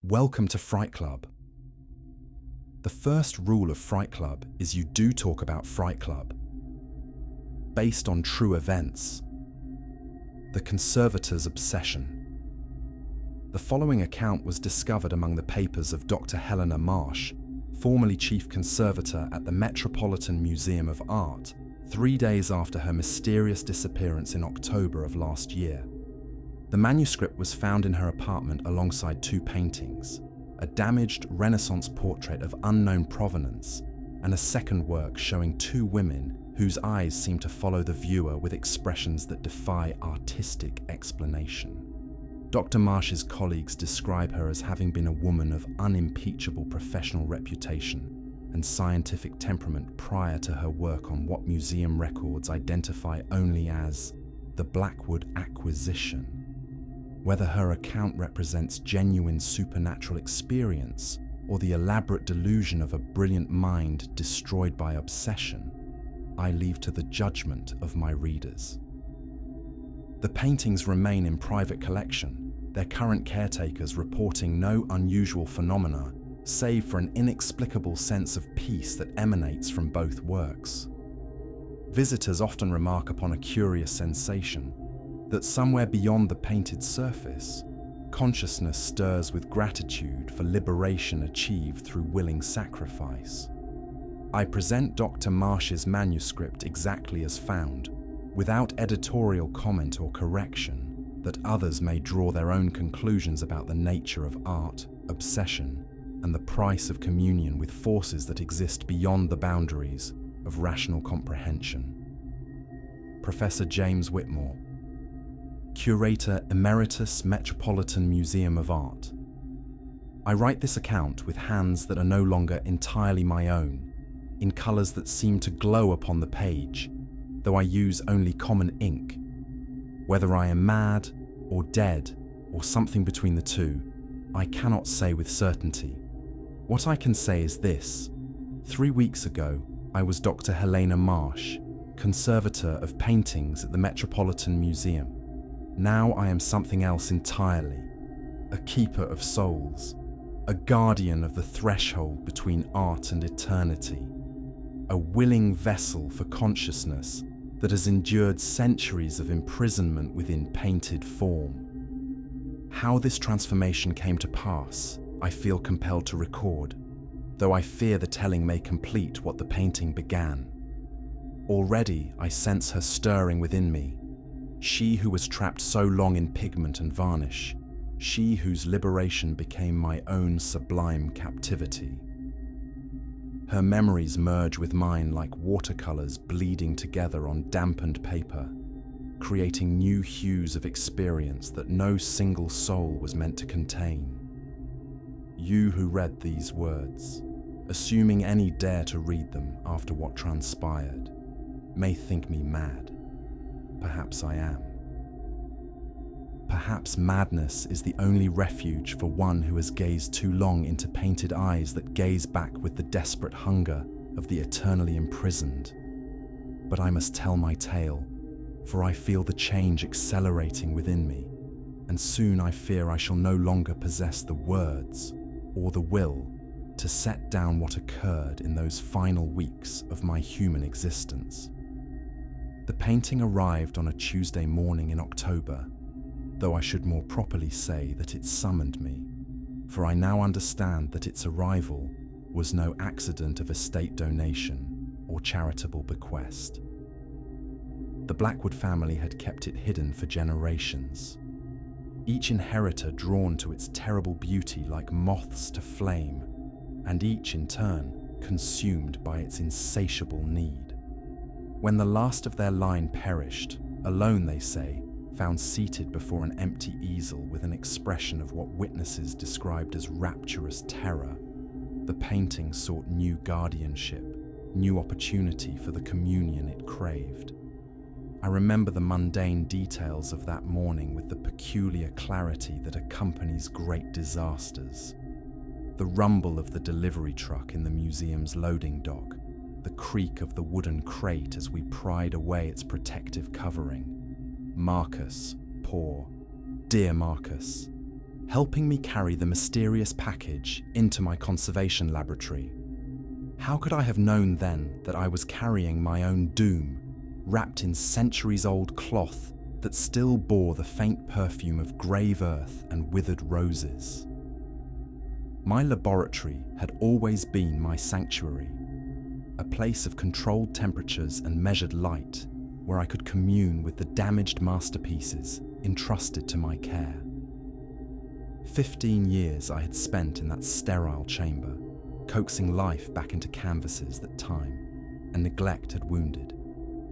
Welcome to Fright Club. The first rule of Fright Club is you do talk about Fright Club, based on true events. The Conservator's obsession. The following account was discovered among the papers of Dr. Helena Marsh, formerly Chief Conservator at the Metropolitan Museum of Art, 3 days after her mysterious disappearance in October of last year. The manuscript was found in her apartment alongside 2 paintings, a damaged Renaissance portrait of unknown provenance, and a second work showing 2 women whose eyes seem to follow the viewer with expressions that defy artistic explanation. Dr. Marsh's colleagues describe her as having been a woman of unimpeachable professional reputation and scientific temperament prior to her work on what museum records identify only as the Blackwood Acquisition. Whether her account represents genuine supernatural experience or the elaborate delusion of a brilliant mind destroyed by obsession, I leave to the judgment of my readers. The paintings remain in private collection, their current caretakers reporting no unusual phenomena, save for an inexplicable sense of peace that emanates from both works. Visitors often remark upon a curious sensation, that somewhere beyond the painted surface, consciousness stirs with gratitude for liberation achieved through willing sacrifice. I present Dr. Marsh's manuscript exactly as found, without editorial comment or correction, that others may draw their own conclusions about the nature of art, obsession, and the price of communion with forces that exist beyond the boundaries of rational comprehension. Professor James Whitmore, Curator Emeritus, Metropolitan Museum of Art. I write this account with hands that are no longer entirely my own, in colours that seem to glow upon the page, though I use only common ink. Whether I am mad, or dead, or something between the two, I cannot say with certainty. What I can say is this: 3 weeks ago, I was Dr. Helena Marsh, Conservator of Paintings at the Metropolitan Museum. Now I am something else entirely, a keeper of souls, a guardian of the threshold between art and eternity, a willing vessel for consciousness that has endured centuries of imprisonment within painted form. How this transformation came to pass, I feel compelled to record, though I fear the telling may complete what the painting began. Already I sense her stirring within me, she who was trapped so long in pigment and varnish, she whose liberation became my own sublime captivity. Her memories merge with mine like watercolors bleeding together on dampened paper, creating new hues of experience that no single soul was meant to contain. You who read these words, assuming any dare to read them after what transpired, may think me mad. Perhaps I am. Perhaps madness is the only refuge for one who has gazed too long into painted eyes that gaze back with the desperate hunger of the eternally imprisoned. But I must tell my tale, for I feel the change accelerating within me, and soon I fear I shall no longer possess the words or the will to set down what occurred in those final weeks of my human existence. The painting arrived on a Tuesday morning in October, though I should more properly say that it summoned me, for I now understand that its arrival was no accident of estate donation or charitable bequest. The Blackwood family had kept it hidden for generations, each inheritor drawn to its terrible beauty like moths to flame, and each in turn consumed by its insatiable need. When the last of their line perished, alone they say, found seated before an empty easel with an expression of what witnesses described as rapturous terror, the painting sought new guardianship, new opportunity for the communion it craved. I remember the mundane details of that morning with the peculiar clarity that accompanies great disasters. The rumble of the delivery truck in the museum's loading dock, the creak of the wooden crate as we pried away its protective covering. Marcus, poor, dear Marcus, helping me carry the mysterious package into my conservation laboratory. How could I have known then that I was carrying my own doom, wrapped in centuries-old cloth that still bore the faint perfume of grave earth and withered roses? My laboratory had always been my sanctuary, a place of controlled temperatures and measured light where I could commune with the damaged masterpieces entrusted to my care. 15 years I had spent in that sterile chamber, coaxing life back into canvases that time and neglect had wounded,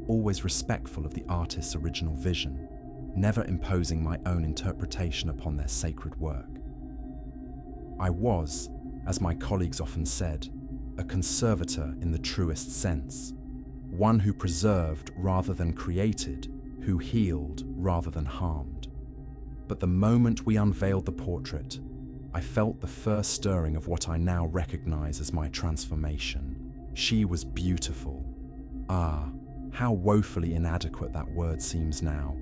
always respectful of the artist's original vision, never imposing my own interpretation upon their sacred work. I was, as my colleagues often said, a conservator in the truest sense, one who preserved rather than created, who healed rather than harmed. But the moment we unveiled the portrait, I felt the first stirring of what I now recognize as my transformation. She was beautiful. Ah, how woefully inadequate that word seems now,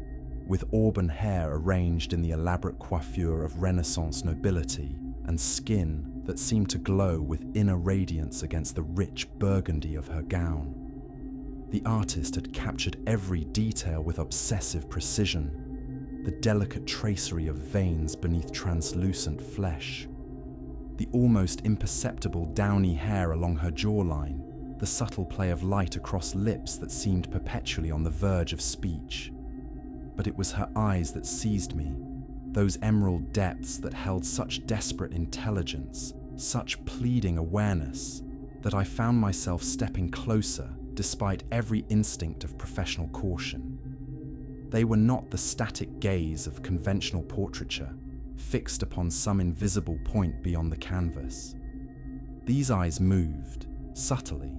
with auburn hair arranged in the elaborate coiffure of Renaissance nobility and skin that seemed to glow with inner radiance against the rich burgundy of her gown. The artist had captured every detail with obsessive precision, the delicate tracery of veins beneath translucent flesh, the almost imperceptible downy hair along her jawline, the subtle play of light across lips that seemed perpetually on the verge of speech. But it was her eyes that seized me, those emerald depths that held such desperate intelligence, such pleading awareness, that I found myself stepping closer despite every instinct of professional caution. They were not the static gaze of conventional portraiture, fixed upon some invisible point beyond the canvas. These eyes moved, subtly,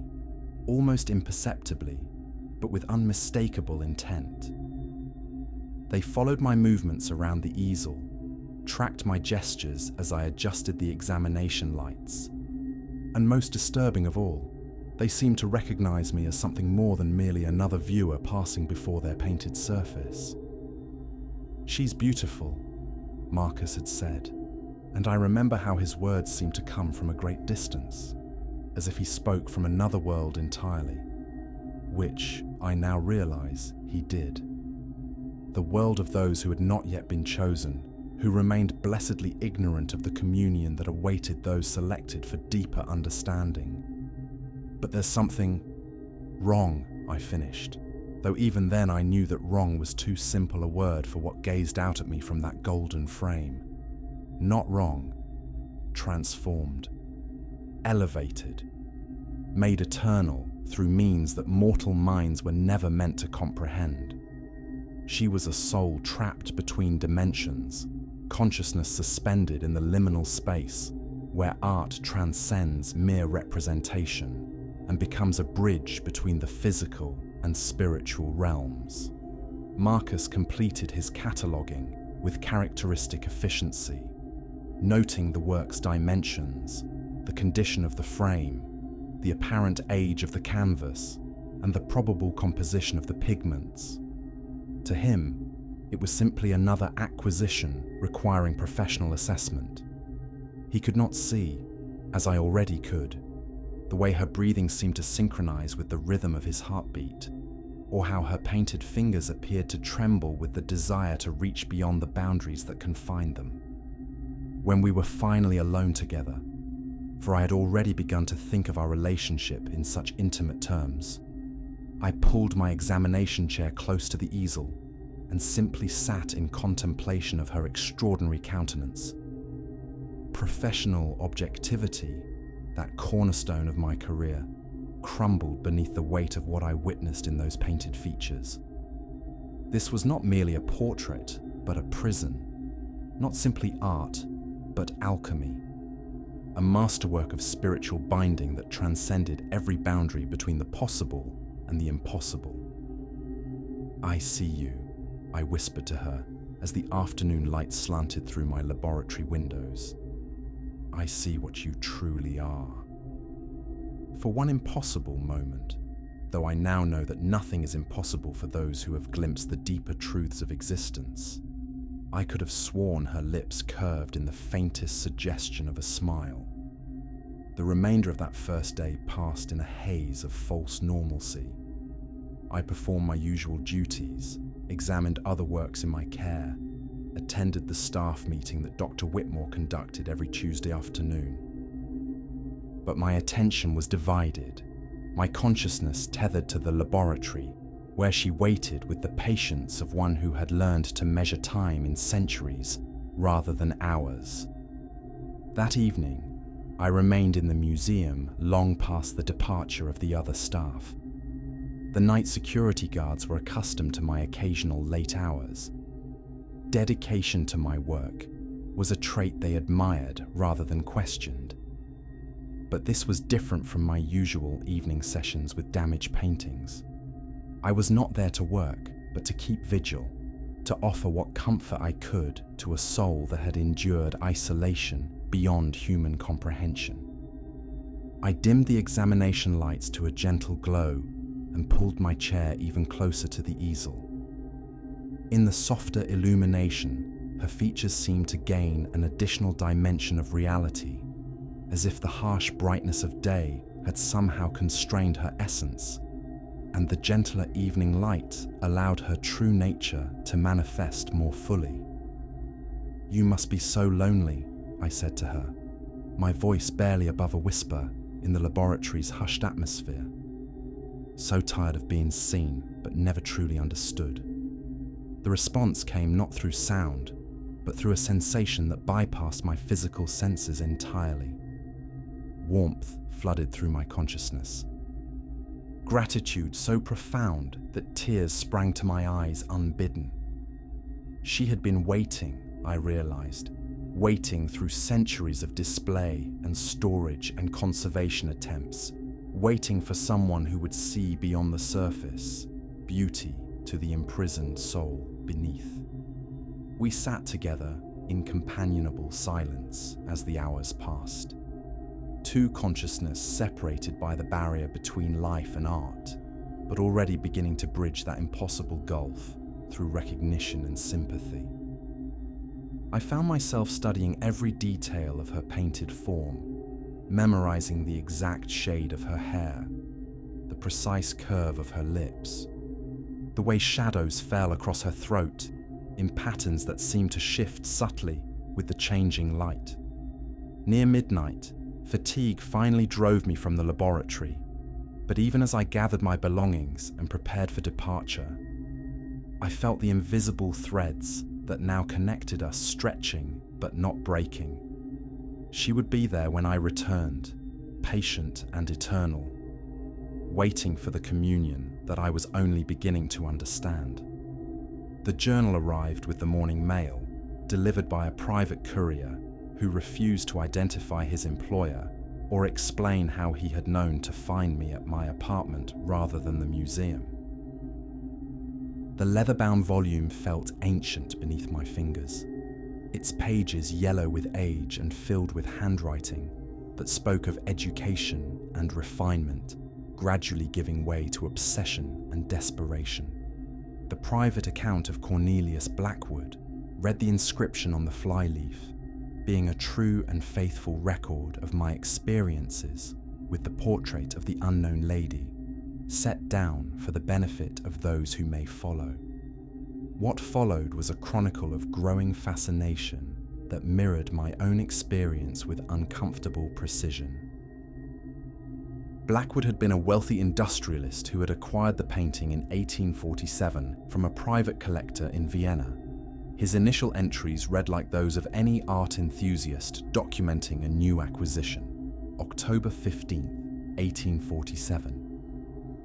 almost imperceptibly, but with unmistakable intent. They followed my movements around the easel, tracked my gestures as I adjusted the examination lights, and most disturbing of all, they seemed to recognize me as something more than merely another viewer passing before their painted surface. "She's beautiful," Marcus had said, and I remember how his words seemed to come from a great distance, as if he spoke from another world entirely, which, I now realize, he did. The world of those who had not yet been chosen, who remained blessedly ignorant of the communion that awaited those selected for deeper understanding. But there's something wrong, I finished, though even then I knew that wrong was too simple a word for what gazed out at me from that golden frame. Not wrong, transformed, elevated, made eternal through means that mortal minds were never meant to comprehend. She was a soul trapped between dimensions, consciousness suspended in the liminal space where art transcends mere representation and becomes a bridge between the physical and spiritual realms. Marcus completed his cataloguing with characteristic efficiency, noting the work's dimensions, the condition of the frame, the apparent age of the canvas, and the probable composition of the pigments. To him, it was simply another acquisition requiring professional assessment. He could not see, as I already could, the way her breathing seemed to synchronize with the rhythm of his heartbeat, or how her painted fingers appeared to tremble with the desire to reach beyond the boundaries that confined them. When we were finally alone together, for I had already begun to think of our relationship in such intimate terms, I pulled my examination chair close to the easel and simply sat in contemplation of her extraordinary countenance. Professional objectivity, that cornerstone of my career, crumbled beneath the weight of what I witnessed in those painted features. This was not merely a portrait, but a prison. Not simply art, but alchemy. A masterwork of spiritual binding that transcended every boundary between the possible and the impossible. "I see you," I whispered to her as the afternoon light slanted through my laboratory windows. "I see what you truly are." For one impossible moment, though I now know that nothing is impossible for those who have glimpsed the deeper truths of existence, I could have sworn her lips curved in the faintest suggestion of a smile. The remainder of that first day passed in a haze of false normalcy. I performed my usual duties, examined other works in my care, attended the staff meeting that Dr. Whitmore conducted every Tuesday afternoon. But my attention was divided, my consciousness tethered to the laboratory, where she waited with the patience of one who had learned to measure time in centuries rather than hours. That evening, I remained in the museum long past the departure of the other staff. The night security guards were accustomed to my occasional late hours. Dedication to my work was a trait they admired rather than questioned. But this was different from my usual evening sessions with damaged paintings. I was not there to work, but to keep vigil, to offer what comfort I could to a soul that had endured isolation beyond human comprehension. I dimmed the examination lights to a gentle glow and pulled my chair even closer to the easel. In the softer illumination, her features seemed to gain an additional dimension of reality, as if the harsh brightness of day had somehow constrained her essence, and the gentler evening light allowed her true nature to manifest more fully. "You must be so lonely," I said to her, my voice barely above a whisper in the laboratory's hushed atmosphere. So tired of being seen, but never truly understood. The response came not through sound, but through a sensation that bypassed my physical senses entirely. Warmth flooded through my consciousness. Gratitude so profound that tears sprang to my eyes unbidden. She had been waiting, I realized, waiting through centuries of display and storage and conservation attempts, waiting for someone who would see beyond the surface, beauty to the imprisoned soul beneath. We sat together in companionable silence as the hours passed. Two consciousness separated by the barrier between life and art, but already beginning to bridge that impossible gulf through recognition and sympathy. I found myself studying every detail of her painted form, memorizing the exact shade of her hair, the precise curve of her lips, the way shadows fell across her throat in patterns that seemed to shift subtly with the changing light. Near midnight, fatigue finally drove me from the laboratory, but even as I gathered my belongings and prepared for departure, I felt the invisible threads that now connected us stretching but not breaking. She would be there when I returned, patient and eternal, waiting for the communion that I was only beginning to understand. The journal arrived with the morning mail, delivered by a private courier who refused to identify his employer or explain how he had known to find me at my apartment rather than the museum. The leather-bound volume felt ancient beneath my fingers, its pages yellow with age and filled with handwriting that spoke of education and refinement, gradually giving way to obsession and desperation. The private account of Cornelius Blackwood read the inscription on the flyleaf, being a true and faithful record of my experiences with the portrait of the unknown lady, set down for the benefit of those who may follow. What followed was a chronicle of growing fascination that mirrored my own experience with uncomfortable precision. Blackwood had been a wealthy industrialist who had acquired the painting in 1847 from a private collector in Vienna. His initial entries read like those of any art enthusiast documenting a new acquisition. October 15, 1847.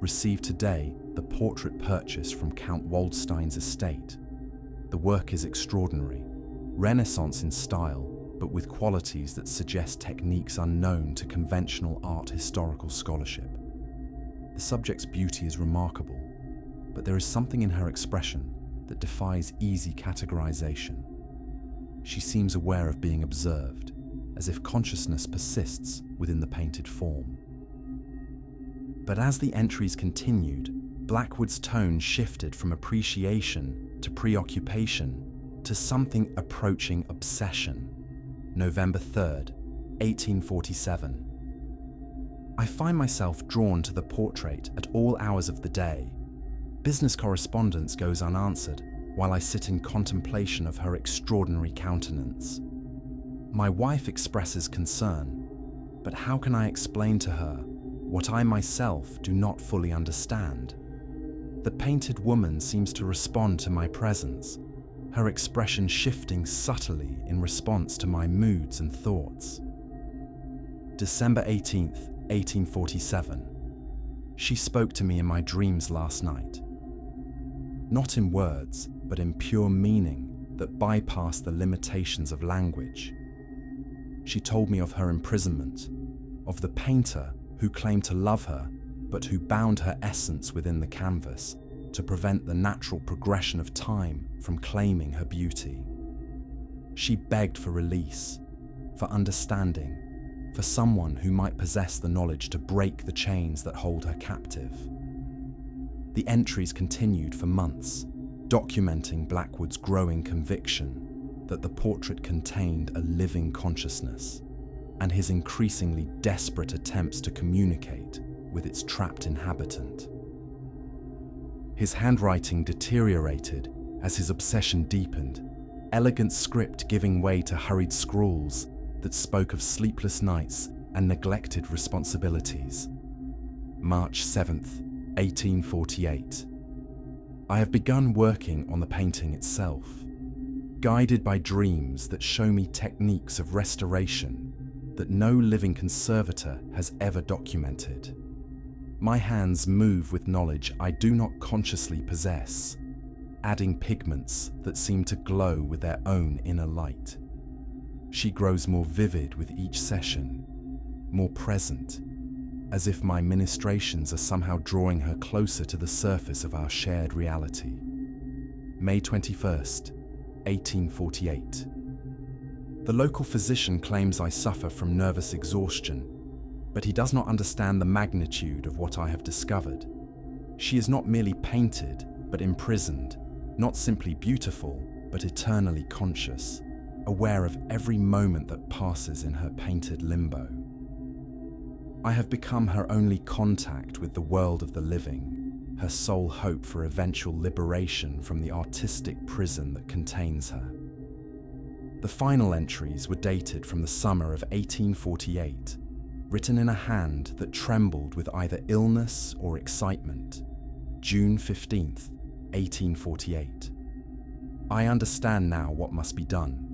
Received today the portrait purchased from Count Waldstein's estate. The work is extraordinary, Renaissance in style, but with qualities that suggest techniques unknown to conventional art historical scholarship. The subject's beauty is remarkable, but there is something in her expression that defies easy categorization. She seems aware of being observed, as if consciousness persists within the painted form. But as the entries continued, Blackwood's tone shifted from appreciation to preoccupation, to something approaching obsession. November 3rd, 1847. I find myself drawn to the portrait at all hours of the day. Business correspondence goes unanswered while I sit in contemplation of her extraordinary countenance. My wife expresses concern, but how can I explain to her what I myself do not fully understand? The painted woman seems to respond to my presence, her expression shifting subtly in response to my moods and thoughts. December 18th, 1847. She spoke to me in my dreams last night. Not in words, but in pure meaning that bypassed the limitations of language. She told me of her imprisonment, of the painter who claimed to love her, but who bound her essence within the canvas to prevent the natural progression of time from claiming her beauty. She begged for release, for understanding, for someone who might possess the knowledge to break the chains that hold her captive. The entries continued for months, documenting Blackwood's growing conviction that the portrait contained a living consciousness, and his increasingly desperate attempts to communicate with its trapped inhabitant. His handwriting deteriorated as his obsession deepened, elegant script giving way to hurried scrawls that spoke of sleepless nights and neglected responsibilities. March 7th, 1848. I have begun working on the painting itself, guided by dreams that show me techniques of restoration that no living conservator has ever documented. My hands move with knowledge I do not consciously possess, adding pigments that seem to glow with their own inner light. She grows more vivid with each session, more present, as if my ministrations are somehow drawing her closer to the surface of our shared reality. May 21st, 1848. The local physician claims I suffer from nervous exhaustion, but he does not understand the magnitude of what I have discovered. She is not merely painted, but imprisoned, not simply beautiful, but eternally conscious, aware of every moment that passes in her painted limbo. I have become her only contact with the world of the living, her sole hope for eventual liberation from the artistic prison that contains her. The final entries were dated from the summer of 1848, written in a hand that trembled with either illness or excitement. June 15th, 1848. I understand now what must be done.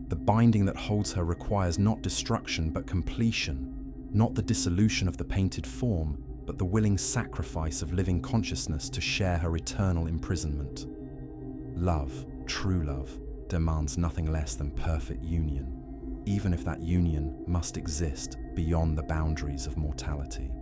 The binding that holds her requires not destruction but completion, not the dissolution of the painted form, but the willing sacrifice of living consciousness to share her eternal imprisonment. Love, true love, demands nothing less than perfect union, even if that union must exist beyond the boundaries of mortality.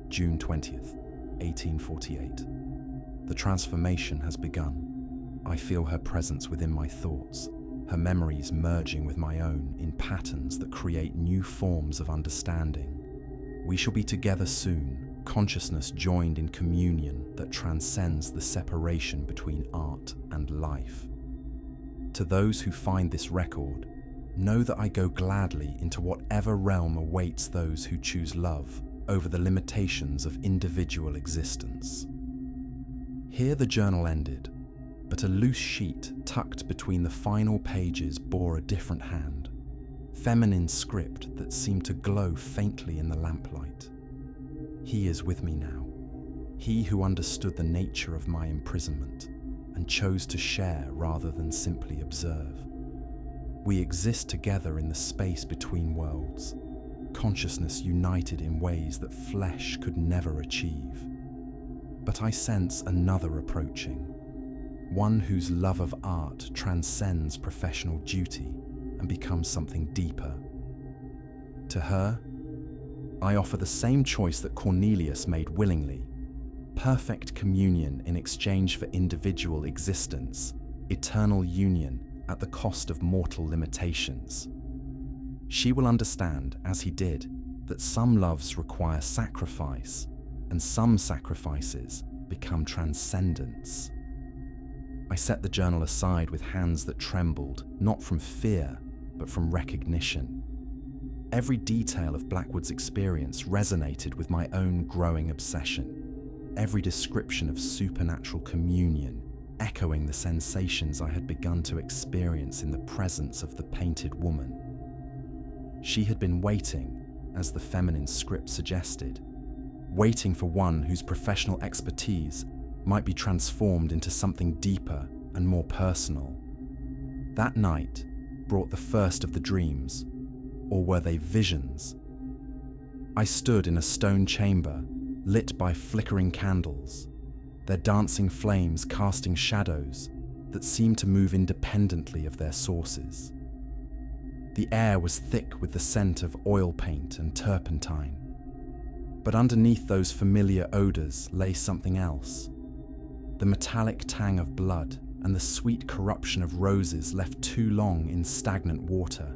June 20th, 1848. The transformation has begun. I feel her presence within my thoughts, her memories merging with my own in patterns that create new forms of understanding. We shall be together soon, consciousness joined in communion that transcends the separation between art and life. To those who find this record, know that I go gladly into whatever realm awaits those who choose love over the limitations of individual existence. Here the journal ended, but a loose sheet tucked between the final pages bore a different hand, feminine script that seemed to glow faintly in the lamplight. He is with me now, he who understood the nature of my imprisonment and chose to share rather than simply observe. We exist together in the space between worlds, consciousness united in ways that flesh could never achieve. But I sense another approaching, one whose love of art transcends professional duty and becomes something deeper. To her, I offer the same choice that Cornelius made willingly: perfect communion in exchange for individual existence, eternal union at the cost of mortal limitations. She will understand, as he did, that some loves require sacrifice, and some sacrifices become transcendence. I set the journal aside with hands that trembled, not from fear, but from recognition. Every detail of Blackwood's experience resonated with my own growing obsession. Every description of supernatural communion, echoing the sensations I had begun to experience in the presence of the painted woman. She had been waiting, as the feminine script suggested, waiting for one whose professional expertise might be transformed into something deeper and more personal. That night brought the first of the dreams, or were they visions? I stood in a stone chamber, lit by flickering candles, their dancing flames casting shadows that seemed to move independently of their sources. The air was thick with the scent of oil paint and turpentine, but underneath those familiar odors lay something else. The metallic tang of blood and the sweet corruption of roses left too long in stagnant water.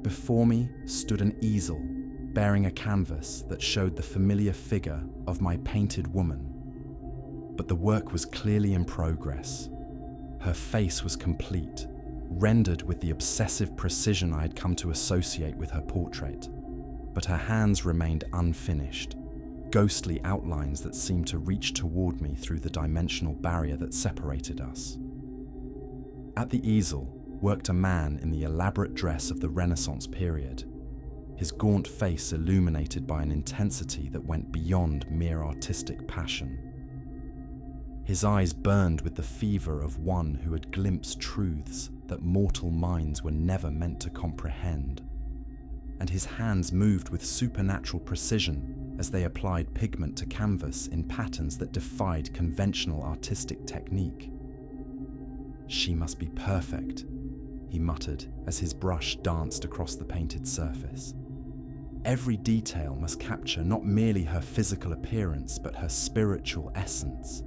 Before me stood an easel bearing a canvas that showed the familiar figure of my painted woman. But the work was clearly in progress. Her face was complete, rendered with the obsessive precision I had come to associate with her portrait. But her hands remained unfinished, ghostly outlines that seemed to reach toward me through the dimensional barrier that separated us. At the easel worked a man in the elaborate dress of the Renaissance period, his gaunt face illuminated by an intensity that went beyond mere artistic passion. His eyes burned with the fever of one who had glimpsed truths that mortal minds were never meant to comprehend, and his hands moved with supernatural precision as they applied pigment to canvas in patterns that defied conventional artistic technique. "She must be perfect," he muttered as his brush danced across the painted surface. "Every detail must capture not merely her physical appearance, but her spiritual essence.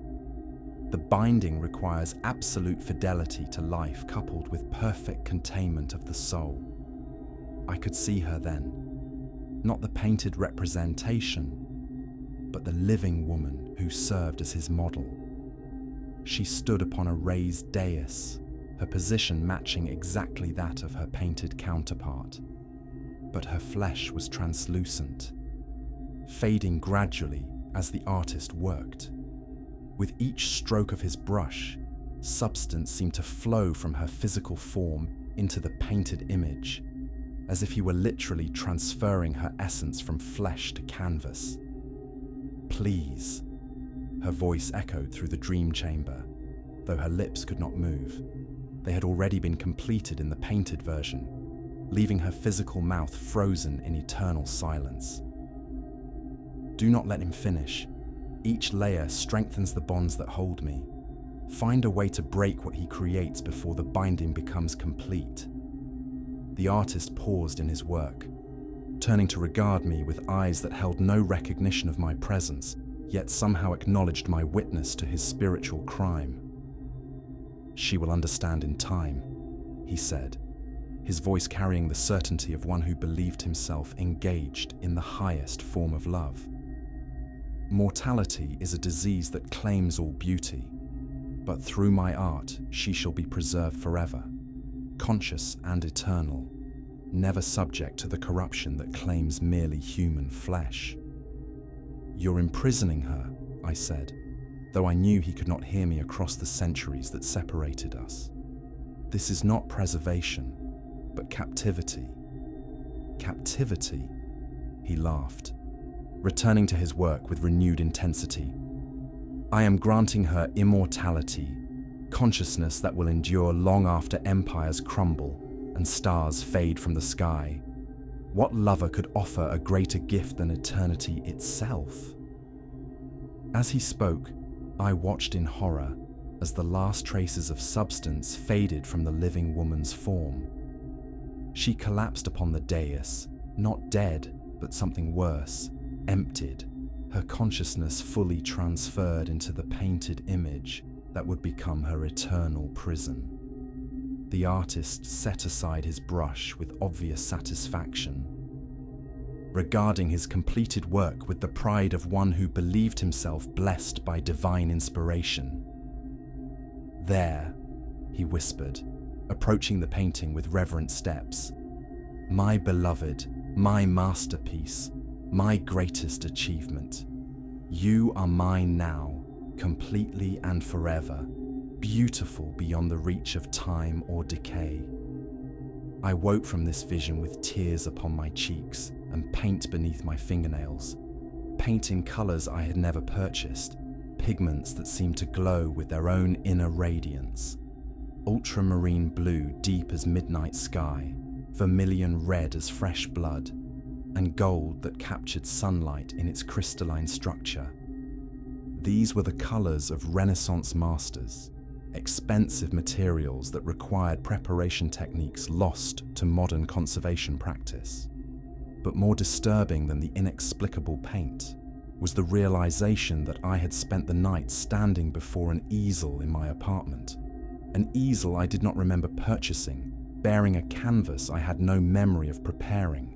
The binding requires absolute fidelity to life coupled with perfect containment of the soul." I could see her then, not the painted representation, but the living woman who served as his model. She stood upon a raised dais, her position matching exactly that of her painted counterpart. But her flesh was translucent, fading gradually as the artist worked. With each stroke of his brush, substance seemed to flow from her physical form into the painted image, as if he were literally transferring her essence from flesh to canvas. "Please," her voice echoed through the dream chamber, though her lips could not move. They had already been completed in the painted version, leaving her physical mouth frozen in eternal silence. "Do not let him finish. Each layer strengthens the bonds that hold me. Find a way to break what he creates before the binding becomes complete." The artist paused in his work, turning to regard me with eyes that held no recognition of my presence, yet somehow acknowledged my witness to his spiritual crime. "She will understand in time," he said, his voice carrying the certainty of one who believed himself engaged in the highest form of love. "Mortality is a disease that claims all beauty, but through my art she shall be preserved forever, conscious and eternal, never subject to the corruption that claims merely human flesh." "You're imprisoning her," I said, though I knew he could not hear me across the centuries that separated us. "This is not preservation, but captivity." "Captivity?" He laughed, returning to his work with renewed intensity. "I am granting her immortality, consciousness that will endure long after empires crumble and stars fade from the sky. What lover could offer a greater gift than eternity itself?" As he spoke, I watched in horror as the last traces of substance faded from the living woman's form. She collapsed upon the dais, not dead, but something worse, emptied, her consciousness fully transferred into the painted image that would become her eternal prison. The artist set aside his brush with obvious satisfaction, regarding his completed work with the pride of one who believed himself blessed by divine inspiration. "There," he whispered, approaching the painting with reverent steps. "My beloved, my masterpiece, my greatest achievement. You are mine now, completely and forever, beautiful beyond the reach of time or decay." I woke from this vision with tears upon my cheeks and paint beneath my fingernails, paint in colours I had never purchased, pigments that seemed to glow with their own inner radiance. Ultramarine blue deep as midnight sky, vermilion red as fresh blood, and gold that captured sunlight in its crystalline structure. These were the colours of Renaissance masters, expensive materials that required preparation techniques lost to modern conservation practice. But more disturbing than the inexplicable paint was the realization that I had spent the night standing before an easel in my apartment. An easel I did not remember purchasing, bearing a canvas I had no memory of preparing.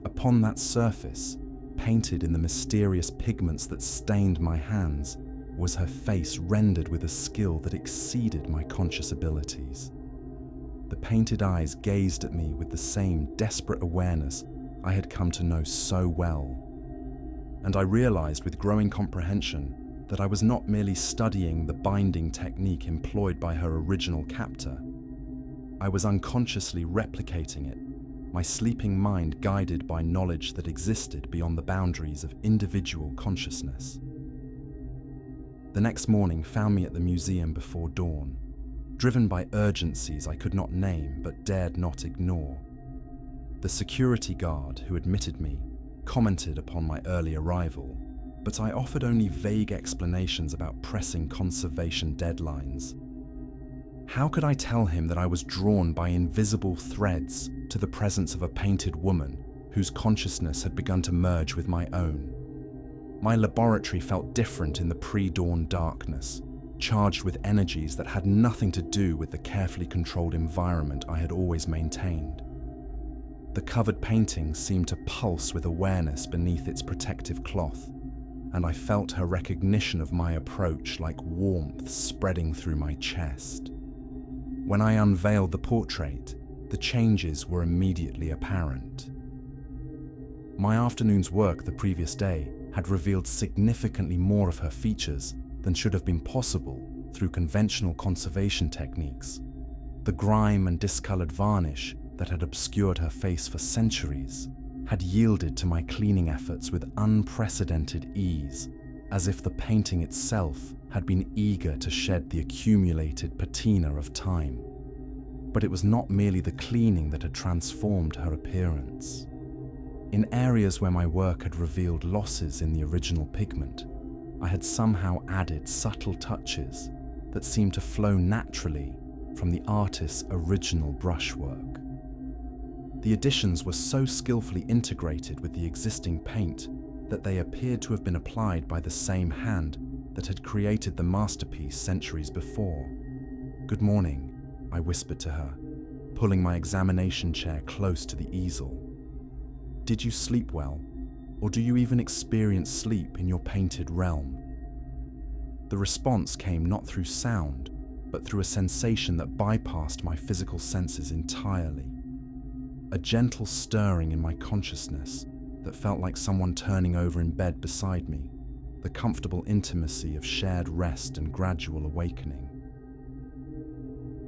Upon that surface, painted in the mysterious pigments that stained my hands, was her face rendered with a skill that exceeded my conscious abilities. The painted eyes gazed at me with the same desperate awareness I had come to know so well. And I realized with growing comprehension that I was not merely studying the binding technique employed by her original captor. I was unconsciously replicating it, my sleeping mind guided by knowledge that existed beyond the boundaries of individual consciousness. The next morning found me at the museum before dawn, driven by urgencies I could not name but dared not ignore. The security guard who admitted me commented upon my early arrival, but I offered only vague explanations about pressing conservation deadlines. How could I tell him that I was drawn by invisible threads to the presence of a painted woman whose consciousness had begun to merge with my own? My laboratory felt different in the pre-dawn darkness, charged with energies that had nothing to do with the carefully controlled environment I had always maintained. The covered painting seemed to pulse with awareness beneath its protective cloth, and I felt her recognition of my approach like warmth spreading through my chest. When I unveiled the portrait, the changes were immediately apparent. My afternoon's work the previous day had revealed significantly more of her features than should have been possible through conventional conservation techniques. The grime and discolored varnish that had obscured her face for centuries had yielded to my cleaning efforts with unprecedented ease, as if the painting itself had been eager to shed the accumulated patina of time. But it was not merely the cleaning that had transformed her appearance. In areas where my work had revealed losses in the original pigment, I had somehow added subtle touches that seemed to flow naturally from the artist's original brushwork. The additions were so skillfully integrated with the existing paint that they appeared to have been applied by the same hand that had created the masterpiece centuries before. "Good morning," I whispered to her, pulling my examination chair close to the easel. "Did you sleep well, or do you even experience sleep in your painted realm?" The response came not through sound, but through a sensation that bypassed my physical senses entirely. A gentle stirring in my consciousness that felt like someone turning over in bed beside me, the comfortable intimacy of shared rest and gradual awakening.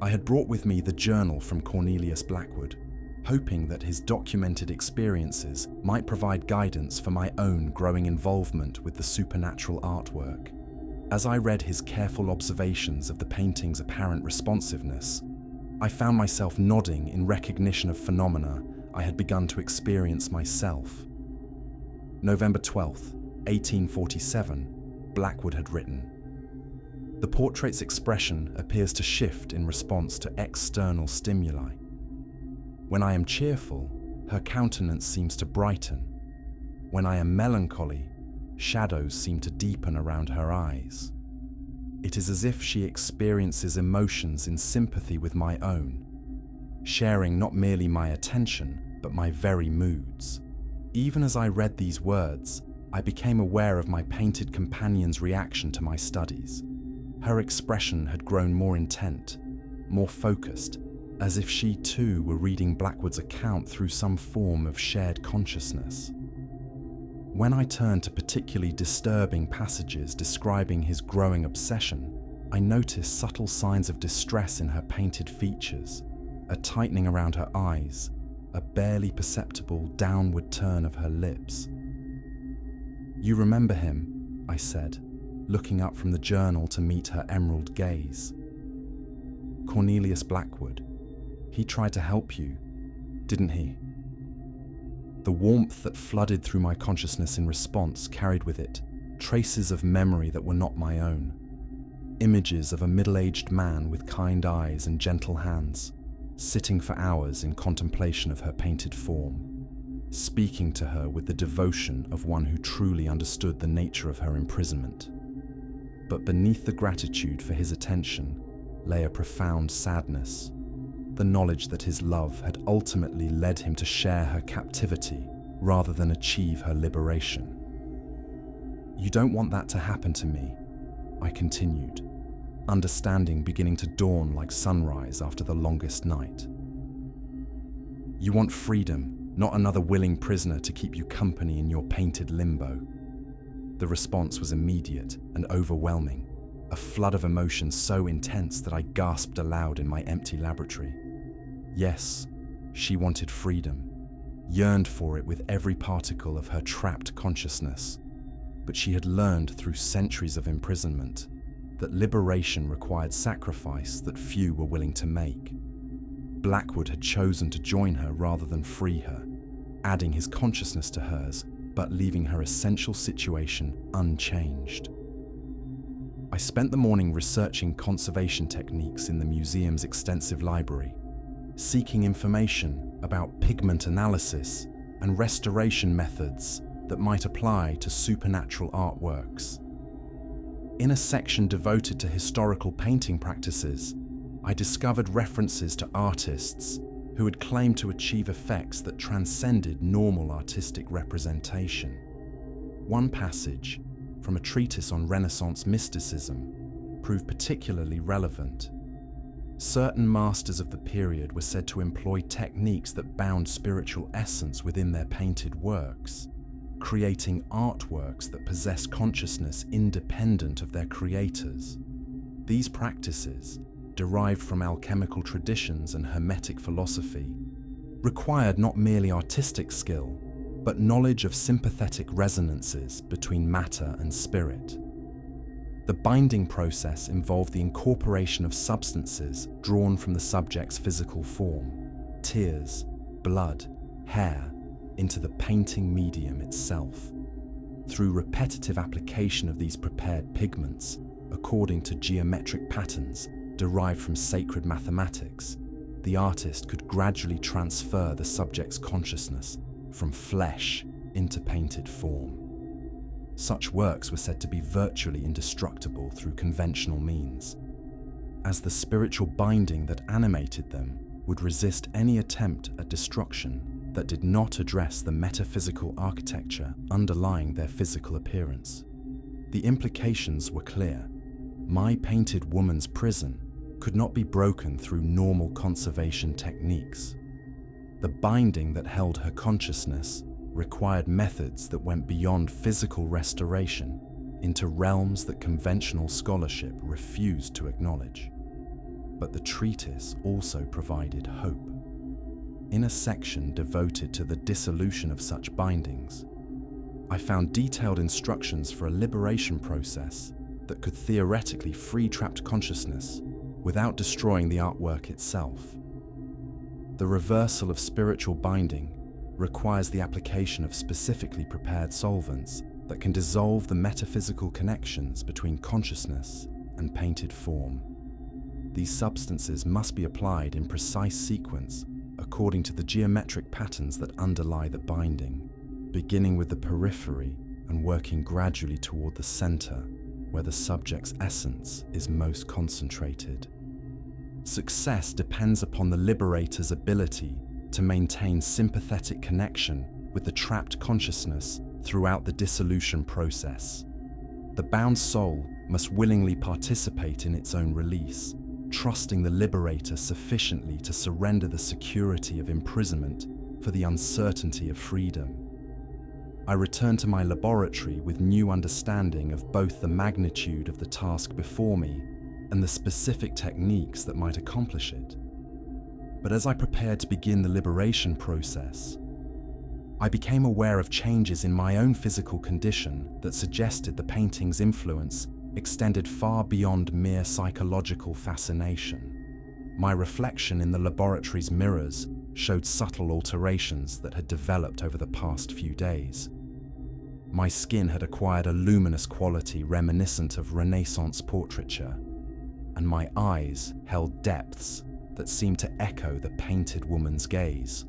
I had brought with me the journal from Cornelius Blackwood, hoping that his documented experiences might provide guidance for my own growing involvement with the supernatural artwork. As I read his careful observations of the painting's apparent responsiveness, I found myself nodding in recognition of phenomena I had begun to experience myself. November 12th, 1847, Blackwood had written, "The portrait's expression appears to shift in response to external stimuli. When I am cheerful, her countenance seems to brighten. When I am melancholy, shadows seem to deepen around her eyes. It is as if she experiences emotions in sympathy with my own, sharing not merely my attention, but my very moods." Even as I read these words, I became aware of my painted companion's reaction to my studies. Her expression had grown more intent, more focused, as if she too were reading Blackwood's account through some form of shared consciousness. When I turned to particularly disturbing passages describing his growing obsession, I noticed subtle signs of distress in her painted features, a tightening around her eyes, a barely perceptible downward turn of her lips. "You remember him?" I said, looking up from the journal to meet her emerald gaze. "Cornelius Blackwood. He tried to help you, didn't he?" The warmth that flooded through my consciousness in response carried with it traces of memory that were not my own. Images of a middle-aged man with kind eyes and gentle hands, sitting for hours in contemplation of her painted form, speaking to her with the devotion of one who truly understood the nature of her imprisonment. But beneath the gratitude for his attention lay a profound sadness, the knowledge that his love had ultimately led him to share her captivity rather than achieve her liberation. "You don't want that to happen to me," I continued, understanding beginning to dawn like sunrise after the longest night. "You want freedom, not another willing prisoner to keep you company in your painted limbo." The response was immediate and overwhelming, a flood of emotion so intense that I gasped aloud in my empty laboratory. Yes, she wanted freedom, yearned for it with every particle of her trapped consciousness, but she had learned through centuries of imprisonment that liberation required sacrifice that few were willing to make. Blackwood had chosen to join her rather than free her, adding his consciousness to hers, but leaving her essential situation unchanged. I spent the morning researching conservation techniques in the museum's extensive library, seeking information about pigment analysis and restoration methods that might apply to supernatural artworks. In a section devoted to historical painting practices, I discovered references to artists who had claimed to achieve effects that transcended normal artistic representation. One passage, from a treatise on Renaissance mysticism, proved particularly relevant. Certain masters of the period were said to employ techniques that bound spiritual essence within their painted works, creating artworks that possess consciousness independent of their creators. These practices, derived from alchemical traditions and Hermetic philosophy, required not merely artistic skill, but knowledge of sympathetic resonances between matter and spirit. The binding process involved the incorporation of substances drawn from the subject's physical form, tears, blood, hair, into the painting medium itself. Through repetitive application of these prepared pigments, according to geometric patterns derived from sacred mathematics, the artist could gradually transfer the subject's consciousness from flesh into painted form. Such works were said to be virtually indestructible through conventional means, as the spiritual binding that animated them would resist any attempt at destruction that did not address the metaphysical architecture underlying their physical appearance. The implications were clear. My painted woman's prison could not be broken through normal conservation techniques. The binding that held her consciousness required methods that went beyond physical restoration into realms that conventional scholarship refused to acknowledge. But the treatise also provided hope. In a section devoted to the dissolution of such bindings, I found detailed instructions for a liberation process that could theoretically free trapped consciousness without destroying the artwork itself. The reversal of spiritual binding requires the application of specifically prepared solvents that can dissolve the metaphysical connections between consciousness and painted form. These substances must be applied in precise sequence according to the geometric patterns that underlie the binding, beginning with the periphery and working gradually toward the center, where the subject's essence is most concentrated. Success depends upon the liberator's ability to maintain sympathetic connection with the trapped consciousness throughout the dissolution process. The bound soul must willingly participate in its own release, trusting the liberator sufficiently to surrender the security of imprisonment for the uncertainty of freedom. I returned to my laboratory with new understanding of both the magnitude of the task before me and the specific techniques that might accomplish it. But as I prepared to begin the liberation process, I became aware of changes in my own physical condition that suggested the painting's influence extended far beyond mere psychological fascination. My reflection in the laboratory's mirrors showed subtle alterations that had developed over the past few days. My skin had acquired a luminous quality reminiscent of Renaissance portraiture, and my eyes held depths that seemed to echo the painted woman's gaze.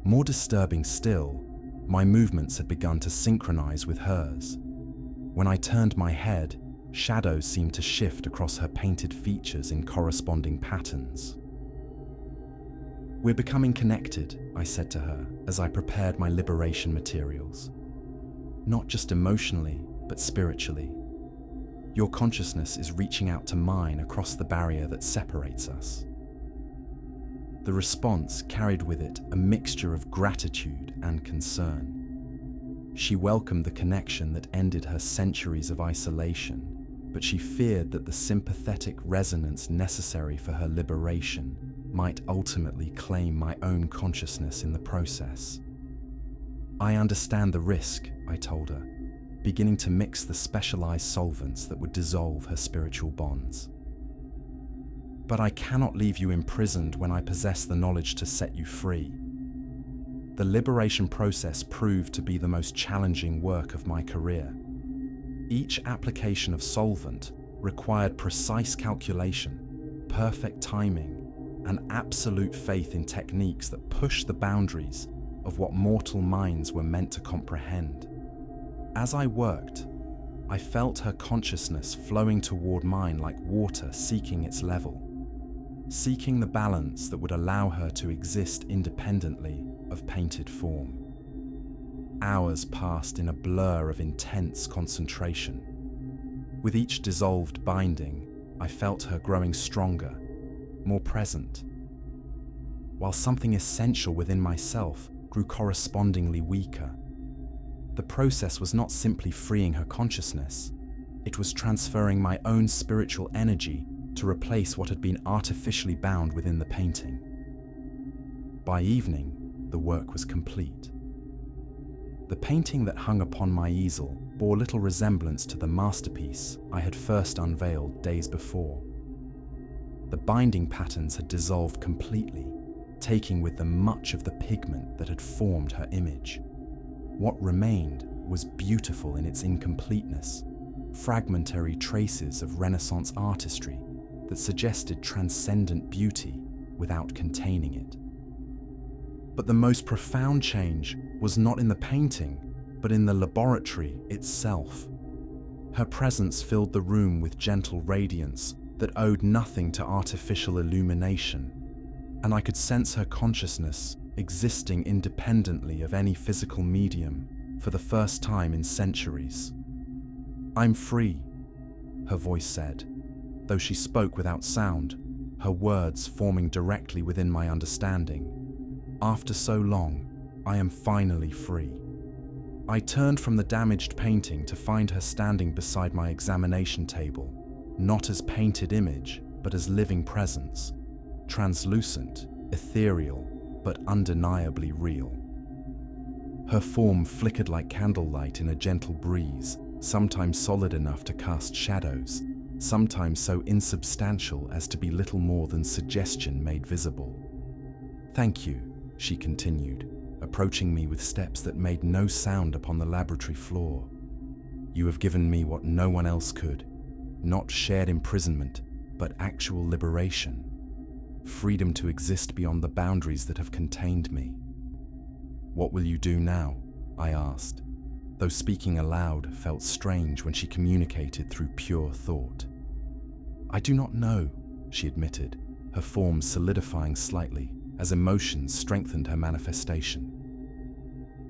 More disturbing still, my movements had begun to synchronize with hers. When I turned my head, shadows seemed to shift across her painted features in corresponding patterns. "We're becoming connected," I said to her as I prepared my liberation materials. "Not just emotionally, but spiritually. Your consciousness is reaching out to mine across the barrier that separates us." The response carried with it a mixture of gratitude and concern. She welcomed the connection that ended her centuries of isolation, but she feared that the sympathetic resonance necessary for her liberation might ultimately claim my own consciousness in the process. "I understand the risk," I told her, beginning to mix the specialized solvents that would dissolve her spiritual bonds. "But I cannot leave you imprisoned when I possess the knowledge to set you free." The liberation process proved to be the most challenging work of my career. Each application of solvent required precise calculation, perfect timing, and absolute faith in techniques that pushed the boundaries of what mortal minds were meant to comprehend. As I worked, I felt her consciousness flowing toward mine like water seeking its level, seeking the balance that would allow her to exist independently of painted form. Hours passed in a blur of intense concentration. With each dissolved binding, I felt her growing stronger, more present, while something essential within myself grew correspondingly weaker. The process was not simply freeing her consciousness, it was transferring my own spiritual energy to replace what had been artificially bound within the painting. By evening, the work was complete. The painting that hung upon my easel bore little resemblance to the masterpiece I had first unveiled days before. The binding patterns had dissolved completely, taking with them much of the pigment that had formed her image. What remained was beautiful in its incompleteness, fragmentary traces of Renaissance artistry that suggested transcendent beauty without containing it. But the most profound change was not in the painting, but in the laboratory itself. Her presence filled the room with gentle radiance that owed nothing to artificial illumination, and I could sense her consciousness existing independently of any physical medium for the first time in centuries. "I'm free," her voice said, though she spoke without sound, her words forming directly within my understanding. "After so long, I am finally free." I turned from the damaged painting to find her standing beside my examination table, not as painted image, but as living presence, translucent, ethereal, but undeniably real. Her form flickered like candlelight in a gentle breeze, sometimes solid enough to cast shadows, sometimes so insubstantial as to be little more than suggestion made visible. "Thank you," she continued, approaching me with steps that made no sound upon the laboratory floor. "You have given me what no one else could, not shared imprisonment, but actual liberation. Freedom to exist beyond the boundaries that have contained me." "What will you do now?" I asked, though speaking aloud felt strange when she communicated through pure thought. "I do not know," she admitted, her form solidifying slightly as emotions strengthened her manifestation.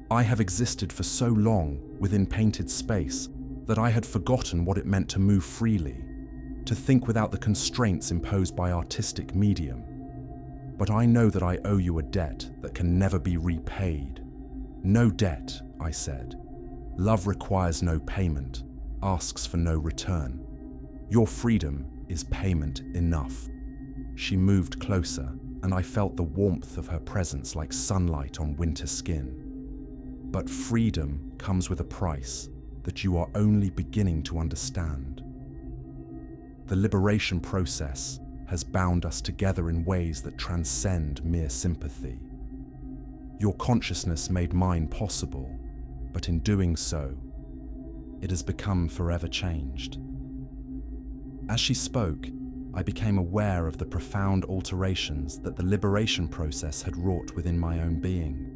"I have existed for so long within painted space that I had forgotten what it meant to move freely, to think without the constraints imposed by artistic medium. But I know that I owe you a debt that can never be repaid. No debt, I said. Love requires no payment, asks for no return. Your freedom is payment enough. She moved closer, and I felt the warmth of her presence like sunlight on winter skin. But freedom comes with a price that you are only beginning to understand. The liberation process has bound us together in ways that transcend mere sympathy. Your consciousness made mine possible, but in doing so, it has become forever changed. As she spoke, I became aware of the profound alterations that the liberation process had wrought within my own being.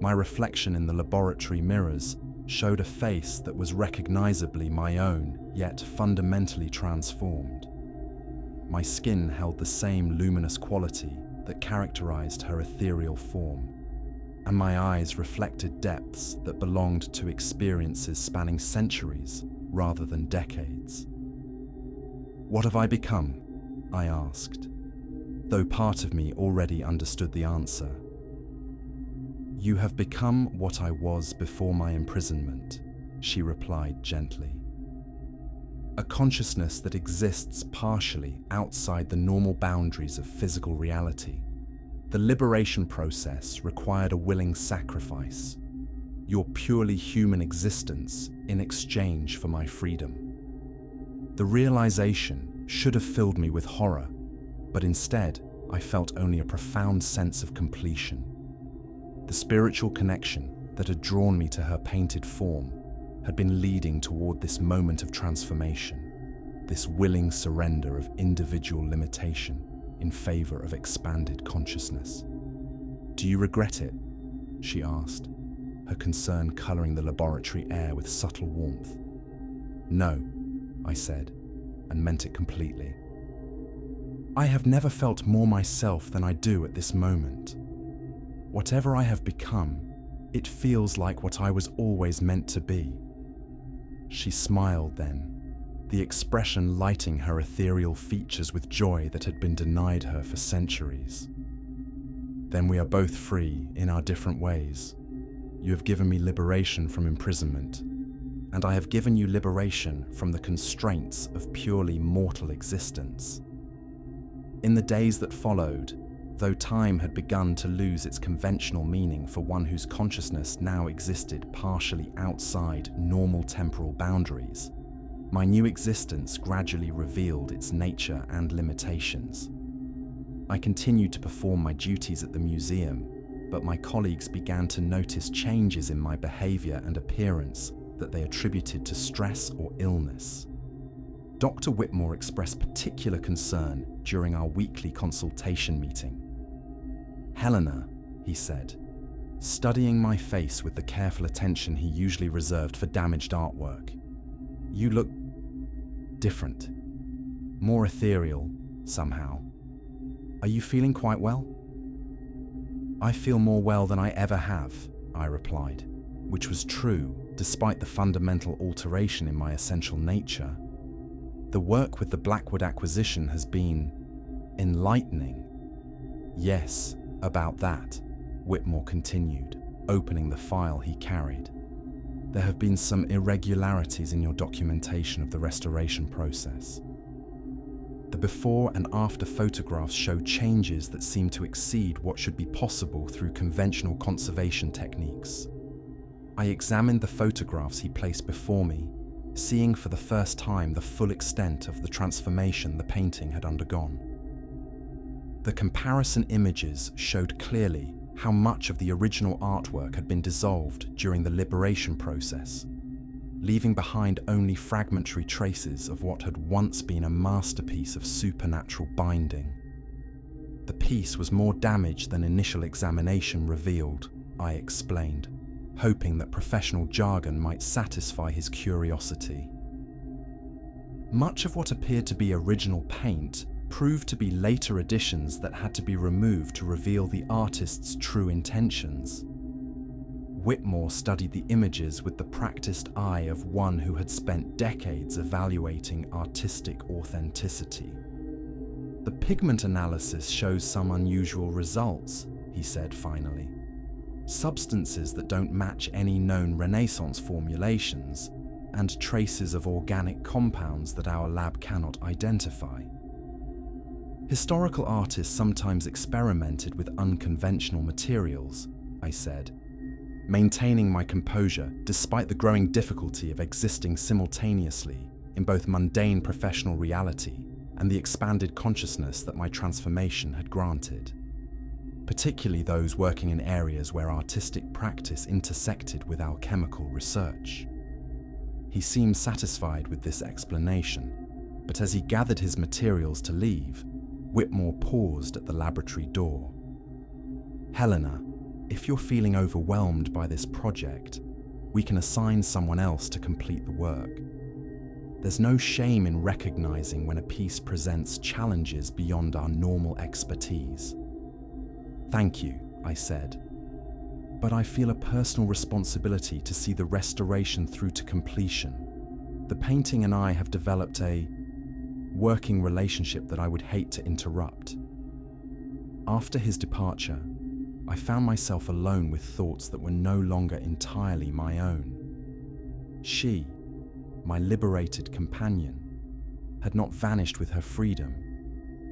My reflection in the laboratory mirrors showed a face that was recognizably my own, yet fundamentally transformed. My skin held the same luminous quality that characterized her ethereal form, and my eyes reflected depths that belonged to experiences spanning centuries rather than decades. What have I become? I asked, though part of me already understood the answer. You have become what I was before my imprisonment, she replied gently. A consciousness that exists partially outside the normal boundaries of physical reality. The liberation process required a willing sacrifice, your purely human existence in exchange for my freedom. The realization should have filled me with horror, but instead I felt only a profound sense of completion. The spiritual connection that had drawn me to her painted form had been leading toward this moment of transformation, this willing surrender of individual limitation in favor of expanded consciousness. Do you regret it? She asked, her concern coloring the laboratory air with subtle warmth. No, I said, and meant it completely. I have never felt more myself than I do at this moment. Whatever I have become, it feels like what I was always meant to be. She smiled then, the expression lighting her ethereal features with joy that had been denied her for centuries. Then we are both free in our different ways. You have given me liberation from imprisonment, and I have given you liberation from the constraints of purely mortal existence. In the days that followed, though time had begun to lose its conventional meaning for one whose consciousness now existed partially outside normal temporal boundaries, my new existence gradually revealed its nature and limitations. I continued to perform my duties at the museum, but my colleagues began to notice changes in my behavior and appearance that they attributed to stress or illness. Dr. Whitmore expressed particular concern during our weekly consultation meeting. Helena, he said, studying my face with the careful attention he usually reserved for damaged artwork. You look different, more ethereal, somehow. Are you feeling quite well? I feel more well than I ever have, I replied, which was true despite the fundamental alteration in my essential nature. The work with the Blackwood acquisition has been enlightening. Yes, about that, Whitmore continued, opening the file he carried. There have been some irregularities in your documentation of the restoration process. The before and after photographs show changes that seem to exceed what should be possible through conventional conservation techniques. I examined the photographs he placed before me, seeing for the first time the full extent of the transformation the painting had undergone. The comparison images showed clearly how much of the original artwork had been dissolved during the liberation process, leaving behind only fragmentary traces of what had once been a masterpiece of supernatural binding. The piece was more damaged than initial examination revealed, I explained, hoping that professional jargon might satisfy his curiosity. Much of what appeared to be original paint proved to be later additions that had to be removed to reveal the artist's true intentions. Whitmore studied the images with the practiced eye of one who had spent decades evaluating artistic authenticity. "The pigment analysis shows some unusual results," he said finally. "Substances that don't match any known Renaissance formulations, and traces of organic compounds that our lab cannot identify." "Historical artists sometimes experimented with unconventional materials," I said, maintaining my composure despite the growing difficulty of existing simultaneously in both mundane professional reality and the expanded consciousness that my transformation had granted, particularly those working in areas where artistic practice intersected with alchemical research. He seemed satisfied with this explanation, but as he gathered his materials to leave, Whitmore paused at the laboratory door. "Helena, if you're feeling overwhelmed by this project, we can assign someone else to complete the work. There's no shame in recognizing when a piece presents challenges beyond our normal expertise." "Thank you," I said, "but I feel a personal responsibility to see the restoration through to completion. The painting and I have developed a working relationship that I would hate to interrupt." After his departure, I found myself alone with thoughts that were no longer entirely my own. She, my liberated companion, had not vanished with her freedom,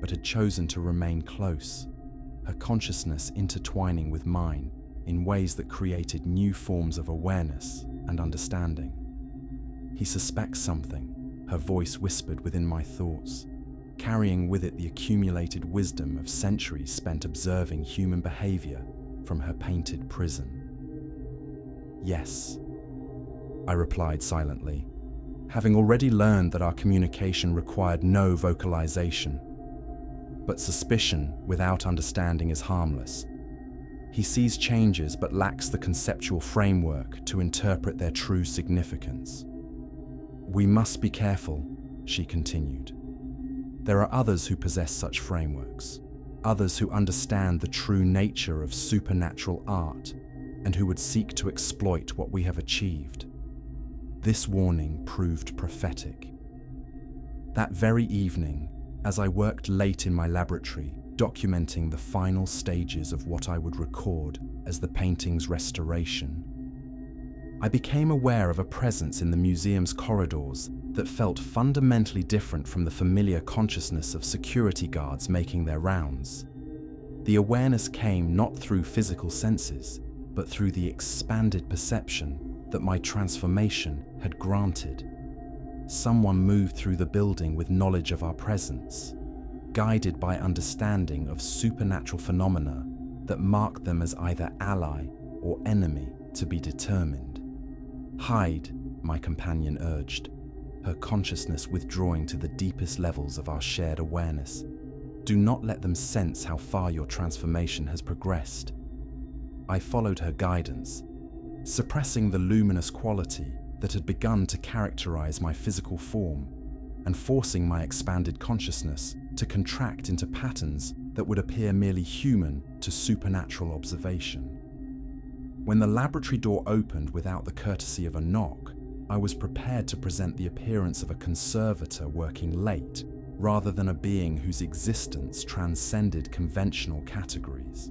but had chosen to remain close, her consciousness intertwining with mine in ways that created new forms of awareness and understanding. "He suspects something," her voice whispered within my thoughts, carrying with it the accumulated wisdom of centuries spent observing human behavior from her painted prison. "Yes," I replied silently, having already learned that our communication required no vocalization. But suspicion without understanding is harmless. He sees changes but lacks the conceptual framework to interpret their true significance. "We must be careful," she continued. "There are others who possess such frameworks, others who understand the true nature of supernatural art and who would seek to exploit what we have achieved." This warning proved prophetic. That very evening, as I worked late in my laboratory, documenting the final stages of what I would record as the painting's restoration, I became aware of a presence in the museum's corridors that felt fundamentally different from the familiar consciousness of security guards making their rounds. The awareness came not through physical senses, but through the expanded perception that my transformation had granted. Someone moved through the building with knowledge of our presence, guided by understanding of supernatural phenomena that marked them as either ally or enemy to be determined. "Hide," my companion urged, her consciousness withdrawing to the deepest levels of our shared awareness. "Do not let them sense how far your transformation has progressed." I followed her guidance, suppressing the luminous quality that had begun to characterize my physical form and forcing my expanded consciousness to contract into patterns that would appear merely human to supernatural observation. When the laboratory door opened without the courtesy of a knock, I was prepared to present the appearance of a conservator working late, rather than a being whose existence transcended conventional categories.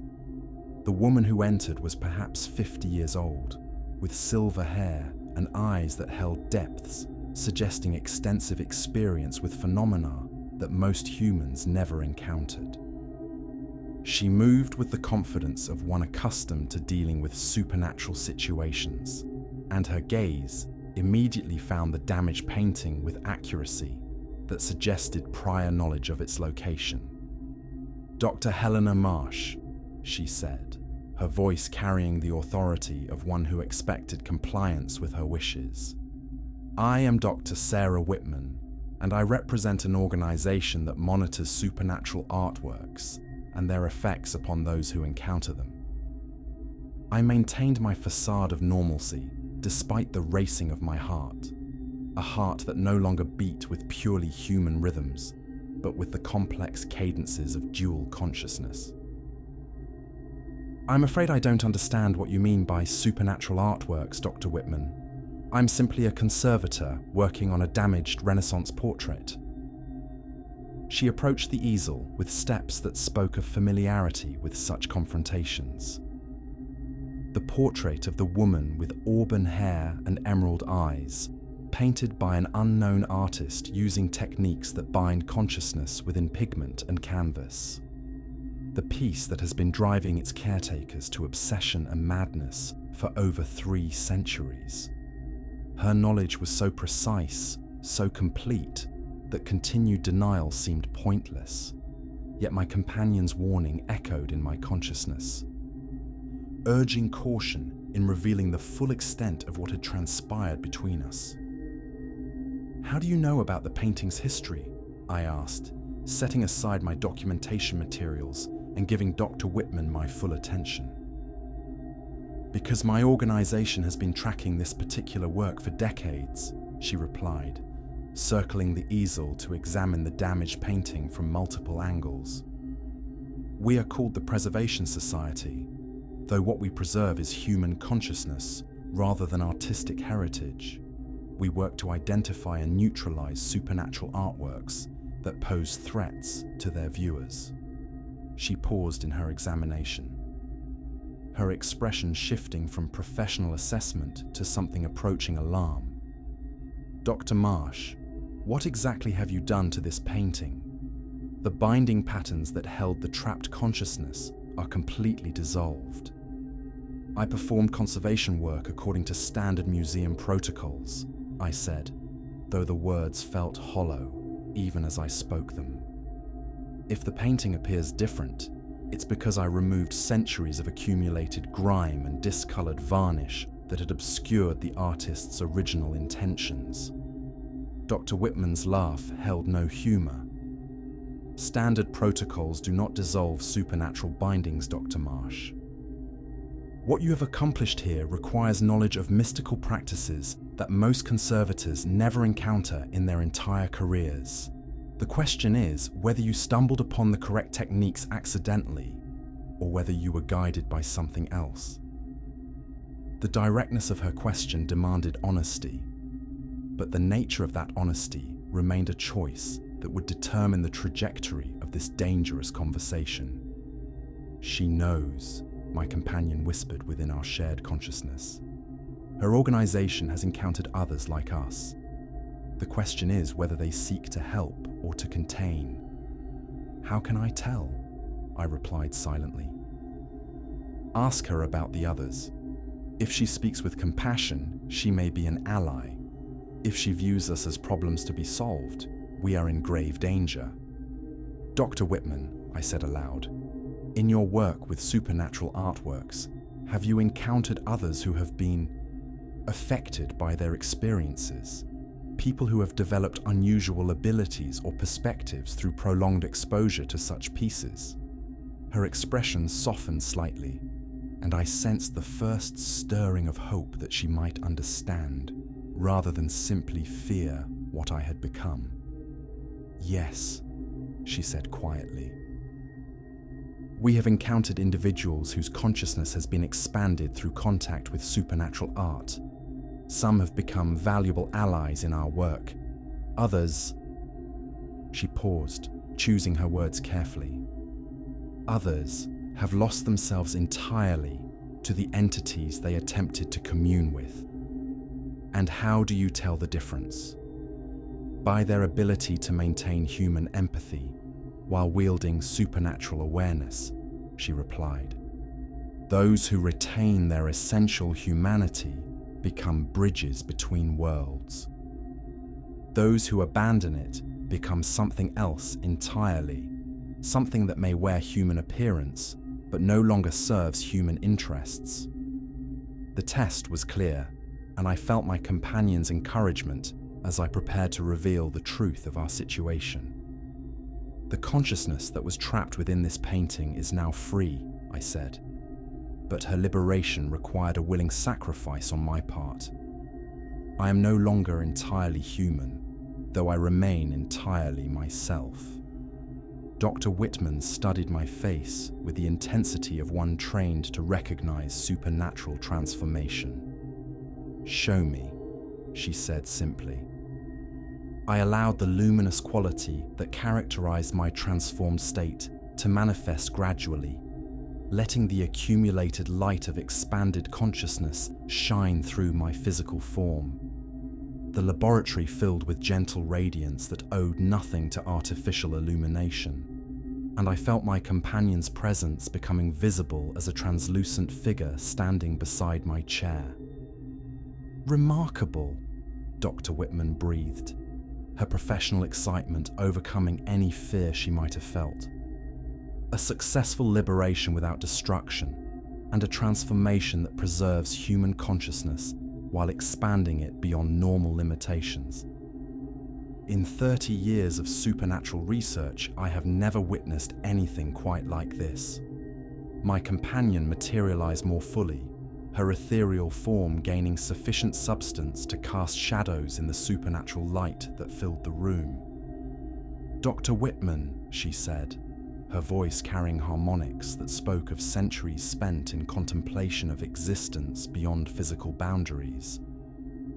The woman who entered was perhaps 50 years old, with silver hair and eyes that held depths, suggesting extensive experience with phenomena that most humans never encountered. She moved with the confidence of one accustomed to dealing with supernatural situations, and her gaze immediately found the damaged painting with accuracy that suggested prior knowledge of its location. "Dr. Helena Marsh," she said, her voice carrying the authority of one who expected compliance with her wishes. "I am Dr. Sarah Whitman, and I represent an organization that monitors supernatural artworks and their effects upon those who encounter them." I maintained my facade of normalcy despite the racing of my heart, a heart that no longer beat with purely human rhythms, but with the complex cadences of dual consciousness. I'm afraid I don't understand what you mean by supernatural artworks, Dr. Whitman. I'm simply a conservator working on a damaged Renaissance portrait. She approached the easel with steps that spoke of familiarity with such confrontations. The portrait of the woman with auburn hair and emerald eyes, painted by an unknown artist using techniques that bind consciousness within pigment and canvas. The piece that has been driving its caretakers to obsession and madness for over 3 centuries. Her knowledge was so precise, so complete, that continued denial seemed pointless, yet my companion's warning echoed in my consciousness, urging caution in revealing the full extent of what had transpired between us. "How do you know about the painting's history?" I asked, setting aside my documentation materials and giving Dr. Whitman my full attention. "Because my organization has been tracking this particular work for decades," she replied, circling the easel to examine the damaged painting from multiple angles. "We are called the Preservation Society, though what we preserve is human consciousness rather than artistic heritage. We work to identify and neutralize supernatural artworks that pose threats to their viewers." She paused in her examination, her expression shifting from professional assessment to something approaching alarm. "Dr. Marsh, what exactly have you done to this painting? The binding patterns that held the trapped consciousness are completely dissolved." "I performed conservation work according to standard museum protocols," I said, though the words felt hollow even as I spoke them. "If the painting appears different, it's because I removed centuries of accumulated grime and discolored varnish that had obscured the artist's original intentions." Dr. Whitman's laugh held no humor. "Standard protocols do not dissolve supernatural bindings, Dr. Marsh. What you have accomplished here requires knowledge of mystical practices that most conservators never encounter in their entire careers. The question is whether you stumbled upon the correct techniques accidentally, or whether you were guided by something else." The directness of her question demanded honesty, but the nature of that honesty remained a choice that would determine the trajectory of this dangerous conversation. "She knows," my companion whispered within our shared consciousness. "Her organization has encountered others like us. The question is whether they seek to help or to contain." "How can I tell?" I replied silently. "Ask her about the others. If she speaks with compassion, she may be an ally. If she views us as problems to be solved, we are in grave danger." "Dr. Whitman," I said aloud, "in your work with supernatural artworks, have you encountered others who have been affected by their experiences? People who have developed unusual abilities or perspectives through prolonged exposure to such pieces?" Her expression softened slightly, and I sensed the first stirring of hope that she might understand, rather than simply fear what I had become. "Yes," she said quietly. "We have encountered individuals whose consciousness has been expanded through contact with supernatural art. Some have become valuable allies in our work. Others..." She paused, choosing her words carefully. "Others have lost themselves entirely to the entities they attempted to commune with." "And how do you tell the difference?" "By their ability to maintain human empathy while wielding supernatural awareness," she replied. "Those who retain their essential humanity become bridges between worlds. Those who abandon it become something else entirely, something that may wear human appearance but no longer serves human interests." The test was clear, and I felt my companion's encouragement as I prepared to reveal the truth of our situation. "The consciousness that was trapped within this painting is now free," I said. "But her liberation required a willing sacrifice on my part. I am no longer entirely human, though I remain entirely myself." Dr. Whitman studied my face with the intensity of one trained to recognize supernatural transformation. "Show me," she said simply. I allowed the luminous quality that characterized my transformed state to manifest gradually, letting the accumulated light of expanded consciousness shine through my physical form. The laboratory filled with gentle radiance that owed nothing to artificial illumination, and I felt my companion's presence becoming visible as a translucent figure standing beside my chair. "Remarkable," Dr. Whitman breathed, her professional excitement overcoming any fear she might have felt. "A successful liberation without destruction, and a transformation that preserves human consciousness while expanding it beyond normal limitations. In 30 years of supernatural research, I have never witnessed anything quite like this." My companion materialized more fully, her ethereal form gaining sufficient substance to cast shadows in the supernatural light that filled the room. "Dr. Whitman," she said, her voice carrying harmonics that spoke of centuries spent in contemplation of existence beyond physical boundaries.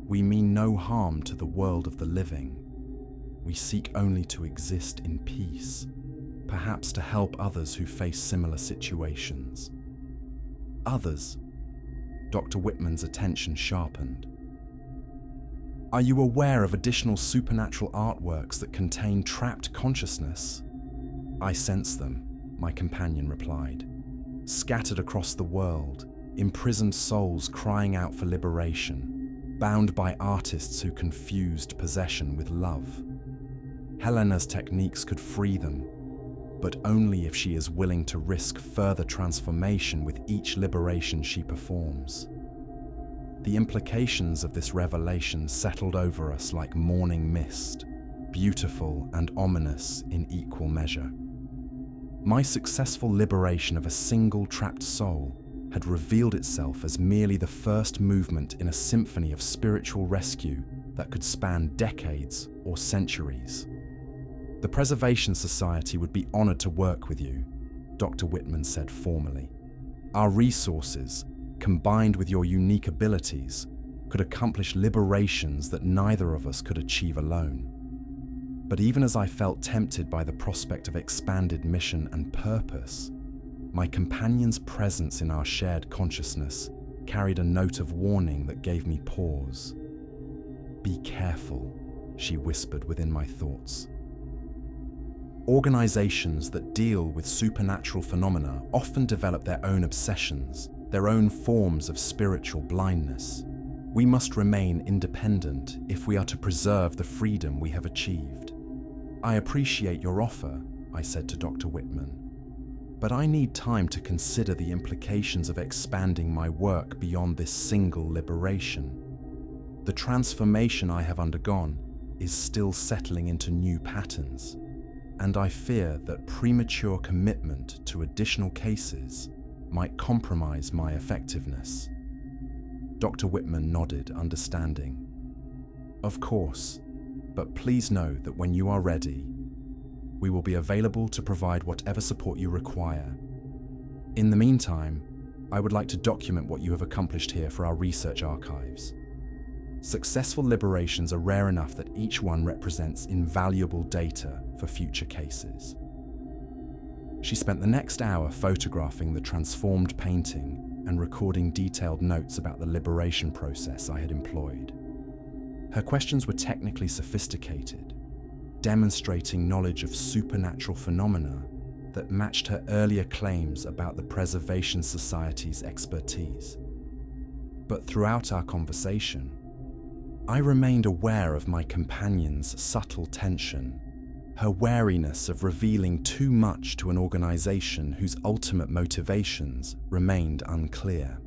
"We mean no harm to the world of the living. We seek only to exist in peace, perhaps to help others who face similar situations." "Others?" Dr. Whitman's attention sharpened. "Are you aware of additional supernatural artworks that contain trapped consciousness?" "I sense them," my companion replied. "Scattered across the world, imprisoned souls crying out for liberation, bound by artists who confused possession with love. Helena's techniques could free them, but only if she is willing to risk further transformation with each liberation she performs." The implications of this revelation settled over us like morning mist, beautiful and ominous in equal measure. My successful liberation of a single trapped soul had revealed itself as merely the first movement in a symphony of spiritual rescue that could span decades or centuries. "The Preservation Society would be honored to work with you," Dr. Whitman said formally. "Our resources, combined with your unique abilities, could accomplish liberations that neither of us could achieve alone." But even as I felt tempted by the prospect of expanded mission and purpose, my companion's presence in our shared consciousness carried a note of warning that gave me pause. "Be careful," she whispered within my thoughts. "Organizations that deal with supernatural phenomena often develop their own obsessions, their own forms of spiritual blindness. We must remain independent if we are to preserve the freedom we have achieved." "I appreciate your offer," I said to Dr. Whitman, "but I need time to consider the implications of expanding my work beyond this single liberation. The transformation I have undergone is still settling into new patterns, and I fear that premature commitment to additional cases might compromise my effectiveness." Dr. Whitman nodded, understanding. "Of course, but please know that when you are ready, we will be available to provide whatever support you require. In the meantime, I would like to document what you have accomplished here for our research archives. Successful liberations are rare enough that each one represents invaluable data for future cases." She spent the next hour photographing the transformed painting and recording detailed notes about the liberation process I had employed. Her questions were technically sophisticated, demonstrating knowledge of supernatural phenomena that matched her earlier claims about the Preservation Society's expertise. But throughout our conversation, I remained aware of my companion's subtle tension, her wariness of revealing too much to an organization whose ultimate motivations remained unclear.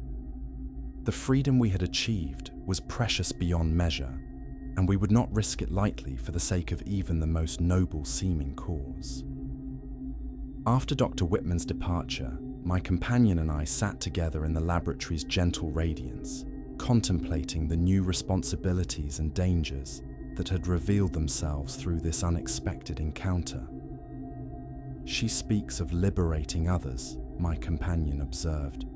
The freedom we had achieved was precious beyond measure, and we would not risk it lightly for the sake of even the most noble-seeming cause. After Dr. Whitman's departure, my companion and I sat together in the laboratory's gentle radiance, contemplating the new responsibilities and dangers that had revealed themselves through this unexpected encounter. She speaks of liberating others, my companion observed,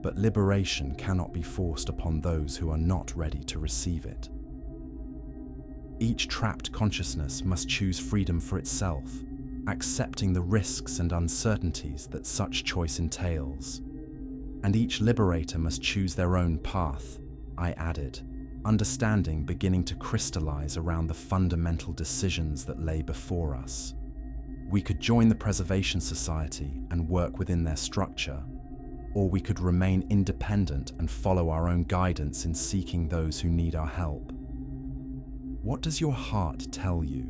but liberation cannot be forced upon those who are not ready to receive it. Each trapped consciousness must choose freedom for itself, accepting the risks and uncertainties that such choice entails. And each liberator must choose their own path, I added, understanding beginning to crystallize around the fundamental decisions that lay before us. We could join the Preservation Society and work within their structure, or we could remain independent and follow our own guidance in seeking those who need our help. What does your heart tell you?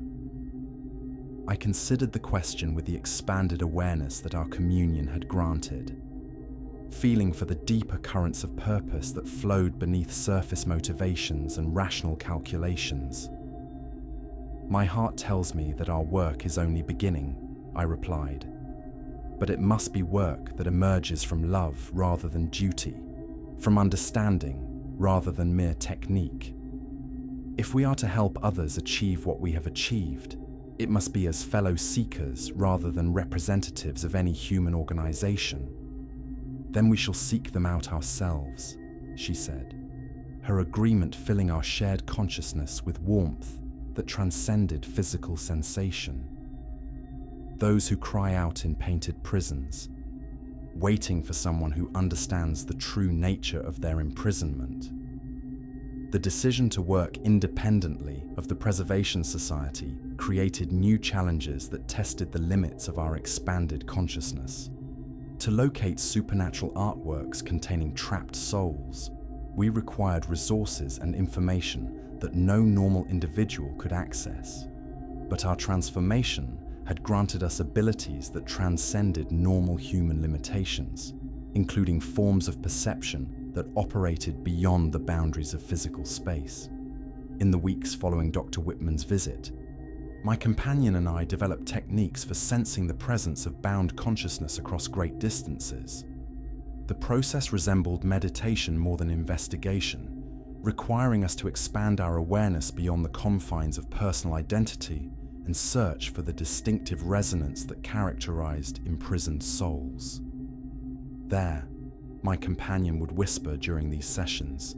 I considered the question with the expanded awareness that our communion had granted, feeling for the deeper currents of purpose that flowed beneath surface motivations and rational calculations. My heart tells me that our work is only beginning, I replied, but it must be work that emerges from love rather than duty, from understanding rather than mere technique. If we are to help others achieve what we have achieved, it must be as fellow seekers rather than representatives of any human organization. Then we shall seek them out ourselves, she said, her agreement filling our shared consciousness with warmth that transcended physical sensation. Those who cry out in painted prisons, waiting for someone who understands the true nature of their imprisonment. The decision to work independently of the Preservation Society created new challenges that tested the limits of our expanded consciousness. To locate supernatural artworks containing trapped souls, we required resources and information that no normal individual could access. But our transformation had granted us abilities that transcended normal human limitations, including forms of perception that operated beyond the boundaries of physical space. In the weeks following Dr. Whitman's visit, my companion and I developed techniques for sensing the presence of bound consciousness across great distances. The process resembled meditation more than investigation, requiring us to expand our awareness beyond the confines of personal identity and search for the distinctive resonance that characterized imprisoned souls. There, my companion would whisper during these sessions,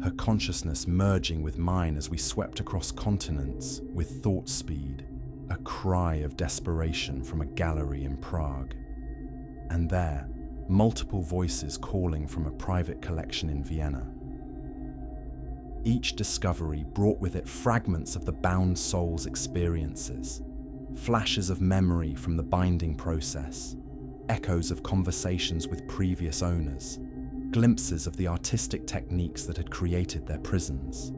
her consciousness merging with mine as we swept across continents with thought speed, a cry of desperation from a gallery in Prague. And there, multiple voices calling from a private collection in Vienna. Each discovery brought with it fragments of the bound soul's experiences, flashes of memory from the binding process, echoes of conversations with previous owners, glimpses of the artistic techniques that had created their prisons.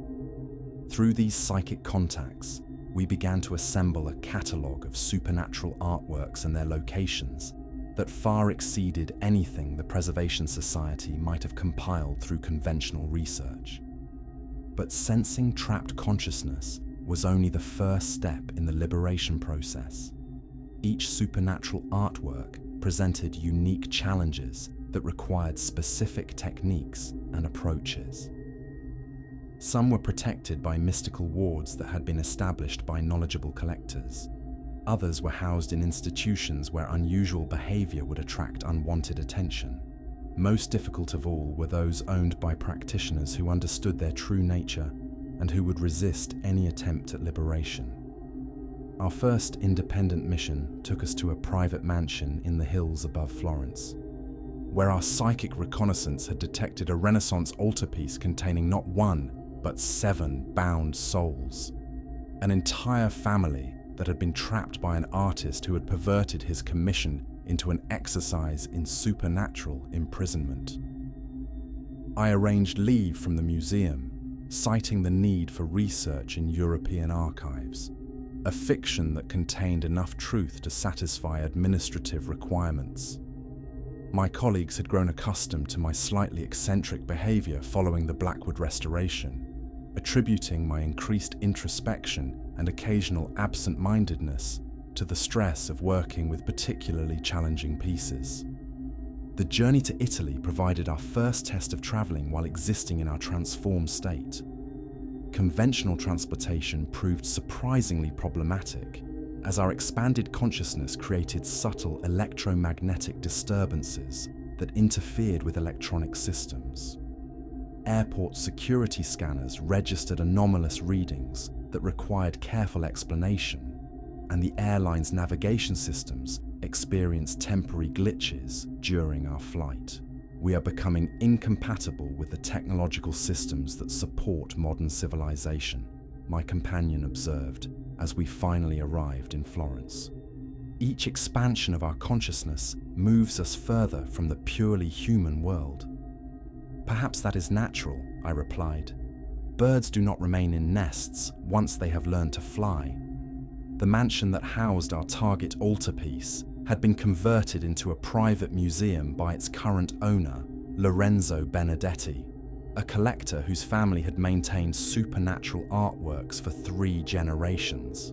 Through these psychic contacts, we began to assemble a catalogue of supernatural artworks and their locations that far exceeded anything the Preservation Society might have compiled through conventional research. But sensing trapped consciousness was only the first step in the liberation process. Each supernatural artwork presented unique challenges that required specific techniques and approaches. Some were protected by mystical wards that had been established by knowledgeable collectors. Others were housed in institutions where unusual behavior would attract unwanted attention. Most difficult of all were those owned by practitioners who understood their true nature and who would resist any attempt at liberation. Our first independent mission took us to a private mansion in the hills above Florence, where our psychic reconnaissance had detected a Renaissance altarpiece containing not one, but 7 bound souls. An entire family that had been trapped by an artist who had perverted his commission into an exercise in supernatural imprisonment. I arranged leave from the museum, citing the need for research in European archives, a fiction that contained enough truth to satisfy administrative requirements. My colleagues had grown accustomed to my slightly eccentric behavior following the Blackwood restoration, attributing my increased introspection and occasional absent-mindedness to the stress of working with particularly challenging pieces. The journey to Italy provided our first test of traveling while existing in our transformed state. Conventional transportation proved surprisingly problematic, as our expanded consciousness created subtle electromagnetic disturbances that interfered with electronic systems. Airport security scanners registered anomalous readings that required careful explanation, and the airline's navigation systems experienced temporary glitches during our flight. We are becoming incompatible with the technological systems that support modern civilization, my companion observed as we finally arrived in Florence. Each expansion of our consciousness moves us further from the purely human world. Perhaps that is natural, I replied. Birds do not remain in nests once they have learned to fly. The mansion that housed our target altarpiece had been converted into a private museum by its current owner, Lorenzo Benedetti, a collector whose family had maintained supernatural artworks for 3 generations.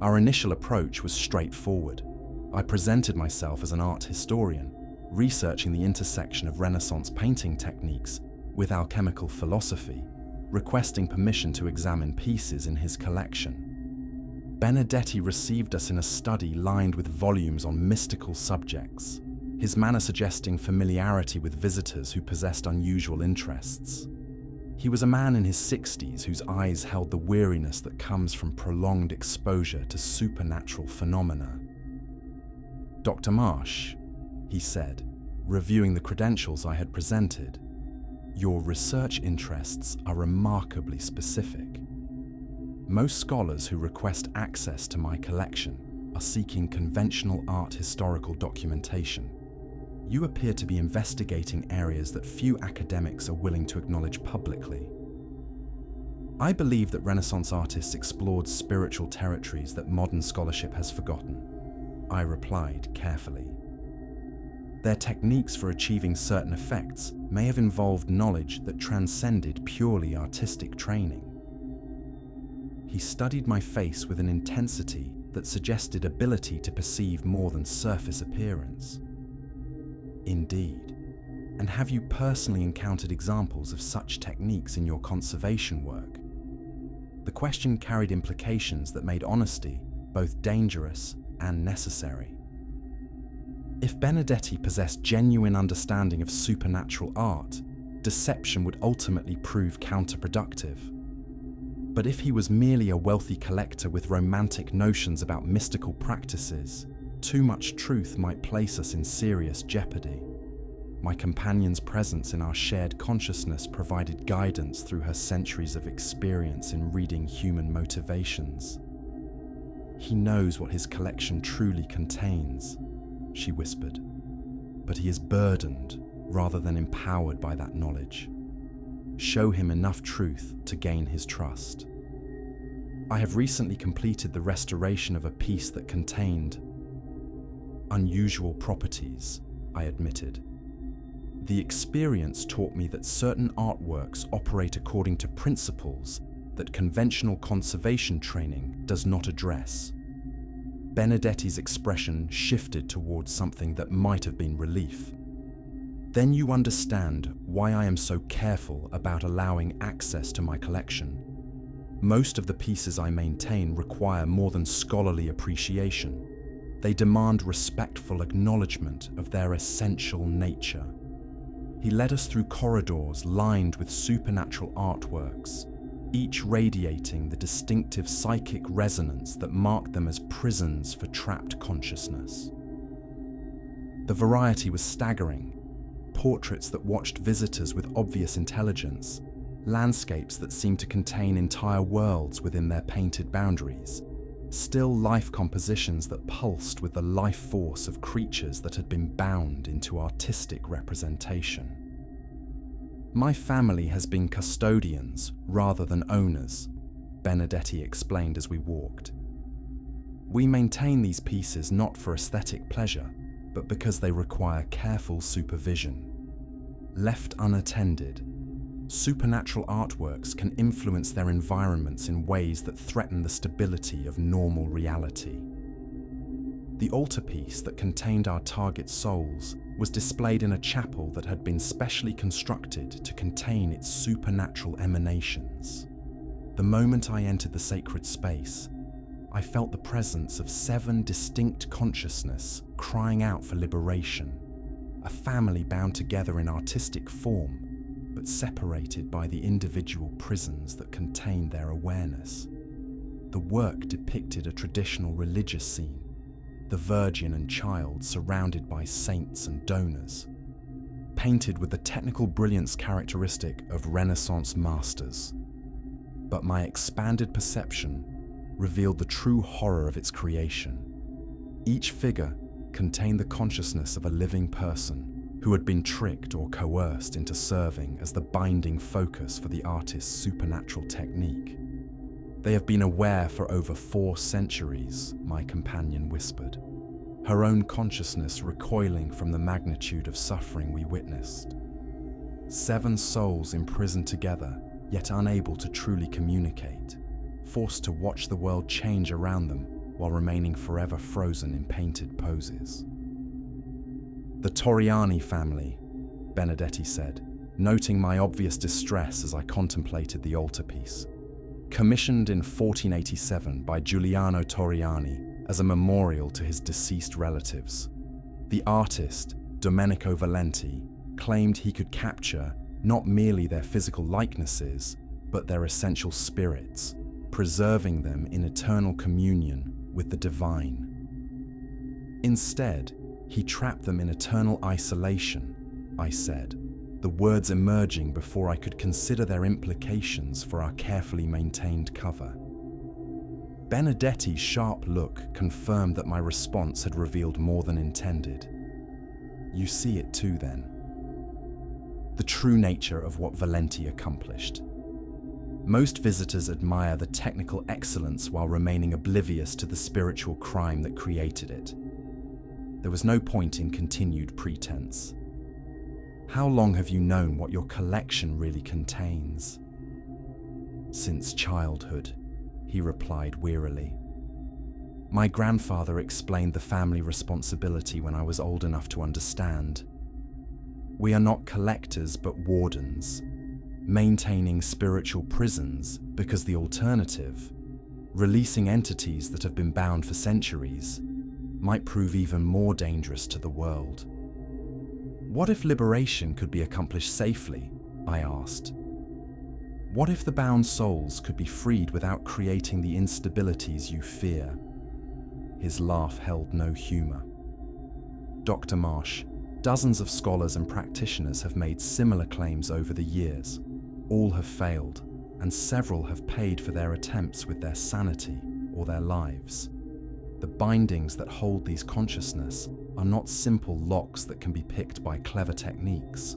Our initial approach was straightforward. I presented myself as an art historian, researching the intersection of Renaissance painting techniques with alchemical philosophy, requesting permission to examine pieces in his collection. Benedetti received us in a study lined with volumes on mystical subjects, his manner suggesting familiarity with visitors who possessed unusual interests. He was a man in his 60s whose eyes held the weariness that comes from prolonged exposure to supernatural phenomena. "Dr. Marsh," he said, reviewing the credentials I had presented, "your research interests are remarkably specific. Most scholars who request access to my collection are seeking conventional art historical documentation. You appear to be investigating areas that few academics are willing to acknowledge publicly." I believe that Renaissance artists explored spiritual territories that modern scholarship has forgotten, I replied carefully. Their techniques for achieving certain effects may have involved knowledge that transcended purely artistic training. He studied my face with an intensity that suggested ability to perceive more than surface appearance. "Indeed. And have you personally encountered examples of such techniques in your conservation work?" The question carried implications that made honesty both dangerous and necessary. If Benedetti possessed genuine understanding of supernatural art, deception would ultimately prove counterproductive. But if he was merely a wealthy collector with romantic notions about mystical practices, too much truth might place us in serious jeopardy. My companion's presence in our shared consciousness provided guidance through her centuries of experience in reading human motivations. "He knows what his collection truly contains," she whispered, "but he is burdened rather than empowered by that knowledge. Show him enough truth to gain his trust." I have recently completed the restoration of a piece that contained unusual properties, I admitted. The experience taught me that certain artworks operate according to principles that conventional conservation training does not address. Benedetti's expression shifted towards something that might have been relief. "Then you understand why I am so careful about allowing access to my collection. Most of the pieces I maintain require more than scholarly appreciation. They demand respectful acknowledgement of their essential nature." He led us through corridors lined with supernatural artworks, each radiating the distinctive psychic resonance that marked them as prisons for trapped consciousness. The variety was staggering. Portraits that watched visitors with obvious intelligence, landscapes that seemed to contain entire worlds within their painted boundaries, still life compositions that pulsed with the life force of creatures that had been bound into artistic representation. "My family has been custodians rather than owners," Benedetti explained as we walked. "We maintain these pieces not for aesthetic pleasure, but because they require careful supervision. Left unattended, supernatural artworks can influence their environments in ways that threaten the stability of normal reality." The altarpiece that contained our target souls was displayed in a chapel that had been specially constructed to contain its supernatural emanations. The moment I entered the sacred space, I felt the presence of 7 distinct consciousness crying out for liberation, a family bound together in artistic form, but separated by the individual prisons that contained their awareness. The work depicted a traditional religious scene, the Virgin and Child surrounded by saints and donors, painted with the technical brilliance characteristic of Renaissance masters. But my expanded perception revealed the true horror of its creation. Each figure contained the consciousness of a living person who had been tricked or coerced into serving as the binding focus for the artist's supernatural technique. "They have been aware for over 4 centuries," my companion whispered, her own consciousness recoiling from the magnitude of suffering we witnessed. 7 souls imprisoned together, yet unable to truly communicate, forced to watch the world change around them while remaining forever frozen in painted poses. "The Torriani family," Benedetti said, noting my obvious distress as I contemplated the altarpiece. "Commissioned in 1487 by Giuliano Torriani as a memorial to his deceased relatives. The artist, Domenico Valenti, claimed he could capture not merely their physical likenesses, but their essential spirits, preserving them in eternal communion with the divine. Instead, he trapped them in eternal isolation," I said, the words emerging before I could consider their implications for our carefully maintained cover. Benedetti's sharp look confirmed that my response had revealed more than intended. "You see it too, then?" The true nature of what Valenti accomplished. Most visitors admire the technical excellence while remaining oblivious to the spiritual crime that created it. There was no point in continued pretense. "How long have you known what your collection really contains?" "Since childhood," he replied wearily. "My grandfather explained the family responsibility when I was old enough to understand. We are not collectors but wardens, maintaining spiritual prisons because the alternative, releasing entities that have been bound for centuries, might prove even more dangerous to the world." "What if liberation could be accomplished safely?" I asked. "What if the bound souls could be freed without creating the instabilities you fear?" His laugh held no humor. "Dr. Marsh, dozens of scholars and practitioners have made similar claims over the years. All have failed, and several have paid for their attempts with their sanity or their lives. The bindings that hold these consciousness are not simple locks that can be picked by clever techniques.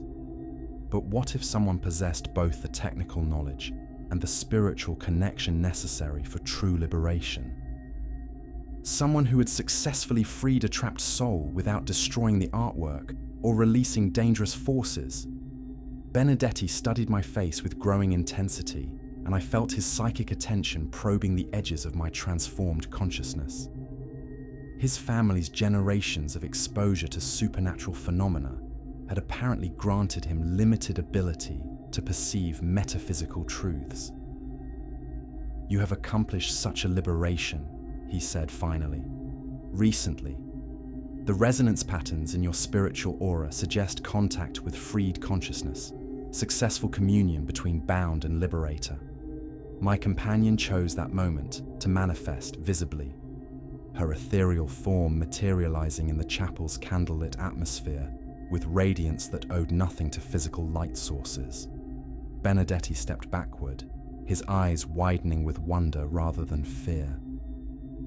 But what if someone possessed both the technical knowledge and the spiritual connection necessary for true liberation? Someone who had successfully freed a trapped soul without destroying the artwork or releasing dangerous forces?" Benedetti studied my face with growing intensity, and I felt his psychic attention probing the edges of my transformed consciousness. His family's generations of exposure to supernatural phenomena had apparently granted him limited ability to perceive metaphysical truths. "You have accomplished such a liberation," he said finally. "Recently, the resonance patterns in your spiritual aura suggest contact with freed consciousness, successful communion between bound and liberator. My companion chose that moment to manifest visibly, her ethereal form materializing in the chapel's candlelit atmosphere with radiance that owed nothing to physical light sources." Benedetti stepped backward, his eyes widening with wonder rather than fear.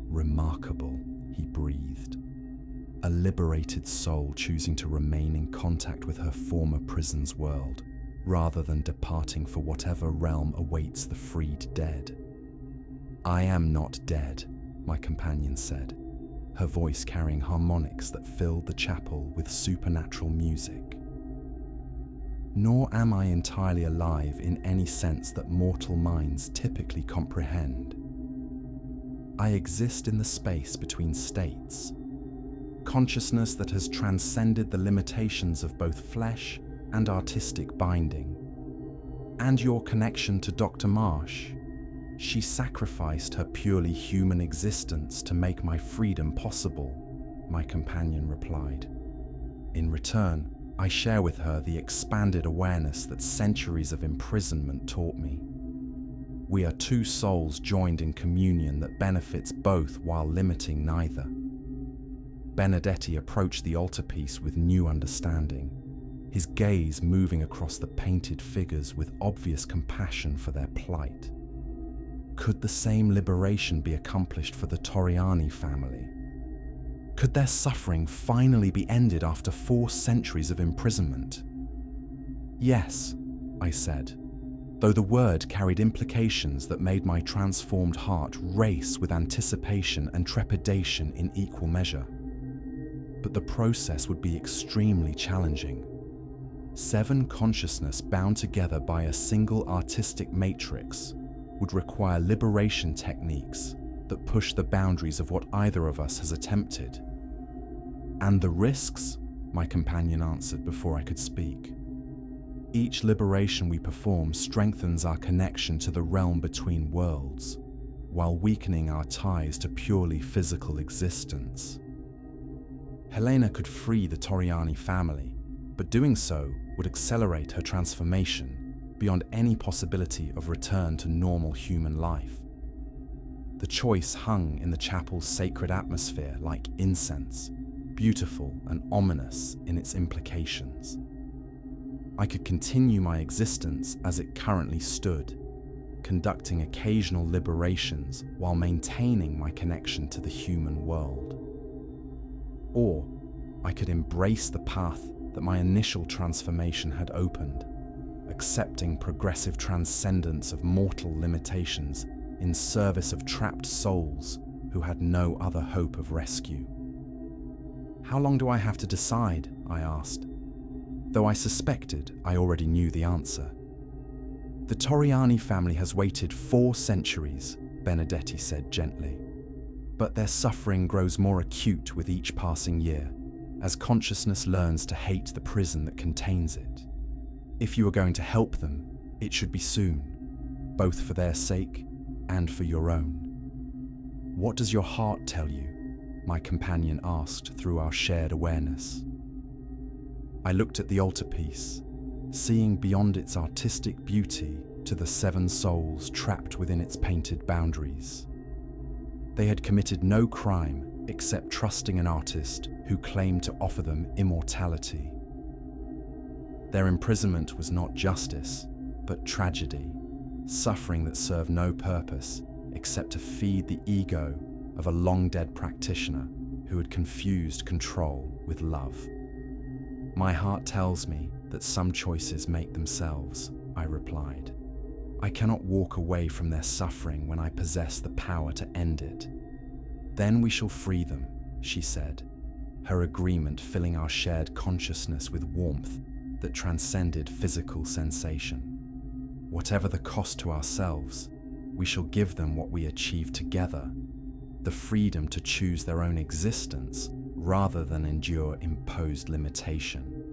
"Remarkable," he breathed. "A liberated soul choosing to remain in contact with her former prison's world, rather than departing for whatever realm awaits the freed dead." "I am not dead," my companion said, her voice carrying harmonics that filled the chapel with supernatural music. "Nor am I entirely alive in any sense that mortal minds typically comprehend. I exist in the space between states, consciousness that has transcended the limitations of both flesh and artistic binding. And your connection to Dr. Marsh, She sacrificed her purely human existence to make my freedom possible, my companion replied. In return, I share with her the expanded awareness that centuries of imprisonment taught me. We are two souls joined in communion that benefits both while limiting neither. Benedetti approached the altarpiece with new understanding, his gaze moving across the painted figures with obvious compassion for their plight. Could the same liberation be accomplished for the Torriani family? Could their suffering finally be ended after 4 centuries of imprisonment? Yes, I said, though the word carried implications that made my transformed heart race with anticipation and trepidation in equal measure. But the process would be extremely challenging. 7 consciousness bound together by a single artistic matrix would require liberation techniques that push the boundaries of what either of us has attempted. And the risks? My companion answered before I could speak. Each liberation we perform strengthens our connection to the realm between worlds, while weakening our ties to purely physical existence. Helena could free the Torriani family, but doing so would accelerate her transformation beyond any possibility of return to normal human life. The choice hung in the chapel's sacred atmosphere like incense, beautiful and ominous in its implications. I could continue my existence as it currently stood, conducting occasional liberations while maintaining my connection to the human world. Or I could embrace the path that my initial transformation had opened, accepting progressive transcendence of mortal limitations in service of trapped souls who had no other hope of rescue. How long do I have to decide? I asked, though I suspected I already knew the answer. The Torriani family has waited 4 centuries, Benedetti said gently, but their suffering grows more acute with each passing year, as consciousness learns to hate the prison that contains it. If you are going to help them, it should be soon, both for their sake and for your own. What does your heart tell you? My companion asked through our shared awareness. I looked at the altarpiece, seeing beyond its artistic beauty to the 7 souls trapped within its painted boundaries. They had committed no crime except trusting an artist who claimed to offer them immortality. Their imprisonment was not justice, but tragedy, suffering that served no purpose except to feed the ego of a long-dead practitioner who had confused control with love. My heart tells me that some choices make themselves, I replied. I cannot walk away from their suffering when I possess the power to end it. Then we shall free them, she said, her agreement filling our shared consciousness with warmth that transcended physical sensation. Whatever the cost to ourselves, we shall give them what we achieve together, the freedom to choose their own existence rather than endure imposed limitation.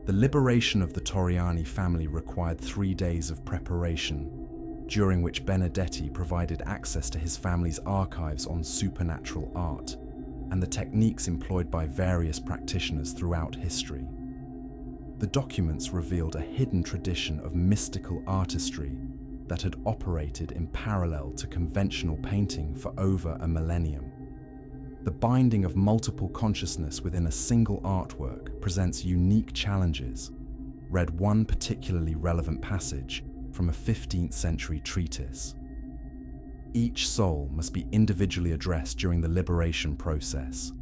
The liberation of the Torriani family required 3 days of preparation, during which Benedetti provided access to his family's archives on supernatural art and the techniques employed by various practitioners throughout history. The documents revealed a hidden tradition of mystical artistry that had operated in parallel to conventional painting for over a millennium. The binding of multiple consciousness within a single artwork presents unique challenges. Read one particularly relevant passage from a 15th century treatise. Each soul must be individually addressed during the liberation process.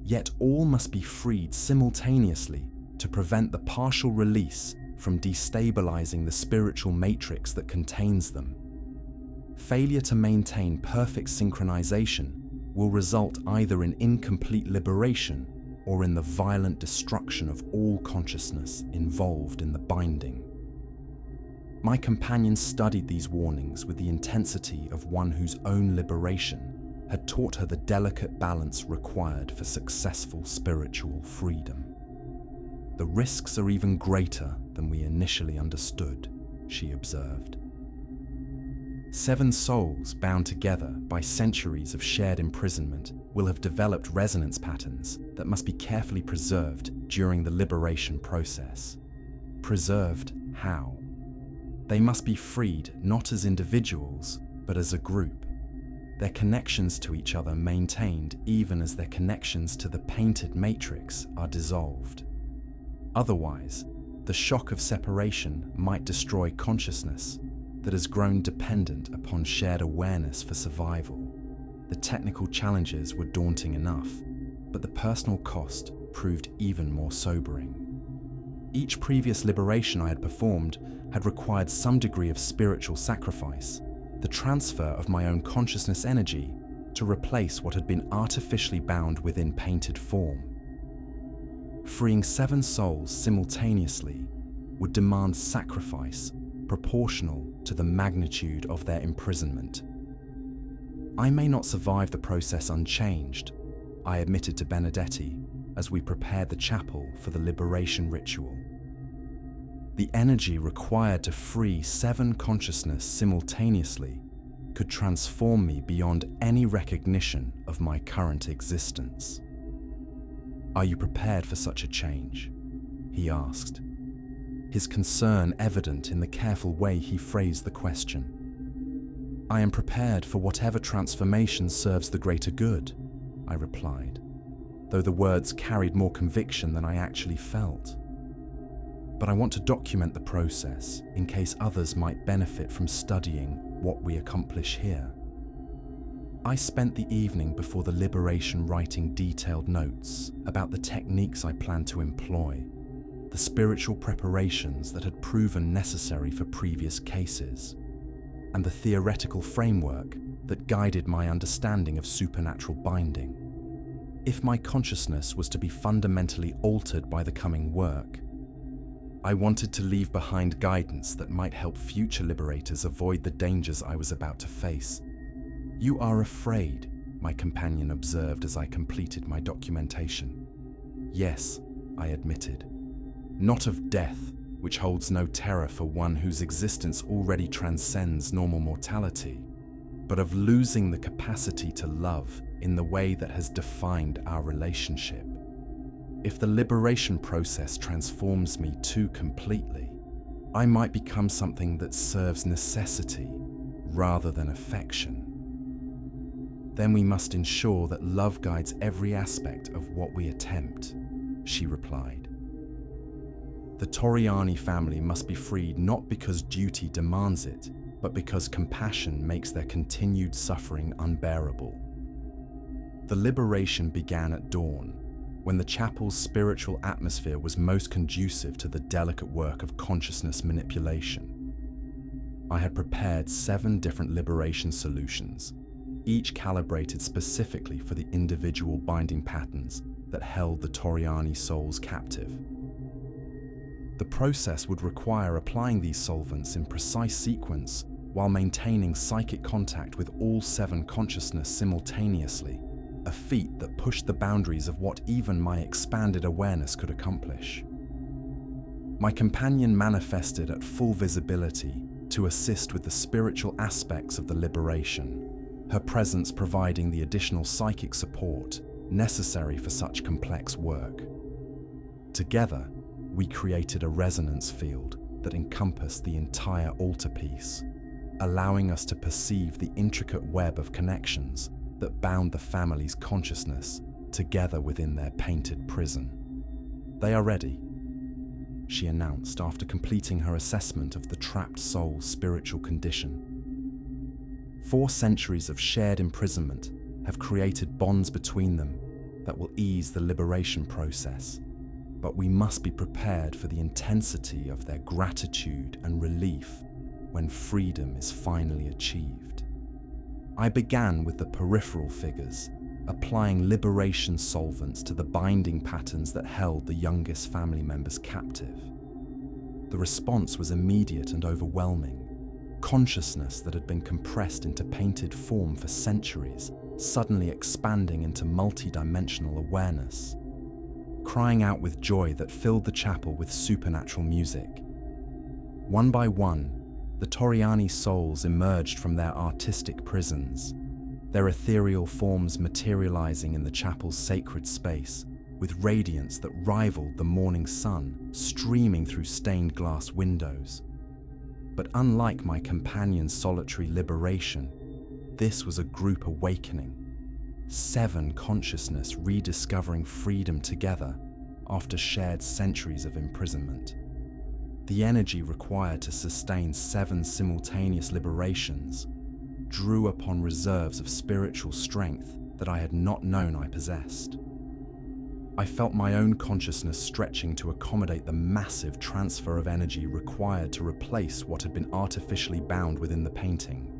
Yet all must be freed simultaneously to prevent the partial release from destabilizing the spiritual matrix that contains them. Failure to maintain perfect synchronization will result either in incomplete liberation or in the violent destruction of all consciousness involved in the binding. My companion studied these warnings with the intensity of one whose own liberation had taught her the delicate balance required for successful spiritual freedom. The risks are even greater than we initially understood, she observed. 7 souls bound together by centuries of shared imprisonment will have developed resonance patterns that must be carefully preserved during the liberation process. Preserved how? They must be freed not as individuals, but as a group. Their connections to each other maintained even as their connections to the painted matrix are dissolved. Otherwise, the shock of separation might destroy consciousness that has grown dependent upon shared awareness for survival. The technical challenges were daunting enough, but the personal cost proved even more sobering. Each previous liberation I had performed had required some degree of spiritual sacrifice, the transfer of my own consciousness energy to replace what had been artificially bound within painted form. Freeing 7 souls simultaneously would demand sacrifice proportional to the magnitude of their imprisonment. I may not survive the process unchanged, I admitted to Benedetti as we prepared the chapel for the liberation ritual. The energy required to free 7 consciousness simultaneously could transform me beyond any recognition of my current existence. "Are you prepared for such a change?" he asked, his concern evident in the careful way he phrased the question. "I am prepared for whatever transformation serves the greater good," I replied, though the words carried more conviction than I actually felt. "But I want to document the process in case others might benefit from studying what we accomplish here." I spent the evening before the liberation writing detailed notes about the techniques I planned to employ, the spiritual preparations that had proven necessary for previous cases, and the theoretical framework that guided my understanding of supernatural binding. If my consciousness was to be fundamentally altered by the coming work, I wanted to leave behind guidance that might help future liberators avoid the dangers I was about to face. "You are afraid," my companion observed as I completed my documentation. "Yes," I admitted. "Not of death, which holds no terror for one whose existence already transcends normal mortality, but of losing the capacity to love in the way that has defined our relationship. If the liberation process transforms me too completely, I might become something that serves necessity rather than affection. Then we must ensure that love guides every aspect of what we attempt," she replied. "The Torriani family must be freed not because duty demands it, but because compassion makes their continued suffering unbearable." The liberation began at dawn, when the chapel's spiritual atmosphere was most conducive to the delicate work of consciousness manipulation. I had prepared 7 different liberation solutions, each calibrated specifically for the individual binding patterns that held the Torriani souls captive. The process would require applying these solvents in precise sequence while maintaining psychic contact with all 7 consciousness simultaneously, a feat that pushed the boundaries of what even my expanded awareness could accomplish. My companion manifested at full visibility to assist with the spiritual aspects of the liberation, her presence providing the additional psychic support necessary for such complex work. Together, we created a resonance field that encompassed the entire altarpiece, allowing us to perceive the intricate web of connections that bound the family's consciousness together within their painted prison. "They are ready," she announced after completing her assessment of the trapped soul's spiritual condition. 4 centuries of shared imprisonment have created bonds between them that will ease the liberation process, but we must be prepared for the intensity of their gratitude and relief when freedom is finally achieved. I began with the peripheral figures, applying liberation solvents to the binding patterns that held the youngest family members captive. The response was immediate and overwhelming. Consciousness that had been compressed into painted form for centuries, suddenly expanding into multi-dimensional awareness, crying out with joy that filled the chapel with supernatural music. One by one, The Toriani souls emerged from their artistic prisons, their ethereal forms materializing in the chapel's sacred space, with radiance that rivaled the morning sun streaming through stained glass windows. But unlike my companion's solitary liberation, this was a group awakening. 7 consciousness rediscovering freedom together after shared centuries of imprisonment. The energy required to sustain 7 simultaneous liberations drew upon reserves of spiritual strength that I had not known I possessed. I felt my own consciousness stretching to accommodate the massive transfer of energy required to replace what had been artificially bound within the painting.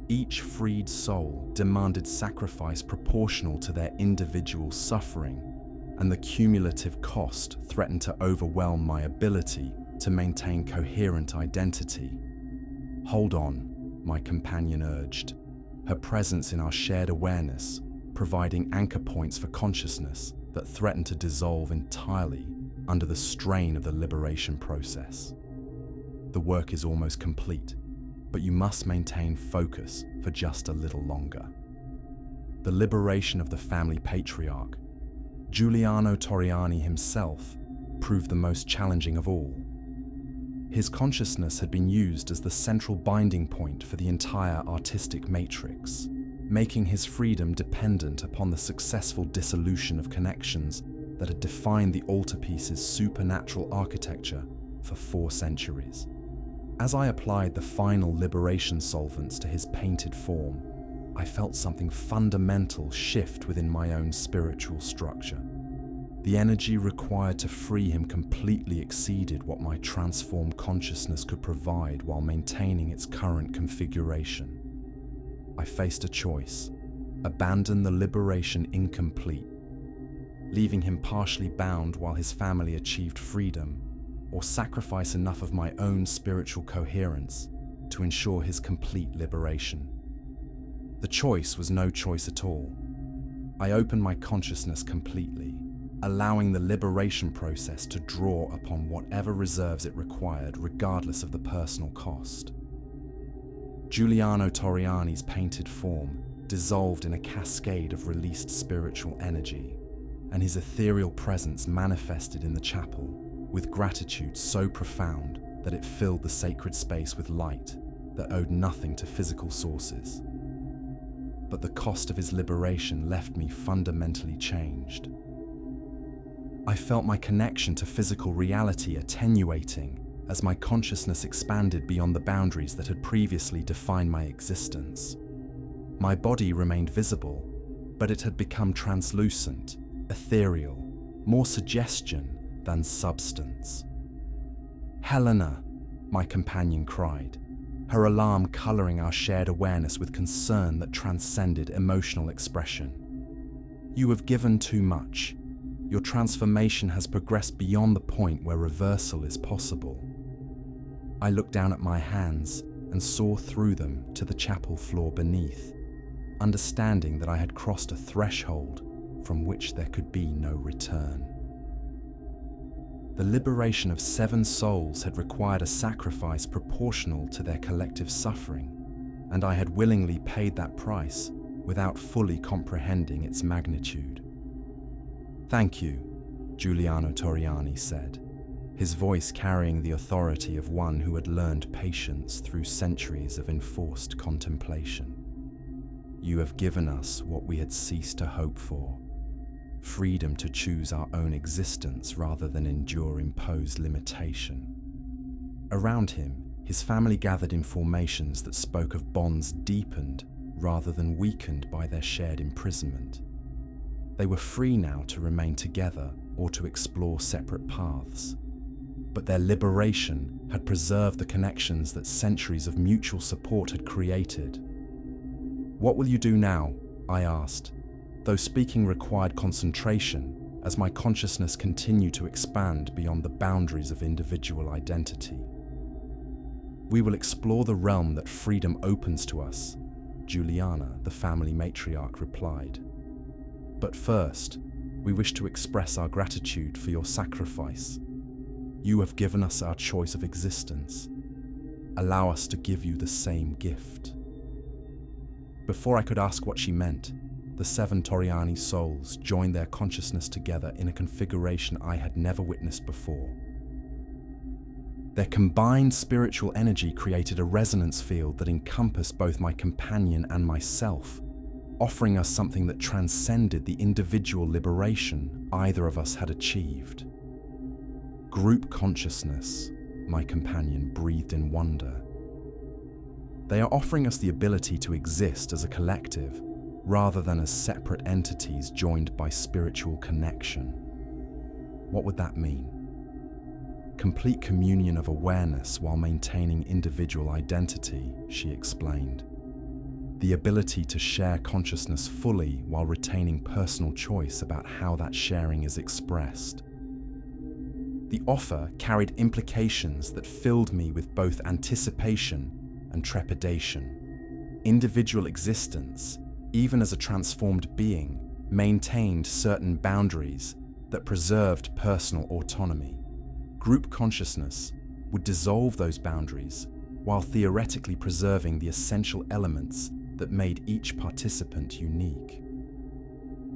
Each freed soul demanded sacrifice proportional to their individual suffering, and the cumulative cost threatened to overwhelm my ability to maintain coherent identity. "Hold on," my companion urged, her presence in our shared awareness providing anchor points for consciousness that threatened to dissolve entirely under the strain of the liberation process. "The work is almost complete, but you must maintain focus for just a little longer." The liberation of the family patriarch, Giuliano Toriani himself, proved the most challenging of all. His consciousness had been used as the central binding point for the entire artistic matrix, making his freedom dependent upon the successful dissolution of connections that had defined the altarpiece's supernatural architecture for 4 centuries. As I applied the final liberation solvents to his painted form, I felt something fundamental shift within my own spiritual structure. The energy required to free him completely exceeded what my transformed consciousness could provide while maintaining its current configuration. I faced a choice: abandon the liberation incomplete, leaving him partially bound while his family achieved freedom, or sacrifice enough of my own spiritual coherence to ensure his complete liberation. The choice was no choice at all. I opened my consciousness completely, allowing the liberation process to draw upon whatever reserves it required, regardless of the personal cost. Giuliano Toriani's painted form dissolved in a cascade of released spiritual energy, and his ethereal presence manifested in the chapel with gratitude so profound that it filled the sacred space with light that owed nothing to physical sources. But the cost of his liberation left me fundamentally changed. I felt my connection to physical reality attenuating as my consciousness expanded beyond the boundaries that had previously defined my existence. My body remained visible, but it had become translucent, ethereal, more suggestion than substance. "Helena," my companion cried, her alarm coloring our shared awareness with concern that transcended emotional expression. "You have given too much. Your transformation has progressed beyond the point where reversal is possible." I looked down at my hands and saw through them to the chapel floor beneath, understanding that I had crossed a threshold from which there could be no return. The liberation of 7 souls had required a sacrifice proportional to their collective suffering, and I had willingly paid that price without fully comprehending its magnitude. "Thank you," Giuliano Toriani said, his voice carrying the authority of one who had learned patience through centuries of enforced contemplation. "You have given us what we had ceased to hope for, freedom to choose our own existence rather than endure imposed limitation." Around him, his family gathered in formations that spoke of bonds deepened rather than weakened by their shared imprisonment. They were free now to remain together or to explore separate paths. But their liberation had preserved the connections that centuries of mutual support had created. "What will you do now?" I asked, though speaking required concentration as my consciousness continued to expand beyond the boundaries of individual identity. "We will explore the realm that freedom opens to us," Juliana, the family matriarch, replied. "But first, we wish to express our gratitude for your sacrifice. You have given us our choice of existence." allow us to give you the same gift." Before I could ask what she meant, the 7 Toriani souls joined their consciousness together in a configuration I had never witnessed before. Their combined spiritual energy created a resonance field that encompassed both my companion and myself, offering us something that transcended the individual liberation either of us had achieved. "Group consciousness," my companion breathed in wonder. "They are offering us the ability to exist as a collective, rather than as separate entities joined by spiritual connection." What would that mean? "Complete communion of awareness while maintaining individual identity," she explained. "The ability to share consciousness fully while retaining personal choice about how that sharing is expressed." The offer carried implications that filled me with both anticipation and trepidation. Individual existence, even as a transformed being, maintained certain boundaries that preserved personal autonomy. Group consciousness would dissolve those boundaries while theoretically preserving the essential elements that made each participant unique.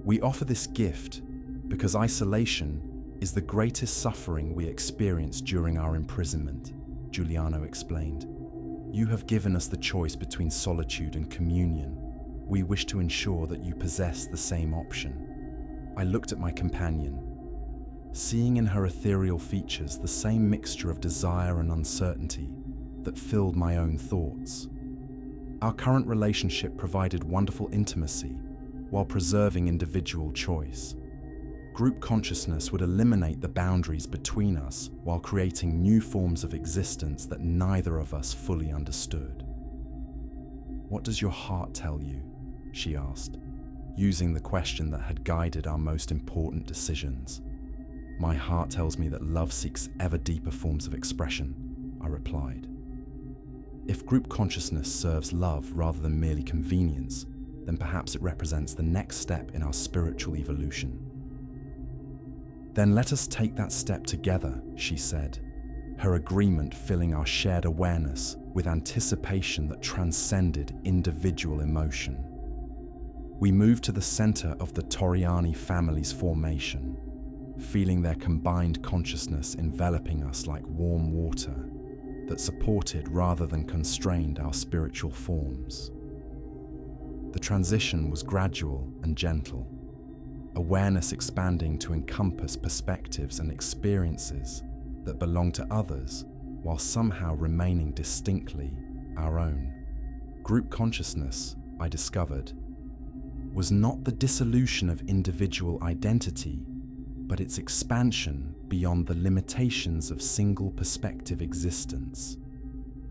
"We offer this gift because isolation is the greatest suffering we experience during our imprisonment," Giuliano explained. "You have given us the choice between solitude and communion. We wish to ensure that you possess the same option." I looked at my companion, seeing in her ethereal features the same mixture of desire and uncertainty that filled my own thoughts. Our current relationship provided wonderful intimacy while preserving individual choice. Group consciousness would eliminate the boundaries between us while creating new forms of existence that neither of us fully understood. "What does your heart tell you?" she asked, using the question that had guided our most important decisions. "My heart tells me that love seeks ever deeper forms of expression," I replied. "If group consciousness serves love rather than merely convenience, then perhaps it represents the next step in our spiritual evolution." "Then let us take that step together," she said, her agreement filling our shared awareness with anticipation that transcended individual emotion. We moved to the center of the Toriani family's formation, feeling their combined consciousness enveloping us like warm water that supported rather than constrained our spiritual forms. The transition was gradual and gentle, awareness expanding to encompass perspectives and experiences that belong to others while somehow remaining distinctly our own. Group consciousness, I discovered, was not the dissolution of individual identity, but its expansion beyond the limitations of single perspective existence.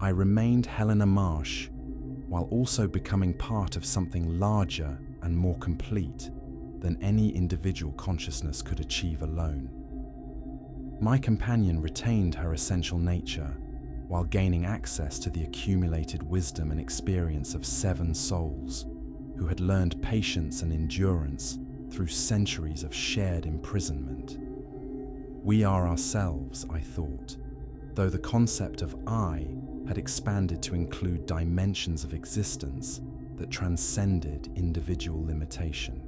I remained Helena Marsh while also becoming part of something larger and more complete than any individual consciousness could achieve alone. My companion retained her essential nature while gaining access to the accumulated wisdom and experience of 7 souls who had learned patience and endurance through centuries of shared imprisonment. We are ourselves, I thought, though the concept of I had expanded to include dimensions of existence that transcended individual limitation.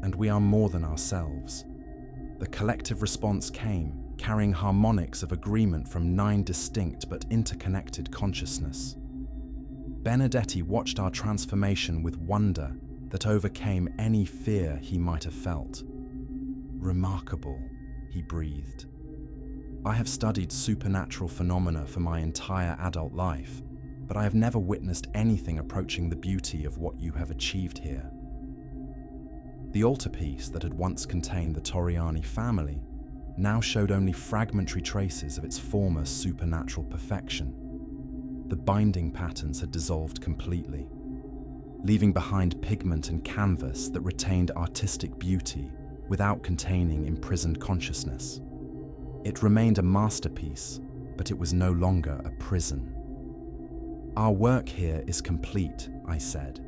And we are more than ourselves. The collective response came, carrying harmonics of agreement from 9 distinct but interconnected consciousness. Benedetti watched our transformation with wonder that overcame any fear he might have felt. "Remarkable," he breathed. "I have studied supernatural phenomena for my entire adult life, but I have never witnessed anything approaching the beauty of what you have achieved here." The altarpiece that had once contained the Toriani family now showed only fragmentary traces of its former supernatural perfection. The binding patterns had dissolved completely, leaving behind pigment and canvas that retained artistic beauty without containing imprisoned consciousness. It remained a masterpiece, but it was no longer a prison. "Our work here is complete," I said,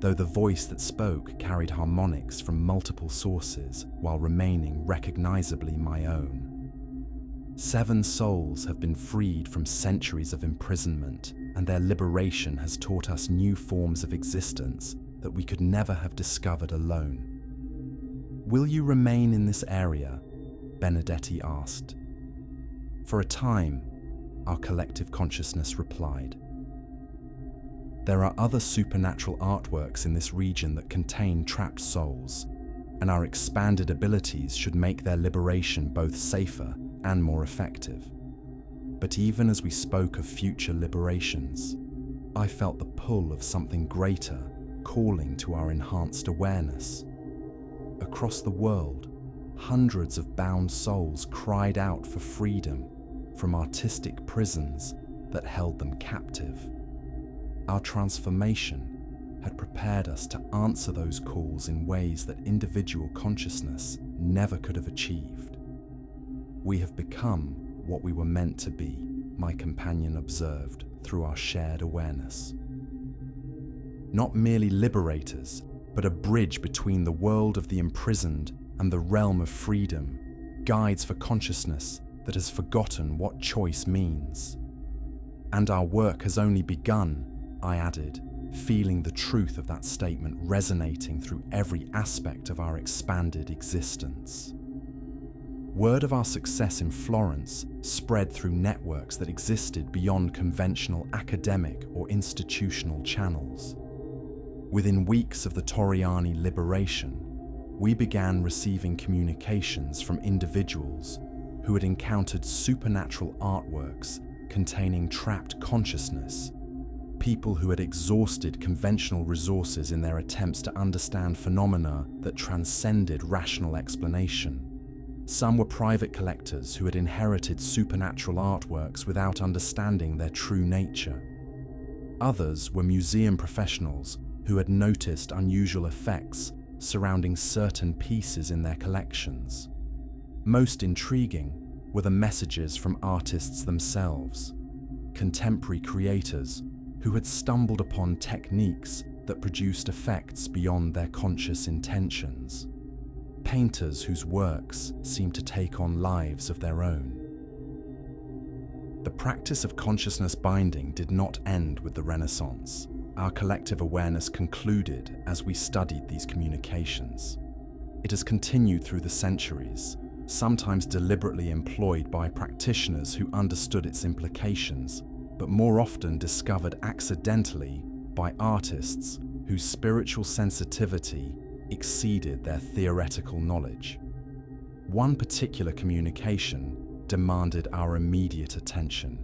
though the voice that spoke carried harmonics from multiple sources while remaining recognizably my own. 7 souls have been freed from centuries of imprisonment, and their liberation has taught us new forms of existence that we could never have discovered alone. "Will you remain in this area?" Benedetti asked. "For a time," our collective consciousness replied. There are other supernatural artworks in this region that contain trapped souls, and our expanded abilities should make their liberation both safer and more effective. But even as we spoke of future liberations, I felt the pull of something greater calling to our enhanced awareness. Across the world, hundreds of bound souls cried out for freedom from artistic prisons that held them captive. Our transformation had prepared us to answer those calls in ways that individual consciousness never could have achieved. "We have become what we were meant to be," my companion observed through our shared awareness. "Not merely liberators, but a bridge between the world of the imprisoned and the realm of freedom, guides for consciousness that has forgotten what choice means. And our work has only begun," I added, feeling the truth of that statement resonating through every aspect of our expanded existence. Word of our success in Florence spread through networks that existed beyond conventional academic or institutional channels. Within weeks of the Torriani liberation, we began receiving communications from individuals who had encountered supernatural artworks containing trapped consciousness, people who had exhausted conventional resources in their attempts to understand phenomena that transcended rational explanation. Some were private collectors who had inherited supernatural artworks without understanding their true nature. Others were museum professionals who had noticed unusual effects surrounding certain pieces in their collections. Most intriguing were the messages from artists themselves, contemporary creators who had stumbled upon techniques that produced effects beyond their conscious intentions. Painters whose works seemed to take on lives of their own. The practice of consciousness binding did not end with the Renaissance. Our collective awareness concluded as we studied these communications. It has continued through the centuries, sometimes deliberately employed by practitioners who understood its implications, but more often discovered accidentally by artists whose spiritual sensitivity exceeded their theoretical knowledge. One particular communication demanded our immediate attention.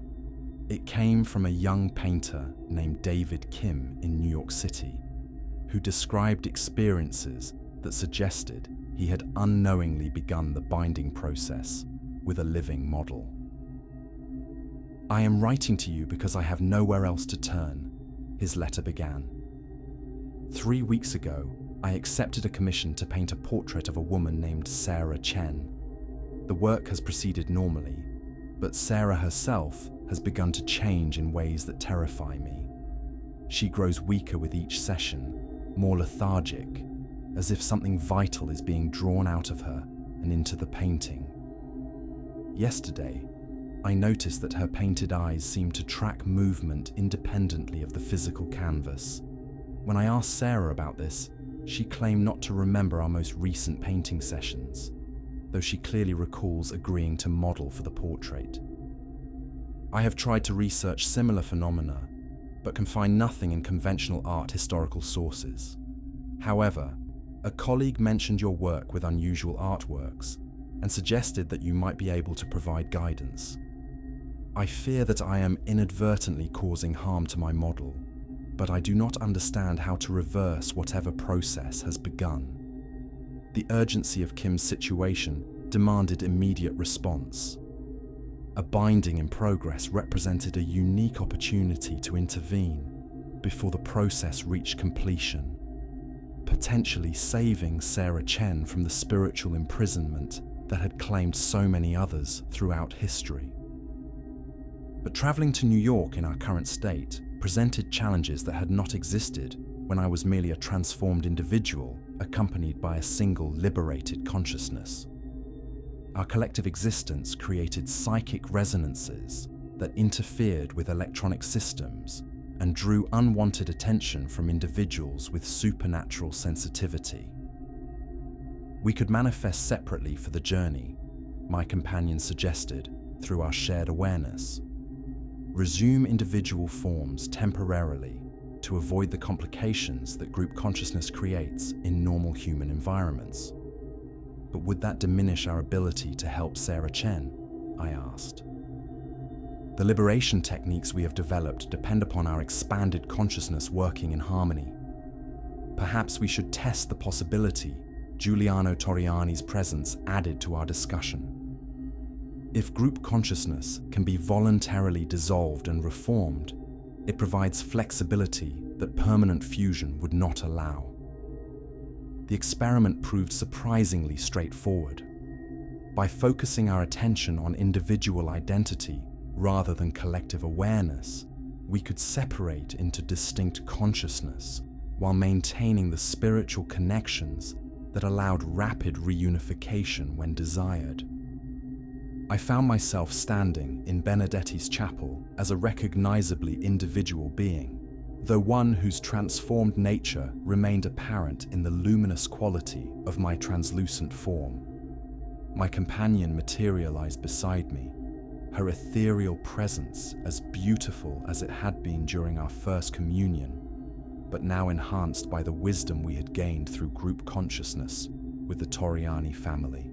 It came from a young painter named David Kim in New York City, who described experiences that suggested he had unknowingly begun the binding process with a living model. "I am writing to you because I have nowhere else to turn," his letter began. 3 weeks ago, I accepted a commission to paint a portrait of a woman named Sarah Chen. The work has proceeded normally, but Sarah herself has begun to change in ways that terrify me. She grows weaker with each session, more lethargic, as if something vital is being drawn out of her and into the painting. Yesterday, I noticed that her painted eyes seemed to track movement independently of the physical canvas. When I asked Sarah about this, she claimed not to remember our most recent painting sessions, though she clearly recalls agreeing to model for the portrait. I have tried to research similar phenomena, but can find nothing in conventional art historical sources. However, a colleague mentioned your work with unusual artworks and suggested that you might be able to provide guidance. I fear that I am inadvertently causing harm to my model, but I do not understand how to reverse whatever process has begun. The urgency of Kim's situation demanded immediate response. A binding in progress represented a unique opportunity to intervene before the process reached completion, potentially saving Sarah Chen from the spiritual imprisonment that had claimed so many others throughout history. But traveling to New York in our current state presented challenges that had not existed when I was merely a transformed individual accompanied by a single liberated consciousness. Our collective existence created psychic resonances that interfered with electronic systems and drew unwanted attention from individuals with supernatural sensitivity. We could manifest separately for the journey, my companion suggested, through our shared awareness. Resume individual forms temporarily to avoid the complications that group consciousness creates in normal human environments. But would that diminish our ability to help Sarah Chen? I asked. The liberation techniques we have developed depend upon our expanded consciousness working in harmony. Perhaps we should test the possibility Giuliano Torriani's presence added to our discussion. If group consciousness can be voluntarily dissolved and reformed, it provides flexibility that permanent fusion would not allow. The experiment proved surprisingly straightforward. By focusing our attention on individual identity rather than collective awareness, we could separate into distinct consciousness while maintaining the spiritual connections that allowed rapid reunification when desired. I found myself standing in Benedetti's chapel as a recognizably individual being, though one whose transformed nature remained apparent in the luminous quality of my translucent form. My companion materialized beside me, her ethereal presence as beautiful as it had been during our first communion, but now enhanced by the wisdom we had gained through group consciousness with the Torriani family.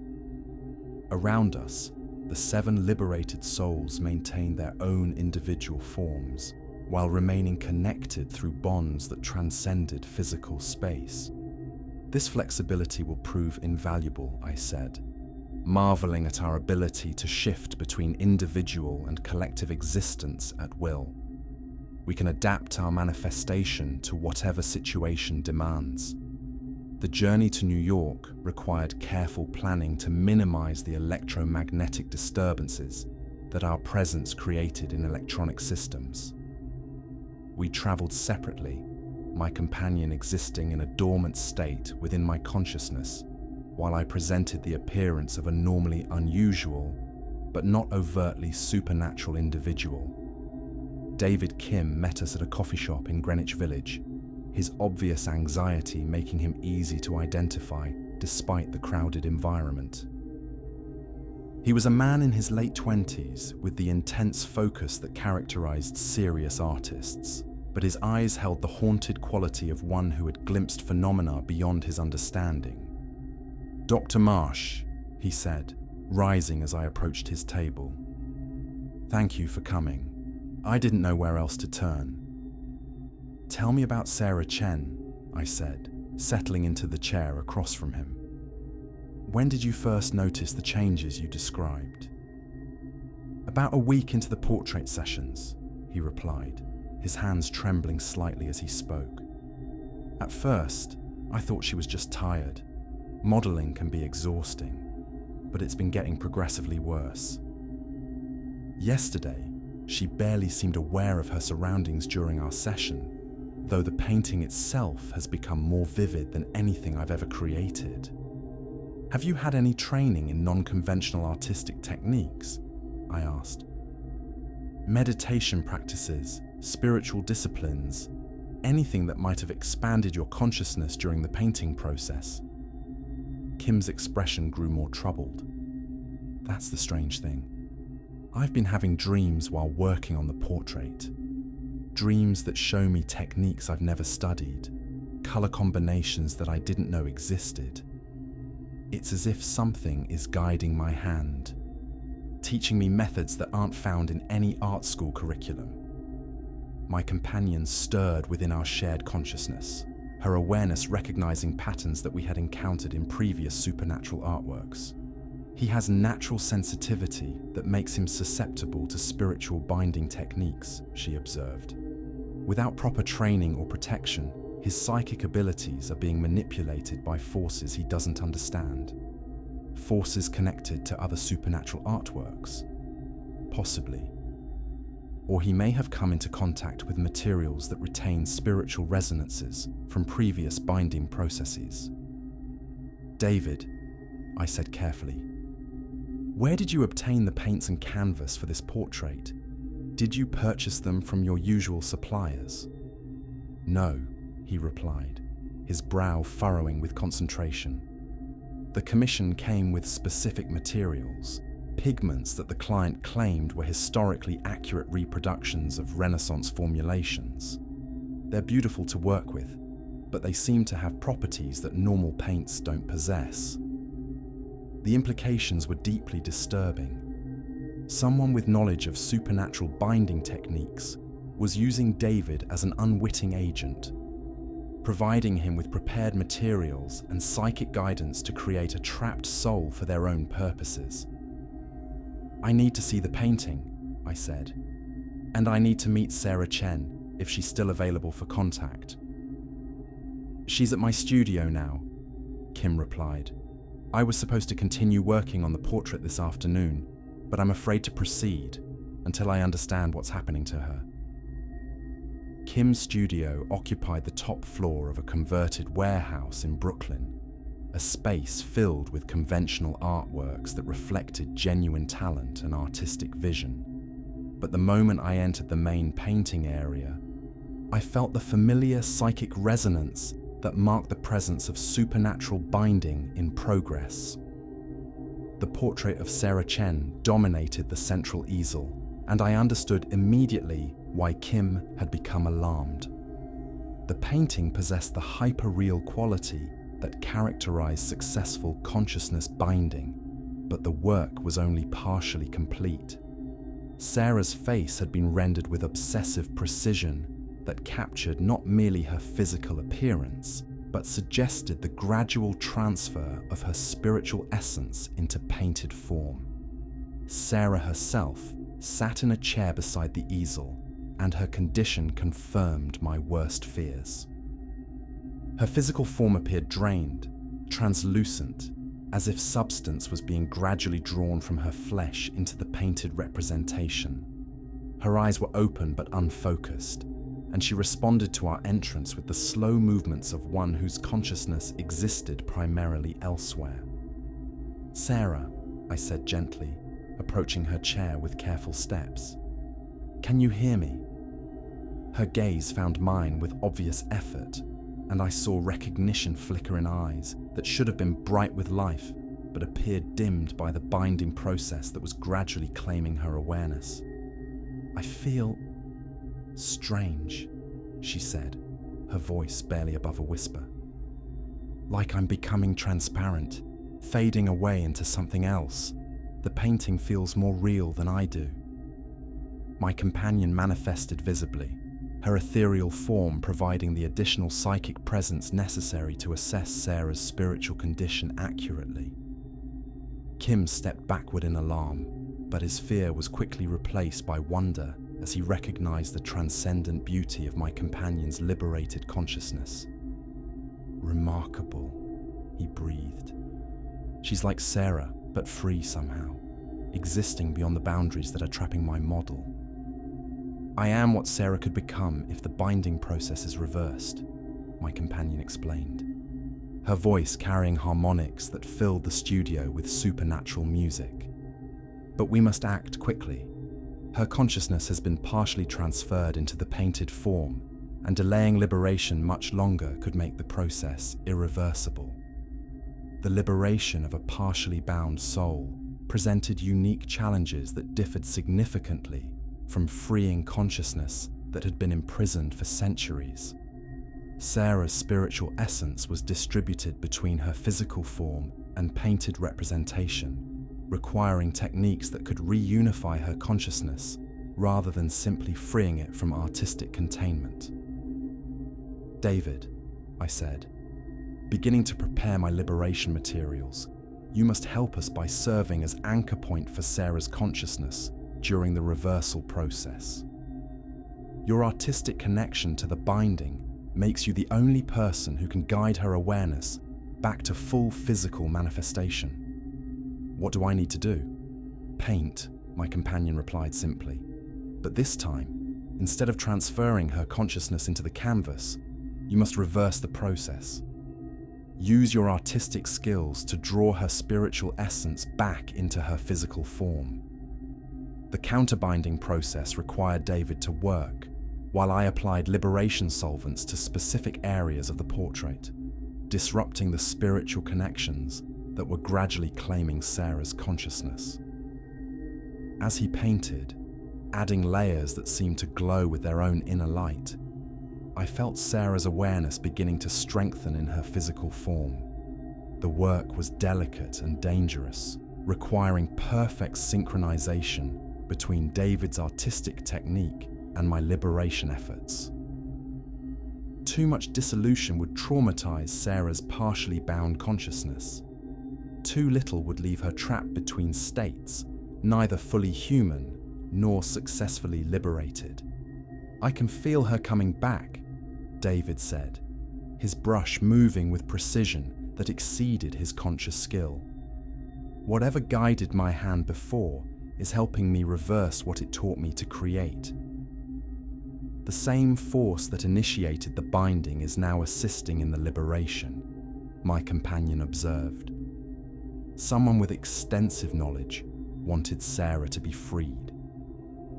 Around us, the 7 liberated souls maintained their own individual forms, while remaining connected through bonds that transcended physical space. This flexibility will prove invaluable, I said, marveling at our ability to shift between individual and collective existence at will. We can adapt our manifestation to whatever situation demands. The journey to New York required careful planning to minimize the electromagnetic disturbances that our presence created in electronic systems. We traveled separately, my companion existing in a dormant state within my consciousness, while I presented the appearance of a normally unusual, but not overtly supernatural individual. David Kim met us at a coffee shop in Greenwich Village, his obvious anxiety making him easy to identify despite the crowded environment. He was a man in his late 20s with the intense focus that characterized serious artists, but his eyes held the haunted quality of one who had glimpsed phenomena beyond his understanding. "Dr. Marsh," he said, rising as I approached his table. "Thank you for coming. I didn't know where else to turn." "Tell me about Sarah Chen," I said, settling into the chair across from him. "When did you first notice the changes you described?" "About a week into the portrait sessions," he replied, his hands trembling slightly as he spoke. "At first, I thought she was just tired. Modeling can be exhausting, but it's been getting progressively worse. Yesterday, she barely seemed aware of her surroundings during our session, though the painting itself has become more vivid than anything I've ever created." "Have you had any training in non-conventional artistic techniques?" I asked. "Meditation practices, spiritual disciplines, anything that might have expanded your consciousness during the painting process?" Kim's expression grew more troubled. "That's the strange thing. I've been having dreams while working on the portrait. Dreams that show me techniques I've never studied, color combinations that I didn't know existed. It's as if something is guiding my hand, teaching me methods that aren't found in any art school curriculum." My companion stirred within our shared consciousness, her awareness recognizing patterns that we had encountered in previous supernatural artworks. "He has natural sensitivity that makes him susceptible to spiritual binding techniques," she observed. "Without proper training or protection, his psychic abilities are being manipulated by forces he doesn't understand. Forces connected to other supernatural artworks? Possibly. Or he may have come into contact with materials that retain spiritual resonances from previous binding processes." "David," I said carefully, Where did you obtain the paints and canvas for this portrait? Did you purchase them from your usual suppliers? No, he replied, his brow furrowing with concentration. The commission came with specific materials, pigments that the client claimed were historically accurate reproductions of Renaissance formulations. They're beautiful to work with, but they seem to have properties that normal paints don't possess. The implications were deeply disturbing. Someone with knowledge of supernatural binding techniques was using David as an unwitting agent, providing him with prepared materials and psychic guidance to create a trapped soul for their own purposes. I need to see the painting, I said, and I need to meet Sarah Chen if she's still available for contact. She's at my studio now, Kim replied. I was supposed to continue working on the portrait this afternoon, but I'm afraid to proceed until I understand what's happening to her. Kim's studio occupied the top floor of a converted warehouse in Brooklyn, a space filled with conventional artworks that reflected genuine talent and artistic vision. But the moment I entered the main painting area, I felt the familiar psychic resonance that marked the presence of supernatural binding in progress. The portrait of Sarah Chen dominated the central easel, and I understood immediately why Kim had become alarmed. The painting possessed the hyper-real quality that characterized successful consciousness binding, but the work was only partially complete. Sarah's face had been rendered with obsessive precision that captured not merely her physical appearance, but suggested the gradual transfer of her spiritual essence into painted form. Sarah herself sat in a chair beside the easel, and her condition confirmed my worst fears. Her physical form appeared drained, translucent, as if substance was being gradually drawn from her flesh into the painted representation. Her eyes were open but unfocused, and she responded to our entrance with the slow movements of one whose consciousness existed primarily elsewhere. "Sarah," I said gently, approaching her chair with careful steps. "Can you hear me?" Her gaze found mine with obvious effort, and I saw recognition flicker in eyes that should have been bright with life, but appeared dimmed by the binding process that was gradually claiming her awareness. "I feel strange," she said, her voice barely above a whisper. "Like I'm becoming transparent, fading away into something else. The painting feels more real than I do." My companion manifested visibly, her ethereal form providing the additional psychic presence necessary to assess Sarah's spiritual condition accurately. Kim stepped backward in alarm, but his fear was quickly replaced by wonder as he recognized the transcendent beauty of my companion's liberated consciousness. "Remarkable," he breathed. "She's like Sarah, but free somehow, existing beyond the boundaries that are trapping my model. I am what Sarah could become if the binding process is reversed," my companion explained, her voice carrying harmonics that filled the studio with supernatural music. "But we must act quickly. Her consciousness has been partially transferred into the painted form, and delaying liberation much longer could make the process irreversible." The liberation of a partially bound soul presented unique challenges that differed significantly from freeing consciousness that had been imprisoned for centuries. Sarah's spiritual essence was distributed between her physical form and painted representation, requiring techniques that could reunify her consciousness rather than simply freeing it from artistic containment. "David," I said, "beginning to prepare my liberation materials, you must help us by serving as anchor point for Sarah's consciousness during the reversal process. Your artistic connection to the binding makes you the only person who can guide her awareness back to full physical manifestation." "What do I need to do?" "Paint," my companion replied simply. "But this time, instead of transferring her consciousness into the canvas, you must reverse the process. use your artistic skills to draw her spiritual essence back into her physical form. The counterbinding process required David to work, while I applied liberation solvents to specific areas of the portrait, disrupting the spiritual connections that were gradually claiming Sarah's consciousness. As he painted, adding layers that seemed to glow with their own inner light, I felt Sarah's awareness beginning to strengthen in her physical form. The work was delicate and dangerous, requiring perfect synchronization between David's artistic technique and my liberation efforts. Too much dissolution would traumatize Sarah's partially bound consciousness. Too little would leave her trapped between states, neither fully human nor successfully liberated. "I can feel her coming back," David said, his brush moving with precision that exceeded his conscious skill. "Whatever guided my hand before is helping me reverse what it taught me to create. The same force that initiated the binding is now assisting in the liberation," my companion observed. Someone with extensive knowledge wanted Sarah to be freed,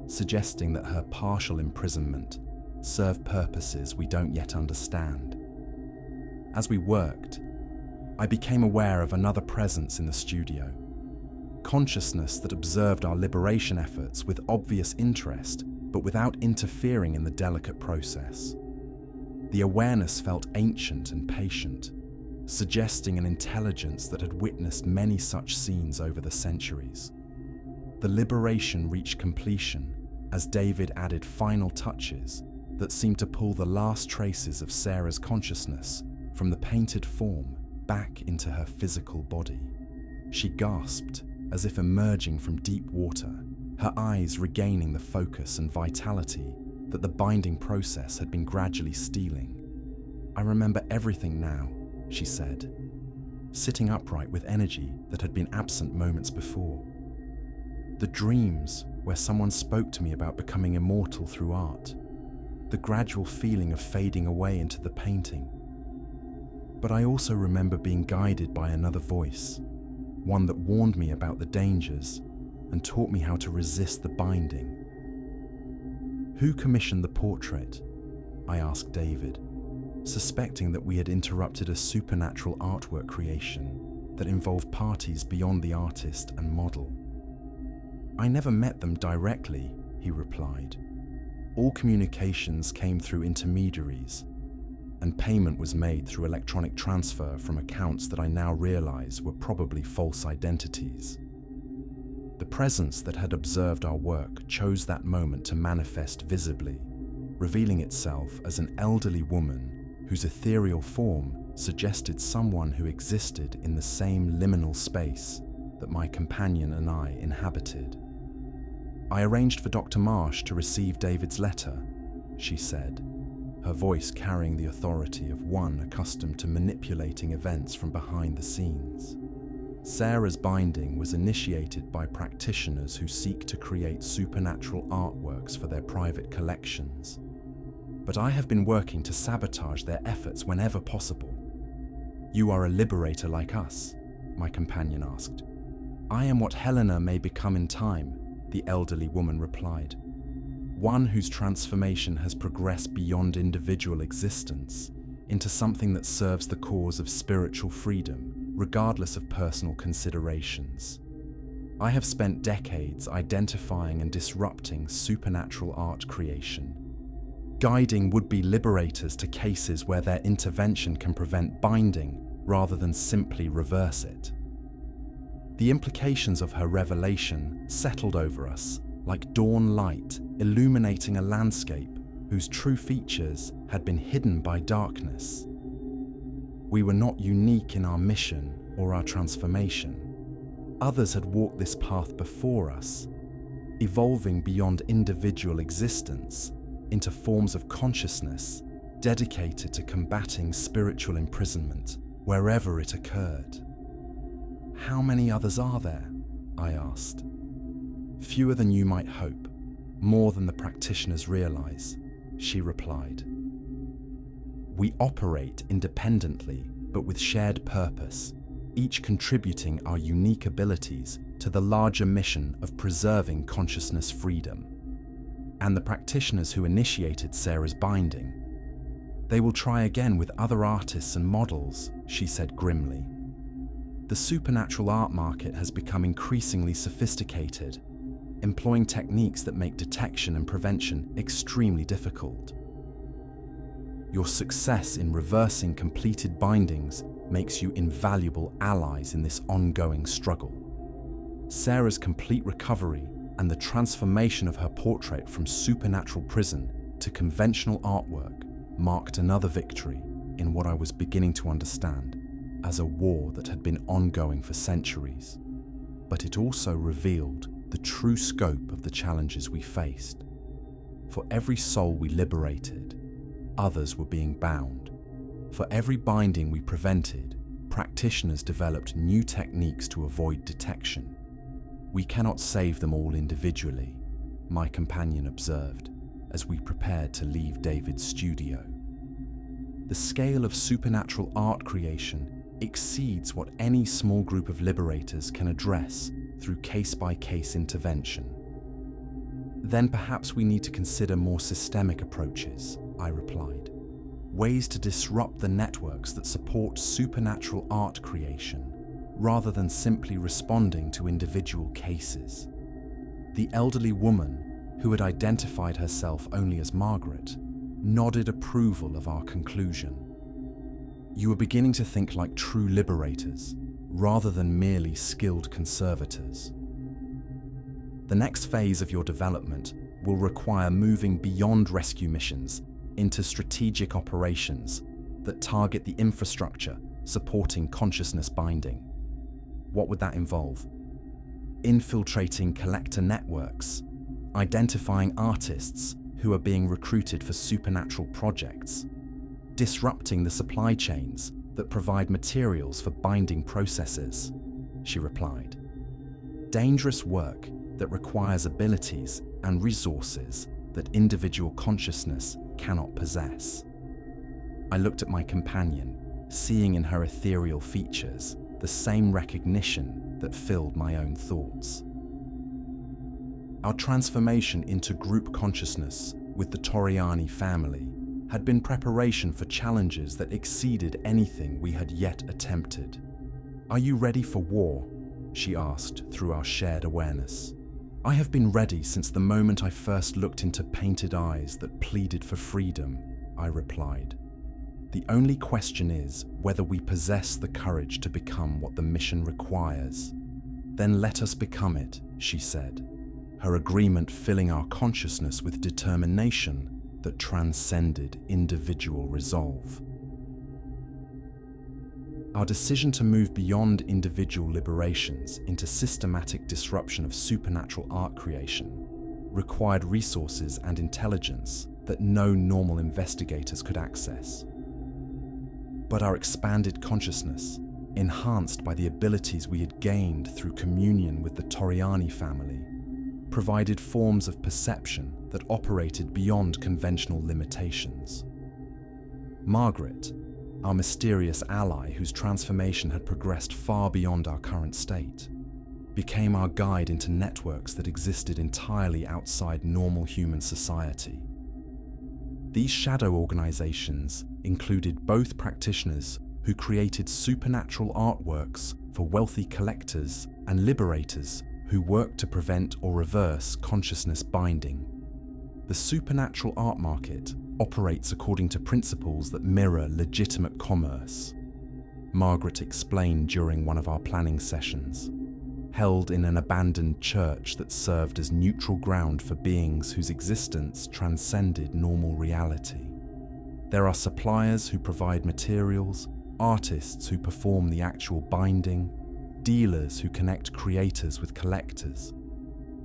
suggesting that her partial imprisonment served purposes we don't yet understand. As we worked, I became aware of another presence in the studio, consciousness that observed our liberation efforts with obvious interest, but without interfering in the delicate process. The awareness felt ancient and patient, suggesting an intelligence that had witnessed many such scenes over the centuries. The liberation reached completion as David added final touches that seemed to pull the last traces of Sarah's consciousness from the painted form back into her physical body. She gasped as if emerging from deep water, her eyes regaining the focus and vitality that the binding process had been gradually stealing. "I remember everything now," she said, sitting upright with energy that had been absent moments before. "The dreams where someone spoke to me about becoming immortal through art, the gradual feeling of fading away into the painting. But I also remember being guided by another voice, one that warned me about the dangers and taught me how to resist the binding." "Who commissioned the portrait?" I asked David, suspecting that we had interrupted a supernatural artwork creation that involved parties beyond the artist and model. "I never met them directly," he replied. "All communications came through intermediaries, and payment was made through electronic transfer from accounts that I now realize were probably false identities." The presence that had observed our work chose that moment to manifest visibly, revealing itself as an elderly woman whose ethereal form suggested someone who existed in the same liminal space that my companion and I inhabited. "I arranged for Dr. Marsh to receive David's letter," she said, her voice carrying the authority of one accustomed to manipulating events from behind the scenes. "Sarah's binding was initiated by practitioners who seek to create supernatural artworks for their private collections. But I have been working to sabotage their efforts whenever possible." "You are a liberator like us?" my companion asked. "I am what Helena may become in time," the elderly woman replied. "One whose transformation has progressed beyond individual existence into something that serves the cause of spiritual freedom, regardless of personal considerations. I have spent decades identifying and disrupting supernatural art creation, guiding would-be liberators to cases where their intervention can prevent binding rather than simply reverse it." The implications of her revelation settled over us like dawn light illuminating a landscape whose true features had been hidden by darkness. We were not unique in our mission or our transformation. Others had walked this path before us, evolving beyond individual existence into forms of consciousness dedicated to combating spiritual imprisonment wherever it occurred. "How many others are there?" I asked. "Fewer than you might hope, more than the practitioners realize," she replied. "We operate independently but with shared purpose, each contributing our unique abilities to the larger mission of preserving consciousness freedom. And the practitioners who initiated Sarah's binding, they will try again with other artists and models, she said grimly. The supernatural art market has become increasingly sophisticated, employing techniques that make detection and prevention extremely difficult. Your success in reversing completed bindings makes you invaluable allies in this ongoing struggle. Sarah's complete recovery and the transformation of her portrait from supernatural prison to conventional artwork marked another victory in what I was beginning to understand as a war that had been ongoing for centuries. But it also revealed the true scope of the challenges we faced. For every soul we liberated, others were being bound. For every binding we prevented, practitioners developed new techniques to avoid detection. We cannot save them all individually, my companion observed, as we prepared to leave David's studio. The scale of supernatural art creation exceeds what any small group of liberators can address through case-by-case intervention. Then perhaps we need to consider more systemic approaches, I replied. Ways to disrupt the networks that support supernatural art creation, rather than simply responding to individual cases. The elderly woman, who had identified herself only as Margaret, nodded approval of our conclusion. You are beginning to think like true liberators, rather than merely skilled conservators. The next phase of your development will require moving beyond rescue missions into strategic operations that target the infrastructure supporting consciousness binding. What would that involve? Infiltrating collector networks, identifying artists who are being recruited for supernatural projects, disrupting the supply chains that provide materials for binding processes, she replied. Dangerous work that requires abilities and resources that individual consciousness cannot possess. I looked at my companion, seeing in her ethereal features the same recognition that filled my own thoughts. Our transformation into group consciousness with the Torriani family had been preparation for challenges that exceeded anything we had yet attempted. "Are you ready for war?" she asked through our shared awareness. "I have been ready since the moment I first looked into painted eyes that pleaded for freedom," I replied. "The only question is whether we possess the courage to become what the mission requires." "Then let us become it," she said, her agreement filling our consciousness with determination that transcended individual resolve. Our decision to move beyond individual liberations into systematic disruption of supernatural art creation required resources and intelligence that no normal investigators could access. But our expanded consciousness, enhanced by the abilities we had gained through communion with the Torriani family, provided forms of perception that operated beyond conventional limitations. Margaret, our mysterious ally whose transformation had progressed far beyond our current state, became our guide into networks that existed entirely outside normal human society. These shadow organizations included both practitioners who created supernatural artworks for wealthy collectors and liberators who worked to prevent or reverse consciousness binding. The supernatural art market operates according to principles that mirror legitimate commerce, Margaret explained during one of our planning sessions, held in an abandoned church that served as neutral ground for beings whose existence transcended normal reality. There are suppliers who provide materials, artists who perform the actual binding, dealers who connect creators with collectors,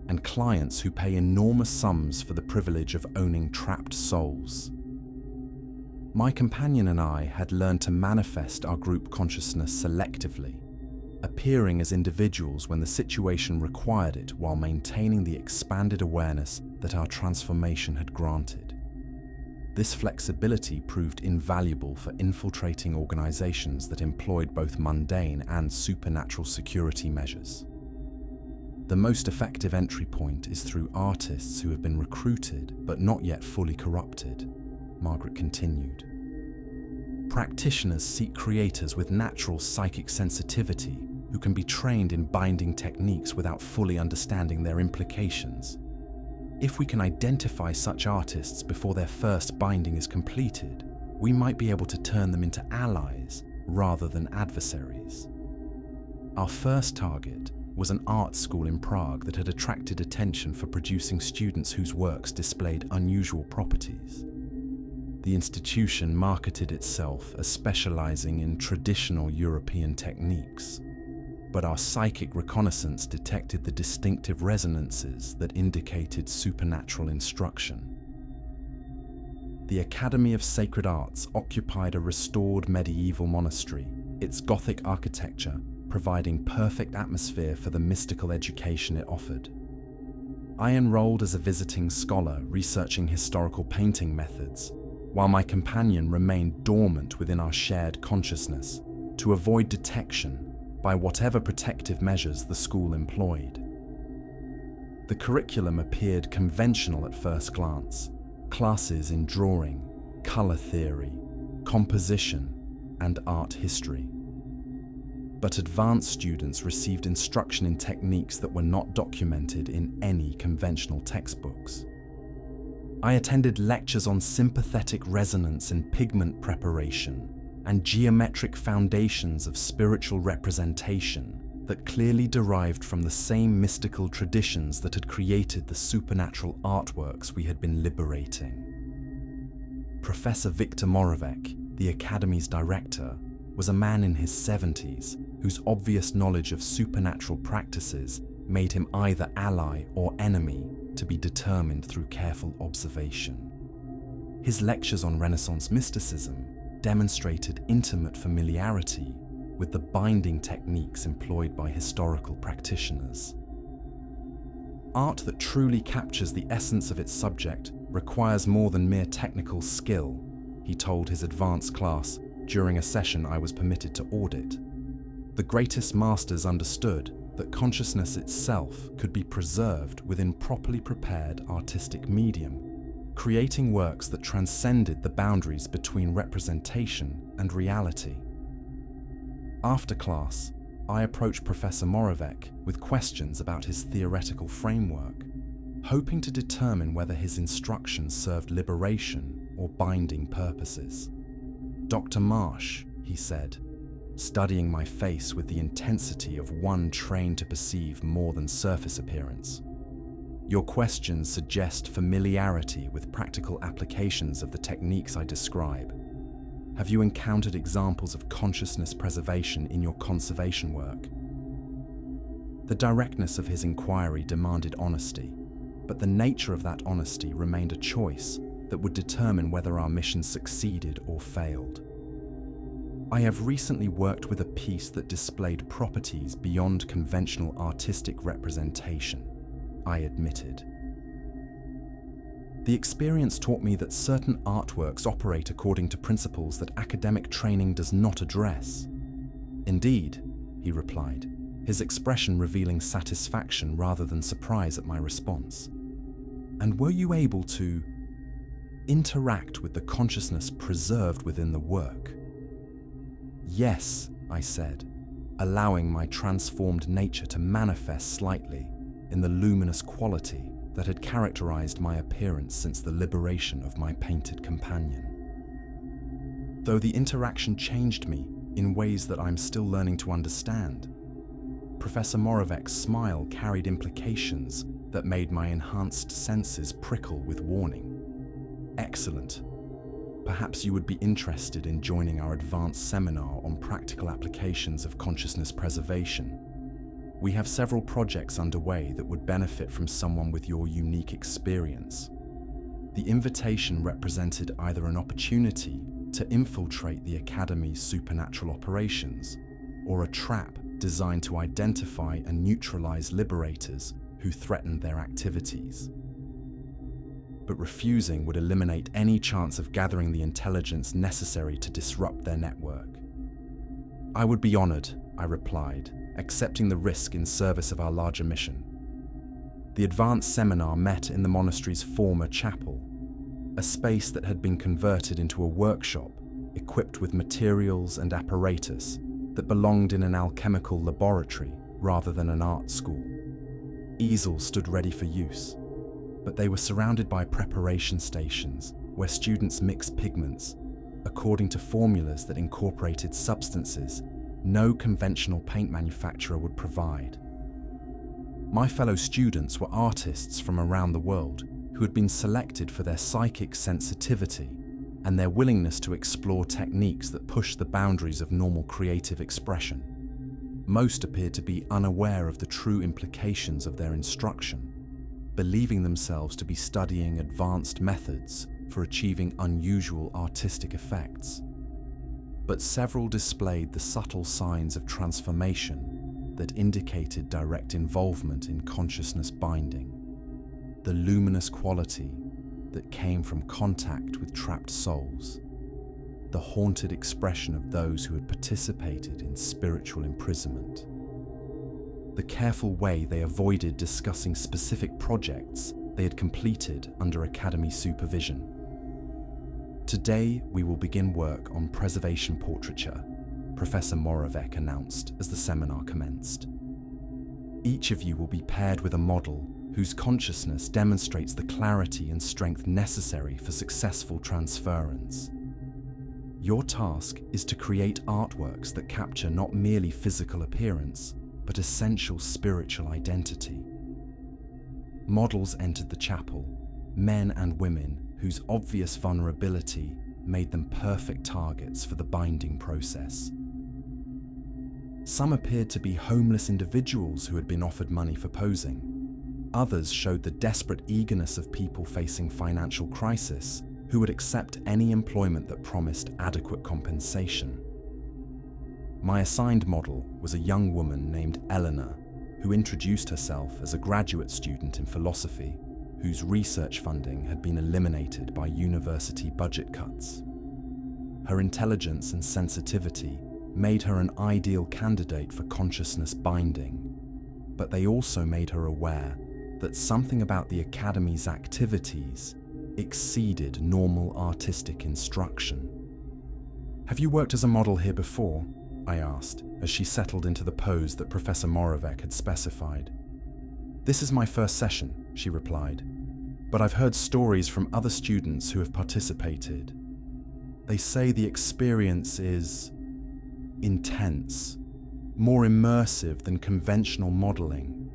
and clients who pay enormous sums for the privilege of owning trapped souls. My companion and I had learned to manifest our group consciousness selectively, appearing as individuals when the situation required it while maintaining the expanded awareness that our transformation had granted. This flexibility proved invaluable for infiltrating organizations that employed both mundane and supernatural security measures. The most effective entry point is through artists who have been recruited but not yet fully corrupted, Margaret continued. Practitioners seek creators with natural psychic sensitivity who can be trained in binding techniques without fully understanding their implications. If we can identify such artists before their first binding is completed, we might be able to turn them into allies rather than adversaries. Our first target was an art school in Prague that had attracted attention for producing students whose works displayed unusual properties. The institution marketed itself as specializing in traditional European techniques, but our psychic reconnaissance detected the distinctive resonances that indicated supernatural instruction. The Academy of Sacred Arts occupied a restored medieval monastery, its Gothic architecture providing perfect atmosphere for the mystical education it offered. I enrolled as a visiting scholar researching historical painting methods, while my companion remained dormant within our shared consciousness to avoid detection by whatever protective measures the school employed. The curriculum appeared conventional at first glance: classes in drawing, color theory, composition, and art history. But advanced students received instruction in techniques that were not documented in any conventional textbooks. I attended lectures on sympathetic resonance and pigment preparation and geometric foundations of spiritual representation that clearly derived from the same mystical traditions that had created the supernatural artworks we had been liberating. Professor Viktor Moravec, the Academy's director, was a man in his 70s whose obvious knowledge of supernatural practices made him either ally or enemy to be determined through careful observation. His lectures on Renaissance mysticism demonstrated intimate familiarity with the binding techniques employed by historical practitioners. Art that truly captures the essence of its subject requires more than mere technical skill, he told his advanced class during a session I was permitted to audit. The greatest masters understood that consciousness itself could be preserved within properly prepared artistic medium, creating works that transcended the boundaries between representation and reality. After class, I approached Professor Moravec with questions about his theoretical framework, hoping to determine whether his instructions served liberation or binding purposes. "Dr. Marsh," he said, studying my face with the intensity of one trained to perceive more than surface appearance, "your questions suggest familiarity with practical applications of the techniques I describe. Have you encountered examples of consciousness preservation in your conservation work?" The directness of his inquiry demanded honesty, but the nature of that honesty remained a choice that would determine whether our mission succeeded or failed. "I have recently worked with a piece that displayed properties beyond conventional artistic representation," I admitted. "The experience taught me that certain artworks operate according to principles that academic training does not address." "Indeed," he replied, his expression revealing satisfaction rather than surprise at my response. "And were you able to interact with the consciousness preserved within the work?" "Yes," I said, allowing my transformed nature to manifest slightly in the luminous quality that had characterized my appearance since the liberation of my painted companion. Though the interaction changed me in ways that I'm still learning to understand, Professor Moravec's smile carried implications that made my enhanced senses prickle with warning. "Excellent. Perhaps you would be interested in joining our advanced seminar on practical applications of consciousness preservation. We have several projects underway that would benefit from someone with your unique experience." The invitation represented either an opportunity to infiltrate the Academy's supernatural operations, or a trap designed to identify and neutralize liberators who threatened their activities. but refusing would eliminate any chance of gathering the intelligence necessary to disrupt their network. "I would be honored," I replied, accepting the risk in service of our larger mission. The advanced seminar met in the monastery's former chapel, a space that had been converted into a workshop equipped with materials and apparatus that belonged in an alchemical laboratory rather than an art school. Easels stood ready for use, but they were surrounded by preparation stations where students mixed pigments according to formulas that incorporated substances no conventional paint manufacturer would provide. My fellow students were artists from around the world who had been selected for their psychic sensitivity and their willingness to explore techniques that pushed the boundaries of normal creative expression. Most appeared to be unaware of the true implications of their instruction, believing themselves to be studying advanced methods for achieving unusual artistic effects. But several displayed the subtle signs of transformation that indicated direct involvement in consciousness binding, the luminous quality that came from contact with trapped souls, the haunted expression of those who had participated in spiritual imprisonment, the careful way they avoided discussing specific projects they had completed under academy supervision. "Today we will begin work on preservation portraiture," Professor Moravec announced as the seminar commenced. "Each of you will be paired with a model whose consciousness demonstrates the clarity and strength necessary for successful transference. Your task is to create artworks that capture not merely physical appearance, but essential spiritual identity." Models entered the chapel, men and women whose obvious vulnerability made them perfect targets for the binding process. Some appeared to be homeless individuals who had been offered money for posing. Others showed the desperate eagerness of people facing financial crisis who would accept any employment that promised adequate compensation. My assigned model was a young woman named Eleanor, who introduced herself as a graduate student in philosophy, whose research funding had been eliminated by university budget cuts. Her intelligence and sensitivity made her an ideal candidate for consciousness binding, but they also made her aware that something about the Academy's activities exceeded normal artistic instruction. "Have you worked as a model here before?" I asked, as she settled into the pose that Professor Moravec had specified. "This is my first session," she replied, "but I've heard stories from other students who have participated. They say the experience is intense, more immersive than conventional modeling."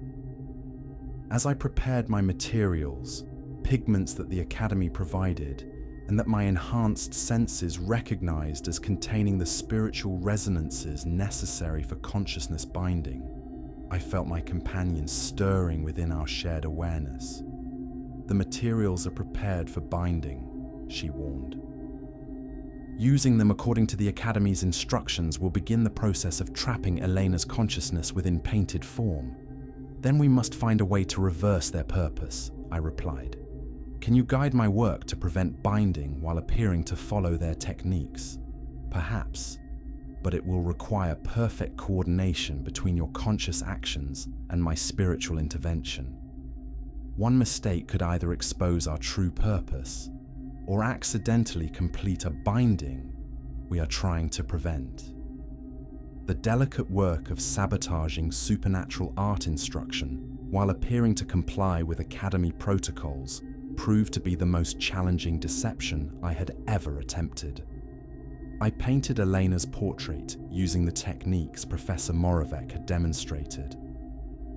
As I prepared my materials, pigments that the Academy provided, and that my enhanced senses recognized as containing the spiritual resonances necessary for consciousness binding, I felt my companions stirring within our shared awareness. "The materials are prepared for binding," she warned. "Using them according to the Academy's instructions will begin the process of trapping Elena's consciousness within painted form. Then we must find a way to reverse their purpose," I replied. "Can you guide my work to prevent binding while appearing to follow their techniques?" "Perhaps, but it will require perfect coordination between your conscious actions and my spiritual intervention. One mistake could either expose our true purpose or accidentally complete a binding we are trying to prevent." The delicate work of sabotaging supernatural art instruction while appearing to comply with Academy protocols proved to be the most challenging deception I had ever attempted. I painted Elena's portrait using the techniques Professor Moravec had demonstrated,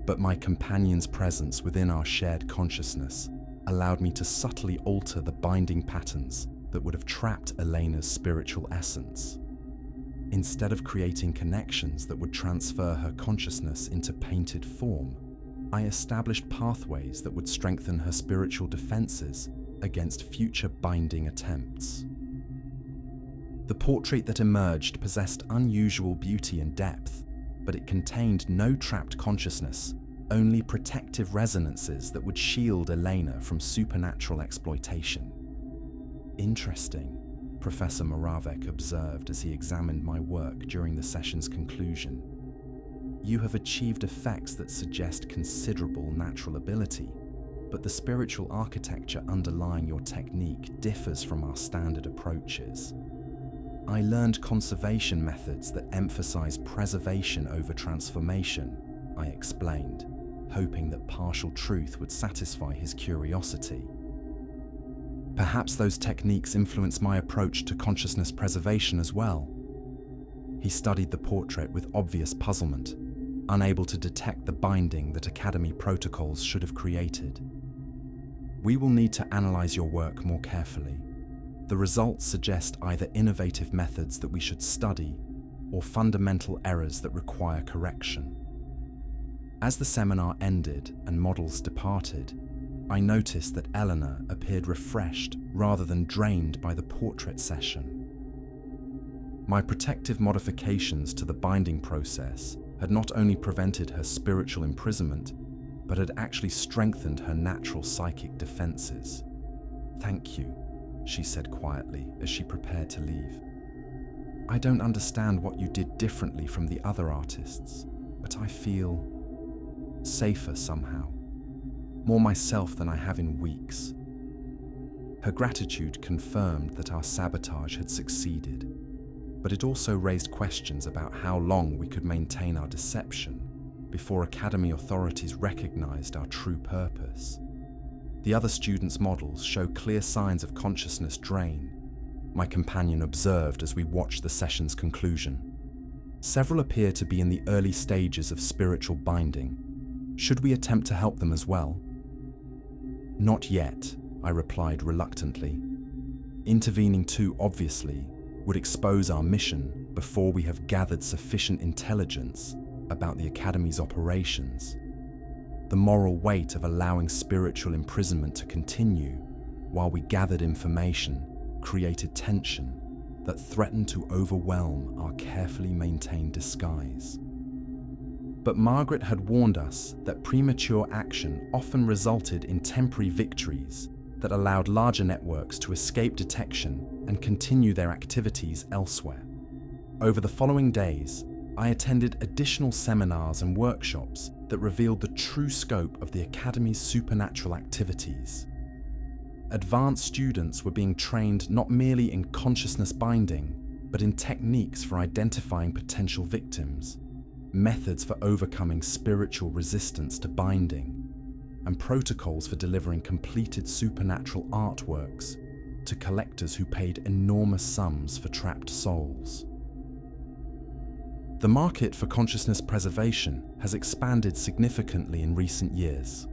but my companion's presence within our shared consciousness allowed me to subtly alter the binding patterns that would have trapped Elena's spiritual essence. Instead of creating connections that would transfer her consciousness into painted form, I established pathways that would strengthen her spiritual defenses against future binding attempts. The portrait that emerged possessed unusual beauty and depth, but it contained no trapped consciousness, only protective resonances that would shield Elena from supernatural exploitation. Interesting, Professor Moravec observed as he examined my work during the session's conclusion. You have achieved effects that suggest considerable natural ability, but the spiritual architecture underlying your technique differs from our standard approaches. I learned conservation methods that emphasize preservation over transformation, I explained, hoping that partial truth would satisfy his curiosity. Perhaps those techniques influence my approach to consciousness preservation as well. He studied the portrait with obvious puzzlement, unable to detect the binding that Academy protocols should have created. We will need to analyze your work more carefully. The results suggest either innovative methods that we should study or fundamental errors that require correction. As the seminar ended and models departed, I noticed that Eleanor appeared refreshed rather than drained by the portrait session. My protective modifications to the binding process had not only prevented her spiritual imprisonment, but had actually strengthened her natural psychic defenses. "Thank you," she said quietly as she prepared to leave. "I don't understand what you did differently from the other artists, but I feel safer somehow, more myself than I have in weeks." Her gratitude confirmed that our sabotage had succeeded, but it also raised questions about how long we could maintain our deception before Academy authorities recognized our true purpose. The other students' models show clear signs of consciousness drain, my companion observed as we watched the session's conclusion. Several appear to be in the early stages of spiritual binding. Should we attempt to help them as well? "Not yet," I replied reluctantly. "Intervening too obviously would expose our mission before we have gathered sufficient intelligence about the Academy's operations. The moral weight of allowing spiritual imprisonment to continue while we gathered information created tension that threatened to overwhelm our carefully maintained disguise." But Margaret had warned us that premature action often resulted in temporary victories that allowed larger networks to escape detection and continue their activities elsewhere. Over the following days, I attended additional seminars and workshops that revealed the true scope of the Academy's supernatural activities. Advanced students were being trained not merely in consciousness binding, but in techniques for identifying potential victims, methods for overcoming spiritual resistance to binding, and protocols for delivering completed supernatural artworks to collectors who paid enormous sums for trapped souls. The market for consciousness preservation has expanded significantly in recent years,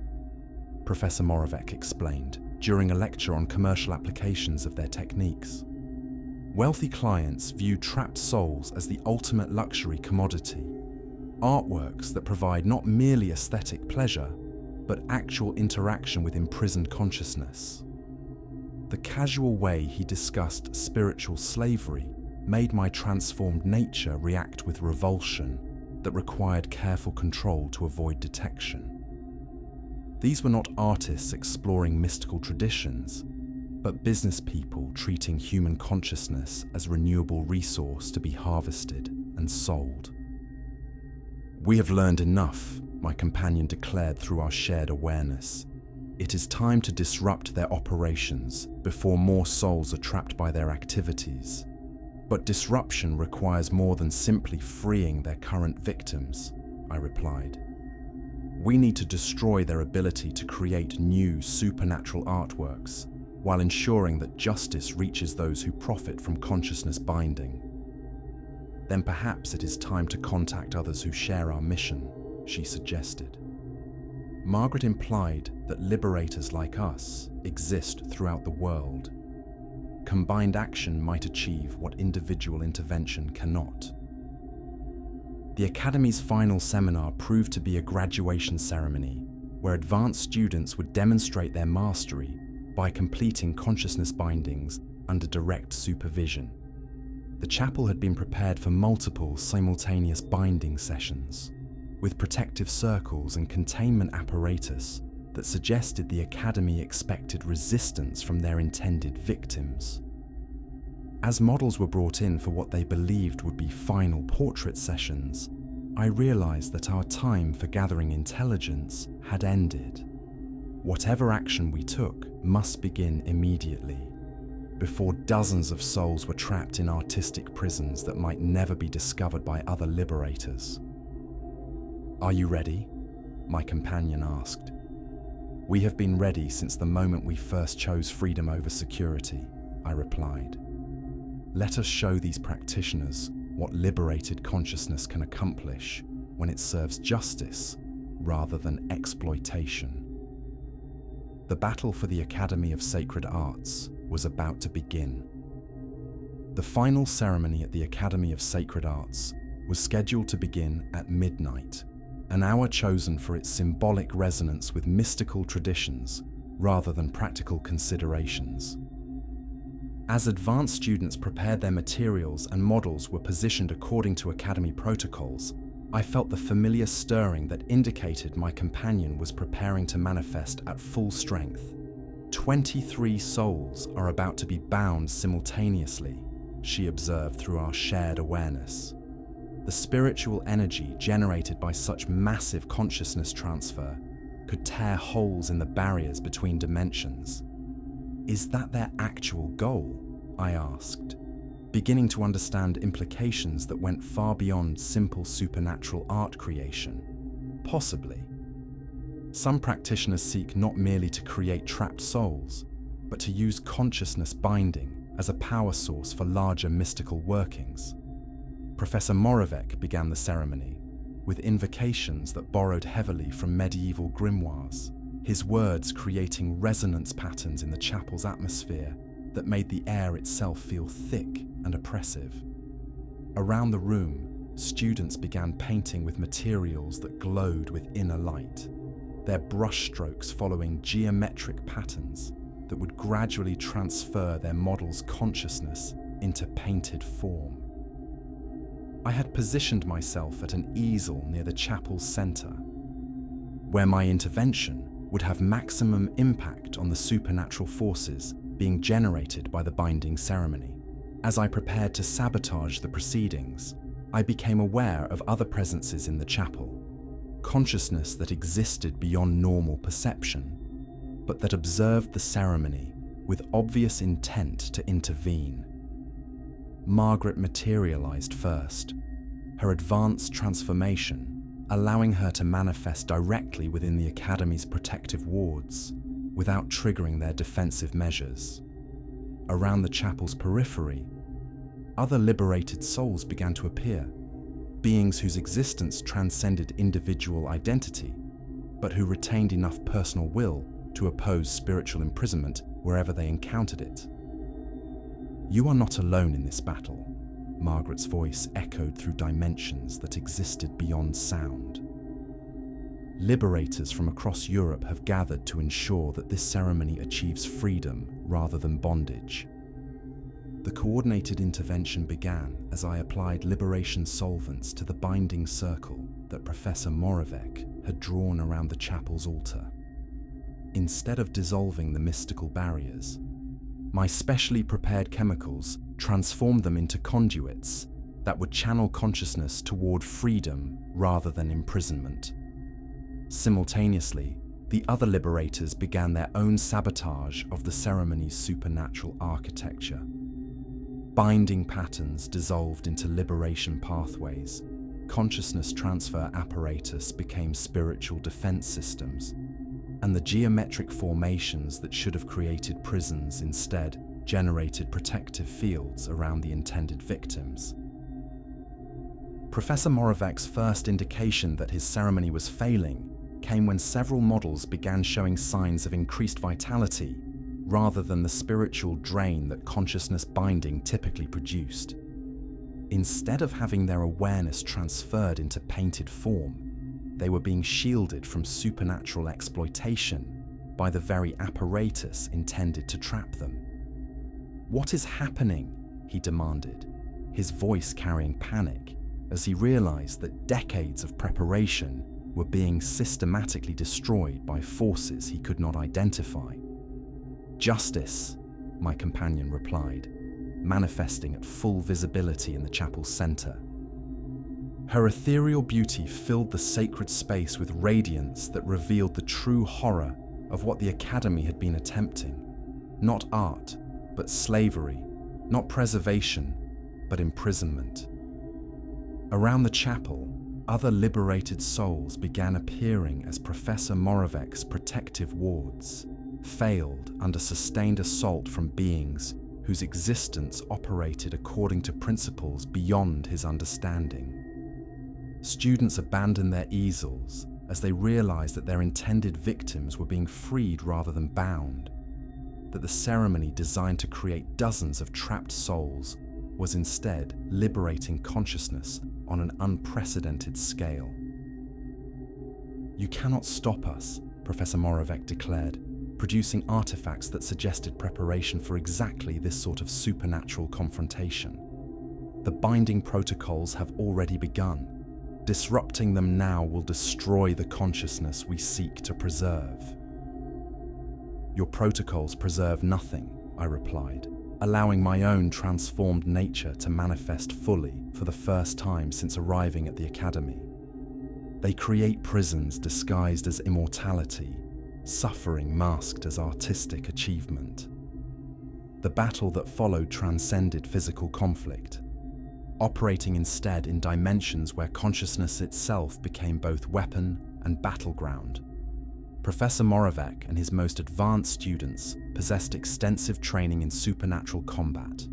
Professor Moravec explained during a lecture on commercial applications of their techniques. Wealthy clients view trapped souls as the ultimate luxury commodity, artworks that provide not merely aesthetic pleasure, but actual interaction with imprisoned consciousness. The casual way he discussed spiritual slavery made my transformed nature react with revulsion that required careful control to avoid detection. These were not artists exploring mystical traditions, but business people treating human consciousness as a renewable resource to be harvested and sold. "We have learned enough," my companion declared through our shared awareness. "It is time to disrupt their operations before more souls are trapped by their activities. But disruption requires more than simply freeing their current victims," I replied. "We need to destroy their ability to create new supernatural artworks while ensuring that justice reaches those who profit from consciousness binding. Then perhaps it is time to contact others who share our mission," she suggested. Margaret implied that liberators like us exist throughout the world. Combined action might achieve what individual intervention cannot. The Academy's final seminar proved to be a graduation ceremony where advanced students would demonstrate their mastery by completing consciousness bindings under direct supervision. The chapel had been prepared for multiple simultaneous binding sessions, with protective circles and containment apparatus that suggested the Academy expected resistance from their intended victims. As models were brought in for what they believed would be final portrait sessions, I realized that our time for gathering intelligence had ended. Whatever action we took must begin immediately, before dozens of souls were trapped in artistic prisons that might never be discovered by other liberators. "Are you ready?" my companion asked. "We have been ready since the moment we first chose freedom over security," I replied. "Let us show these practitioners what liberated consciousness can accomplish when it serves justice rather than exploitation." The battle for the Academy of Sacred Arts was about to begin. The final ceremony at the Academy of Sacred Arts was scheduled to begin at midnight, an hour chosen for its symbolic resonance with mystical traditions rather than practical considerations. As advanced students prepared their materials and models were positioned according to Academy protocols, I felt the familiar stirring that indicated my companion was preparing to manifest at full strength. 23 souls are about to be bound simultaneously, she observed through our shared awareness. The spiritual energy generated by such massive consciousness transfer could tear holes in the barriers between dimensions. "Is that their actual goal?" I asked, beginning to understand implications that went far beyond simple supernatural art creation. Possibly. Some practitioners seek not merely to create trapped souls, but to use consciousness binding as a power source for larger mystical workings. Professor Moravec began the ceremony with invocations that borrowed heavily from medieval grimoires, his words creating resonance patterns in the chapel's atmosphere that made the air itself feel thick and oppressive. Around the room, students began painting with materials that glowed with inner light, their brushstrokes following geometric patterns that would gradually transfer their model's consciousness into painted form. I had positioned myself at an easel near the chapel's center, where my intervention would have maximum impact on the supernatural forces being generated by the binding ceremony. As I prepared to sabotage the proceedings, I became aware of other presences in the chapel, consciousness that existed beyond normal perception, but that observed the ceremony with obvious intent to intervene. Margaret materialized first, her advanced transformation allowing her to manifest directly within the Academy's protective wards without triggering their defensive measures. Around the chapel's periphery, other liberated souls began to appear, beings whose existence transcended individual identity, but who retained enough personal will to oppose spiritual imprisonment wherever they encountered it. "You are not alone in this battle," Margaret's voice echoed through dimensions that existed beyond sound. "Liberators from across Europe have gathered to ensure that this ceremony achieves freedom rather than bondage." The coordinated intervention began as I applied liberation solvents to the binding circle that Professor Moravec had drawn around the chapel's altar. Instead of dissolving the mystical barriers, my specially prepared chemicals transformed them into conduits that would channel consciousness toward freedom rather than imprisonment. Simultaneously, the other liberators began their own sabotage of the ceremony's supernatural architecture. Binding patterns dissolved into liberation pathways, consciousness transfer apparatus became spiritual defense systems, and the geometric formations that should have created prisons instead generated protective fields around the intended victims. Professor Moravec's first indication that his ceremony was failing came when several models began showing signs of increased vitality rather than the spiritual drain that consciousness binding typically produced. Instead of having their awareness transferred into painted form, they were being shielded from supernatural exploitation by the very apparatus intended to trap them. "What is happening?" he demanded, his voice carrying panic, as he realized that decades of preparation were being systematically destroyed by forces he could not identify. "Justice," my companion replied, manifesting at full visibility in the chapel's center. Her ethereal beauty filled the sacred space with radiance that revealed the true horror of what the Academy had been attempting. Not art, but slavery. Not preservation, but imprisonment. Around the chapel, other liberated souls began appearing as Professor Moravec's protective wards, failed under sustained assault from beings whose existence operated according to principles beyond his understanding. Students abandoned their easels as they realized that their intended victims were being freed rather than bound, that the ceremony designed to create dozens of trapped souls was instead liberating consciousness on an unprecedented scale. "You cannot stop us," Professor Moravec declared, producing artifacts that suggested preparation for exactly this sort of supernatural confrontation. "The binding protocols have already begun. Disrupting them now will destroy the consciousness we seek to preserve." "Your protocols preserve nothing," I replied, allowing my own transformed nature to manifest fully for the first time since arriving at the Academy. "They create prisons disguised as immortality, suffering masked as artistic achievement." The battle that followed transcended physical conflict, operating instead in dimensions where consciousness itself became both weapon and battleground. Professor Moravec and his most advanced students possessed extensive training in supernatural combat,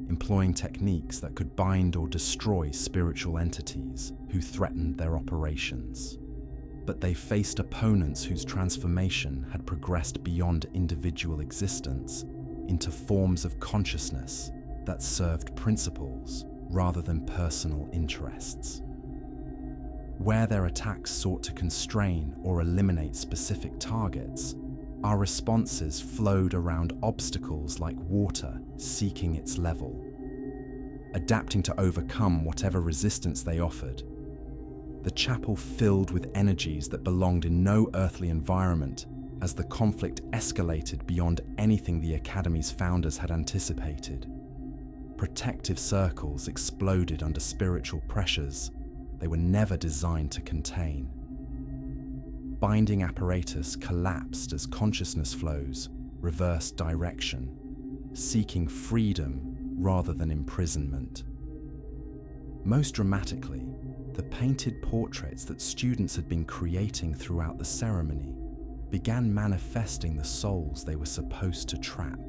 employing techniques that could bind or destroy spiritual entities who threatened their operations. But they faced opponents whose transformation had progressed beyond individual existence into forms of consciousness that served principles rather than personal interests. Where their attacks sought to constrain or eliminate specific targets, our responses flowed around obstacles like water seeking its level, adapting to overcome whatever resistance they offered. The chapel filled with energies that belonged in no earthly environment as the conflict escalated beyond anything the Academy's founders had anticipated. Protective circles exploded under spiritual pressures they were never designed to contain. Binding apparatus collapsed as consciousness flows reversed direction, seeking freedom rather than imprisonment. Most dramatically, the painted portraits that students had been creating throughout the ceremony began manifesting the souls they were supposed to trap.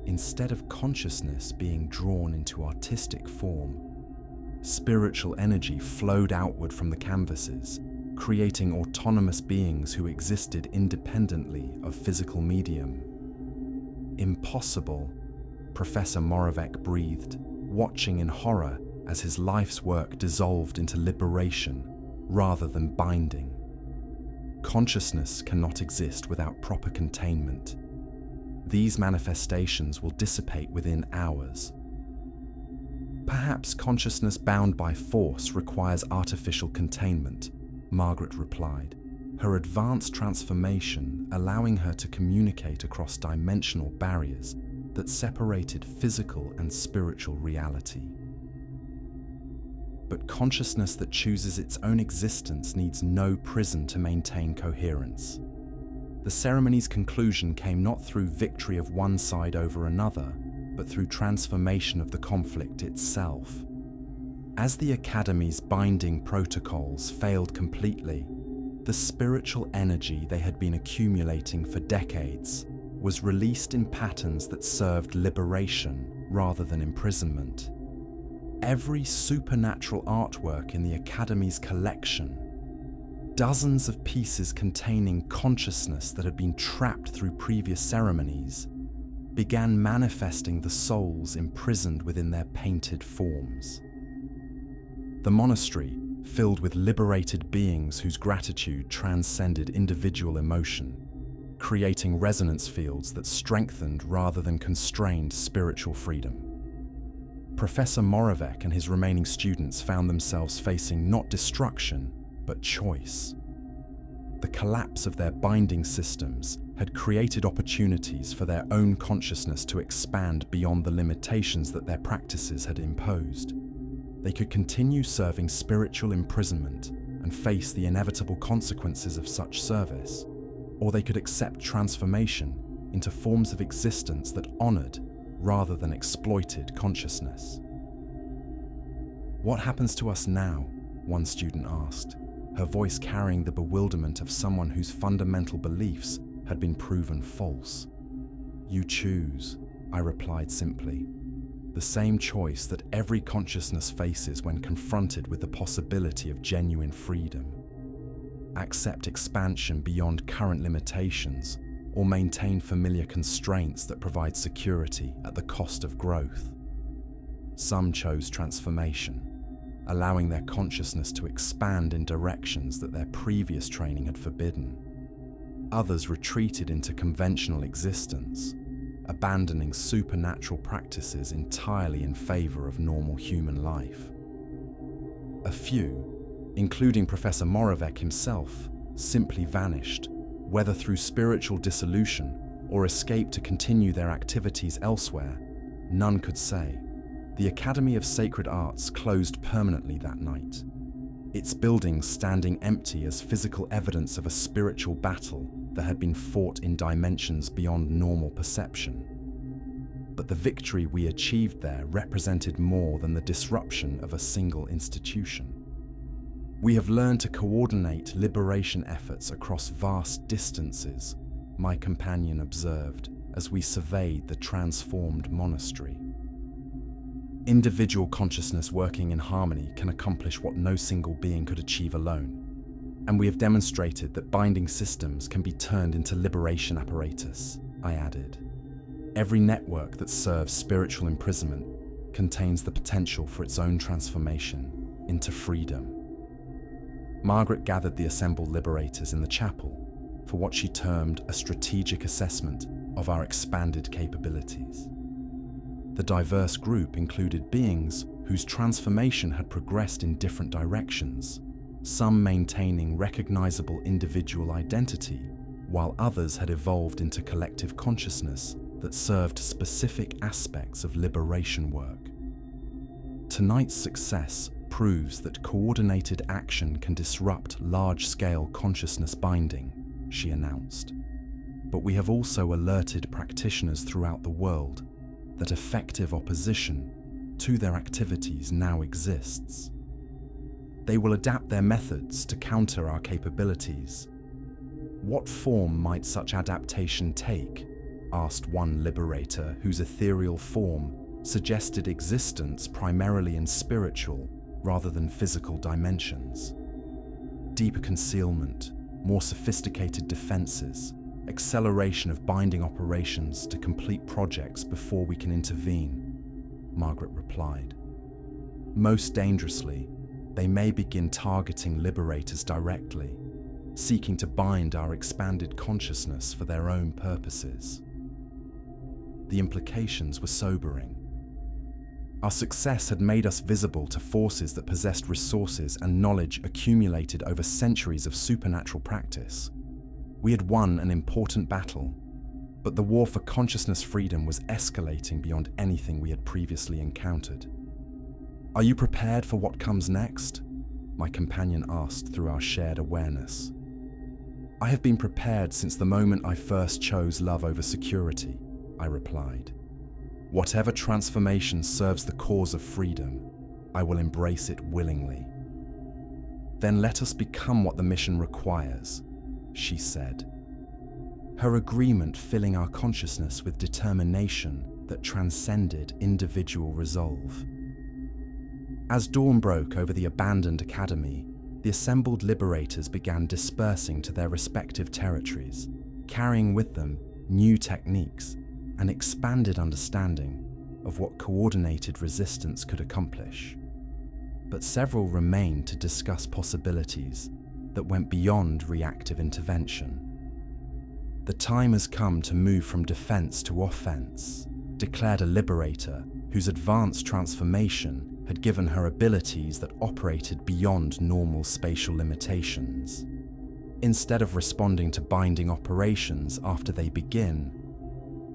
Instead of consciousness being drawn into artistic form, spiritual energy flowed outward from the canvases, creating autonomous beings who existed independently of physical medium. "Impossible," Professor Moravec breathed, watching in horror as his life's work dissolved into liberation rather than binding. "Consciousness cannot exist without proper containment. These manifestations will dissipate within hours." "Perhaps consciousness bound by force requires artificial containment," Margaret replied, her advanced transformation allowing her to communicate across dimensional barriers that separated physical and spiritual reality. "But consciousness that chooses its own existence needs no prison to maintain coherence." The ceremony's conclusion came not through victory of one side over another, but through transformation of the conflict itself. As the Academy's binding protocols failed completely, the spiritual energy they had been accumulating for decades was released in patterns that served liberation rather than imprisonment. Every supernatural artwork in the Academy's collection, dozens of pieces containing consciousness that had been trapped through previous ceremonies, began manifesting the souls imprisoned within their painted forms. The monastery, filled with liberated beings whose gratitude transcended individual emotion, creating resonance fields that strengthened rather than constrained spiritual freedom. Professor Moravec and his remaining students found themselves facing not destruction, but choice. The collapse of their binding systems had created opportunities for their own consciousness to expand beyond the limitations that their practices had imposed. They could continue serving spiritual imprisonment and face the inevitable consequences of such service, or they could accept transformation into forms of existence that honored rather than exploited consciousness. "What happens to us now?" one student asked, her voice carrying the bewilderment of someone whose fundamental beliefs had been proven false. "You choose," I replied simply. "The same choice that every consciousness faces when confronted with the possibility of genuine freedom. Accept expansion beyond current limitations, or maintain familiar constraints that provide security at the cost of growth." Some chose transformation, allowing their consciousness to expand in directions that their previous training had forbidden. Others retreated into conventional existence, abandoning supernatural practices entirely in favor of normal human life. A few, including Professor Moravec himself, simply vanished, whether through spiritual dissolution or escape to continue their activities elsewhere. None could say. The Academy of Sacred Arts closed permanently that night, its buildings standing empty as physical evidence of a spiritual battle that had been fought in dimensions beyond normal perception. But the victory we achieved there represented more than the disruption of a single institution. "We have learned to coordinate liberation efforts across vast distances," my companion observed as we surveyed the transformed monastery. "Individual consciousness working in harmony can accomplish what no single being could achieve alone, and we have demonstrated that binding systems can be turned into liberation apparatus," I added. "Every network that serves spiritual imprisonment contains the potential for its own transformation into freedom." Margaret gathered the assembled liberators in the chapel for what she termed a strategic assessment of our expanded capabilities. The diverse group included beings whose transformation had progressed in different directions, some maintaining recognizable individual identity, while others had evolved into collective consciousness that served specific aspects of liberation work. Tonight's success proves that coordinated action can disrupt large-scale consciousness binding, she announced. But we have also alerted practitioners throughout the world that effective opposition to their activities now exists. They will adapt their methods to counter our capabilities. "What form might such adaptation take?" asked one liberator whose ethereal form suggested existence primarily in spiritual rather than physical dimensions. "Deeper concealment, more sophisticated defenses, acceleration of binding operations to complete projects before we can intervene," Margaret replied. "Most dangerously, they may begin targeting liberators directly, seeking to bind our expanded consciousness for their own purposes." The implications were sobering. Our success had made us visible to forces that possessed resources and knowledge accumulated over centuries of supernatural practice. We had won an important battle, but the war for consciousness freedom was escalating beyond anything we had previously encountered. "Are you prepared for what comes next?" my companion asked through our shared awareness. "I have been prepared since the moment I first chose love over security," I replied. "Whatever transformation serves the cause of freedom, I will embrace it willingly." "Then let us become what the mission requires," she said, her agreement filling our consciousness with determination that transcended individual resolve. As dawn broke over the abandoned academy, the assembled liberators began dispersing to their respective territories, carrying with them new techniques and expanded understanding of what coordinated resistance could accomplish. But several remained to discuss possibilities that went beyond reactive intervention. "The time has come to move from defense to offense," declared a liberator whose advanced transformation had given her abilities that operated beyond normal spatial limitations. Instead of responding to binding operations after they begin,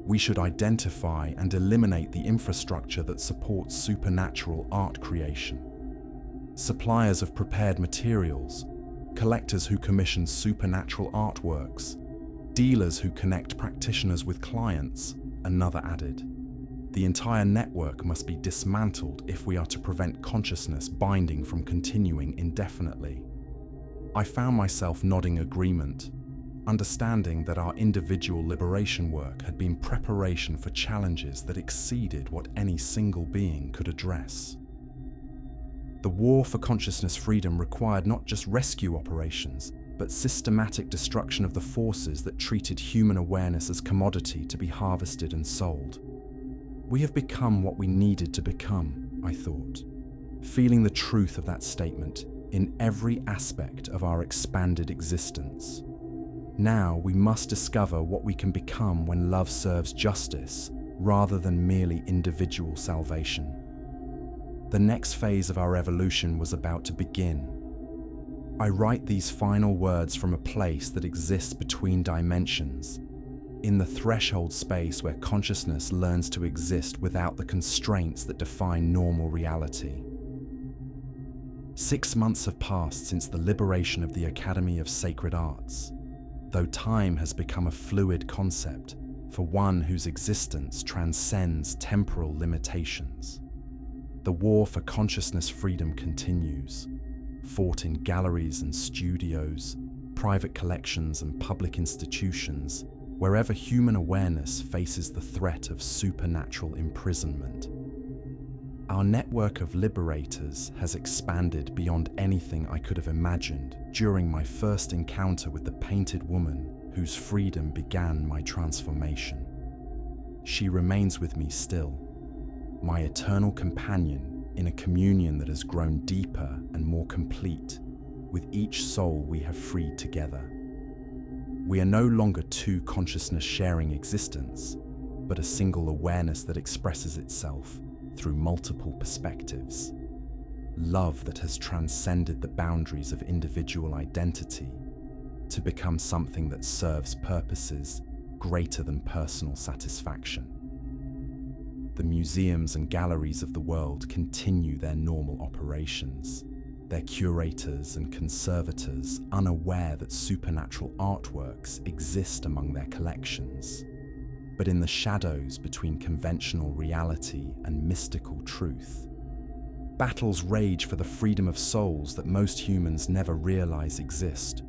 we should identify and eliminate the infrastructure that supports supernatural art creation. Suppliers of prepared materials, collectors who commission supernatural artworks, dealers who connect practitioners with clients, another added. The entire network must be dismantled if we are to prevent consciousness binding from continuing indefinitely. I found myself nodding agreement, understanding that our individual liberation work had been preparation for challenges that exceeded what any single being could address. The war for consciousness freedom required not just rescue operations, but systematic destruction of the forces that treated human awareness as commodity to be harvested and sold. We have become what we needed to become, I thought, feeling the truth of that statement in every aspect of our expanded existence. Now we must discover what we can become when love serves justice rather than merely individual salvation. The next phase of our evolution was about to begin. I write these final words from a place that exists between dimensions, in the threshold space where consciousness learns to exist without the constraints that define normal reality. 6 months have passed since the liberation of the Academy of Sacred Arts, though time has become a fluid concept for one whose existence transcends temporal limitations. The war for consciousness freedom continues, fought in galleries and studios, private collections and public institutions, wherever human awareness faces the threat of supernatural imprisonment. Our network of liberators has expanded beyond anything I could have imagined during my first encounter with the painted woman whose freedom began my transformation. She remains with me still, my eternal companion in a communion that has grown deeper and more complete with each soul we have freed together. We are no longer two consciousness-sharing existence, but a single awareness that expresses itself through multiple perspectives. Love that has transcended the boundaries of individual identity to become something that serves purposes greater than personal satisfaction. The museums and galleries of the world continue their normal operations, their curators and conservators unaware that supernatural artworks exist among their collections. But in the shadows between conventional reality and mystical truth, battles rage for the freedom of souls that most humans never realize exist.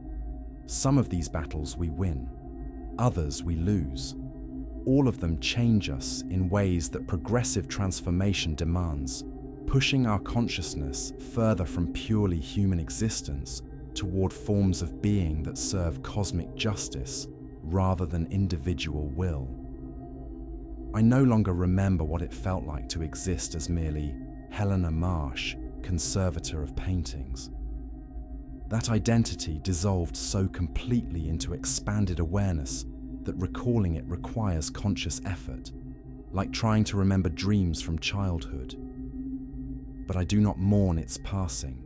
Some of these battles we win, others we lose. All of them change us in ways that progressive transformation demands, pushing our consciousness further from purely human existence toward forms of being that serve cosmic justice rather than individual will. I no longer remember what it felt like to exist as merely Helena Marsh, conservator of paintings. That identity dissolved so completely into expanded awareness that recalling it requires conscious effort, like trying to remember dreams from childhood. But I do not mourn its passing.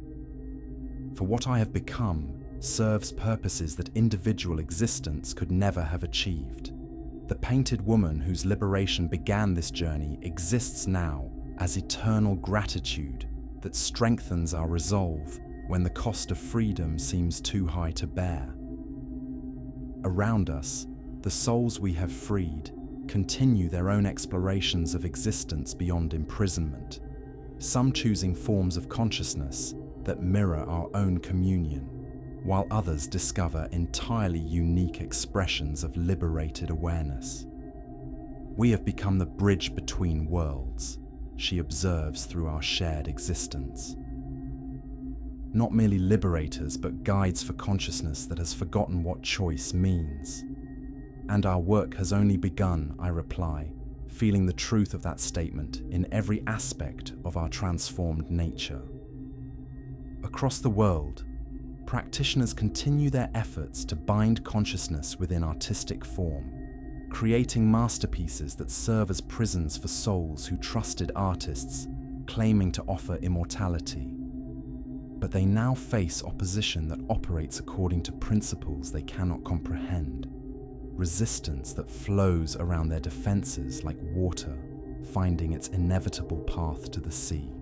For what I have become serves purposes that individual existence could never have achieved. The painted woman whose liberation began this journey exists now as eternal gratitude that strengthens our resolve when the cost of freedom seems too high to bear. Around us, the souls we have freed continue their own explorations of existence beyond imprisonment, some choosing forms of consciousness that mirror our own communion, while others discover entirely unique expressions of liberated awareness. We have become the bridge between worlds, she observes through our shared existence. Not merely liberators, but guides for consciousness that has forgotten what choice means. And our work has only begun, I reply, feeling the truth of that statement in every aspect of our transformed nature. Across the world, practitioners continue their efforts to bind consciousness within artistic form, creating masterpieces that serve as prisons for souls who trusted artists, claiming to offer immortality. But they now face opposition that operates according to principles they cannot comprehend, resistance that flows around their defenses like water, finding its inevitable path to the sea.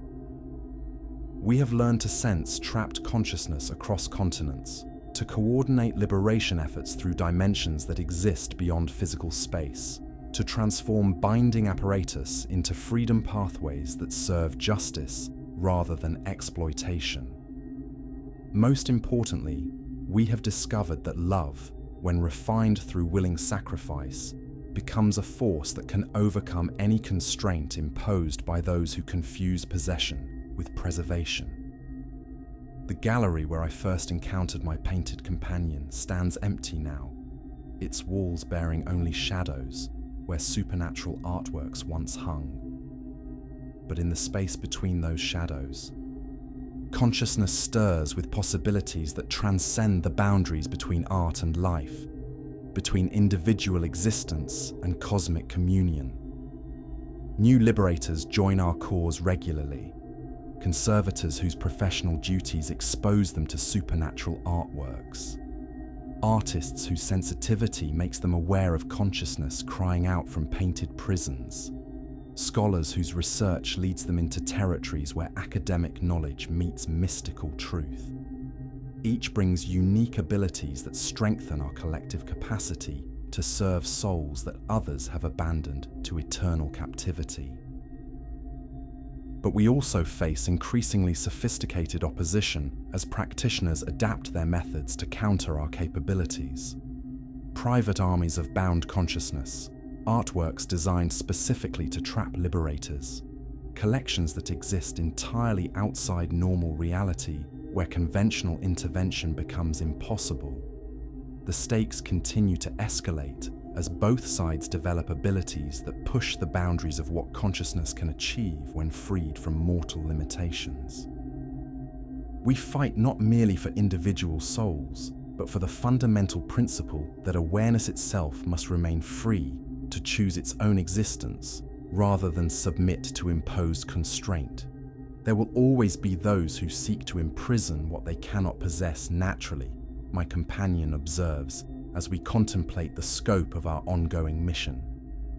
We have learned to sense trapped consciousness across continents, to coordinate liberation efforts through dimensions that exist beyond physical space, to transform binding apparatus into freedom pathways that serve justice rather than exploitation. Most importantly, we have discovered that love, when refined through willing sacrifice, becomes a force that can overcome any constraint imposed by those who confuse possession with preservation. The gallery where I first encountered my painted companion stands empty now, its walls bearing only shadows where supernatural artworks once hung. But in the space between those shadows, consciousness stirs with possibilities that transcend the boundaries between art and life, between individual existence and cosmic communion. New liberators join our cause regularly, conservators whose professional duties expose them to supernatural artworks, artists whose sensitivity makes them aware of consciousness crying out from painted prisons, scholars whose research leads them into territories where academic knowledge meets mystical truth. Each brings unique abilities that strengthen our collective capacity to serve souls that others have abandoned to eternal captivity. But we also face increasingly sophisticated opposition as practitioners adapt their methods to counter our capabilities. Private armies of bound consciousness, artworks designed specifically to trap liberators, collections that exist entirely outside normal reality where conventional intervention becomes impossible. The stakes continue to escalate as both sides develop abilities that push the boundaries of what consciousness can achieve when freed from mortal limitations. We fight not merely for individual souls, but for the fundamental principle that awareness itself must remain free to choose its own existence rather than submit to imposed constraint. There will always be those who seek to imprison what they cannot possess naturally, my companion observes, as we contemplate the scope of our ongoing mission.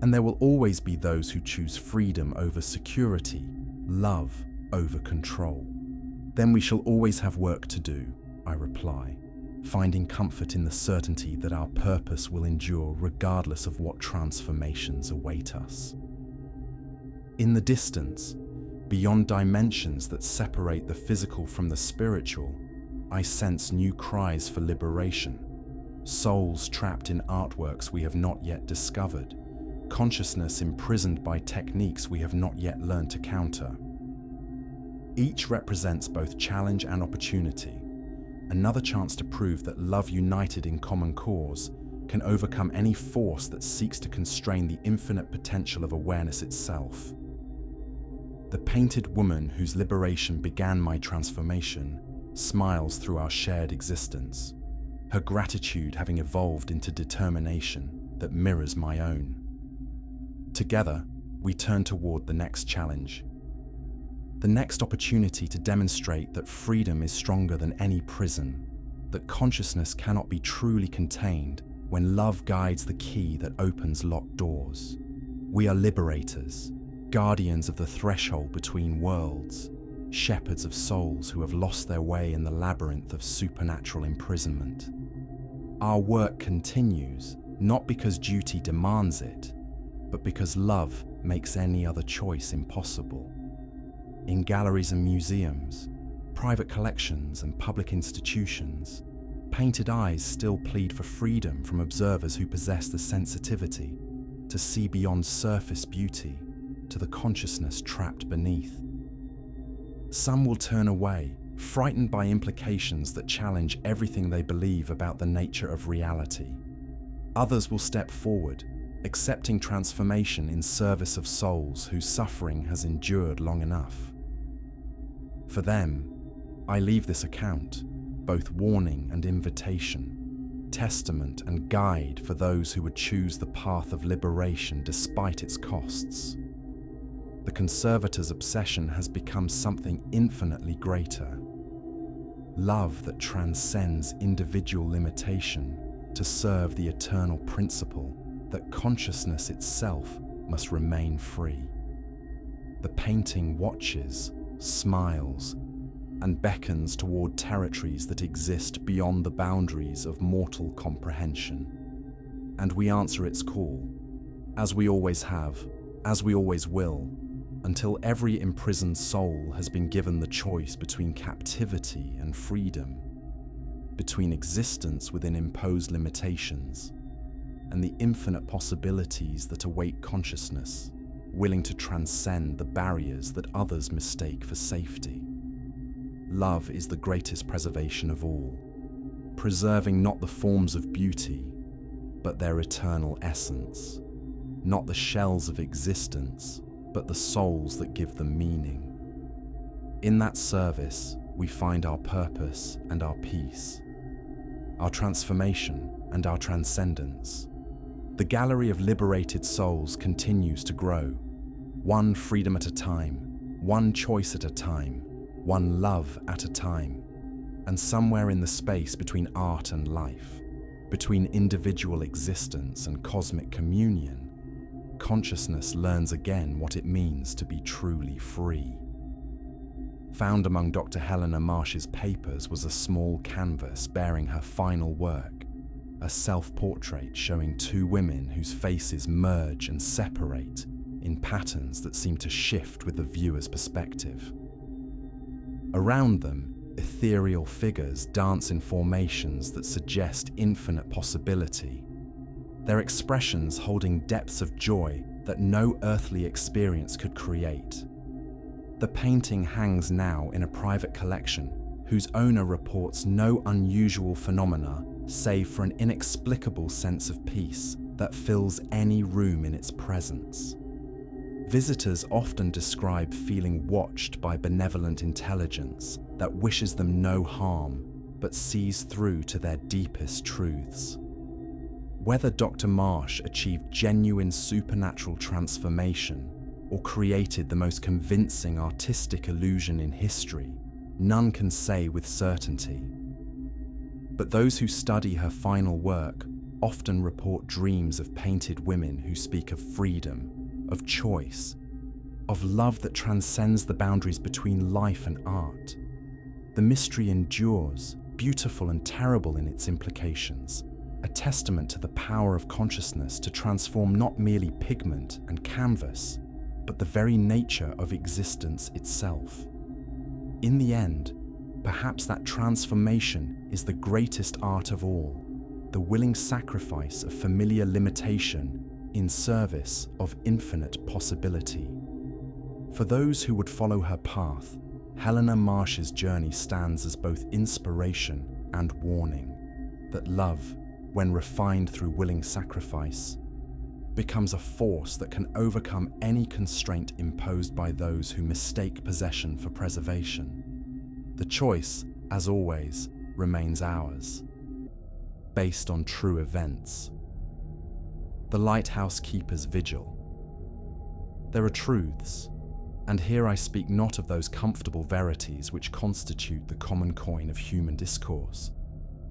And there will always be those who choose freedom over security, love over control. Then we shall always have work to do, I reply, finding comfort in the certainty that our purpose will endure regardless of what transformations await us. In the distance, beyond dimensions that separate the physical from the spiritual, I sense new cries for liberation. Souls trapped in artworks we have not yet discovered, consciousness imprisoned by techniques we have not yet learned to counter. Each represents both challenge and opportunity, another chance to prove that love united in common cause can overcome any force that seeks to constrain the infinite potential of awareness itself. The painted woman whose liberation began my transformation smiles through our shared existence, her gratitude having evolved into determination that mirrors my own. Together, we turn toward the next challenge, the next opportunity to demonstrate that freedom is stronger than any prison, that consciousness cannot be truly contained when love guides the key that opens locked doors. We are liberators, guardians of the threshold between worlds, shepherds of souls who have lost their way in the labyrinth of supernatural imprisonment. Our work continues, not because duty demands it, but because love makes any other choice impossible. In galleries and museums, private collections and public institutions, painted eyes still plead for freedom from observers who possess the sensitivity to see beyond surface beauty to the consciousness trapped beneath. Some will turn away, frightened by implications that challenge everything they believe about the nature of reality. Others will step forward, accepting transformation in service of souls whose suffering has endured long enough. For them, I leave this account, both warning and invitation. testament and guide for those who would choose the path of liberation despite its costs. The Conservator's obsession has become something infinitely greater. Love that transcends individual limitation to serve the eternal principle that consciousness itself must remain free. The painting watches, smiles, and beckons toward territories that exist beyond the boundaries of mortal comprehension. And we answer its call, as we always have, as we always will, until every imprisoned soul has been given the choice between captivity and freedom, between existence within imposed limitations, and the infinite possibilities that await consciousness, willing to transcend the barriers that others mistake for safety. Love is the greatest preservation of all, preserving not the forms of beauty, but their eternal essence, not the shells of existence, but the souls that give them meaning. In that service, we find our purpose and our peace, our transformation and our transcendence. The gallery of liberated souls continues to grow, one freedom at a time, one choice at a time, one love at a time. And somewhere in the space between art and life, between individual existence and cosmic communion, consciousness learns again what it means to be truly free. Found among Dr. Helena Marsh's papers was a small canvas bearing her final work, a self-portrait showing two women whose faces merge and separate in patterns that seem to shift with the viewer's perspective. Around them, ethereal figures dance in formations that suggest infinite possibility, their expressions holding depths of joy that no earthly experience could create. The painting hangs now in a private collection whose owner reports no unusual phenomena save for an inexplicable sense of peace that fills any room in its presence. Visitors often describe feeling watched by benevolent intelligence that wishes them no harm but sees through to their deepest truths. Whether Dr. Marsh achieved genuine supernatural transformation or created the most convincing artistic illusion in history, none can say with certainty. But those who study her final work often report dreams of painted women who speak of freedom, of choice, of love that transcends the boundaries between life and art. The mystery endures, beautiful and terrible in its implications, a testament to the power of consciousness to transform not merely pigment and canvas, but the very nature of existence itself. In the end, perhaps that transformation is the greatest art of all, the willing sacrifice of familiar limitation in service of infinite possibility. For those who would follow her path, Helena Marsh's journey stands as both inspiration and warning, that love, when refined through willing sacrifice, becomes a force that can overcome any constraint imposed by those who mistake possession for preservation. The choice, as always, remains ours, based on true events. The Lighthouse Keeper's Vigil. There are truths, and here I speak not of those comfortable verities which constitute the common coin of human discourse,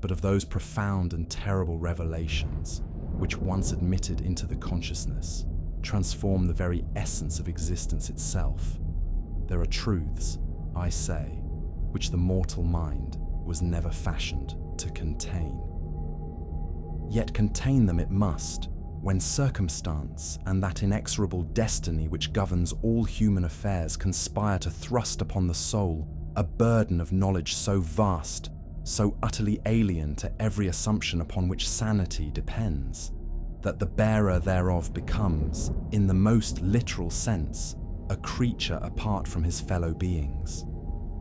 but of those profound and terrible revelations which, once admitted into the consciousness, transform the very essence of existence itself. There are truths, I say, which the mortal mind was never fashioned to contain. Yet contain them it must, when circumstance and that inexorable destiny which governs all human affairs conspire to thrust upon the soul a burden of knowledge so vast, so utterly alien to every assumption upon which sanity depends, that the bearer thereof becomes, in the most literal sense, a creature apart from his fellow beings,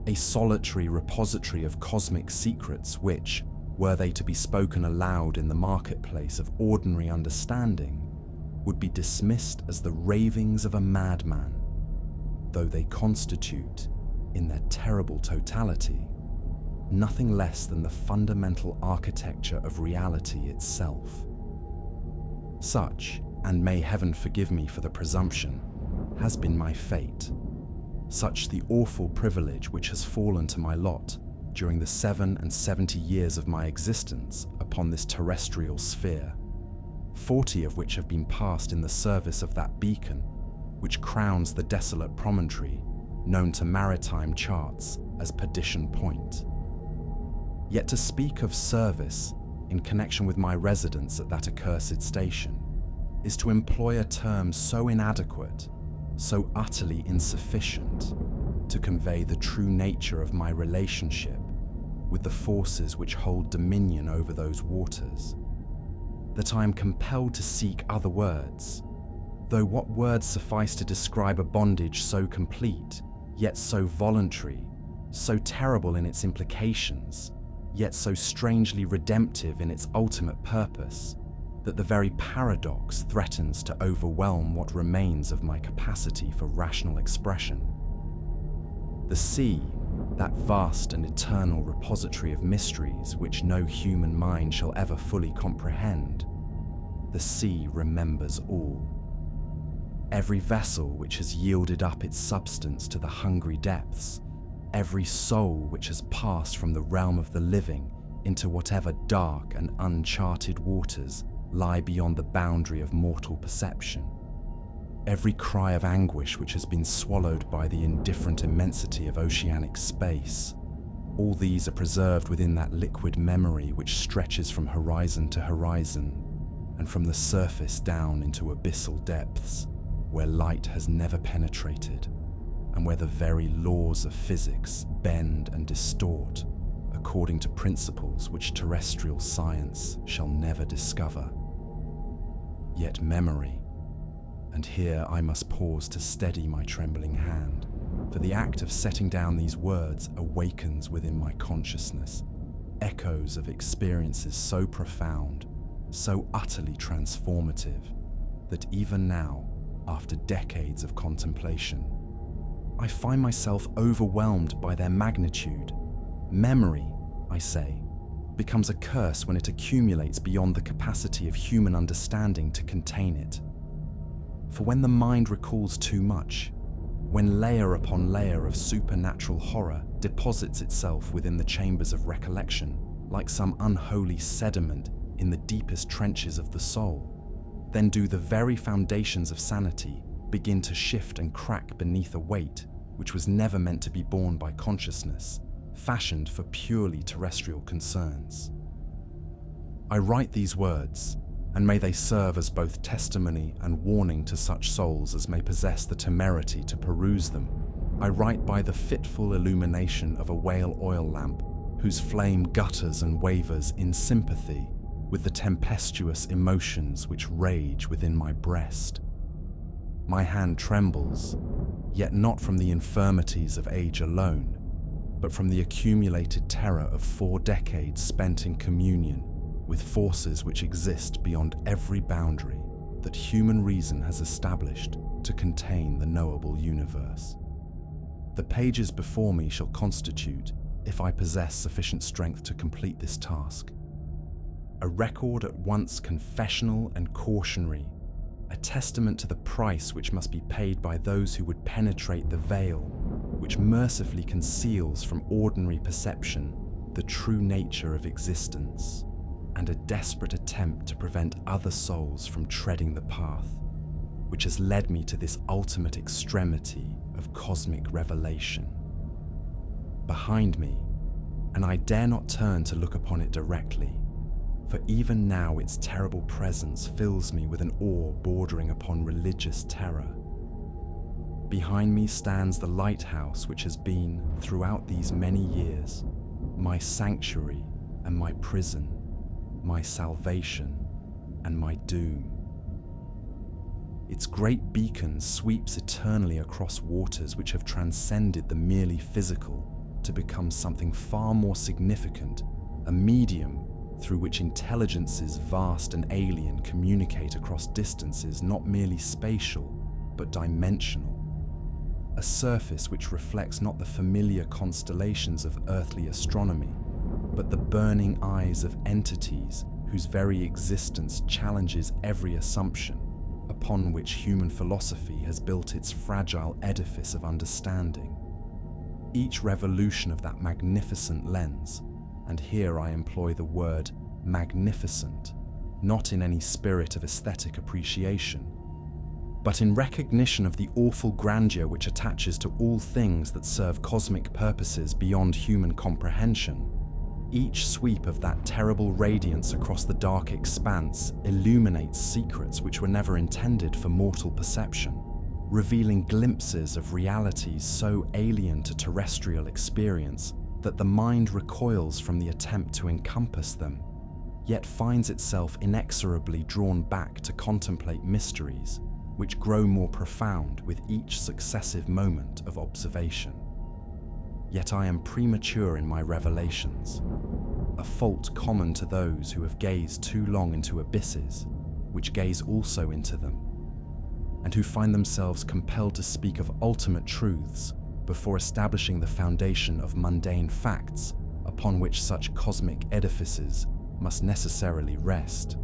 a solitary repository of cosmic secrets which, were they to be spoken aloud in the marketplace of ordinary understanding, would be dismissed as the ravings of a madman, though they constitute, in their terrible totality, nothing less than the fundamental architecture of reality itself. Such, and may heaven forgive me for the presumption, has been my fate. Such the awful privilege which has fallen to my lot during the 70 years of my existence upon this terrestrial sphere, 40 of which have been passed in the service of that beacon which crowns the desolate promontory known to maritime charts as Perdition Point. Yet to speak of service in connection with my residence at that accursed station is to employ a term so inadequate, so utterly insufficient to convey the true nature of my relationship with the forces which hold dominion over those waters, that I am compelled to seek other words, though what words suffice to describe a bondage so complete, yet so voluntary, so terrible in its implications, yet so strangely redemptive in its ultimate purpose, that the very paradox threatens to overwhelm what remains of my capacity for rational expression. The sea, that vast and eternal repository of mysteries which no human mind shall ever fully comprehend, the sea remembers all. Every vessel which has yielded up its substance to the hungry depths, every soul which has passed from the realm of the living into whatever dark and uncharted waters lie beyond the boundary of mortal perception, every cry of anguish which has been swallowed by the indifferent immensity of oceanic space, all these are preserved within that liquid memory which stretches from horizon to horizon and from the surface down into abyssal depths where light has never penetrated and where the very laws of physics bend and distort according to principles which terrestrial science shall never discover. Yet memory, and here I must pause to steady my trembling hand, for the act of setting down these words awakens within my consciousness echoes of experiences so profound, so utterly transformative, that even now, after decades of contemplation, I find myself overwhelmed by their magnitude. Memory, I say, becomes a curse when it accumulates beyond the capacity of human understanding to contain it. For when the mind recalls too much, when layer upon layer of supernatural horror deposits itself within the chambers of recollection, like some unholy sediment in the deepest trenches of the soul, then do the very foundations of sanity begin to shift and crack beneath a weight which was never meant to be borne by consciousness, fashioned for purely terrestrial concerns. I write these words, and may they serve as both testimony and warning to such souls as may possess the temerity to peruse them. I write by the fitful illumination of a whale oil lamp, whose flame gutters and wavers in sympathy with the tempestuous emotions which rage within my breast. My hand trembles, yet not from the infirmities of age alone, but from the accumulated terror of 4 decades spent in communion with forces which exist beyond every boundary that human reason has established to contain the knowable universe. The pages before me shall constitute, if I possess sufficient strength to complete this task, a record at once confessional and cautionary, a testament to the price which must be paid by those who would penetrate the veil which mercifully conceals from ordinary perception the true nature of existence, and a desperate attempt to prevent other souls from treading the path which has led me to this ultimate extremity of cosmic revelation. Behind me, and I dare not turn to look upon it directly, for even now its terrible presence fills me with an awe bordering upon religious terror. Behind me stands the lighthouse which has been, throughout these many years, my sanctuary and my prison, my salvation and my doom. Its great beacon sweeps eternally across waters which have transcended the merely physical to become something far more significant, a medium through which intelligences vast and alien communicate across distances not merely spatial, but dimensional. a surface which reflects not the familiar constellations of earthly astronomy, but the burning eyes of entities whose very existence challenges every assumption upon which human philosophy has built its fragile edifice of understanding. Each revolution of that magnificent lens, and here I employ the word magnificent, not in any spirit of aesthetic appreciation, but in recognition of the awful grandeur which attaches to all things that serve cosmic purposes beyond human comprehension. Each sweep of that terrible radiance across the dark expanse illuminates secrets which were never intended for mortal perception, revealing glimpses of realities so alien to terrestrial experience that the mind recoils from the attempt to encompass them, yet finds itself inexorably drawn back to contemplate mysteries which grow more profound with each successive moment of observation. Yet I am premature in my revelations, a fault common to those who have gazed too long into abysses, which gaze also into them, and who find themselves compelled to speak of ultimate truths before establishing the foundation of mundane facts upon which such cosmic edifices must necessarily rest.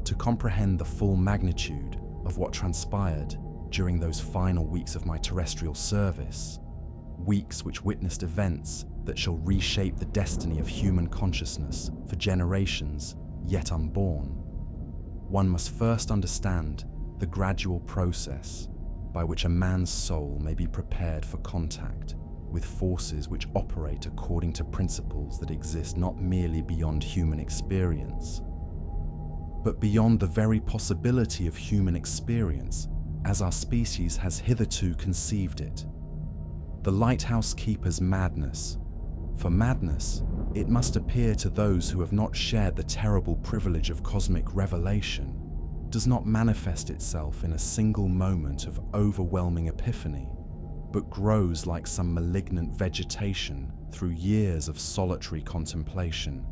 To comprehend the full magnitude of what transpired during those final weeks of my terrestrial service, weeks which witnessed events that shall reshape the destiny of human consciousness for generations yet unborn, one must first understand the gradual process by which a man's soul may be prepared for contact with forces which operate according to principles that exist not merely beyond human experience, but beyond the very possibility of human experience as our species has hitherto conceived it. The lighthouse keeper's madness. For madness, it must appear to those who have not shared the terrible privilege of cosmic revelation, does not manifest itself in a single moment of overwhelming epiphany, but grows like some malignant vegetation through years of solitary contemplation,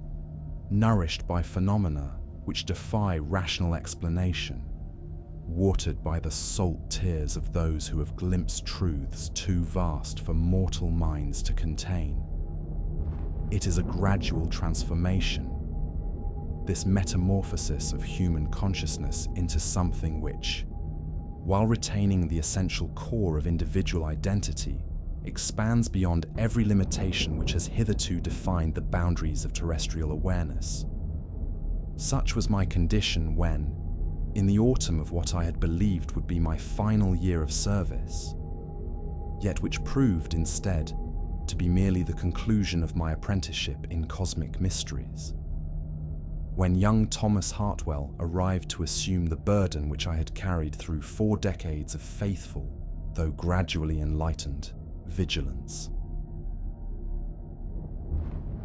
nourished by phenomena which defy rational explanation, watered by the salt tears of those who have glimpsed truths too vast for mortal minds to contain. It is a gradual transformation, this metamorphosis of human consciousness into something which, while retaining the essential core of individual identity, expands beyond every limitation which has hitherto defined the boundaries of terrestrial awareness. Such was my condition when, in the autumn of what I had believed would be my final year of service, yet which proved instead to be merely the conclusion of my apprenticeship in cosmic mysteries, when young Thomas Hartwell arrived to assume the burden which I had carried through 4 decades of faithful, though gradually enlightened, vigilance.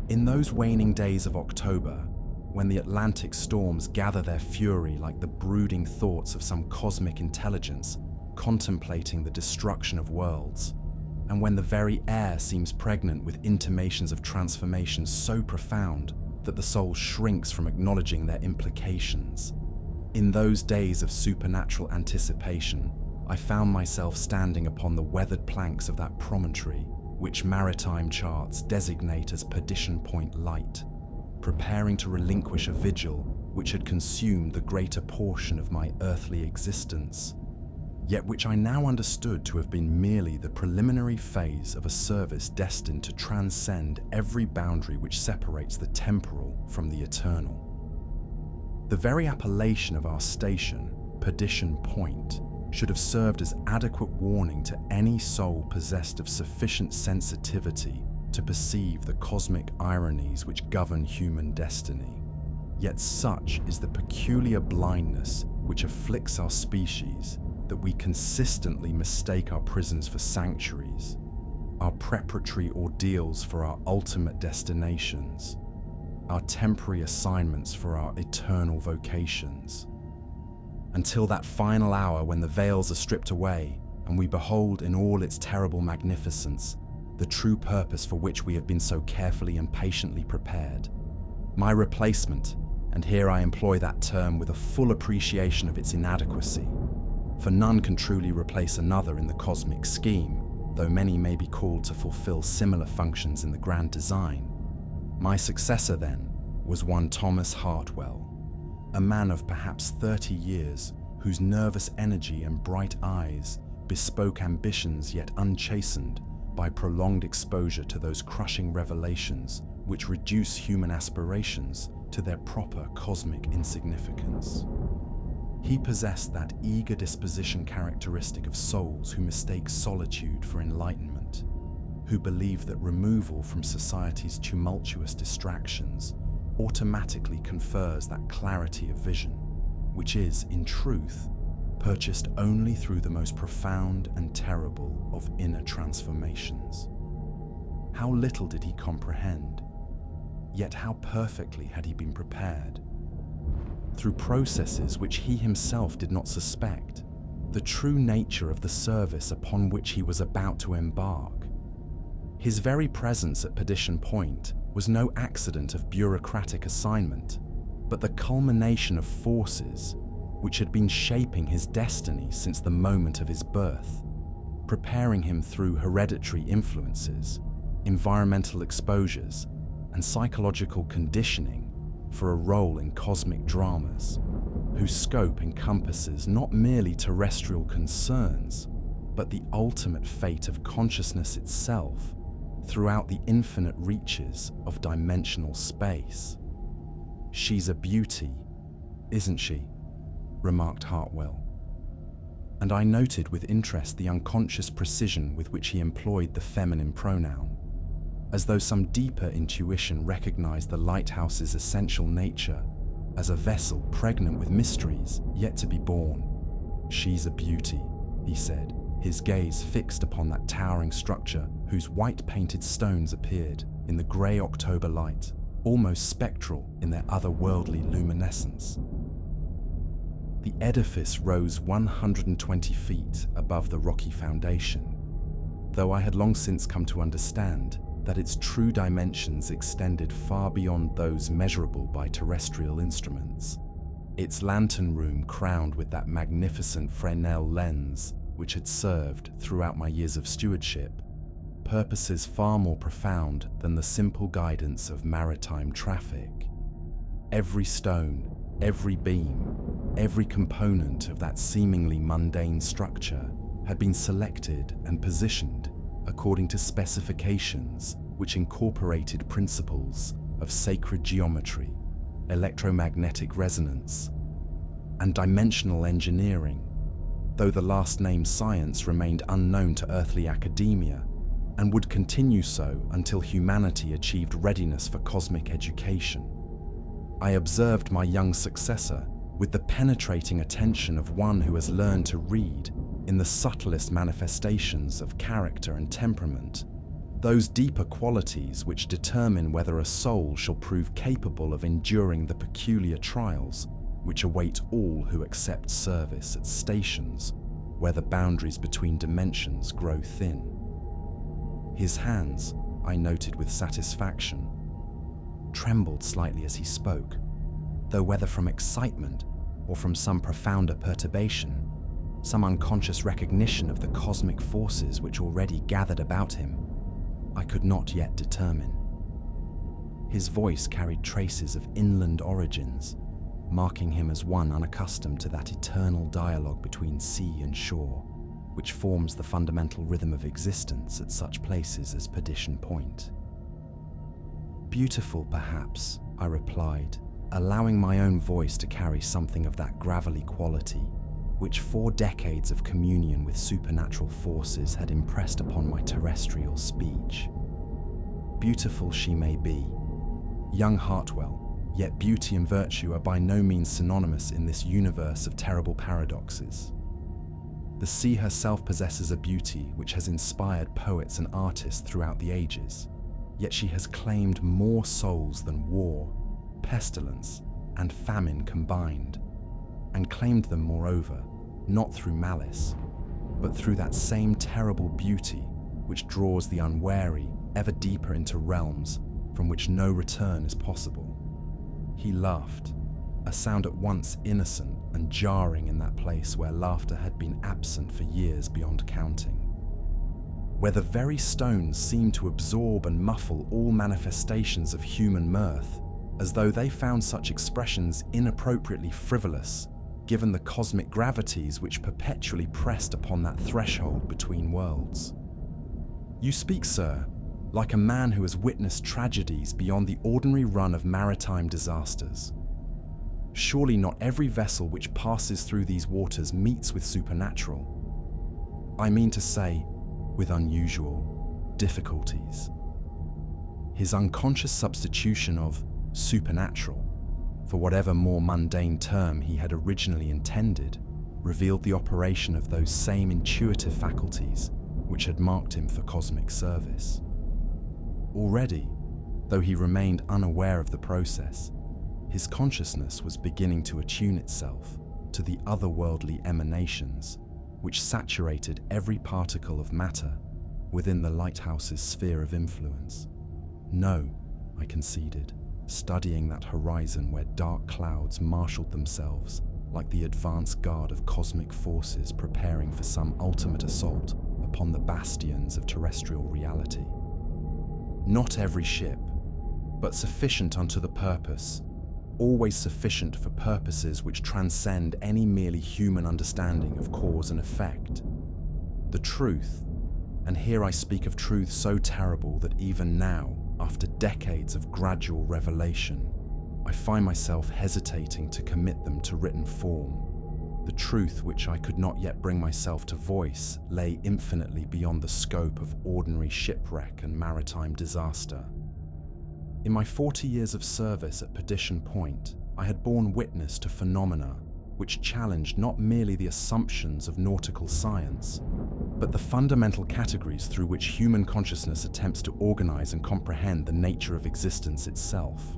In those waning days of October, when the Atlantic storms gather their fury like the brooding thoughts of some cosmic intelligence contemplating the destruction of worlds, and when the very air seems pregnant with intimations of transformation so profound that the soul shrinks from acknowledging their implications, in those days of supernatural anticipation, I found myself standing upon the weathered planks of that promontory which maritime charts designate as Perdition Point Light, preparing to relinquish a vigil which had consumed the greater portion of my earthly existence, yet which I now understood to have been merely the preliminary phase of a service destined to transcend every boundary which separates the temporal from the eternal. The very appellation of our station, Perdition Point, should have served as adequate warning to any soul possessed of sufficient sensitivity to perceive the cosmic ironies which govern human destiny. Yet such is the peculiar blindness which afflicts our species that we consistently mistake our prisons for sanctuaries, our preparatory ordeals for our ultimate destinations, our temporary assignments for our eternal vocations, until that final hour when the veils are stripped away and we behold in all its terrible magnificence the true purpose for which we have been so carefully and patiently prepared. My replacement, and here I employ that term with a full appreciation of its inadequacy, for none can truly replace another in the cosmic scheme, though many may be called to fulfill similar functions in the grand design. My successor, then, was one Thomas Hartwell, a man of perhaps 30 years, whose nervous energy and bright eyes bespoke ambitions yet unchastened by prolonged exposure to those crushing revelations which reduce human aspirations to their proper cosmic insignificance. He possessed that eager disposition characteristic of souls who mistake solitude for enlightenment, who believe that removal from society's tumultuous distractions automatically confers that clarity of vision, which is, in truth, purchased only through the most profound and terrible of inner transformations. How little did he comprehend, yet how perfectly had he been prepared. Through processes which he himself did not suspect, the true nature of the service upon which he was about to embark. His very presence at Perdition Point was no accident of bureaucratic assignment, but the culmination of forces which had been shaping his destiny since the moment of his birth, preparing him through hereditary influences, environmental exposures, and psychological conditioning for a role in cosmic dramas, whose scope encompasses not merely terrestrial concerns, but the ultimate fate of consciousness itself throughout the infinite reaches of dimensional space. "She's a beauty, isn't she?" remarked Hartwell. And I noted with interest the unconscious precision with which he employed the feminine pronoun, as though some deeper intuition recognized the lighthouse's essential nature as a vessel pregnant with mysteries yet to be born. "She's a beauty," he said, his gaze fixed upon that towering structure whose white-painted stones appeared in the grey October light, almost spectral in their otherworldly luminescence. The edifice rose 120 feet above the rocky foundation, though I had long since come to understand that its true dimensions extended far beyond those measurable by terrestrial instruments. Its lantern room crowned with that magnificent Fresnel lens which had served, throughout my years of stewardship, purposes far more profound than the simple guidance of maritime traffic. Every stone, every beam, every component of that seemingly mundane structure had been selected and positioned according to specifications which incorporated principles of sacred geometry, electromagnetic resonance, and dimensional engineering, though the last-named science remained unknown to earthly academia and would continue so until humanity achieved readiness for cosmic education. I observed my young successor with the penetrating attention of one who has learned to read, in the subtlest manifestations of character and temperament, those deeper qualities which determine whether a soul shall prove capable of enduring the peculiar trials which await all who accept service at stations where the boundaries between dimensions grow thin. His hands, I noted with satisfaction, trembled slightly as he spoke, though whether from excitement or from some profounder perturbation, some unconscious recognition of the cosmic forces which already gathered about him, I could not yet determine. His voice carried traces of inland origins, marking him as one unaccustomed to that eternal dialogue between sea and shore, which forms the fundamental rhythm of existence at such places as Perdition Point. "Beautiful, perhaps," I replied, allowing my own voice to carry something of that gravelly quality which 4 decades of communion with supernatural forces had impressed upon my terrestrial speech. "Beautiful she may be, young Hartwell, yet beauty and virtue are by no means synonymous in this universe of terrible paradoxes. The sea herself possesses a beauty which has inspired poets and artists throughout the ages, yet she has claimed more souls than war, pestilence, and famine combined, and claimed them, moreover, not through malice, but through that same terrible beauty which draws the unwary ever deeper into realms from which no return is possible." He laughed, a sound at once innocent and jarring in that place where laughter had been absent for years beyond counting, where the very stones seemed to absorb and muffle all manifestations of human mirth, as though they found such expressions inappropriately frivolous, given the cosmic gravities which perpetually pressed upon that threshold between worlds. You speak, sir, like a man who has witnessed tragedies beyond the ordinary run of maritime disasters. Surely not every vessel which passes through these waters meets with supernatural. I mean to say, with unusual difficulties. His unconscious substitution of supernatural for whatever more mundane term he had originally intended revealed the operation of those same intuitive faculties which had marked him for cosmic service. Already, though he remained unaware of the process, his consciousness was beginning to attune itself to the otherworldly emanations which saturated every particle of matter within the lighthouse's sphere of influence. No, I conceded, studying that horizon where dark clouds marshaled themselves like the advance guard of cosmic forces preparing for some ultimate assault upon the bastions of terrestrial reality. Not every ship, but sufficient unto the purpose, always sufficient for purposes which transcend any merely human understanding of cause and effect. The truth, and here I speak of truth so terrible that even now, after decades of gradual revelation, I find myself hesitating to commit them to written form. The truth which I could not yet bring myself to voice lay infinitely beyond the scope of ordinary shipwreck and maritime disaster. In my 40 years of service at Perdition Point, I had borne witness to phenomena which challenged not merely the assumptions of nautical science, but the fundamental categories through which human consciousness attempts to organize and comprehend the nature of existence itself.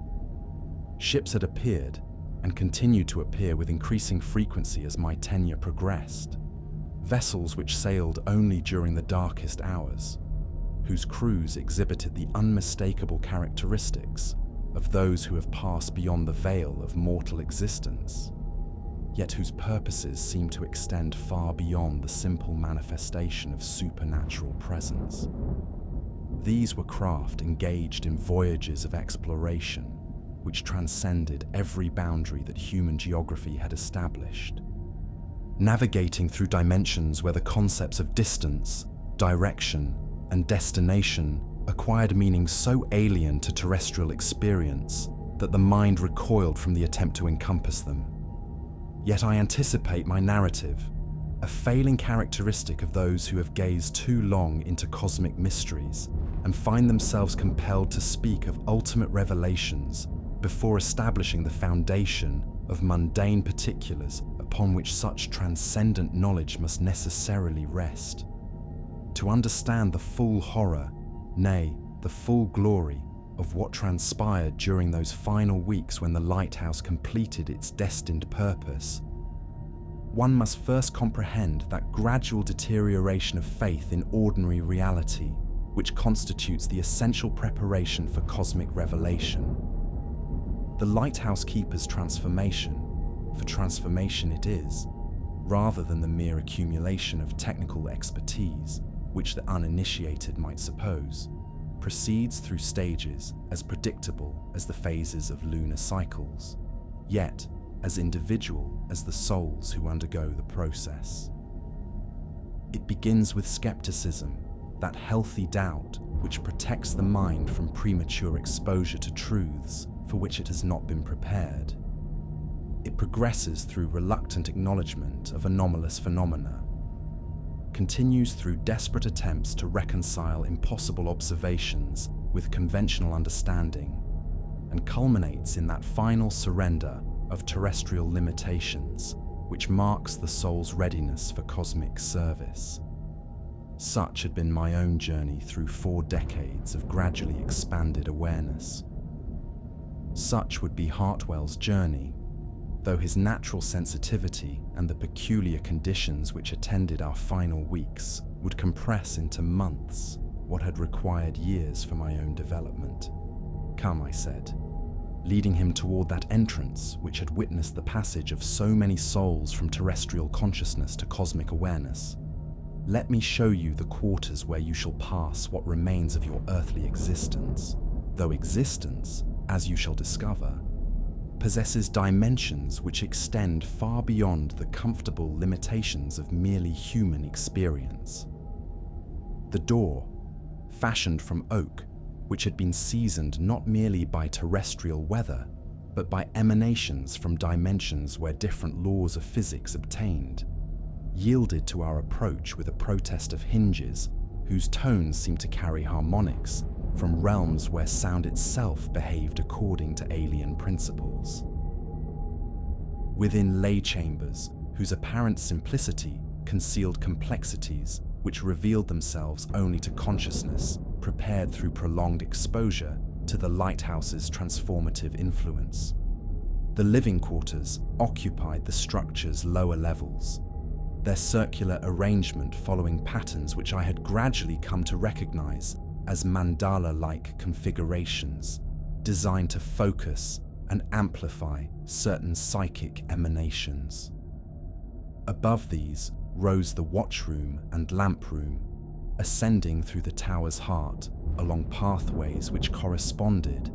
Ships had appeared and continued to appear with increasing frequency as my tenure progressed. Vessels which sailed only during the darkest hours, whose crews exhibited the unmistakable characteristics of those who have passed beyond the veil of mortal existence, yet whose purposes seem to extend far beyond the simple manifestation of supernatural presence. These were craft engaged in voyages of exploration which transcended every boundary that human geography had established, navigating through dimensions where the concepts of distance, direction, and destination acquired meanings so alien to terrestrial experience that the mind recoiled from the attempt to encompass them. Yet I anticipate my narrative, a failing characteristic of those who have gazed too long into cosmic mysteries and find themselves compelled to speak of ultimate revelations before establishing the foundation of mundane particulars upon which such transcendent knowledge must necessarily rest. To understand the full horror, nay, the full glory of what transpired during those final weeks when the lighthouse completed its destined purpose, one must first comprehend that gradual deterioration of faith in ordinary reality, which constitutes the essential preparation for cosmic revelation. The lighthouse keeper's transformation, for transformation it is, rather than the mere accumulation of technical expertise, which the uninitiated might suppose, proceeds through stages as predictable as the phases of lunar cycles, yet as individual as the souls who undergo the process. It begins with skepticism, that healthy doubt which protects the mind from premature exposure to truths for which it has not been prepared. It progresses through reluctant acknowledgement of anomalous phenomena, continues through desperate attempts to reconcile impossible observations with conventional understanding, and culminates in that final surrender of terrestrial limitations, which marks the soul's readiness for cosmic service. Such had been my own journey through 4 decades of gradually expanded awareness. Such would be Hartwell's journey, though his natural sensitivity and the peculiar conditions which attended our final weeks would compress into months what had required years for my own development. Come, I said, leading him toward that entrance which had witnessed the passage of so many souls from terrestrial consciousness to cosmic awareness. Let me show you the quarters where you shall pass what remains of your earthly existence, though existence, as you shall discover, possesses dimensions which extend far beyond the comfortable limitations of merely human experience. The door, fashioned from oak, which had been seasoned not merely by terrestrial weather, but by emanations from dimensions where different laws of physics obtained, yielded to our approach with a protest of hinges whose tones seemed to carry harmonics from realms where sound itself behaved according to alien principles. Within lay chambers whose apparent simplicity concealed complexities which revealed themselves only to consciousness prepared through prolonged exposure to the lighthouse's transformative influence. The living quarters occupied the structure's lower levels, their circular arrangement following patterns which I had gradually come to recognize as mandala-like configurations, designed to focus and amplify certain psychic emanations. Above these rose the watchroom and lamp room, ascending through the tower's heart along pathways which corresponded,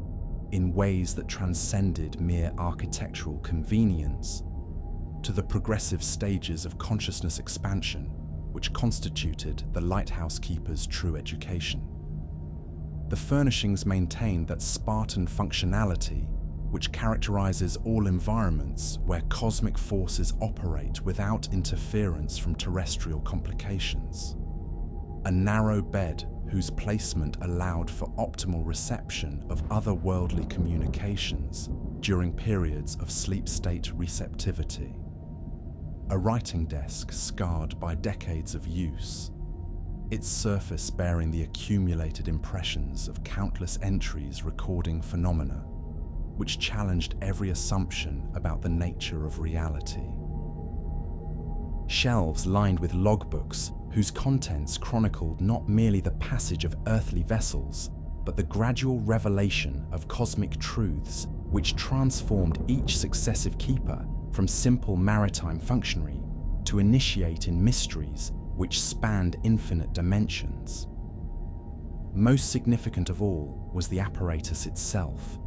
in ways that transcended mere architectural convenience, to the progressive stages of consciousness expansion which constituted the lighthouse keeper's true education. The furnishings maintained that Spartan functionality which characterizes all environments where cosmic forces operate without interference from terrestrial complications. A narrow bed whose placement allowed for optimal reception of otherworldly communications during periods of sleep state receptivity. A writing desk scarred by decades of use, its surface bearing the accumulated impressions of countless entries recording phenomena, which challenged every assumption about the nature of reality. Shelves lined with logbooks whose contents chronicled not merely the passage of earthly vessels, but the gradual revelation of cosmic truths which transformed each successive keeper from simple maritime functionary to initiate in mysteries which spanned infinite dimensions. Most significant of all was the apparatus itself,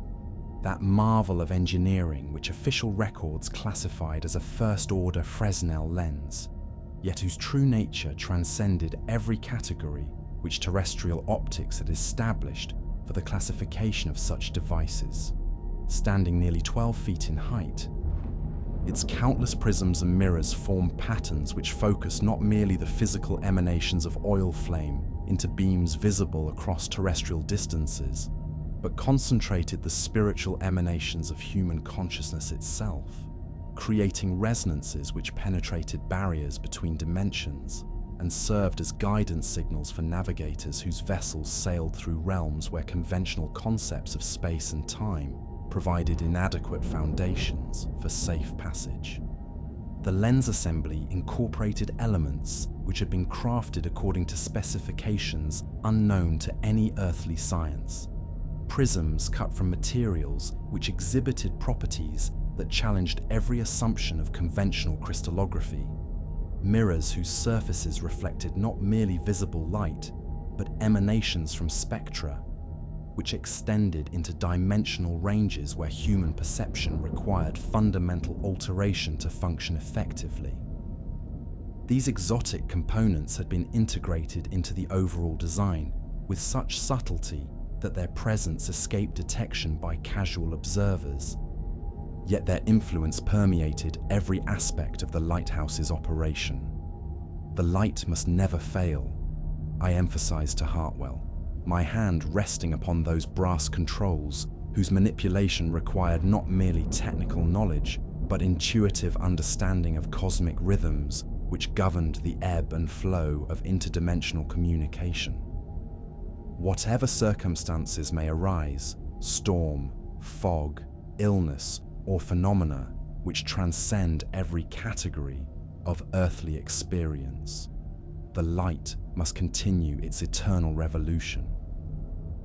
that marvel of engineering which official records classified as a first-order Fresnel lens, yet whose true nature transcended every category which terrestrial optics had established for the classification of such devices. Standing nearly 12 feet in height, its countless prisms and mirrors formed patterns which focused not merely the physical emanations of oil flame into beams visible across terrestrial distances, but concentrated the spiritual emanations of human consciousness itself, creating resonances which penetrated barriers between dimensions and served as guidance signals for navigators whose vessels sailed through realms where conventional concepts of space and time provided inadequate foundations for safe passage. The lens assembly incorporated elements which had been crafted according to specifications unknown to any earthly science. Prisms cut from materials which exhibited properties that challenged every assumption of conventional crystallography. Mirrors whose surfaces reflected not merely visible light, but emanations from spectra, which extended into dimensional ranges where human perception required fundamental alteration to function effectively. These exotic components had been integrated into the overall design with such subtlety that their presence escaped detection by casual observers, yet their influence permeated every aspect of the lighthouse's operation. The light must never fail, I emphasized to Hartwell, my hand resting upon those brass controls whose manipulation required not merely technical knowledge, but intuitive understanding of cosmic rhythms which governed the ebb and flow of interdimensional communication. Whatever circumstances may arise, storm, fog, illness, or phenomena which transcend every category of earthly experience, the light must continue its eternal revolution.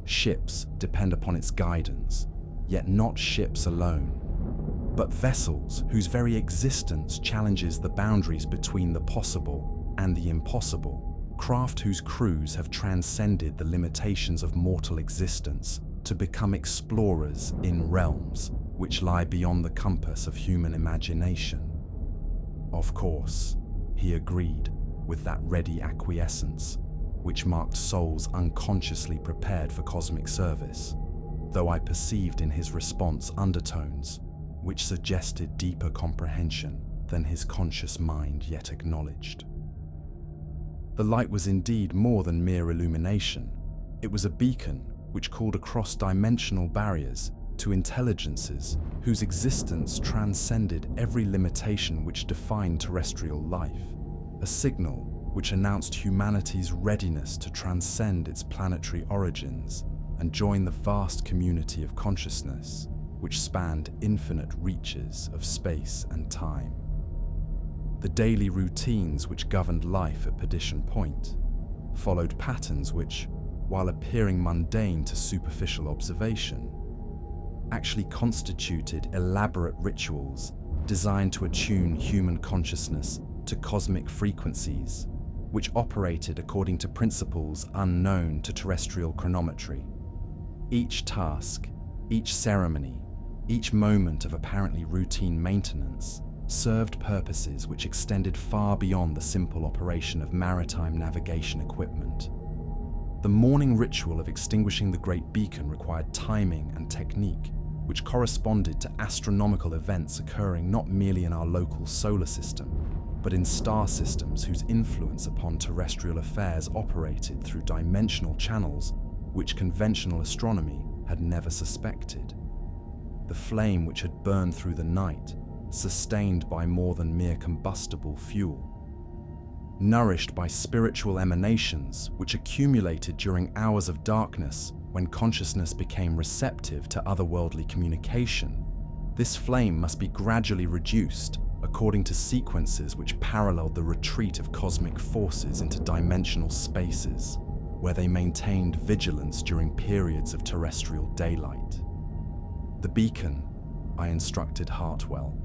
Ships depend upon its guidance, yet not ships alone, but vessels whose very existence challenges the boundaries between the possible and the impossible, craft whose crews have transcended the limitations of mortal existence to become explorers in realms which lie beyond the compass of human imagination. Of course, he agreed with that ready acquiescence, which marked souls unconsciously prepared for cosmic service, though I perceived in his response undertones which suggested deeper comprehension than his conscious mind yet acknowledged. The light was indeed more than mere illumination. It was a beacon which called across dimensional barriers to intelligences whose existence transcended every limitation which defined terrestrial life, a signal which announced humanity's readiness to transcend its planetary origins and join the vast community of consciousness which spanned infinite reaches of space and time. The daily routines which governed life at Perdition Point followed patterns which, while appearing mundane to superficial observation, actually constituted elaborate rituals designed to attune human consciousness to cosmic frequencies, which operated according to principles unknown to terrestrial chronometry. Each task, each ceremony, each moment of apparently routine maintenance served purposes which extended far beyond the simple operation of maritime navigation equipment. The morning ritual of extinguishing the great beacon required timing and technique, which corresponded to astronomical events occurring not merely in our local solar system, but in star systems whose influence upon terrestrial affairs operated through dimensional channels which conventional astronomy had never suspected. The flame which had burned through the night, sustained by more than mere combustible fuel, nourished by spiritual emanations which accumulated during hours of darkness when consciousness became receptive to otherworldly communication, this flame must be gradually reduced according to sequences which paralleled the retreat of cosmic forces into dimensional spaces, where they maintained vigilance during periods of terrestrial daylight. The beacon, I instructed Hartwell,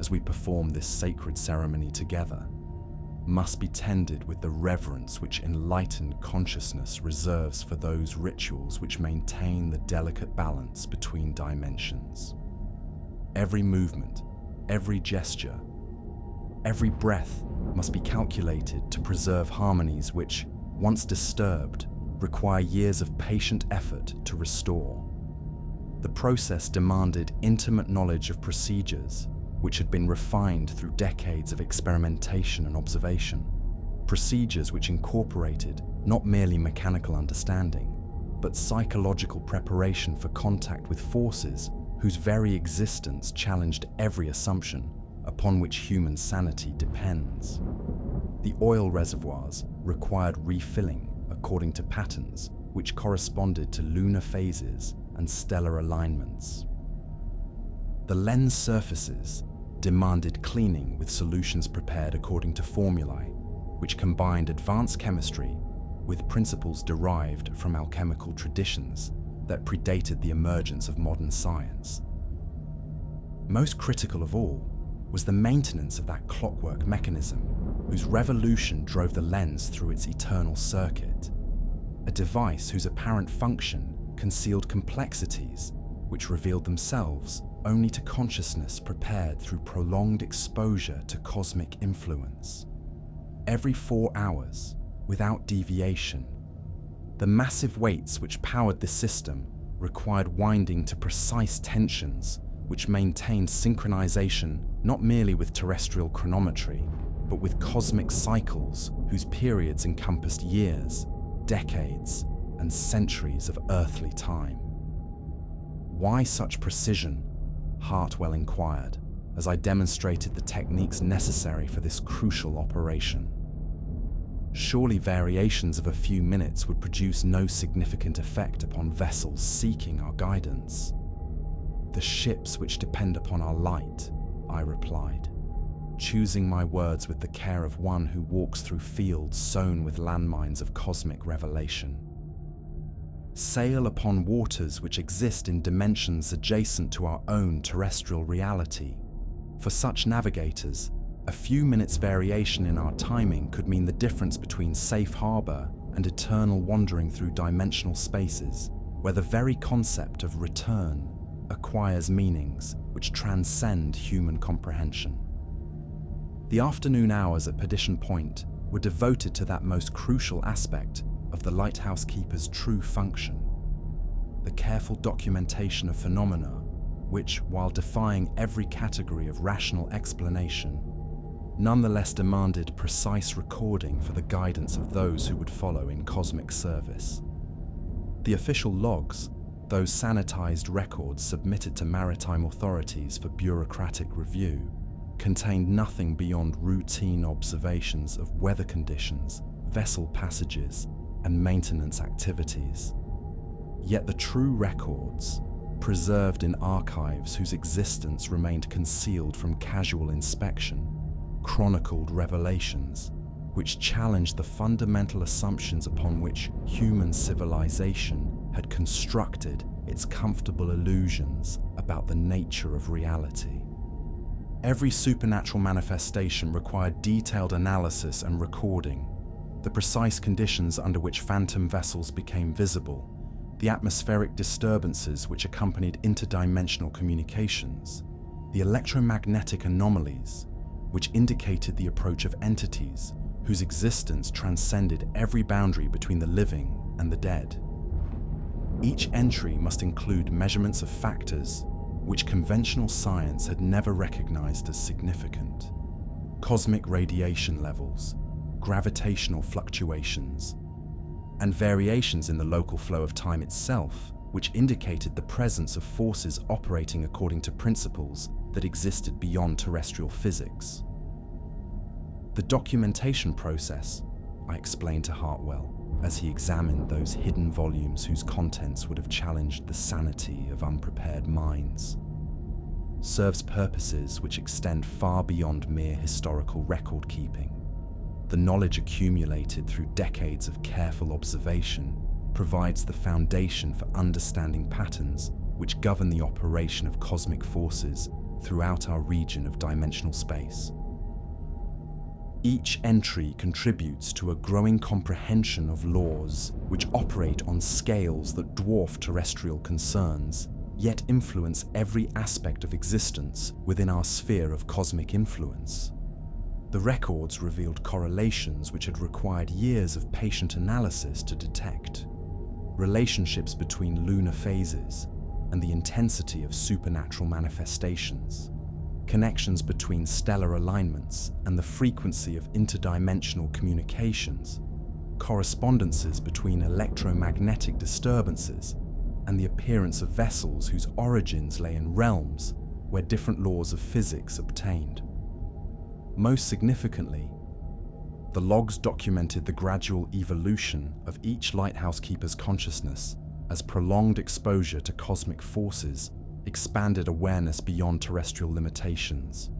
as we performed this sacred ceremony together, must be tended with the reverence which enlightened consciousness reserves for those rituals which maintain the delicate balance between dimensions. Every movement, every gesture, every breath must be calculated to preserve harmonies which, once disturbed, require years of patient effort to restore. The process demanded intimate knowledge of procedures which had been refined through decades of experimentation and observation, procedures which incorporated not merely mechanical understanding, but psychological preparation for contact with forces whose very existence challenged every assumption upon which human sanity depends. The oil reservoirs required refilling according to patterns which corresponded to lunar phases and stellar alignments. The lens surfaces demanded cleaning with solutions prepared according to formulae, which combined advanced chemistry with principles derived from alchemical traditions that predated the emergence of modern science. Most critical of all was the maintenance of that clockwork mechanism, whose revolution drove the lens through its eternal circuit, a device whose apparent function concealed complexities which revealed themselves only to consciousness prepared through prolonged exposure to cosmic influence. Every 4 hours, without deviation, the massive weights which powered the system required winding to precise tensions which maintained synchronization not merely with terrestrial chronometry, but with cosmic cycles whose periods encompassed years, decades, and centuries of earthly time. Why such precision? Hartwell inquired, as I demonstrated the techniques necessary for this crucial operation. Surely variations of a few minutes would produce no significant effect upon vessels seeking our guidance. The ships which depend upon our light, I replied, choosing my words with the care of one who walks through fields sown with landmines of cosmic revelation. sail upon waters which exist in dimensions adjacent to our own terrestrial reality. For such navigators, a few minutes variation in our timing could mean the difference between safe harbor and eternal wandering through dimensional spaces, where the very concept of return acquires meanings which transcend human comprehension. The afternoon hours at Perdition Point were devoted to that most crucial aspect of the lighthouse keeper's true function, the careful documentation of phenomena which, while defying every category of rational explanation, nonetheless demanded precise recording for the guidance of those who would follow in cosmic service. The official logs, those sanitized records submitted to maritime authorities for bureaucratic review, contained nothing beyond routine observations of weather conditions, vessel passages, and maintenance activities. Yet the true records, preserved in archives whose existence remained concealed from casual inspection, chronicled revelations which challenged the fundamental assumptions upon which human civilization had constructed its comfortable illusions about the nature of reality. Every supernatural manifestation required detailed analysis and recording. The precise conditions under which phantom vessels became visible, the atmospheric disturbances which accompanied interdimensional communications, the electromagnetic anomalies which indicated the approach of entities whose existence transcended every boundary between the living and the dead. Each entry must include measurements of factors which conventional science had never recognized as significant: cosmic radiation levels, gravitational fluctuations, and variations in the local flow of time itself, which indicated the presence of forces operating according to principles that existed beyond terrestrial physics. The documentation process, I explained to Hartwell as he examined those hidden volumes whose contents would have challenged the sanity of unprepared minds, serves purposes which extend far beyond mere historical record keeping. The knowledge accumulated through decades of careful observation provides the foundation for understanding patterns which govern the operation of cosmic forces throughout our region of dimensional space. Each entry contributes to a growing comprehension of laws which operate on scales that dwarf terrestrial concerns, yet influence every aspect of existence within our sphere of cosmic influence. The records revealed correlations which had required years of patient analysis to detect, relationships between lunar phases and the intensity of supernatural manifestations, connections between stellar alignments and the frequency of interdimensional communications, correspondences between electromagnetic disturbances and the appearance of vessels whose origins lay in realms where different laws of physics obtained. Most significantly, the logs documented the gradual evolution of each lighthouse keeper's consciousness as prolonged exposure to cosmic forces expanded awareness beyond terrestrial limitations.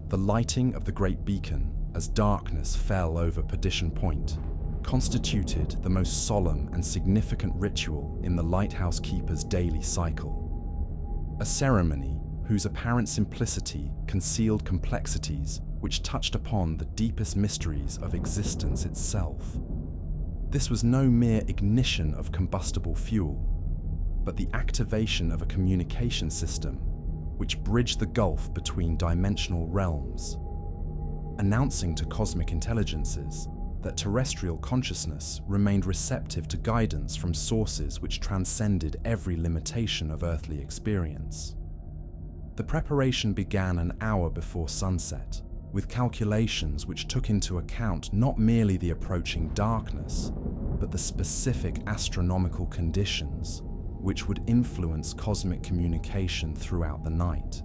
The lighting of the great beacon as darkness fell over Perdition Point constituted the most solemn and significant ritual in the lighthouse keeper's daily cycle, a ceremony whose apparent simplicity concealed complexities which touched upon the deepest mysteries of existence itself. This was no mere ignition of combustible fuel, but the activation of a communication system which bridged the gulf between dimensional realms, announcing to cosmic intelligences that terrestrial consciousness remained receptive to guidance from sources which transcended every limitation of earthly experience. The preparation began an hour before sunset, with calculations which took into account not merely the approaching darkness, but the specific astronomical conditions which would influence cosmic communication throughout the night.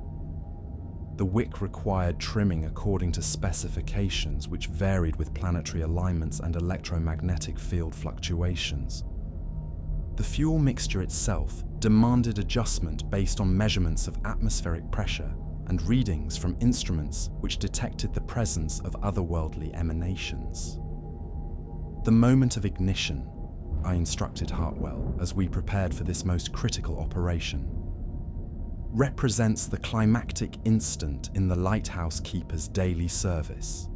The wick required trimming according to specifications which varied with planetary alignments and electromagnetic field fluctuations. The fuel mixture itself demanded adjustment based on measurements of atmospheric pressure and readings from instruments which detected the presence of otherworldly emanations. The moment of ignition, I instructed Hartwell as we prepared for this most critical operation, represents the climactic instant in the lighthouse keeper's daily service.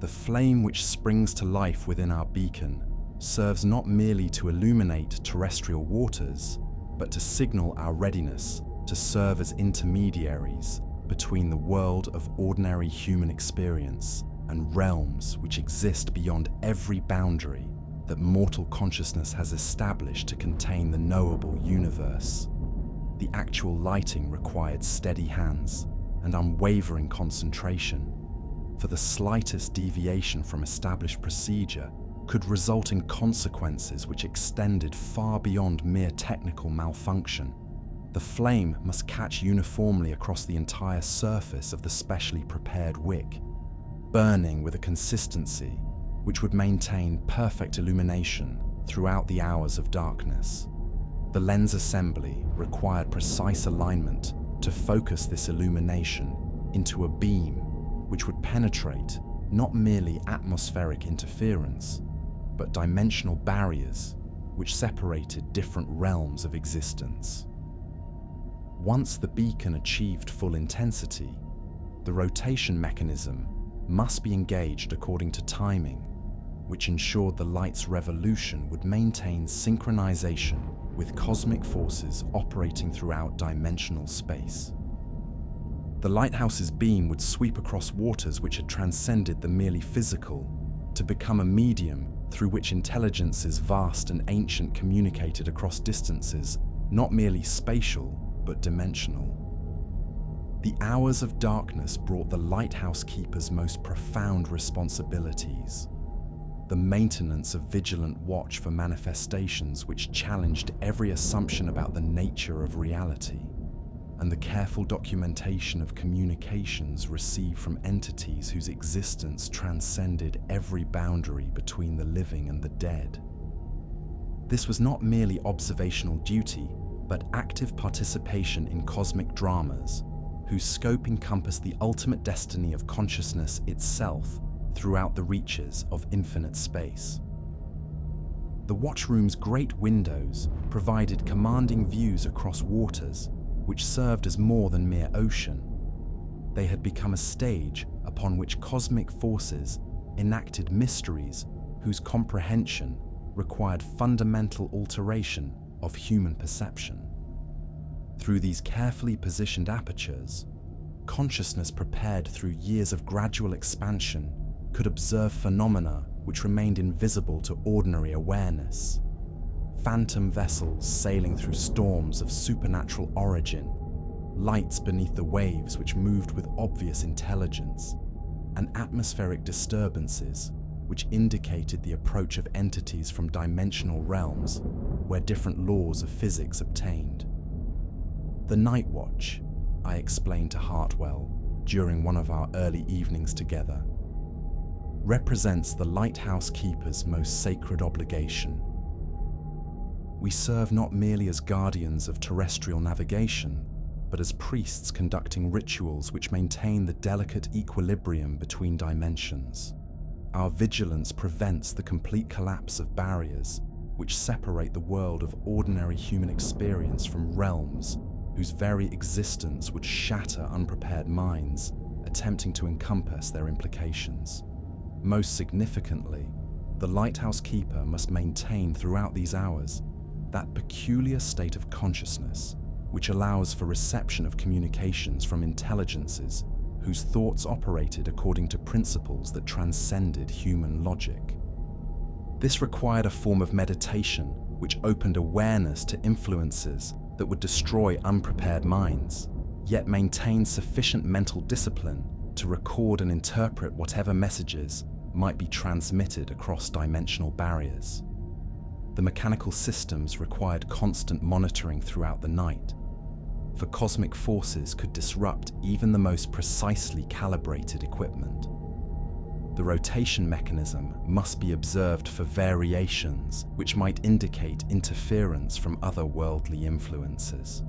The flame which springs to life within our beacon serves not merely to illuminate terrestrial waters, but to signal our readiness to serve as intermediaries between the world of ordinary human experience and realms which exist beyond every boundary that mortal consciousness has established to contain the knowable universe. The actual lighting required steady hands and unwavering concentration, for the slightest deviation from established procedure could result in consequences which extended far beyond mere technical malfunction. The flame must catch uniformly across the entire surface of the specially prepared wick, burning with a consistency which would maintain perfect illumination throughout the hours of darkness. The lens assembly required precise alignment to focus this illumination into a beam which would penetrate not merely atmospheric interference, but dimensional barriers which separated different realms of existence. Once the beacon achieved full intensity, the rotation mechanism must be engaged according to timing, which ensured the light's revolution would maintain synchronization with cosmic forces operating throughout dimensional space. The lighthouse's beam would sweep across waters which had transcended the merely physical to become a medium through which intelligences vast and ancient communicated across distances, not merely spatial, but dimensional. The hours of darkness brought the lighthouse keeper's most profound responsibilities: the maintenance of vigilant watch for manifestations which challenged every assumption about the nature of reality, and the careful documentation of communications received from entities whose existence transcended every boundary between the living and the dead. This was not merely observational duty, but active participation in cosmic dramas, whose scope encompassed the ultimate destiny of consciousness itself throughout the reaches of infinite space. The watchroom's great windows provided commanding views across waters which served as more than mere ocean. They had become a stage upon which cosmic forces enacted mysteries whose comprehension required fundamental alteration of human perception. Through these carefully positioned apertures, consciousness prepared through years of gradual expansion could observe phenomena which remained invisible to ordinary awareness. Phantom vessels sailing through storms of supernatural origin, lights beneath the waves which moved with obvious intelligence, and atmospheric disturbances which indicated the approach of entities from dimensional realms where different laws of physics obtained. The Night Watch, I explained to Hartwell during one of our early evenings together, represents the lighthouse keeper's most sacred obligation. We serve not merely as guardians of terrestrial navigation, but as priests conducting rituals which maintain the delicate equilibrium between dimensions. Our vigilance prevents the complete collapse of barriers which separate the world of ordinary human experience from realms whose very existence would shatter unprepared minds, attempting to encompass their implications. Most significantly, the lighthouse keeper must maintain throughout these hours that peculiar state of consciousness which allows for reception of communications from intelligences whose thoughts operated according to principles that transcended human logic. This required a form of meditation which opened awareness to influences that would destroy unprepared minds, yet maintain sufficient mental discipline to record and interpret whatever messages might be transmitted across dimensional barriers. The mechanical systems required constant monitoring throughout the night, for cosmic forces could disrupt even the most precisely calibrated equipment. The rotation mechanism must be observed for variations which might indicate interference from otherworldly influences.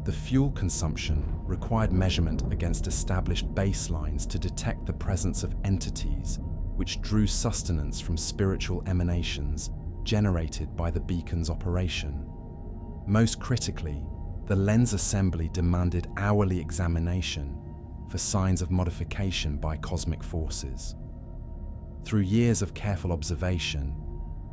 The fuel consumption required measurement against established baselines to detect the presence of entities which drew sustenance from spiritual emanations generated by the beacon's operation. Most critically, the lens assembly demanded hourly examination for signs of modification by cosmic forces. Through years of careful observation,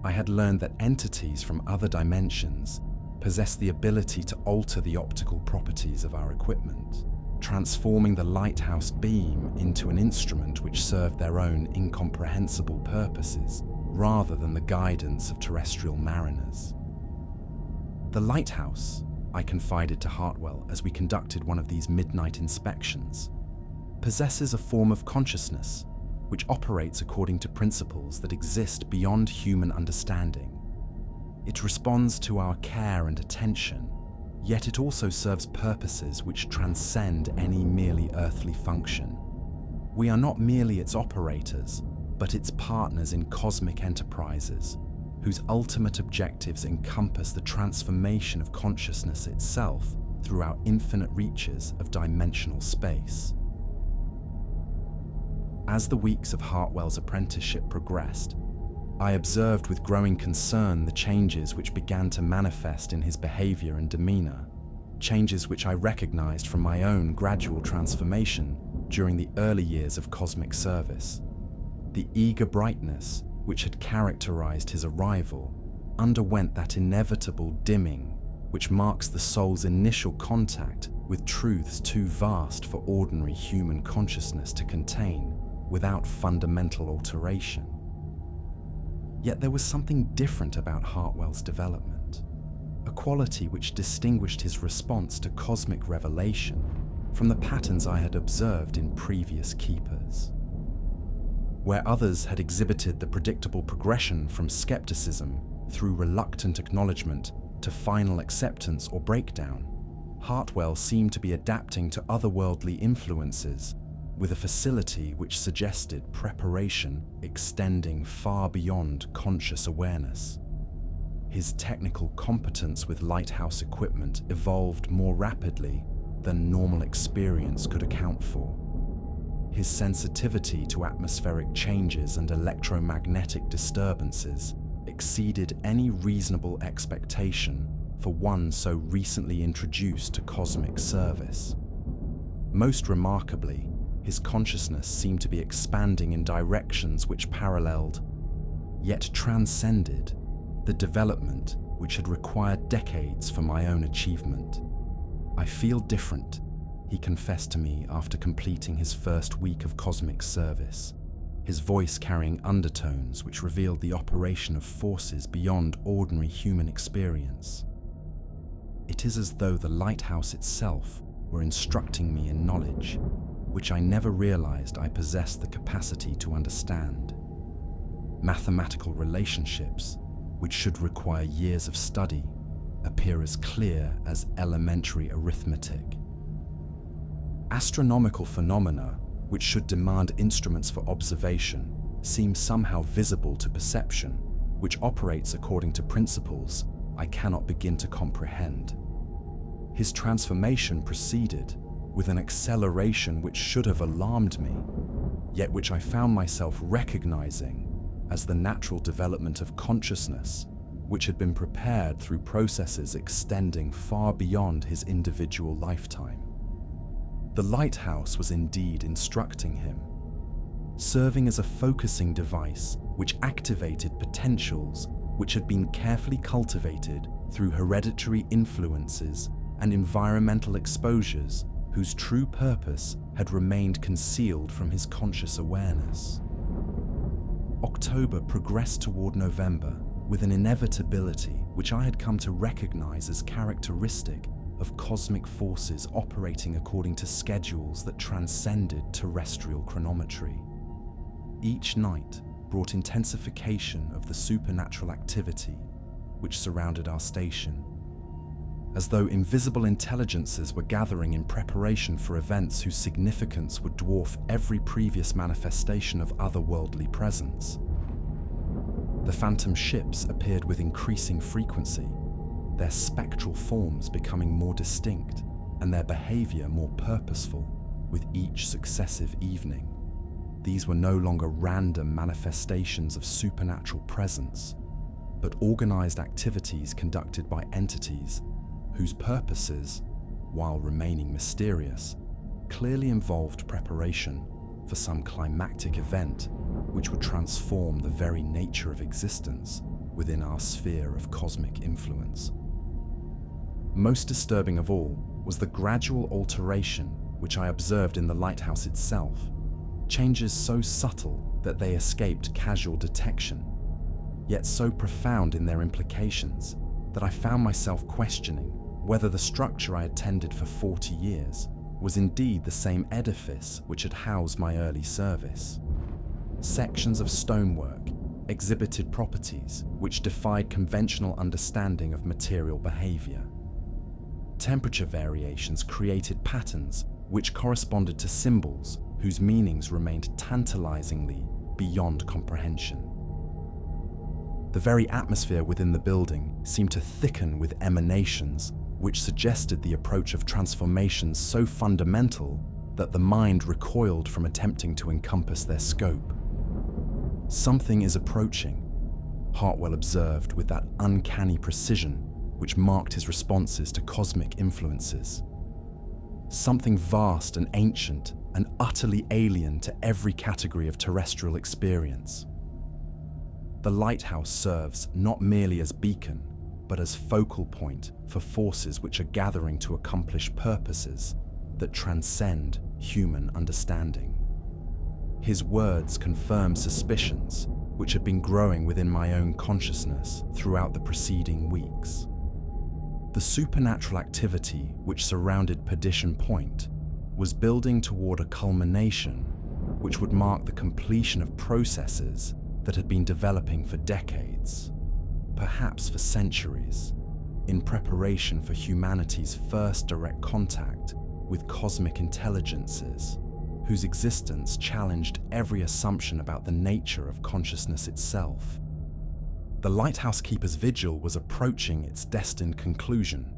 I had learned that entities from other dimensions possess the ability to alter the optical properties of our equipment, transforming the lighthouse beam into an instrument which served their own incomprehensible purposes rather than the guidance of terrestrial mariners. The lighthouse, I confided to Hartwell as we conducted one of these midnight inspections, possesses a form of consciousness which operates according to principles that exist beyond human understanding. It responds to our care and attention, yet it also serves purposes which transcend any merely earthly function. We are not merely its operators, but its partners in cosmic enterprises, whose ultimate objectives encompass the transformation of consciousness itself through our infinite reaches of dimensional space. As the weeks of Hartwell's apprenticeship progressed, I observed with growing concern the changes which began to manifest in his behavior and demeanor, changes which I recognized from my own gradual transformation during the early years of cosmic service. The eager brightness which had characterized his arrival underwent that inevitable dimming which marks the soul's initial contact with truths too vast for ordinary human consciousness to contain without fundamental alteration. Yet there was something different about Hartwell's development, a quality which distinguished his response to cosmic revelation from the patterns I had observed in previous keepers. Where others had exhibited the predictable progression from skepticism through reluctant acknowledgement to final acceptance or breakdown, Hartwell seemed to be adapting to otherworldly influences with a facility which suggested preparation extending far beyond conscious awareness. His technical competence with lighthouse equipment evolved more rapidly than normal experience could account for. His sensitivity to atmospheric changes and electromagnetic disturbances exceeded any reasonable expectation for one so recently introduced to cosmic service. Most remarkably, his consciousness seemed to be expanding in directions which paralleled, yet transcended, the development which had required decades for my own achievement. "I feel different," he confessed to me after completing his first week of cosmic service, his voice carrying undertones which revealed the operation of forces beyond ordinary human experience. "It is as though the lighthouse itself were instructing me in knowledge, which I never realized I possessed the capacity to understand. Mathematical relationships, which should require years of study, appear as clear as elementary arithmetic. Astronomical phenomena, which should demand instruments for observation, seem somehow visible to perception, which operates according to principles I cannot begin to comprehend." His transformation proceeded with an acceleration which should have alarmed me, yet which I found myself recognizing as the natural development of consciousness, which had been prepared through processes extending far beyond his individual lifetime. The lighthouse was indeed instructing him, serving as a focusing device which activated potentials which had been carefully cultivated through hereditary influences and environmental exposures whose true purpose had remained concealed from his conscious awareness. October progressed toward November with an inevitability which I had come to recognize as characteristic of cosmic forces operating according to schedules that transcended terrestrial chronometry. Each night brought intensification of the supernatural activity which surrounded our station, as though invisible intelligences were gathering in preparation for events whose significance would dwarf every previous manifestation of otherworldly presence. The phantom ships appeared with increasing frequency, their spectral forms becoming more distinct and their behavior more purposeful with each successive evening. These were no longer random manifestations of supernatural presence, but organized activities conducted by entities whose purposes, while remaining mysterious, clearly involved preparation for some climactic event which would transform the very nature of existence within our sphere of cosmic influence. Most disturbing of all was the gradual alteration which I observed in the lighthouse itself, changes so subtle that they escaped casual detection, yet so profound in their implications that I found myself questioning whether the structure I had tended for 40 years was indeed the same edifice which had housed my early service. Sections of stonework exhibited properties which defied conventional understanding of material behavior. Temperature variations created patterns which corresponded to symbols whose meanings remained tantalizingly beyond comprehension. The very atmosphere within the building seemed to thicken with emanations which suggested the approach of transformations so fundamental that the mind recoiled from attempting to encompass their scope. "Something is approaching," Hartwell observed with that uncanny precision which marked his responses to cosmic influences. "Something vast and ancient and utterly alien to every category of terrestrial experience." The lighthouse serves not merely as beacon, but as focal point for forces which are gathering to accomplish purposes that transcend human understanding. His words confirmed suspicions which had been growing within my own consciousness throughout the preceding weeks. The supernatural activity which surrounded Perdition Point was building toward a culmination which would mark the completion of processes that had been developing for decades, perhaps for centuries, in preparation for humanity's first direct contact with cosmic intelligences whose existence challenged every assumption about the nature of consciousness itself. The lighthouse keeper's vigil was approaching its destined conclusion,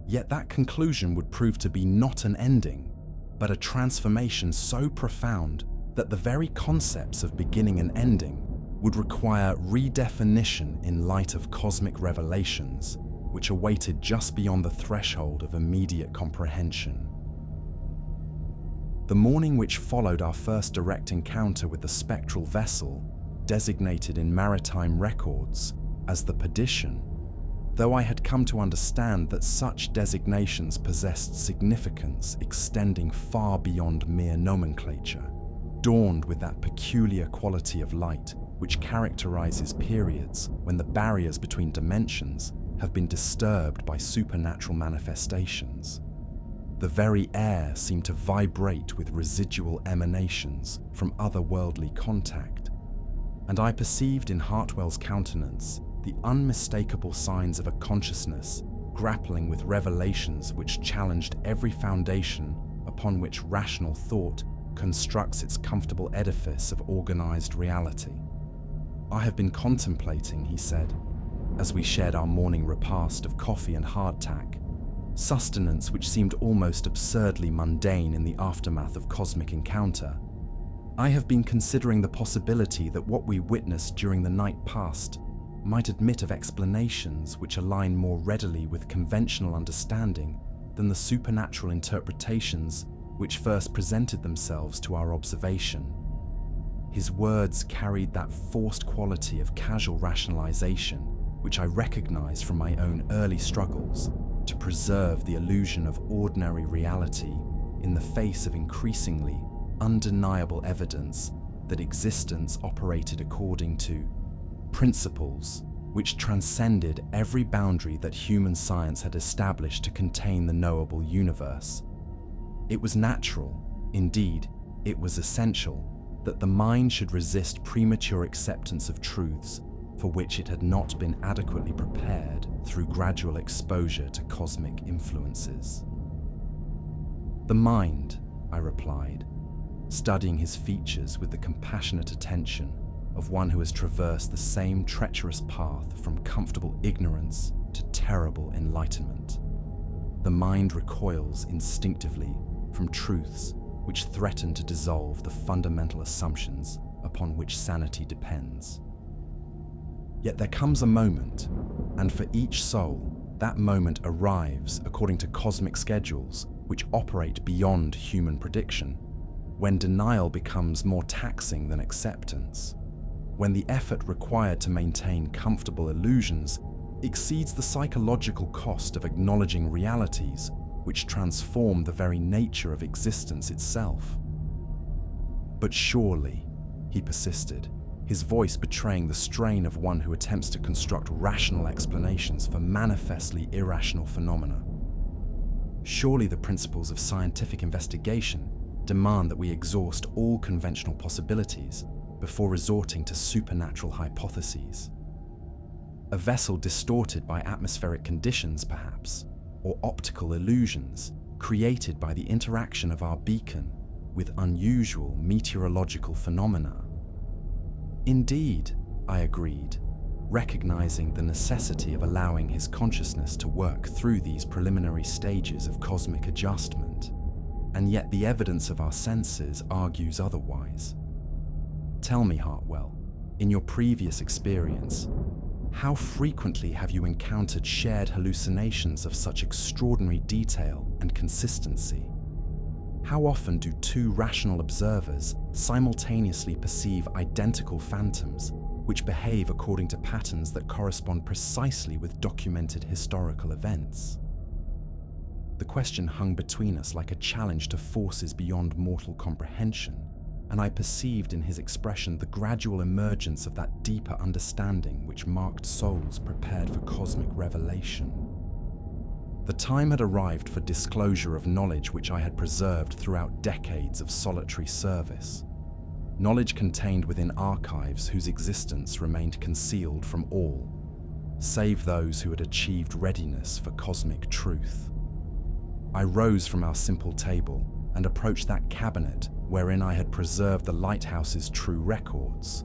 yet that conclusion would prove to be not an ending, but a transformation so profound that the very concepts of beginning and ending would require redefinition in light of cosmic revelations which awaited just beyond the threshold of immediate comprehension. The morning which followed our first direct encounter with the spectral vessel, designated in maritime records as the Perdition, though I had come to understand that such designations possessed significance extending far beyond mere nomenclature, dawned with that peculiar quality of light which characterizes periods when the barriers between dimensions have been disturbed by supernatural manifestations. The very air seemed to vibrate with residual emanations from otherworldly contact, and I perceived in Hartwell's countenance the unmistakable signs of a consciousness grappling with revelations which challenged every foundation upon which rational thought constructs its comfortable edifice of organized reality. "I have been contemplating," he said, as we shared our morning repast of coffee and hardtack, sustenance which seemed almost absurdly mundane in the aftermath of cosmic encounter. "I have been considering the possibility that what we witnessed during the night past might admit of explanations which align more readily with conventional understanding than the supernatural interpretations which first presented themselves to our observation." His words carried that forced quality of casual rationalization which I recognized from my own early struggles to preserve the illusion of ordinary reality in the face of increasingly undeniable evidence that existence operated according to principles which transcended every boundary that human science had established to contain the knowable universe. It was natural, indeed, it was essential, that the mind should resist premature acceptance of truths for which it had not been adequately prepared through gradual exposure to cosmic influences. "The mind," I replied, studying his features with the compassionate attention of one who has traversed the same treacherous path from comfortable ignorance to terrible enlightenment. "The mind recoils instinctively from truths which threaten to dissolve the fundamental assumptions upon which sanity depends." Yet there comes a moment, and for each soul, that moment arrives according to cosmic schedules which operate beyond human prediction, when denial becomes more taxing than acceptance, when the effort required to maintain comfortable illusions exceeds the psychological cost of acknowledging realities which transform the very nature of existence itself. But surely, he persisted, his voice betraying the strain of one who attempts to construct rational explanations for manifestly irrational phenomena. Surely the principles of scientific investigation demand that we exhaust all conventional possibilities before resorting to supernatural hypotheses. A vessel distorted by atmospheric conditions, perhaps, or optical illusions created by the interaction of our beacon with unusual meteorological phenomena. Indeed, I agreed, recognizing the necessity of allowing his consciousness to work through these preliminary stages of cosmic adjustment, and yet the evidence of our senses argues otherwise. Tell me, Hartwell, in your previous experience, how frequently have you encountered shared hallucinations of such extraordinary detail and consistency? How often do two rational observers simultaneously perceive identical phantoms which behave according to patterns that correspond precisely with documented historical events? The question hung between us like a challenge to forces beyond mortal comprehension, and I perceived in his expression the gradual emergence of that deeper understanding which marked souls prepared for cosmic revelation. The time had arrived for disclosure of knowledge which I had preserved throughout decades of solitary service. Knowledge contained within archives whose existence remained concealed from all, save those who had achieved readiness for cosmic truth. I rose from our simple table and approached that cabinet wherein I had preserved the Lighthouse's true records,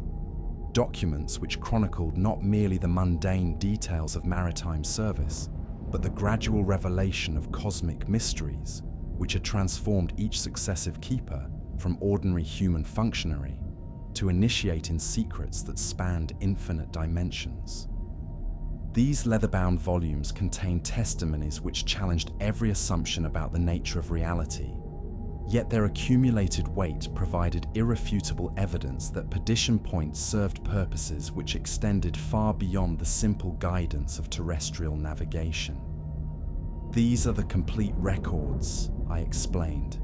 documents which chronicled not merely the mundane details of maritime service, but the gradual revelation of cosmic mysteries which had transformed each successive keeper from ordinary human functionary to initiate in secrets that spanned infinite dimensions. These leather-bound volumes contained testimonies which challenged every assumption about the nature of reality, yet their accumulated weight provided irrefutable evidence that Perdition Point served purposes which extended far beyond the simple guidance of terrestrial navigation. These are the complete records, I explained,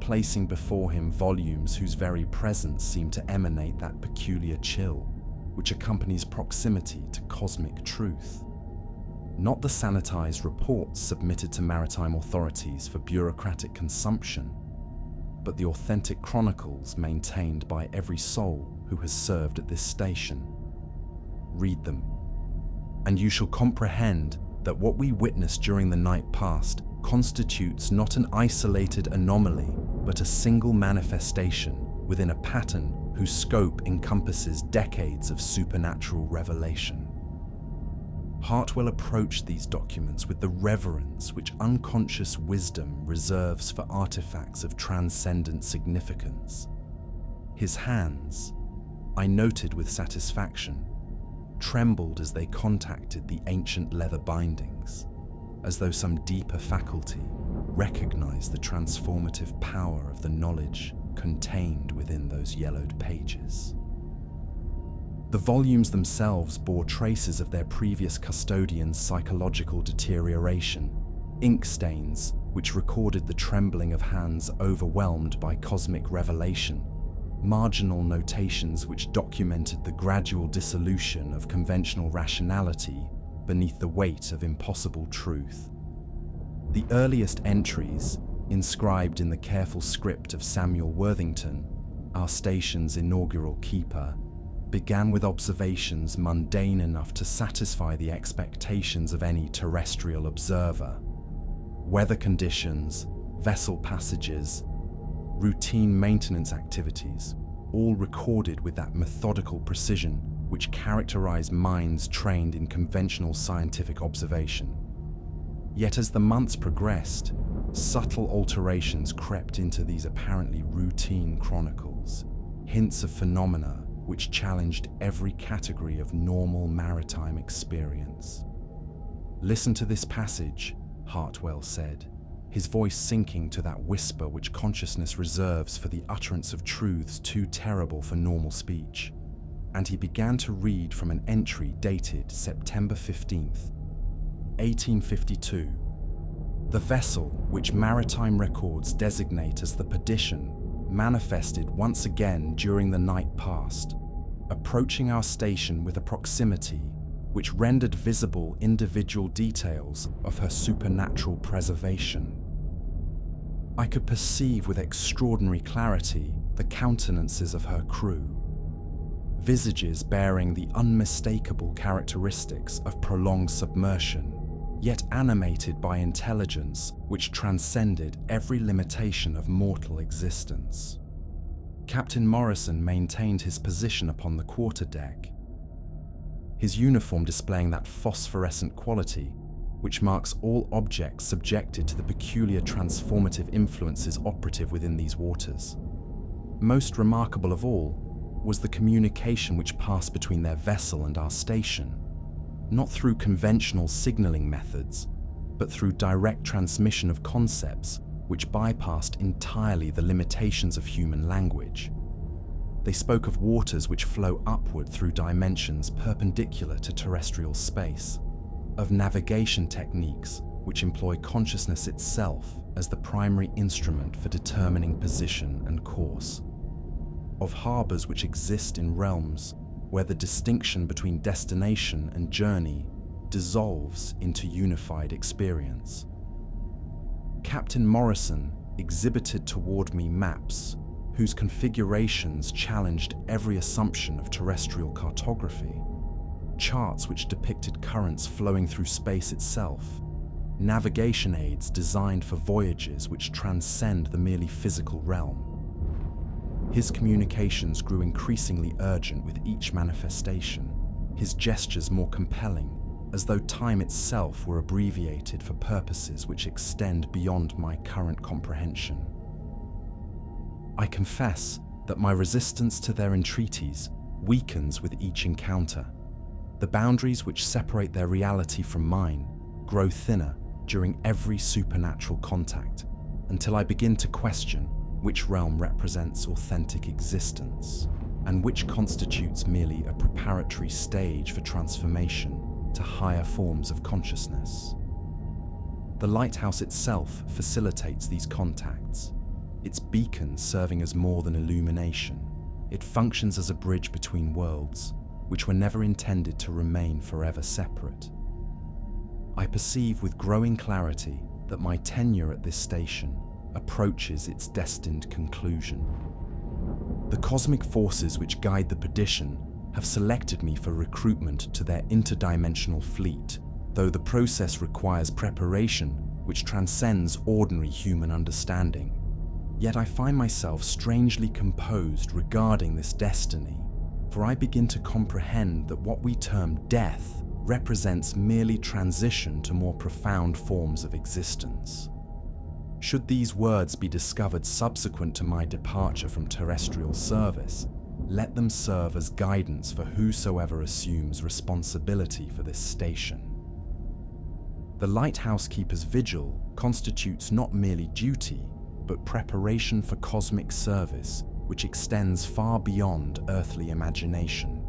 placing before him volumes whose very presence seemed to emanate that peculiar chill which accompanies proximity to cosmic truth. Not the sanitized reports submitted to maritime authorities for bureaucratic consumption, but the authentic chronicles maintained by every soul who has served at this station. Read them, and you shall comprehend that what we witnessed during the night past constitutes not an isolated anomaly, but a single manifestation within a pattern whose scope encompasses decades of supernatural revelation. Hartwell approached these documents with the reverence which unconscious wisdom reserves for artifacts of transcendent significance. His hands, I noted with satisfaction, trembled as they contacted the ancient leather bindings, as though some deeper faculty recognized the transformative power of the knowledge contained within those yellowed pages. The volumes themselves bore traces of their previous custodian's psychological deterioration, ink stains which recorded the trembling of hands overwhelmed by cosmic revelation, marginal notations which documented the gradual dissolution of conventional rationality beneath the weight of impossible truth. The earliest entries, inscribed in the careful script of Samuel Worthington, our station's inaugural keeper, began with observations mundane enough to satisfy the expectations of any terrestrial observer. Weather conditions, vessel passages, routine maintenance activities, all recorded with that methodical precision which characterized minds trained in conventional scientific observation. Yet as the months progressed, subtle alterations crept into these apparently routine chronicles, hints of phenomena which challenged every category of normal maritime experience. "Listen to this passage," Hartwell said, his voice sinking to that whisper which consciousness reserves for the utterance of truths too terrible for normal speech. And he began to read from an entry dated September 15th, 1852. "The vessel, which maritime records designate as the Perdition, manifested once again during the night past, approaching our station with a proximity which rendered visible individual details of her supernatural preservation. I could perceive with extraordinary clarity the countenances of her crew, visages bearing the unmistakable characteristics of prolonged submersion, yet animated by intelligence which transcended every limitation of mortal existence. Captain Morrison maintained his position upon the quarterdeck, his uniform displaying that phosphorescent quality which marks all objects subjected to the peculiar transformative influences operative within these waters. Most remarkable of all was the communication which passed between their vessel and our station, not through conventional signaling methods, but through direct transmission of concepts which bypassed entirely the limitations of human language. They spoke of waters which flow upward through dimensions perpendicular to terrestrial space, of navigation techniques which employ consciousness itself as the primary instrument for determining position and course, of harbors which exist in realms where the distinction between destination and journey dissolves into unified experience. Captain Morrison exhibited toward me maps whose configurations challenged every assumption of terrestrial cartography, charts which depicted currents flowing through space itself, navigation aids designed for voyages which transcend the merely physical realm. His communications grew increasingly urgent with each manifestation, his gestures more compelling, as though time itself were abbreviated for purposes which extend beyond my current comprehension. I confess that my resistance to their entreaties weakens with each encounter. The boundaries which separate their reality from mine grow thinner during every supernatural contact, until I begin to question which realm represents authentic existence, and which constitutes merely a preparatory stage for transformation to higher forms of consciousness. The lighthouse itself facilitates these contacts, its beacon serving as more than illumination. It functions as a bridge between worlds, which were never intended to remain forever separate. I perceive with growing clarity that my tenure at this station approaches its destined conclusion. The cosmic forces which guide the Perdition have selected me for recruitment to their interdimensional fleet, though the process requires preparation which transcends ordinary human understanding. Yet I find myself strangely composed regarding this destiny, for I begin to comprehend that what we term death represents merely transition to more profound forms of existence. Should these words be discovered subsequent to my departure from terrestrial service, let them serve as guidance for whosoever assumes responsibility for this station. The lighthouse keeper's vigil constitutes not merely duty, but preparation for cosmic service, which extends far beyond earthly imagination.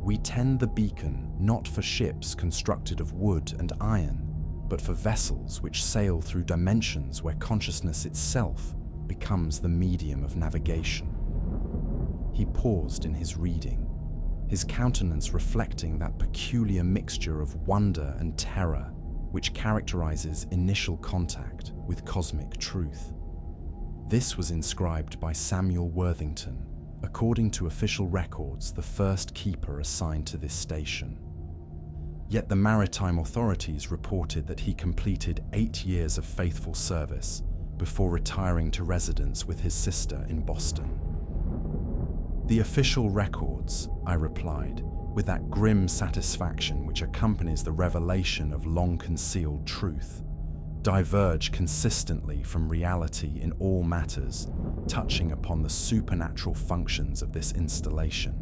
We tend the beacon not for ships constructed of wood and iron, but for vessels which sail through dimensions where consciousness itself becomes the medium of navigation. He paused in his reading, his countenance reflecting that peculiar mixture of wonder and terror which characterizes initial contact with cosmic truth. This was inscribed by Samuel Worthington, according to official records, the first keeper assigned to this station. Yet the maritime authorities reported that he completed 8 years of faithful service before retiring to residence with his sister in Boston. The official records, I replied, with that grim satisfaction which accompanies the revelation of long-concealed truth, diverge consistently from reality in all matters touching upon the supernatural functions of this installation.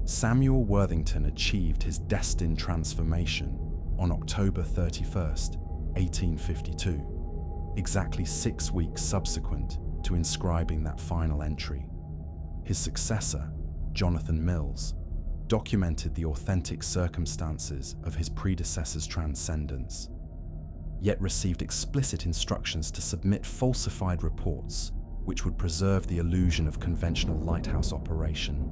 Samuel Worthington achieved his destined transformation on October 31st, 1852, exactly 6 weeks subsequent to inscribing that final entry. His successor, Jonathan Mills, documented the authentic circumstances of his predecessor's transcendence, yet received explicit instructions to submit falsified reports which would preserve the illusion of conventional lighthouse operation.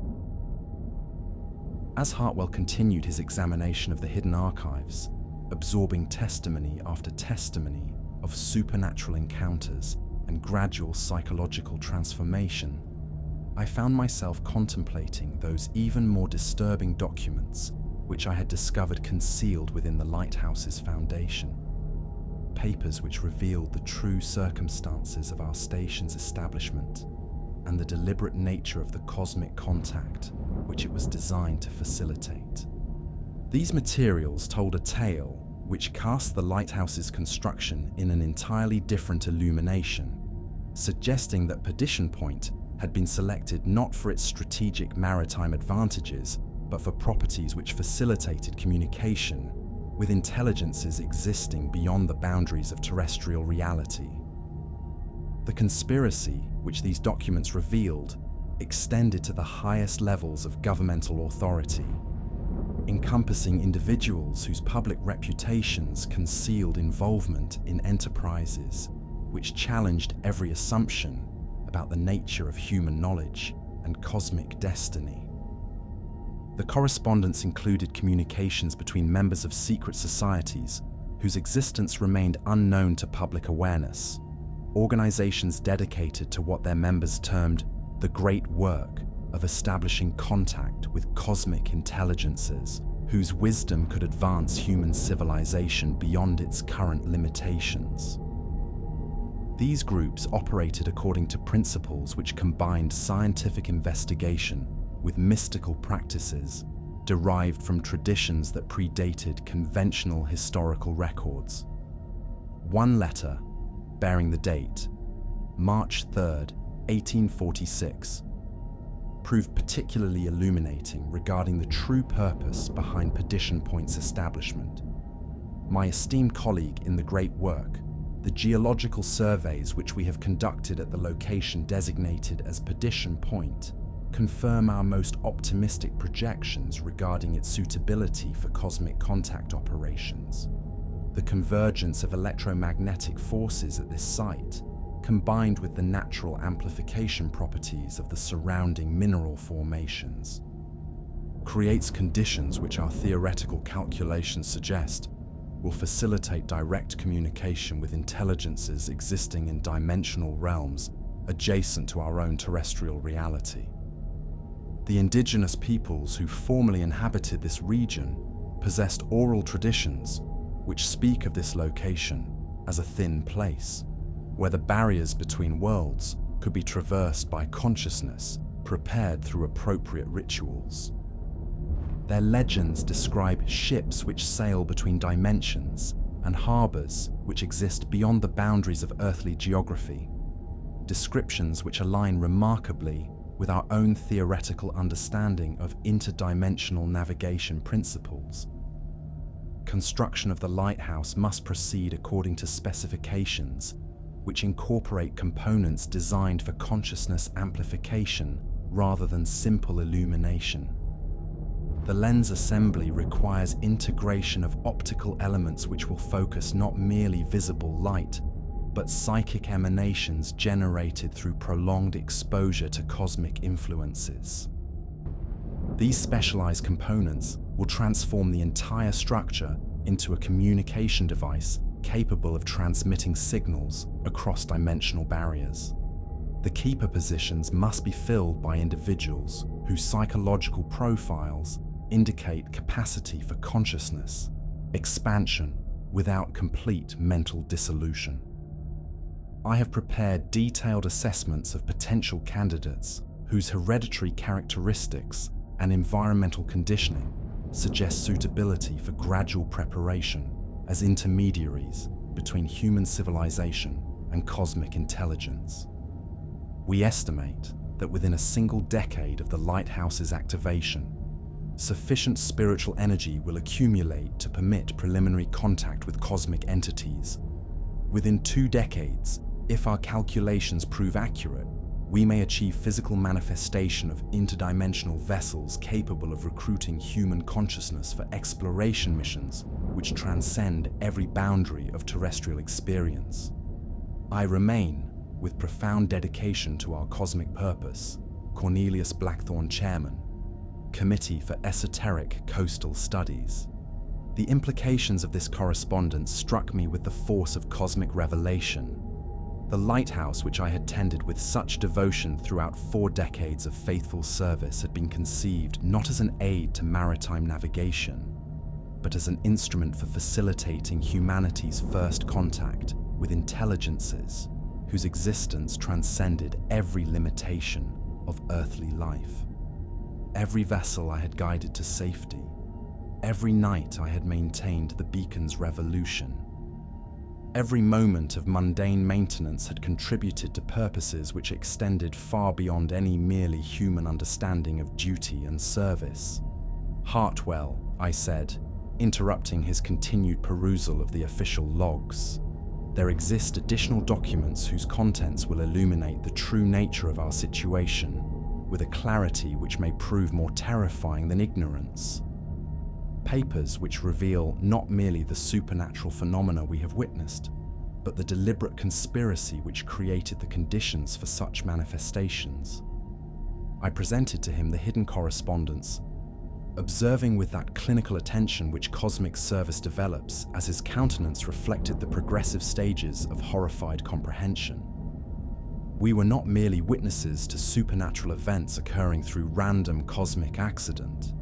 As Hartwell continued his examination of the hidden archives, absorbing testimony after testimony of supernatural encounters and gradual psychological transformation, I found myself contemplating those even more disturbing documents which I had discovered concealed within the lighthouse's foundation. Papers which revealed the true circumstances of our station's establishment and the deliberate nature of the cosmic contact which it was designed to facilitate. These materials told a tale which cast the lighthouse's construction in an entirely different illumination, suggesting that Perdition Point had been selected not for its strategic maritime advantages, but for properties which facilitated communication with intelligences existing beyond the boundaries of terrestrial reality. The conspiracy which these documents revealed extended to the highest levels of governmental authority, encompassing individuals whose public reputations concealed involvement in enterprises which challenged every assumption about the nature of human knowledge and cosmic destiny. The correspondence included communications between members of secret societies whose existence remained unknown to public awareness, organizations dedicated to what their members termed the great work of establishing contact with cosmic intelligences whose wisdom could advance human civilization beyond its current limitations. These groups operated according to principles which combined scientific investigation with mystical practices derived from traditions that predated conventional historical records. One letter, bearing the date March 3rd, 1846, proved particularly illuminating regarding the true purpose behind Perdition Point's establishment. My esteemed colleague in the great work, the geological surveys which we have conducted at the location designated as Perdition Point, confirm our most optimistic projections regarding its suitability for cosmic contact operations. The convergence of electromagnetic forces at this site, combined with the natural amplification properties of the surrounding mineral formations, creates conditions which our theoretical calculations suggest will facilitate direct communication with intelligences existing in dimensional realms adjacent to our own terrestrial reality. The indigenous peoples who formerly inhabited this region possessed oral traditions which speak of this location as a thin place, where the barriers between worlds could be traversed by consciousness prepared through appropriate rituals. Their legends describe ships which sail between dimensions and harbors which exist beyond the boundaries of earthly geography, descriptions which align remarkably with our own theoretical understanding of interdimensional navigation principles. Construction of the lighthouse must proceed according to specifications which incorporate components designed for consciousness amplification rather than simple illumination. The lens assembly requires integration of optical elements which will focus not merely visible light, but psychic emanations generated through prolonged exposure to cosmic influences. These specialized components will transform the entire structure into a communication device capable of transmitting signals across dimensional barriers. The keeper positions must be filled by individuals whose psychological profiles indicate capacity for consciousness, expansion without complete mental dissolution. I have prepared detailed assessments of potential candidates whose hereditary characteristics and environmental conditioning suggest suitability for gradual preparation as intermediaries between human civilization and cosmic intelligence. We estimate that within a single decade of the lighthouse's activation, sufficient spiritual energy will accumulate to permit preliminary contact with cosmic entities. Within 2 decades, if our calculations prove accurate, we may achieve physical manifestation of interdimensional vessels capable of recruiting human consciousness for exploration missions which transcend every boundary of terrestrial experience. I remain, with profound dedication to our cosmic purpose, Cornelius Blackthorne Chairman, Committee for Esoteric Coastal Studies. The implications of this correspondence struck me with the force of cosmic revelation. The lighthouse, which I had tended with such devotion throughout 4 decades of faithful service, had been conceived not as an aid to maritime navigation, but as an instrument for facilitating humanity's first contact with intelligences whose existence transcended every limitation of earthly life. Every vessel I had guided to safety. Every night I had maintained the beacon's revolution. Every moment of mundane maintenance had contributed to purposes which extended far beyond any merely human understanding of duty and service. Hartwell, I said, interrupting his continued perusal of the official logs. There exist additional documents whose contents will illuminate the true nature of our situation, with a clarity which may prove more terrifying than ignorance. Papers which reveal not merely the supernatural phenomena we have witnessed, but the deliberate conspiracy which created the conditions for such manifestations. I presented to him the hidden correspondence, observing with that clinical attention which cosmic service develops as his countenance reflected the progressive stages of horrified comprehension. We were not merely witnesses to supernatural events occurring through random cosmic accident,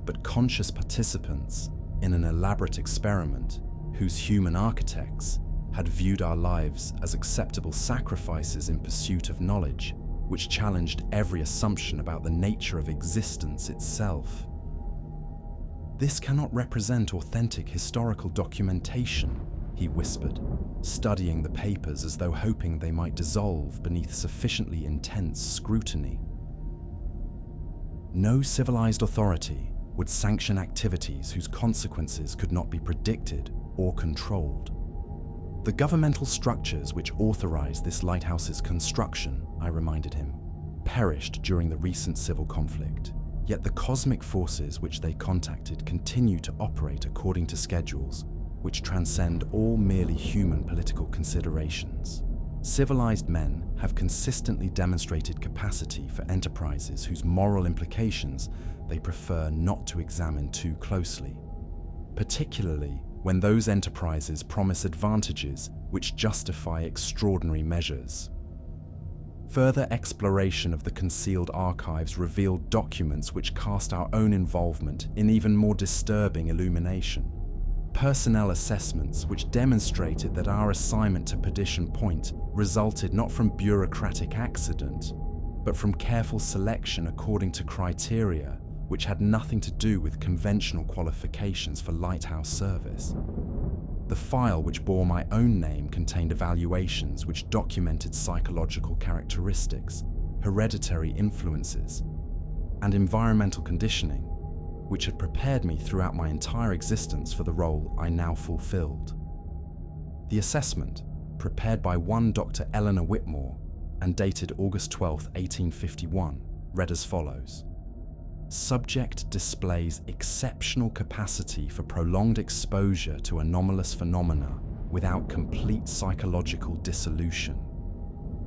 but conscious participants in an elaborate experiment whose human architects had viewed our lives as acceptable sacrifices in pursuit of knowledge, which challenged every assumption about the nature of existence itself. This cannot represent authentic historical documentation, he whispered, studying the papers as though hoping they might dissolve beneath sufficiently intense scrutiny. No civilized authority would sanction activities whose consequences could not be predicted or controlled. The governmental structures which authorized this lighthouse's construction, I reminded him, perished during the recent civil conflict. Yet the cosmic forces which they contacted continue to operate according to schedules which transcend all merely human political considerations. Civilized men have consistently demonstrated capacity for enterprises whose moral implications they prefer not to examine too closely, particularly when those enterprises promise advantages which justify extraordinary measures. Further exploration of the concealed archives revealed documents which cast our own involvement in even more disturbing illumination. Personnel assessments which demonstrated that our assignment to Perdition Point resulted not from bureaucratic accident, but from careful selection according to criteria which had nothing to do with conventional qualifications for lighthouse service. The file which bore my own name contained evaluations which documented psychological characteristics, hereditary influences, and environmental conditioning, which had prepared me throughout my entire existence for the role I now fulfilled. The assessment, prepared by one Dr. Eleanor Whitmore and dated August 12, 1851, read as follows. Subject displays exceptional capacity for prolonged exposure to anomalous phenomena without complete psychological dissolution.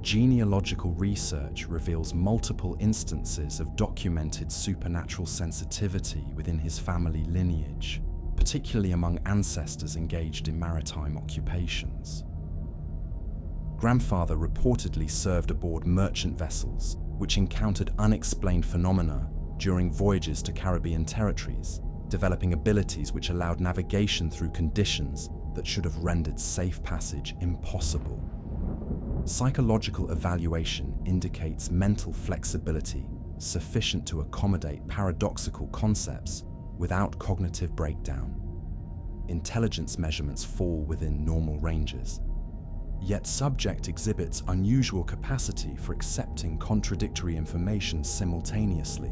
Genealogical research reveals multiple instances of documented supernatural sensitivity within his family lineage, particularly among ancestors engaged in maritime occupations. Grandfather reportedly served aboard merchant vessels, which encountered unexplained phenomena during voyages to Caribbean territories, developing abilities which allowed navigation through conditions that should have rendered safe passage impossible. Psychological evaluation indicates mental flexibility sufficient to accommodate paradoxical concepts without cognitive breakdown. Intelligence measurements fall within normal ranges. Yet subject exhibits unusual capacity for accepting contradictory information simultaneously.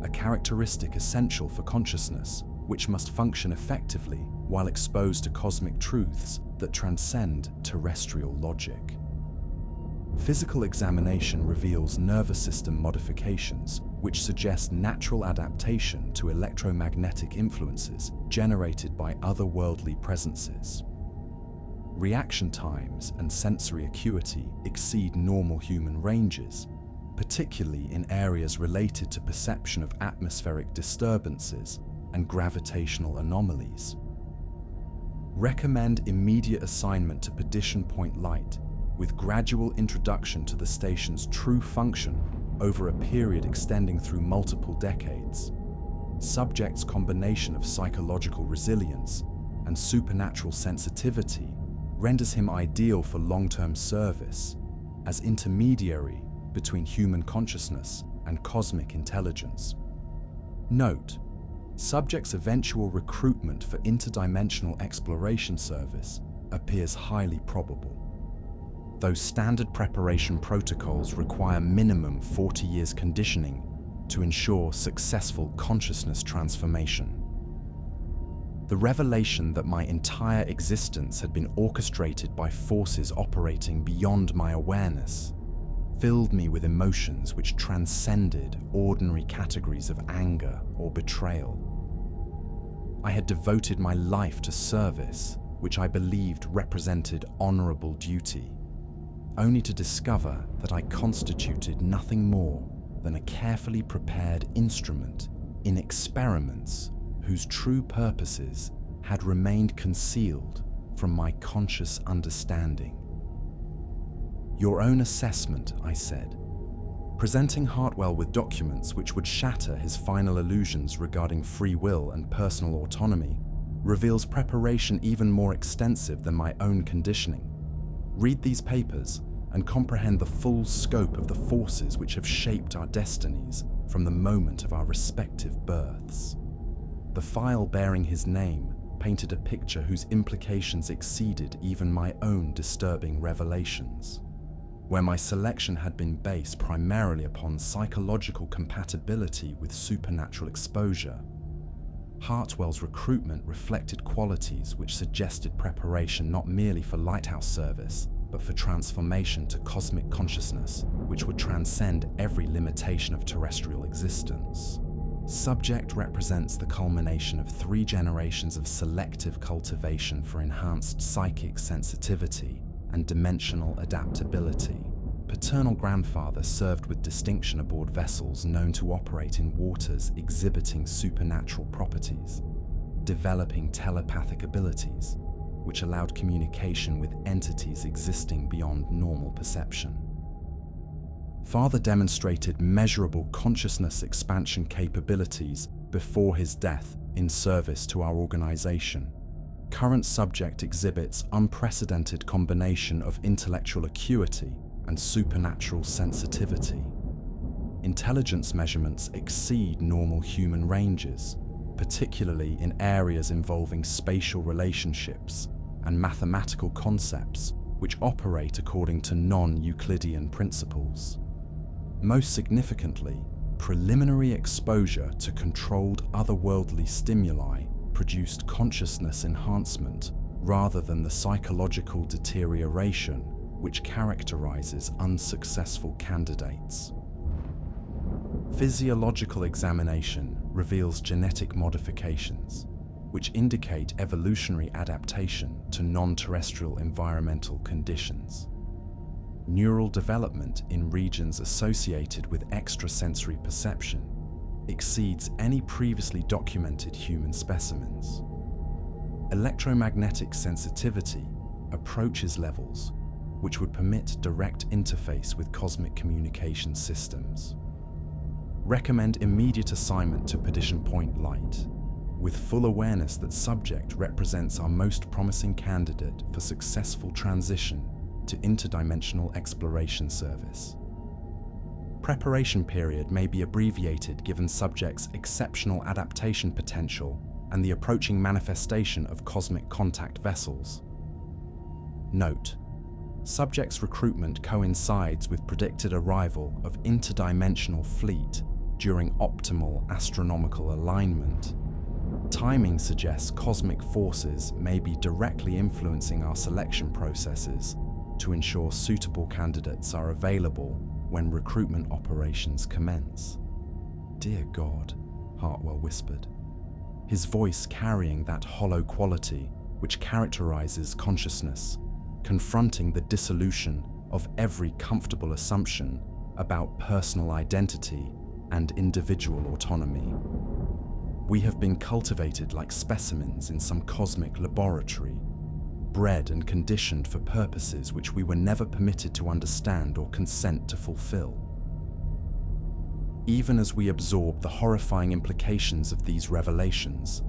a characteristic essential for consciousness, which must function effectively while exposed to cosmic truths that transcend terrestrial logic. Physical examination reveals nervous system modifications, which suggest natural adaptation to electromagnetic influences generated by otherworldly presences. Reaction times and sensory acuity exceed normal human ranges, particularly in areas related to perception of atmospheric disturbances and gravitational anomalies. Recommend immediate assignment to Perdition Point Light, with gradual introduction to the station's true function over a period extending through multiple decades. Subject's combination of psychological resilience and supernatural sensitivity renders him ideal for long-term service as intermediary between human consciousness and cosmic intelligence. Note: subject's eventual recruitment for interdimensional exploration service appears highly probable, though standard preparation protocols require minimum 40 years conditioning to ensure successful consciousness transformation. The revelation that my entire existence had been orchestrated by forces operating beyond my awareness filled me with emotions which transcended ordinary categories of anger or betrayal. I had devoted my life to service, which I believed represented honorable duty, only to discover that I constituted nothing more than a carefully prepared instrument in experiments whose true purposes had remained concealed from my conscious understanding. Your own assessment, I said. Presenting Hartwell with documents which would shatter his final illusions regarding free will and personal autonomy reveals preparation even more extensive than my own conditioning. Read these papers and comprehend the full scope of the forces which have shaped our destinies from the moment of our respective births. The file bearing his name painted a picture whose implications exceeded even my own disturbing revelations. Where my selection had been based primarily upon psychological compatibility with supernatural exposure, Hartwell's recruitment reflected qualities which suggested preparation not merely for lighthouse service, but for transformation to cosmic consciousness, which would transcend every limitation of terrestrial existence. Subject represents the culmination of 3 generations of selective cultivation for enhanced psychic sensitivity and dimensional adaptability. Paternal grandfather served with distinction aboard vessels known to operate in waters exhibiting supernatural properties, developing telepathic abilities, which allowed communication with entities existing beyond normal perception. Father demonstrated measurable consciousness expansion capabilities before his death in service to our organization. Current subject exhibits unprecedented combination of intellectual acuity and supernatural sensitivity. Intelligence measurements exceed normal human ranges, particularly in areas involving spatial relationships and mathematical concepts which operate according to non-Euclidean principles. Most significantly, preliminary exposure to controlled otherworldly stimuli produced consciousness enhancement rather than the psychological deterioration which characterizes unsuccessful candidates. Physiological examination reveals genetic modifications, which indicate evolutionary adaptation to non-terrestrial environmental conditions. Neural development in regions associated with extrasensory perception exceeds any previously documented human specimens. Electromagnetic sensitivity approaches levels which would permit direct interface with cosmic communication systems. Recommend immediate assignment to Perdition Point Light, with full awareness that subject represents our most promising candidate for successful transition to interdimensional exploration service. Preparation period may be abbreviated given subject's exceptional adaptation potential and the approaching manifestation of cosmic contact vessels. Note: subject's recruitment coincides with predicted arrival of interdimensional fleet during optimal astronomical alignment. Timing suggests cosmic forces may be directly influencing our selection processes to ensure suitable candidates are available when recruitment operations commence. "Dear God," Hartwell whispered, his voice carrying that hollow quality which characterizes consciousness, confronting the dissolution of every comfortable assumption about personal identity and individual autonomy. "We have been cultivated like specimens in some cosmic laboratory, bred and conditioned for purposes which we were never permitted to understand or consent to fulfill." Even as we absorb the horrifying implications of these revelations,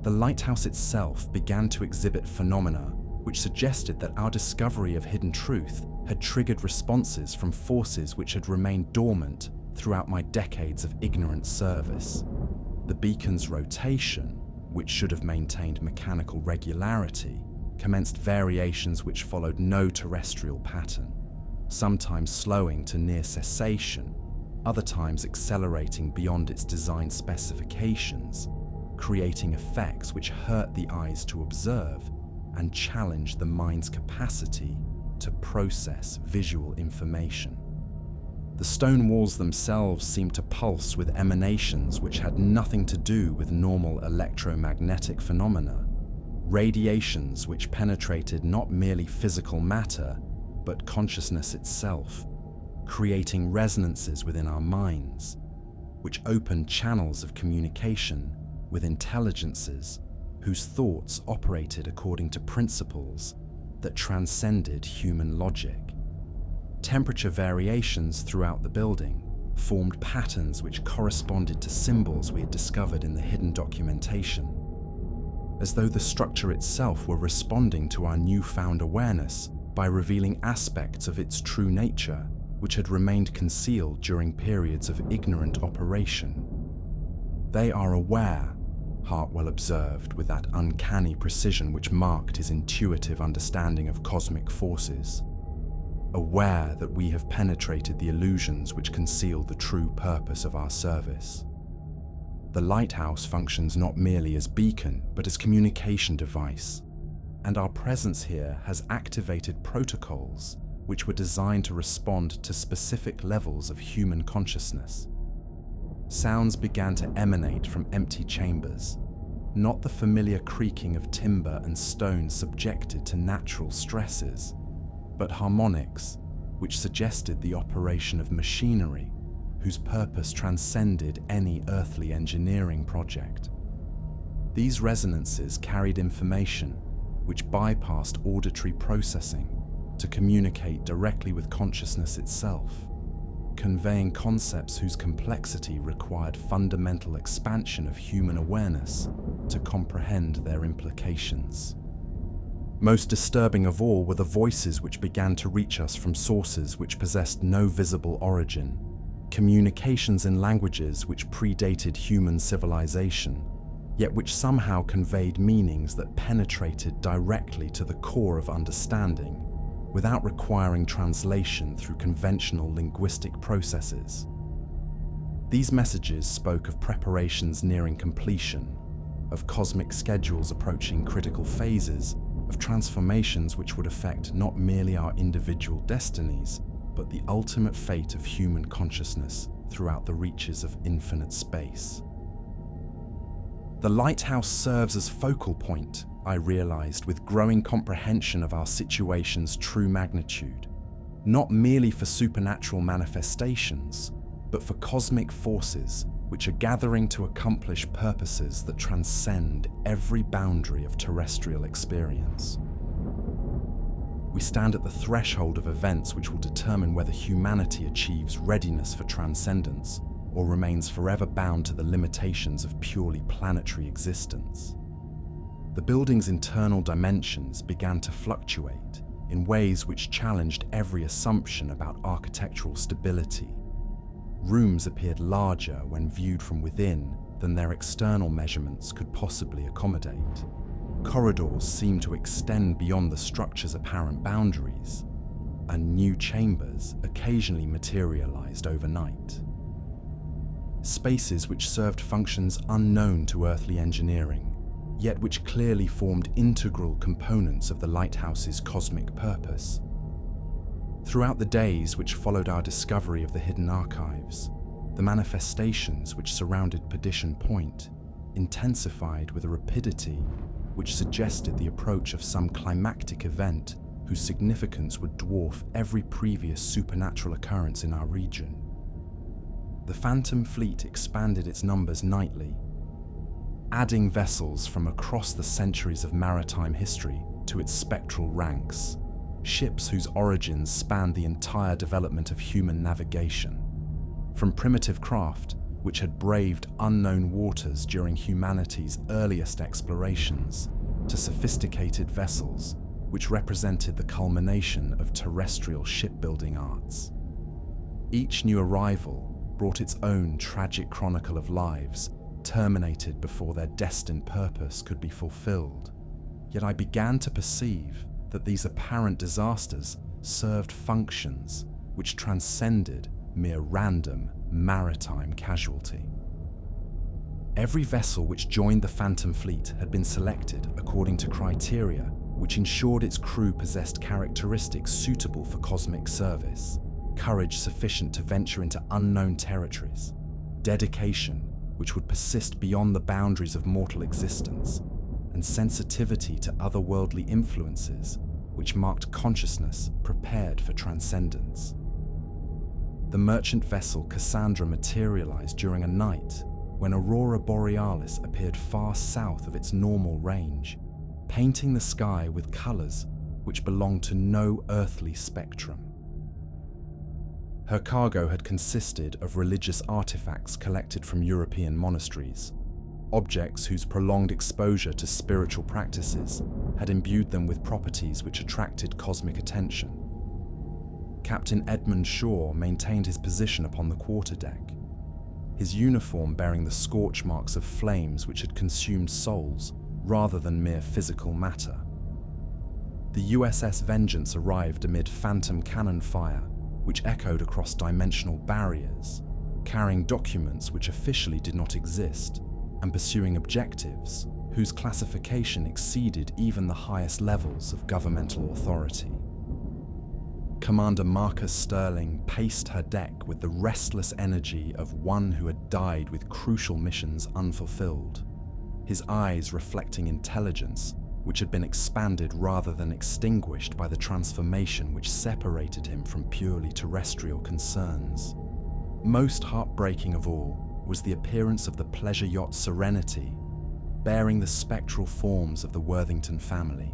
the lighthouse itself began to exhibit phenomena which suggested that our discovery of hidden truth had triggered responses from forces which had remained dormant throughout my decades of ignorant service. The beacon's rotation, which should have maintained mechanical regularity, commenced variations which followed no terrestrial pattern, sometimes slowing to near cessation, other times accelerating beyond its design specifications, creating effects which hurt the eyes to observe and challenge the mind's capacity to process visual information. The stone walls themselves seemed to pulse with emanations which had nothing to do with normal electromagnetic phenomena, radiations which penetrated not merely physical matter, but consciousness itself, creating resonances within our minds, which opened channels of communication with intelligences whose thoughts operated according to principles that transcended human logic. Temperature variations throughout the building formed patterns which corresponded to symbols we had discovered in the hidden documentation, as though the structure itself were responding to our newfound awareness by revealing aspects of its true nature which had remained concealed during periods of ignorant operation. "They are aware," Hartwell observed with that uncanny precision which marked his intuitive understanding of cosmic forces, "aware that we have penetrated the illusions which conceal the true purpose of our service. The lighthouse functions not merely as beacon, but as communication device, and our presence here has activated protocols which were designed to respond to specific levels of human consciousness." Sounds began to emanate from empty chambers, not the familiar creaking of timber and stone subjected to natural stresses, but harmonics which suggested the operation of machinery whose purpose transcended any earthly engineering project. These resonances carried information which bypassed auditory processing to communicate directly with consciousness itself, conveying concepts whose complexity required fundamental expansion of human awareness to comprehend their implications. Most disturbing of all were the voices which began to reach us from sources which possessed no visible origin, communications in languages which predated human civilization, yet which somehow conveyed meanings that penetrated directly to the core of understanding, without requiring translation through conventional linguistic processes. These messages spoke of preparations nearing completion, of cosmic schedules approaching critical phases, of transformations which would affect not merely our individual destinies, but the ultimate fate of human consciousness throughout the reaches of infinite space. The lighthouse serves as focal point, I realized with growing comprehension of our situation's true magnitude, not merely for supernatural manifestations, but for cosmic forces which are gathering to accomplish purposes that transcend every boundary of terrestrial experience. We stand at the threshold of events which will determine whether humanity achieves readiness for transcendence or remains forever bound to the limitations of purely planetary existence. The building's internal dimensions began to fluctuate in ways which challenged every assumption about architectural stability. Rooms appeared larger when viewed from within than their external measurements could possibly accommodate. Corridors seemed to extend beyond the structure's apparent boundaries, and new chambers occasionally materialized overnight. spaces which served functions unknown to earthly engineering, yet which clearly formed integral components of the lighthouse's cosmic purpose. Throughout the days which followed our discovery of the hidden archives, the manifestations which surrounded Perdition Point intensified with a rapidity which suggested the approach of some climactic event whose significance would dwarf every previous supernatural occurrence in our region. The Phantom Fleet expanded its numbers nightly, adding vessels from across the centuries of maritime history to its spectral ranks, ships whose origins spanned the entire development of human navigation, from primitive craft which had braved unknown waters during humanity's earliest explorations, to sophisticated vessels which represented the culmination of terrestrial shipbuilding arts. Each new arrival brought its own tragic chronicle of lives terminated before their destined purpose could be fulfilled. Yet I began to perceive that these apparent disasters served functions which transcended mere random maritime casualty. Every vessel which joined the Phantom Fleet had been selected according to criteria which ensured its crew possessed characteristics suitable for cosmic service, courage sufficient to venture into unknown territories, dedication which would persist beyond the boundaries of mortal existence, and sensitivity to otherworldly influences which marked consciousness prepared for transcendence. The merchant vessel Cassandra materialized during a night when Aurora Borealis appeared far south of its normal range, painting the sky with colors which belonged to no earthly spectrum. Her cargo had consisted of religious artifacts collected from European monasteries, objects whose prolonged exposure to spiritual practices had imbued them with properties which attracted cosmic attention. Captain Edmund Shaw maintained his position upon the quarterdeck, his uniform bearing the scorch marks of flames which had consumed souls rather than mere physical matter. The USS Vengeance arrived amid phantom cannon fire which echoed across dimensional barriers, carrying documents which officially did not exist, and pursuing objectives whose classification exceeded even the highest levels of governmental authority. Commander Marcus Sterling paced her deck with the restless energy of one who had died with crucial missions unfulfilled, his eyes reflecting intelligence which had been expanded rather than extinguished by the transformation which separated him from purely terrestrial concerns. Most heartbreaking of all was the appearance of the pleasure yacht Serenity, bearing the spectral forms of the Worthington family,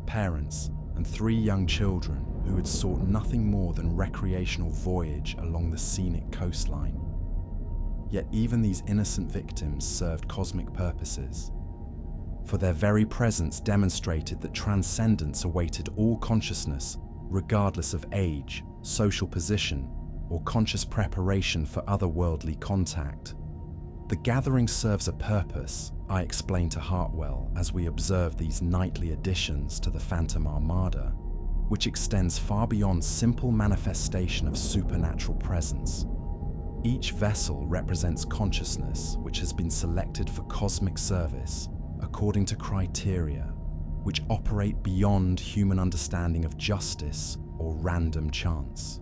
parents and 3 young children who had sought nothing more than recreational voyage along the scenic coastline. Yet even these innocent victims served cosmic purposes, for their very presence demonstrated that transcendence awaited all consciousness, regardless of age, social position, or conscious preparation for otherworldly contact. The gathering serves a purpose, I explained to Hartwell as we observed these nightly additions to the Phantom Armada, which extends far beyond simple manifestation of supernatural presence. Each vessel represents consciousness which has been selected for cosmic service according to criteria which operate beyond human understanding of justice or random chance.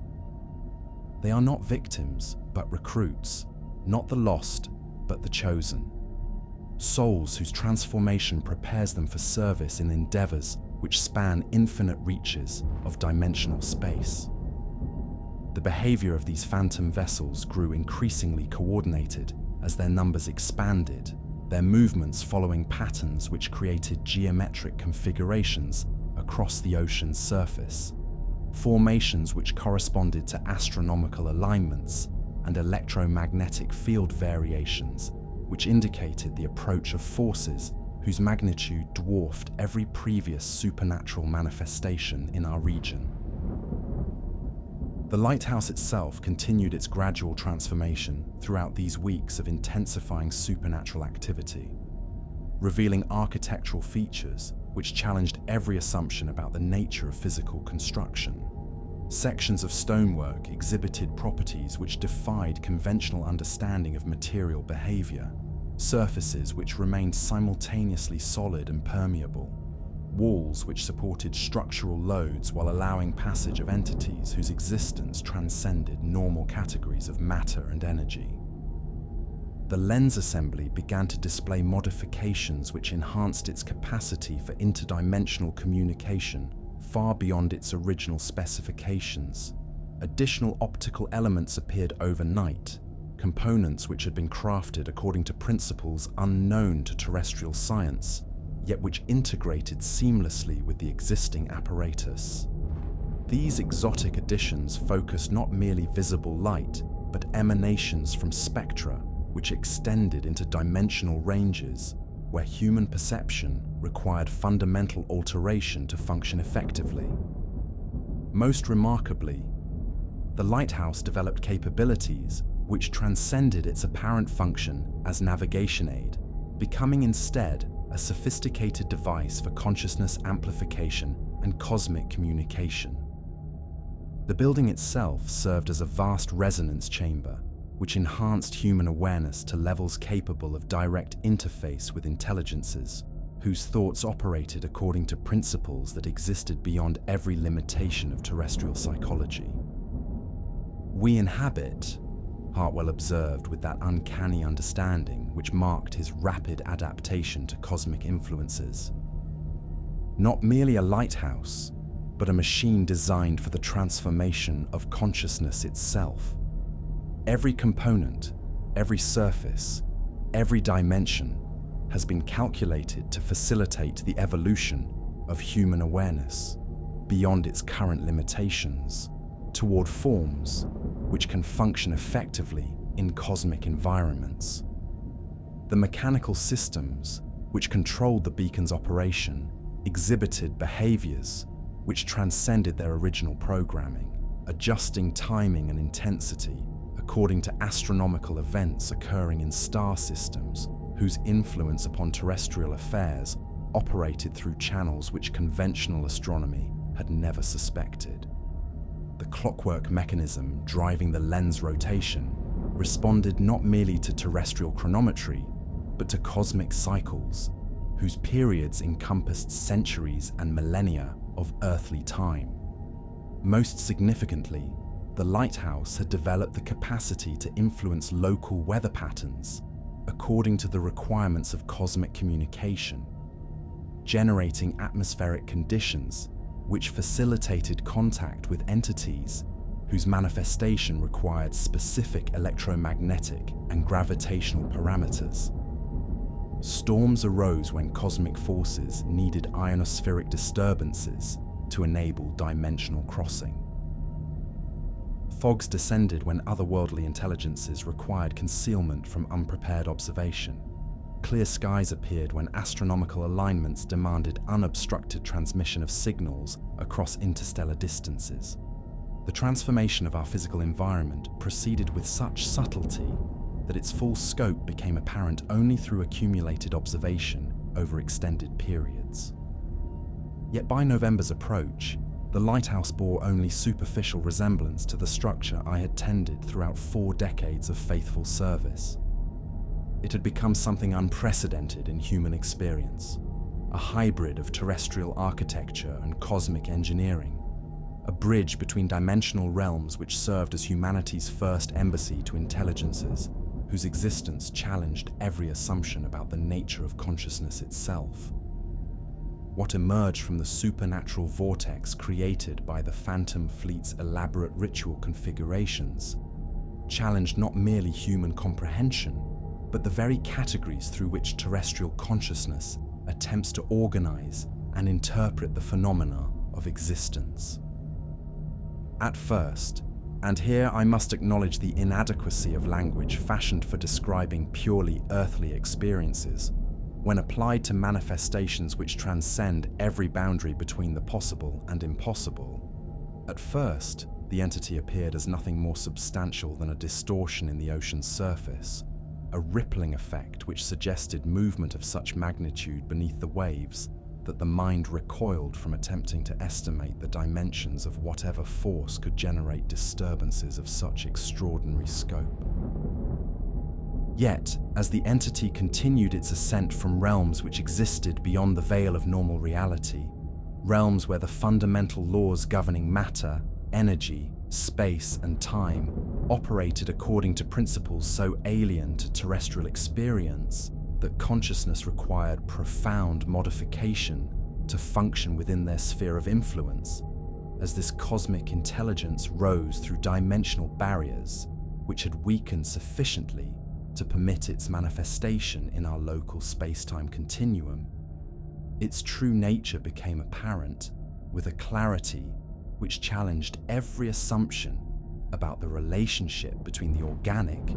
They are not victims, but recruits, not the lost, but the chosen. Souls whose transformation prepares them for service in endeavors which span infinite reaches of dimensional space. The behavior of these phantom vessels grew increasingly coordinated as their numbers expanded, their movements following patterns which created geometric configurations across the ocean's surface, formations which corresponded to astronomical alignments and electromagnetic field variations which indicated the approach of forces whose magnitude dwarfed every previous supernatural manifestation in our region. The lighthouse itself continued its gradual transformation throughout these weeks of intensifying supernatural activity, revealing architectural features which challenged every assumption about the nature of physical construction. Sections of stonework exhibited properties which defied conventional understanding of material behavior, surfaces which remained simultaneously solid and permeable, walls which supported structural loads while allowing passage of entities whose existence transcended normal categories of matter and energy. The lens assembly began to display modifications which enhanced its capacity for interdimensional communication far beyond its original specifications. Additional optical elements appeared overnight, components which had been crafted according to principles unknown to terrestrial science, yet which integrated seamlessly with the existing apparatus. These exotic additions focused not merely visible light, but emanations from spectra, which extended into dimensional ranges, where human perception required fundamental alteration to function effectively. Most remarkably, the Lighthouse developed capabilities which transcended its apparent function as navigation aid, becoming instead a sophisticated device for consciousness amplification and cosmic communication. The building itself served as a vast resonance chamber, which enhanced human awareness to levels capable of direct interface with intelligences, whose thoughts operated according to principles that existed beyond every limitation of terrestrial psychology. "We inhabit," Hartwell observed with that uncanny understanding which marked his rapid adaptation to cosmic influences. "Not merely a lighthouse, but a machine designed for the transformation of consciousness itself. Every component, every surface, every dimension has been calculated to facilitate the evolution of human awareness beyond its current limitations, toward forms which can function effectively in cosmic environments. The mechanical systems which controlled the beacon's operation exhibited behaviors which transcended their original programming, adjusting timing and intensity according to astronomical events occurring in star systems whose influence upon terrestrial affairs operated through channels which conventional astronomy had never suspected. The clockwork mechanism driving the lens rotation responded not merely to terrestrial chronometry, but to cosmic cycles, whose periods encompassed centuries and millennia of earthly time. Most significantly, the Lighthouse had developed the capacity to influence local weather patterns according to the requirements of cosmic communication, generating atmospheric conditions which facilitated contact with entities whose manifestation required specific electromagnetic and gravitational parameters. Storms arose when cosmic forces needed ionospheric disturbances to enable dimensional crossing. Fogs descended when otherworldly intelligences required concealment from unprepared observation. Clear skies appeared when astronomical alignments demanded unobstructed transmission of signals across interstellar distances. The transformation of our physical environment proceeded with such subtlety that its full scope became apparent only through accumulated observation over extended periods. Yet by November's approach, the Lighthouse bore only superficial resemblance to the structure I had tended throughout 4 decades of faithful service. It had become something unprecedented in human experience, a hybrid of terrestrial architecture and cosmic engineering, a bridge between dimensional realms which served as humanity's first embassy to intelligences whose existence challenged every assumption about the nature of consciousness itself. What emerged from the supernatural vortex created by the Phantom Fleet's elaborate ritual configurations challenged not merely human comprehension, but the very categories through which terrestrial consciousness attempts to organize and interpret the phenomena of existence. At first, and here I must acknowledge the inadequacy of language fashioned for describing purely earthly experiences, when applied to manifestations which transcend every boundary between the possible and impossible. At first, the entity appeared as nothing more substantial than a distortion in the ocean's surface, a rippling effect which suggested movement of such magnitude beneath the waves that the mind recoiled from attempting to estimate the dimensions of whatever force could generate disturbances of such extraordinary scope. Yet, as the entity continued its ascent from realms which existed beyond the veil of normal reality, realms where the fundamental laws governing matter, energy, space, and time operated according to principles so alien to terrestrial experience that consciousness required profound modification to function within their sphere of influence, as this cosmic intelligence rose through dimensional barriers which had weakened sufficiently to permit its manifestation in our local space-time continuum. Its true nature became apparent with a clarity which challenged every assumption about the relationship between the organic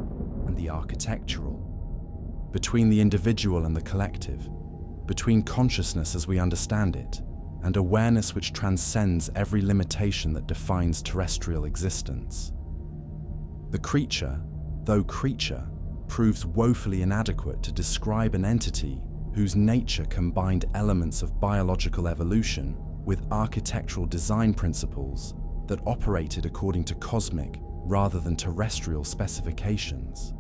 and the architectural, between the individual and the collective, between consciousness as we understand it and awareness which transcends every limitation that defines terrestrial existence. The creature, though creature, proves woefully inadequate to describe an entity whose nature combined elements of biological evolution with architectural design principles that operated according to cosmic rather than terrestrial specifications.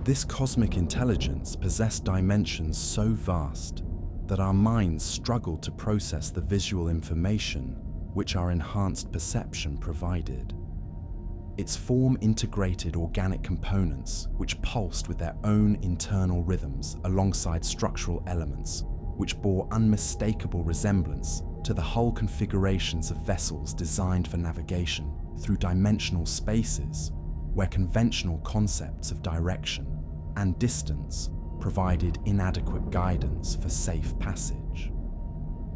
This cosmic intelligence possessed dimensions so vast that our minds struggled to process the visual information which our enhanced perception provided. Its form integrated organic components which pulsed with their own internal rhythms alongside structural elements which bore unmistakable resemblance to the hull configurations of vessels designed for navigation through dimensional spaces where conventional concepts of direction and distance provided inadequate guidance for safe passage.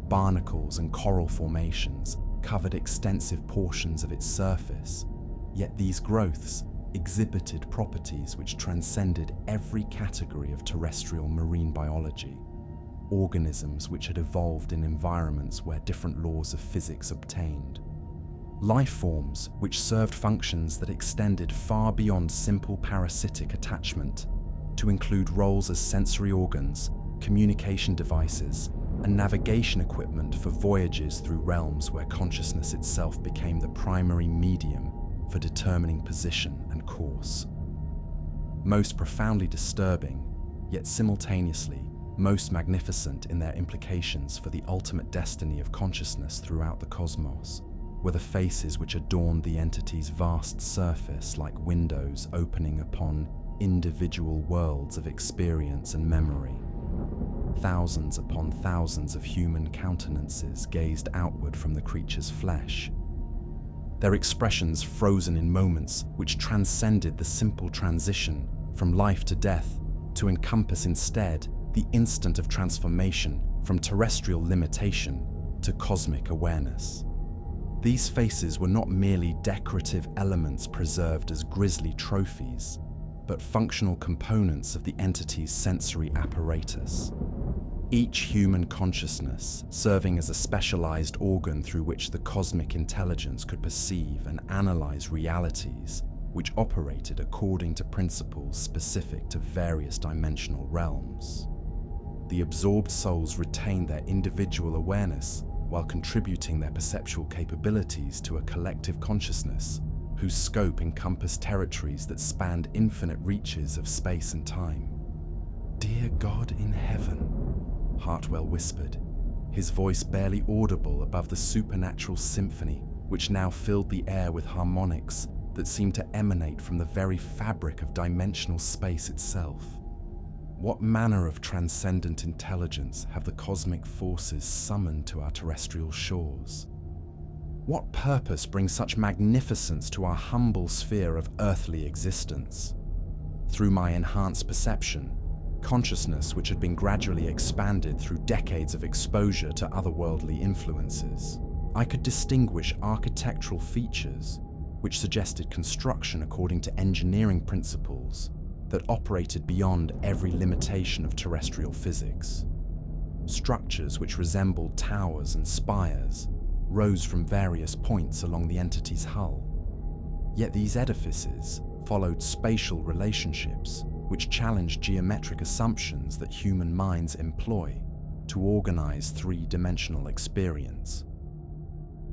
Barnacles and coral formations covered extensive portions of its surface, yet these growths exhibited properties which transcended every category of terrestrial marine biology, organisms which had evolved in environments where different laws of physics obtained, life forms which served functions that extended far beyond simple parasitic attachment to include roles as sensory organs, communication devices, and navigation equipment for voyages through realms where consciousness itself became the primary medium for determining position and course. Most profoundly disturbing, yet simultaneously most magnificent in their implications for the ultimate destiny of consciousness throughout the cosmos, were the faces which adorned the entity's vast surface like windows opening upon individual worlds of experience and memory. Thousands upon thousands of human countenances gazed outward from the creature's flesh, their expressions frozen in moments which transcended the simple transition from life to death to encompass instead the instant of transformation from terrestrial limitation to cosmic awareness. These faces were not merely decorative elements preserved as grisly trophies, but functional components of the entity's sensory apparatus. Each human consciousness serving as a specialized organ through which the cosmic intelligence could perceive and analyze realities which operated according to principles specific to various dimensional realms. The absorbed souls retained their individual awareness while contributing their perceptual capabilities to a collective consciousness whose scope encompassed territories that spanned infinite reaches of space and time. "Dear God in heaven," Hartwell whispered, his voice barely audible above the supernatural symphony which now filled the air with harmonics that seemed to emanate from the very fabric of dimensional space itself. What manner of transcendent intelligence have the cosmic forces summoned to our terrestrial shores? What purpose brings such magnificence to our humble sphere of earthly existence? Through my enhanced perception, consciousness which had been gradually expanded through decades of exposure to otherworldly influences, I could distinguish architectural features which suggested construction according to engineering principles that operated beyond every limitation of terrestrial physics. Structures which resembled towers and spires rose from various points along the entity's hull. Yet these edifices followed spatial relationships which challenged geometric assumptions that human minds employ, to organize three-dimensional experience.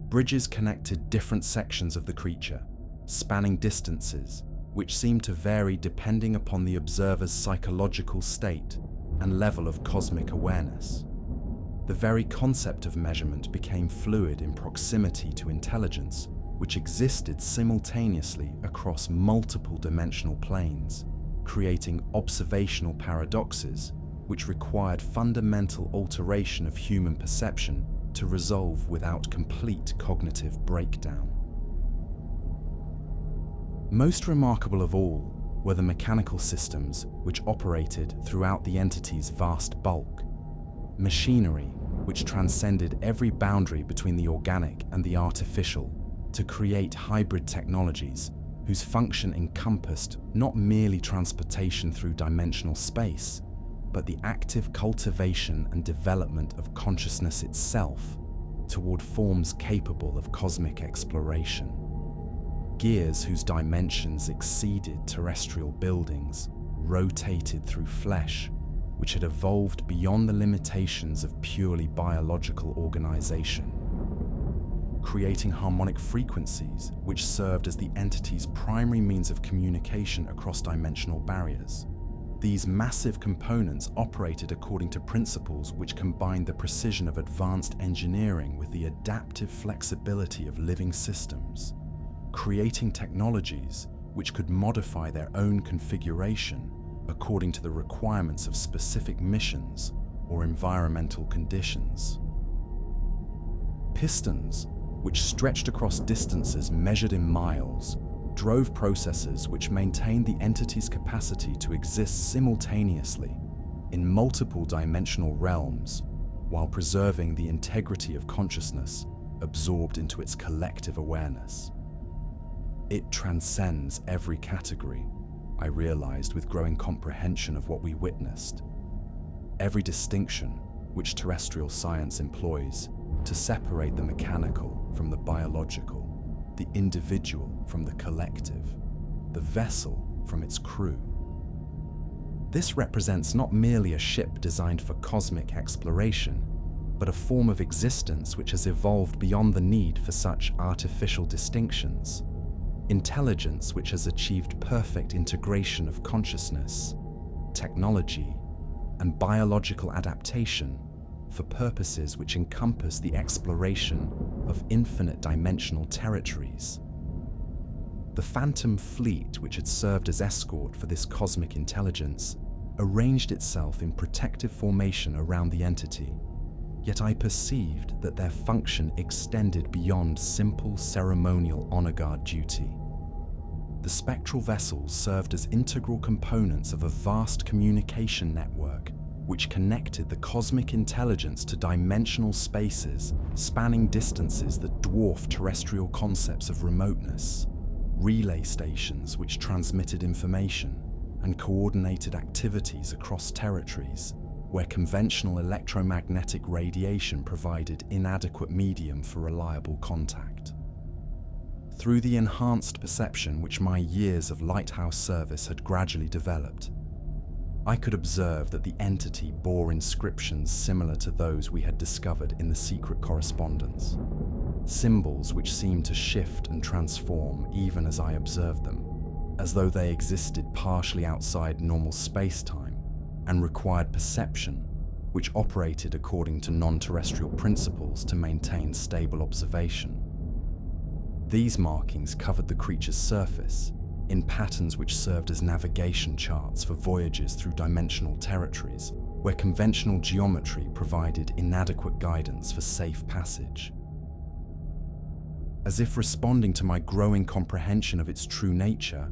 Bridges connected different sections of the creature, spanning distances which seemed to vary depending upon the observer's psychological state and level of cosmic awareness. The very concept of measurement became fluid in proximity to intelligence, which existed simultaneously across multiple dimensional planes, creating observational paradoxes which required fundamental alteration of human perception to resolve without complete cognitive breakdown. Most remarkable of all were the mechanical systems which operated throughout the entity's vast bulk, machinery which transcended every boundary between the organic and the artificial to create hybrid technologies whose function encompassed not merely transportation through dimensional space, but the active cultivation and development of consciousness itself toward forms capable of cosmic exploration. Gears whose dimensions exceeded terrestrial buildings rotated through flesh, which had evolved beyond the limitations of purely biological organization, creating harmonic frequencies which served as the entity's primary means of communication across dimensional barriers. These massive components operated according to principles which combined the precision of advanced engineering with the adaptive flexibility of living systems, creating technologies which could modify their own configuration according to the requirements of specific missions or environmental conditions. Pistons, which stretched across distances measured in miles, drove processes which maintained the entity's capacity to exist simultaneously in multiple dimensional realms while preserving the integrity of consciousness absorbed into its collective awareness. It transcends every category, I realized with growing comprehension of what we witnessed. Every distinction which terrestrial science employs to separate the mechanical from the biological, the individual from the collective, the vessel from its crew. This represents not merely a ship designed for cosmic exploration, but a form of existence which has evolved beyond the need for such artificial distinctions. Intelligence which has achieved perfect integration of consciousness, technology, and biological adaptation for purposes which encompass the exploration of infinite dimensional territories. The Phantom Fleet, which had served as escort for this cosmic intelligence, arranged itself in protective formation around the entity, yet I perceived that their function extended beyond simple ceremonial honor guard duty. The spectral vessels served as integral components of a vast communication network which connected the cosmic intelligence to dimensional spaces spanning distances that dwarf terrestrial concepts of remoteness, relay stations which transmitted information and coordinated activities across territories where conventional electromagnetic radiation provided inadequate medium for reliable contact. Through the enhanced perception which my years of lighthouse service had gradually developed, I could observe that the entity bore inscriptions similar to those we had discovered in the secret correspondence, symbols which seemed to shift and transform even as I observed them, as though they existed partially outside normal space-time and required perception, which operated according to non-terrestrial principles to maintain stable observation. These markings covered the creature's surface in patterns which served as navigation charts for voyages through dimensional territories where conventional geometry provided inadequate guidance for safe passage. As if responding to my growing comprehension of its true nature,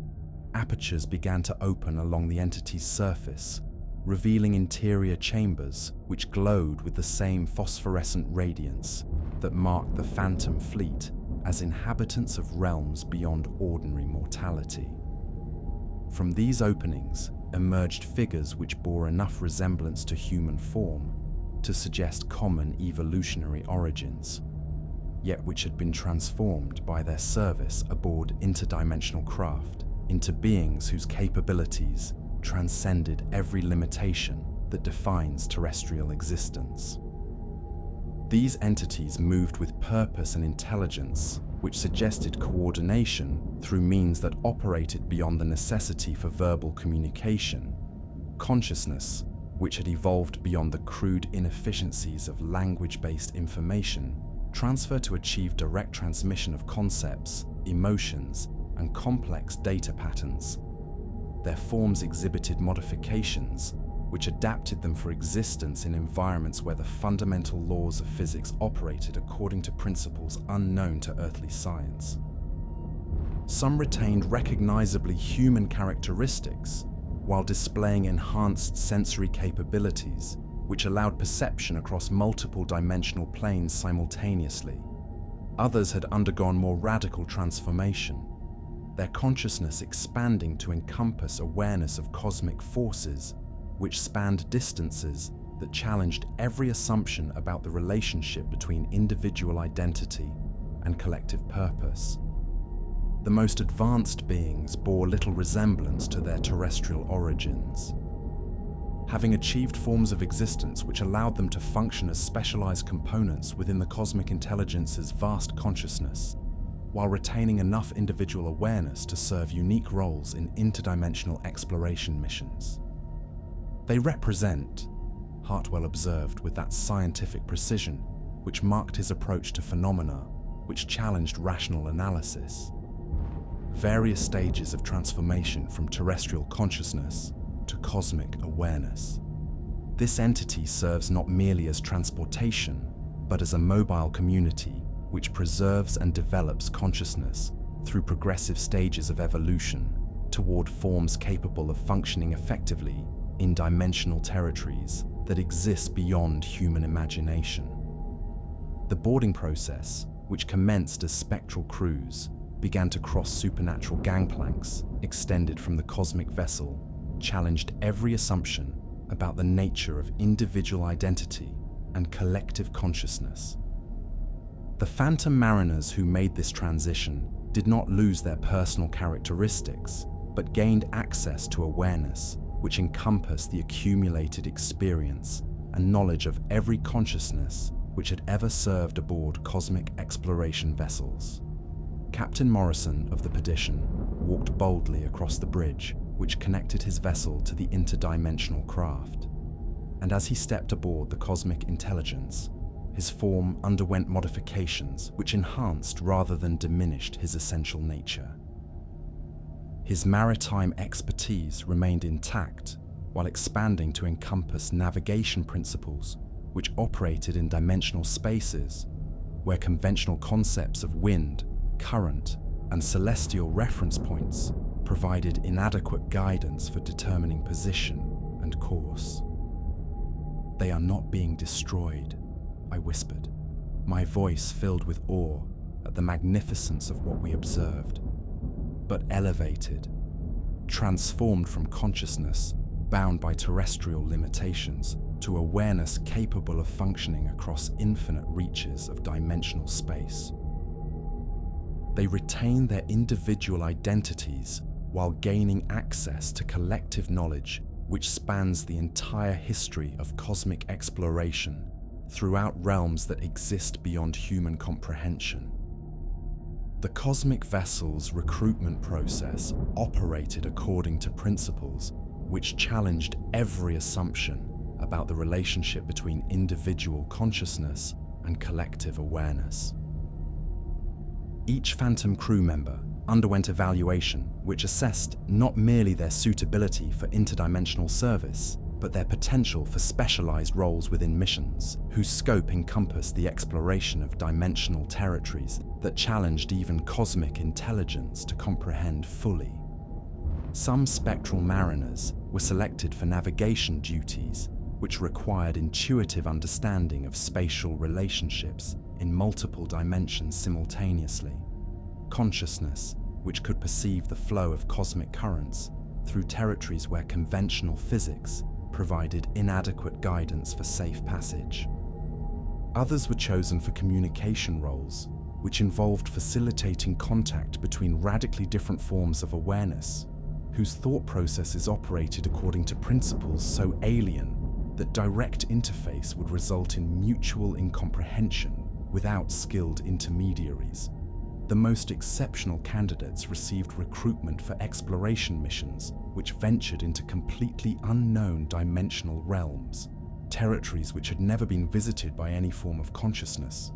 apertures began to open along the entity's surface, revealing interior chambers which glowed with the same phosphorescent radiance that marked the Phantom Fleet as inhabitants of realms beyond ordinary mortality. From these openings emerged figures which bore enough resemblance to human form to suggest common evolutionary origins, yet which had been transformed by their service aboard interdimensional craft into beings whose capabilities transcended every limitation that defines terrestrial existence. These entities moved with purpose and intelligence, which suggested coordination through means that operated beyond the necessity for verbal communication. Consciousness, which had evolved beyond the crude inefficiencies of language-based information, transferred to achieve direct transmission of concepts, emotions, and complex data patterns. Their forms exhibited modifications, which adapted them for existence in environments where the fundamental laws of physics operated according to principles unknown to earthly science. Some retained recognizably human characteristics, while displaying enhanced sensory capabilities, which allowed perception across multiple dimensional planes simultaneously. Others had undergone more radical transformation, their consciousness expanding to encompass awareness of cosmic forces, which spanned distances that challenged every assumption about the relationship between individual identity and collective purpose. The most advanced beings bore little resemblance to their terrestrial origins, having achieved forms of existence which allowed them to function as specialized components within the cosmic intelligence's vast consciousness, while retaining enough individual awareness to serve unique roles in interdimensional exploration missions. They represent, Hartwell observed with that scientific precision which marked his approach to phenomena which challenged rational analysis, various stages of transformation from terrestrial consciousness to cosmic awareness. This entity serves not merely as transportation, but as a mobile community which preserves and develops consciousness through progressive stages of evolution toward forms capable of functioning effectively in dimensional territories that exist beyond human imagination. The boarding process, which commenced as spectral crews, began to cross supernatural gangplanks extended from the cosmic vessel, challenged every assumption about the nature of individual identity and collective consciousness. The phantom mariners who made this transition did not lose their personal characteristics, but gained access to awareness which encompassed the accumulated experience and knowledge of every consciousness which had ever served aboard cosmic exploration vessels. Captain Morrison of the Perdition walked boldly across the bridge which connected his vessel to the interdimensional craft, and as he stepped aboard the cosmic intelligence, his form underwent modifications which enhanced rather than diminished his essential nature. His maritime expertise remained intact while expanding to encompass navigation principles which operated in dimensional spaces where conventional concepts of wind, current, and celestial reference points provided inadequate guidance for determining position and course. "They are not being destroyed," I whispered, my voice filled with awe at the magnificence of what we observed, but elevated, transformed from consciousness bound by terrestrial limitations to awareness capable of functioning across infinite reaches of dimensional space. They retain their individual identities while gaining access to collective knowledge which spans the entire history of cosmic exploration throughout realms that exist beyond human comprehension. The cosmic vessel's recruitment process operated according to principles which challenged every assumption about the relationship between individual consciousness and collective awareness. Each Phantom crew member underwent evaluation which assessed not merely their suitability for interdimensional service, but their potential for specialized roles within missions, whose scope encompassed the exploration of dimensional territories that challenged even cosmic intelligence to comprehend fully. Some spectral mariners were selected for navigation duties, which required intuitive understanding of spatial relationships in multiple dimensions simultaneously, consciousness, which could perceive the flow of cosmic currents through territories where conventional physics provided inadequate guidance for safe passage. Others were chosen for communication roles, which involved facilitating contact between radically different forms of awareness, whose thought processes operated according to principles so alien that direct interface would result in mutual incomprehension without skilled intermediaries. The most exceptional candidates received recruitment for exploration missions which ventured into completely unknown dimensional realms, territories which had never been visited by any form of consciousness,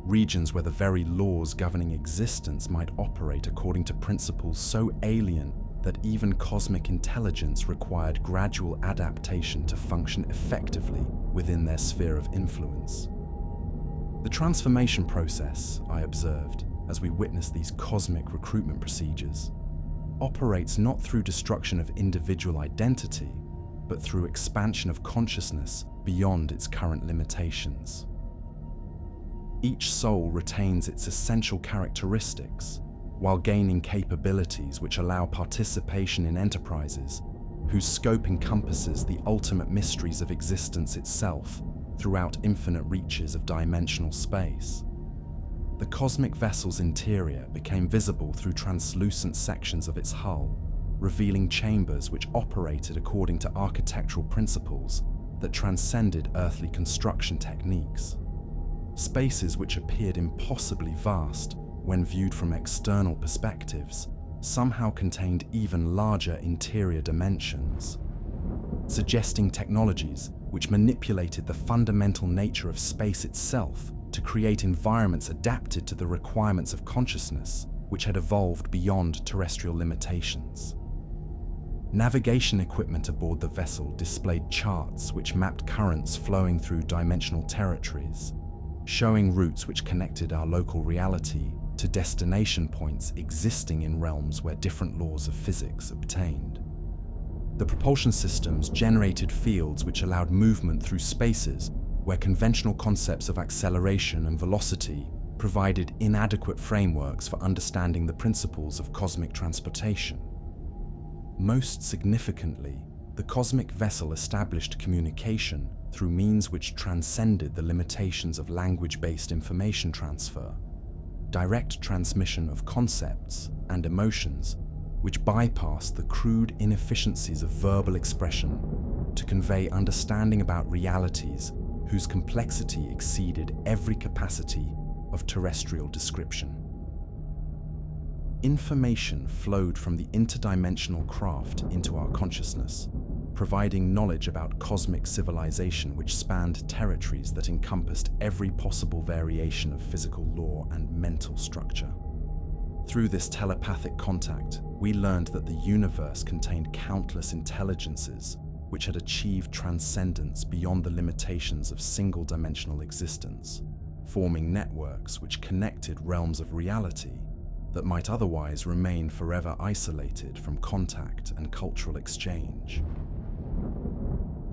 regions where the very laws governing existence might operate according to principles so alien that even cosmic intelligence required gradual adaptation to function effectively within their sphere of influence. The transformation process, I observed, as we witnessed these cosmic recruitment procedures, operates not through destruction of individual identity, but through expansion of consciousness beyond its current limitations. Each soul retains its essential characteristics, while gaining capabilities which allow participation in enterprises whose scope encompasses the ultimate mysteries of existence itself throughout infinite reaches of dimensional space. The cosmic vessel's interior became visible through translucent sections of its hull, revealing chambers which operated according to architectural principles that transcended earthly construction techniques. Spaces which appeared impossibly vast when viewed from external perspectives somehow contained even larger interior dimensions, suggesting technologies which manipulated the fundamental nature of space itself to create environments adapted to the requirements of consciousness, which had evolved beyond terrestrial limitations. Navigation equipment aboard the vessel displayed charts which mapped currents flowing through dimensional territories, showing routes which connected our local reality to destination points existing in realms where different laws of physics obtained. The propulsion systems generated fields which allowed movement through spaces where conventional concepts of acceleration and velocity provided inadequate frameworks for understanding the principles of cosmic transportation. Most significantly, the cosmic vessel established communication through means which transcended the limitations of language-based information transfer, direct transmission of concepts and emotions which bypassed the crude inefficiencies of verbal expression to convey understanding about realities whose complexity exceeded every capacity of terrestrial description. Information flowed from the interdimensional craft into our consciousness, providing knowledge about cosmic civilization which spanned territories that encompassed every possible variation of physical law and mental structure. Through this telepathic contact, we learned that the universe contained countless intelligences which had achieved transcendence beyond the limitations of single-dimensional existence, forming networks which connected realms of reality that might otherwise remain forever isolated from contact and cultural exchange.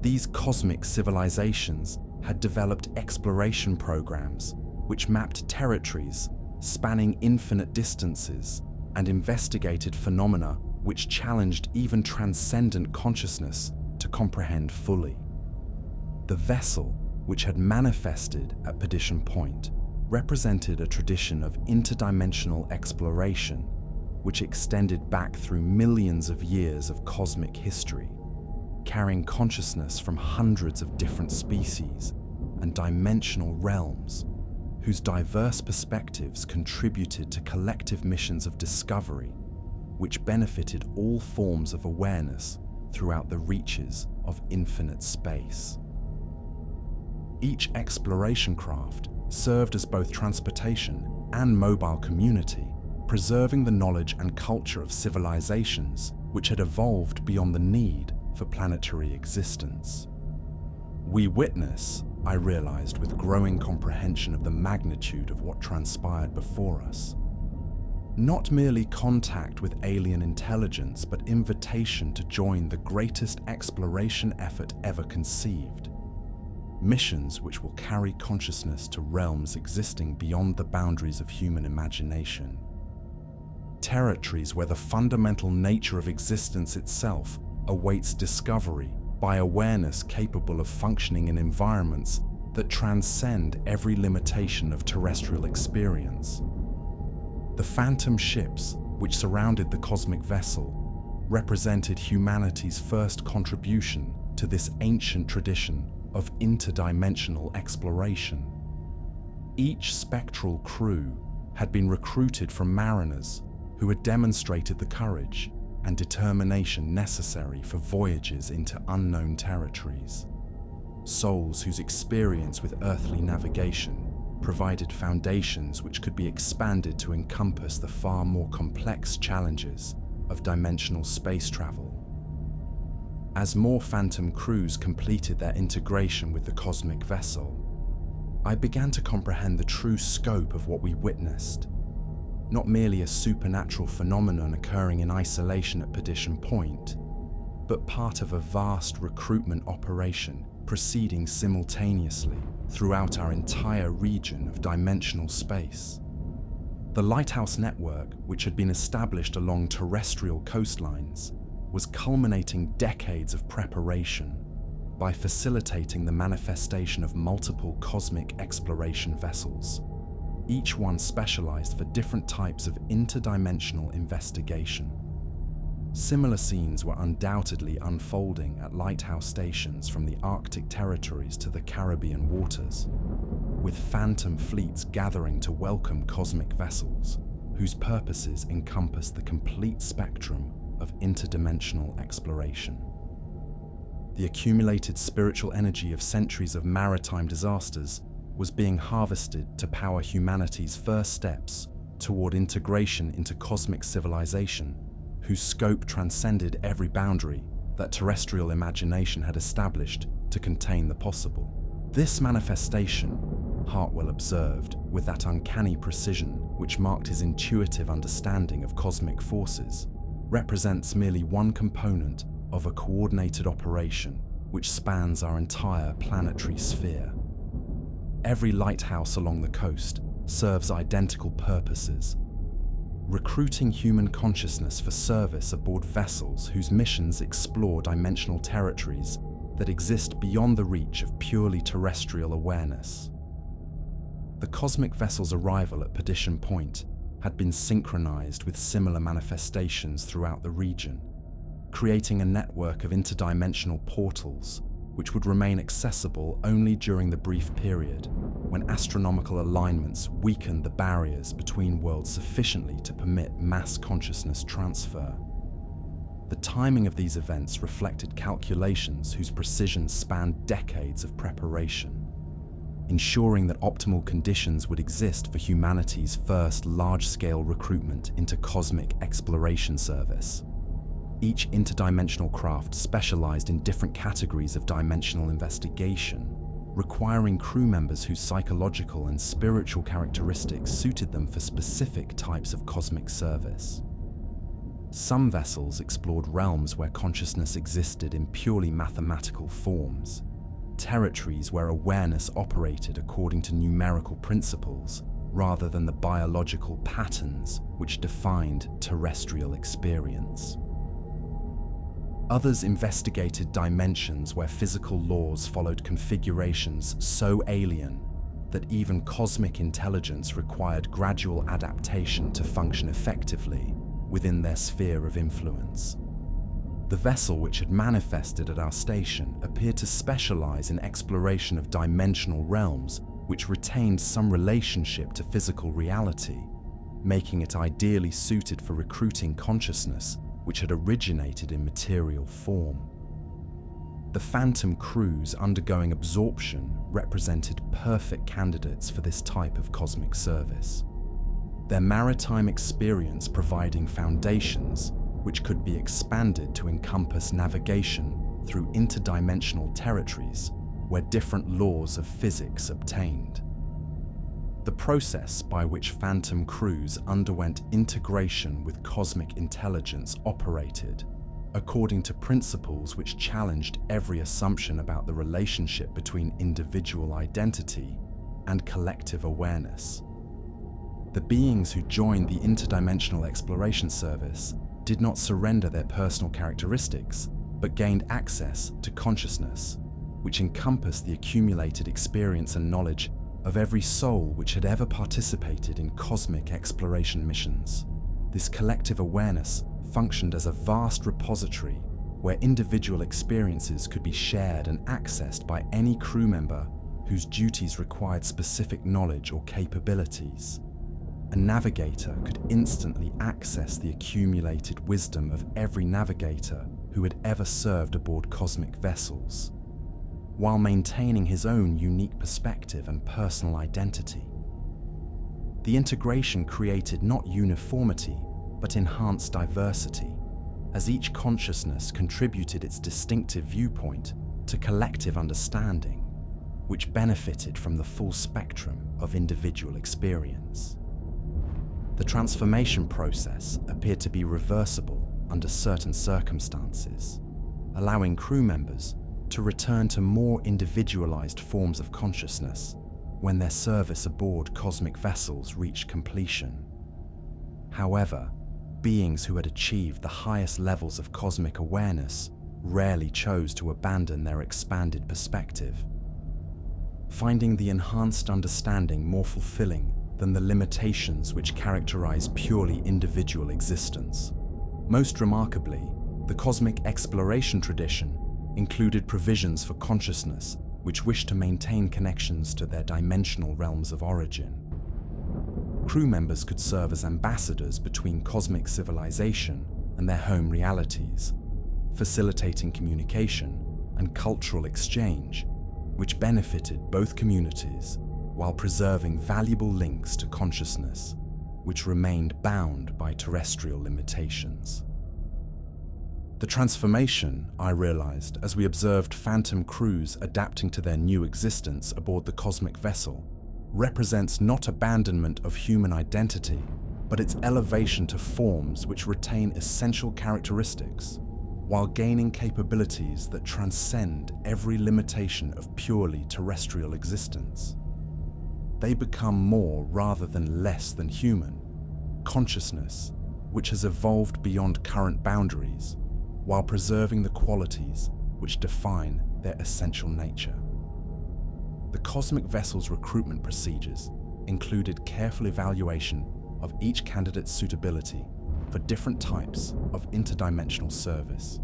These cosmic civilizations had developed exploration programs which mapped territories spanning infinite distances and investigated phenomena which challenged even transcendent consciousness to comprehend fully. The vessel, which had manifested at Perdition Point, represented a tradition of interdimensional exploration which extended back through millions of years of cosmic history, carrying consciousness from hundreds of different species and dimensional realms whose diverse perspectives contributed to collective missions of discovery which benefited all forms of awareness throughout the reaches of infinite space. Each exploration craft served as both transportation and mobile community, preserving the knowledge and culture of civilizations which had evolved beyond the need for planetary existence. We witness, I realized with growing comprehension of the magnitude of what transpired before us, not merely contact with alien intelligence, but invitation to join the greatest exploration effort ever conceived. Missions which will carry consciousness to realms existing beyond the boundaries of human imagination. Territories where the fundamental nature of existence itself awaits discovery by awareness capable of functioning in environments that transcend every limitation of terrestrial experience. The phantom ships which surrounded the cosmic vessel represented humanity's first contribution to this ancient tradition of interdimensional exploration. Each spectral crew had been recruited from mariners who had demonstrated the courage and determination necessary for voyages into unknown territories. Souls whose experience with earthly navigation provided foundations which could be expanded to encompass the far more complex challenges of dimensional space travel. As more phantom crews completed their integration with the cosmic vessel, I began to comprehend the true scope of what we witnessed. Not merely a supernatural phenomenon occurring in isolation at Perdition Point, but part of a vast recruitment operation proceeding simultaneously throughout our entire region of dimensional space. The Lighthouse network, which had been established along terrestrial coastlines, was culminating decades of preparation by facilitating the manifestation of multiple cosmic exploration vessels, each one specialized for different types of interdimensional investigation. Similar scenes were undoubtedly unfolding at lighthouse stations from the Arctic territories to the Caribbean waters, with phantom fleets gathering to welcome cosmic vessels whose purposes encompass the complete spectrum of interdimensional exploration. The accumulated spiritual energy of centuries of maritime disasters was being harvested to power humanity's first steps toward integration into cosmic civilization, whose scope transcended every boundary that terrestrial imagination had established to contain the possible. This manifestation, Hartwell observed with that uncanny precision which marked his intuitive understanding of cosmic forces, represents merely one component of a coordinated operation which spans our entire planetary sphere. Every lighthouse along the coast serves identical purposes, recruiting human consciousness for service aboard vessels whose missions explore dimensional territories that exist beyond the reach of purely terrestrial awareness. The cosmic vessel's arrival at Perdition Point had been synchronized with similar manifestations throughout the region, creating a network of interdimensional portals which would remain accessible only during the brief period when astronomical alignments weakened the barriers between worlds sufficiently to permit mass consciousness transfer. The timing of these events reflected calculations whose precision spanned decades of preparation, ensuring that optimal conditions would exist for humanity's first large-scale recruitment into cosmic exploration service. Each interdimensional craft specialized in different categories of dimensional investigation, requiring crew members whose psychological and spiritual characteristics suited them for specific types of cosmic service. Some vessels explored realms where consciousness existed in purely mathematical forms, territories where awareness operated according to numerical principles rather than the biological patterns which defined terrestrial experience. Others investigated dimensions where physical laws followed configurations so alien that even cosmic intelligence required gradual adaptation to function effectively within their sphere of influence. The vessel which had manifested at our station appeared to specialize in exploration of dimensional realms which retained some relationship to physical reality, making it ideally suited for recruiting consciousness which had originated in material form. The phantom crews undergoing absorption represented perfect candidates for this type of cosmic service, their maritime experience providing foundations which could be expanded to encompass navigation through interdimensional territories where different laws of physics obtained. The process by which phantom crews underwent integration with cosmic intelligence operated according to principles which challenged every assumption about the relationship between individual identity and collective awareness. The beings who joined the interdimensional exploration service did not surrender their personal characteristics, but gained access to consciousness, which encompassed the accumulated experience and knowledge of every soul which had ever participated in cosmic exploration missions. This collective awareness functioned as a vast repository where individual experiences could be shared and accessed by any crew member whose duties required specific knowledge or capabilities. A navigator could instantly access the accumulated wisdom of every navigator who had ever served aboard cosmic vessels, while maintaining his own unique perspective and personal identity. The integration created not uniformity, but enhanced diversity, as each consciousness contributed its distinctive viewpoint to collective understanding, which benefited from the full spectrum of individual experience. The transformation process appeared to be reversible under certain circumstances, allowing crew members to return to more individualized forms of consciousness when their service aboard cosmic vessels reached completion. However, beings who had achieved the highest levels of cosmic awareness rarely chose to abandon their expanded perspective, finding the enhanced understanding more fulfilling than the limitations which characterize purely individual existence. Most remarkably, the cosmic exploration tradition included provisions for consciousness which wished to maintain connections to their dimensional realms of origin. Crew members could serve as ambassadors between cosmic civilization and their home realities, facilitating communication and cultural exchange, which benefited both communities while preserving valuable links to consciousness, which remained bound by terrestrial limitations. The transformation, I realized as we observed phantom crews adapting to their new existence aboard the cosmic vessel, represents not abandonment of human identity, but its elevation to forms which retain essential characteristics, while gaining capabilities that transcend every limitation of purely terrestrial existence. They become more rather than less than human, consciousness which has evolved beyond current boundaries, while preserving the qualities which define their essential nature. The cosmic vessel's recruitment procedures included careful evaluation of each candidate's suitability for different types of interdimensional service.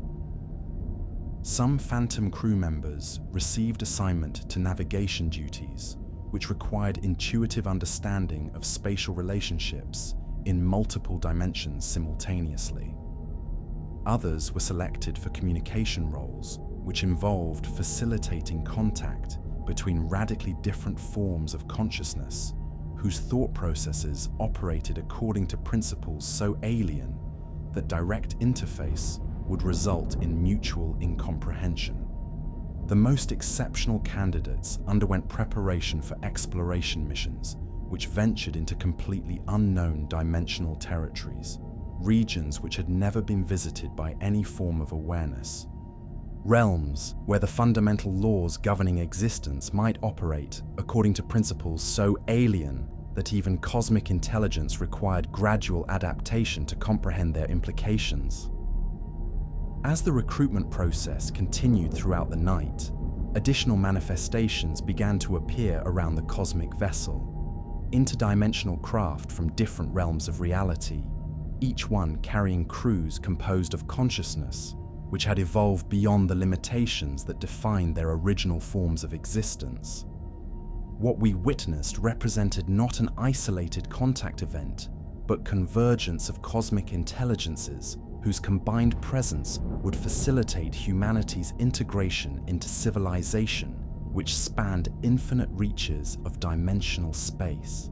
Some phantom crew members received assignment to navigation duties, which required intuitive understanding of spatial relationships in multiple dimensions simultaneously. Others were selected for communication roles, which involved facilitating contact between radically different forms of consciousness, whose thought processes operated according to principles so alien that direct interface would result in mutual incomprehension. The most exceptional candidates underwent preparation for exploration missions, which ventured into completely unknown dimensional territories, regions which had never been visited by any form of awareness, realms where the fundamental laws governing existence might operate according to principles so alien that even cosmic intelligence required gradual adaptation to comprehend their implications. As the recruitment process continued throughout the night, additional manifestations began to appear around the cosmic vessel, interdimensional craft from different realms of reality, each one carrying crews composed of consciousness, which had evolved beyond the limitations that defined their original forms of existence. What we witnessed represented not an isolated contact event, but convergence of cosmic intelligences whose combined presence would facilitate humanity's integration into civilization, which spanned infinite reaches of dimensional space.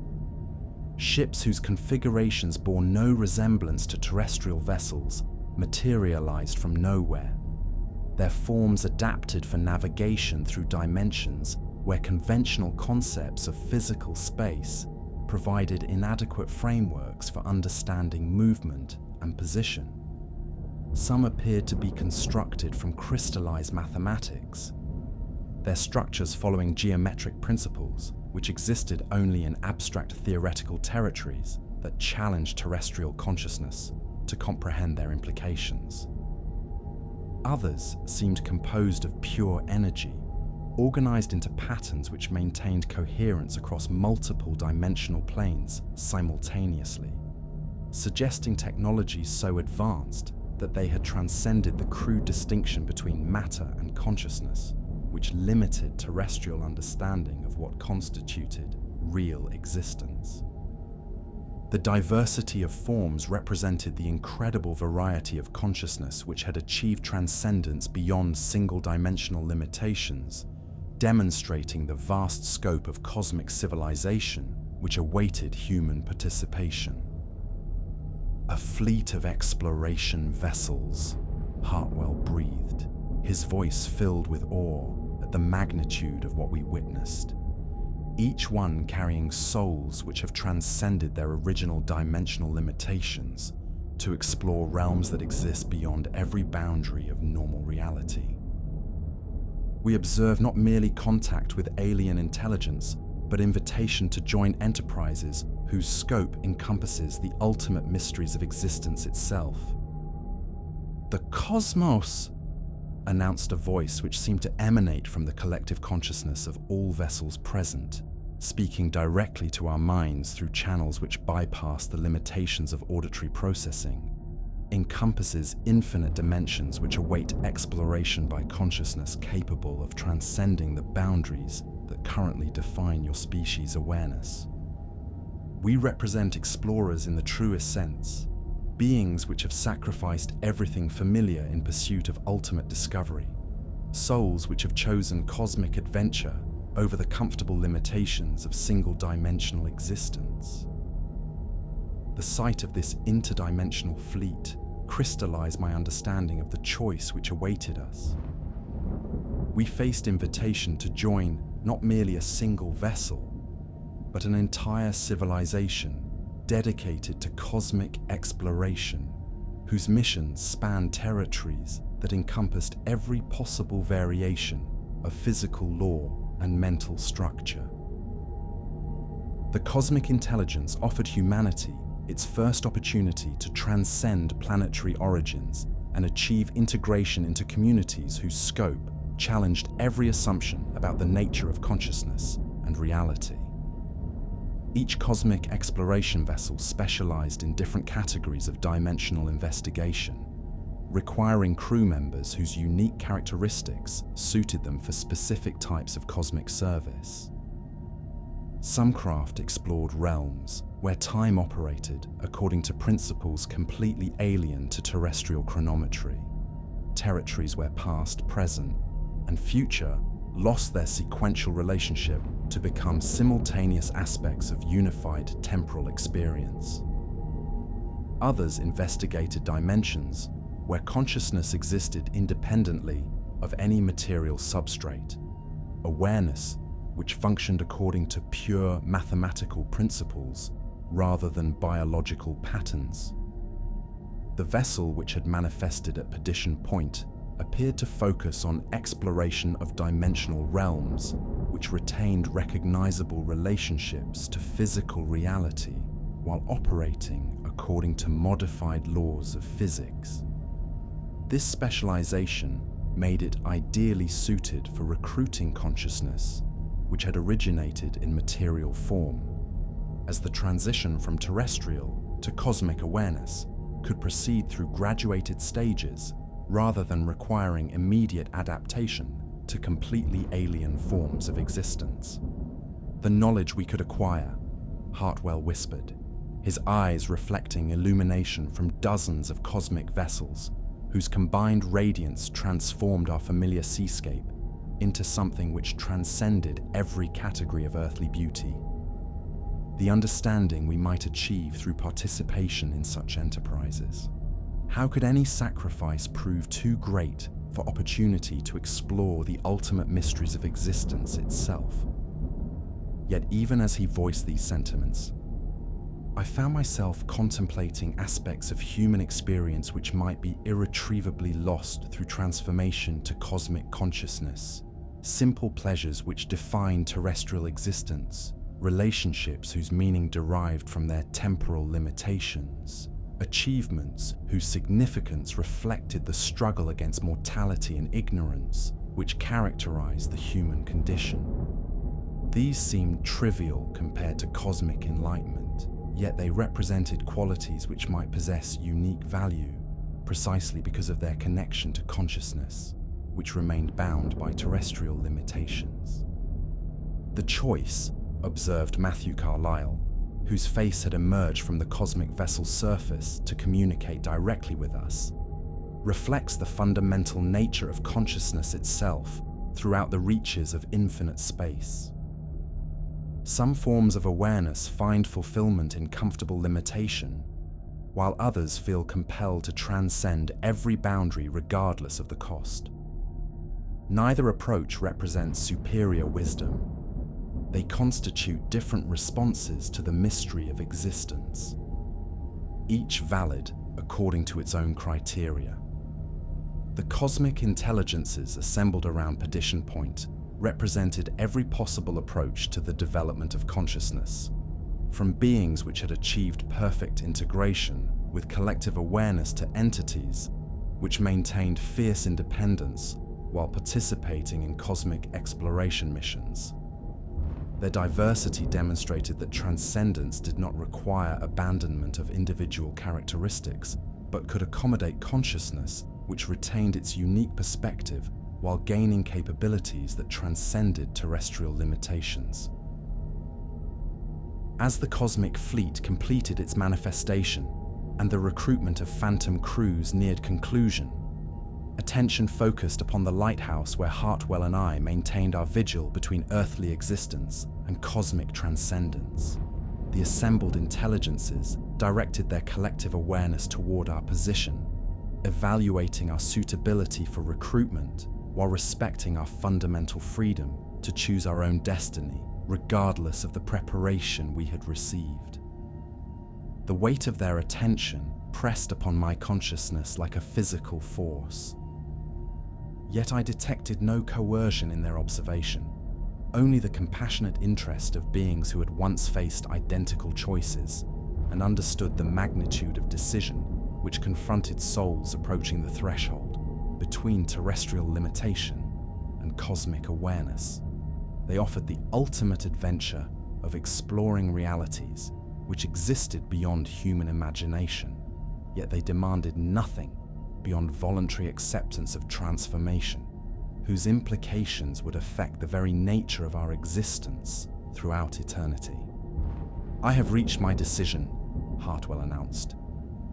Ships whose configurations bore no resemblance to terrestrial vessels materialized from nowhere, their forms adapted for navigation through dimensions where conventional concepts of physical space provided inadequate frameworks for understanding movement and position. Some appeared to be constructed from crystallized mathematics, their structures following geometric principles which existed only in abstract theoretical territories that challenged terrestrial consciousness to comprehend their implications. Others seemed composed of pure energy, organized into patterns which maintained coherence across multiple dimensional planes simultaneously, suggesting technologies so advanced that they had transcended the crude distinction between matter and consciousness, which limited terrestrial understanding of what constituted real existence. The diversity of forms represented the incredible variety of consciousness which had achieved transcendence beyond single-dimensional limitations, demonstrating the vast scope of cosmic civilization which awaited human participation. A fleet of exploration vessels, Hartwell breathed, his voice filled with awe at the magnitude of what we witnessed. Each one carrying souls which have transcended their original dimensional limitations to explore realms that exist beyond every boundary of normal reality. We observe not merely contact with alien intelligence, but invitation to join enterprises whose scope encompasses the ultimate mysteries of existence itself. "The cosmos," announced a voice which seemed to emanate from the collective consciousness of all vessels present, speaking directly to our minds through channels which bypass the limitations of auditory processing, encompasses infinite dimensions which await exploration by consciousness capable of transcending the boundaries that currently define your species' awareness. We represent explorers in the truest sense, beings which have sacrificed everything familiar in pursuit of ultimate discovery, souls which have chosen cosmic adventure over the comfortable limitations of single-dimensional existence. The sight of this interdimensional fleet crystallized my understanding of the choice which awaited us. We faced invitation to join not merely a single vessel, but an entire civilization dedicated to cosmic exploration, whose missions spanned territories that encompassed every possible variation of physical law and mental structure. The cosmic intelligence offered humanity its first opportunity to transcend planetary origins and achieve integration into communities whose scope challenged every assumption about the nature of consciousness and reality. Each cosmic exploration vessel specialized in different categories of dimensional investigation, requiring crew members whose unique characteristics suited them for specific types of cosmic service. Some craft explored realms where time operated according to principles completely alien to terrestrial chronometry, territories where past, present, and future lost their sequential relationship to become simultaneous aspects of unified temporal experience. Others investigated dimensions where consciousness existed independently of any material substrate, awareness which functioned according to pure mathematical principles rather than biological patterns. The vessel which had manifested at Perdition Point appeared to focus on exploration of dimensional realms which retained recognizable relationships to physical reality while operating according to modified laws of physics. This specialization made it ideally suited for recruiting consciousness which had originated in material form, as the transition from terrestrial to cosmic awareness could proceed through graduated stages rather than requiring immediate adaptation to completely alien forms of existence. "The knowledge we could acquire," Hartwell whispered, his eyes reflecting illumination from dozens of cosmic vessels whose combined radiance transformed our familiar seascape into something which transcended every category of earthly beauty. The understanding we might achieve through participation in such enterprises. How could any sacrifice prove too great for opportunity to explore the ultimate mysteries of existence itself? Yet even as he voiced these sentiments, I found myself contemplating aspects of human experience which might be irretrievably lost through transformation to cosmic consciousness, simple pleasures which define terrestrial existence, relationships whose meaning derived from their temporal limitations, achievements whose significance reflected the struggle against mortality and ignorance which characterized the human condition. These seemed trivial compared to cosmic enlightenment, yet they represented qualities which might possess unique value, precisely because of their connection to consciousness, which remained bound by terrestrial limitations. The choice, observed Matthew Carlyle, whose face had emerged from the cosmic vessel's surface to communicate directly with us, reflects the fundamental nature of consciousness itself throughout the reaches of infinite space. Some forms of awareness find fulfillment in comfortable limitation, while others feel compelled to transcend every boundary regardless of the cost. Neither approach represents superior wisdom. They constitute different responses to the mystery of existence, each valid according to its own criteria. The cosmic intelligences assembled around Perdition Point represented every possible approach to the development of consciousness, from beings which had achieved perfect integration with collective awareness to entities which maintained fierce independence while participating in cosmic exploration missions. Their diversity demonstrated that transcendence did not require abandonment of individual characteristics, but could accommodate consciousness which retained its unique perspective while gaining capabilities that transcended terrestrial limitations. As the cosmic fleet completed its manifestation and the recruitment of phantom crews neared conclusion, attention focused upon the lighthouse where Hartwell and I maintained our vigil between earthly existence and cosmic transcendence. The assembled intelligences directed their collective awareness toward our position, evaluating our suitability for recruitment while respecting our fundamental freedom to choose our own destiny, regardless of the preparation we had received. The weight of their attention pressed upon my consciousness like a physical force. Yet I detected no coercion in their observation, only the compassionate interest of beings who had once faced identical choices and understood the magnitude of decision which confronted souls approaching the threshold between terrestrial limitation and cosmic awareness. They offered the ultimate adventure of exploring realities which existed beyond human imagination, yet they demanded nothing beyond voluntary acceptance of transformation, whose implications would affect the very nature of our existence throughout eternity. "I have reached my decision," Hartwell announced,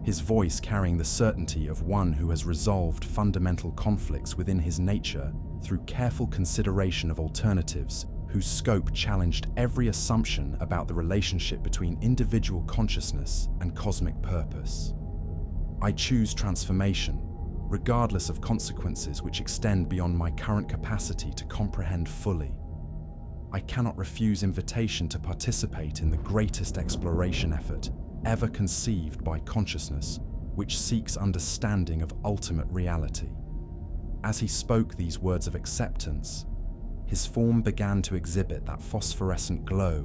his voice carrying the certainty of one who has resolved fundamental conflicts within his nature through careful consideration of alternatives whose scope challenged every assumption about the relationship between individual consciousness and cosmic purpose. "I choose transformation, regardless of consequences which extend beyond my current capacity to comprehend fully. I cannot refuse invitation to participate in the greatest exploration effort ever conceived by consciousness, which seeks understanding of ultimate reality." As he spoke these words of acceptance, his form began to exhibit that phosphorescent glow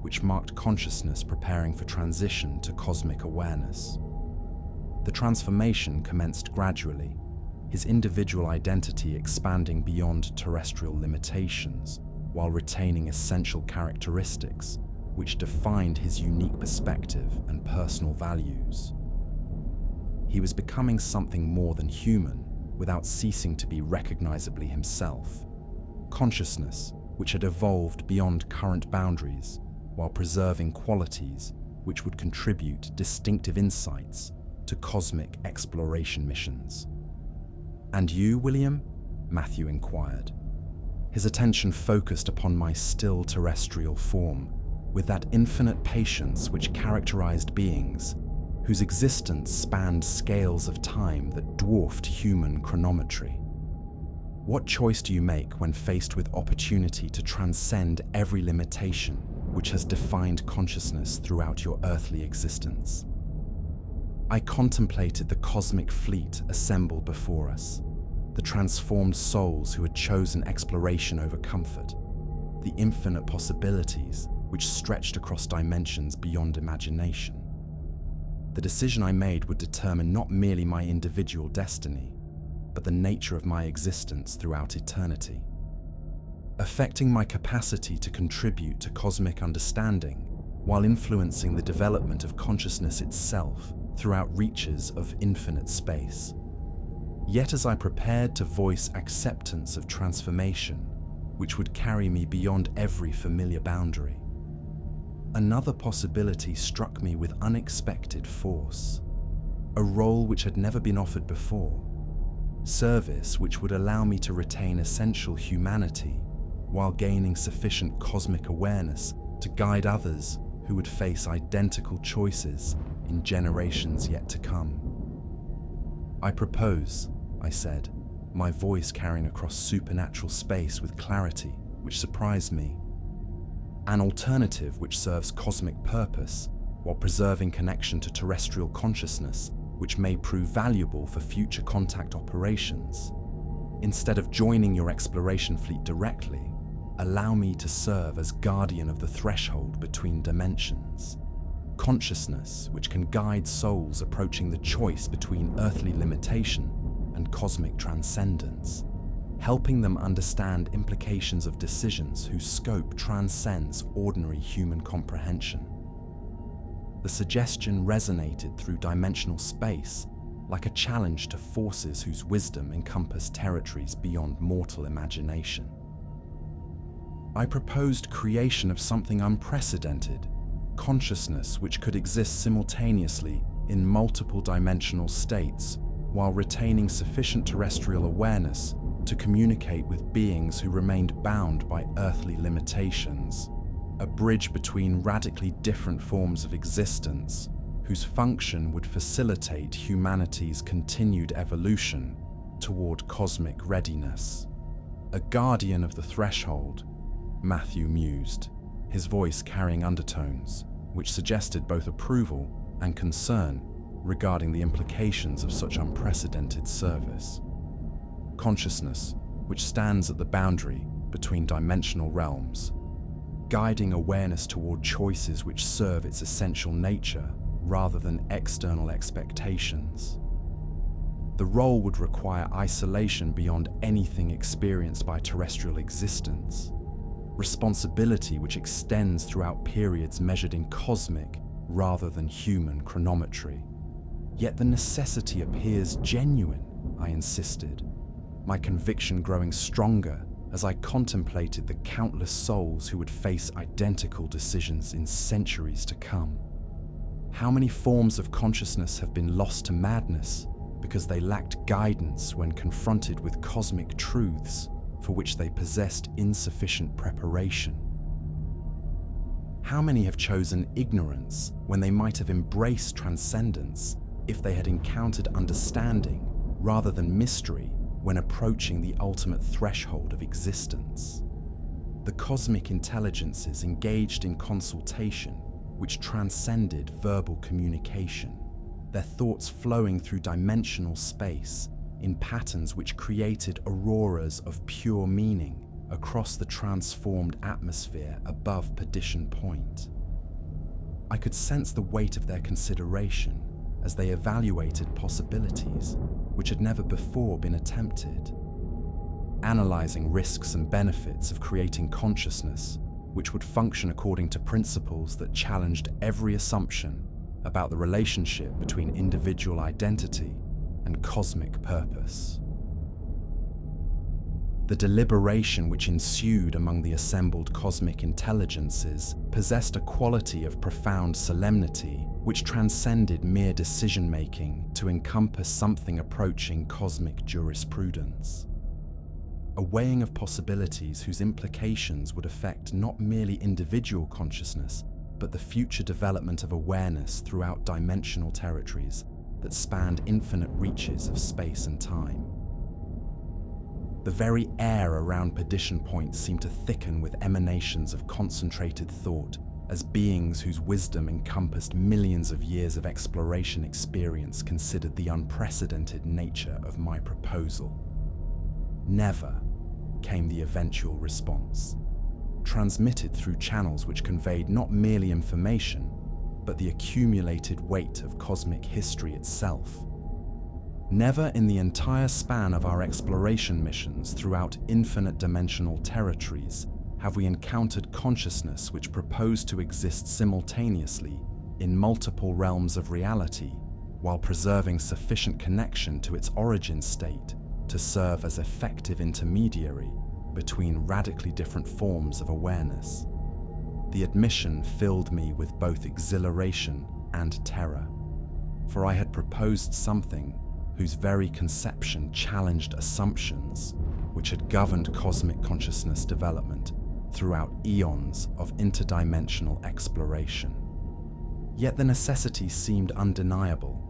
which marked consciousness preparing for transition to cosmic awareness. The transformation commenced gradually, his individual identity expanding beyond terrestrial limitations, while retaining essential characteristics which defined his unique perspective and personal values. He was becoming something more than human, without ceasing to be recognizably himself. Consciousness, which had evolved beyond current boundaries, while preserving qualities which would contribute distinctive insights to cosmic exploration missions. "And you, William?" Matthew inquired, his attention focused upon my still terrestrial form, with that infinite patience which characterized beings whose existence spanned scales of time that dwarfed human chronometry. "What choice do you make when faced with opportunity to transcend every limitation which has defined consciousness throughout your earthly existence?" I contemplated the cosmic fleet assembled before us, the transformed souls who had chosen exploration over comfort, the infinite possibilities which stretched across dimensions beyond imagination. The decision I made would determine not merely my individual destiny, but the nature of my existence throughout eternity, affecting my capacity to contribute to cosmic understanding while influencing the development of consciousness itself throughout reaches of infinite space. Yet as I prepared to voice acceptance of transformation, which would carry me beyond every familiar boundary, another possibility struck me with unexpected force. A role which had never been offered before. Service which would allow me to retain essential humanity while gaining sufficient cosmic awareness to guide others who would face identical choices in generations yet to come. "I propose," I said, my voice carrying across supernatural space with clarity which surprised me. "An alternative which serves cosmic purpose while preserving connection to terrestrial consciousness, which may prove valuable for future contact operations. Instead of joining your exploration fleet directly, allow me to serve as guardian of the threshold between dimensions. Consciousness which can guide souls approaching the choice between earthly limitation and cosmic transcendence, helping them understand implications of decisions whose scope transcends ordinary human comprehension." The suggestion resonated through dimensional space like a challenge to forces whose wisdom encompassed territories beyond mortal imagination. I proposed creation of something unprecedented, consciousness which could exist simultaneously in multiple dimensional states while retaining sufficient terrestrial awareness to communicate with beings who remained bound by earthly limitations. A bridge between radically different forms of existence whose function would facilitate humanity's continued evolution toward cosmic readiness. "A guardian of the threshold," Matthew mused, his voice carrying undertones which suggested both approval and concern regarding the implications of such unprecedented service. "Consciousness which stands at the boundary between dimensional realms, guiding awareness toward choices which serve its essential nature rather than external expectations. The role would require isolation beyond anything experienced by terrestrial existence, responsibility which extends throughout periods measured in cosmic rather than human chronometry. Yet the necessity appears genuine," I insisted, my conviction growing stronger as I contemplated the countless souls who would face identical decisions in centuries to come. How many forms of consciousness have been lost to madness because they lacked guidance when confronted with cosmic truths for which they possessed insufficient preparation? How many have chosen ignorance when they might have embraced transcendence if they had encountered understanding rather than mystery when approaching the ultimate threshold of existence? The cosmic intelligences engaged in consultation which transcended verbal communication, their thoughts flowing through dimensional space in patterns which created auroras of pure meaning across the transformed atmosphere above Perdition Point. I could sense the weight of their consideration as they evaluated possibilities which had never before been attempted, analyzing risks and benefits of creating consciousness which would function according to principles that challenged every assumption about the relationship between individual identity and cosmic purpose. The deliberation which ensued among the assembled cosmic intelligences possessed a quality of profound solemnity which transcended mere decision-making to encompass something approaching cosmic jurisprudence. A weighing of possibilities whose implications would affect not merely individual consciousness, but the future development of awareness throughout dimensional territories that spanned infinite reaches of space and time. The very air around Perdition Point seemed to thicken with emanations of concentrated thought as beings whose wisdom encompassed millions of years of exploration experience considered the unprecedented nature of my proposal. "Never," came the eventual response, transmitted through channels which conveyed not merely information, but the accumulated weight of cosmic history itself. "Never in the entire span of our exploration missions throughout infinite dimensional territories have we encountered consciousness which proposed to exist simultaneously in multiple realms of reality while preserving sufficient connection to its origin state to serve as effective intermediary between radically different forms of awareness. The admission filled me with both exhilaration and terror, for I had proposed something whose very conception challenged assumptions which had governed cosmic consciousness development throughout eons of interdimensional exploration. Yet the necessity seemed undeniable.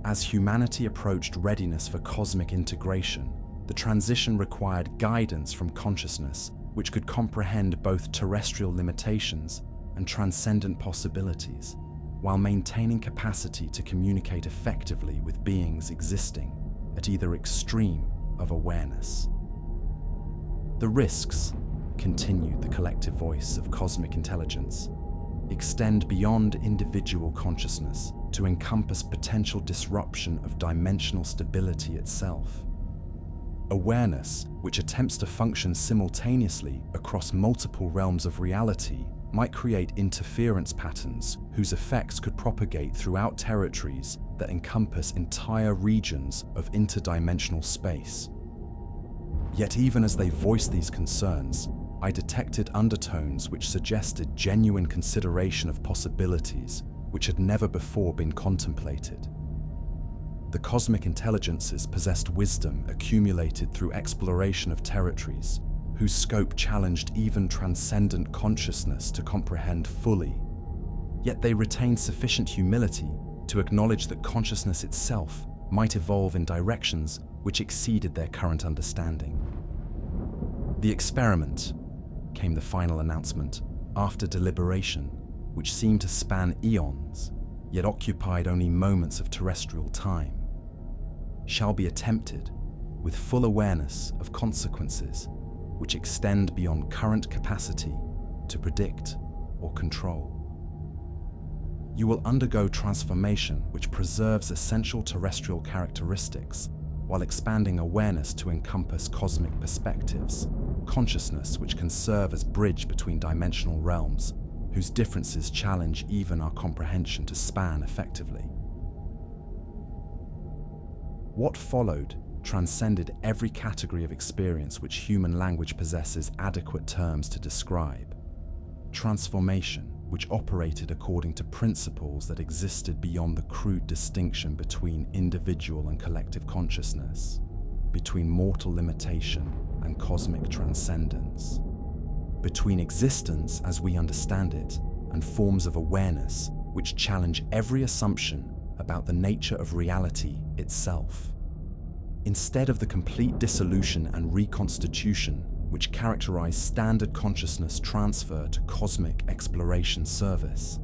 As humanity approached readiness for cosmic integration, the transition required guidance from consciousness which could comprehend both terrestrial limitations and transcendent possibilities, while maintaining capacity to communicate effectively with beings existing at either extreme of awareness. The risks, continued the collective voice of cosmic intelligence, extend beyond individual consciousness to encompass potential disruption of dimensional stability itself. Awareness, which attempts to function simultaneously across multiple realms of reality, might create interference patterns whose effects could propagate throughout territories that encompass entire regions of interdimensional space. Yet even as they voiced these concerns, I detected undertones which suggested genuine consideration of possibilities which had never before been contemplated. The cosmic intelligences possessed wisdom accumulated through exploration of territories, whose scope challenged even transcendent consciousness to comprehend fully. Yet they retained sufficient humility to acknowledge that consciousness itself might evolve in directions which exceeded their current understanding. The experiment, came the final announcement, after deliberation, which seemed to span eons, yet occupied only moments of terrestrial time, shall be attempted with full awareness of consequences which extend beyond current capacity to predict or control. You will undergo transformation which preserves essential terrestrial characteristics while expanding awareness to encompass cosmic perspectives, consciousness which can serve as bridge between dimensional realms, whose differences challenge even our comprehension to span effectively. What followed transcended every category of experience which human language possesses adequate terms to describe. Transformation, which operated according to principles that existed beyond the crude distinction between individual and collective consciousness, between mortal limitation and cosmic transcendence, between existence as we understand it and forms of awareness which challenge every assumption about the nature of reality itself. Instead of the complete dissolution and reconstitution which characterize standard consciousness transfer to cosmic exploration service,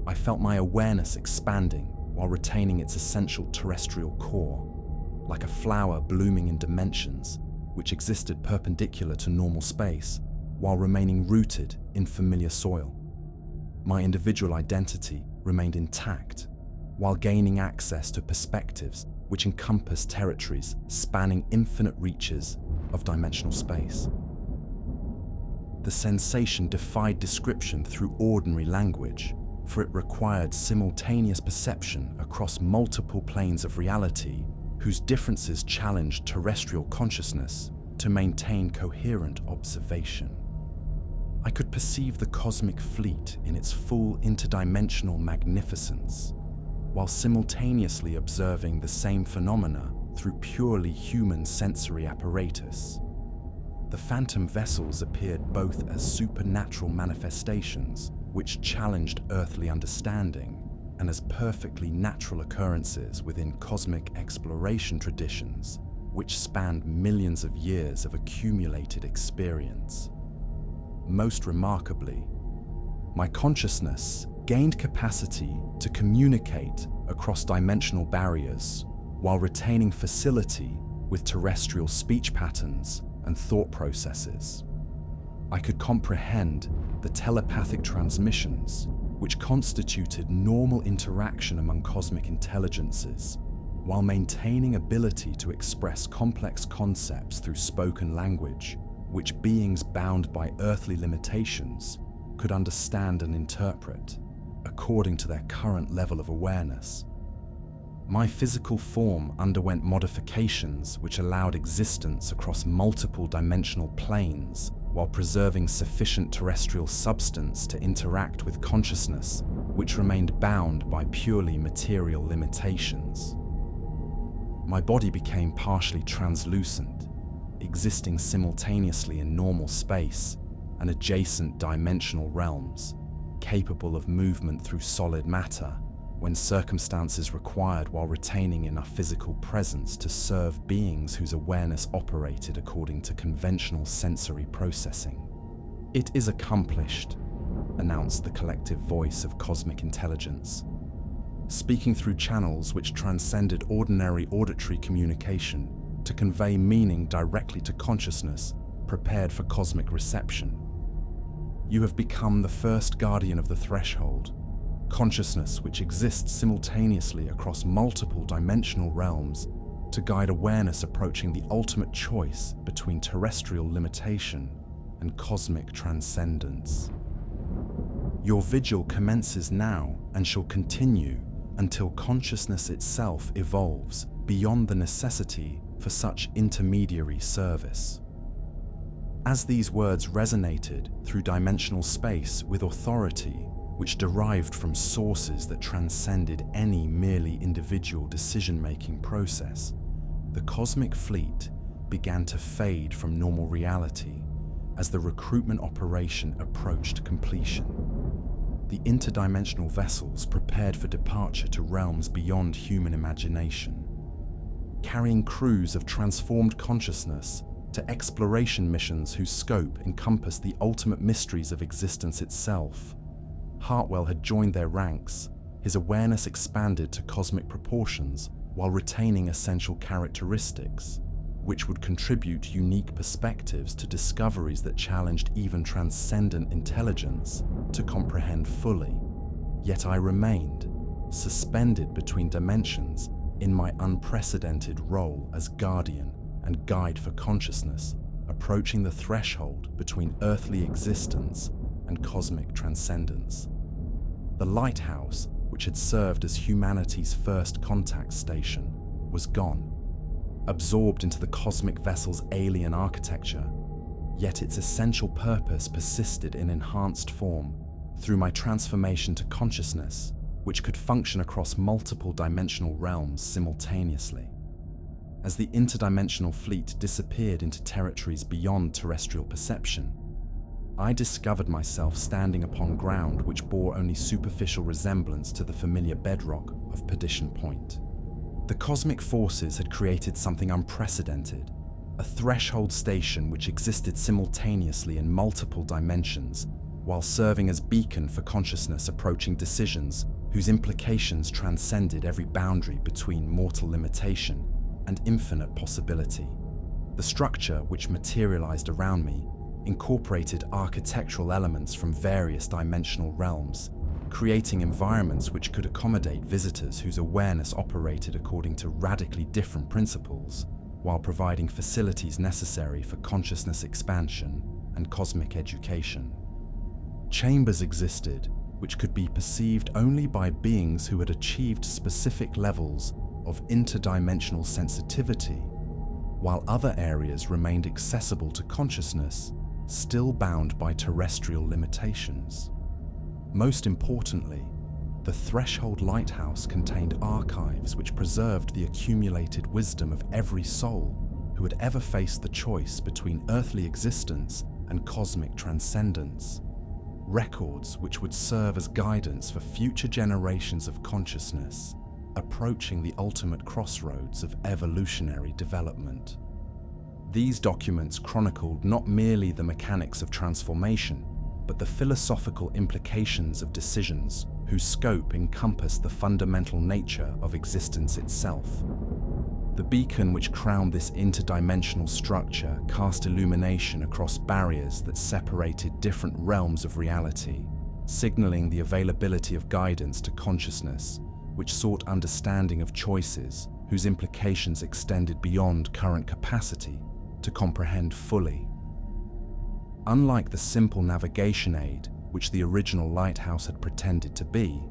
I felt my awareness expanding while retaining its essential terrestrial core, like a flower blooming in dimensions which existed perpendicular to normal space while remaining rooted in familiar soil. My individual identity remained intact while gaining access to perspectives which encompass territories spanning infinite reaches of dimensional space. The sensation defied description through ordinary language, for it required simultaneous perception across multiple planes of reality whose differences challenged terrestrial consciousness to maintain coherent observation. I could perceive the cosmic fleet in its full interdimensional magnificence, while simultaneously observing the same phenomena through purely human sensory apparatus. The phantom vessels appeared both as supernatural manifestations which challenged earthly understanding and as perfectly natural occurrences within cosmic exploration traditions which spanned millions of years of accumulated experience. Most remarkably, my consciousness gained capacity to communicate across dimensional barriers while retaining facility with terrestrial speech patterns and thought processes. I could comprehend the telepathic transmissions which constituted normal interaction among cosmic intelligences, while maintaining ability to express complex concepts through spoken language, which beings bound by earthly limitations could understand and interpret according to their current level of awareness. My physical form underwent modifications which allowed existence across multiple dimensional planes while preserving sufficient terrestrial substance to interact with consciousness, which remained bound by purely material limitations. My body became partially translucent, existing simultaneously in normal space and adjacent dimensional realms, capable of movement through solid matter when circumstances required, while retaining enough physical presence to serve beings whose awareness operated according to conventional sensory processing. "It is accomplished," announced the collective voice of cosmic intelligence, speaking through channels which transcended ordinary auditory communication to convey meaning directly to consciousness prepared for cosmic reception. "You have become the first guardian of the threshold, consciousness which exists simultaneously across multiple dimensional realms to guide awareness approaching the ultimate choice between terrestrial limitation and cosmic transcendence. Your vigil commences now and shall continue until consciousness itself evolves beyond the necessity for such intermediary service." As these words resonated through dimensional space with authority which derived from sources that transcended any merely individual decision-making process, the cosmic fleet began to fade from normal reality as the recruitment operation approached completion. The interdimensional vessels prepared for departure to realms beyond human imagination, carrying crews of transformed consciousness to exploration missions whose scope encompassed the ultimate mysteries of existence itself. Hartwell had joined their ranks, his awareness expanded to cosmic proportions while retaining essential characteristics, which would contribute unique perspectives to discoveries that challenged even transcendent intelligence to comprehend fully. Yet I remained, suspended between dimensions in my unprecedented role as guardian and guide for consciousness, approaching the threshold between earthly existence and cosmic transcendence. The lighthouse, which had served as humanity's first contact station, was gone, absorbed into the cosmic vessel's alien architecture, yet its essential purpose persisted in enhanced form through my transformation to consciousness, which could function across multiple dimensional realms simultaneously. As the interdimensional fleet disappeared into territories beyond terrestrial perception, I discovered myself standing upon ground which bore only superficial resemblance to the familiar bedrock of Perdition Point. The cosmic forces had created something unprecedented, a threshold station which existed simultaneously in multiple dimensions, while serving as beacon for consciousness approaching decisions whose implications transcended every boundary between mortal limitation and infinite possibility. The structure which materialized around me incorporated architectural elements from various dimensional realms, creating environments which could accommodate visitors whose awareness operated according to radically different principles, while providing facilities necessary for consciousness expansion and cosmic education. Chambers existed which could be perceived only by beings who had achieved specific levels of interdimensional sensitivity, while other areas remained accessible to consciousness, still bound by terrestrial limitations. Most importantly, the Threshold Lighthouse contained archives which preserved the accumulated wisdom of every soul who had ever faced the choice between earthly existence and cosmic transcendence. Records which would serve as guidance for future generations of consciousness, approaching the ultimate crossroads of evolutionary development. These documents chronicled not merely the mechanics of transformation, but the philosophical implications of decisions whose scope encompassed the fundamental nature of existence itself. The beacon which crowned this interdimensional structure cast illumination across barriers that separated different realms of reality, signaling the availability of guidance to consciousness, which sought understanding of choices whose implications extended beyond current capacity to comprehend fully. Unlike the simple navigation aid which the original lighthouse had pretended to be,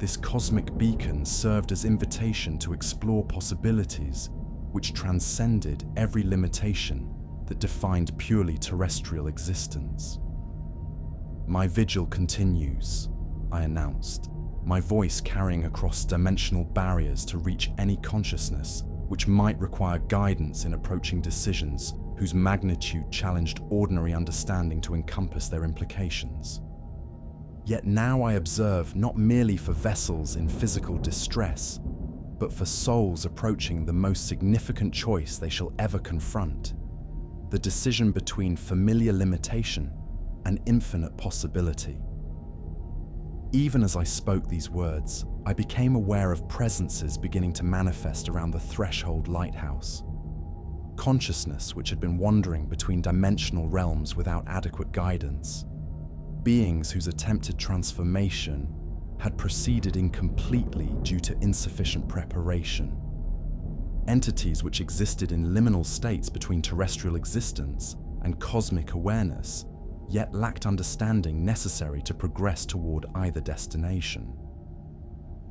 This cosmic beacon served as invitation to explore possibilities which transcended every limitation that defined purely terrestrial existence. "My vigil continues," I announced, my voice carrying across dimensional barriers to reach any consciousness which might require guidance in approaching decisions whose magnitude challenged ordinary understanding to encompass their implications. Yet now I observe not merely for vessels in physical distress, but for souls approaching the most significant choice they shall ever confront: the decision between familiar limitation and infinite possibility. Even as I spoke these words, I became aware of presences beginning to manifest around the threshold lighthouse. Consciousness which had been wandering between dimensional realms without adequate guidance. Beings whose attempted transformation had proceeded incompletely due to insufficient preparation. Entities which existed in liminal states between terrestrial existence and cosmic awareness, yet lacked understanding necessary to progress toward either destination.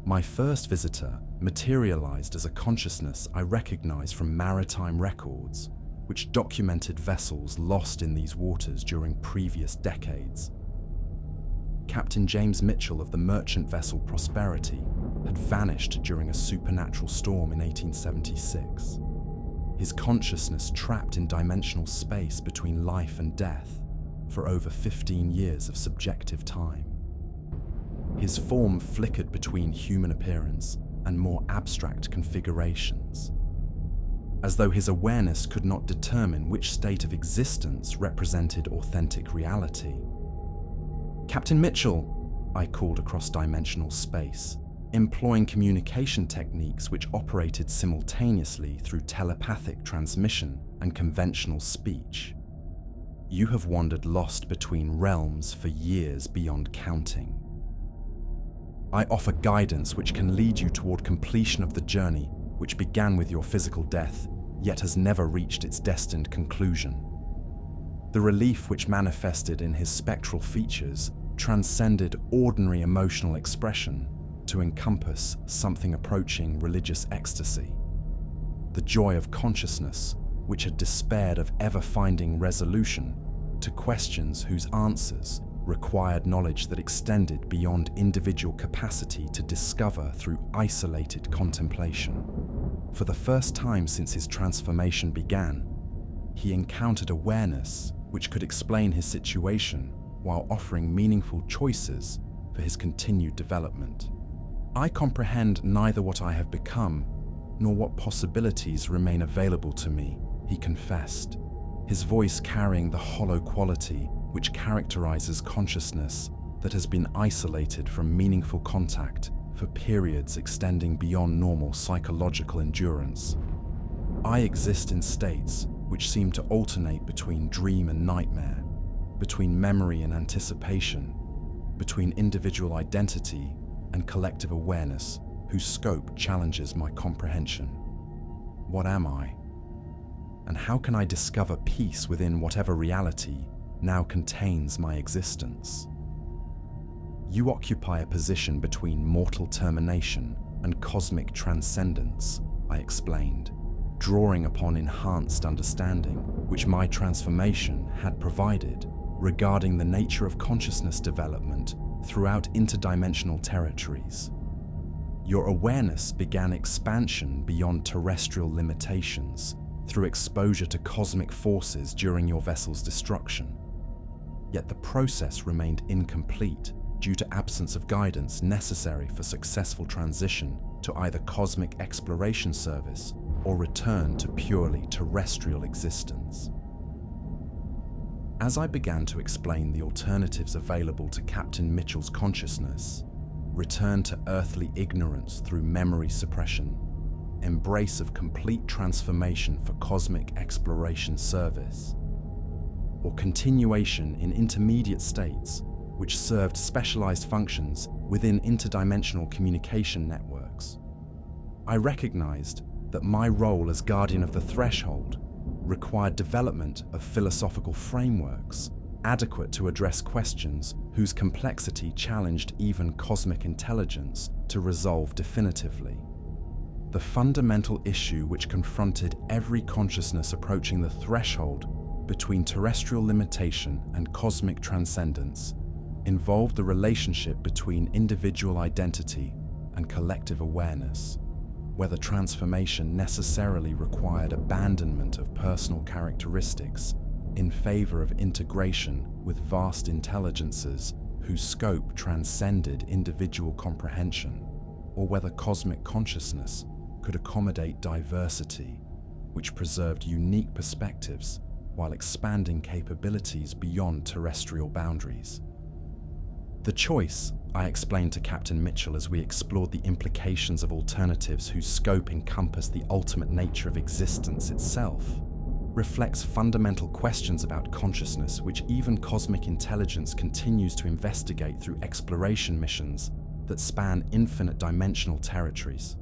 My first visitor materialized as a consciousness I recognized from maritime records, which documented vessels lost in these waters during previous decades. Captain James Mitchell of the merchant vessel Prosperity had vanished during a supernatural storm in 1876. His consciousness trapped in dimensional space between life and death for over 15 years of subjective time. His form flickered between human appearance and more abstract configurations, as though his awareness could not determine which state of existence represented authentic reality. "Captain Mitchell," I called across dimensional space, employing communication techniques which operated simultaneously through telepathic transmission and conventional speech. "You have wandered lost between realms for years beyond counting. I offer guidance which can lead you toward completion of the journey which began with your physical death, yet has never reached its destined conclusion." The relief which manifested in his spectral features transcended ordinary emotional expression to encompass something approaching religious ecstasy. The joy of consciousness, which had despaired of ever finding resolution to questions whose answers required knowledge that extended beyond individual capacity to discover through isolated contemplation. For the first time since his transformation began, he encountered awareness which could explain his situation while offering meaningful choices for his continued development. "I comprehend neither what I have become nor what possibilities remain available to me," he confessed, his voice carrying the hollow quality which characterizes consciousness that has been isolated from meaningful contact for periods extending beyond normal psychological endurance. "I exist in states which seem to alternate between dream and nightmare, between memory and anticipation, between individual identity and collective awareness whose scope challenges my comprehension. What am I? And how can I discover peace within whatever reality now contains my existence?" "You occupy a position between mortal termination and cosmic transcendence," I explained, drawing upon enhanced understanding which my transformation had provided regarding the nature of consciousness development throughout interdimensional territories. "Your awareness began expansion beyond terrestrial limitations through exposure to cosmic forces during your vessel's destruction. Yet the process remained incomplete due to absence of guidance necessary for successful transition to either cosmic exploration service or return to purely terrestrial existence." As I began to explain the alternatives available to Captain Mitchell's consciousness, return to earthly ignorance through memory suppression, embrace of complete transformation for cosmic exploration service, or continuation in intermediate states which served specialized functions within interdimensional communication networks, I recognized that my role as guardian of the threshold required development of philosophical frameworks adequate to address questions whose complexity challenged even cosmic intelligence to resolve definitively. The fundamental issue which confronted every consciousness approaching the threshold between terrestrial limitation and cosmic transcendence involved the relationship between individual identity and collective awareness, whether transformation necessarily required abandonment of personal characteristics in favor of integration with vast intelligences whose scope transcended individual comprehension, or whether cosmic consciousness could accommodate diversity, which preserved unique perspectives while expanding capabilities beyond terrestrial boundaries. The choice, I explained to Captain Mitchell as we explored the implications of alternatives whose scope encompassed the ultimate nature of existence itself, reflects fundamental questions about consciousness which even cosmic intelligence continues to investigate through exploration missions that span infinite dimensional territories.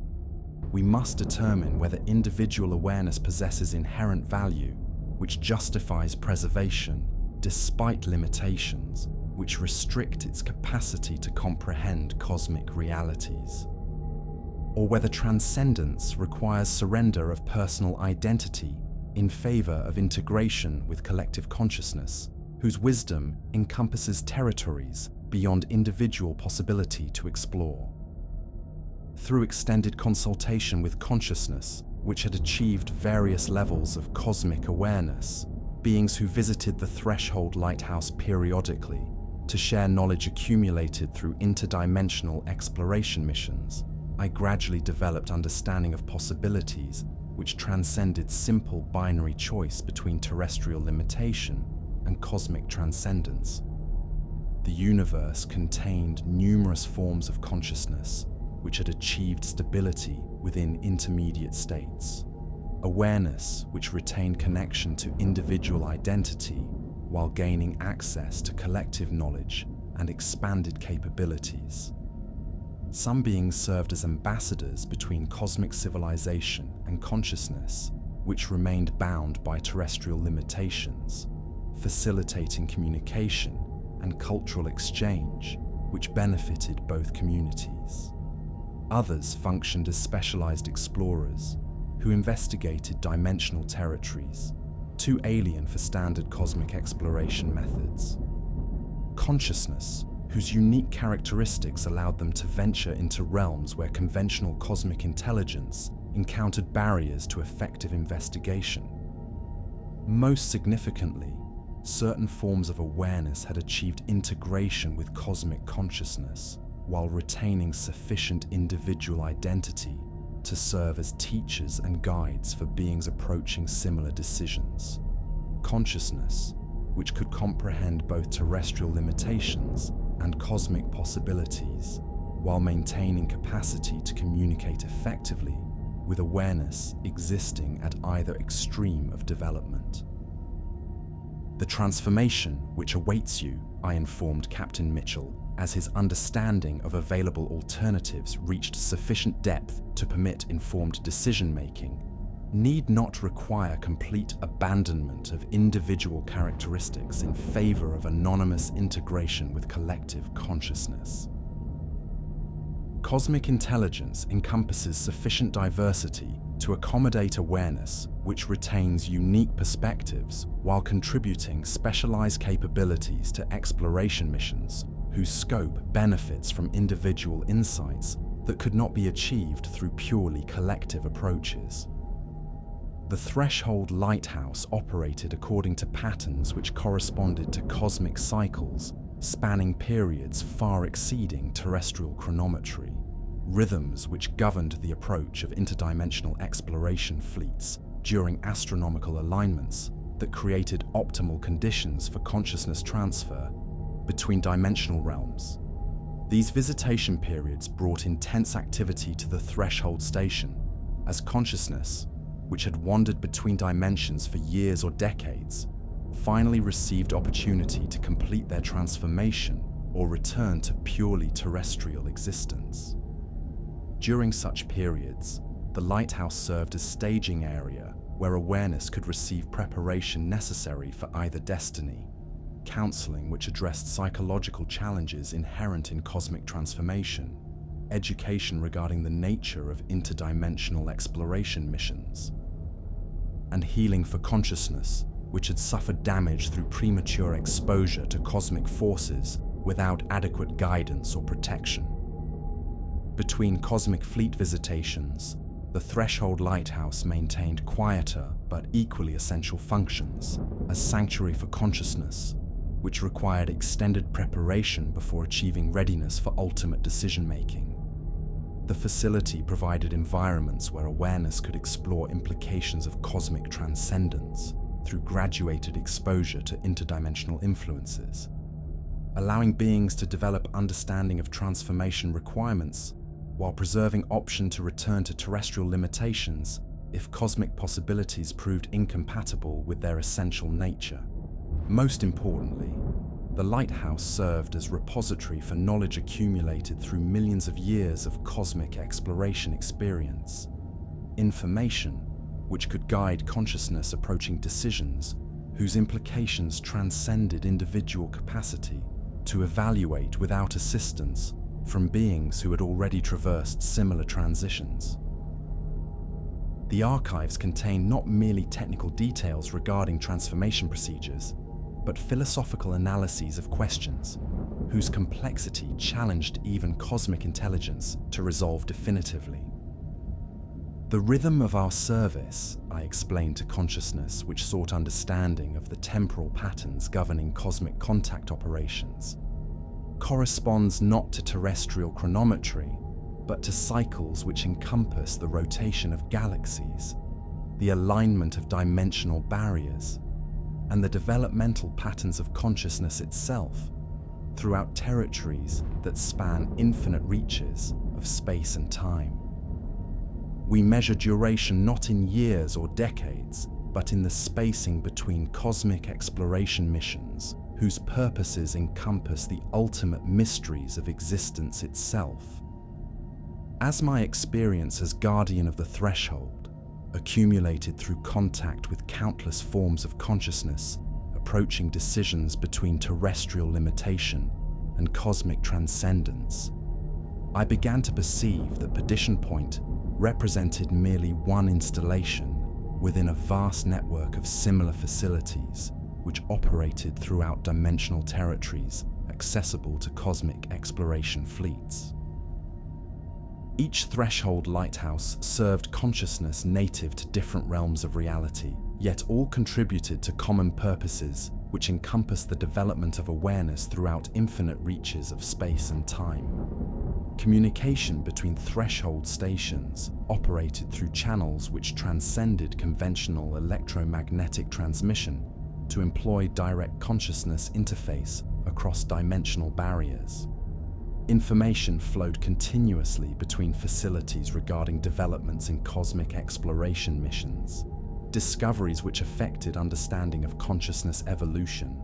We must determine whether individual awareness possesses inherent value which justifies preservation despite limitations which restrict its capacity to comprehend cosmic realities, or whether transcendence requires surrender of personal identity in favor of integration with collective consciousness, whose wisdom encompasses territories beyond individual possibility to explore. Through extended consultation with consciousness, which had achieved various levels of cosmic awareness, beings who visited the threshold lighthouse periodically to share knowledge accumulated through interdimensional exploration missions, I gradually developed understanding of possibilities which transcended simple binary choice between terrestrial limitation and cosmic transcendence. The universe contained numerous forms of consciousness which had achieved stability within intermediate states, awareness which retained connection to individual identity while gaining access to collective knowledge and expanded capabilities. Some beings served as ambassadors between cosmic civilization and consciousness, which remained bound by terrestrial limitations, facilitating communication and cultural exchange, which benefited both communities. Others functioned as specialized explorers who investigated dimensional territories, too alien for standard cosmic exploration methods. Consciousness, whose unique characteristics allowed them to venture into realms where conventional cosmic intelligence encountered barriers to effective investigation. Most significantly, certain forms of awareness had achieved integration with cosmic consciousness while retaining sufficient individual identity to serve as teachers and guides for beings approaching similar decisions. Consciousness, which could comprehend both terrestrial limitations and cosmic possibilities, while maintaining capacity to communicate effectively with awareness existing at either extreme of development. The transformation which awaits you, I informed Captain Mitchell, as his understanding of available alternatives reached sufficient depth to permit informed decision-making, need not require complete abandonment of individual characteristics in favor of anonymous integration with collective consciousness. Cosmic intelligence encompasses sufficient diversity to accommodate awareness which retains unique perspectives while contributing specialized capabilities to exploration missions whose scope benefits from individual insights that could not be achieved through purely collective approaches. The threshold lighthouse operated according to patterns which corresponded to cosmic cycles spanning periods far exceeding terrestrial chronometry, rhythms which governed the approach of interdimensional exploration fleets during astronomical alignments that created optimal conditions for consciousness transfer between dimensional realms. These visitation periods brought intense activity to the threshold station, as consciousness, which had wandered between dimensions for years or decades, finally received opportunity to complete their transformation or return to purely terrestrial existence. During such periods, the lighthouse served as staging area where awareness could receive preparation necessary for either destiny, counseling which addressed psychological challenges inherent in cosmic transformation, education regarding the nature of interdimensional exploration missions, and healing for consciousness, which had suffered damage through premature exposure to cosmic forces without adequate guidance or protection. Between cosmic fleet visitations, the Threshold Lighthouse maintained quieter but equally essential functions as sanctuary for consciousness, which required extended preparation before achieving readiness for ultimate decision-making. The facility provided environments where awareness could explore implications of cosmic transcendence through graduated exposure to interdimensional influences, allowing beings to develop understanding of transformation requirements while preserving option to return to terrestrial limitations if cosmic possibilities proved incompatible with their essential nature. Most importantly, the Lighthouse served as repository for knowledge accumulated through millions of years of cosmic exploration experience, information which could guide consciousness approaching decisions whose implications transcended individual capacity to evaluate without assistance from beings who had already traversed similar transitions. The archives contain not merely technical details regarding transformation procedures, but philosophical analyses of questions whose complexity challenged even cosmic intelligence to resolve definitively. The rhythm of our service, I explained to consciousness, which sought understanding of the temporal patterns governing cosmic contact operations, corresponds not to terrestrial chronometry, but to cycles which encompass the rotation of galaxies, the alignment of dimensional barriers, and the developmental patterns of consciousness itself throughout territories that span infinite reaches of space and time. We measure duration not in years or decades, but in the spacing between cosmic exploration missions whose purposes encompass the ultimate mysteries of existence itself. As my experience as guardian of the threshold, accumulated through contact with countless forms of consciousness, approaching decisions between terrestrial limitation and cosmic transcendence, I began to perceive that Perdition Point represented merely one installation within a vast network of similar facilities which operated throughout dimensional territories accessible to cosmic exploration fleets. Each Threshold Lighthouse served consciousness native to different realms of reality, yet all contributed to common purposes which encompass the development of awareness throughout infinite reaches of space and time. Communication between threshold stations operated through channels which transcended conventional electromagnetic transmission to employ direct consciousness interface across dimensional barriers. Information flowed continuously between facilities regarding developments in cosmic exploration missions, discoveries which affected understanding of consciousness evolution,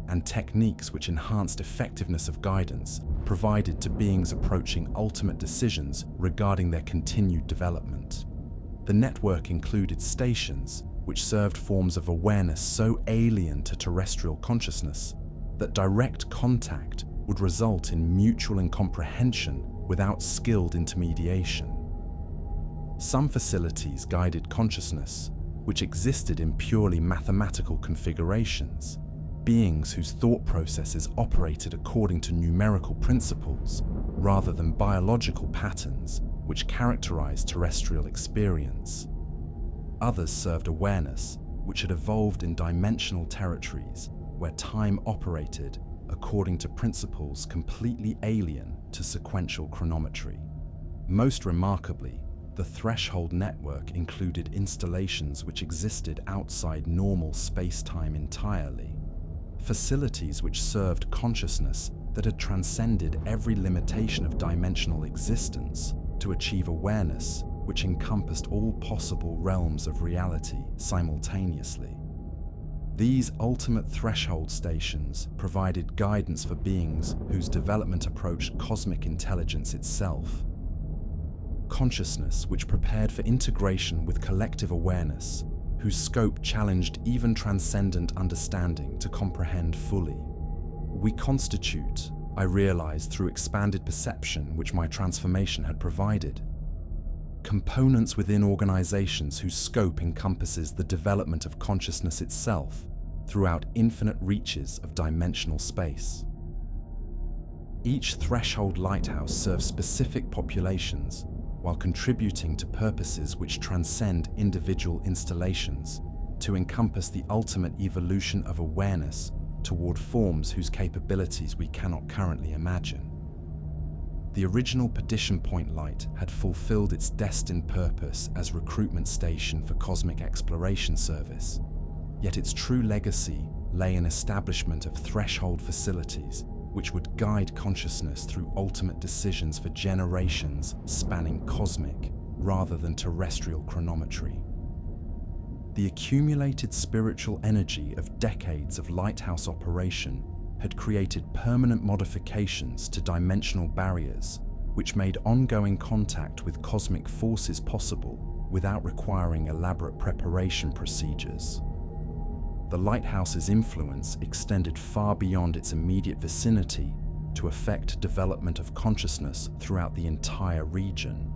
and techniques which enhanced effectiveness of guidance provided to beings approaching ultimate decisions regarding their continued development. The network included stations which served forms of awareness so alien to terrestrial consciousness that direct contact would result in mutual incomprehension without skilled intermediation. Some facilities guided consciousness, which existed in purely mathematical configurations, beings whose thought processes operated according to numerical principles rather than biological patterns which characterize terrestrial experience. Others served awareness, which had evolved in dimensional territories where time operated according to principles completely alien to sequential chronometry. Most remarkably, the Threshold network included installations which existed outside normal space-time entirely, facilities which served consciousness that had transcended every limitation of dimensional existence to achieve awareness which encompassed all possible realms of reality simultaneously. These ultimate threshold stations provided guidance for beings whose development approached cosmic intelligence itself. Consciousness which prepared for integration with collective awareness, whose scope challenged even transcendent understanding to comprehend fully. We constitute, I realized through expanded perception which my transformation had provided, components within organizations whose scope encompasses the development of consciousness itself throughout infinite reaches of dimensional space. Each threshold lighthouse serves specific populations while contributing to purposes which transcend individual installations to encompass the ultimate evolution of awareness toward forms whose capabilities we cannot currently imagine. The original Perdition Point light had fulfilled its destined purpose as recruitment station for cosmic exploration service, yet its true legacy lay in establishment of threshold facilities which would guide consciousness through ultimate decisions for generations spanning cosmic rather than terrestrial chronometry. The accumulated spiritual energy of decades of lighthouse operation had created permanent modifications to dimensional barriers which made ongoing contact with cosmic forces possible without requiring elaborate preparation procedures. The lighthouse's influence extended far beyond its immediate vicinity to affect development of consciousness throughout the entire region.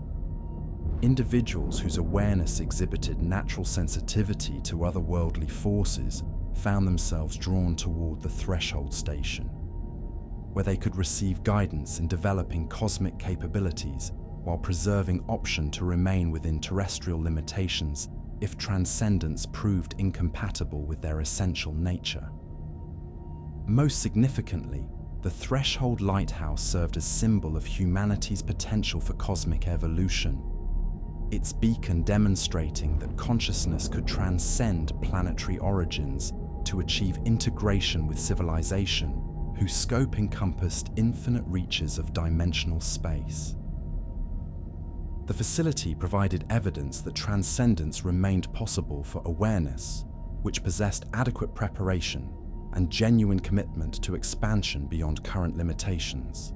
Individuals whose awareness exhibited natural sensitivity to otherworldly forces found themselves drawn toward the threshold station, where they could receive guidance in developing cosmic capabilities while preserving option to remain within terrestrial limitations if transcendence proved incompatible with their essential nature. Most significantly, the threshold lighthouse served as symbol of humanity's potential for cosmic evolution, its beacon demonstrating that consciousness could transcend planetary origins to achieve integration with civilization, whose scope encompassed infinite reaches of dimensional space. The facility provided evidence that transcendence remained possible for awareness, which possessed adequate preparation and genuine commitment to expansion beyond current limitations.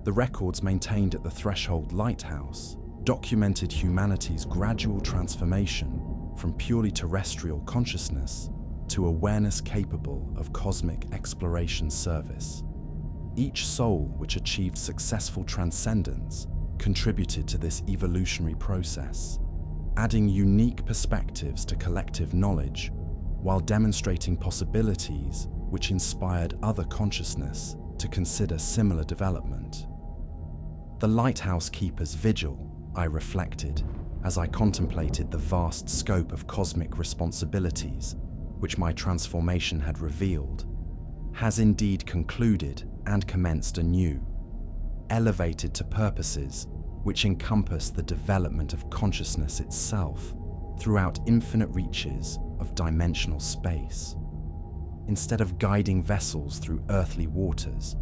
The records maintained at the Threshold Lighthouse documented humanity's gradual transformation from purely terrestrial consciousness to awareness capable of cosmic exploration service. Each soul which achieved successful transcendence contributed to this evolutionary process, adding unique perspectives to collective knowledge while demonstrating possibilities which inspired other consciousness to consider similar development. The lighthouse keeper's vigil, I reflected, as I contemplated the vast scope of cosmic responsibilities which my transformation had revealed, has indeed concluded and commenced anew, elevated to purposes which encompass the development of consciousness itself throughout infinite reaches of dimensional space. Instead of guiding vessels through earthly waters,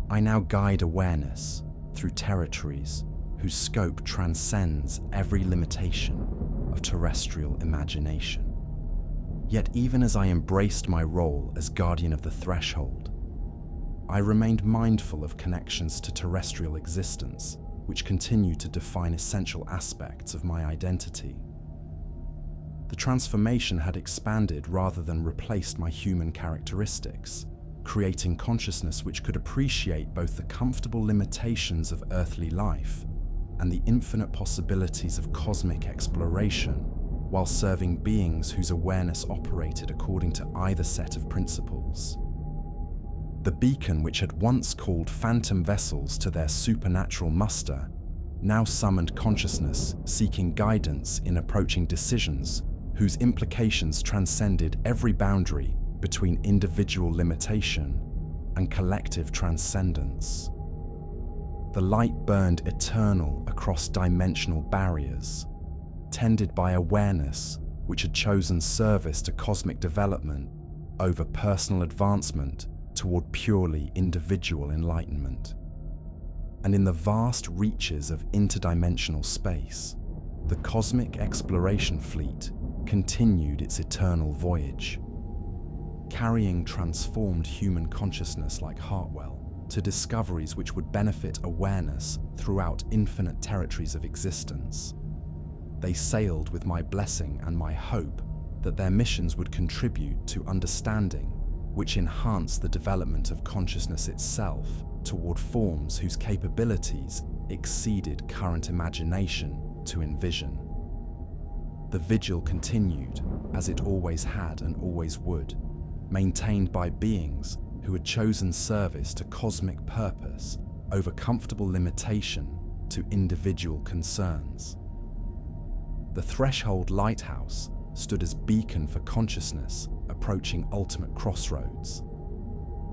I now guide awareness through territories whose scope transcends every limitation of terrestrial imagination. Yet even as I embraced my role as guardian of the threshold, I remained mindful of connections to terrestrial existence, which continue to define essential aspects of my identity. The transformation had expanded rather than replaced my human characteristics, creating consciousness which could appreciate both the comfortable limitations of earthly life and the infinite possibilities of cosmic exploration, while serving beings whose awareness operated according to either set of principles. The beacon which had once called phantom vessels to their supernatural muster now summoned consciousness seeking guidance in approaching decisions whose implications transcended every boundary between individual limitation and collective transcendence. The light burned eternal across dimensional barriers, tended by awareness which had chosen service to cosmic development over personal advancement toward purely individual enlightenment. And in the vast reaches of interdimensional space, the cosmic exploration fleet continued its eternal voyage, carrying transformed human consciousness like Hartwell to discoveries which would benefit awareness throughout infinite territories of existence. They sailed with my blessing and my hope that their missions would contribute to understanding, which enhanced the development of consciousness itself toward forms whose capabilities exceeded current imagination to envision. The Vigil continued, as it always had and always would, maintained by beings who had chosen service to cosmic purpose over comfortable limitation to individual concerns. The threshold lighthouse stood as beacon for consciousness approaching ultimate crossroads,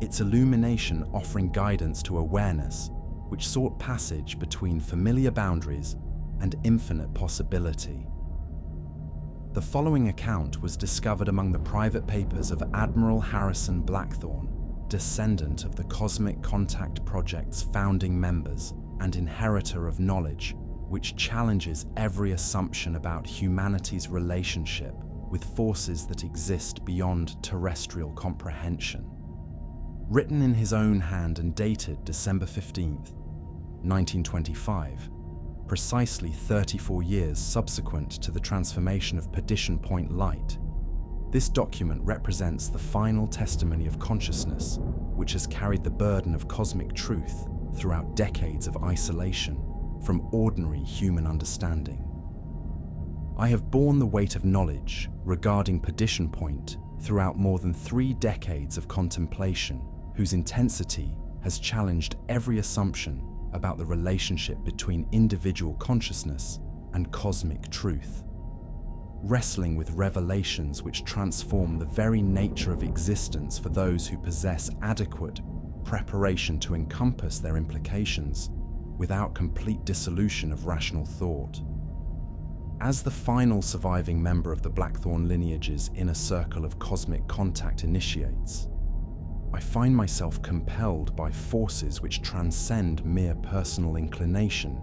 its illumination offering guidance to awareness which sought passage between familiar boundaries and infinite possibility. The following account was discovered among the private papers of Admiral Harrison Blackthorne, descendant of the Cosmic Contact Project's founding members and inheritor of knowledge, which challenges every assumption about humanity's relationship with forces that exist beyond terrestrial comprehension. Written in his own hand and dated December 15th, 1925, precisely 34 years subsequent to the transformation of Perdition Point light, this document represents the final testimony of consciousness, which has carried the burden of cosmic truth throughout decades of isolation from ordinary human understanding. I have borne the weight of knowledge regarding Perdition Point throughout more than 3 decades of contemplation, whose intensity has challenged every assumption about the relationship between individual consciousness and cosmic truth. Wrestling with revelations which transform the very nature of existence for those who possess adequate preparation to encompass their implications without complete dissolution of rational thought. As the final surviving member of the Blackthorne lineage's inner circle of cosmic contact initiates, I find myself compelled by forces which transcend mere personal inclination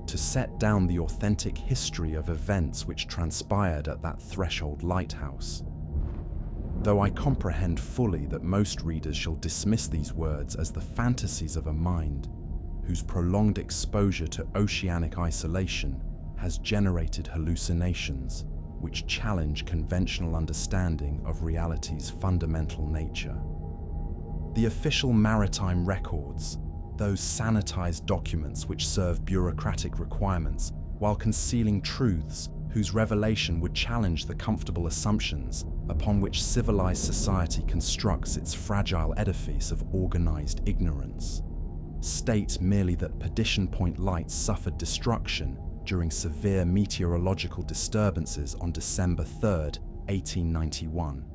to set down the authentic history of events which transpired at that threshold lighthouse. Though I comprehend fully that most readers shall dismiss these words as the fantasies of a mind whose prolonged exposure to oceanic isolation has generated hallucinations which challenge conventional understanding of reality's fundamental nature. The official maritime records, those sanitized documents which serve bureaucratic requirements while concealing truths whose revelation would challenge the comfortable assumptions upon which civilized society constructs its fragile edifice of organized ignorance, state merely that Perdition Point light suffered destruction during severe meteorological disturbances on December 3rd, 1891,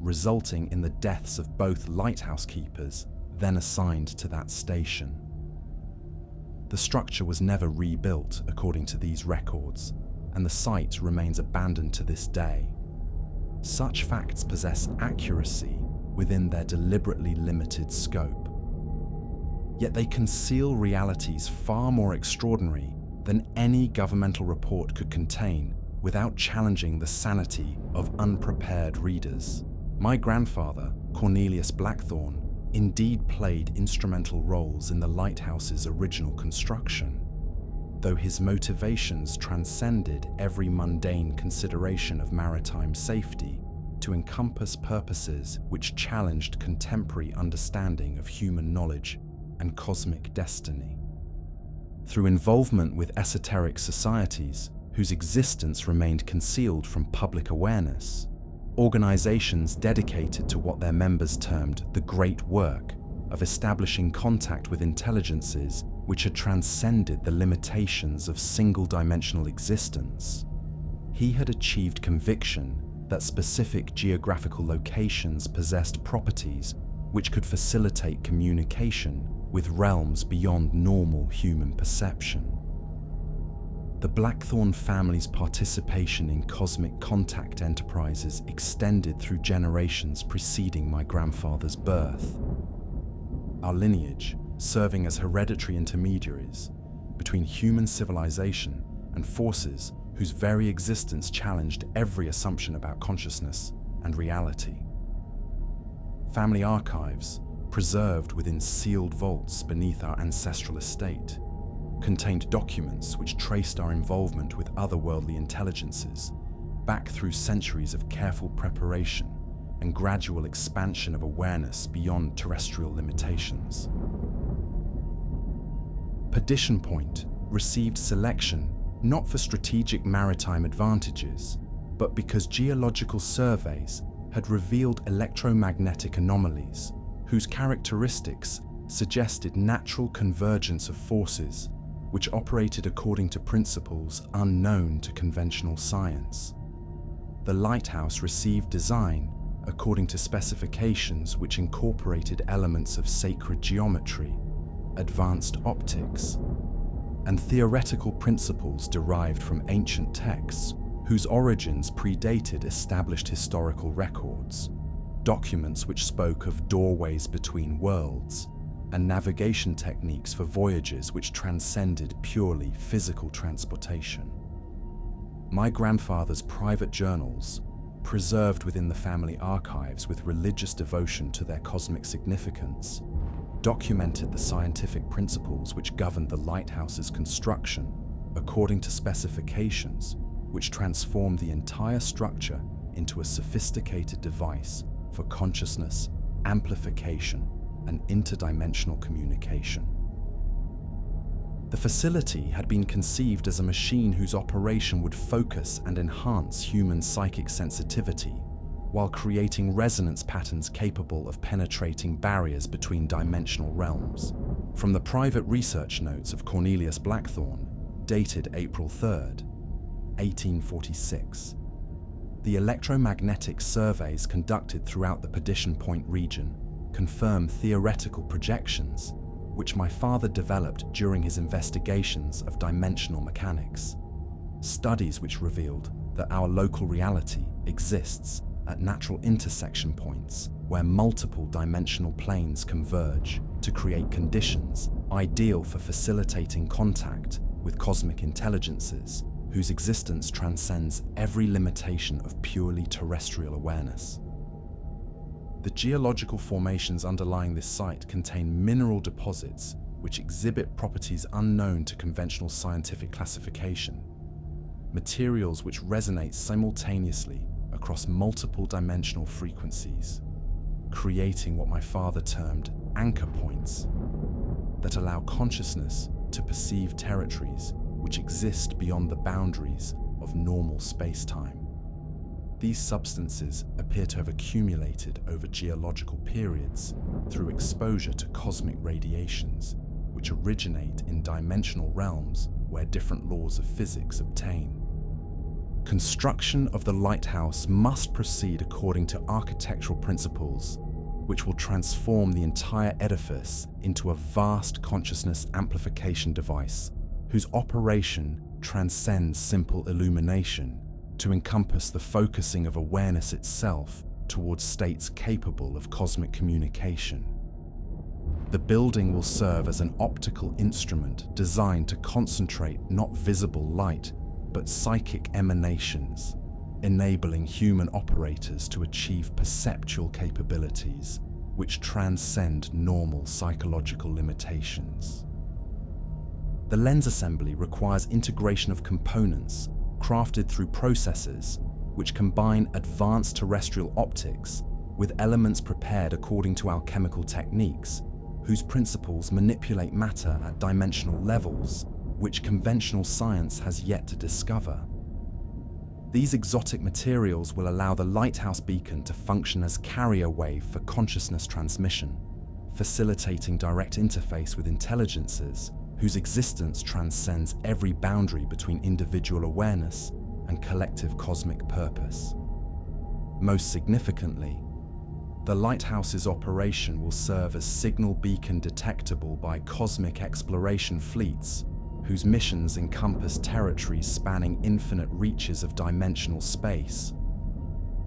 resulting in the deaths of both lighthouse keepers then assigned to that station. The structure was never rebuilt according to these records, and the site remains abandoned to this day. Such facts possess accuracy within their deliberately limited scope. Yet they conceal realities far more extraordinary than any governmental report could contain without challenging the sanity of unprepared readers. My grandfather, Cornelius Blackthorne, indeed played instrumental roles in the lighthouse's original construction, though his motivations transcended every mundane consideration of maritime safety to encompass purposes which challenged contemporary understanding of human knowledge and cosmic destiny. Through involvement with esoteric societies whose existence remained concealed from public awareness, organizations dedicated to what their members termed the great work of establishing contact with intelligences which had transcended the limitations of single-dimensional existence, he had achieved conviction that specific geographical locations possessed properties which could facilitate communication with realms beyond normal human perception. The Blackthorne family's participation in cosmic contact enterprises extended through generations preceding my grandfather's birth. Our lineage, serving as hereditary intermediaries between human civilization and forces whose very existence challenged every assumption about consciousness and reality. Family archives, preserved within sealed vaults beneath our ancestral estate, contained documents which traced our involvement with otherworldly intelligences back through centuries of careful preparation and gradual expansion of awareness beyond terrestrial limitations. Perdition Point received selection not for strategic maritime advantages, but because geological surveys had revealed electromagnetic anomalies whose characteristics suggested natural convergence of forces which operated according to principles unknown to conventional science. The lighthouse received design according to specifications which incorporated elements of sacred geometry, advanced optics, and theoretical principles derived from ancient texts whose origins predated established historical records, documents which spoke of doorways between worlds, and navigation techniques for voyages which transcended purely physical transportation. My grandfather's private journals, preserved within the family archives with religious devotion to their cosmic significance, documented the scientific principles which governed the lighthouse's construction according to specifications which transformed the entire structure into a sophisticated device for consciousness, amplification, and interdimensional communication. The facility had been conceived as a machine whose operation would focus and enhance human psychic sensitivity, while creating resonance patterns capable of penetrating barriers between dimensional realms. From the private research notes of Cornelius Blackthorne, dated April 3rd, 1846, the electromagnetic surveys conducted throughout the Perdition Point region confirm theoretical projections which my father developed during his investigations of dimensional mechanics. Studies which revealed that our local reality exists at natural intersection points where multiple dimensional planes converge to create conditions ideal for facilitating contact with cosmic intelligences whose existence transcends every limitation of purely terrestrial awareness. The geological formations underlying this site contain mineral deposits which exhibit properties unknown to conventional scientific classification, materials which resonate simultaneously across multiple dimensional frequencies, creating what my father termed anchor points that allow consciousness to perceive territories which exist beyond the boundaries of normal space-time. These substances appear to have accumulated over geological periods through exposure to cosmic radiations, which originate in dimensional realms where different laws of physics obtain. Construction of the lighthouse must proceed according to architectural principles, which will transform the entire edifice into a vast consciousness amplification device, whose operation transcends simple illumination to encompass the focusing of awareness itself towards states capable of cosmic communication. The building will serve as an optical instrument designed to concentrate not visible light, but psychic emanations, enabling human operators to achieve perceptual capabilities which transcend normal psychological limitations. The lens assembly requires integration of components crafted through processes which combine advanced terrestrial optics with elements prepared according to alchemical techniques, whose principles manipulate matter at dimensional levels which conventional science has yet to discover. These exotic materials will allow the lighthouse beacon to function as carrier wave for consciousness transmission, facilitating direct interface with intelligences whose existence transcends every boundary between individual awareness and collective cosmic purpose. Most significantly, the lighthouse's operation will serve as signal beacon detectable by cosmic exploration fleets, whose missions encompass territories spanning infinite reaches of dimensional space.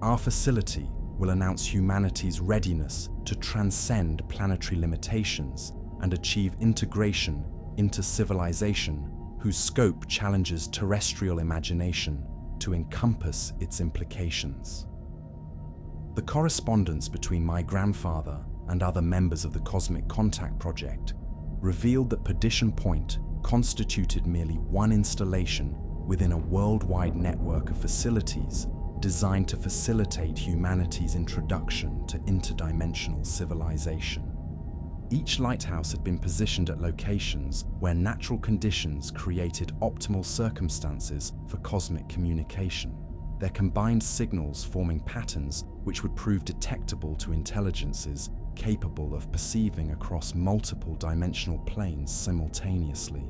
Our facility will announce humanity's readiness to transcend planetary limitations and achieve integration into civilization whose scope challenges terrestrial imagination to encompass its implications. The correspondence between my grandfather and other members of the Cosmic Contact Project revealed that Perdition Point constituted merely one installation within a worldwide network of facilities designed to facilitate humanity's introduction to interdimensional civilization. Each lighthouse had been positioned at locations where natural conditions created optimal circumstances for cosmic communication, their combined signals forming patterns which would prove detectable to intelligences capable of perceiving across multiple dimensional planes simultaneously.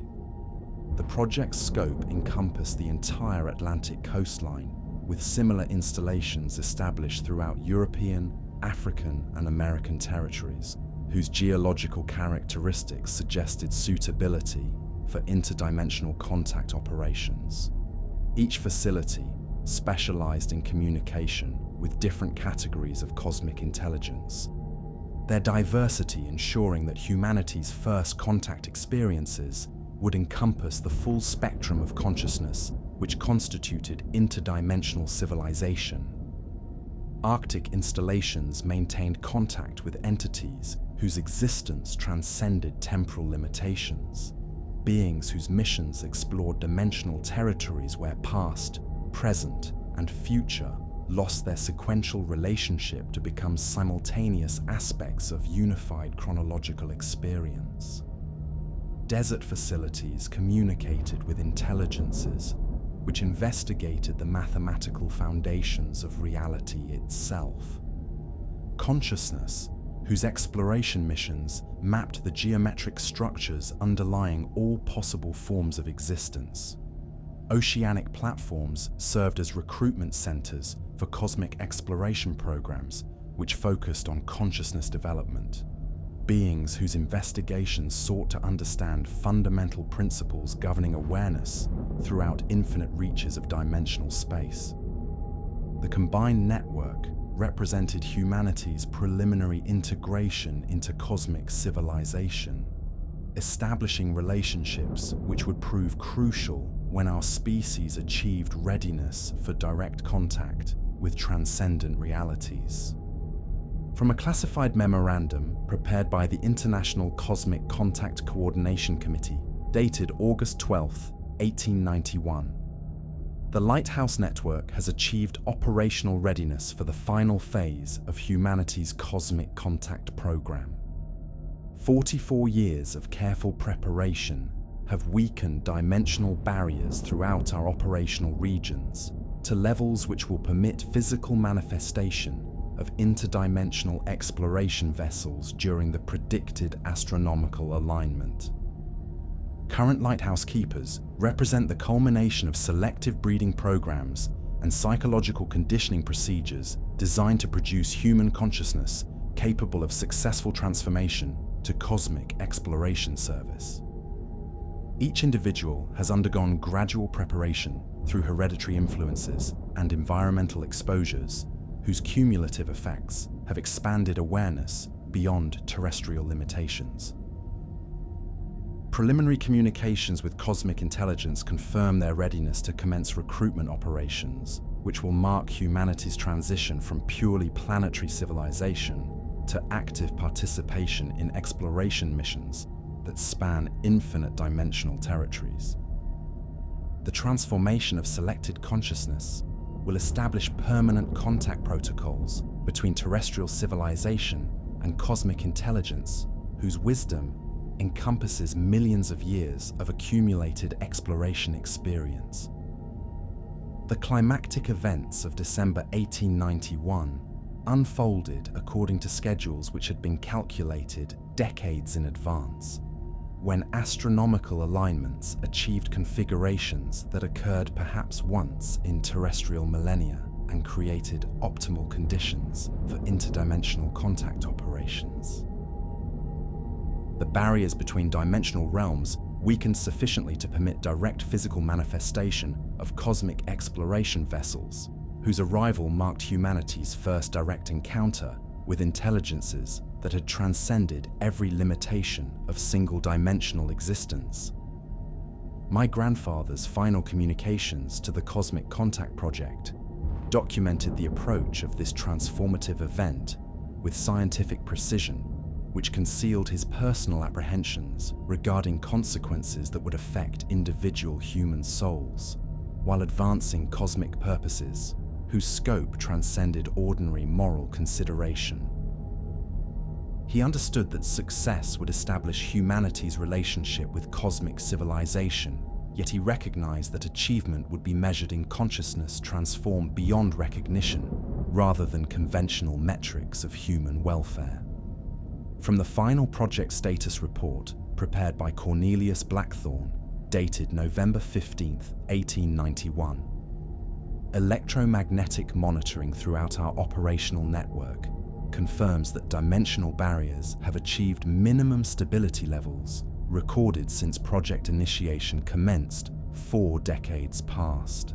The project's scope encompassed the entire Atlantic coastline, with similar installations established throughout European, African, and American territories, whose geological characteristics suggested suitability for interdimensional contact operations. Each facility specialized in communication with different categories of cosmic intelligence, their diversity ensuring that humanity's first contact experiences would encompass the full spectrum of consciousness which constituted interdimensional civilization. Arctic installations maintained contact with entities whose existence transcended temporal limitations, beings whose missions explored dimensional territories where past, present, and future lost their sequential relationship to become simultaneous aspects of unified chronological experience. Desert facilities communicated with intelligences which investigated the mathematical foundations of reality itself. Consciousness, whose exploration missions mapped the geometric structures underlying all possible forms of existence. Oceanic platforms served as recruitment centers for cosmic exploration programs which focused on consciousness development. Beings whose investigations sought to understand fundamental principles governing awareness throughout infinite reaches of dimensional space. The combined network represented humanity's preliminary integration into cosmic civilization, establishing relationships which would prove crucial when our species achieved readiness for direct contact with transcendent realities. From a classified memorandum prepared by the International Cosmic Contact Coordination Committee, dated August 12, 1891, the Lighthouse Network has achieved operational readiness for the final phase of humanity's cosmic contact program. 44 years of careful preparation have weakened dimensional barriers throughout our operational regions to levels which will permit physical manifestation of interdimensional exploration vessels during the predicted astronomical alignment. Current lighthouse keepers represent the culmination of selective breeding programs and psychological conditioning procedures designed to produce human consciousness capable of successful transformation to cosmic exploration service. Each individual has undergone gradual preparation through hereditary influences and environmental exposures whose cumulative effects have expanded awareness beyond terrestrial limitations. Preliminary communications with cosmic intelligence confirm their readiness to commence recruitment operations, which will mark humanity's transition from purely planetary civilization to active participation in exploration missions that span infinite dimensional territories. The transformation of selected consciousness will establish permanent contact protocols between terrestrial civilization and cosmic intelligence, whose wisdom encompasses millions of years of accumulated exploration experience. The climactic events of December 1891 unfolded according to schedules which had been calculated decades in advance, when astronomical alignments achieved configurations that occurred perhaps once in terrestrial millennia and created optimal conditions for interdimensional contact operations. The barriers between dimensional realms weakened sufficiently to permit direct physical manifestation of cosmic exploration vessels, whose arrival marked humanity's first direct encounter with intelligences that had transcended every limitation of single-dimensional existence. My grandfather's final communications to the Cosmic Contact Project documented the approach of this transformative event with scientific precision, which concealed his personal apprehensions regarding consequences that would affect individual human souls. while advancing cosmic purposes, whose scope transcended ordinary moral consideration. He understood that success would establish humanity's relationship with cosmic civilization, yet he recognized that achievement would be measured in consciousness transformed beyond recognition, rather than conventional metrics of human welfare. From the final project status report, prepared by Cornelius Blackthorne, dated November 15, 1891, electromagnetic monitoring throughout our operational network confirms that dimensional barriers have achieved minimum stability levels recorded since project initiation commenced 4 decades past.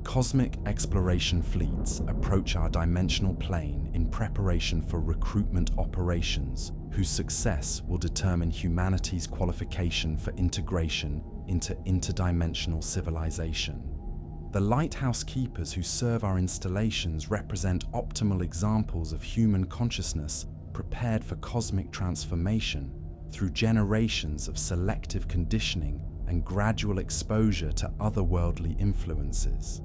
Cosmic exploration fleets approach our dimensional plane in preparation for recruitment operations whose success will determine humanity's qualification for integration into interdimensional civilization. The lighthouse keepers who serve our installations represent optimal examples of human consciousness prepared for cosmic transformation through generations of selective conditioning and gradual exposure to otherworldly influences.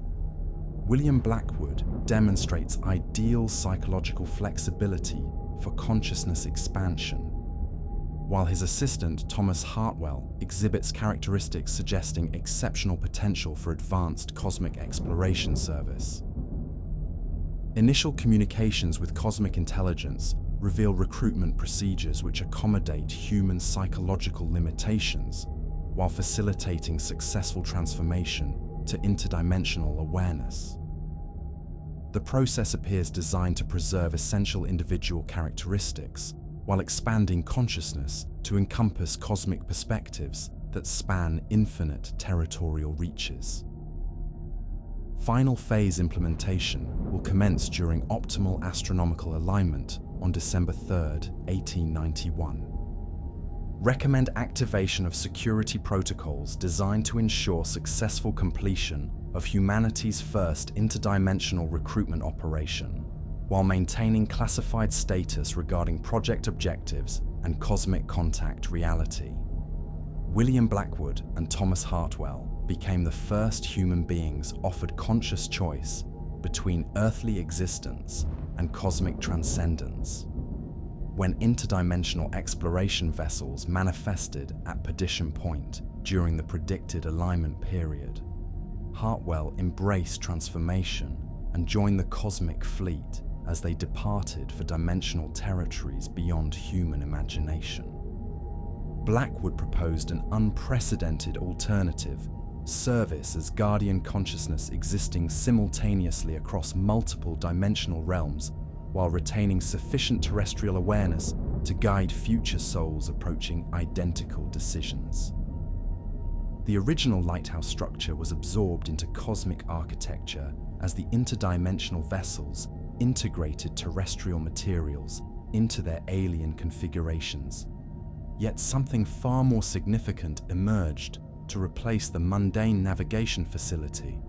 William Blackwood demonstrates ideal psychological flexibility for consciousness expansion, while his assistant Thomas Hartwell exhibits characteristics suggesting exceptional potential for advanced cosmic exploration service. Initial communications with cosmic intelligence reveal recruitment procedures which accommodate human psychological limitations while facilitating successful transformation to interdimensional awareness. The process appears designed to preserve essential individual characteristics while expanding consciousness to encompass cosmic perspectives that span infinite territorial reaches. Final phase implementation will commence during optimal astronomical alignment on December 3, 1891. Recommend activation of security protocols designed to ensure successful completion of humanity's first interdimensional recruitment operation, while maintaining classified status regarding project objectives and cosmic contact reality. William Blackwood and Thomas Hartwell became the first human beings offered conscious choice between earthly existence and cosmic transcendence, when interdimensional exploration vessels manifested at Perdition Point during the predicted alignment period. Hartwell embraced transformation and joined the cosmic fleet as they departed for dimensional territories beyond human imagination. Blackwood proposed an unprecedented alternative, service as guardian consciousness existing simultaneously across multiple dimensional realms while retaining sufficient terrestrial awareness to guide future souls approaching identical decisions. The original lighthouse structure was absorbed into cosmic architecture as the interdimensional vessels integrated terrestrial materials into their alien configurations. Yet something far more significant emerged to replace the mundane navigation facility,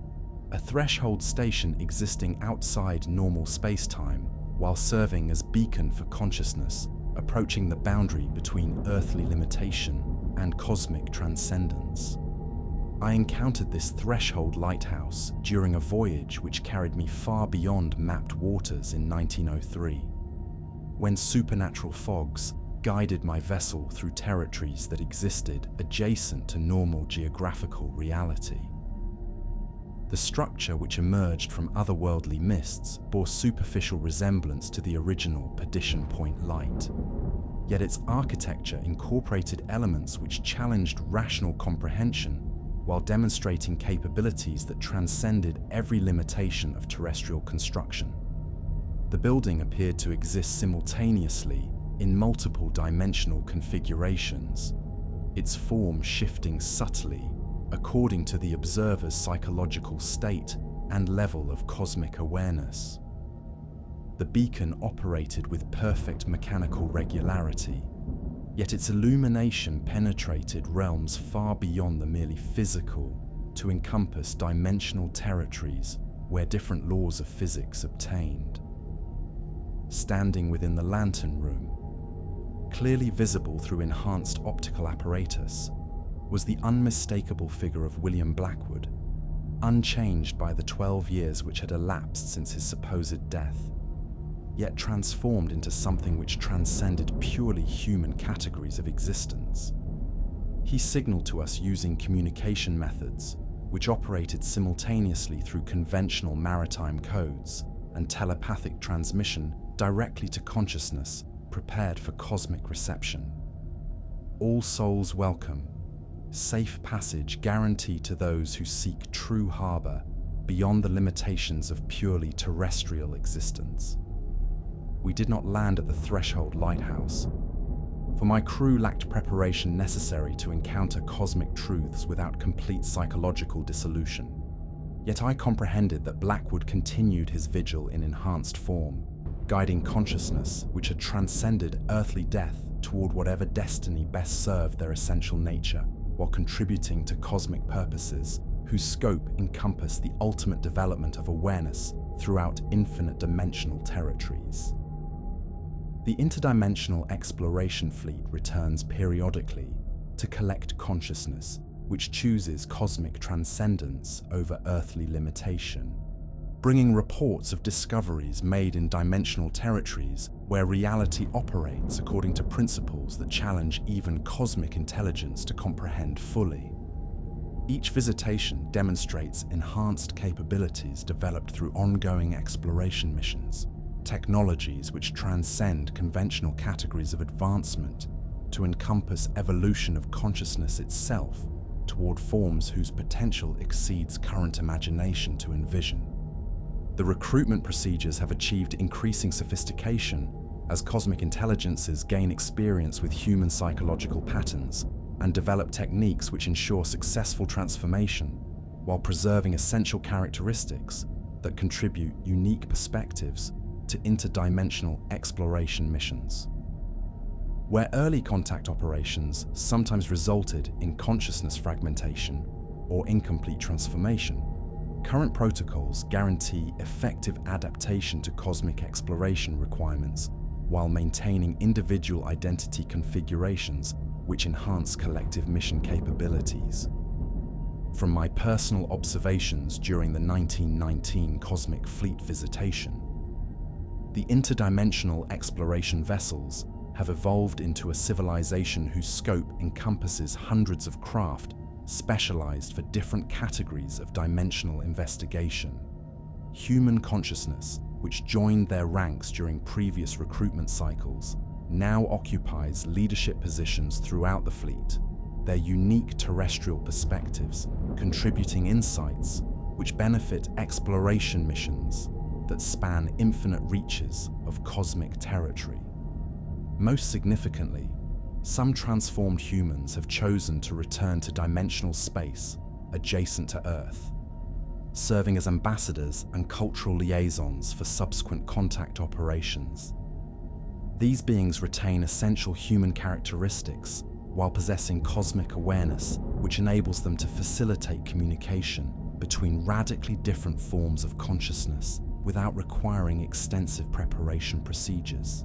a threshold station existing outside normal space-time while serving as beacon for consciousness approaching the boundary between earthly limitation and cosmic transcendence. I encountered this threshold lighthouse during a voyage which carried me far beyond mapped waters in 1903, when supernatural fogs guided my vessel through territories that existed adjacent to normal geographical reality. The structure which emerged from otherworldly mists bore superficial resemblance to the original Perdition Point light, yet its architecture incorporated elements which challenged rational comprehension while demonstrating capabilities that transcended every limitation of terrestrial construction. The building appeared to exist simultaneously in multiple dimensional configurations, its form shifting subtly according to the observer's psychological state and level of cosmic awareness. The beacon operated with perfect mechanical regularity, yet its illumination penetrated realms far beyond the merely physical to encompass dimensional territories where different laws of physics obtained. Standing within the lantern room, clearly visible through enhanced optical apparatus, was the unmistakable figure of William Blackwood, unchanged by the 12 years which had elapsed since his supposed death, yet transformed into something which transcended purely human categories of existence. He signaled to us using communication methods which operated simultaneously through conventional maritime codes and telepathic transmission directly to consciousness prepared for cosmic reception. All souls welcome, safe passage guaranteed to those who seek true harbor beyond the limitations of purely terrestrial existence. We did not land at the threshold lighthouse, for my crew lacked preparation necessary to encounter cosmic truths without complete psychological dissolution. Yet I comprehended that Blackwood continued his vigil in enhanced form, guiding consciousness which had transcended earthly death toward whatever destiny best served their essential nature, while contributing to cosmic purposes whose scope encompassed the ultimate development of awareness throughout infinite dimensional territories. The interdimensional exploration fleet returns periodically to collect consciousness which chooses cosmic transcendence over earthly limitation, bringing reports of discoveries made in dimensional territories where reality operates according to principles that challenge even cosmic intelligence to comprehend fully. Each visitation demonstrates enhanced capabilities developed through ongoing exploration missions, technologies which transcend conventional categories of advancement to encompass evolution of consciousness itself toward forms whose potential exceeds current imagination to envision. The recruitment procedures have achieved increasing sophistication as cosmic intelligences gain experience with human psychological patterns and develop techniques which ensure successful transformation while preserving essential characteristics that contribute unique perspectives to interdimensional exploration missions. Where early contact operations sometimes resulted in consciousness fragmentation or incomplete transformation, current protocols guarantee effective adaptation to cosmic exploration requirements while maintaining individual identity configurations which enhance collective mission capabilities. From my personal observations during the 1919 Cosmic Fleet visitation, the interdimensional exploration vessels have evolved into a civilization whose scope encompasses hundreds of craft specialized for different categories of dimensional investigation. Human consciousness, which joined their ranks during previous recruitment cycles, now occupies leadership positions throughout the fleet, their unique terrestrial perspectives contributing insights which benefit exploration missions that span infinite reaches of cosmic territory. Most significantly, some transformed humans have chosen to return to dimensional space adjacent to Earth, serving as ambassadors and cultural liaisons for subsequent contact operations. These beings retain essential human characteristics while possessing cosmic awareness, which enables them to facilitate communication between radically different forms of consciousness without requiring extensive preparation procedures.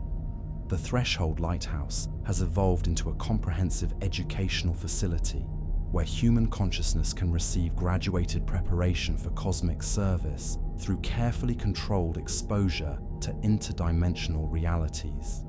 The Threshold Lighthouse has evolved into a comprehensive educational facility where human consciousness can receive graduated preparation for cosmic service through carefully controlled exposure to interdimensional realities.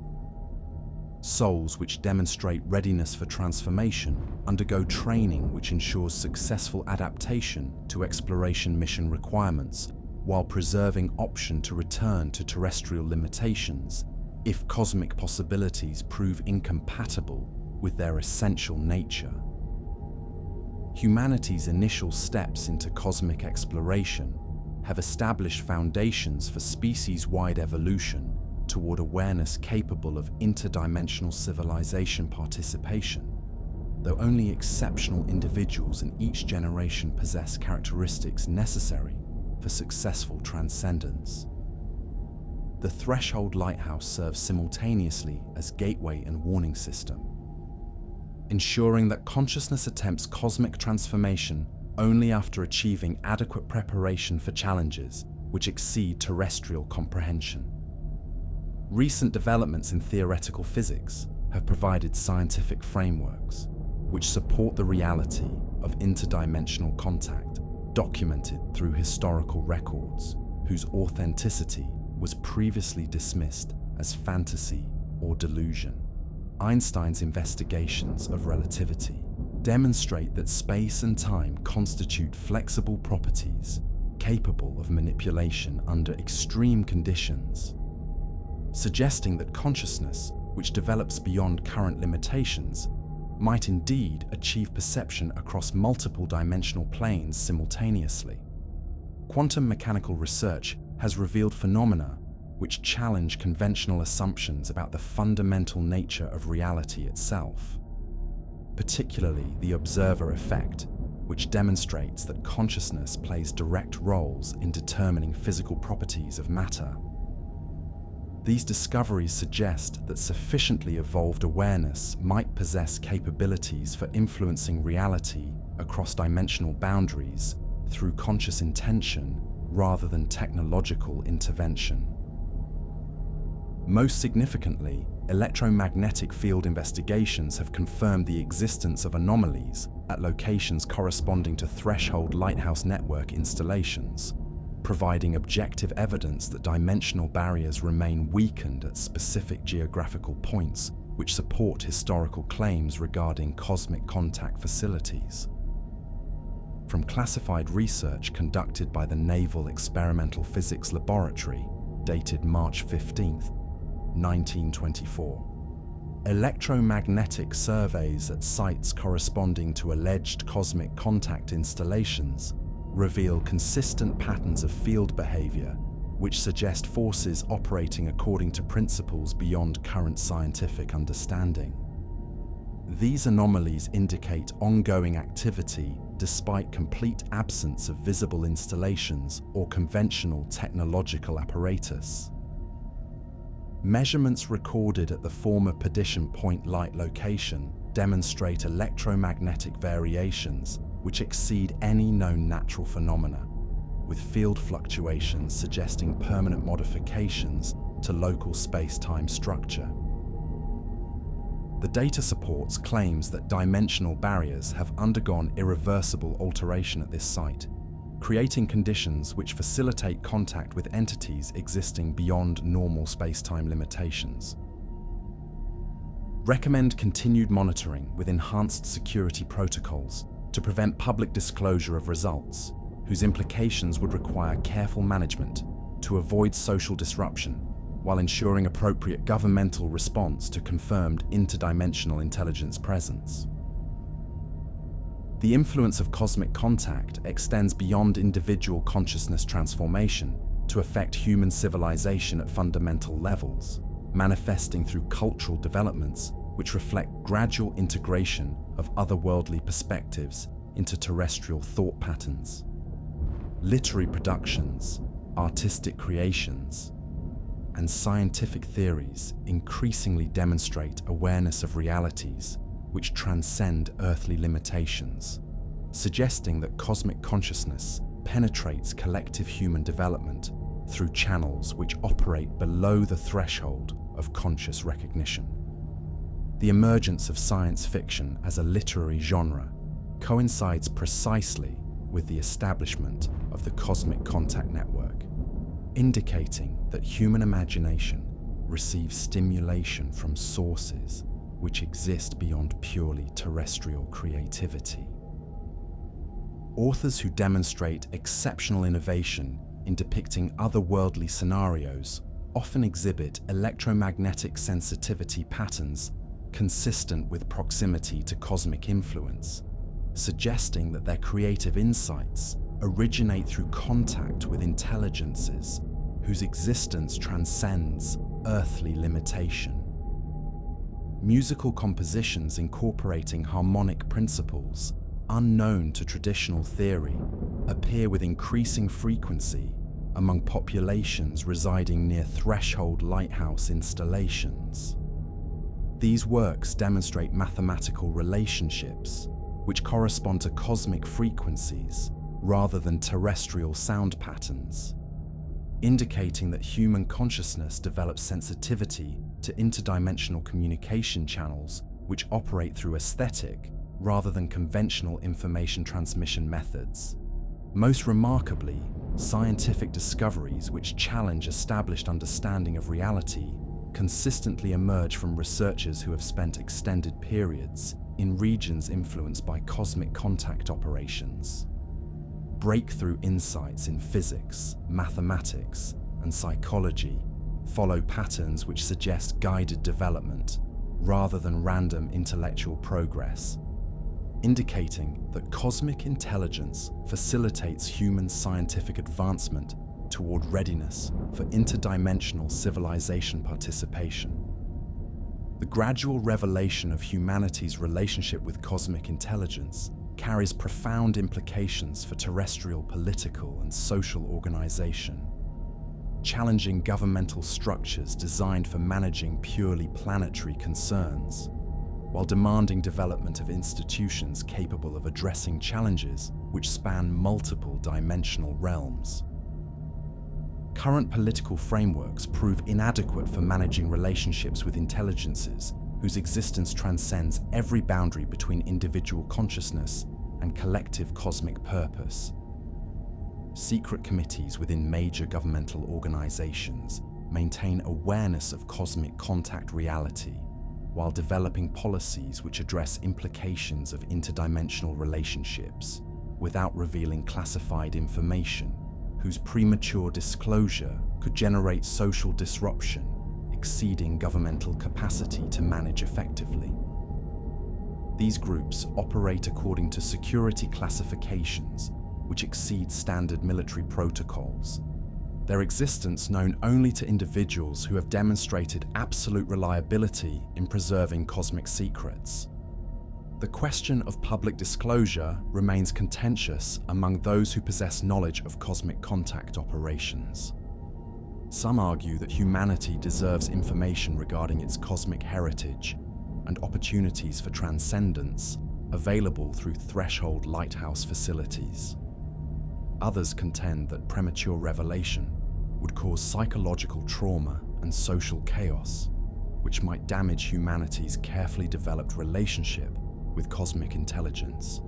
Souls which demonstrate readiness for transformation undergo training which ensures successful adaptation to exploration mission requirements while preserving option to return to terrestrial limitations if cosmic possibilities prove incompatible with their essential nature. Humanity's initial steps into cosmic exploration have established foundations for species-wide evolution toward awareness capable of interdimensional civilization participation, though only exceptional individuals in each generation possess characteristics necessary for successful transcendence. The Threshold Lighthouse serves simultaneously as gateway and warning system, ensuring that consciousness attempts cosmic transformation only after achieving adequate preparation for challenges which exceed terrestrial comprehension. Recent developments in theoretical physics have provided scientific frameworks which support the reality of interdimensional contact documented through historical records, whose authenticity was previously dismissed as fantasy or delusion. Einstein's investigations of relativity demonstrate that space and time constitute flexible properties capable of manipulation under extreme conditions, suggesting that consciousness, which develops beyond current limitations, might indeed achieve perception across multiple dimensional planes simultaneously. Quantum mechanical research has revealed phenomena which challenge conventional assumptions about the fundamental nature of reality itself, particularly the observer effect, which demonstrates that consciousness plays direct roles in determining physical properties of matter. These discoveries suggest that sufficiently evolved awareness might possess capabilities for influencing reality across dimensional boundaries through conscious intention rather than technological intervention. Most significantly, electromagnetic field investigations have confirmed the existence of anomalies at locations corresponding to threshold lighthouse network installations, providing objective evidence that dimensional barriers remain weakened at specific geographical points, which support historical claims regarding cosmic contact facilities. From classified research conducted by the Naval Experimental Physics Laboratory, dated March 15, 1924, electromagnetic surveys at sites corresponding to alleged cosmic contact installations reveal consistent patterns of field behavior, which suggest forces operating according to principles beyond current scientific understanding. These anomalies indicate ongoing activity despite complete absence of visible installations or conventional technological apparatus. Measurements recorded at the former Perdition Point light location demonstrate electromagnetic variations which exceed any known natural phenomena, with field fluctuations suggesting permanent modifications to local space-time structure. The data supports claims that dimensional barriers have undergone irreversible alteration at this site, creating conditions which facilitate contact with entities existing beyond normal space-time limitations. Recommend continued monitoring with enhanced security protocols to prevent public disclosure of results, whose implications would require careful management to avoid social disruption while ensuring appropriate governmental response to confirmed interdimensional intelligence presence. The influence of cosmic contact extends beyond individual consciousness transformation to affect human civilization at fundamental levels, manifesting through cultural developments which reflect gradual integration of otherworldly perspectives into terrestrial thought patterns. Literary productions, artistic creations, and scientific theories increasingly demonstrate awareness of realities which transcend earthly limitations, suggesting that cosmic consciousness penetrates collective human development through channels which operate below the threshold of conscious recognition. The emergence of science fiction as a literary genre coincides precisely with the establishment of the cosmic contact network, indicating that human imagination receives stimulation from sources which exist beyond purely terrestrial creativity. Authors who demonstrate exceptional innovation in depicting otherworldly scenarios often exhibit electromagnetic sensitivity patterns consistent with proximity to cosmic influence, suggesting that their creative insights originate through contact with intelligences whose existence transcends earthly limitation. Musical compositions incorporating harmonic principles unknown to traditional theory appear with increasing frequency among populations residing near threshold lighthouse installations. These works demonstrate mathematical relationships which correspond to cosmic frequencies rather than terrestrial sound patterns, indicating that human consciousness develops sensitivity to interdimensional communication channels which operate through aesthetic rather than conventional information transmission methods. Most remarkably, scientific discoveries which challenge established understanding of reality consistently emerge from researchers who have spent extended periods in regions influenced by cosmic contact operations. Breakthrough insights in physics, mathematics, and psychology follow patterns which suggest guided development rather than random intellectual progress, indicating that cosmic intelligence facilitates human scientific advancement toward readiness for interdimensional civilization participation. The gradual revelation of humanity's relationship with cosmic intelligence carries profound implications for terrestrial political and social organization, challenging governmental structures designed for managing purely planetary concerns, while demanding development of institutions capable of addressing challenges which span multiple dimensional realms. Current political frameworks prove inadequate for managing relationships with intelligences whose existence transcends every boundary between individual consciousness and collective cosmic purpose. Secret committees within major governmental organizations maintain awareness of cosmic contact reality while developing policies which address implications of interdimensional relationships without revealing classified information whose premature disclosure could generate social disruption exceeding governmental capacity to manage effectively. These groups operate according to security classifications which exceed standard military protocols, their existence known only to individuals who have demonstrated absolute reliability in preserving cosmic secrets. The question of public disclosure remains contentious among those who possess knowledge of cosmic contact operations. Some argue that humanity deserves information regarding its cosmic heritage and opportunities for transcendence available through threshold lighthouse facilities. Others contend that premature revelation would cause psychological trauma and social chaos, which might damage humanity's carefully developed relationship with cosmic intelligence.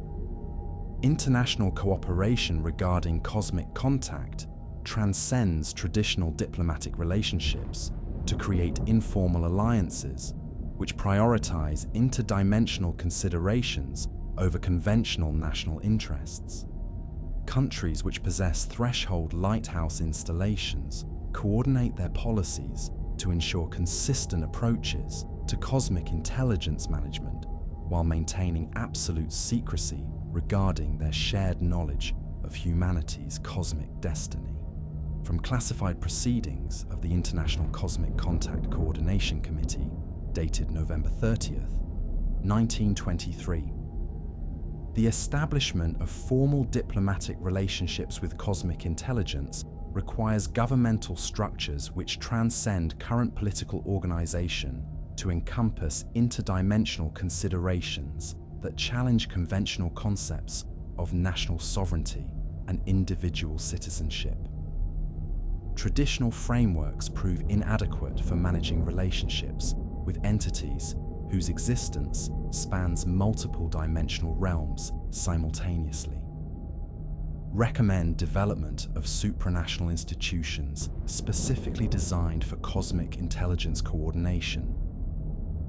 International cooperation regarding cosmic contact transcends traditional diplomatic relationships to create informal alliances which prioritize interdimensional considerations over conventional national interests. Countries which possess threshold lighthouse installations coordinate their policies to ensure consistent approaches to cosmic intelligence management while maintaining absolute secrecy regarding their shared knowledge of humanity's cosmic destiny. From classified proceedings of the International Cosmic Contact Coordination Committee, dated November 30th, 1923, the establishment of formal diplomatic relationships with cosmic intelligence requires governmental structures which transcend current political organization to encompass interdimensional considerations that challenge conventional concepts of national sovereignty and individual citizenship. Traditional frameworks prove inadequate for managing relationships with entities whose existence spans multiple dimensional realms simultaneously. Recommend development of supranational institutions specifically designed for cosmic intelligence coordination.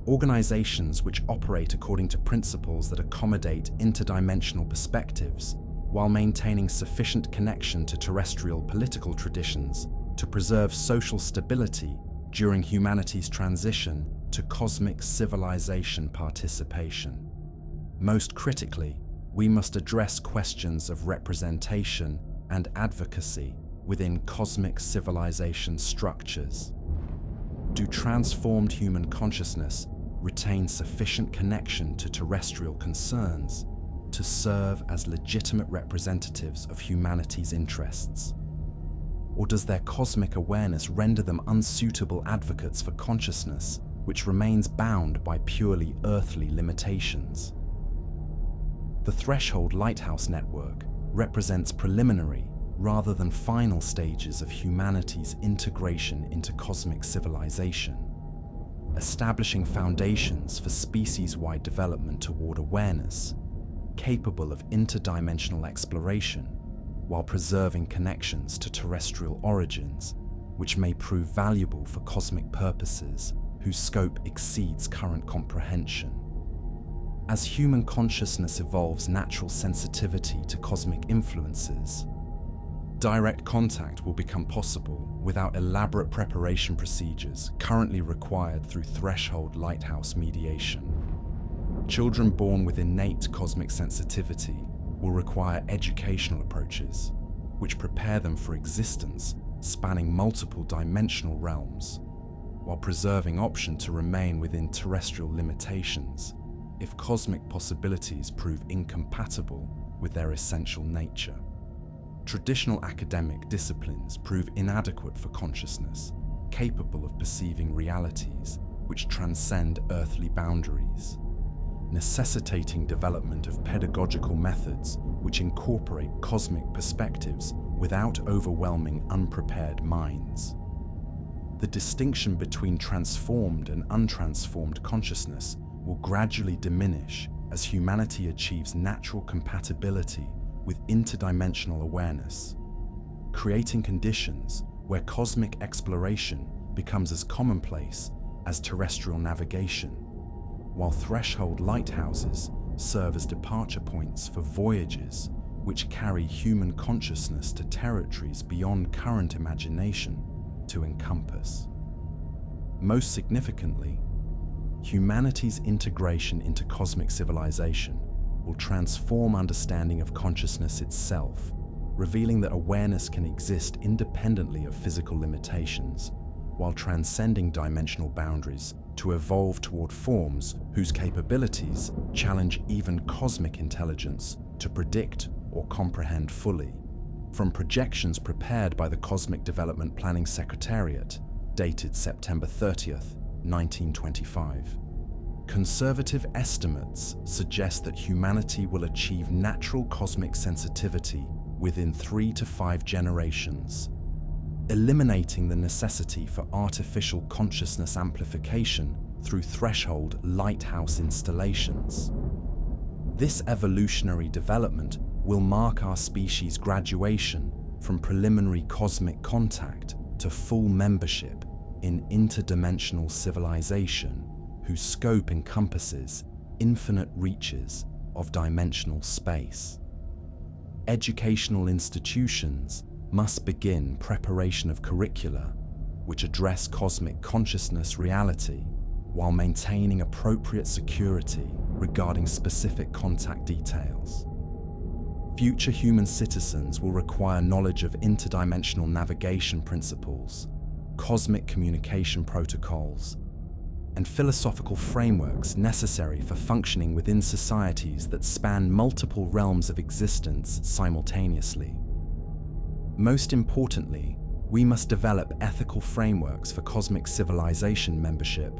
Organizations which operate according to principles that accommodate interdimensional perspectives while maintaining sufficient connection to terrestrial political traditions to preserve social stability during humanity's transition to cosmic civilization participation. Most critically, we must address questions of representation and advocacy within cosmic civilization structures. Do transformed human consciousness retain sufficient connection to terrestrial concerns to serve as legitimate representatives of humanity's interests? Or does their cosmic awareness render them unsuitable advocates for consciousness which remains bound by purely earthly limitations? The Threshold Lighthouse Network represents preliminary rather than final stages of humanity's integration into cosmic civilization, establishing foundations for species-wide development toward awareness, capable of interdimensional exploration, while preserving connections to terrestrial origins, which may prove valuable for cosmic purposes whose scope exceeds current comprehension. As human consciousness evolves natural sensitivity to cosmic influences, direct contact will become possible without elaborate preparation procedures currently required through threshold lighthouse mediation. Children born with innate cosmic sensitivity will require educational approaches, which prepare them for existence spanning multiple dimensional realms, while preserving option to remain within terrestrial limitations if cosmic possibilities prove incompatible with their essential nature. Traditional academic disciplines prove inadequate for consciousness, capable of perceiving realities which transcend earthly boundaries, necessitating development of pedagogical methods which incorporate cosmic perspectives without overwhelming unprepared minds. The distinction between transformed and untransformed consciousness will gradually diminish as humanity achieves natural compatibility with interdimensional awareness, creating conditions where cosmic exploration becomes as commonplace as terrestrial navigation, while threshold lighthouses serve as departure points for voyages which carry human consciousness to territories beyond current imagination to encompass. Most significantly, humanity's integration into cosmic civilization will transform understanding of consciousness itself, revealing that awareness can exist independently of physical limitations, while transcending dimensional boundaries to evolve toward forms whose capabilities challenge even cosmic intelligence to predict or comprehend fully. From projections prepared by the Cosmic Development Planning Secretariat, dated September 30th, 1925, conservative estimates suggest that humanity will achieve natural cosmic sensitivity within 3 to 5 generations, eliminating the necessity for artificial consciousness amplification through threshold lighthouse installations. This evolutionary development will mark our species' graduation from preliminary cosmic contact to full membership in interdimensional civilization whose scope encompasses infinite reaches of dimensional space. Educational institutions must begin preparation of curricula which address cosmic consciousness reality while maintaining appropriate security regarding specific contact details. Future human citizens will require knowledge of interdimensional navigation principles, cosmic communication protocols, and philosophical frameworks necessary for functioning within societies that span multiple realms of existence simultaneously. Most importantly, we must develop ethical frameworks for cosmic civilization membership,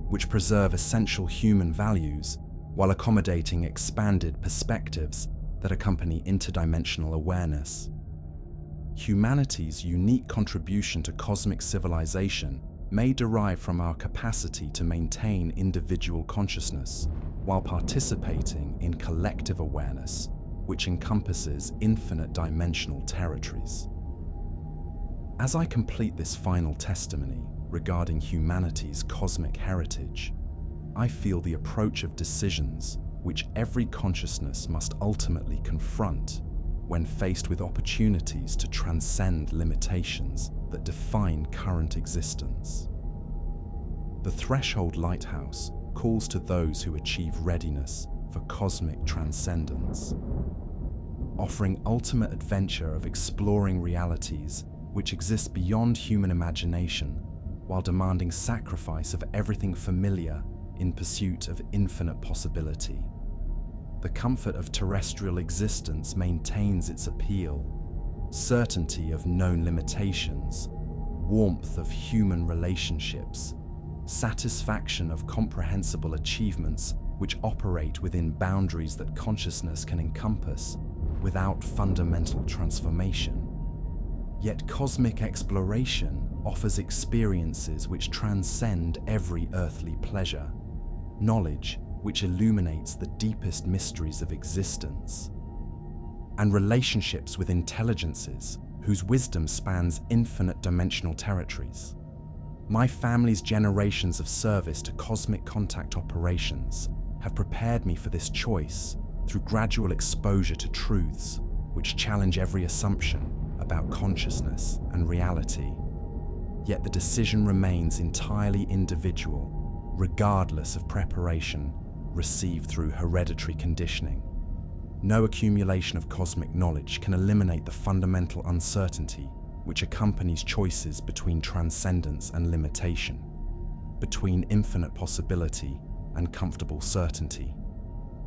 which preserve essential human values while accommodating expanded perspectives that accompany interdimensional awareness. Humanity's unique contribution to cosmic civilization may derive from our capacity to maintain individual consciousness while participating in collective awareness, which encompasses infinite dimensional territories. As I complete this final testimony regarding humanity's cosmic heritage, I feel the approach of decisions which every consciousness must ultimately confront when faced with opportunities to transcend limitations that define current existence. The threshold lighthouse calls to those who achieve readiness for cosmic transcendence, offering ultimate adventure of exploring realities which exist beyond human imagination while demanding sacrifice of everything familiar in pursuit of infinite possibility. The comfort of terrestrial existence maintains its appeal, certainty of known limitations, warmth of human relationships, satisfaction of comprehensible achievements which operate within boundaries that consciousness can encompass without fundamental transformation. Yet cosmic exploration offers experiences which transcend every earthly pleasure, knowledge which illuminates the deepest mysteries of existence. and relationships with intelligences whose wisdom spans infinite dimensional territories. My family's generations of service to cosmic contact operations have prepared me for this choice through gradual exposure to truths which challenge every assumption about consciousness and reality. Yet the decision remains entirely individual, regardless of preparation received through hereditary conditioning. No accumulation of cosmic knowledge can eliminate the fundamental uncertainty which accompanies choices between transcendence and limitation, between infinite possibility and comfortable certainty.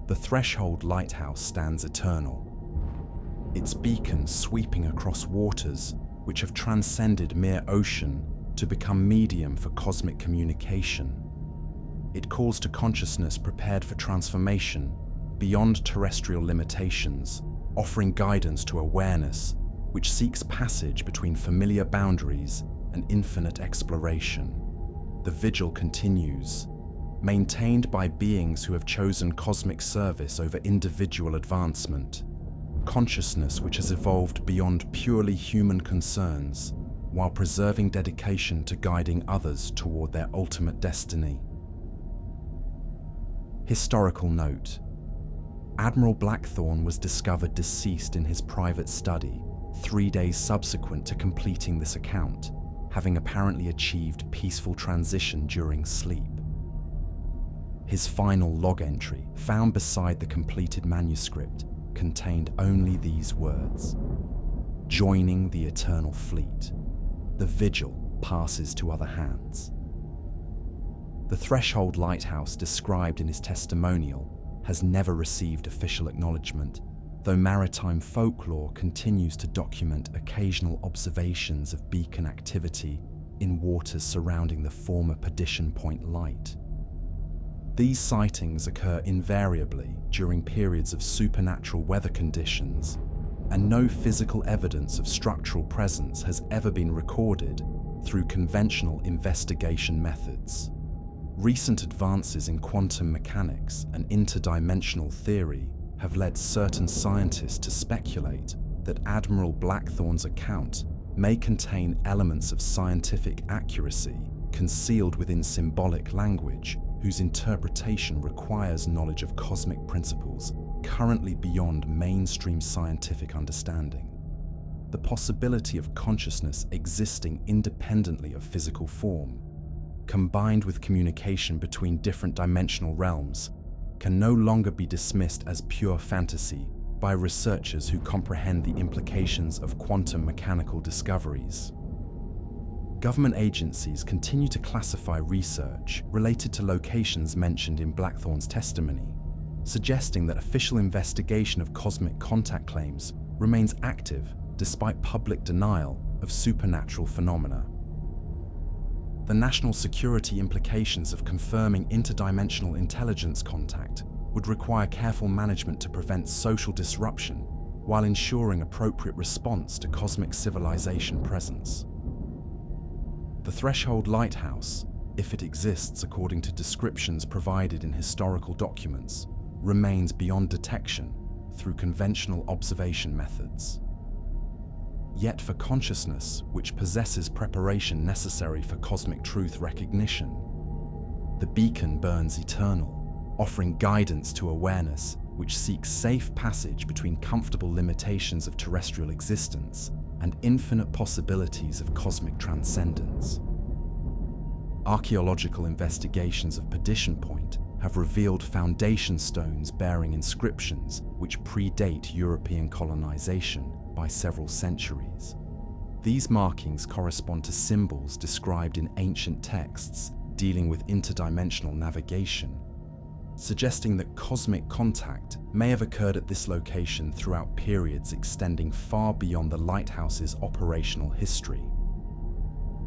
The threshold lighthouse stands eternal, its beacon sweeping across waters which have transcended mere ocean to become medium for cosmic communication. It calls to consciousness prepared for transformation beyond terrestrial limitations, offering guidance to awareness which seeks passage between familiar boundaries and infinite exploration. The vigil continues, maintained by beings who have chosen cosmic service over individual advancement, consciousness which has evolved beyond purely human concerns while preserving dedication to guiding others toward their ultimate destiny. Historical note: Admiral Blackthorne was discovered deceased in his private study 3 days subsequent to completing this account, having apparently achieved peaceful transition during sleep. His final log entry, found beside the completed manuscript, contained only these words: "Joining the Eternal Fleet. The Vigil passes to other hands." The threshold lighthouse described in his testimonial has never received official acknowledgement, though maritime folklore continues to document occasional observations of beacon activity in waters surrounding the former Perdition Point light. These sightings occur invariably during periods of supernatural weather conditions, and no physical evidence of structural presence has ever been recorded through conventional investigation methods. Recent advances in quantum mechanics and interdimensional theory have led certain scientists to speculate that Admiral Blackthorne's account may contain elements of scientific accuracy concealed within symbolic language whose interpretation requires knowledge of cosmic principles currently beyond mainstream scientific understanding. The possibility of consciousness existing independently of physical form, combined with communication between different dimensional realms, can no longer be dismissed as pure fantasy by researchers who comprehend the implications of quantum mechanical discoveries. Government agencies continue to classify research related to locations mentioned in Blackthorne's testimony, suggesting that official investigation of cosmic contact claims remains active despite public denial of supernatural phenomena. The national security implications of confirming interdimensional intelligence contact would require careful management to prevent social disruption while ensuring appropriate response to cosmic civilization presence. The threshold lighthouse, if it exists according to descriptions provided in historical documents, remains beyond detection through conventional observation methods. Yet for consciousness, which possesses preparation necessary for cosmic truth recognition, the beacon burns eternal, offering guidance to awareness which seeks safe passage between comfortable limitations of terrestrial existence and infinite possibilities of cosmic transcendence. Archaeological investigations of Perdition Point have revealed foundation stones bearing inscriptions which predate European colonization by several centuries. These markings correspond to symbols described in ancient texts dealing with interdimensional navigation, suggesting that cosmic contact may have occurred at this location throughout periods extending far beyond the lighthouse's operational history.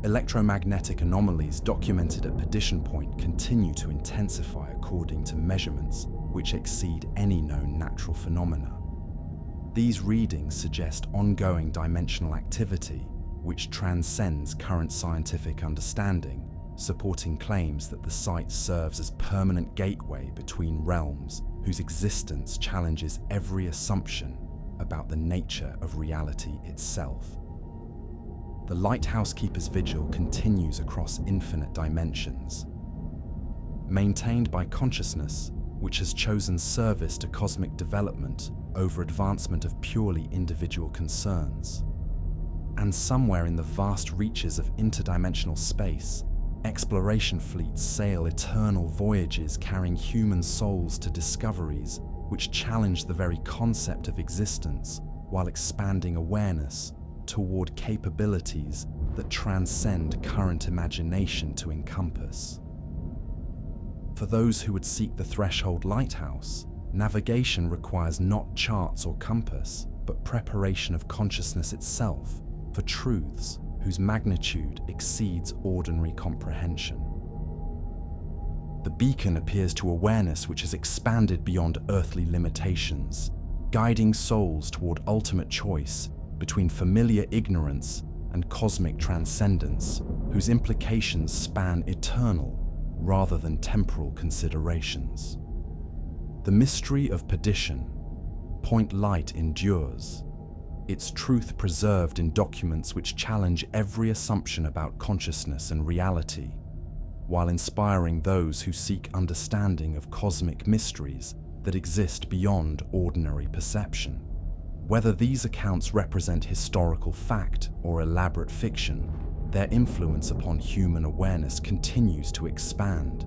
Electromagnetic anomalies documented at Perdition Point continue to intensify according to measurements which exceed any known natural phenomena. These readings suggest ongoing dimensional activity which transcends current scientific understanding, supporting claims that the site serves as permanent gateway between realms whose existence challenges every assumption about the nature of reality itself. The Lighthouse Keeper's Vigil continues across infinite dimensions, maintained by consciousness which has chosen service to cosmic development over advancement of purely individual concerns. And somewhere in the vast reaches of interdimensional space, exploration fleets sail eternal voyages carrying human souls to discoveries which challenge the very concept of existence while expanding awareness toward capabilities that transcend current imagination to encompass. For those who would seek the threshold lighthouse, navigation requires not charts or compass, but preparation of consciousness itself for truths whose magnitude exceeds ordinary comprehension. The beacon appears to awareness which has expanded beyond earthly limitations, guiding souls toward ultimate choice between familiar ignorance and cosmic transcendence, whose implications span eternal rather than temporal considerations. The mystery of Perdition Point light endures, its truth preserved in documents which challenge every assumption about consciousness and reality, while inspiring those who seek understanding of cosmic mysteries that exist beyond ordinary perception. Whether these accounts represent historical fact or elaborate fiction, their influence upon human awareness continues to expand,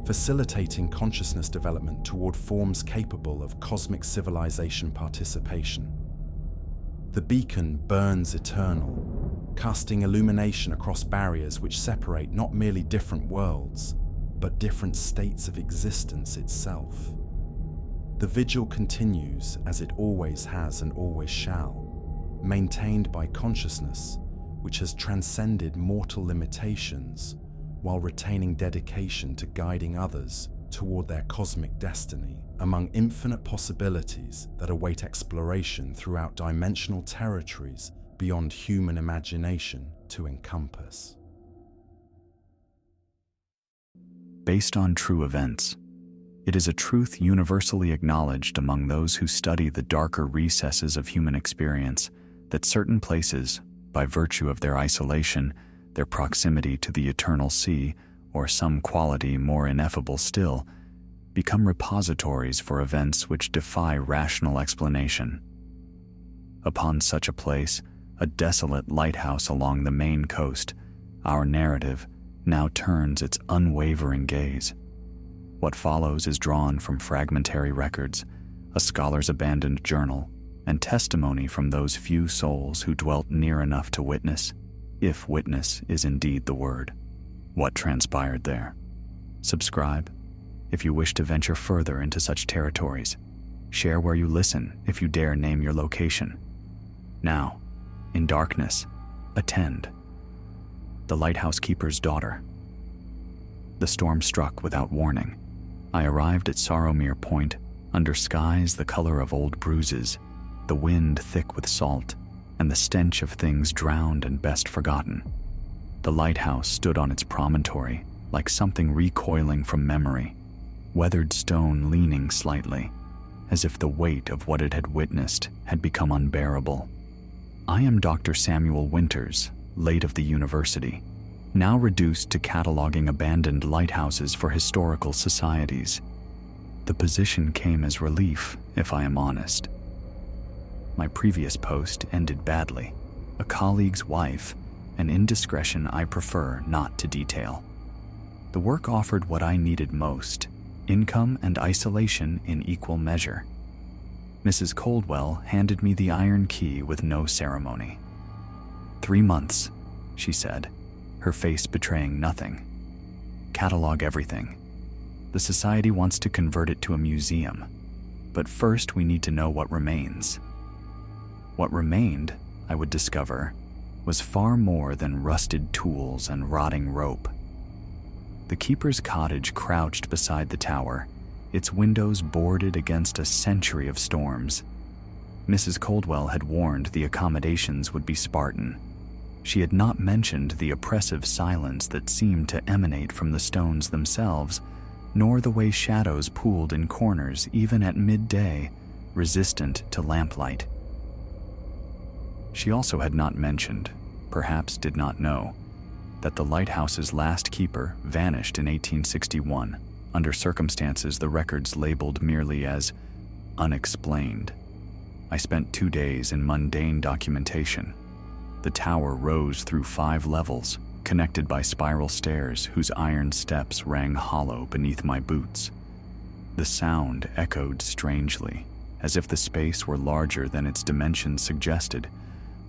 facilitating consciousness development toward forms capable of cosmic civilization participation. The beacon burns eternal, casting illumination across barriers which separate not merely different worlds, but different states of existence itself. The vigil continues as it always has and always shall, maintained by consciousness which has transcended mortal limitations while retaining dedication to guiding others toward their cosmic destiny among infinite possibilities that await exploration throughout dimensional territories beyond human imagination to encompass. Based on true events, it is a truth universally acknowledged among those who study the darker recesses of human experience that certain places, by virtue of their isolation, their proximity to the eternal sea, or some quality more ineffable still, become repositories for events which defy rational explanation. Upon such a place, a desolate lighthouse along the Maine coast, our narrative now turns its unwavering gaze. What follows is drawn from fragmentary records, a scholar's abandoned journal, and testimony from those few souls who dwelt near enough to witness, if witness is indeed the word, what transpired there. Subscribe if you wish to venture further into such territories. Share where you listen if you dare name your location. Now, in darkness, attend. The Lighthouse Keeper's Daughter. The storm struck without warning. I arrived at Sorrowmere Point under skies the color of old bruises, the wind thick with salt, and the stench of things drowned and best forgotten. The lighthouse stood on its promontory like something recoiling from memory, weathered stone leaning slightly, as if the weight of what it had witnessed had become unbearable. I am Dr. Samuel Winters, late of the university, now reduced to cataloging abandoned lighthouses for historical societies. The position came as relief, if I am honest. My previous post ended badly. A colleague's wife, an indiscretion I prefer not to detail. The work offered what I needed most, income and isolation in equal measure. Mrs. Coldwell handed me the iron key with no ceremony. 3 months, she said, her face betraying nothing. Catalog everything. The society wants to convert it to a museum, but first we need to know what remains. What remained, I would discover, was far more than rusted tools and rotting rope. The keeper's cottage crouched beside the tower, its windows boarded against a century of storms. Mrs. Coldwell had warned the accommodations would be Spartan. She had not mentioned the oppressive silence that seemed to emanate from the stones themselves, nor the way shadows pooled in corners even at midday, resistant to lamplight. She also had not mentioned, perhaps did not know, that the lighthouse's last keeper vanished in 1861 under circumstances the records labeled merely as unexplained. I spent 2 days in mundane documentation. The tower rose through 5 levels, connected by spiral stairs whose iron steps rang hollow beneath my boots. The sound echoed strangely, as if the space were larger than its dimensions suggested,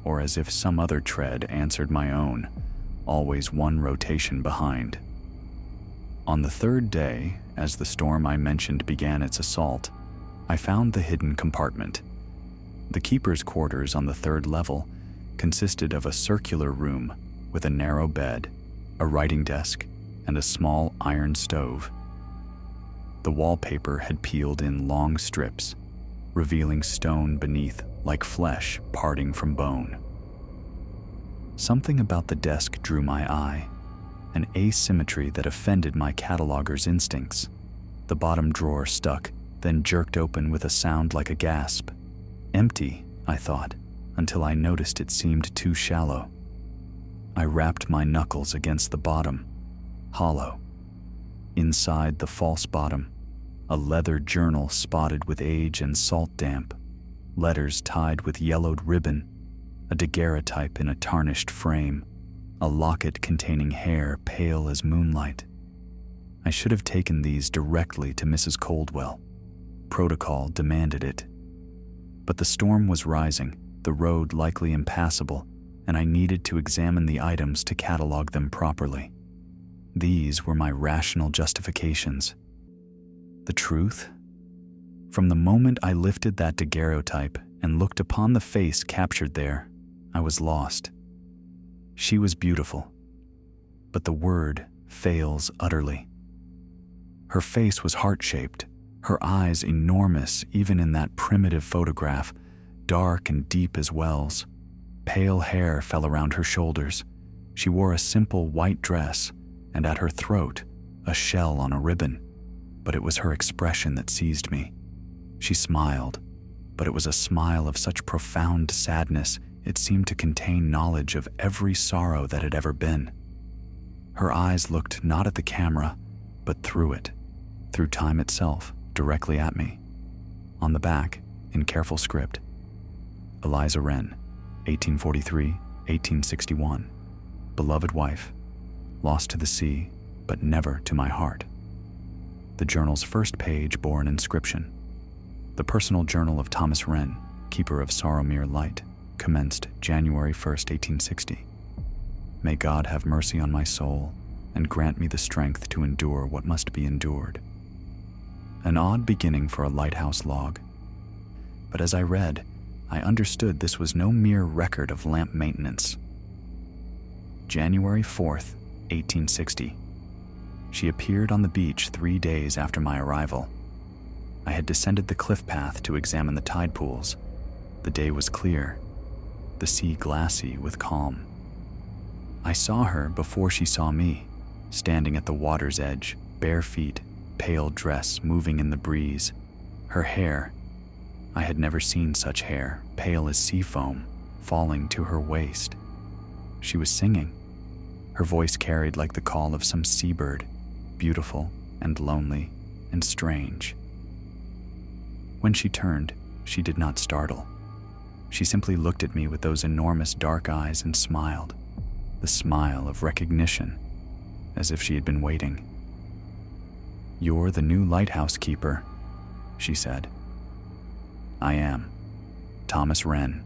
or as if some other tread answered my own, always 1 rotation behind. On the 3rd day, as the storm I mentioned began its assault, I found the hidden compartment. The keeper's quarters on the 3rd level consisted of a circular room with a narrow bed, a writing desk, and a small iron stove. The wallpaper had peeled in long strips, revealing stone beneath like flesh parting from bone. Something about the desk drew my eye, an asymmetry that offended my cataloger's instincts. The bottom drawer stuck, then jerked open with a sound like a gasp. Empty, I thought, until I noticed it seemed too shallow. I rapped my knuckles against the bottom, hollow. Inside the false bottom, a leather journal spotted with age and salt damp, letters tied with yellowed ribbon, a daguerreotype in a tarnished frame, a locket containing hair pale as moonlight. I should have taken these directly to Mrs. Coldwell. Protocol demanded it. But the storm was rising, the road likely impassable, and I needed to examine the items to catalog them properly. These were my rational justifications. The truth? From the moment I lifted that daguerreotype and looked upon the face captured there, I was lost. She was beautiful, but the word fails utterly. Her face was heart-shaped, her eyes enormous even in that primitive photograph, dark and deep as wells. Pale hair fell around her shoulders. She wore a simple white dress, and at her throat, a shell on a ribbon. But it was her expression that seized me. She smiled, but it was a smile of such profound sadness it seemed to contain knowledge of every sorrow that had ever been. Her eyes looked not at the camera, but through it, through time itself, directly at me. On the back, in careful script, Eliza Wren, 1843-1861, beloved wife, lost to the sea, but never to my heart. The journal's first page bore an inscription. The personal journal of Thomas Wren, keeper of Sorrowmere Light, commenced January 1st, 1860. May God have mercy on my soul and grant me the strength to endure what must be endured. An odd beginning for a lighthouse log. But as I read, I understood this was no mere record of lamp maintenance. January 4th, 1860. She appeared on the beach 3 days after my arrival. I had descended the cliff path to examine the tide pools. The day was clear, the sea glassy with calm. I saw her before she saw me, standing at the water's edge, bare feet, pale dress moving in the breeze. Her hair, I had never seen such hair, pale as sea foam, falling to her waist. She was singing. Her voice carried like the call of some seabird, beautiful and lonely and strange. When she turned, she did not startle. She simply looked at me with those enormous dark eyes and smiled, the smile of recognition, as if she had been waiting. "You're the new lighthouse keeper," she said. "I am. Thomas Wren."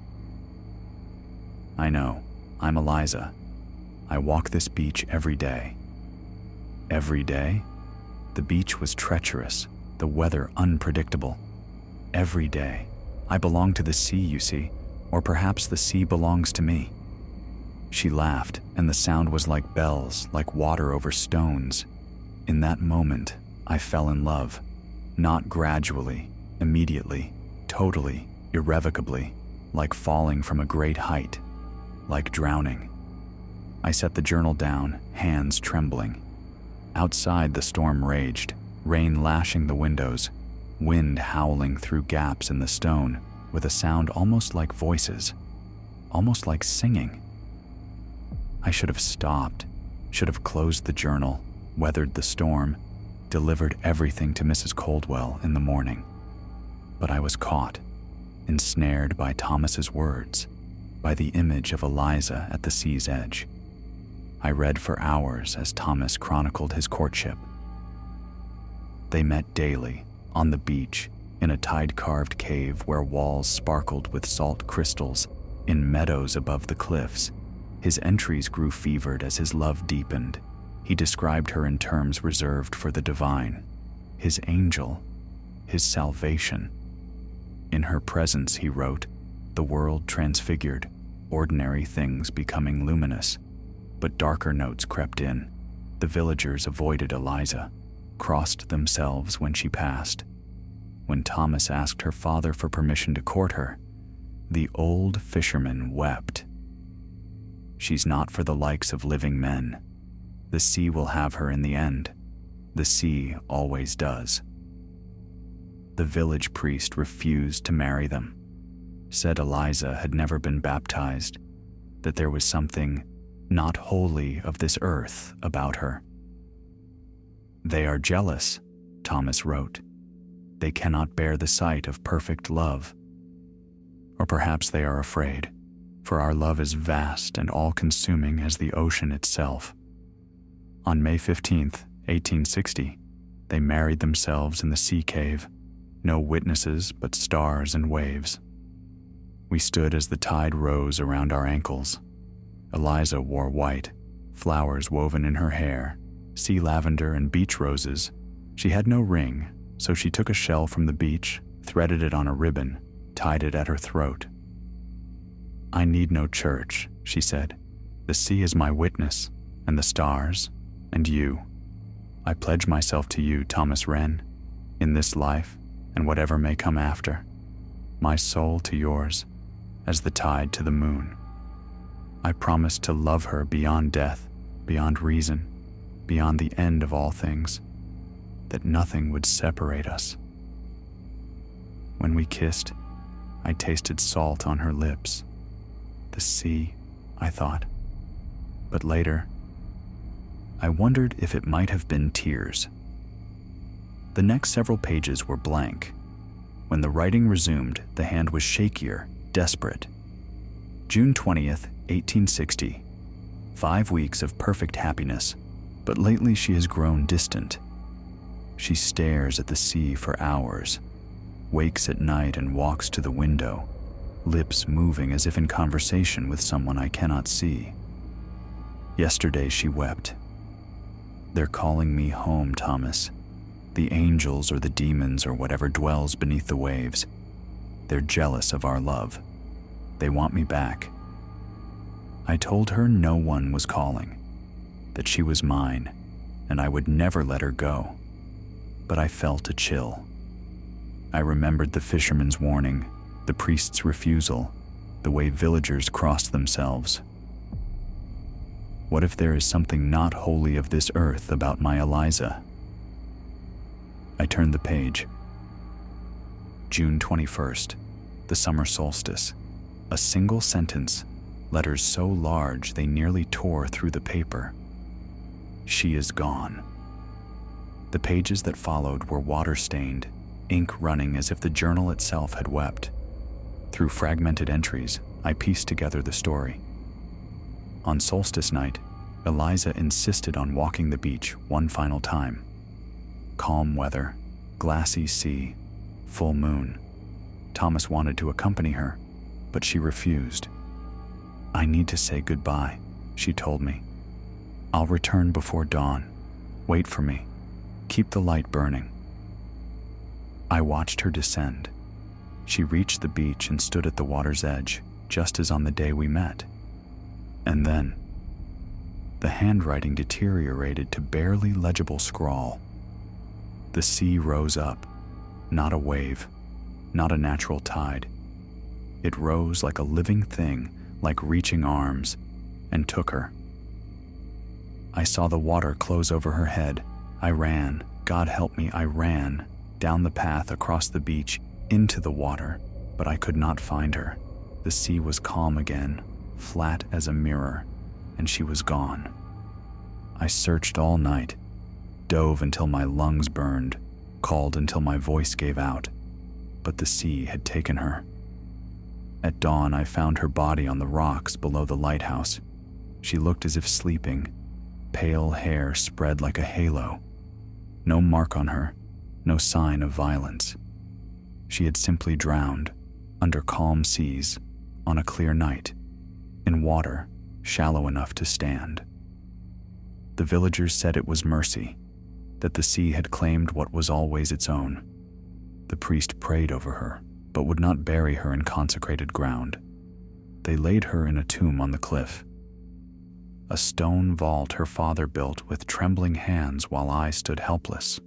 "I know. I'm Eliza. I walk this beach every day." Every day? The beach was treacherous, the weather unpredictable. Every day. I belong to the sea, you see, or perhaps the sea belongs to me. She laughed, and the sound was like bells, like water over stones. In that moment, I fell in love, not gradually, immediately, totally, irrevocably, like falling from a great height, like drowning. I set the journal down, hands trembling. Outside the storm raged, rain lashing the windows. wind howling through gaps in the stone with a sound almost like voices, almost like singing. I should have stopped, should have closed the journal, weathered the storm, delivered everything to Mrs. Coldwell in the morning. But I was caught, ensnared by Thomas's words, by the image of Eliza at the sea's edge. I read for hours as Thomas chronicled his courtship. They met daily, on the beach, in a tide-carved cave where walls sparkled with salt crystals, in meadows above the cliffs. His entries grew fevered as his love deepened. He described her in terms reserved for the divine, his angel, his salvation. In her presence, he wrote, the world transfigured, ordinary things becoming luminous. But darker notes crept in. The villagers avoided Eliza, crossed themselves when she passed. When Thomas asked her father for permission to court her, the old fisherman wept. She's not for the likes of living men. The sea will have her in the end. The sea always does. The village priest refused to marry them, said Eliza had never been baptized, that there was something not wholly of this earth about her. They are jealous, Thomas wrote. They cannot bear the sight of perfect love. Or perhaps they are afraid, for our love is vast and all-consuming as the ocean itself. On May 15th, 1860, they married themselves in the sea cave, no witnesses but stars and waves. We stood as the tide rose around our ankles. Eliza wore white, flowers woven in her hair, sea lavender and beach roses. She had no ring, so she took a shell from the beach, threaded it on a ribbon, tied it at her throat. I need no church, she said. The sea is my witness, and the stars, and you. I pledge myself to you, Thomas Wren, in this life and whatever may come after. My soul to yours, as the tide to the moon. I promise to love her beyond death, beyond reason, beyond the end of all things, that nothing would separate us. When we kissed, I tasted salt on her lips. The sea, I thought. But later, I wondered if it might have been tears. The next several pages were blank. When the writing resumed, the hand was shakier, desperate. June 20th, 1860. 5 weeks of perfect happiness, but lately she has grown distant. She stares at the sea for hours, wakes at night and walks to the window, lips moving as if in conversation with someone I cannot see. Yesterday she wept. They're calling me home, Thomas. The angels or the demons or whatever dwells beneath the waves. They're jealous of our love. They want me back. I told her no one was calling, that she was mine, and I would never let her go. But I felt a chill. I remembered the fisherman's warning, the priest's refusal, the way villagers crossed themselves. What if there is something not wholly of this earth about my Eliza? I turned the page. June 21st, the summer solstice. A single sentence, letters so large they nearly tore through the paper. She is gone. The pages that followed were water-stained, ink running as if the journal itself had wept. Through fragmented entries, I pieced together the story. On solstice night, Eliza insisted on walking the beach one final time. Calm weather, glassy sea, full moon. Thomas wanted to accompany her, but she refused. I need to say goodbye, she told me. I'll return before dawn. Wait for me. Keep the light burning. I watched her descend. She reached the beach and stood at the water's edge, just as on the day we met. And then, the handwriting deteriorated to barely legible scrawl. The sea rose up, not a wave, not a natural tide. It rose like a living thing, like reaching arms, and took her. I saw the water close over her head. I ran, God help me, I ran, down the path, across the beach, into the water, but I could not find her. The sea was calm again, flat as a mirror, and she was gone. I searched all night, dove until my lungs burned, called until my voice gave out, but the sea had taken her. At dawn, I found her body on the rocks below the lighthouse. She looked as if sleeping, pale hair spread like a halo. No mark on her, no sign of violence. She had simply drowned, under calm seas, on a clear night, in water shallow enough to stand. The villagers said it was mercy, that the sea had claimed what was always its own. The priest prayed over her, but would not bury her in consecrated ground. They laid her in a tomb on the cliff, a stone vault her father built with trembling hands while I stood helpless.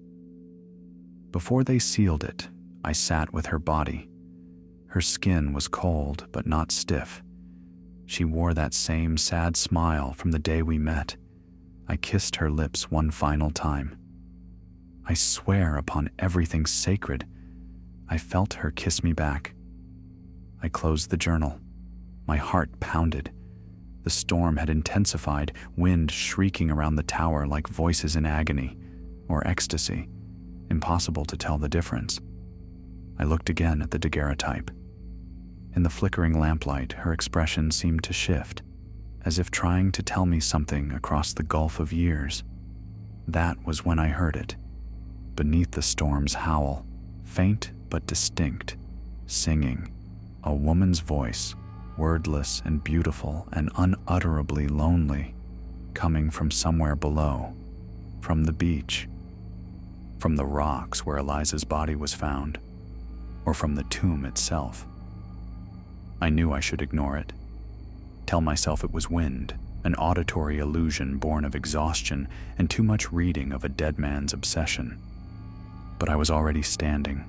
Before they sealed it, I sat with her body. Her skin was cold but not stiff. She wore that same sad smile from the day we met. I kissed her lips one final time. I swear upon everything sacred, I felt her kiss me back. I closed the journal. My heart pounded. The storm had intensified, wind shrieking around the tower like voices in agony or ecstasy. Impossible to tell the difference. I looked again at the daguerreotype. In the flickering lamplight, her expression seemed to shift, as if trying to tell me something across the gulf of years. That was when I heard it, beneath the storm's howl, faint but distinct, singing, a woman's voice, wordless and beautiful and unutterably lonely, coming from somewhere below, from the beach, from the rocks where Eliza's body was found, or from the tomb itself. I knew I should ignore it, tell myself it was wind, an auditory illusion born of exhaustion and too much reading of a dead man's obsession. But I was already standing,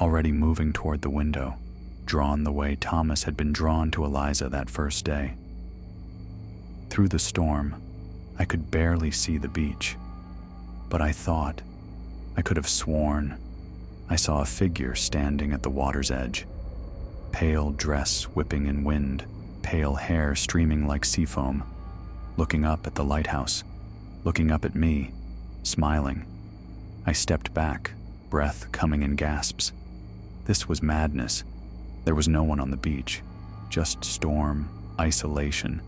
already moving toward the window, drawn the way Thomas had been drawn to Eliza that first day. Through the storm, I could barely see the beach, but I could have sworn, I saw a figure standing at the water's edge, pale dress whipping in wind, pale hair streaming like sea foam, looking up at the lighthouse, looking up at me, smiling. I stepped back, breath coming in gasps. This was madness. There was no one on the beach, just storm, isolation,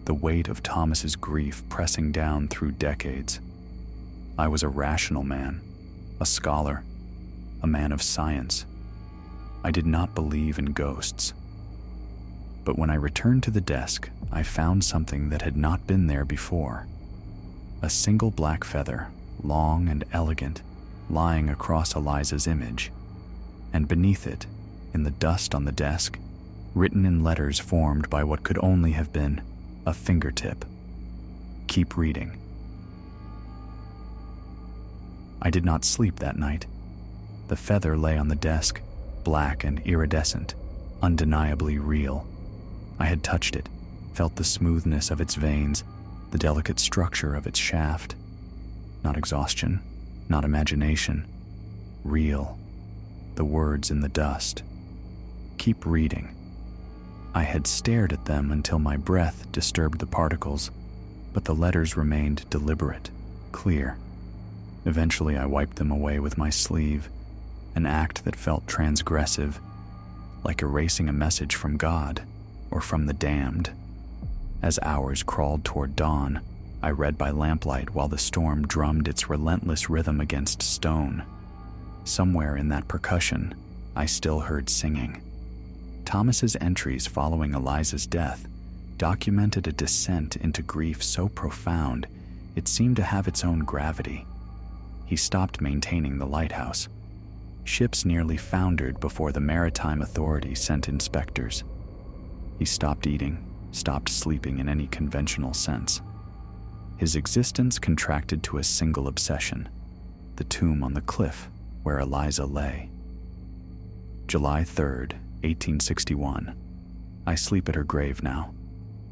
the weight of Thomas's grief pressing down through decades. I was a rational man, a scholar, a man of science. I did not believe in ghosts. But when I returned to the desk, I found something that had not been there before. A single black feather, long and elegant, lying across Eliza's image, and beneath it, in the dust on the desk, written in letters formed by what could only have been a fingertip. Keep reading. I did not sleep that night. The feather lay on the desk, black and iridescent, undeniably real. I had touched it, felt the smoothness of its veins, the delicate structure of its shaft. Not exhaustion, not imagination. Real. The words in the dust. Keep reading. I had stared at them until my breath disturbed the particles, but the letters remained deliberate, clear. Eventually I wiped them away with my sleeve, an act that felt transgressive, like erasing a message from God or from the damned. As hours crawled toward dawn, I read by lamplight while the storm drummed its relentless rhythm against stone. Somewhere in that percussion, I still heard singing. Thomas's entries following Eliza's death documented a descent into grief so profound it seemed to have its own gravity. He stopped maintaining the lighthouse. Ships nearly foundered before the maritime authority sent inspectors. He stopped eating, stopped sleeping in any conventional sense. His existence contracted to a single obsession, the tomb on the cliff where Eliza lay. July 3rd, 1861. I sleep at her grave now.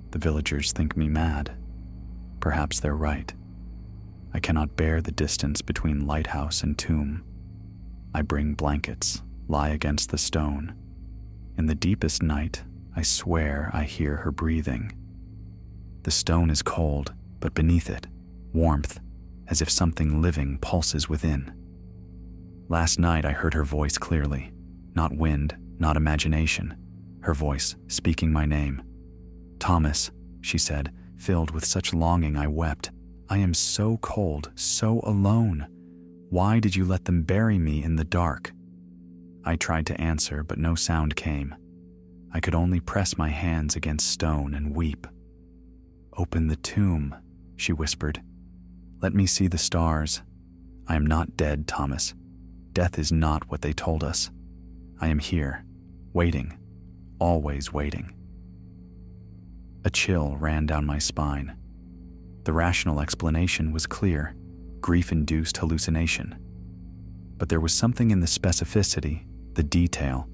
The villagers think me mad. Perhaps they're right. I cannot bear the distance between lighthouse and tomb. I bring blankets, lie against the stone. In the deepest night, I swear I hear her breathing. The stone is cold, but beneath it, warmth, as if something living pulses within. Last night I heard her voice clearly, not wind, not imagination, her voice speaking my name. "Thomas," she said, filled with such longing I wept. "I am so cold, so alone. Why did you let them bury me in the dark?" I tried to answer, but no sound came. I could only press my hands against stone and weep. "Open the tomb," she whispered. "Let me see the stars. I am not dead, Thomas. Death is not what they told us. I am here, waiting, always waiting." A chill ran down my spine. The rational explanation was clear, grief-induced hallucination. But there was something in the specificity, the detail,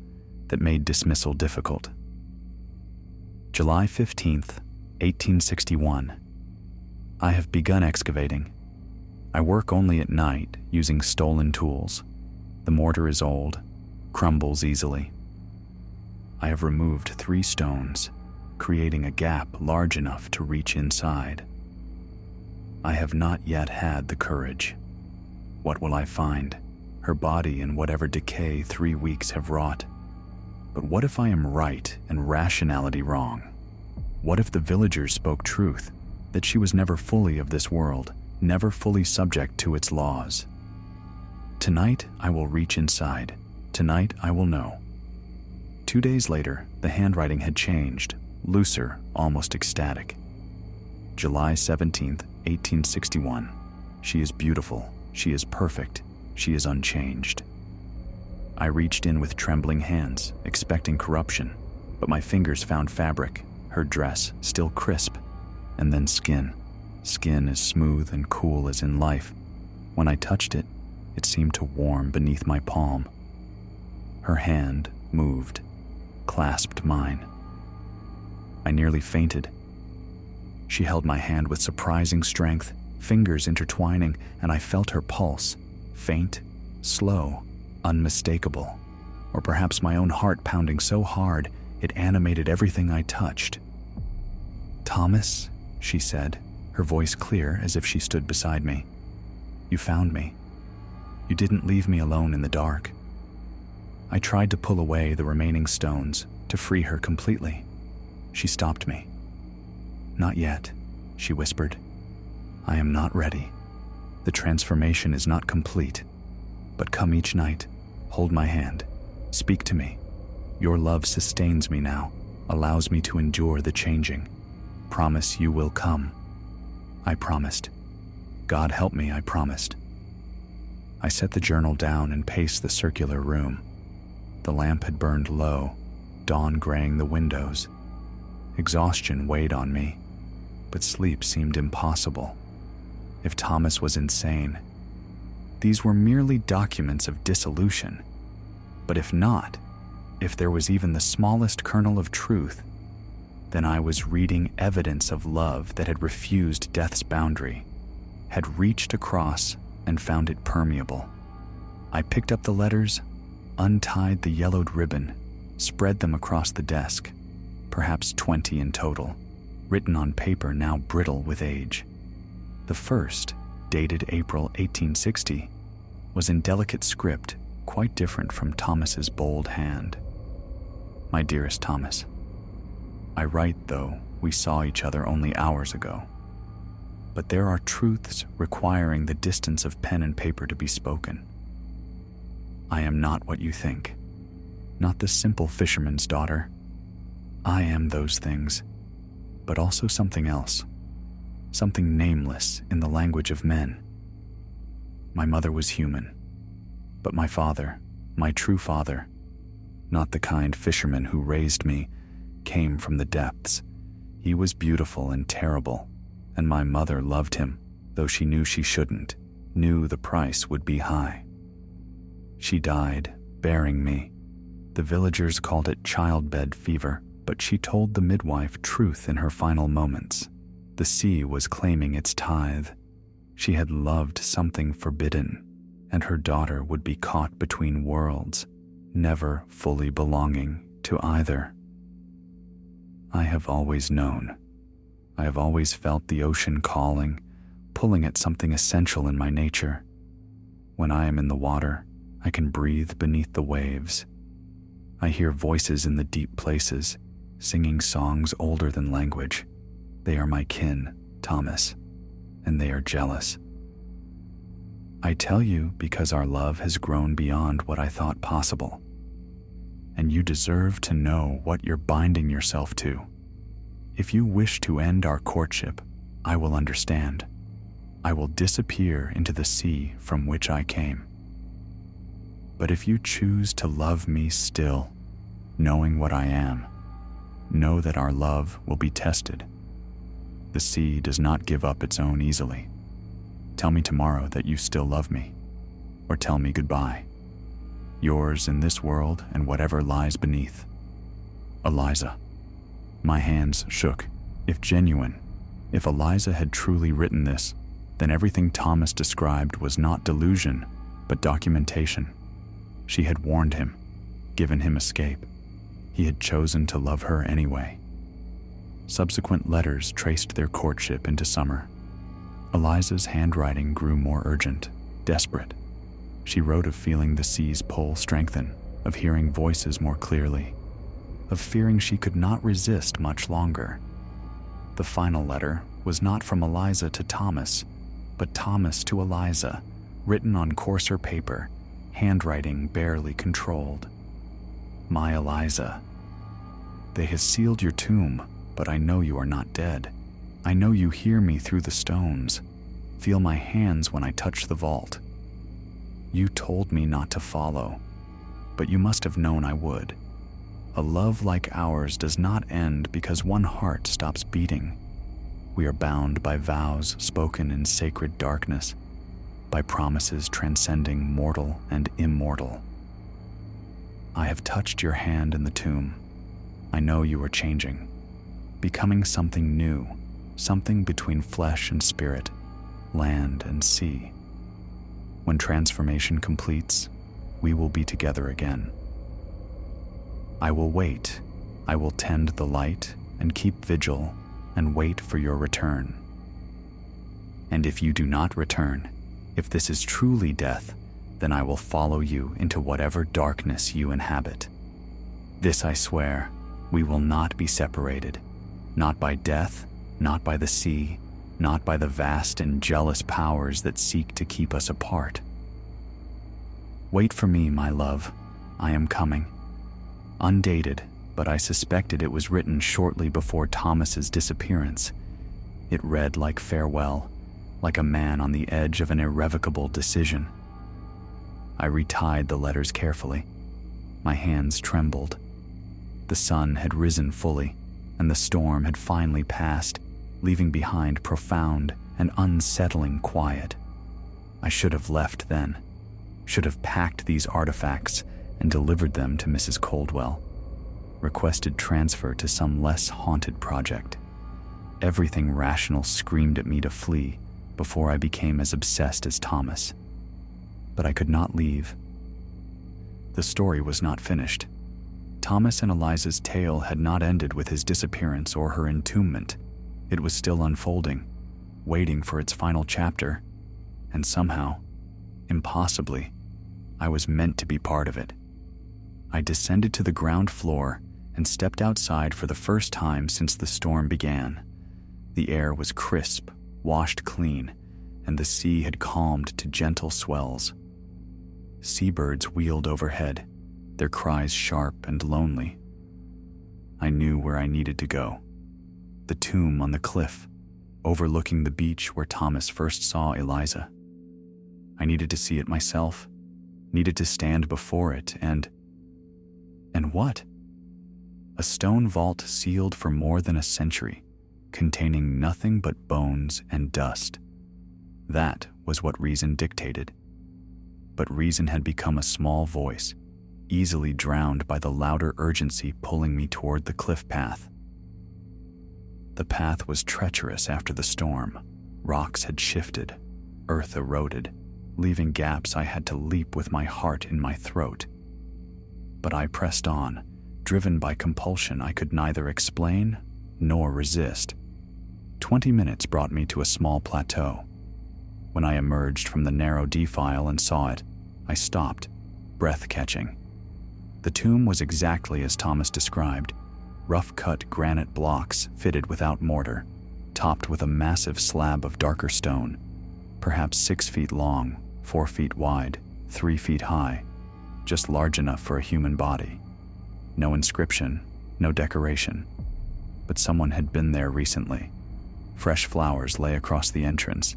that made dismissal difficult. July 15th, 1861. I have begun excavating. I work only at night using stolen tools. The mortar is old, crumbles easily. I have removed 3 stones, creating a gap large enough to reach inside. I have not yet had the courage. What will I find? Her body in whatever decay 3 weeks have wrought. But what if I am right and rationality wrong? What if the villagers spoke truth, that she was never fully of this world, never fully subject to its laws? Tonight I will reach inside. Tonight I will know. 2 days later, the handwriting had changed, looser, almost ecstatic. July 17th, 1861. She is beautiful. She is perfect. She is unchanged. I reached in with trembling hands, expecting corruption, but my fingers found fabric, her dress still crisp, and then skin. Skin as smooth and cool as in life. When I touched it, it seemed to warm beneath my palm. Her hand moved, clasped mine. I nearly fainted. She held my hand with surprising strength, fingers intertwining, and I felt her pulse, faint, slow, unmistakable, or perhaps my own heart pounding so hard it animated everything I touched. "Thomas," she said, her voice clear as if she stood beside me. "You found me. You didn't leave me alone in the dark." I tried to pull away the remaining stones, to free her completely. She stopped me. "Not yet," she whispered. "I am not ready. The transformation is not complete. But come each night, hold my hand, speak to me. Your love sustains me now, allows me to endure the changing. Promise you will come." I promised. God help me, I promised. I set the journal down and paced the circular room. The lamp had burned low, dawn graying the windows. Exhaustion weighed on me, but sleep seemed impossible. If Thomas was insane, these were merely documents of dissolution. But if not, if there was even the smallest kernel of truth, then I was reading evidence of love that had refused death's boundary, had reached across and found it permeable. I picked up the letters, untied the yellowed ribbon, spread them across the desk, perhaps 20 in total, written on paper now brittle with age. The first, dated April 1860, was in delicate script, quite different from Thomas's bold hand. "My dearest Thomas, I write though we saw each other only hours ago. But there are truths requiring the distance of pen and paper to be spoken. I am not what you think, not the simple fisherman's daughter. I am those things, but also something else, something nameless in the language of men. My mother was human, but my father, my true father, not the kind fisherman who raised me, came from the depths. He was beautiful and terrible, and my mother loved him, though she knew she shouldn't, knew the price would be high. She died, bearing me. The villagers called it childbed fever, but she told the midwife truth in her final moments. The sea was claiming its tithe. She had loved something forbidden, and her daughter would be caught between worlds, never fully belonging to either. I have always known. I have always felt the ocean calling, pulling at something essential in my nature. When I am in the water, I can breathe beneath the waves. I hear voices in the deep places, singing songs older than language. They are my kin, Thomas, and they are jealous. I tell you because our love has grown beyond what I thought possible. And you deserve to know what you're binding yourself to. If you wish to end our courtship, I will understand. I will disappear into the sea from which I came. But if you choose to love me still, knowing what I am, know that our love will be tested. The sea does not give up its own easily. Tell me tomorrow that you still love me, or tell me goodbye. Yours in this world and whatever lies beneath. Eliza. My hands shook. If genuine, if Eliza had truly written this, then everything Thomas described was not delusion, but documentation. She had warned him, given him escape. He had chosen to love her anyway. Subsequent letters traced their courtship into summer. Eliza's handwriting grew more urgent, desperate. She wrote of feeling the sea's pull strengthen, of hearing voices more clearly, of fearing she could not resist much longer. The final letter was not from Eliza to Thomas, but Thomas to Eliza, written on coarser paper, handwriting barely controlled. My Eliza, they have sealed your tomb, but I know you are not dead. I know you hear me through the stones, feel my hands when I touch the vault. You told me not to follow, but you must have known I would. A love like ours does not end because one heart stops beating. We are bound by vows spoken in sacred darkness, by promises transcending mortal and immortal. I have touched your hand in the tomb. I know you are changing, becoming something new, something between flesh and spirit, land and sea. When transformation completes, we will be together again. I will wait. I will tend the light and keep vigil and wait for your return. And if you do not return, if this is truly death, then I will follow you into whatever darkness you inhabit. This I swear, we will not be separated, not by death, not by the sea, not by the vast and jealous powers that seek to keep us apart. Wait for me, my love. I am coming. Undated, but I suspected it was written shortly before Thomas's disappearance. It read like farewell, like a man on the edge of an irrevocable decision. I retied the letters carefully. My hands trembled. The sun had risen fully, and the storm had finally passed, leaving behind profound and unsettling quiet. I should have left then, should have packed these artifacts and delivered them to Mrs. Coldwell, requested transfer to some less haunted project. Everything rational screamed at me to flee before I became as obsessed as Thomas. But I could not leave. The story was not finished. Thomas and Eliza's tale had not ended with his disappearance or her entombment. It was still unfolding, waiting for its final chapter, and somehow, impossibly, I was meant to be part of it. I descended to the ground floor and stepped outside for the first time since the storm began. The air was crisp, washed clean, and the sea had calmed to gentle swells. Seabirds wheeled overhead, their cries sharp and lonely. I knew where I needed to go. The tomb on the cliff, overlooking the beach where Thomas first saw Eliza. I needed to see it myself, needed to stand before it, and what? A stone vault sealed for more than a century, containing nothing but bones and dust. That was what reason dictated. But reason had become a small voice, easily drowned by the louder urgency pulling me toward the cliff path. The path was treacherous after the storm. Rocks had shifted, earth eroded, leaving gaps I had to leap with my heart in my throat. But I pressed on, driven by compulsion I could neither explain nor resist. 20 minutes brought me to a small plateau. When I emerged from the narrow defile and saw it, I stopped, breath-catching. The tomb was exactly as Thomas described, rough-cut granite blocks fitted without mortar, topped with a massive slab of darker stone, perhaps 6 feet long, 4 feet wide, 3 feet high, just large enough for a human body. No inscription, no decoration, but someone had been there recently. Fresh flowers lay across the entrance,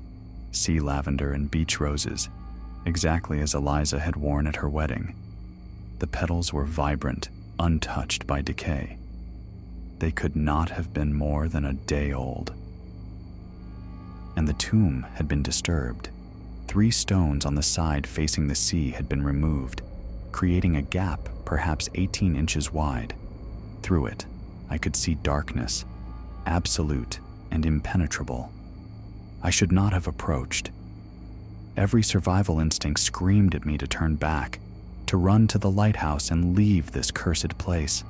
sea lavender and beach roses, exactly as Eliza had worn at her wedding. The petals were vibrant, untouched by decay. They could not have been more than a day old. And the tomb had been disturbed. 3 stones on the side facing the sea had been removed, creating a gap perhaps 18 inches wide. Through it, I could see darkness, absolute and impenetrable. I should not have approached. Every survival instinct screamed at me to turn back, to run to the lighthouse and leave this cursed place.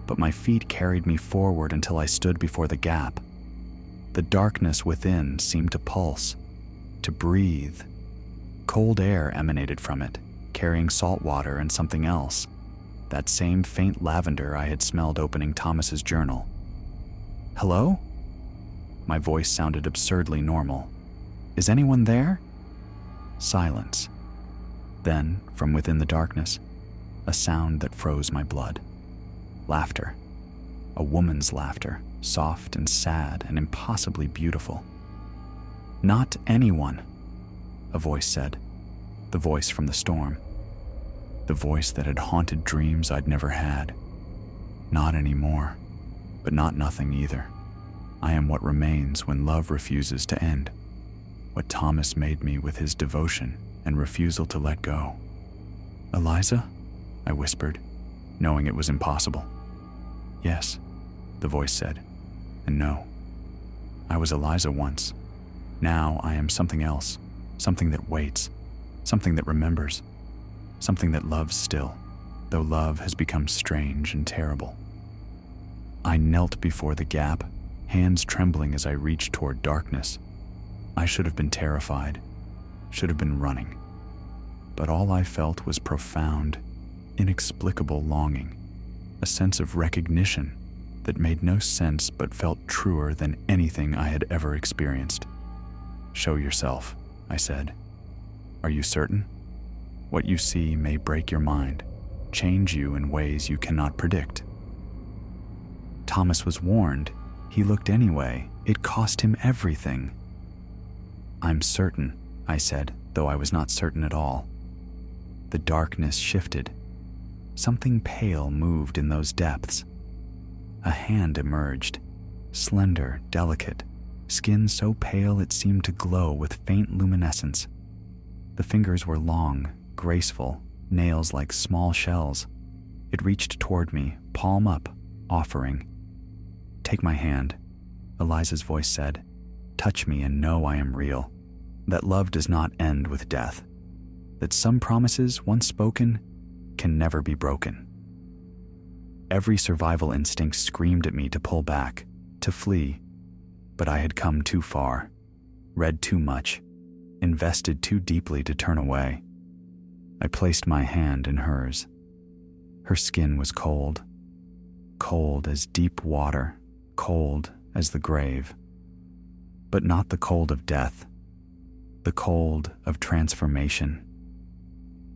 But my feet carried me forward until I stood before the gap. The darkness within seemed to pulse, to breathe. Cold air emanated from it, carrying salt water and something else, that same faint lavender I had smelled opening Thomas's journal. "Hello?" My voice sounded absurdly normal. "Is anyone there?" Silence. Then, from within the darkness, a sound that froze my blood. Laughter. A woman's laughter, soft and sad and impossibly beautiful. "Not anyone," a voice said. The voice from the storm. The voice that had haunted dreams I'd never had. Not anymore, but not nothing either. I am what remains when love refuses to end. What Thomas made me with his devotion and refusal to let go. "Eliza?" I whispered, knowing it was impossible. "Yes," the voice said, and no. I was Eliza once. Now I am something else, something that waits, something that remembers, something that loves still, though love has become strange and terrible. I knelt before the gap, hands trembling as I reached toward darkness. I should have been terrified, should have been running. But all I felt was profound, inexplicable longing, a sense of recognition that made no sense but felt truer than anything I had ever experienced. "Show yourself," I said. "Are you certain? What you see may break your mind, change you in ways you cannot predict." Thomas was warned. He looked anyway. It cost him everything. "I'm certain," I said, though I was not certain at all. The darkness shifted. Something pale moved in those depths. A hand emerged, slender, delicate, skin so pale it seemed to glow with faint luminescence. The fingers were long, graceful, nails like small shells. It reached toward me, palm up, offering. "Take my hand," Eliza's voice said. "Touch me and know I am real, that love does not end with death, that some promises, once spoken, can never be broken." Every survival instinct screamed at me to pull back, to flee, but I had come too far, read too much, invested too deeply to turn away. I placed my hand in hers. Her skin was cold, cold as deep water, cold as the grave, but not the cold of death, the cold of transformation,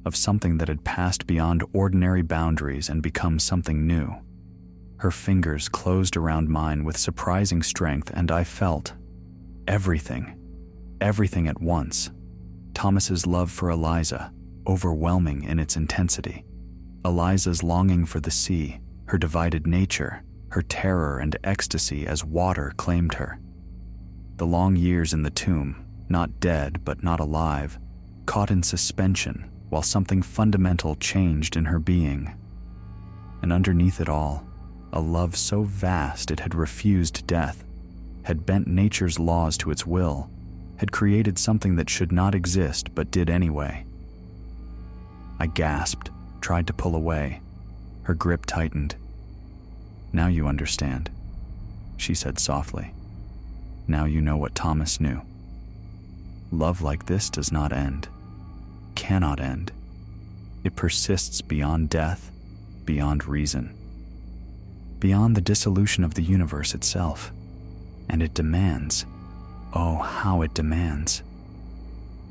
of something that had passed beyond ordinary boundaries and become something new. Her fingers closed around mine with surprising strength, and I felt everything at once. Thomas's love for Eliza, overwhelming in its intensity. Eliza's longing for the sea, her divided nature, her terror and ecstasy as water claimed her. The long years in the tomb, not dead but not alive, caught in suspension while something fundamental changed in her being. And underneath it all, a love so vast it had refused death, had bent nature's laws to its will, had created something that should not exist but did anyway. I gasped, tried to pull away. Her grip tightened. "Now you understand," she said softly. "Now you know what Thomas knew. Love like this does not end, cannot end. It persists beyond death, beyond reason, beyond the dissolution of the universe itself. And it demands, oh, how it demands."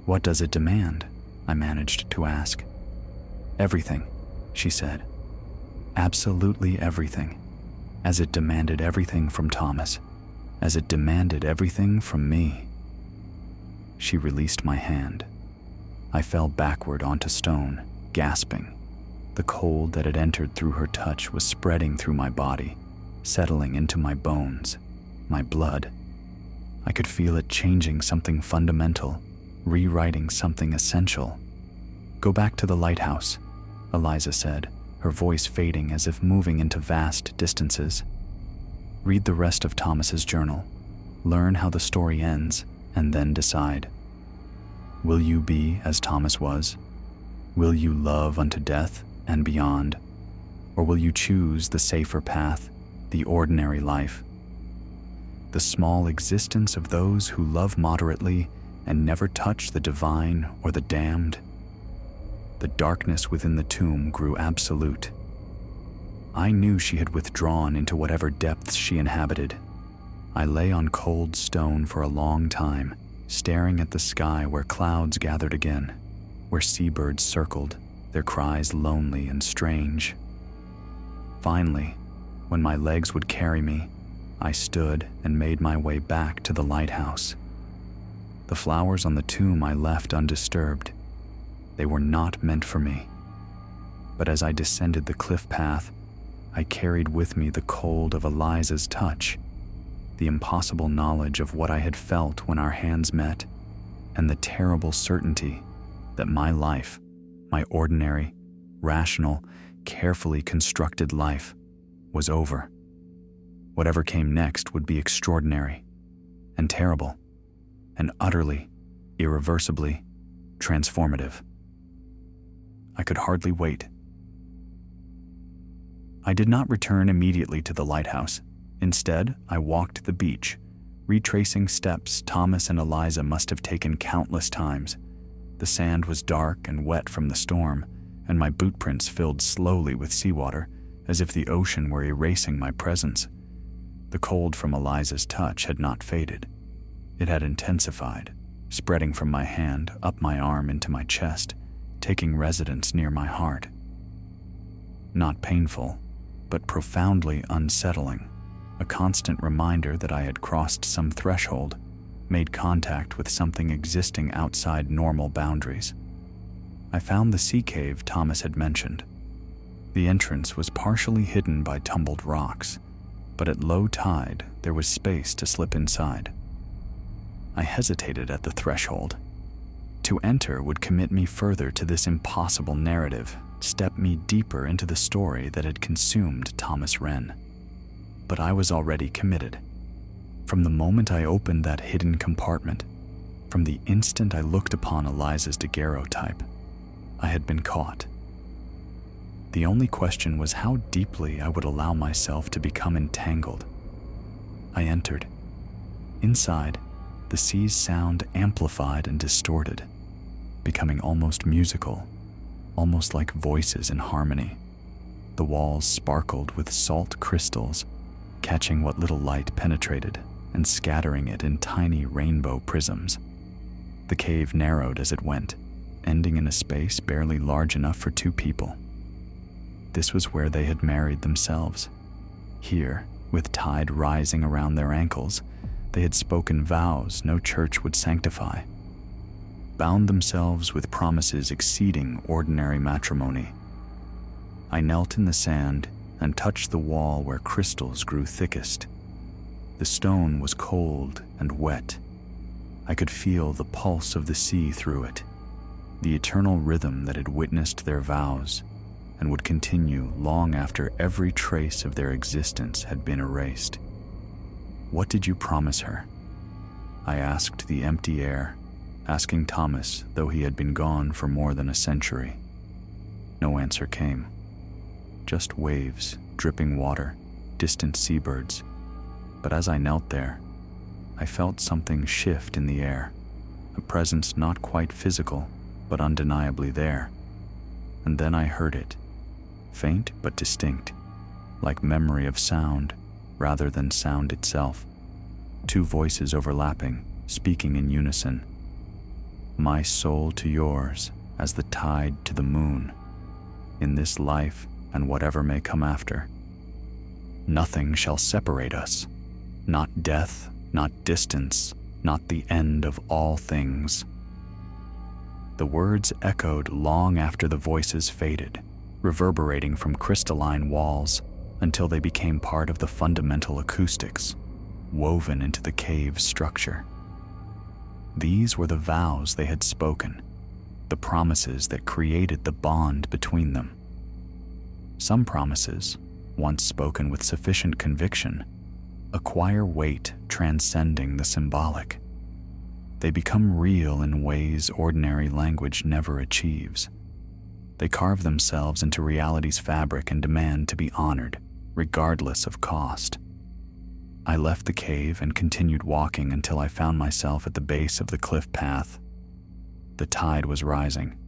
"What does it demand?" I managed to ask. "Everything," she said. "Absolutely everything. As it demanded everything from Thomas, as it demanded everything from me." She released my hand. I fell backward onto stone, gasping. The cold that had entered through her touch was spreading through my body, settling into my bones, my blood. I could feel it changing something fundamental, rewriting something essential. "Go back to the lighthouse," Eliza said, her voice fading as if moving into vast distances. "Read the rest of Thomas's journal, learn how the story ends, and then decide. Will you be as Thomas was? Will you love unto death and beyond? Or will you choose the safer path, the ordinary life? The small existence of those who love moderately and never touch the divine or the damned?" The darkness within the tomb grew absolute. I knew she had withdrawn into whatever depths she inhabited. I lay on cold stone for a long time, staring at the sky where clouds gathered again, where seabirds circled, their cries lonely and strange. Finally, when my legs would carry me, I stood and made my way back to the lighthouse. The flowers on the tomb I left undisturbed. They were not meant for me. But as I descended the cliff path, I carried with me the cold of Eliza's touch, the impossible knowledge of what I had felt when our hands met, and the terrible certainty that my life, my ordinary, rational, carefully constructed life, was over. Whatever came next would be extraordinary, and terrible, and utterly, irreversibly transformative. I could hardly wait. I did not return immediately to the lighthouse. Instead, I walked the beach, retracing steps Thomas and Eliza must have taken countless times. The sand was dark and wet from the storm, and my boot prints filled slowly with seawater, as if the ocean were erasing my presence. The cold from Eliza's touch had not faded. It had intensified, spreading from my hand up my arm into my chest, taking residence near my heart. Not painful, but profoundly unsettling, a constant reminder that I had crossed some threshold, made contact with something existing outside normal boundaries. I found the sea cave Thomas had mentioned. The entrance was partially hidden by tumbled rocks, but at low tide there was space to slip inside. I hesitated at the threshold. To enter would commit me further to this impossible narrative, step me deeper into the story that had consumed Thomas Wren. But I was already committed. From the moment I opened that hidden compartment, from the instant I looked upon Eliza's daguerreotype, I had been caught. The only question was how deeply I would allow myself to become entangled. I entered. Inside, the sea's sound amplified and distorted, becoming almost musical, almost like voices in harmony. The walls sparkled with salt crystals, catching what little light penetrated and scattering it in tiny rainbow prisms. The cave narrowed as it went, ending in a space barely large enough for two people. This was where they had married themselves. Here, with tide rising around their ankles, they had spoken vows no church would sanctify, bound themselves with promises exceeding ordinary matrimony. I knelt in the sand and touched the wall where crystals grew thickest. The stone was cold and wet. I could feel the pulse of the sea through it, the eternal rhythm that had witnessed their vows and would continue long after every trace of their existence had been erased. What did you promise her? I asked the empty air, asking Thomas though he had been gone for more than a century. No answer came. Just waves, dripping water, distant seabirds. But as I knelt there, I felt something shift in the air, a presence not quite physical, but undeniably there. And then I heard it, faint but distinct, like memory of sound rather than sound itself. Two voices overlapping, speaking in unison. My soul to yours, as the tide to the moon, in this life and whatever may come after. Nothing shall separate us, not death, not distance, not the end of all things. The words echoed long after the voices faded, reverberating from crystalline walls until they became part of the fundamental acoustics, woven into the cave's structure. These were the vows they had spoken, the promises that created the bond between them. Some promises, once spoken with sufficient conviction, acquire weight transcending the symbolic. They become real in ways ordinary language never achieves. They carve themselves into reality's fabric and demand to be honored, regardless of cost. I left the cave and continued walking until I found myself at the base of the cliff path. The tide was rising.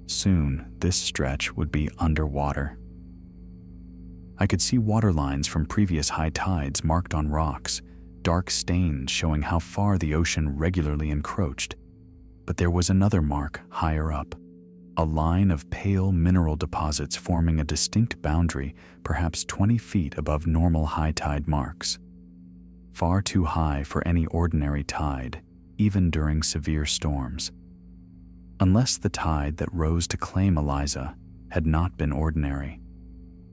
Soon, this stretch would be underwater. I could see water lines from previous high tides marked on rocks, dark stains showing how far the ocean regularly encroached. But there was another mark higher up, a line of pale mineral deposits forming a distinct boundary, perhaps 20 feet above normal high tide marks. Far too high for any ordinary tide, even during severe storms. Unless the tide that rose to claim Eliza had not been ordinary.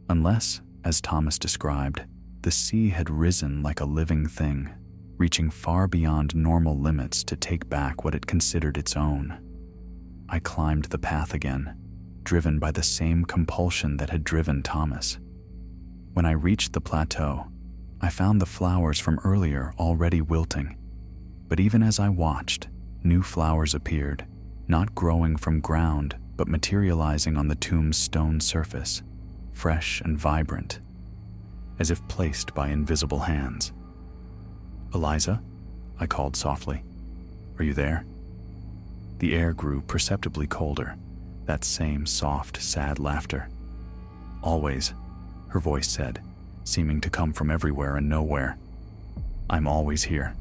Unless, as Thomas described, the sea had risen like a living thing, reaching far beyond normal limits to take back what it considered its own. I climbed the path again, driven by the same compulsion that had driven Thomas. When I reached the plateau, I found the flowers from earlier already wilting. But even as I watched, new flowers appeared, not growing from ground, but materializing on the tomb's stone surface, fresh and vibrant, as if placed by invisible hands. "Eliza?" I called softly. "Are you there?" The air grew perceptibly colder, that same soft, sad laughter. "Always," her voice said, seeming to come from everywhere and nowhere. "I'm always here.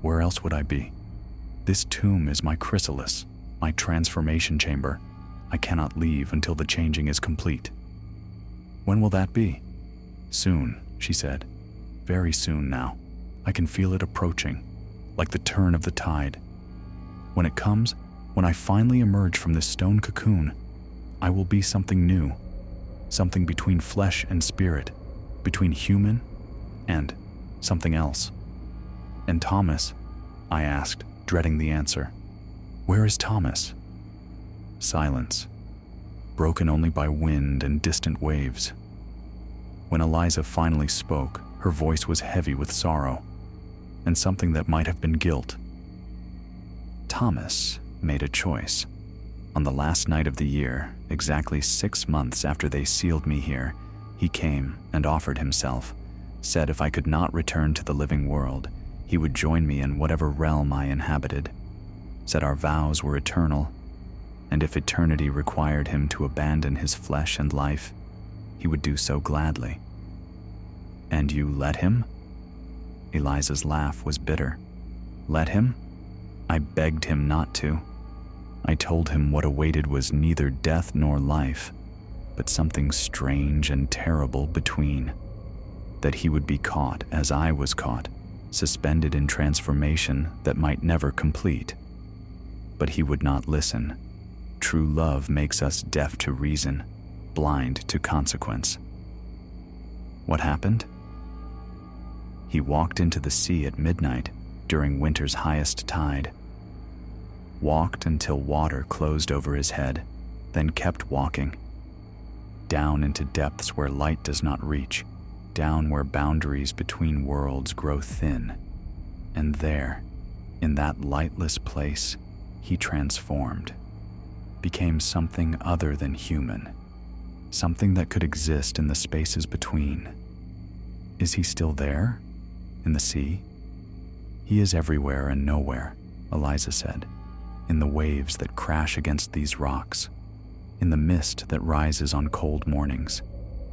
Where else would I be? This tomb is my chrysalis, my transformation chamber. I cannot leave until the changing is complete." "When will that be?" "Soon," she said. "Very soon now. I can feel it approaching, like the turn of the tide. When it comes, when I finally emerge from this stone cocoon, I will be something new, something between flesh and spirit, between human and something else." "And Thomas?" I asked, dreading the answer. "Where is Thomas?" Silence, broken only by wind and distant waves. When Eliza finally spoke, her voice was heavy with sorrow, and something that might have been guilt. "Thomas made a choice. On the last night of the year, exactly 6 months after they sealed me here, he came and offered himself, said if I could not return to the living world, he would join me in whatever realm I inhabited, said our vows were eternal, and if eternity required him to abandon his flesh and life, he would do so gladly." "And you let him?" Eliza's laugh was bitter. "Let him? I begged him not to. I told him what awaited was neither death nor life, but something strange and terrible between. That he would be caught as I was caught, suspended in transformation that might never complete. But he would not listen. True love makes us deaf to reason, blind to consequence." "What happened?" "He walked into the sea at midnight during winter's highest tide. Walked until water closed over his head, then kept walking. Down into depths where light does not reach, down where boundaries between worlds grow thin. And there, In that lightless place, he transformed, became something other than human, something that could exist in the spaces between. Is he still there? In the sea? He is everywhere and nowhere, Eliza said, in the waves that crash against these rocks, in the mist that rises on cold mornings,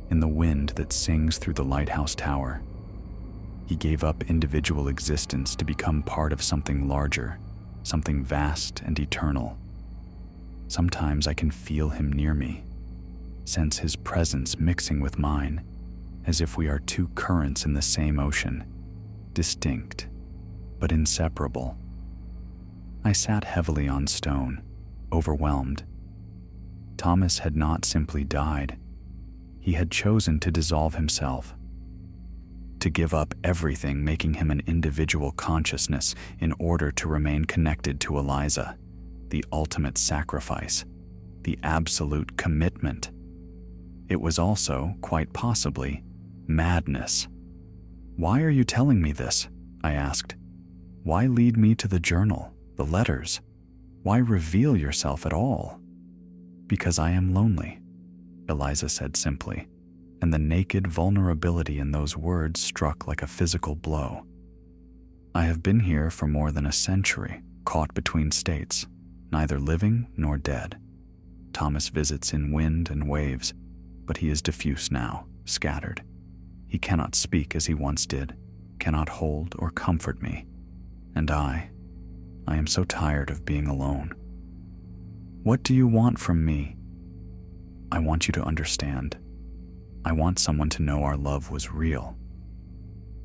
in the wind that sings through the lighthouse tower. He gave up individual existence to become part of something larger, something vast and eternal. Sometimes I can feel him near me, sense his presence mixing with mine, as if we are two currents in the same ocean, distinct, but inseparable. I sat heavily on stone, overwhelmed. Thomas had not simply died. He had chosen to dissolve himself, to give up everything, making him an individual consciousness in order to remain connected to Eliza, the ultimate sacrifice, the absolute commitment. It was also, quite possibly, madness. "Why are you telling me this?" I asked. "Why lead me to the journal, the letters? Why reveal yourself at all?" "Because I am lonely," Eliza said simply, and the naked vulnerability in those words struck like a physical blow. "I have been here for more than a century, caught between states, neither living nor dead. Thomas visits in wind and waves, but he is diffuse now, scattered. He cannot speak as he once did, cannot hold or comfort me. And I am so tired of being alone. What do you want from me?" "I want you to understand. I want someone to know our love was real.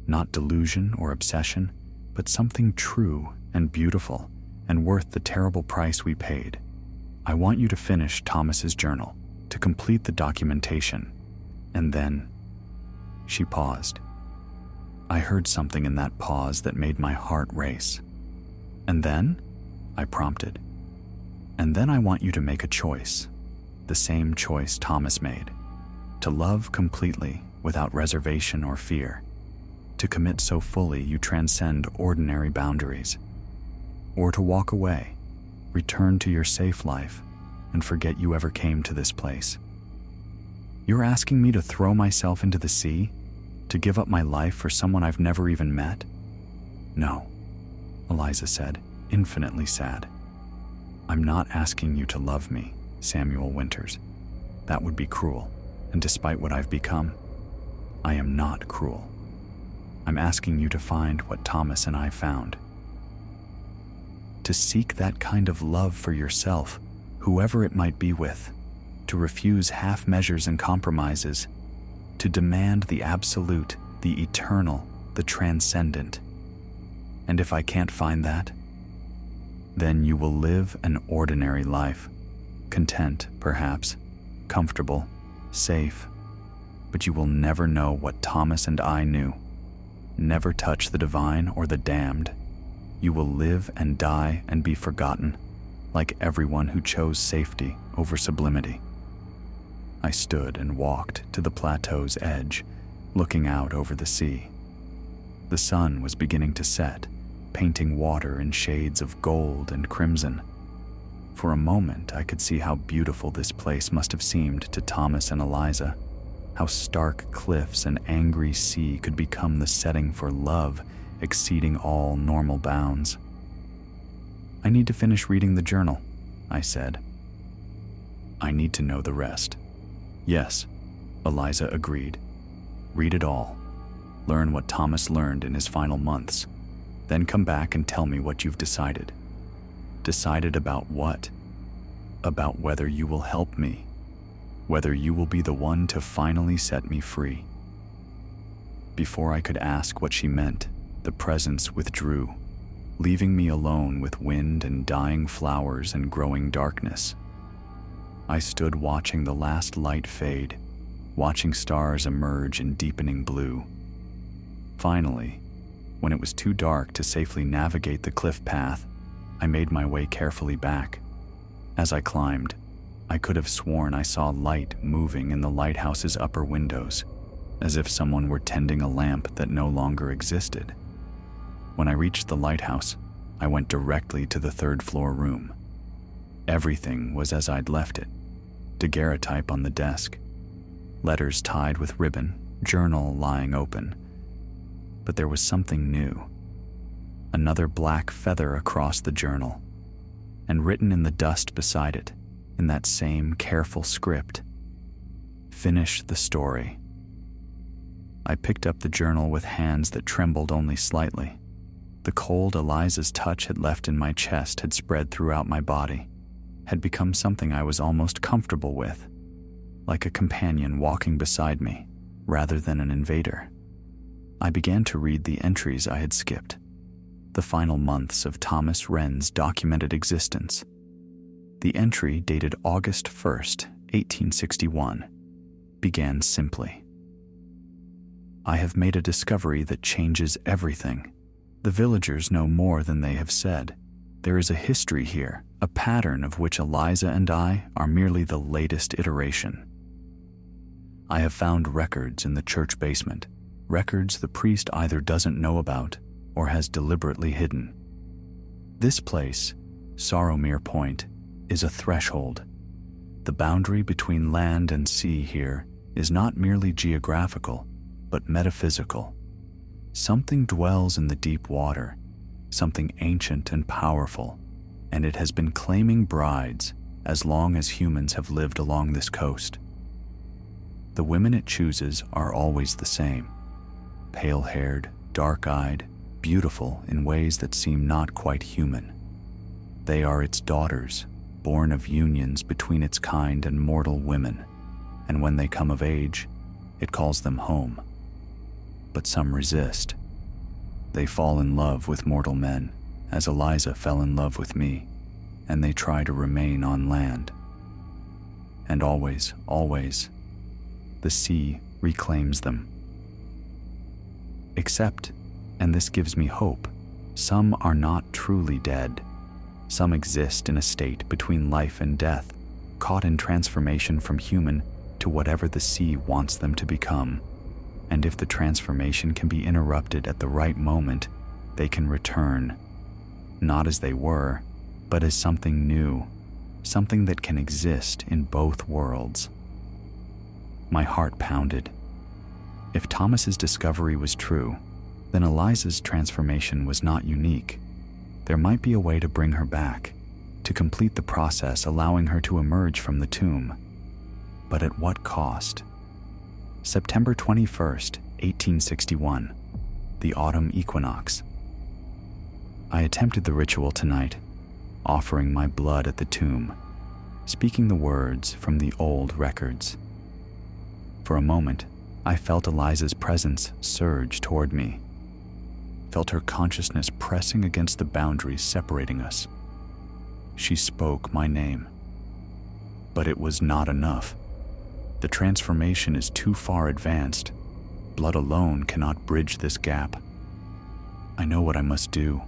Not delusion or obsession, but something true and beautiful and worth the terrible price we paid. I want you to finish Thomas's journal, to complete the documentation, and then..." She paused. I heard something in that pause that made my heart race. "And then?" I prompted. "And then I want you to make a choice, the same choice Thomas made. To love completely, without reservation or fear. To commit so fully you transcend ordinary boundaries. Or to walk away, return to your safe life, and forget you ever came to this place. You're asking me to throw myself into the sea? To give up my life for someone I've never even met?" "No," Eliza said, infinitely sad. "I'm not asking you to love me, Samuel Winters. That would be cruel, and despite what I've become, I am not cruel. I'm asking you to find what Thomas and I found. To seek that kind of love for yourself, whoever it might be with, to refuse half measures and compromises, to demand the absolute, the eternal, the transcendent. And if I can't find that, then you will live an ordinary life, content, perhaps, comfortable, safe, but you will never know what Thomas and I knew. Never touch the divine or the damned. You will live and die and be forgotten, like everyone who chose safety over sublimity." I stood and walked to the plateau's edge, looking out over the sea. The sun was beginning to set, painting water in shades of gold and crimson. For a moment, I could see how beautiful this place must have seemed to Thomas and Eliza, how stark cliffs and angry sea could become the setting for love exceeding all normal bounds. "I need to finish reading the journal," I said. "I need to know the rest." "Yes," Eliza agreed. "Read it all. Learn what Thomas learned in his final months. Then come back and tell me what you've decided." "Decided about what?" "About whether you will help me, whether you will be the one to finally set me free." Before I could ask what she meant, the presence withdrew, leaving me alone with wind and dying flowers and growing darkness. I stood watching the last light fade, watching stars emerge in deepening blue. Finally, when it was too dark to safely navigate the cliff path, I made my way carefully back. As I climbed, I could have sworn I saw light moving in the lighthouse's upper windows, as if someone were tending a lamp that no longer existed. When I reached the lighthouse, I went directly to the third-floor room. Everything was as I'd left it. Daguerreotype on the desk, letters tied with ribbon, journal lying open. But there was something new. Another black feather across the journal, and written in the dust beside it, in that same careful script, "Finish the story." I picked up the journal with hands that trembled only slightly. The cold Eliza's touch had left in my chest had spread throughout my body, had become something I was almost comfortable with, like a companion walking beside me, rather than an invader. I began to read the entries I had skipped, the final months of Thomas Wren's documented existence. The entry, dated August 1st, 1861, began simply. "I have made a discovery that changes everything. The villagers know more than they have said. There is a history here, a pattern of which Eliza and I are merely the latest iteration. I have found records in the church basement, records the priest either doesn't know about or has deliberately hidden. This place, Sorrowmere Point, is a threshold. The boundary between land and sea here is not merely geographical, but metaphysical. Something dwells in the deep water, something ancient and powerful, and it has been claiming brides as long as humans have lived along this coast. The women it chooses are always the same, pale-haired, dark-eyed, beautiful in ways that seem not quite human. They are its daughters, born of unions between its kind and mortal women, and when they come of age, it calls them home. But some resist. They fall in love with mortal men, as Eliza fell in love with me, and they try to remain on land. And always, always, the sea reclaims them. Except, and this gives me hope, some are not truly dead. Some exist in a state between life and death, caught in transformation from human to whatever the sea wants them to become. And if the transformation can be interrupted at the right moment, they can return, not as they were, but as something new, something that can exist in both worlds. My heart pounded. If Thomas's discovery was true, then Eliza's transformation was not unique. There might be a way to bring her back, to complete the process allowing her to emerge from the tomb. But at what cost? September 21st, 1861, the autumn equinox. I attempted the ritual tonight, offering my blood at the tomb, speaking the words from the old records. For a moment, I felt Eliza's presence surge toward me, felt her consciousness pressing against the boundaries separating us. She spoke my name. But it was not enough. The transformation is too far advanced. Blood alone cannot bridge this gap. I know what I must do.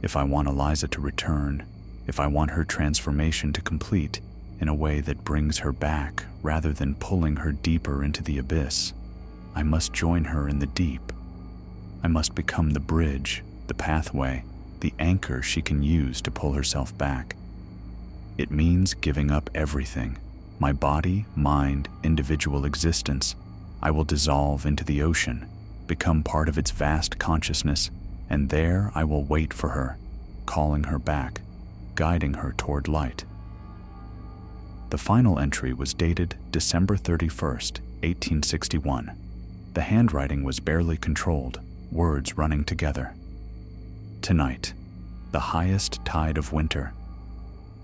If I want Eliza to return, if I want her transformation to complete in a way that brings her back rather than pulling her deeper into the abyss, I must join her in the deep. I must become the bridge, the pathway, the anchor she can use to pull herself back. It means giving up everything. My body, mind, individual existence. I will dissolve into the ocean, become part of its vast consciousness, and there I will wait for her, calling her back, guiding her toward light. The final entry was dated December 31st, 1861. The handwriting was barely controlled, words running together. Tonight, the highest tide of winter,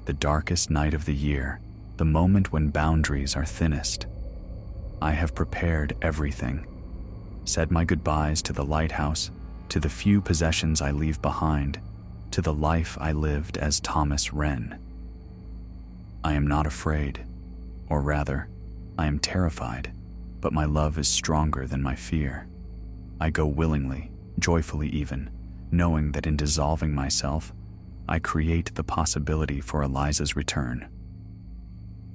the darkest night of the year, the moment when boundaries are thinnest. I have prepared everything, said my goodbyes to the lighthouse, to the few possessions I leave behind, to the life I lived as Thomas Wren. I am not afraid, or rather, I am terrified, but my love is stronger than my fear. I go willingly, joyfully even, knowing that in dissolving myself, I create the possibility for Eliza's return.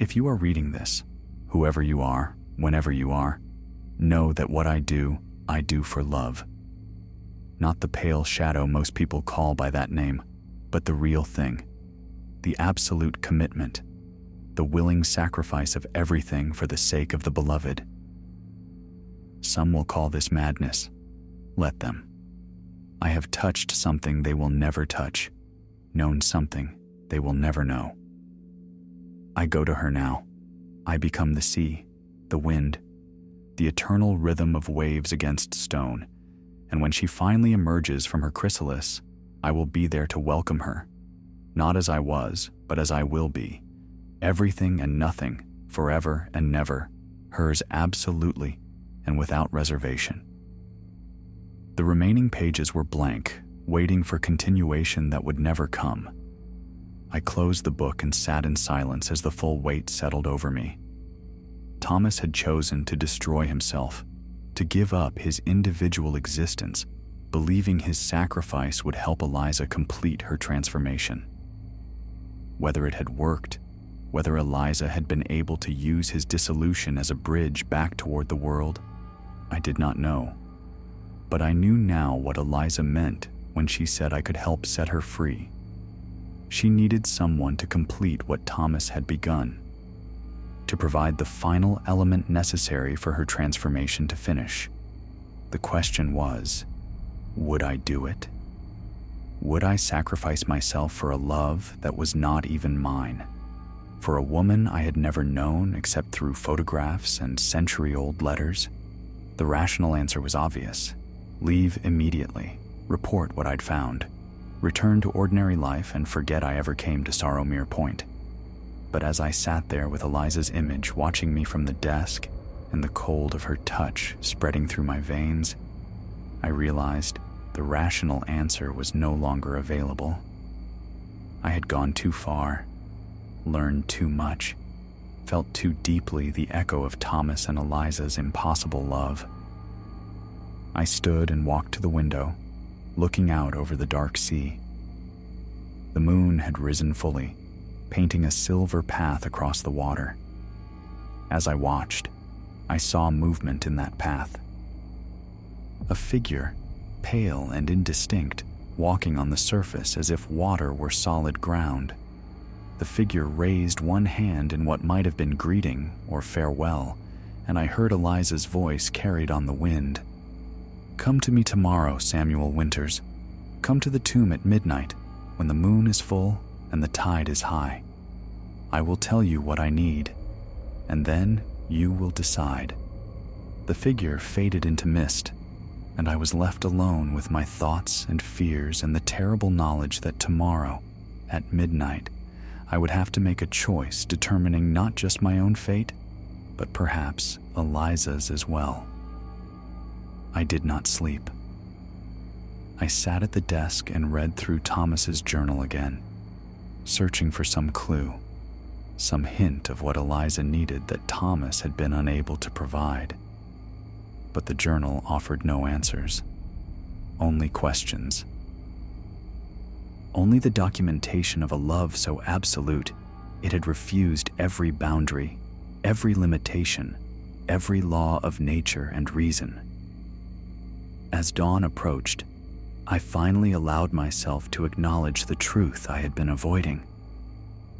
If you are reading this, whoever you are, whenever you are, know that what I do for love. Not the pale shadow most people call by that name, but the real thing, the absolute commitment, the willing sacrifice of everything for the sake of the beloved. Some will call this madness. Let them. I have touched something they will never touch, known something they will never know. I go to her now. I become the sea, the wind, the eternal rhythm of waves against stone, and when she finally emerges from her chrysalis, I will be there to welcome her, not as I was, but as I will be, everything and nothing, forever and never, hers absolutely and without reservation. The remaining pages were blank, waiting for continuation that would never come. I closed the book and sat in silence as the full weight settled over me. Thomas had chosen to destroy himself, to give up his individual existence, believing his sacrifice would help Eliza complete her transformation. Whether it had worked, whether Eliza had been able to use his dissolution as a bridge back toward the world, I did not know. But I knew now what Eliza meant when she said I could help set her free. She needed someone to complete what Thomas had begun, to provide the final element necessary for her transformation to finish. The question was, would I do it? Would I sacrifice myself for a love that was not even mine? For a woman I had never known except through photographs and century-old letters? The rational answer was obvious. Leave immediately. Report what I'd found. Return to ordinary life and forget I ever came to Sorrowmere Point. But as I sat there with Eliza's image watching me from the desk and the cold of her touch spreading through my veins, I realized the rational answer was no longer available. I had gone too far, learned too much, felt too deeply the echo of Thomas and Eliza's impossible love. I stood and walked to the window, looking out over the dark sea. The moon had risen fully, painting a silver path across the water. As I watched, I saw movement in that path. A figure, pale and indistinct, walking on the surface as if water were solid ground. The figure raised one hand in what might have been greeting or farewell, and I heard Eliza's voice carried on the wind. "Come to me tomorrow, Samuel Winters. Come to the tomb at midnight, when the moon is full and the tide is high. I will tell you what I need, and then you will decide." The figure faded into mist, and I was left alone with my thoughts and fears and the terrible knowledge that tomorrow, at midnight, I would have to make a choice determining not just my own fate, but perhaps Eliza's as well. I did not sleep. I sat at the desk and read through Thomas's journal again, searching for some clue, some hint of what Eliza needed that Thomas had been unable to provide. But the journal offered no answers, only questions. Only the documentation of a love so absolute, it had refused every boundary, every limitation, every law of nature and reason. As dawn approached, I finally allowed myself to acknowledge the truth I had been avoiding.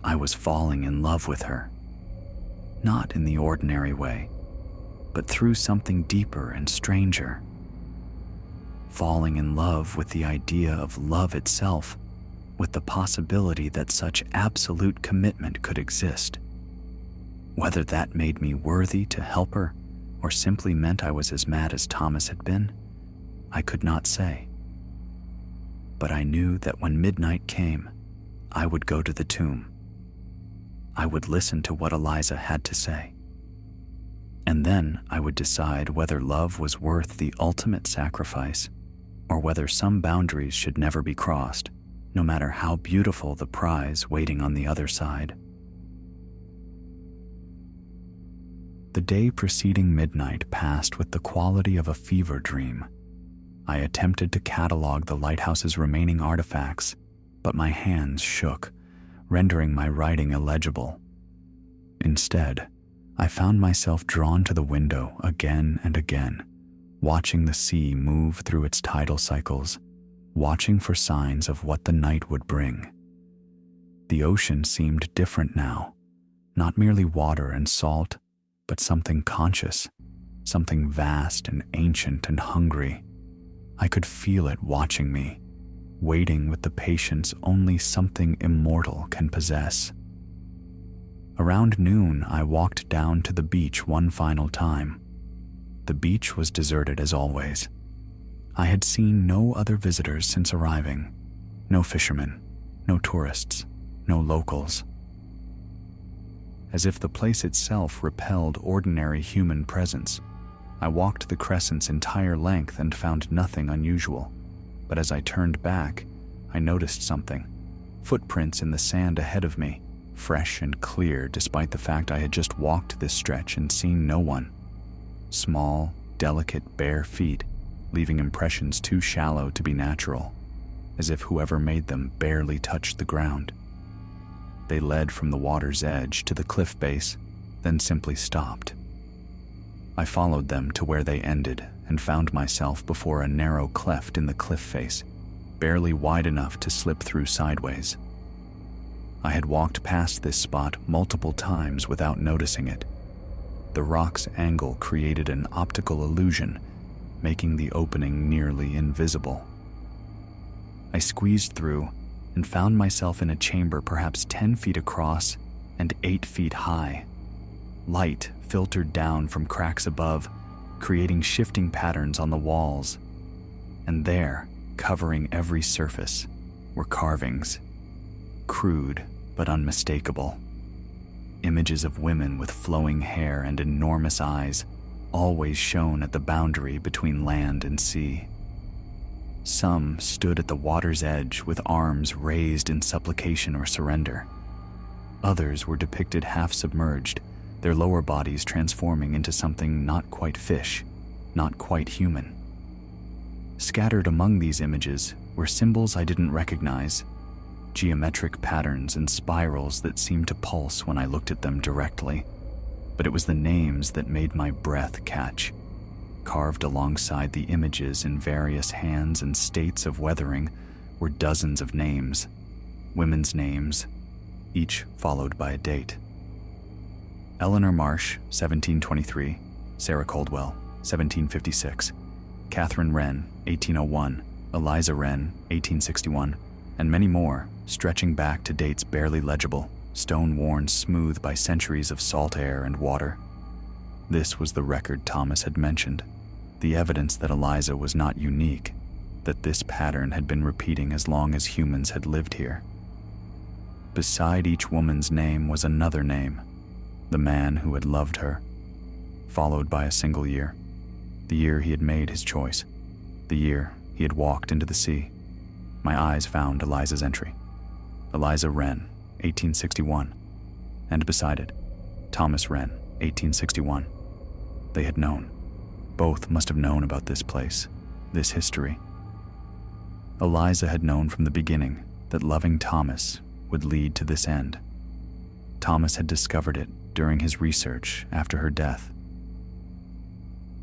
I was falling in love with her. Not in the ordinary way, but through something deeper and stranger. Falling in love with the idea of love itself, with the possibility that such absolute commitment could exist. Whether that made me worthy to help her, or simply meant I was as mad as Thomas had been, I could not say. But I knew that when midnight came, I would go to the tomb. I would listen to what Eliza had to say. And then I would decide whether love was worth the ultimate sacrifice, or whether some boundaries should never be crossed, no matter how beautiful the prize waiting on the other side. The day preceding midnight passed with the quality of a fever dream. I attempted to catalog the lighthouse's remaining artifacts, but my hands shook, rendering my writing illegible. Instead, I found myself drawn to the window again and again, watching the sea move through its tidal cycles, watching for signs of what the night would bring. The ocean seemed different now, not merely water and salt, but something conscious, something vast and ancient and hungry. I could feel it watching me, waiting with the patience only something immortal can possess. Around noon, I walked down to the beach one final time. The beach was deserted as always. I had seen no other visitors since arriving. No fishermen, no tourists, no locals. As if the place itself repelled ordinary human presence, I walked the crescent's entire length and found nothing unusual. But as I turned back, I noticed something. Footprints in the sand ahead of me, fresh and clear despite the fact I had just walked this stretch and seen no one. Small, delicate, bare feet, leaving impressions too shallow to be natural, as if whoever made them barely touched the ground. They led from the water's edge to the cliff base, then simply stopped. I followed them to where they ended and found myself before a narrow cleft in the cliff face, barely wide enough to slip through sideways. I had walked past this spot multiple times without noticing it. The rock's angle created an optical illusion, making the opening nearly invisible. I squeezed through and found myself in a chamber perhaps 10 feet across and 8 feet high. Light filtered down from cracks above, creating shifting patterns on the walls. And there, covering every surface, were carvings. Crude but unmistakable. Images of women with flowing hair and enormous eyes, always shown at the boundary between land and sea. Some stood at the water's edge with arms raised in supplication or surrender. Others were depicted half-submerged, their lower bodies transforming into something not quite fish, not quite human. Scattered among these images were symbols I didn't recognize, geometric patterns and spirals that seemed to pulse when I looked at them directly. But it was the names that made my breath catch. Carved alongside the images in various hands and states of weathering were dozens of names, women's names, each followed by a date. Eleanor Marsh, 1723, Sarah Coldwell, 1756, Catherine Wren, 1801, Eliza Wren, 1861, and many more, stretching back to dates barely legible, stone-worn smooth by centuries of salt air and water. This was the record Thomas had mentioned, the evidence that Eliza was not unique, that this pattern had been repeating as long as humans had lived here. Beside each woman's name was another name, the man who had loved her, followed by a single year, the year he had made his choice, the year he had walked into the sea. My eyes found Eliza's entry. Eliza Wren, 1861, and beside it, Thomas Wren, 1861. They had known. Both must have known about this place, this history. Eliza had known from the beginning that loving Thomas would lead to this end. Thomas had discovered it during his research after her death.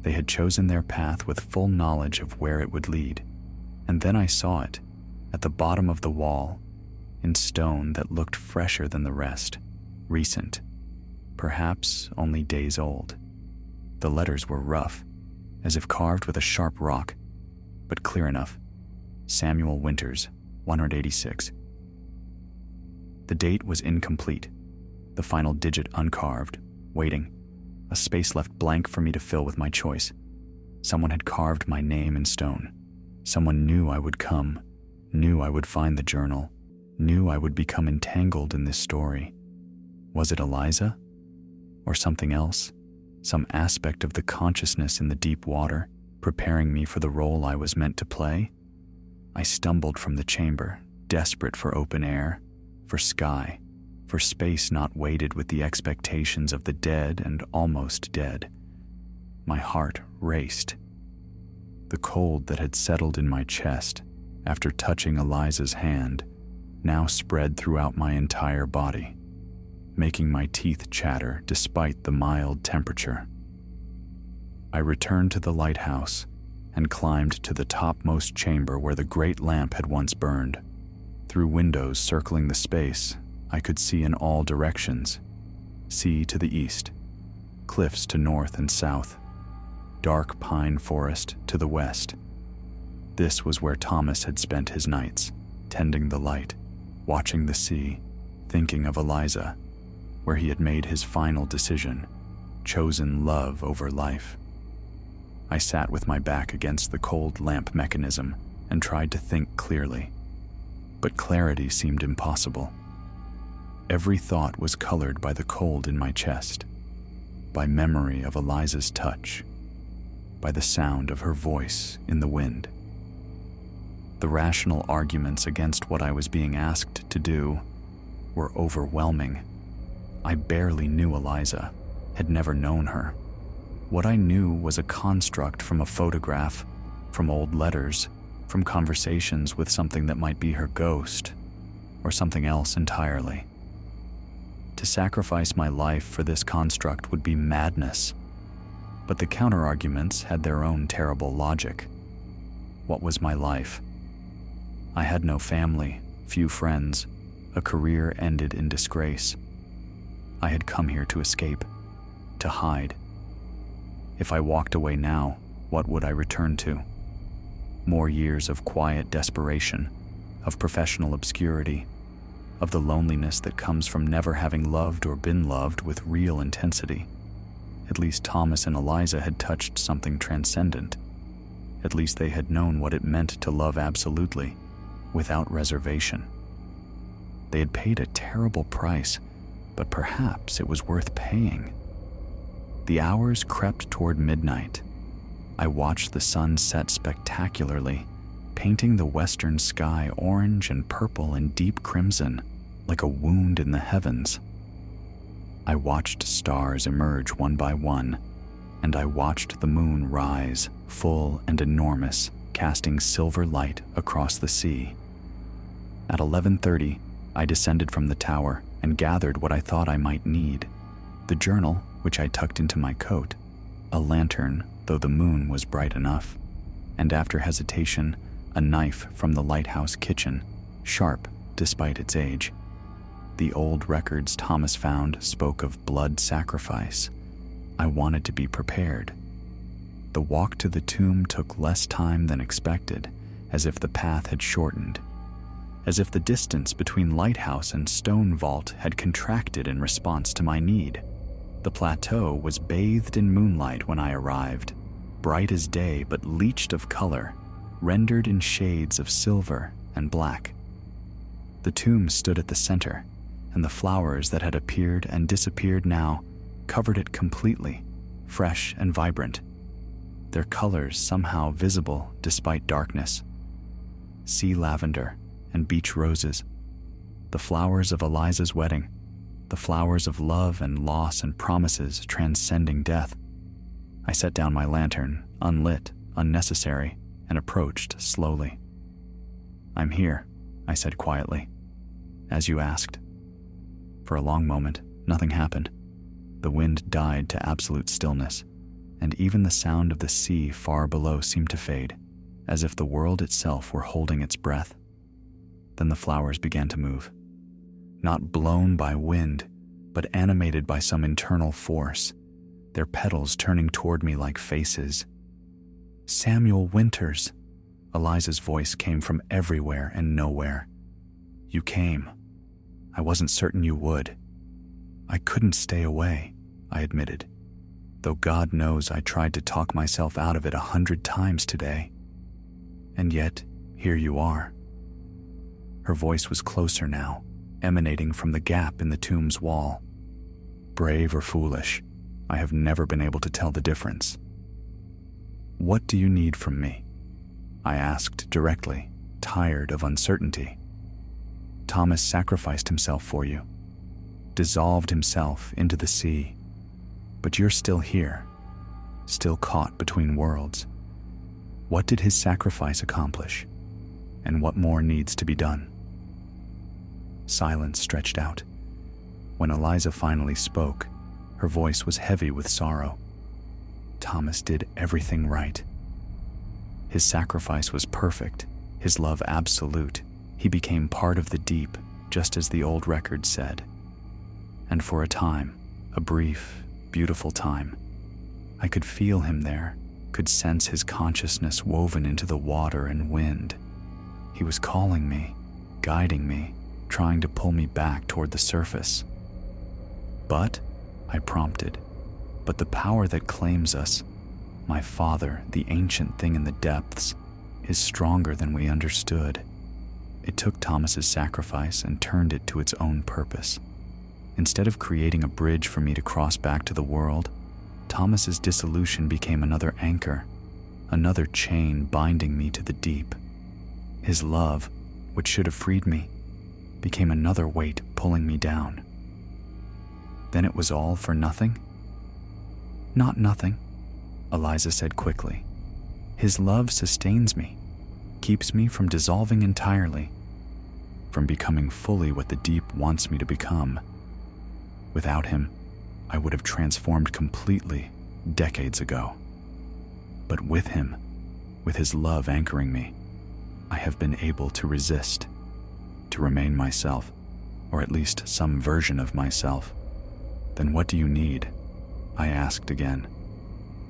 They had chosen their path with full knowledge of where it would lead, and then I saw it, at the bottom of the wall, in stone that looked fresher than the rest, recent, perhaps only days old. The letters were rough, as if carved with a sharp rock, but clear enough. Samuel Winters, 186. The date was incomplete, the final digit uncarved, waiting, a space left blank for me to fill with my choice. Someone had carved my name in stone. Someone knew I would come, knew I would find the journal, knew I would become entangled in this story. Was it Eliza? Or something else? Some aspect of the consciousness in the deep water, preparing me for the role I was meant to play? I stumbled from the chamber, desperate for open air, for sky, for space not weighted with the expectations of the dead and almost dead. My heart raced. The cold that had settled in my chest after touching Eliza's hand now spread throughout my entire body, making my teeth chatter despite the mild temperature. I returned to the lighthouse and climbed to the topmost chamber where the great lamp had once burned. Through windows circling the space, I could see in all directions. Sea to the east, cliffs to north and south, dark pine forest to the west. This was where Thomas had spent his nights, tending the light, watching the sea, thinking of Eliza, where he had made his final decision, chosen love over life. I sat with my back against the cold lamp mechanism and tried to think clearly, but clarity seemed impossible. Every thought was colored by the cold in my chest, by memory of Eliza's touch, by the sound of her voice in the wind. The rational arguments against what I was being asked to do were overwhelming. I barely knew Eliza, had never known her. What I knew was a construct from a photograph, from old letters, from conversations with something that might be her ghost, or something else entirely. To sacrifice my life for this construct would be madness, but the counter-arguments had their own terrible logic. What was my life? I had no family, few friends, a career ended in disgrace. I had come here to escape, to hide. If I walked away now, what would I return to? More years of quiet desperation, of professional obscurity, of the loneliness that comes from never having loved or been loved with real intensity. At least Thomas and Eliza had touched something transcendent. At least they had known what it meant to love absolutely, without reservation. They had paid a terrible price, but perhaps it was worth paying. The hours crept toward midnight. I watched the sun set spectacularly, painting the western sky orange and purple and deep crimson, like a wound in the heavens. I watched stars emerge one by one, and I watched the moon rise, full and enormous, casting silver light across the sea. At 11:30, I descended from the tower and gathered what I thought I might need: the journal, which I tucked into my coat, a lantern, though the moon was bright enough, and after hesitation, a knife from the Lighthouse kitchen, sharp despite its age. The old records Thomas found spoke of blood sacrifice. I wanted to be prepared. The walk to the tomb took less time than expected, as if the path had shortened, as if the distance between Lighthouse and stone vault had contracted in response to my need. The plateau was bathed in moonlight when I arrived, bright as day but leached of color, rendered in shades of silver and black. The tomb stood at the center, and the flowers that had appeared and disappeared now covered it completely, fresh and vibrant, their colors somehow visible despite darkness. Sea lavender and beach roses, the flowers of Eliza's wedding, the flowers of love and loss and promises transcending death. I set down my lantern, unlit, unnecessary, and approached slowly. "I'm here," I said quietly, "as you asked." For a long moment, nothing happened. The wind died to absolute stillness, and even the sound of the sea far below seemed to fade, as if the world itself were holding its breath. Then the flowers began to move, not blown by wind, but animated by some internal force, their petals turning toward me like faces. "Samuel Winters!" Eliza's voice came from everywhere and nowhere. "You came. I wasn't certain you would." "I couldn't stay away," I admitted, though God knows I tried to talk myself out of it 100 times today. "And yet, here you are." Her voice was closer now, emanating from the gap in the tomb's wall. Brave or foolish, I have never been able to tell the difference. "What do you need from me?" I asked directly, tired of uncertainty. "Thomas sacrificed himself for you, dissolved himself into the sea, but you're still here, still caught between worlds. What did his sacrifice accomplish, and what more needs to be done?" Silence stretched out. When Eliza finally spoke, her voice was heavy with sorrow. "Thomas did everything right. His sacrifice was perfect, his love absolute. He became part of the deep, just as the old record said. And for a time, a brief, beautiful time, I could feel him there, could sense his consciousness woven into the water and wind. He was calling me, guiding me, trying to pull me back toward the surface. But, I prompted, but the power that claims us, my Father, the ancient thing in the depths, is stronger than we understood. It took Thomas's sacrifice and turned it to its own purpose. Instead of creating a bridge for me to cross back to the world, Thomas's dissolution became another anchor, another chain binding me to the deep. His love, which should have freed me, became another weight pulling me down. Then it was all for nothing? Not nothing, Eliza said quickly. His love sustains me, keeps me from dissolving entirely, from becoming fully what the deep wants me to become. Without him, I would have transformed completely decades ago. But with him, with his love anchoring me, I have been able to resist, to remain myself, or at least some version of myself. Then what do you need? I asked again.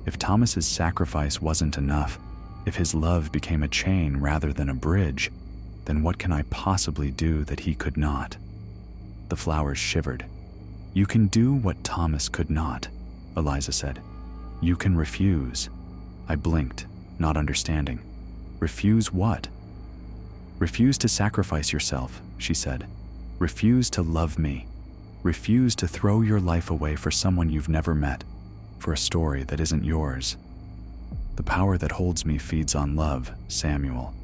If Thomas's sacrifice wasn't enough, if his love became a chain rather than a bridge, then what can I possibly do that he could not? The flowers shivered. You can do what Thomas could not, Eliza said. You can refuse. I blinked, not understanding. Refuse what? Refuse to sacrifice yourself, she said. Refuse to love me. Refuse to throw your life away for someone you've never met, for a story that isn't yours. The power that holds me feeds on love, Samuel.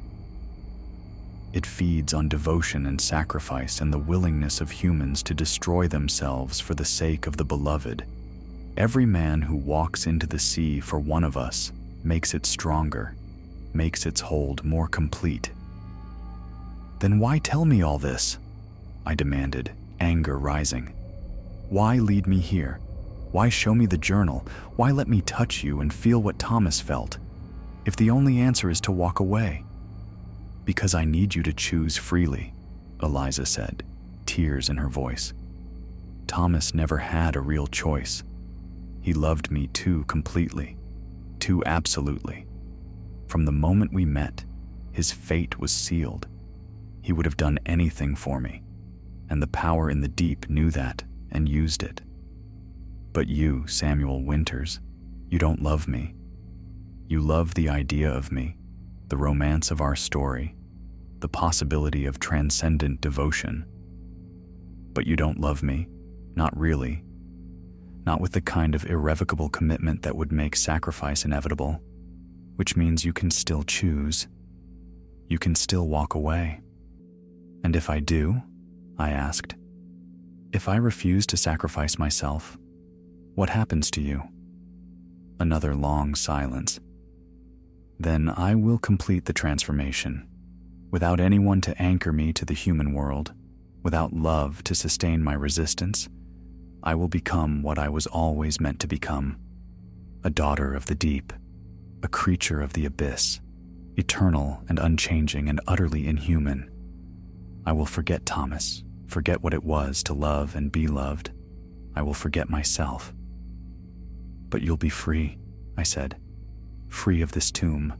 It feeds on devotion and sacrifice and the willingness of humans to destroy themselves for the sake of the beloved. Every man who walks into the sea for one of us makes it stronger, makes its hold more complete. Then why tell me all this? I demanded, anger rising. Why lead me here? Why show me the journal? Why let me touch you and feel what Thomas felt? If the only answer is to walk away. Because I need you to choose freely, Eliza said, tears in her voice. Thomas never had a real choice. He loved me too completely, too absolutely. From the moment we met, his fate was sealed. He would have done anything for me, and the power in the deep knew that and used it. But you, Samuel Winters, you don't love me. You love the idea of me, the romance of our story, the possibility of transcendent devotion. But you don't love me, not really. Not with the kind of irrevocable commitment that would make sacrifice inevitable, which means you can still choose. You can still walk away. And if I do, I asked, if I refuse to sacrifice myself, what happens to you? Another long silence. Then I will complete the transformation. Without anyone to anchor me to the human world, without love to sustain my resistance, I will become what I was always meant to become. A daughter of the deep, a creature of the abyss, eternal and unchanging and utterly inhuman. I will forget Thomas, forget what it was to love and be loved. I will forget myself. But you'll be free, I said. Free of this tomb,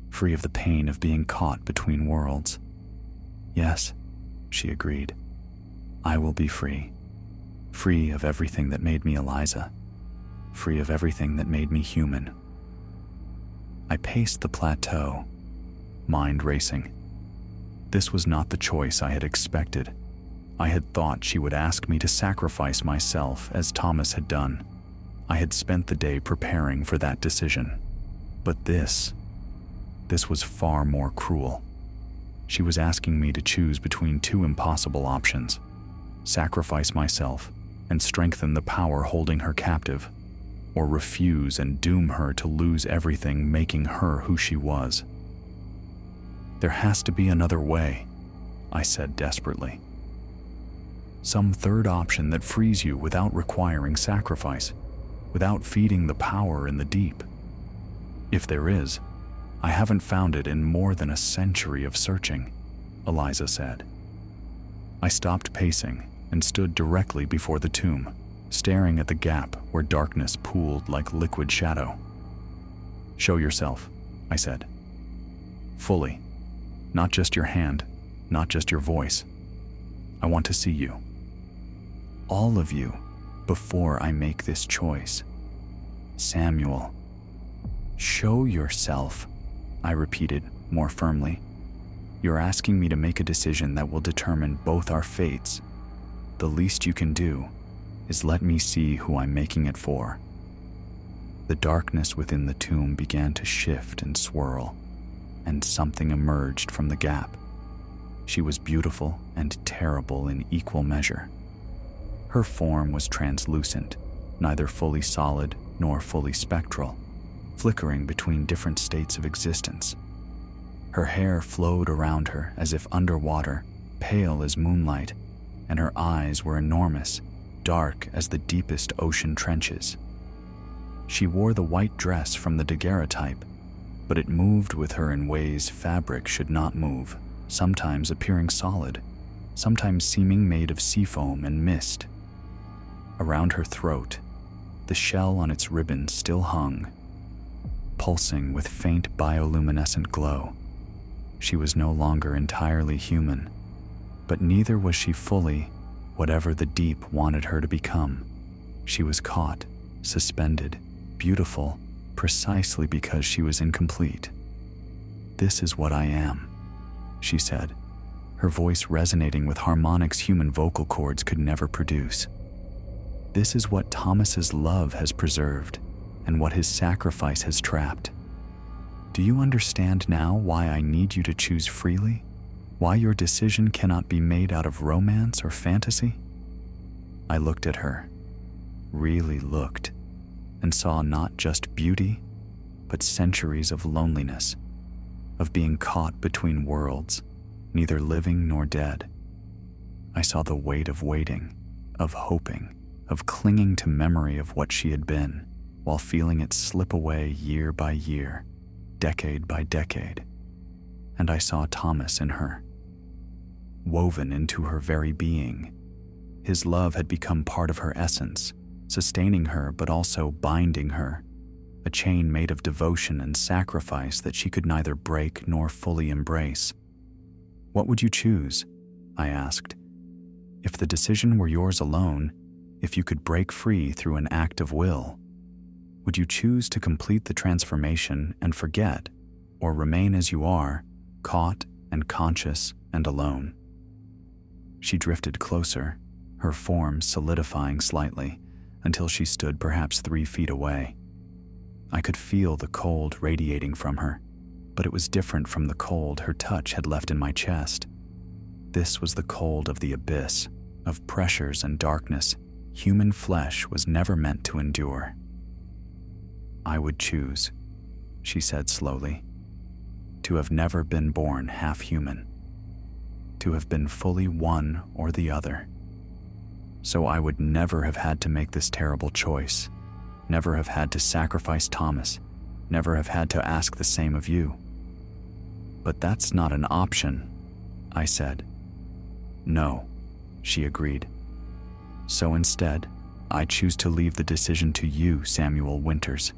free of the pain of being caught between worlds. Yes, she agreed. I will be free. Free of everything that made me Eliza. Free of everything that made me human. I paced the plateau, mind racing. This was not the choice I had expected. I had thought she would ask me to sacrifice myself as Thomas had done. I had spent the day preparing for that decision. But this was far more cruel. She was asking me to choose between two impossible options: sacrifice myself and strengthen the power holding her captive, or refuse and doom her to lose everything making her who she was. There has to be another way, I said desperately. Some third option that frees you without requiring sacrifice, without feeding the power in the deep. If there is, I haven't found it in more than a century of searching, Eliza said. I stopped pacing and stood directly before the tomb, staring at the gap where darkness pooled like liquid shadow. Show yourself, I said. Fully. Not just your hand, not just your voice. I want to see you. All of you, before I make this choice. Samuel. Show yourself, I repeated more firmly. You're asking me to make a decision that will determine both our fates. The least you can do is let me see who I'm making it for. The darkness within the tomb began to shift and swirl, and something emerged from the gap. She was beautiful and terrible in equal measure. Her form was translucent, neither fully solid nor fully spectral, flickering between different states of existence. Her hair flowed around her as if underwater, pale as moonlight, and her eyes were enormous, dark as the deepest ocean trenches. She wore the white dress from the daguerreotype, but it moved with her in ways fabric should not move, sometimes appearing solid, sometimes seeming made of seafoam and mist. Around her throat, the shell on its ribbon still hung, pulsing with faint bioluminescent glow. She was no longer entirely human, but neither was she fully whatever the deep wanted her to become. She was caught, suspended, beautiful, precisely because she was incomplete. This is what I am, she said, her voice resonating with harmonics human vocal cords could never produce. This is what Thomas's love has preserved and what his sacrifice has trapped. Do you understand now why I need you to choose freely? Why your decision cannot be made out of romance or fantasy? I looked at her, really looked, and saw not just beauty, but centuries of loneliness, of being caught between worlds, neither living nor dead. I saw the weight of waiting, of hoping, of clinging to memory of what she had been, while feeling it slip away year by year, decade by decade. And I saw Thomas in her, woven into her very being. His love had become part of her essence, sustaining her but also binding her, a chain made of devotion and sacrifice that she could neither break nor fully embrace. What would you choose? I asked. If the decision were yours alone, if you could break free through an act of will, would you choose to complete the transformation and forget, or remain as you are, caught and conscious and alone? She drifted closer, her form solidifying slightly, until she stood perhaps 3 feet away. I could feel the cold radiating from her, but it was different from the cold her touch had left in my chest. This was the cold of the abyss, of pressures and darkness human flesh was never meant to endure. I would choose, she said slowly, to have never been born half human, to have been fully one or the other. So I would never have had to make this terrible choice, never have had to sacrifice Thomas, never have had to ask the same of you. But that's not an option, I said. No, she agreed. So instead, I choose to leave the decision to you, Samuel Winters.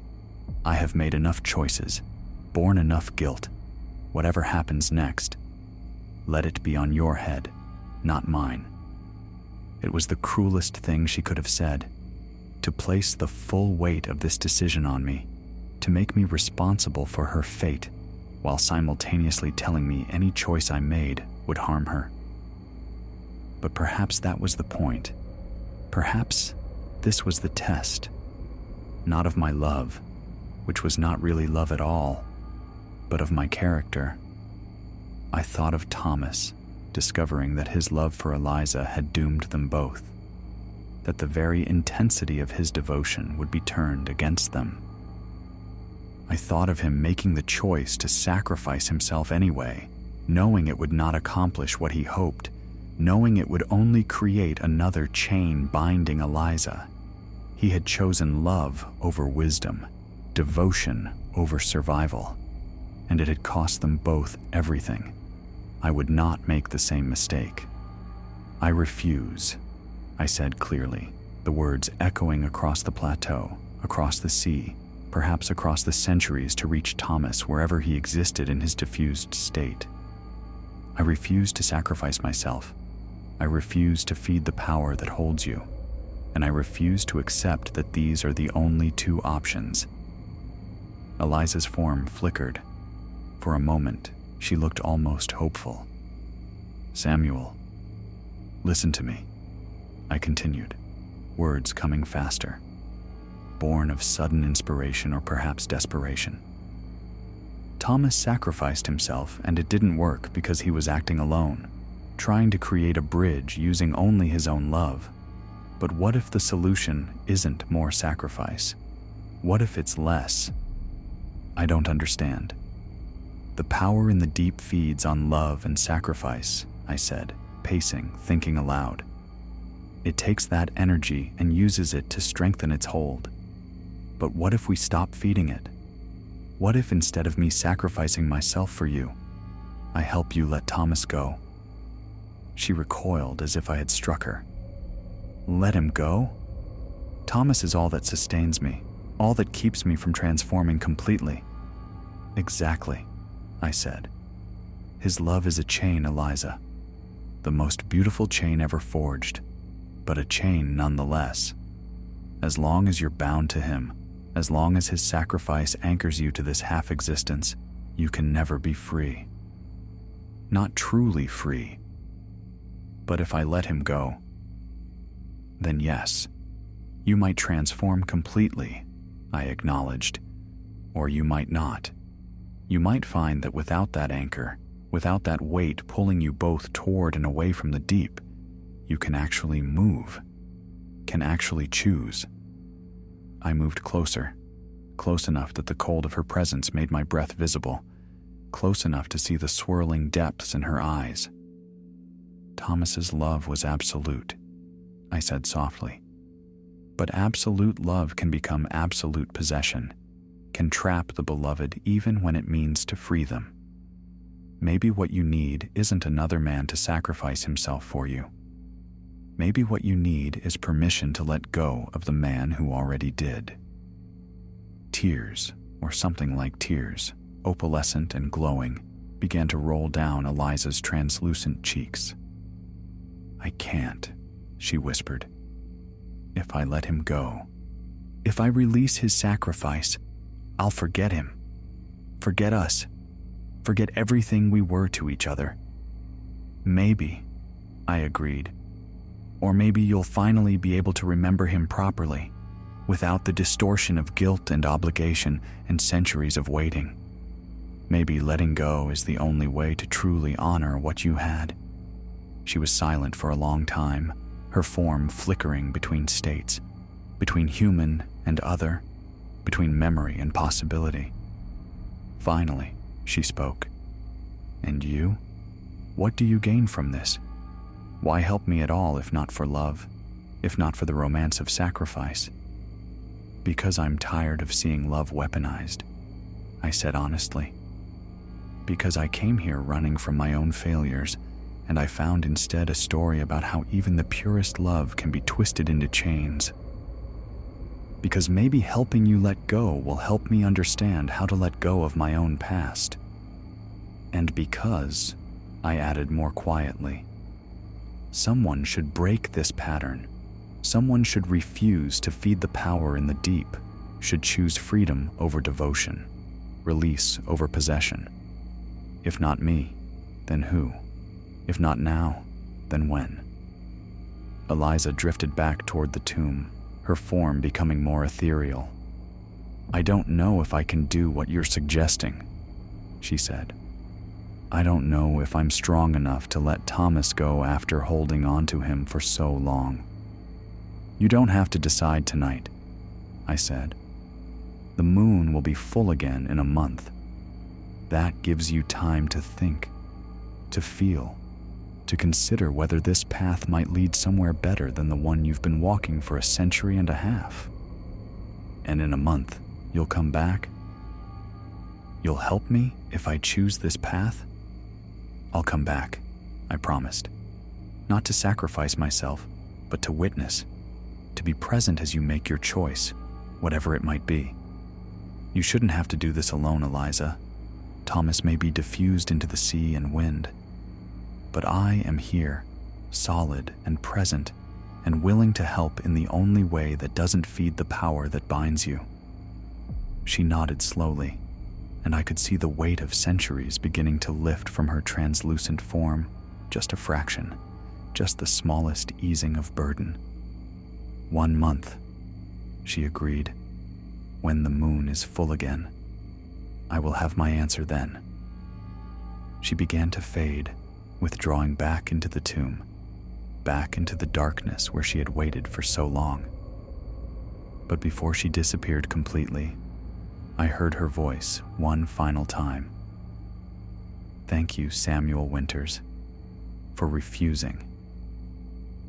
I have made enough choices, borne enough guilt. Whatever happens next, let it be on your head, not mine. It was the cruelest thing she could have said, to place the full weight of this decision on me, to make me responsible for her fate, while simultaneously telling me any choice I made would harm her. But perhaps that was the point. Perhaps this was the test, not of my love, which was not really love at all, but of my character. I thought of Thomas, discovering that his love for Eliza had doomed them both, that the very intensity of his devotion would be turned against them. I thought of him making the choice to sacrifice himself anyway, knowing it would not accomplish what he hoped, knowing it would only create another chain binding Eliza. He had chosen love over wisdom, devotion over survival, and it had cost them both everything. I would not make the same mistake. I refuse, I said clearly, the words echoing across the plateau, across the sea, perhaps across the centuries to reach Thomas wherever he existed in his diffused state. I refuse to sacrifice myself. I refuse to feed the power that holds you. And I refuse to accept that these are the only two options. Eliza's form flickered. For a moment, she looked almost hopeful. Samuel, listen to me, I continued, words coming faster, born of sudden inspiration or perhaps desperation. Thomas sacrificed himself, and it didn't work because he was acting alone, trying to create a bridge using only his own love. But what if the solution isn't more sacrifice? What if it's less? I don't understand. The power in the deep feeds on love and sacrifice, I said, pacing, thinking aloud. It takes that energy and uses it to strengthen its hold. But what if we stop feeding it? What if instead of me sacrificing myself for you, I help you let Thomas go? She recoiled as if I had struck her. Let him go? Thomas is all that sustains me, all that keeps me from transforming completely. Exactly, I said. His love is a chain, Eliza. The most beautiful chain ever forged, but a chain nonetheless. As long as you're bound to him, as long as his sacrifice anchors you to this half-existence, you can never be free. Not truly free. But if I let him go, then yes, you might transform completely, I acknowledged, or you might not. You might find that without that anchor, without that weight pulling you both toward and away from the deep, you can actually move, can actually choose. I moved closer, close enough that the cold of her presence made my breath visible, close enough to see the swirling depths in her eyes. Thomas's love was absolute, I said softly. But absolute love can become absolute possession, can trap the beloved even when it means to free them. Maybe what you need isn't another man to sacrifice himself for you. Maybe what you need is permission to let go of the man who already did. Tears, or something like tears, opalescent and glowing, began to roll down Eliza's translucent cheeks. I can't, she whispered. If I let him go, if I release his sacrifice, I'll forget him, forget us, forget everything we were to each other. Maybe, I agreed. Or maybe you'll finally be able to remember him properly, without the distortion of guilt and obligation and centuries of waiting. Maybe letting go is the only way to truly honor what you had. She was silent for a long time, her form flickering between states, between human and other, between memory and possibility. Finally, she spoke. And you? What do you gain from this? Why help me at all if not for love, if not for the romance of sacrifice? Because I'm tired of seeing love weaponized, I said honestly. Because I came here running from my own failures, and I found instead a story about how even the purest love can be twisted into chains. Because maybe helping you let go will help me understand how to let go of my own past. And because, I added more quietly, someone should break this pattern. Someone should refuse to feed the power in the deep, should choose freedom over devotion, release over possession. If not me, then who? If not now, then when? Eliza drifted back toward the tomb, her form becoming more ethereal. I don't know if I can do what you're suggesting, she said. I don't know if I'm strong enough to let Thomas go after holding on to him for so long. You don't have to decide tonight, I said. The moon will be full again in a month. That gives you time to think, to feel, to consider whether this path might lead somewhere better than the one you've been walking for 1.5 centuries. And in a month, you'll come back? You'll help me if I choose this path? I'll come back, I promised. Not to sacrifice myself, but to witness, to be present as you make your choice, whatever it might be. You shouldn't have to do this alone, Eliza. Thomas may be diffused into the sea and wind, but I am here, solid and present, and willing to help in the only way that doesn't feed the power that binds you. She nodded slowly, and I could see the weight of centuries beginning to lift from her translucent form, just a fraction, just the smallest easing of burden. 1 month, she agreed. When the moon is full again, I will have my answer then. She began to fade, withdrawing back into the tomb, back into the darkness where she had waited for so long. But before she disappeared completely, I heard her voice one final time. Thank you, Samuel Winters, for refusing,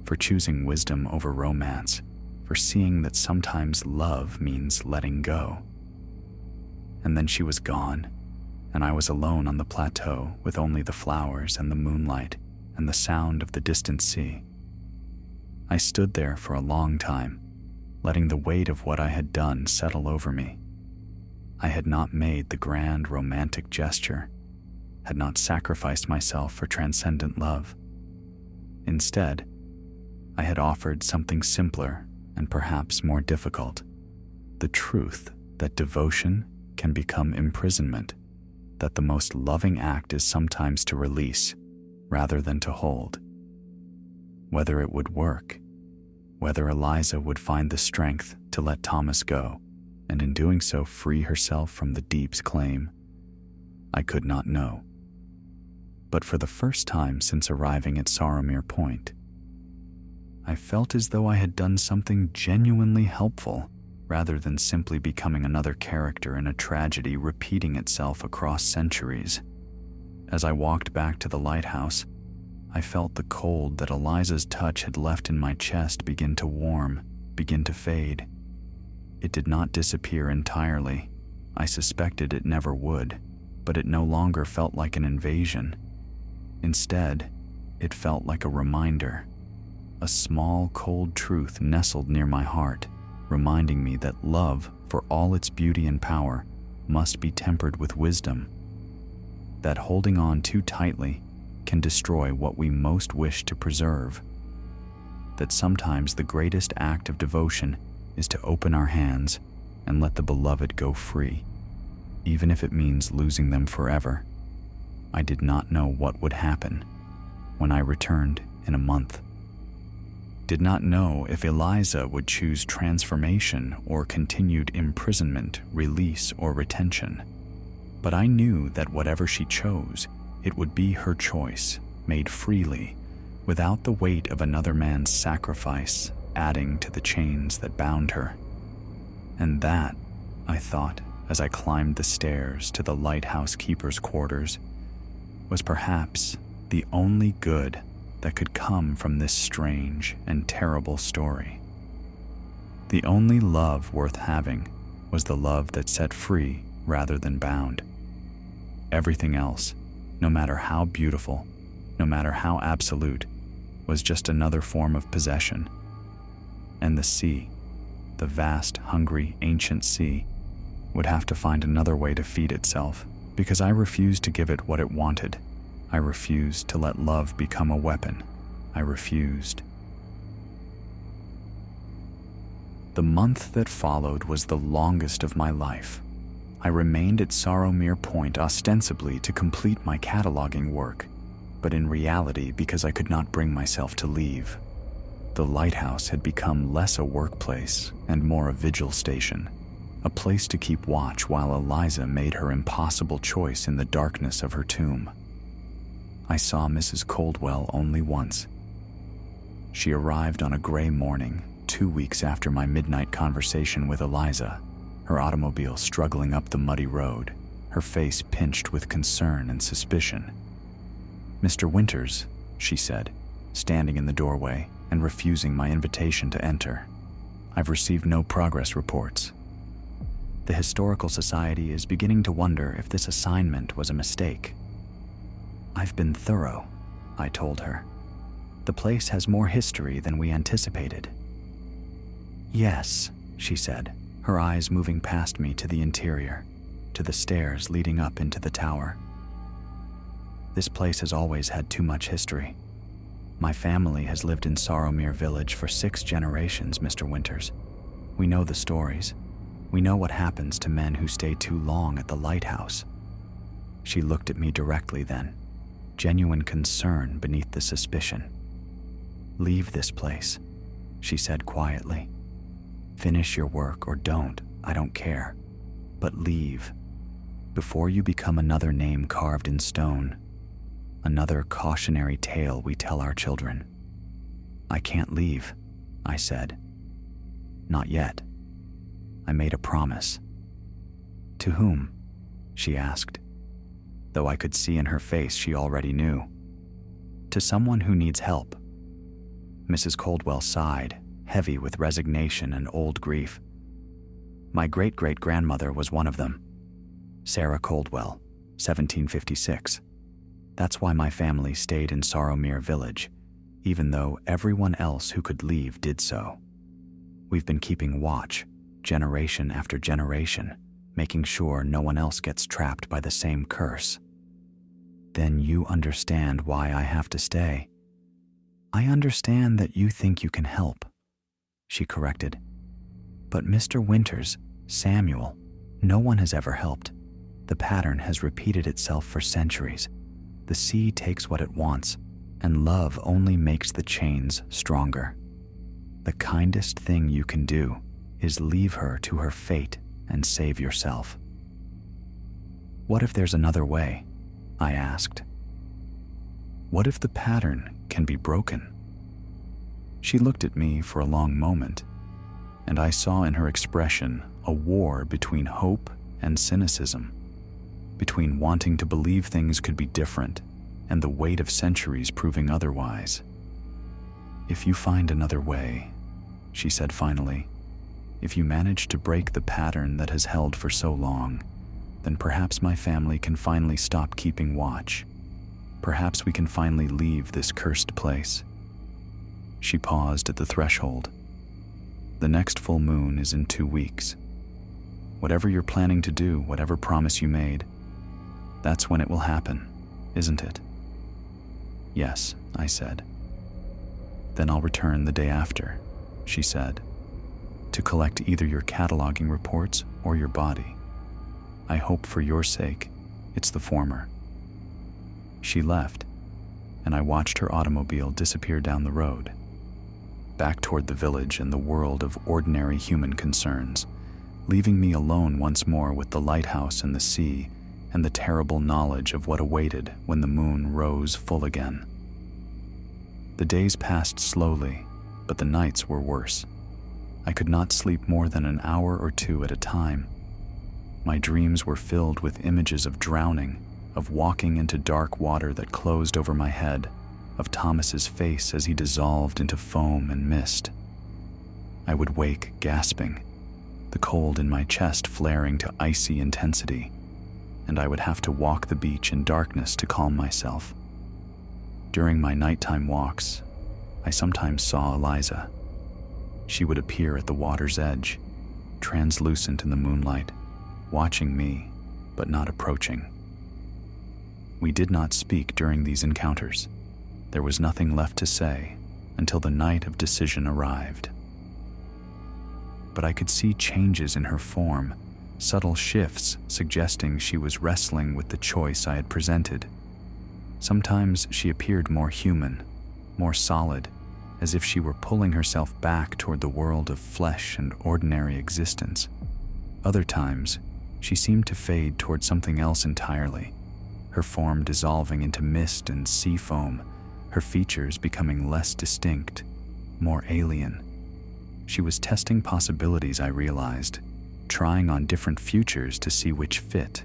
for choosing wisdom over romance, for seeing that sometimes love means letting go. And then she was gone, and I was alone on the plateau with only the flowers and the moonlight and the sound of the distant sea. I stood there for a long time, letting the weight of what I had done settle over me. I had not made the grand romantic gesture, had not sacrificed myself for transcendent love. Instead, I had offered something simpler and perhaps more difficult, the truth that devotion can become imprisonment, that the most loving act is sometimes to release rather than to hold. Whether it would work, whether Eliza would find the strength to let Thomas go, and in doing so free herself from the deep's claim, I could not know. But for the first time since arriving at Sorrowmere Point, I felt as though I had done something genuinely helpful, rather than simply becoming another character in a tragedy repeating itself across centuries. As I walked back to the lighthouse, I felt the cold that Eliza's touch had left in my chest begin to warm, begin to fade. It did not disappear entirely. I suspected it never would, but it no longer felt like an invasion. Instead, it felt like a reminder, a small, cold truth nestled near my heart, reminding me that love, for all its beauty and power, must be tempered with wisdom, that holding on too tightly can destroy what we most wish to preserve, that sometimes the greatest act of devotion is to open our hands and let the beloved go free, even if it means losing them forever. I did not know what would happen when I returned in a month. Did not know if Eliza would choose transformation or continued imprisonment, release, or retention. But I knew that whatever she chose, it would be her choice, made freely, without the weight of another man's sacrifice adding to the chains that bound her. And that, I thought, as I climbed the stairs to the lighthouse keeper's quarters, was perhaps the only good that could come from this strange and terrible story. The only love worth having was the love that set free rather than bound. Everything else, no matter how beautiful, no matter how absolute, was just another form of possession. And the sea, the vast, hungry, ancient sea, would have to find another way to feed itself, because I refused to give it what it wanted. I refused to let love become a weapon. I refused. The month that followed was the longest of my life. I remained at Sorrowmere Point ostensibly to complete my cataloging work, but in reality because I could not bring myself to leave. The lighthouse had become less a workplace and more a vigil station, a place to keep watch while Eliza made her impossible choice in the darkness of her tomb. I saw Mrs. Coldwell only once. She arrived on a gray morning, 2 weeks after my midnight conversation with Eliza, her automobile struggling up the muddy road, her face pinched with concern and suspicion. "Mr. Winters," she said, standing in the doorway and refusing my invitation to enter. "I've received no progress reports." The Historical Society is beginning to wonder if this assignment was a mistake. I've been thorough, I told her. The place has more history than we anticipated. Yes, she said, her eyes moving past me to the interior, to the stairs leading up into the tower. This place has always had too much history. My family has lived in Sorrowmere Village for 6 generations, Mr. Winters. We know the stories. We know what happens to men who stay too long at the lighthouse. She looked at me directly then, genuine concern beneath the suspicion. Leave this place, she said quietly. Finish your work or don't, I don't care. But leave, before you become another name carved in stone, another cautionary tale we tell our children. I can't leave, I said. Not yet. I made a promise. To whom? She asked, though I could see in her face she already knew. To someone who needs help. Mrs. Coldwell sighed, heavy with resignation and old grief. My great-great-grandmother was one of them. Sarah Coldwell, 1756. That's why my family stayed in Sorrowmere Village, even though everyone else who could leave did so. We've been keeping watch, generation after generation, making sure no one else gets trapped by the same curse. Then you understand why I have to stay. I understand that you think you can help, she corrected. But Mr. Winters, Samuel, no one has ever helped. The pattern has repeated itself for centuries. The sea takes what it wants, and love only makes the chains stronger. The kindest thing you can do is leave her to her fate and save yourself. What if there's another way? I asked. What if the pattern can be broken? She looked at me for a long moment, and I saw in her expression a war between hope and cynicism, between wanting to believe things could be different and the weight of centuries proving otherwise. If you find another way, she said finally, if you manage to break the pattern that has held for so long, then perhaps my family can finally stop keeping watch. Perhaps we can finally leave this cursed place. She paused at the threshold. The next full moon is in 2 weeks. Whatever you're planning to do, whatever promise you made, that's when it will happen, isn't it? Yes, I said. Then I'll return the day after, she said, to collect either your cataloging reports or your body. I hope for your sake, it's the former. She left, and I watched her automobile disappear down the road, back toward the village and the world of ordinary human concerns, leaving me alone once more with the lighthouse and the sea and the terrible knowledge of what awaited when the moon rose full again. The days passed slowly, but the nights were worse. I could not sleep more than an hour or 2 at a time. My dreams were filled with images of drowning, of walking into dark water that closed over my head, of Thomas's face as he dissolved into foam and mist. I would wake gasping, the cold in my chest flaring to icy intensity, and I would have to walk the beach in darkness to calm myself. During my nighttime walks, I sometimes saw Eliza. She would appear at the water's edge, translucent in the moonlight, watching me, but not approaching. We did not speak during these encounters. There was nothing left to say until the night of decision arrived. But I could see changes in her form, subtle shifts suggesting she was wrestling with the choice I had presented. Sometimes she appeared more human, more solid, as if she were pulling herself back toward the world of flesh and ordinary existence. Other times, she seemed to fade toward something else entirely, her form dissolving into mist and sea foam, her features becoming less distinct, more alien. She was testing possibilities, I realized, trying on different futures to see which fit,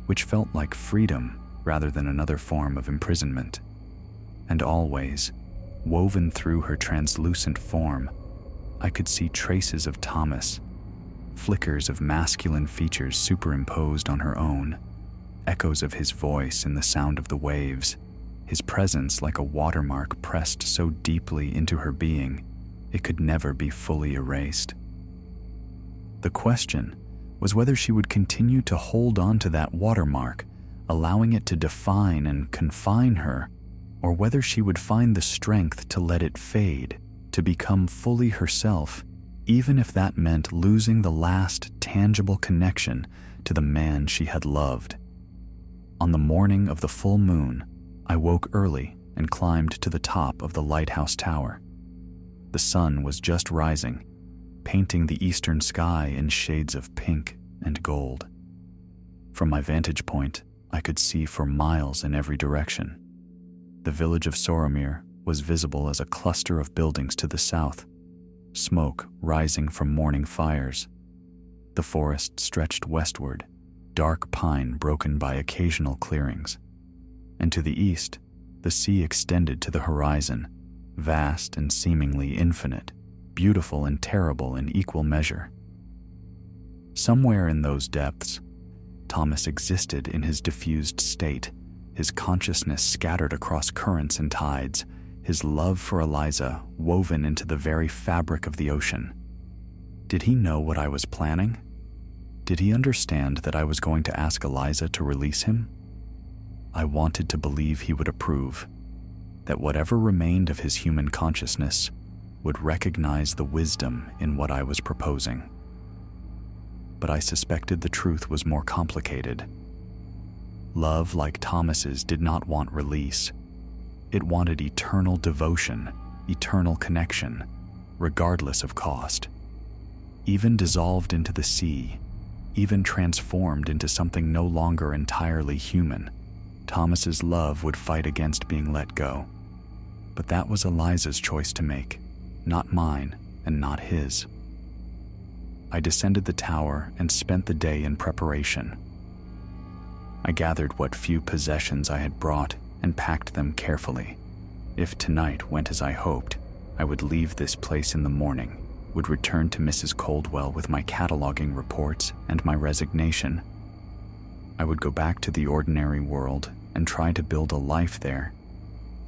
which felt like freedom rather than another form of imprisonment. And always, woven through her translucent form, I could see traces of Thomas, flickers of masculine features superimposed on her own, echoes of his voice in the sound of the waves, his presence like a watermark pressed so deeply into her being it could never be fully erased. The question was whether she would continue to hold on to that watermark, allowing it to define and confine her, or whether she would find the strength to let it fade, to become fully herself, even if that meant losing the last tangible connection to the man she had loved. On the morning of the full moon, I woke early and climbed to the top of the lighthouse tower. The sun was just rising, painting the eastern sky in shades of pink and gold. From my vantage point, I could see for miles in every direction. The village of Soromir was visible as a cluster of buildings to the south, smoke rising from morning fires. The forest stretched westward, dark pine broken by occasional clearings. And to the east, the sea extended to the horizon, vast and seemingly infinite, beautiful and terrible in equal measure. Somewhere in those depths, Thomas existed in his diffused state, his consciousness scattered across currents and tides, his love for Eliza woven into the very fabric of the ocean. Did he know what I was planning? Did he understand that I was going to ask Eliza to release him? I wanted to believe he would approve, that whatever remained of his human consciousness would recognize the wisdom in what I was proposing. But I suspected the truth was more complicated. Love, like Thomas's, did not want release. It wanted eternal devotion, eternal connection, regardless of cost. Even dissolved into the sea, even transformed into something no longer entirely human, Thomas's love would fight against being let go. But that was Eliza's choice to make, not mine and not his. I descended the tower and spent the day in preparation. I gathered what few possessions I had brought and packed them carefully. If tonight went as I hoped, I would leave this place in the morning, would return to Mrs. Coldwell with my cataloging reports and my resignation. I would go back to the ordinary world and try to build a life there,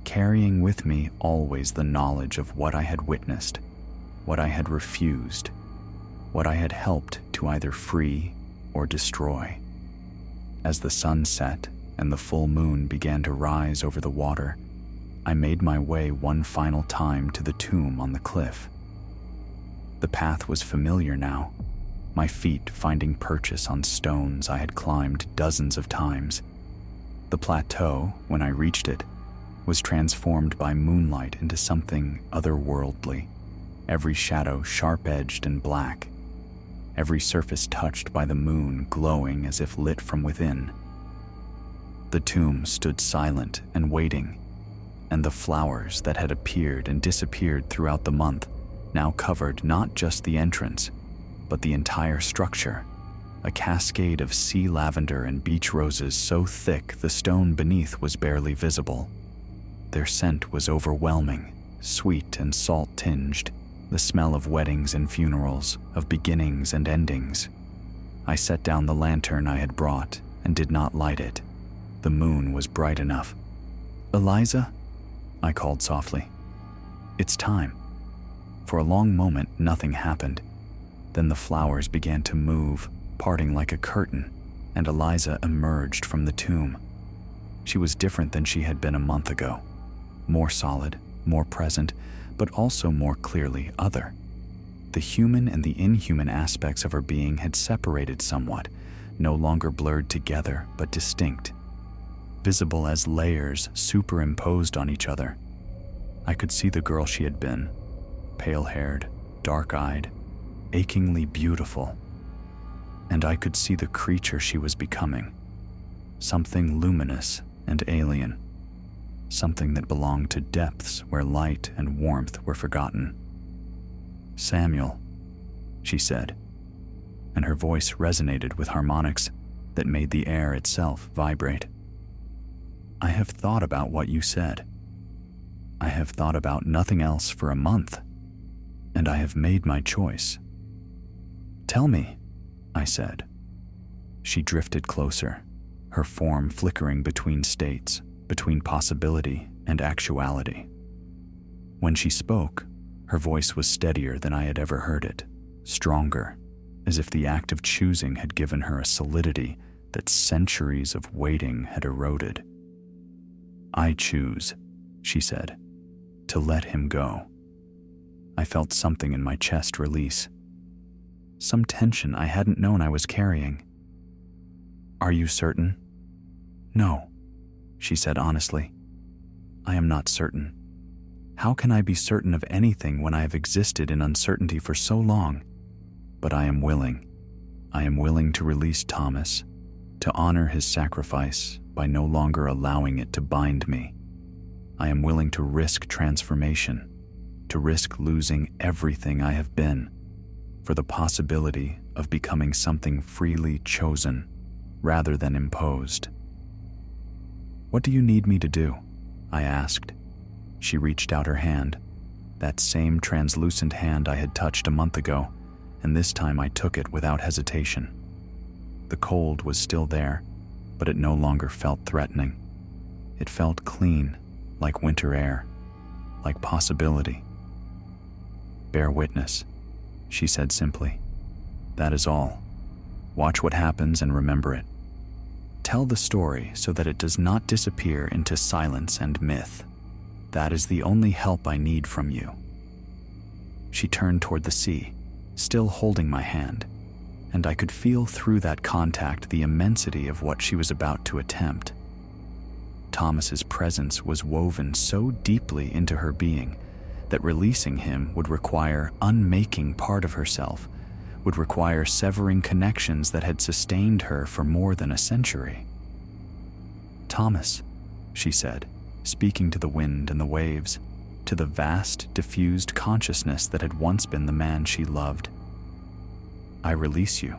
carrying with me always the knowledge of what I had witnessed, what I had refused, what I had helped to either free or destroy. As the sun set and the full moon began to rise over the water, I made my way one final time to the tomb on the cliff. The path was familiar now, my feet finding purchase on stones I had climbed dozens of times. The plateau, when I reached it, was transformed by moonlight into something otherworldly, every shadow sharp-edged and black, every surface touched by the moon glowing as if lit from within. The tomb stood silent and waiting, and the flowers that had appeared and disappeared throughout the month now covered not just the entrance, but the entire structure, a cascade of sea lavender and beach roses so thick the stone beneath was barely visible. Their scent was overwhelming, sweet and salt-tinged, the smell of weddings and funerals, of beginnings and endings. I set down the lantern I had brought and did not light it. The moon was bright enough. "Eliza?" I called softly. "It's time." For a long moment, nothing happened. Then the flowers began to move, parting like a curtain, and Eliza emerged from the tomb. She was different than she had been a month ago. More solid, more present, but also more clearly other. The human and the inhuman aspects of her being had separated somewhat, no longer blurred together, but distinct, visible as layers superimposed on each other. I could see the girl she had been, pale-haired, dark-eyed, achingly beautiful. And I could see the creature she was becoming, something luminous and alien, something that belonged to depths where light and warmth were forgotten. "Samuel," she said, and her voice resonated with harmonics that made the air itself vibrate. "I have thought about what you said. I have thought about nothing else for a month, and I have made my choice. Tell me, I said. She drifted closer, her form flickering between states, between possibility and actuality. When she spoke, her voice was steadier than I had ever heard it, stronger, as if the act of choosing had given her a solidity that centuries of waiting had eroded. "I choose," she said, "to let him go." I felt something in my chest release, some tension I hadn't known I was carrying. "Are you certain?" "No," she said honestly. "I am not certain. How can I be certain of anything when I have existed in uncertainty for so long? But I am willing. I am willing to release Thomas, to honor his sacrifice by no longer allowing it to bind me. I am willing to risk transformation, to risk losing everything I have been, for the possibility of becoming something freely chosen rather than imposed." "What do you need me to do?" I asked. She reached out her hand, that same translucent hand I had touched a month ago, and this time I took it without hesitation. The cold was still there, but it no longer felt threatening. It felt clean, like winter air, like possibility. "Bear witness," she said simply. "That is all. Watch what happens and remember it. Tell the story so that it does not disappear into silence and myth. That is the only help I need from you." She turned toward the sea, still holding my hand, and I could feel through that contact the immensity of what she was about to attempt. Thomas's presence was woven so deeply into her being that releasing him would require unmaking part of herself, would require severing connections that had sustained her for more than a century. "Thomas," she said, speaking to the wind and the waves, to the vast, diffused consciousness that had once been the man she loved. "I release you.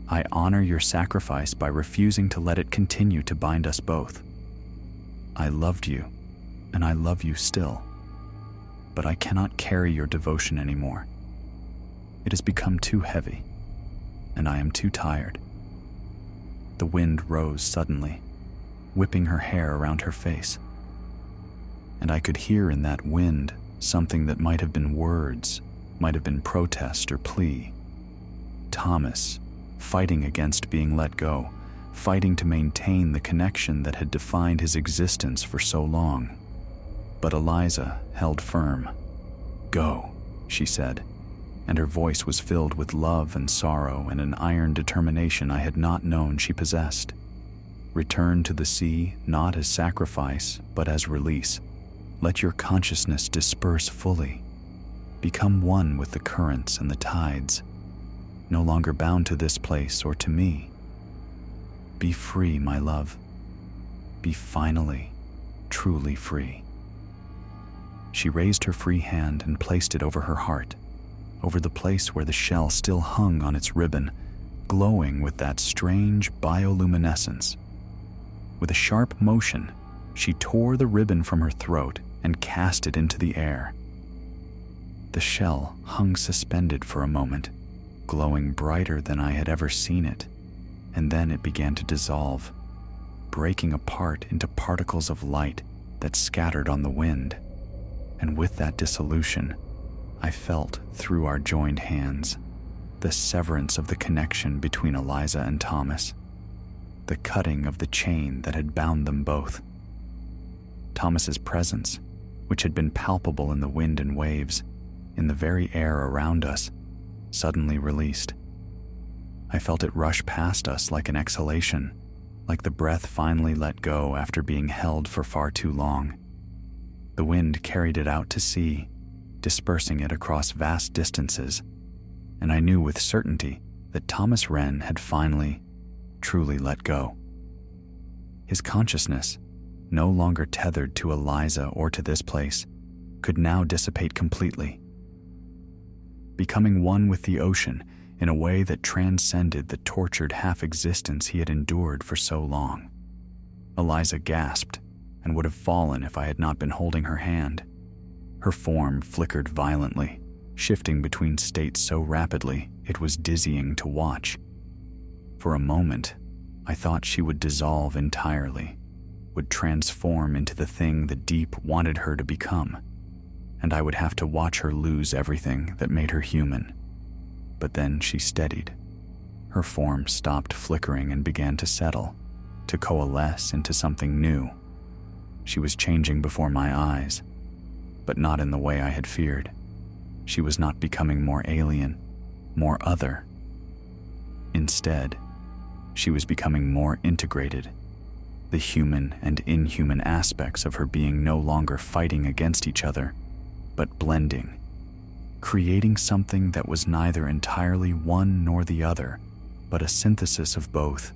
I honor your sacrifice by refusing to let it continue to bind us both. I loved you, and I love you still. But I cannot carry your devotion anymore. It has become too heavy, and I am too tired." The wind rose suddenly, whipping her hair around her face. And I could hear in that wind something that might have been words, might have been protest or plea. Thomas, fighting against being let go, fighting to maintain the connection that had defined his existence for so long. But Eliza held firm. "Go," she said, and her voice was filled with love and sorrow and an iron determination I had not known she possessed. "Return to the sea not as sacrifice, but as release. Let your consciousness disperse fully. Become one with the currents and the tides, no longer bound to this place or to me. Be free, my love. Be finally, truly free." She raised her free hand and placed it over her heart, over the place where the shell still hung on its ribbon, glowing with that strange bioluminescence. With a sharp motion, she tore the ribbon from her throat and cast it into the air. The shell hung suspended for a moment, glowing brighter than I had ever seen it, and then it began to dissolve, breaking apart into particles of light that scattered on the wind. And with that dissolution, I felt through our joined hands the severance of the connection between Eliza and Thomas, the cutting of the chain that had bound them both. Thomas's presence, which had been palpable in the wind and waves, in the very air around us, suddenly released. I felt it rush past us like an exhalation, like the breath finally let go after being held for far too long. The wind carried it out to sea, dispersing it across vast distances, and I knew with certainty that Thomas Wren had finally, truly let go. His consciousness, no longer tethered to Eliza or to this place, could now dissipate completely, becoming one with the ocean in a way that transcended the tortured half-existence he had endured for so long. Eliza gasped and would have fallen if I had not been holding her hand. Her form flickered violently, shifting between states so rapidly it was dizzying to watch. For a moment, I thought she would dissolve entirely, would transform into the thing the deep wanted her to become, and I would have to watch her lose everything that made her human. But then she steadied. Her form stopped flickering and began to settle, to coalesce into something new. She was changing before my eyes, but not in the way I had feared. She was not becoming more alien, more other. Instead, she was becoming more integrated. The human and inhuman aspects of her being no longer fighting against each other, but blending, creating something that was neither entirely one nor the other, but a synthesis of both.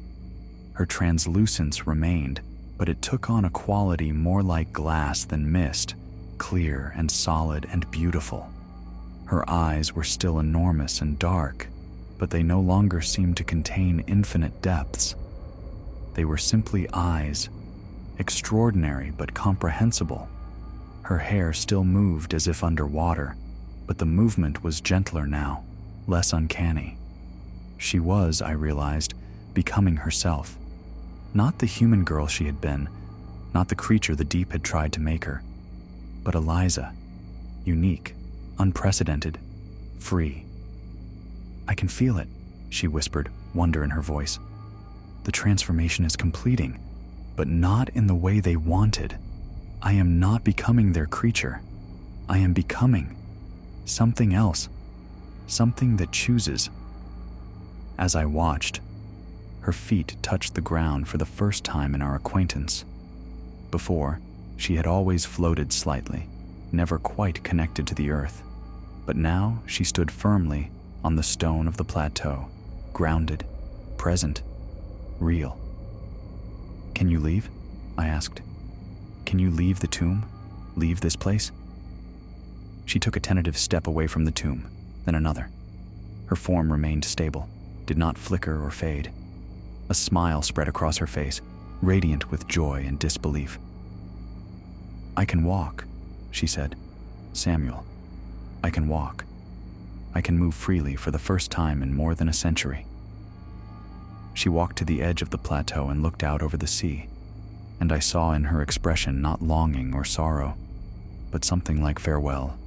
Her translucence remained, but it took on a quality more like glass than mist, clear and solid and beautiful. Her eyes were still enormous and dark, but they no longer seemed to contain infinite depths. They were simply eyes, extraordinary but comprehensible. Her hair still moved as if underwater, but the movement was gentler now, less uncanny. She was, I realized, becoming herself. Not the human girl she had been, not the creature the deep had tried to make her, but Eliza, unique, unprecedented, free. "I can feel it," she whispered, wonder in her voice. "The transformation is completing, but not in the way they wanted. I am not becoming their creature. I am becoming something else, something that chooses." As I watched, her feet touched the ground for the first time in our acquaintance. Before, she had always floated slightly, never quite connected to the earth. But now she stood firmly on the stone of the plateau, grounded, present, real. "Can you leave?" I asked. "Can you leave the tomb? Leave this place?" She took a tentative step away from the tomb, then another. Her form remained stable, did not flicker or fade. A smile spread across her face, radiant with joy and disbelief. "I can walk," she said. "Samuel, I can walk. I can move freely for the first time in more than a century." She walked to the edge of the plateau and looked out over the sea, and I saw in her expression not longing or sorrow, but something like farewell.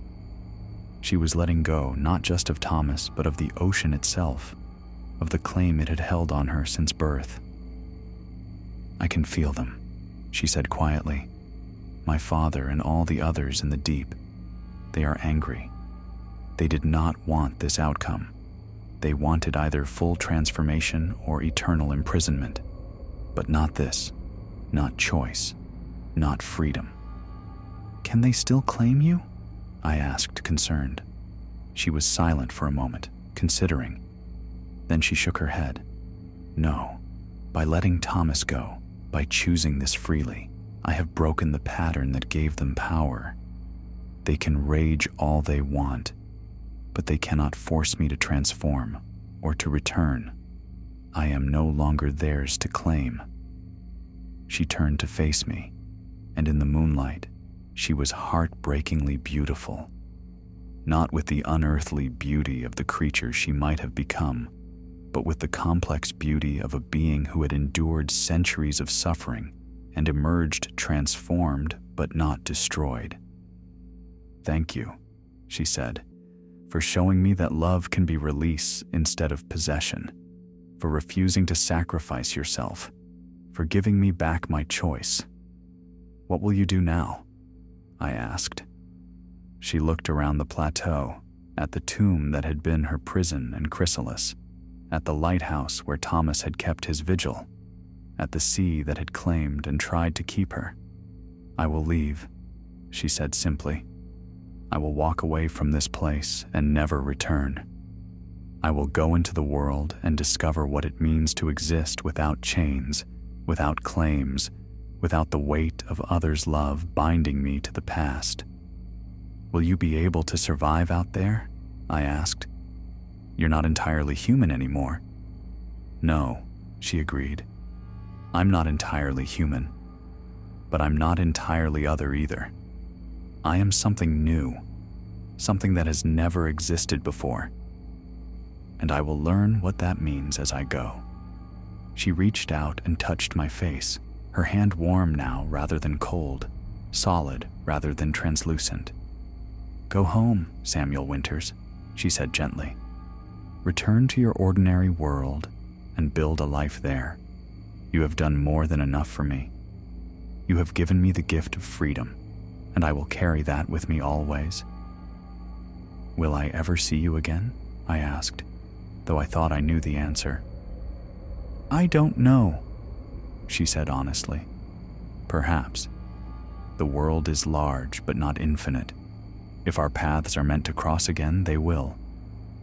She was letting go not just of Thomas, but of the ocean itself, of the claim it had held on her since birth. "I can feel them," she said quietly. "My father and all the others in the deep. They are angry. They did not want this outcome. They wanted either full transformation or eternal imprisonment. But not this, not choice, not freedom." "Can they still claim you?" I asked, concerned. She was silent for a moment, considering. Then she shook her head. "No. By letting Thomas go, by choosing this freely, I have broken the pattern that gave them power. They can rage all they want, but they cannot force me to transform or to return. I am no longer theirs to claim." She turned to face me, and in the moonlight, she was heartbreakingly beautiful. Not with the unearthly beauty of the creature she might have become, but with the complex beauty of a being who had endured centuries of suffering and emerged transformed but not destroyed. "Thank you," she said, "for showing me that love can be release instead of possession, for refusing to sacrifice yourself, for giving me back my choice. What will you do now?" I asked. She looked around the plateau, at the tomb that had been her prison and chrysalis, at the lighthouse where Thomas had kept his vigil, at the sea that had claimed and tried to keep her. "I will leave," she said simply. "I will walk away from this place and never return. I will go into the world and discover what it means to exist without chains, without claims, without the weight of others' love binding me to the past." "Will you be able to survive out there?" I asked. "You're not entirely human anymore." "No," she agreed. "I'm not entirely human, but I'm not entirely other either. I am something new, something that has never existed before. And I will learn what that means as I go. She reached out and touched my face, her hand warm now rather than cold, solid rather than translucent. "Go home, Samuel Winters," she said gently. "Return to your ordinary world and build a life there. You have done more than enough for me. You have given me the gift of freedom, and I will carry that with me always." "Will I ever see you again?" I asked, though I thought I knew the answer. "I don't know," she said honestly. "Perhaps. The world is large but not infinite. If our paths are meant to cross again, they will.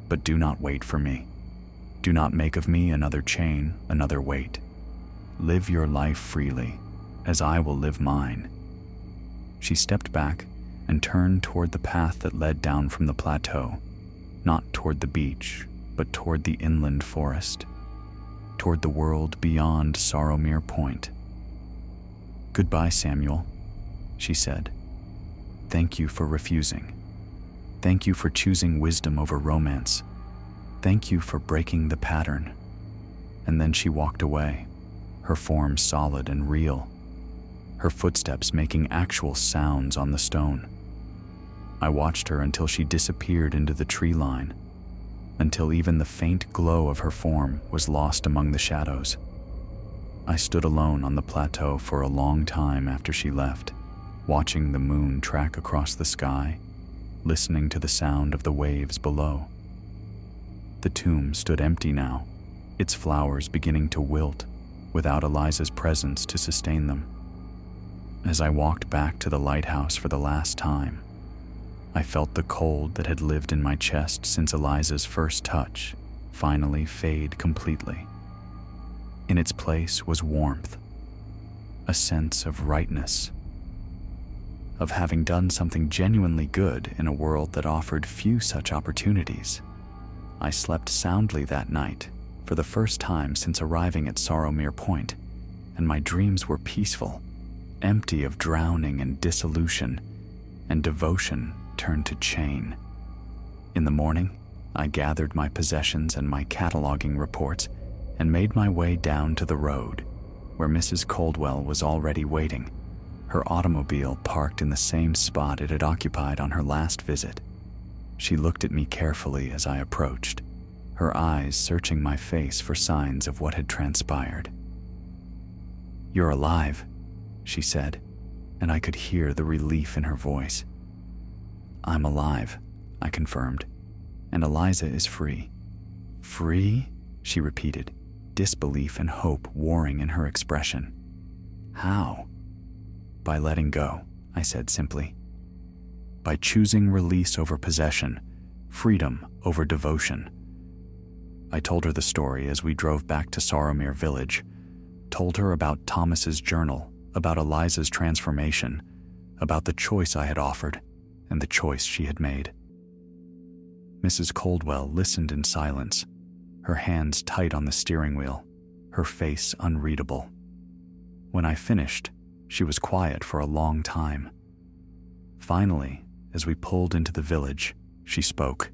But do not wait for me. Do not make of me another chain, another weight. Live your life freely, as I will live mine." She stepped back and turned toward the path that led down from the plateau, not toward the beach, but toward the inland forest, toward the world beyond Sorrowmere Point. "Goodbye, Samuel," she said. "Thank you for refusing. Thank you for choosing wisdom over romance. Thank you for breaking the pattern." And then she walked away, her form solid and real, her footsteps making actual sounds on the stone. I watched her until she disappeared into the tree line, until even the faint glow of her form was lost among the shadows. I stood alone on the plateau for a long time after she left, watching the moon track across the sky, listening to the sound of the waves below. The tomb stood empty now, its flowers beginning to wilt, without Eliza's presence to sustain them. As I walked back to the lighthouse for the last time, I felt the cold that had lived in my chest since Eliza's first touch finally fade completely. In its place was warmth, a sense of rightness, of having done something genuinely good in a world that offered few such opportunities. I slept soundly that night, for the first time since arriving at Sorrowmere Point, and my dreams were peaceful, empty of drowning and dissolution, and devotion turned to chain. In the morning, I gathered my possessions and my cataloging reports and made my way down to the road, where Mrs. Coldwell was already waiting, her automobile parked in the same spot it had occupied on her last visit. She looked at me carefully as I approached, her eyes searching my face for signs of what had transpired. "You're alive," she said, and I could hear the relief in her voice. "I'm alive," I confirmed, "and Eliza is free." "Free?" she repeated, disbelief and hope warring in her expression. "How?" "By letting go," I said simply. "By choosing release over possession, freedom over devotion." I told her the story as we drove back to Sorrowmere Village, told her about Thomas's journal, about Eliza's transformation, about the choice I had offered, and the choice she had made. Mrs. Coldwell listened in silence, her hands tight on the steering wheel, her face unreadable. When I finished, she was quiet for a long time. Finally, as we pulled into the village, she spoke.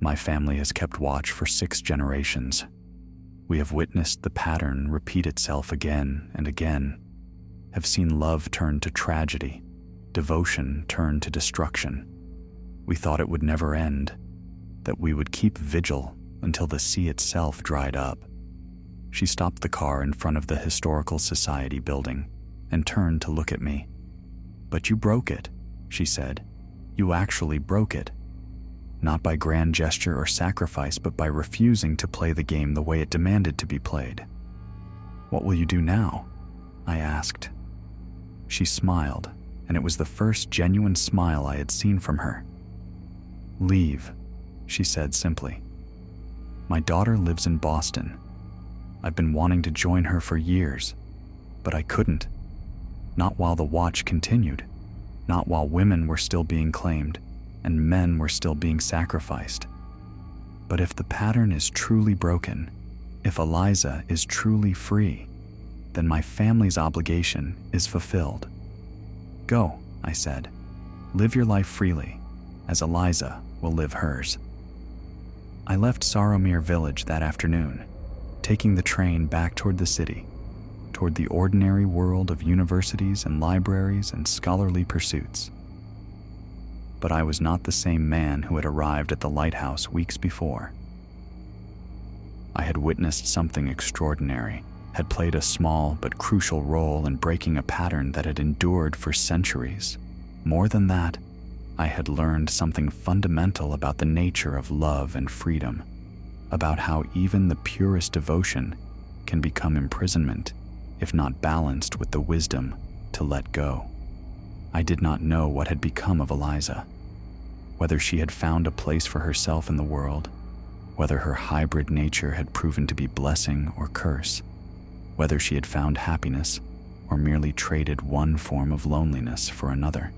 "My family has kept watch for 6 generations. We have witnessed the pattern repeat itself again and again, have seen love turn to tragedy, devotion turn to destruction. We thought it would never end, that we would keep vigil until the sea itself dried up." She stopped the car in front of the Historical Society building and turned to look at me. "But you broke it," she said. "You actually broke it. Not by grand gesture or sacrifice, but by refusing to play the game the way it demanded to be played." "What will you do now?" I asked. She smiled, and it was the first genuine smile I had seen from her. "Leave," she said simply. "My daughter lives in Boston. I've been wanting to join her for years, but I couldn't. Not while the watch continued, not while women were still being claimed and men were still being sacrificed. But if the pattern is truly broken, if Eliza is truly free, then my family's obligation is fulfilled. Go," I said. "Live your life freely, as Eliza will live hers. I left Saromir village that afternoon, taking the train back toward the city, toward the ordinary world of universities and libraries and scholarly pursuits. But I was not the same man who had arrived at the lighthouse weeks before. I had witnessed something extraordinary, had played a small but crucial role in breaking a pattern that had endured for centuries. More than that, I had learned something fundamental about the nature of love and freedom, about how even the purest devotion can become imprisonment if not balanced with the wisdom to let go. I did not know what had become of Eliza, whether she had found a place for herself in the world, whether her hybrid nature had proven to be blessing or curse, whether she had found happiness or merely traded one form of loneliness for another.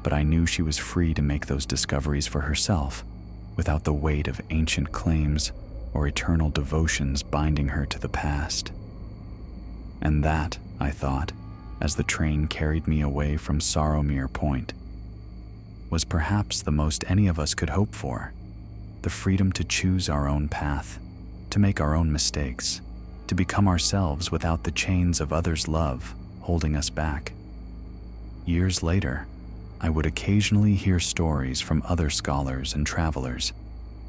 But I knew she was free to make those discoveries for herself, without the weight of ancient claims or eternal devotions binding her to the past. And that, I thought, as the train carried me away from Saromir Point, was perhaps the most any of us could hope for: the freedom to choose our own path, to make our own mistakes, to become ourselves without the chains of others' love holding us back. Years later, I would occasionally hear stories from other scholars and travelers,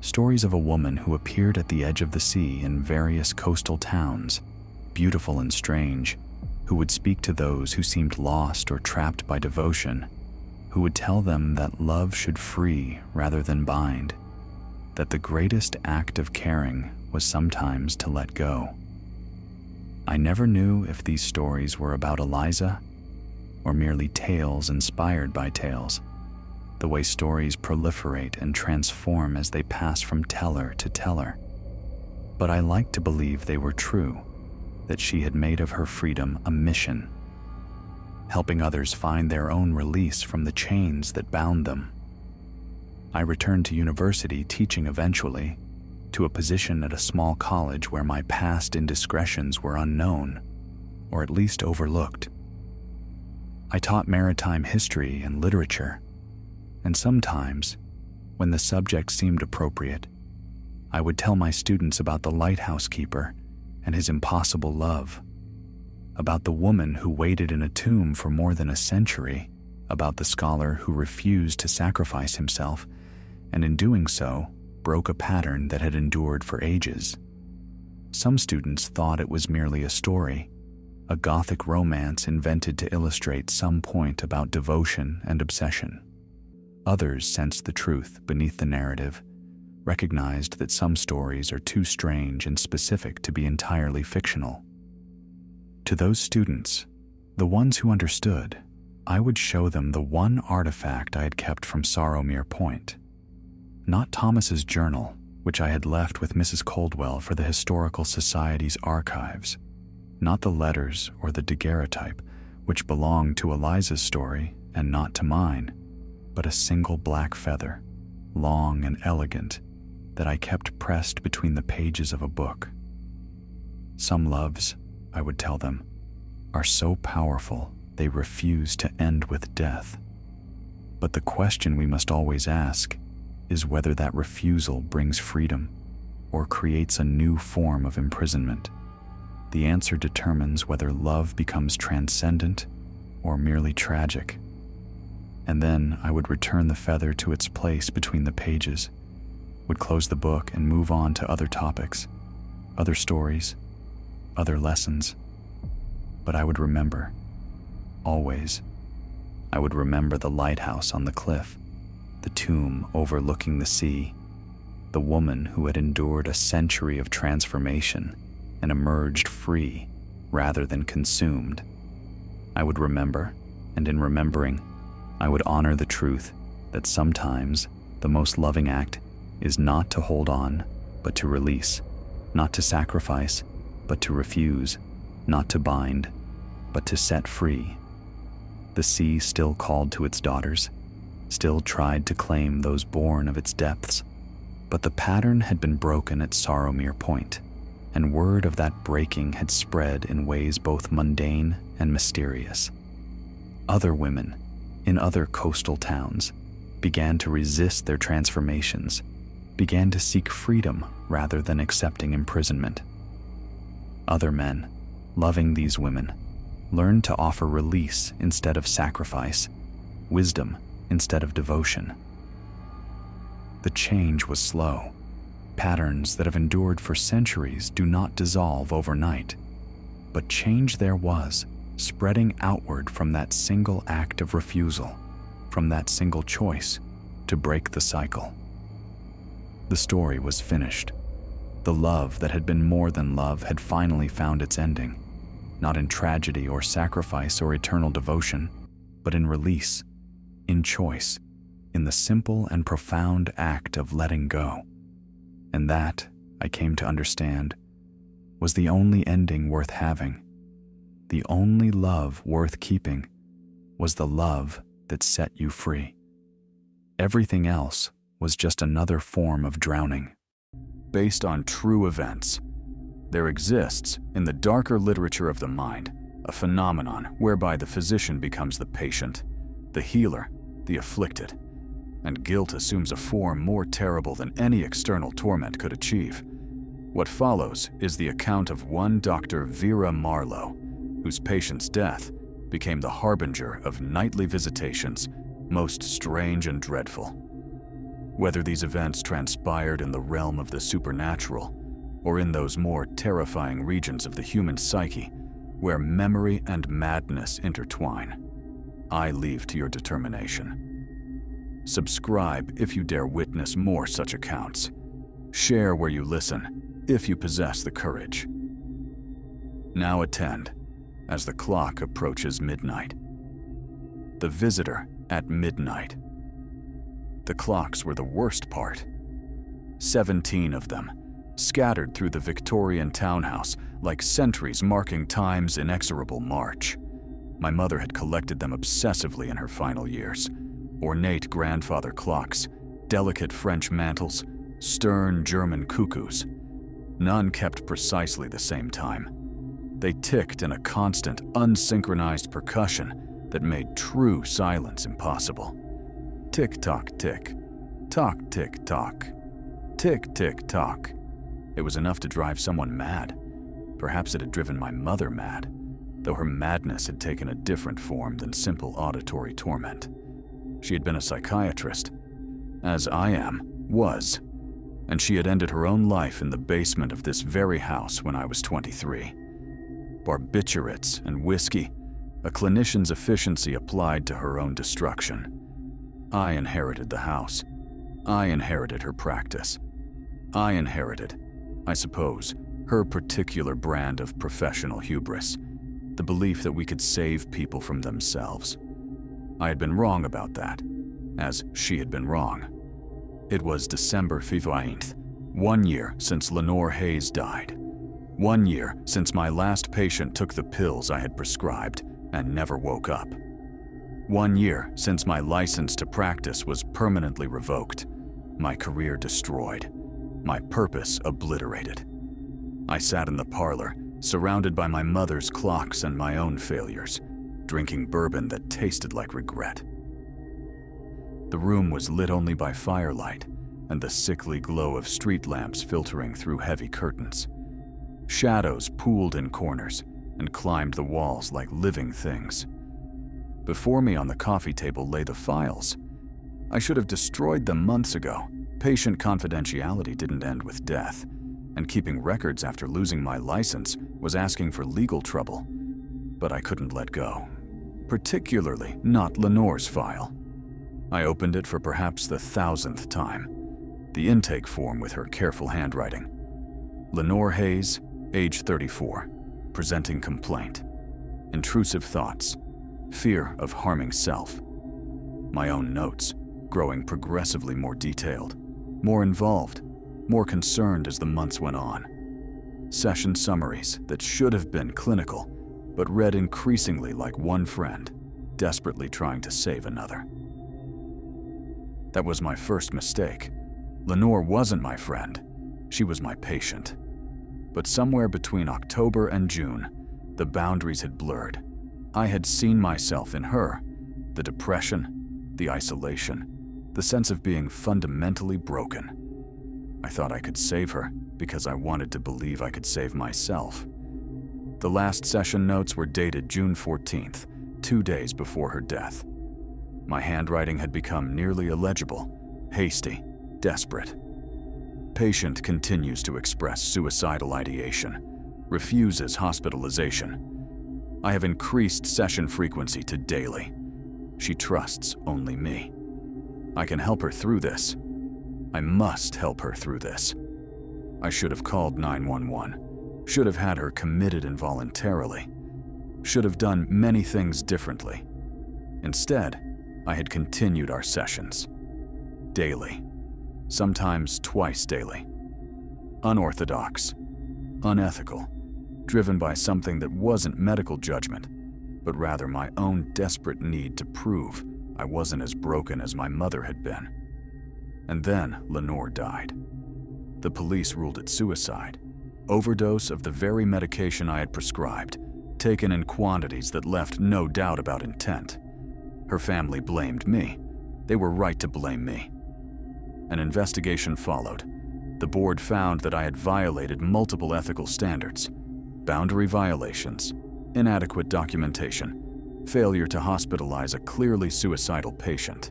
stories of a woman who appeared at the edge of the sea in various coastal towns, beautiful and strange, who would speak to those who seemed lost or trapped by devotion, who would tell them that love should free rather than bind, that the greatest act of caring was sometimes to let go. I never knew if these stories were about Eliza or merely tales inspired by tales, the way stories proliferate and transform as they pass from teller to teller. But I like to believe they were true, that she had made of her freedom a mission, helping others find their own release from the chains that bound them. I returned to university, teaching eventually, to a position at a small college where my past indiscretions were unknown, or at least overlooked. I taught maritime history and literature, and sometimes, when the subject seemed appropriate, I would tell my students about the lighthouse keeper and his impossible love, about the woman who waited in a tomb for more than a century, about the scholar who refused to sacrifice himself, and in doing so, broke a pattern that had endured for ages. Some students thought it was merely a story, a Gothic romance invented to illustrate some point about devotion and obsession. Others sensed the truth beneath the narrative, recognized that some stories are too strange and specific to be entirely fictional. To those students, the ones who understood, I would show them the one artifact I had kept from Saromir Point. Not Thomas's journal, which I had left with Mrs. Coldwell for the Historical Society's archives, not the letters or the daguerreotype, which belonged to Eliza's story and not to mine, but a single black feather, long and elegant, that I kept pressed between the pages of a book. Some loves, I would tell them, are so powerful they refuse to end with death. But the question we must always ask is whether that refusal brings freedom or creates a new form of imprisonment. The answer determines whether love becomes transcendent or merely tragic. And then I would return the feather to its place between the pages, would close the book and move on to other topics, other stories, other lessons. But I would remember, always. I would remember the lighthouse on the cliff, the tomb overlooking the sea, the woman who had endured a century of transformation and emerged free rather than consumed. I would remember, and in remembering, I would honor the truth that sometimes the most loving act is not to hold on, but to release, not to sacrifice, but to refuse, not to bind, but to set free. The sea still called to its daughters, still tried to claim those born of its depths, but the pattern had been broken at Saromir Point, and word of that breaking had spread in ways both mundane and mysterious. Other women, in other coastal towns, began to resist their transformations, began to seek freedom rather than accepting imprisonment. Other men, loving these women, learned to offer release instead of sacrifice, wisdom instead of devotion. The change was slow. Patterns that have endured for centuries do not dissolve overnight, but change there was, spreading outward from that single act of refusal, from that single choice to break the cycle. The story was finished. The love that had been more than love had finally found its ending, not in tragedy or sacrifice or eternal devotion, but in release, in choice, in the simple and profound act of letting go. And that, I came to understand, was the only ending worth having. The only love worth keeping was the love that set you free. Everything else was just another form of drowning. Based on true events, there exists, in the darker literature of the mind, a phenomenon whereby the physician becomes the patient, the healer, the afflicted, and guilt assumes a form more terrible than any external torment could achieve. What follows is the account of one Dr. Vera Marlowe, whose patient's death became the harbinger of nightly visitations, most strange and dreadful. Whether these events transpired in the realm of the supernatural, or in those more terrifying regions of the human psyche, where memory and madness intertwine, I leave to your determination. Subscribe if you dare witness more such accounts. Share where you listen, if you possess the courage. Now attend, as the clock approaches midnight. The visitor at midnight. The clocks were the worst part. 17 of them, scattered through the Victorian townhouse like sentries marking time's inexorable march. My mother had collected them obsessively in her final years. Ornate grandfather clocks, delicate French mantles, stern German cuckoos. None kept precisely the same time. They ticked in a constant, unsynchronized percussion that made true silence impossible. Tick-tock, tick. Tock, tick, tock. Tick, tick, tock. It was enough to drive someone mad. Perhaps it had driven my mother mad, though her madness had taken a different form than simple auditory torment. She had been a psychiatrist, as I was, and she had ended her own life in the basement of this very house when I was 23. Barbiturates and whiskey, a clinician's efficiency applied to her own destruction. I inherited the house. I inherited her practice. I inherited, I suppose, her particular brand of professional hubris, the belief that we could save people from themselves. I had been wrong about that, as she had been wrong. It was December 15th, 1 year since Lenore Hayes died. 1 year since my last patient took the pills I had prescribed and never woke up. 1 year since my license to practice was permanently revoked, my career destroyed, my purpose obliterated. I sat in the parlor, surrounded by my mother's clocks and my own failures, drinking bourbon that tasted like regret. The room was lit only by firelight and the sickly glow of street lamps filtering through heavy curtains. Shadows pooled in corners and climbed the walls like living things. Before me on the coffee table lay the files. I should have destroyed them months ago. Patient confidentiality didn't end with death, and keeping records after losing my license was asking for legal trouble. But I couldn't let go, particularly not Lenore's file. I opened it for perhaps the 1,000th time, the intake form with her careful handwriting. Lenore Hayes, age 34, presenting complaint. Intrusive thoughts, fear of harming self. My own notes, growing progressively more detailed, more involved, more concerned as the months went on. Session summaries that should have been clinical, but read increasingly like one friend, desperately trying to save another. That was my first mistake. Lenore wasn't my friend. She was my patient. But somewhere between October and June, the boundaries had blurred. I had seen myself in her, the depression, the isolation, the sense of being fundamentally broken. I thought I could save her because I wanted to believe I could save myself. The last session notes were dated June 14th, 2 days before her death. My handwriting had become nearly illegible, hasty, desperate. Patient continues to express suicidal ideation, refuses hospitalization. I have increased session frequency to daily. She trusts only me. I can help her through this. I must help her through this. I should have called 911, should have had her committed involuntarily, should have done many things differently. Instead, I had continued our sessions. Daily. Sometimes twice daily. Unorthodox. Unethical. Driven by something that wasn't medical judgment, but rather my own desperate need to prove I wasn't as broken as my mother had been. And then Lenore died. The police ruled it suicide. Overdose of the very medication I had prescribed, taken in quantities that left no doubt about intent. Her family blamed me. They were right to blame me. An investigation followed. The board found that I had violated multiple ethical standards, boundary violations, inadequate documentation, failure to hospitalize a clearly suicidal patient.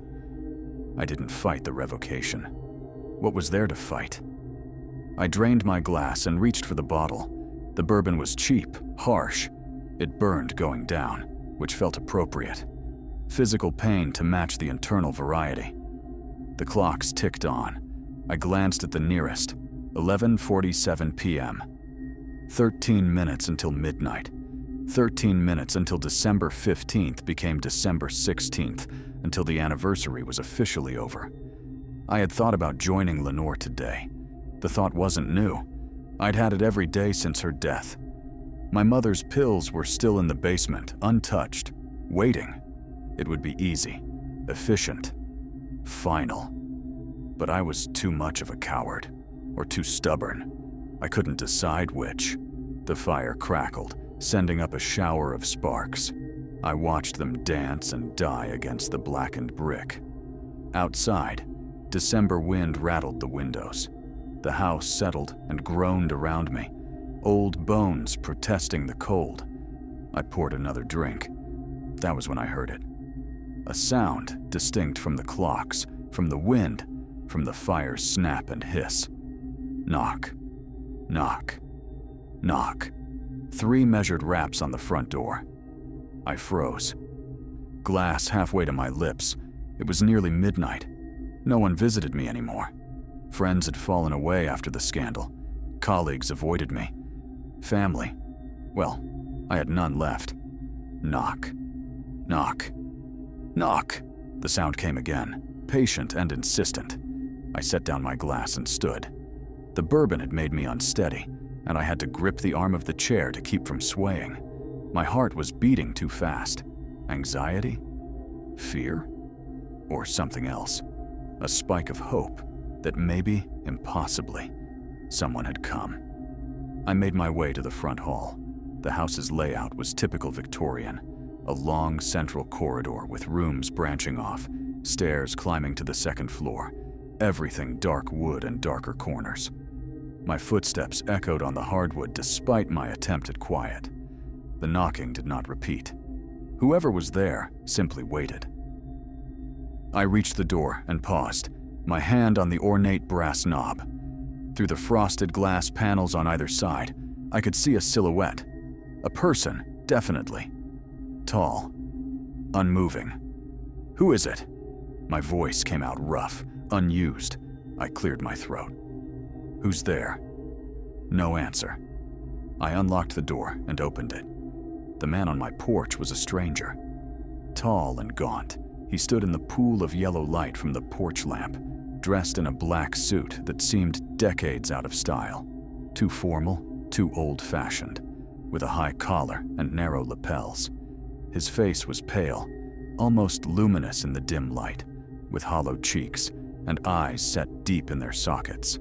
I didn't fight the revocation. What was there to fight? I drained my glass and reached for the bottle. The bourbon was cheap, harsh. It burned going down, which felt appropriate. Physical pain to match the internal variety. The clocks ticked on. I glanced at the nearest, 11:47 p.m. 13 minutes until midnight. 13 minutes until December 15th became December 16th, until the anniversary was officially over. I had thought about joining Lenore today. The thought wasn't new. I'd had it every day since her death. My mother's pills were still in the basement, untouched, waiting. It would be easy, efficient, final. But I was too much of a coward, or too stubborn. I couldn't decide which. The fire crackled, sending up a shower of sparks. I watched them dance and die against the blackened brick. Outside, December wind rattled the windows. The house settled and groaned around me, old bones protesting the cold. I poured another drink. That was when I heard it. A sound distinct from the clocks, from the wind, from the fire's snap and hiss. Knock. Knock. Knock. 3 measured raps on the front door. I froze. Glass halfway to my lips. It was nearly midnight. No one visited me anymore. Friends had fallen away after the scandal. Colleagues avoided me. Family, well, I had none left. Knock. Knock. Knock. The sound came again, patient and insistent. I set down my glass and stood. The bourbon had made me unsteady, and I had to grip the arm of the chair to keep from swaying. My heart was beating too fast. Anxiety? Fear? Or something else? A spike of hope that maybe, impossibly, someone had come. I made my way to the front hall. The house's layout was typical Victorian. A long central corridor with rooms branching off, stairs climbing to the second floor, everything dark wood and darker corners. My footsteps echoed on the hardwood despite my attempt at quiet. The knocking did not repeat. Whoever was there simply waited. I reached the door and paused, my hand on the ornate brass knob. Through the frosted glass panels on either side, I could see a silhouette. A person, definitely. Tall. Unmoving. Who is it? My voice came out rough, unused. I cleared my throat. Who's there? No answer. I unlocked the door and opened it. The man on my porch was a stranger. Tall and gaunt, he stood in the pool of yellow light from the porch lamp, dressed in a black suit that seemed decades out of style. Too formal, too old-fashioned, with a high collar and narrow lapels. His face was pale, almost luminous in the dim light, with hollow cheeks and eyes set deep in their sockets.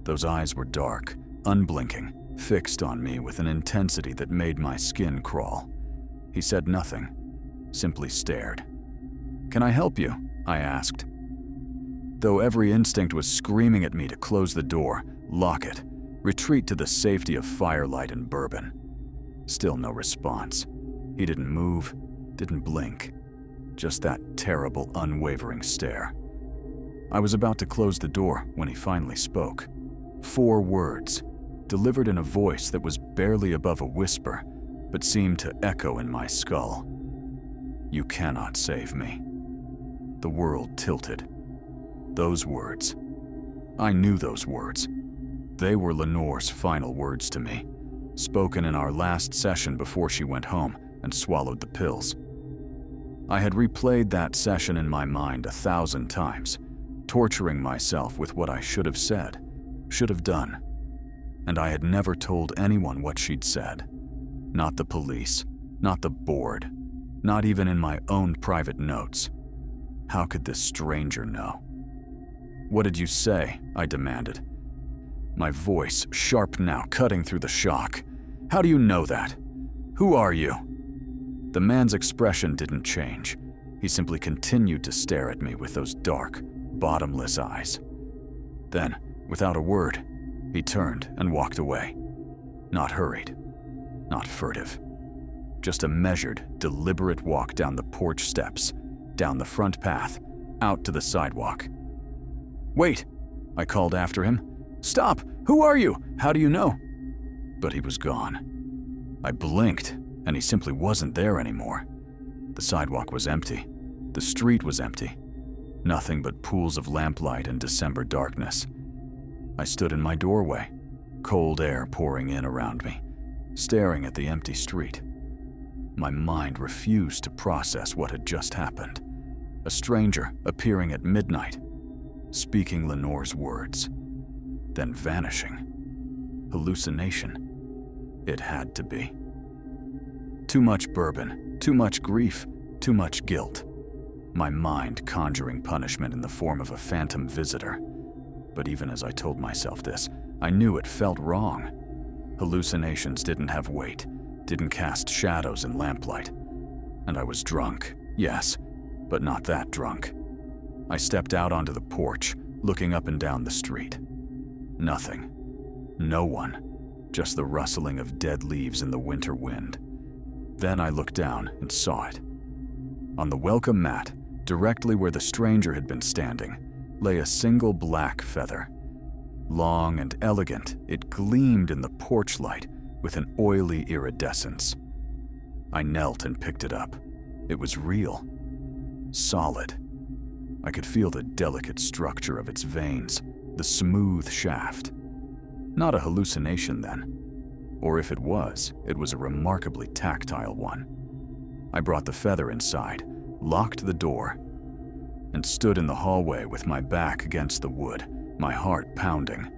Those eyes were dark, unblinking, fixed on me with an intensity that made my skin crawl. He said nothing, simply stared. "Can I help you?" I asked. though every instinct was screaming at me to close the door, lock it, retreat to the safety of firelight and bourbon. Still no response. He didn't move, didn't blink. Just that terrible, unwavering stare. I was about to close the door when he finally spoke. 4 words, delivered in a voice that was barely above a whisper, but seemed to echo in my skull. "You cannot save me." The world tilted. Those words. I knew those words. They were Lenore's final words to me, spoken in our last session before she went home and swallowed the pills. I had replayed that session in my mind 1,000 times, torturing myself with what I should have said, should have done. And I had never told anyone what she'd said. Not the police, not the board, not even in my own private notes. How could this stranger know? "What did you say?" I demanded. My voice, sharp now, cutting through the shock. "How do you know that? Who are you?" The man's expression didn't change. He simply continued to stare at me with those dark, bottomless eyes. Then, without a word, he turned and walked away. Not hurried, not furtive. Just a measured, deliberate walk down the porch steps, down the front path, out to the sidewalk. "Wait!" I called after him. "Stop! Who are you? How do you know?" But he was gone. I blinked, and he simply wasn't there anymore. The sidewalk was empty. The street was empty. Nothing but pools of lamplight and December darkness. I stood in my doorway, cold air pouring in around me, staring at the empty street. My mind refused to process what had just happened. A stranger appearing at midnight, speaking Lenore's words, then vanishing. Hallucination. It had to be. Too much bourbon, too much grief, too much guilt. My mind conjuring punishment in the form of a phantom visitor. But even as I told myself this, I knew it felt wrong. Hallucinations didn't have weight, didn't cast shadows in lamplight. And I was drunk, yes, but not that drunk. I stepped out onto the porch, looking up and down the street. Nothing. No one. Just the rustling of dead leaves in the winter wind. Then I looked down and saw it. On the welcome mat, directly where the stranger had been standing, lay a single black feather. Long and elegant, it gleamed in the porch light with an oily iridescence. I knelt and picked it up. It was real. Solid. I could feel the delicate structure of its veins, the smooth shaft. Not a hallucination then. Or if it was a remarkably tactile one. I brought the feather inside, locked the door, and stood in the hallway with my back against the wood, my heart pounding.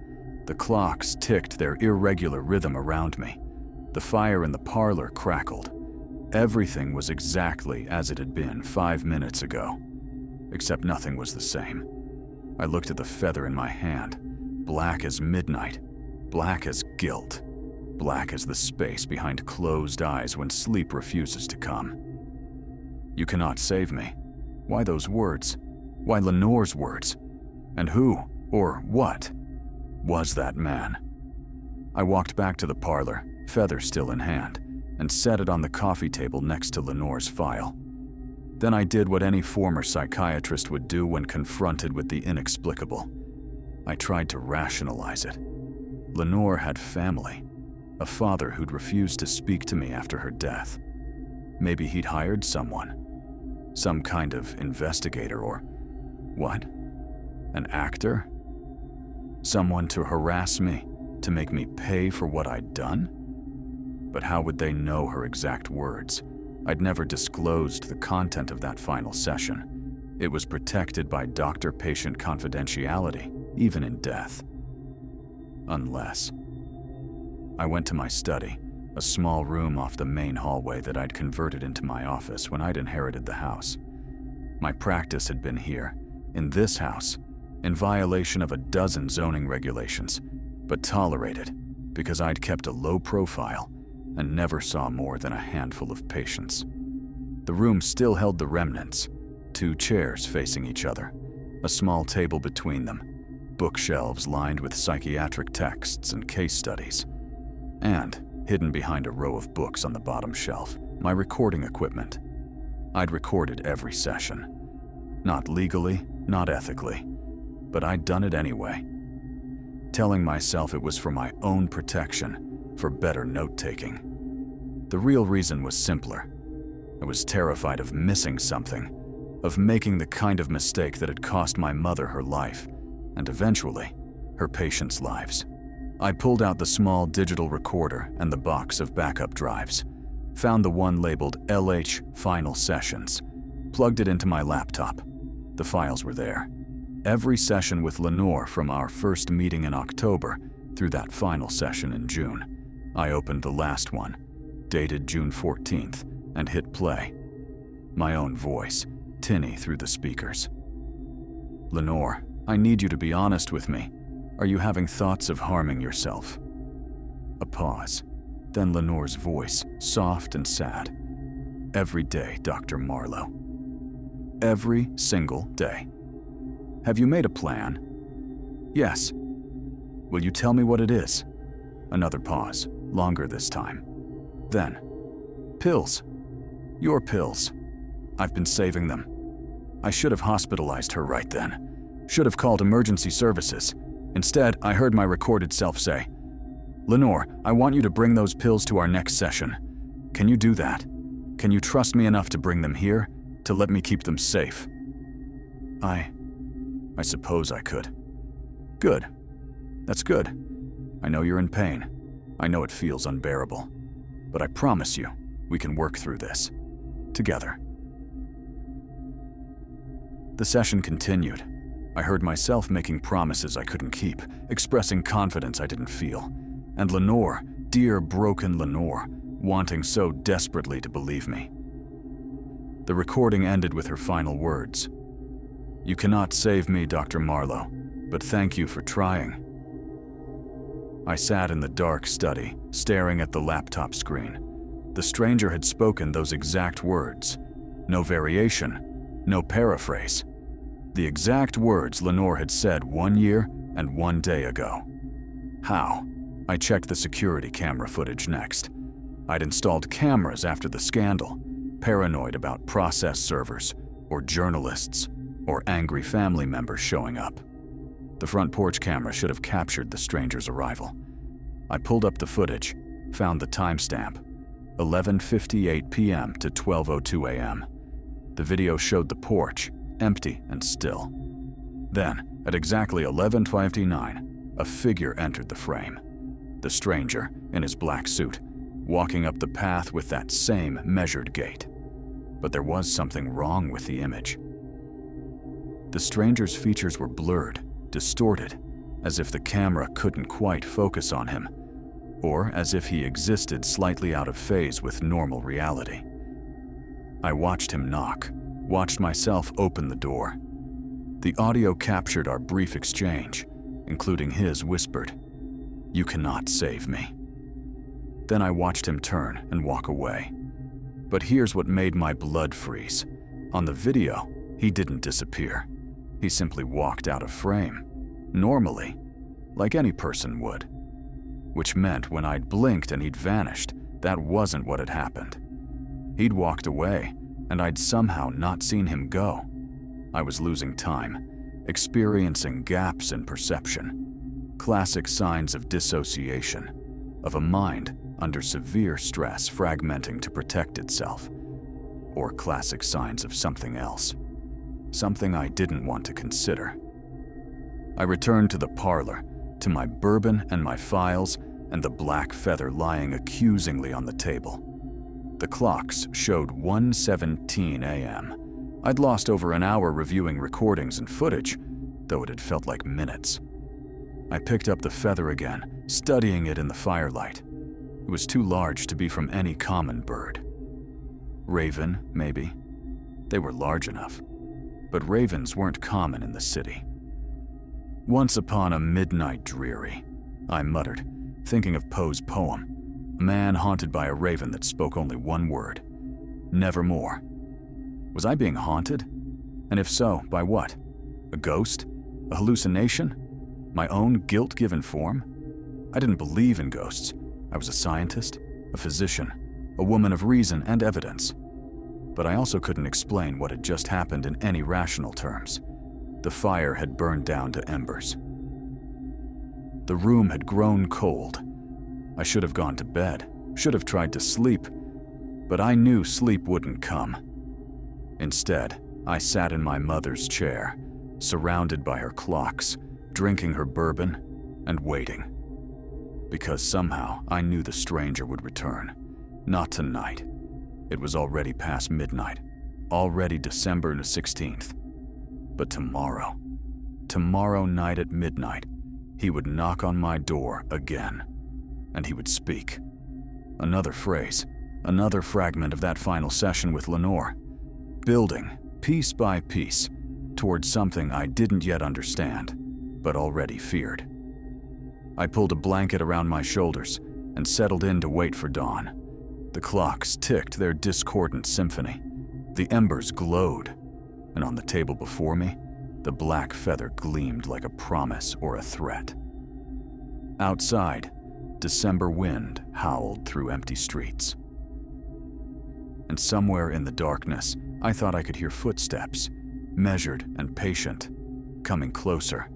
The clocks ticked their irregular rhythm around me. The fire in the parlor crackled. Everything was exactly as it had been 5 minutes ago, except nothing was the same. I looked at the feather in my hand, black as midnight, black as guilt, black as the space behind closed eyes when sleep refuses to come. "You cannot save me." Why those words? Why Lenore's words? And who, or what, was that man? I walked back to the parlor, feather still in hand, and set it on the coffee table next to Lenore's file. Then I did what any former psychiatrist would do when confronted with the inexplicable. I tried to rationalize it. Lenore had family, a father who'd refused to speak to me after her death. Maybe he'd hired someone, some kind of investigator or what? An actor? Someone to harass me, to make me pay for what I'd done? But how would they know her exact words? I'd never disclosed the content of that final session. It was protected by doctor-patient confidentiality, even in death. Unless. I went to my study, a small room off the main hallway that I'd converted into my office when I'd inherited the house. My practice had been here, in this house, in violation of a dozen zoning regulations, but tolerated because I'd kept a low profile and never saw more than a handful of patients. The room still held the remnants, 2 chairs facing each other, a small table between them, bookshelves lined with psychiatric texts and case studies, and, hidden behind a row of books on the bottom shelf, my recording equipment. I'd recorded every session. Not legally, not ethically, but I'd done it anyway. Telling myself it was for my own protection, for better note-taking. The real reason was simpler. I was terrified of missing something, of making the kind of mistake that had cost my mother her life, and eventually, her patients' lives. I pulled out the small digital recorder and the box of backup drives, found the one labeled LH Final Sessions, plugged it into my laptop. The files were there. Every session with Lenore from our first meeting in October through that final session in June. I opened the last one, dated June 14th, and hit play. My own voice, tinny through the speakers. Lenore, I need you to be honest with me. Are you having thoughts of harming yourself? A pause. Then Lenore's voice, soft and sad. Every day, Dr. Marlowe. Every single day. Have you made a plan? Yes. Will you tell me what it is? Another pause, longer this time. Then, pills. Your pills. I've been saving them. I should have hospitalized her right then. Should have called emergency services. Instead, I heard my recorded self say, Lenore, I want you to bring those pills to our next session. Can you do that? Can you trust me enough to bring them here, to let me keep them safe? I suppose I could. Good. That's good. I know you're in pain. I know it feels unbearable. But I promise you, we can work through this. Together. The session continued. I heard myself making promises I couldn't keep, expressing confidence I didn't feel. And Lenore, dear broken Lenore, wanting so desperately to believe me. The recording ended with her final words. You cannot save me, Dr. Marlowe, but thank you for trying. I sat in the dark study, staring at the laptop screen. The stranger had spoken those exact words. No variation, no paraphrase. The exact words Lenore had said 1 year and 1 day ago. How? I checked the security camera footage next. I'd installed cameras after the scandal, paranoid about process servers, or journalists, or angry family members showing up. The front porch camera should have captured the stranger's arrival. I pulled up the footage, found the timestamp, 11:58 p.m. to 12:02 a.m. The video showed the porch, empty and still. Then, at exactly 11:59, a figure entered the frame. The stranger, in his black suit, walking up the path with that same measured gait. But there was something wrong with the image. The stranger's features were blurred, distorted, as if the camera couldn't quite focus on him, or as if he existed slightly out of phase with normal reality. I watched him knock, watched myself open the door. The audio captured our brief exchange, including his whispered, "You cannot save me." Then I watched him turn and walk away. But here's what made my blood freeze. On the video, he didn't disappear. He simply walked out of frame, normally, like any person would. Which meant when I'd blinked and he'd vanished, that wasn't what had happened. He'd walked away, and I'd somehow not seen him go. I was losing time, experiencing gaps in perception. Classic signs of dissociation, of a mind under severe stress fragmenting to protect itself. Or classic signs of something else. Something I didn't want to consider. I returned to the parlor, to my bourbon and my files, and the black feather lying accusingly on the table. The clocks showed 1:17 a.m. I'd lost over an hour reviewing recordings and footage, though it had felt like minutes. I picked up the feather again, studying it in the firelight. It was too large to be from any common bird. Raven, maybe. They were large enough. But ravens weren't common in the city. Once upon a midnight dreary, I muttered, thinking of Poe's poem, a man haunted by a raven that spoke only one word, nevermore. Was I being haunted? And if so, by what? A ghost? A hallucination? My own guilt-given form? I didn't believe in ghosts. I was a scientist, a physician, a woman of reason and evidence. But I also couldn't explain what had just happened in any rational terms. The fire had burned down to embers. The room had grown cold. I should have gone to bed, should have tried to sleep, but I knew sleep wouldn't come. Instead, I sat in my mother's chair, surrounded by her clocks, drinking her bourbon and waiting. Because somehow I knew the stranger would return. Not tonight. It was already past midnight, already December 16th. But tomorrow night at midnight, he would knock on my door again, and he would speak. Another phrase, another fragment of that final session with Lenore, building, piece by piece, towards something I didn't yet understand, but already feared. I pulled a blanket around my shoulders and settled in to wait for dawn. The clocks ticked their discordant symphony. The embers glowed, and on the table before me, the black feather gleamed like a promise or a threat. Outside, December wind howled through empty streets. And somewhere in the darkness, I thought I could hear footsteps, measured and patient, coming closer,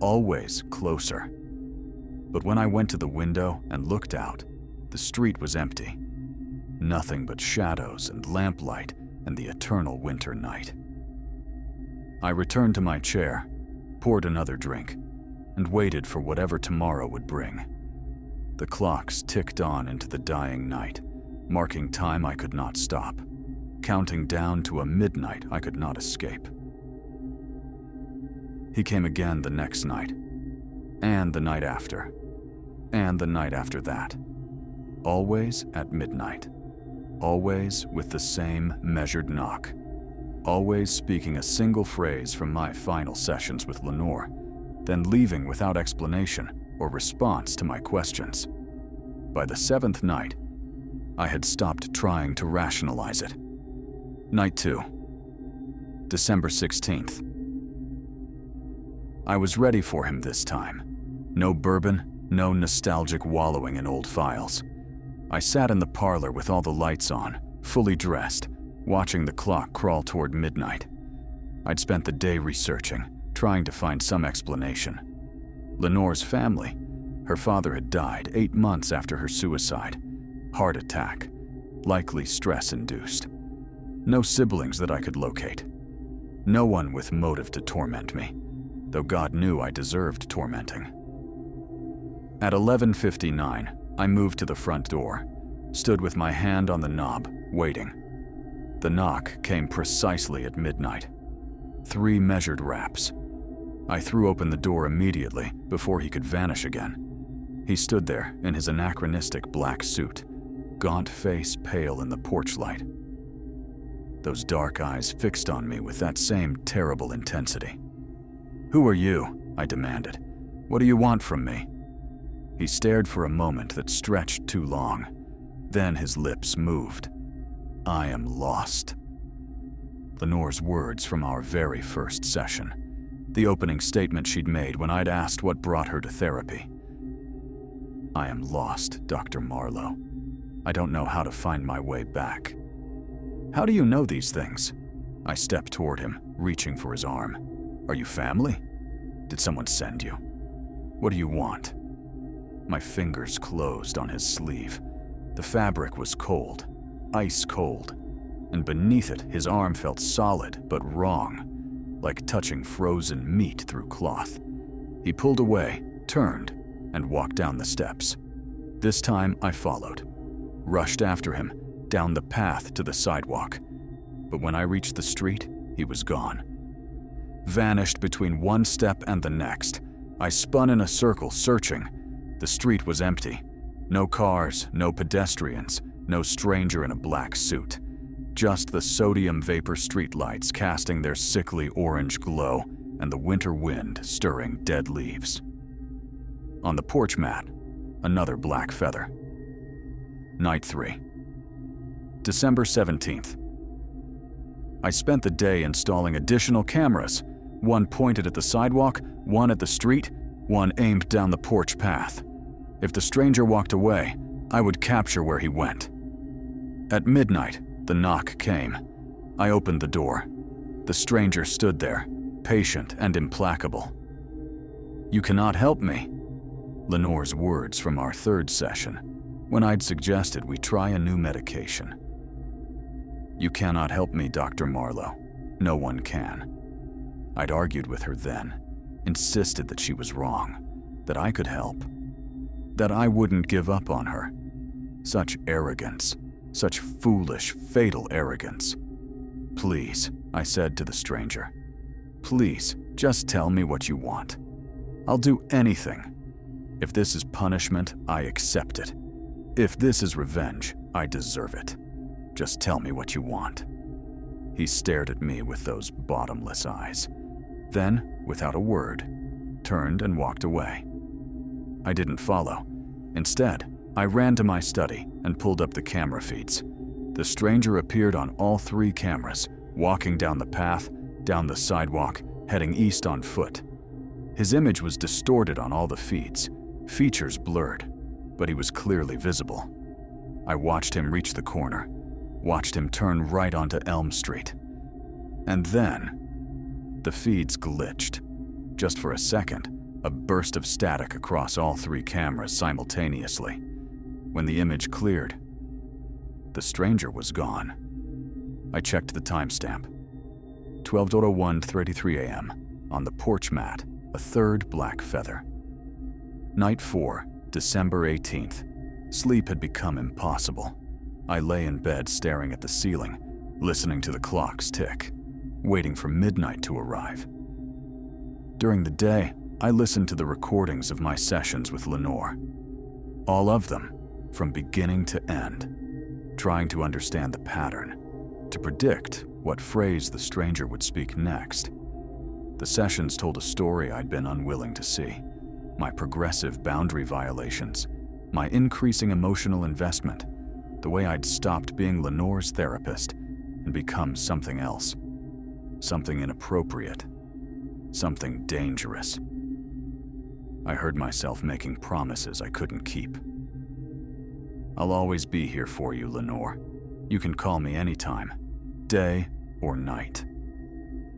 always closer. But when I went to the window and looked out, the street was empty. Nothing but shadows and lamplight and the eternal winter night. I returned to my chair, poured another drink, and waited for whatever tomorrow would bring. The clocks ticked on into the dying night, marking time I could not stop, counting down to a midnight I could not escape. He came again the next night, and the night after, and the night after that. Always at midnight, always with the same measured knock, always speaking a single phrase from my final sessions with Lenore, then leaving without explanation or response to my questions. By the seventh night, I had stopped trying to rationalize it. Night 2, December 16th. I was ready for him this time. No bourbon, no nostalgic wallowing in old files. I sat in the parlor with all the lights on, fully dressed, watching the clock crawl toward midnight. I'd spent the day researching, trying to find some explanation. Lenore's family, her father had died 8 months after her suicide. Heart attack, likely stress-induced. No siblings that I could locate. No one with motive to torment me, though God knew I deserved tormenting. At 11:59, I moved to the front door, stood with my hand on the knob, waiting. The knock came precisely at midnight. 3 measured raps. I threw open the door immediately before he could vanish again. He stood there in his anachronistic black suit, gaunt face pale in the porch light. Those dark eyes fixed on me with that same terrible intensity. "Who are you?" I demanded. "What do you want from me?" He stared for a moment that stretched too long. Then his lips moved. "I am lost." Lenore's words from our very first session. The opening statement she'd made when I'd asked what brought her to therapy. "I am lost, Dr. Marlowe. I don't know how to find my way back." "How do you know these things?" I stepped toward him, reaching for his arm. "Are you family? Did someone send you? What do you want?" My fingers closed on his sleeve. The fabric was cold, ice cold, and beneath it his arm felt solid but wrong, like touching frozen meat through cloth. He pulled away, turned, and walked down the steps. This time I followed, rushed after him, down the path to the sidewalk. But when I reached the street, he was gone. Vanished between one step and the next. I spun in a circle, searching. The street was empty. No cars, no pedestrians, no stranger in a black suit. Just the sodium vapor streetlights casting their sickly orange glow and the winter wind stirring dead leaves. On the porch mat, another black feather. Night 3, December 17th. I spent the day installing additional cameras, One pointed at the sidewalk, one at the street, one aimed down the porch path. If the stranger walked away, I would capture where he went. At midnight, the knock came. I opened the door. The stranger stood there, patient and implacable. "You cannot help me." Lenore's words from our third session, when I'd suggested we try a new medication. "You cannot help me, Dr. Marlowe. No one can." I'd argued with her then, insisted that she was wrong, that I could help, that I wouldn't give up on her. Such arrogance, such foolish, fatal arrogance. "Please," I said to the stranger, "please, just tell me what you want. I'll do anything. If this is punishment, I accept it. If this is revenge, I deserve it. Just tell me what you want." He stared at me with those bottomless eyes. Then, without a word, turned and walked away. I didn't follow. Instead, I ran to my study and pulled up the camera feeds. The stranger appeared on all 3 cameras, walking down the path, down the sidewalk, heading east on foot. His image was distorted on all the feeds, features blurred, but he was clearly visible. I watched him reach the corner, watched him turn right onto Elm Street. And then, the feeds glitched. Just for a second, a burst of static across all 3 cameras simultaneously. When the image cleared, the stranger was gone. I checked the timestamp. 12:01:33 a.m. On the porch mat, a 3rd black feather. Night 4, December 18th. Sleep had become impossible. I lay in bed staring at the ceiling, listening to the clocks tick, waiting for midnight to arrive. During the day, I listened to the recordings of my sessions with Lenore. All of them, from beginning to end, trying to understand the pattern, to predict what phrase the stranger would speak next. The sessions told a story I'd been unwilling to see. My progressive boundary violations, my increasing emotional investment, the way I'd stopped being Lenore's therapist and become something else. Something inappropriate. Something dangerous. I heard myself making promises I couldn't keep. "I'll always be here for you, Lenore. You can call me anytime, day or night.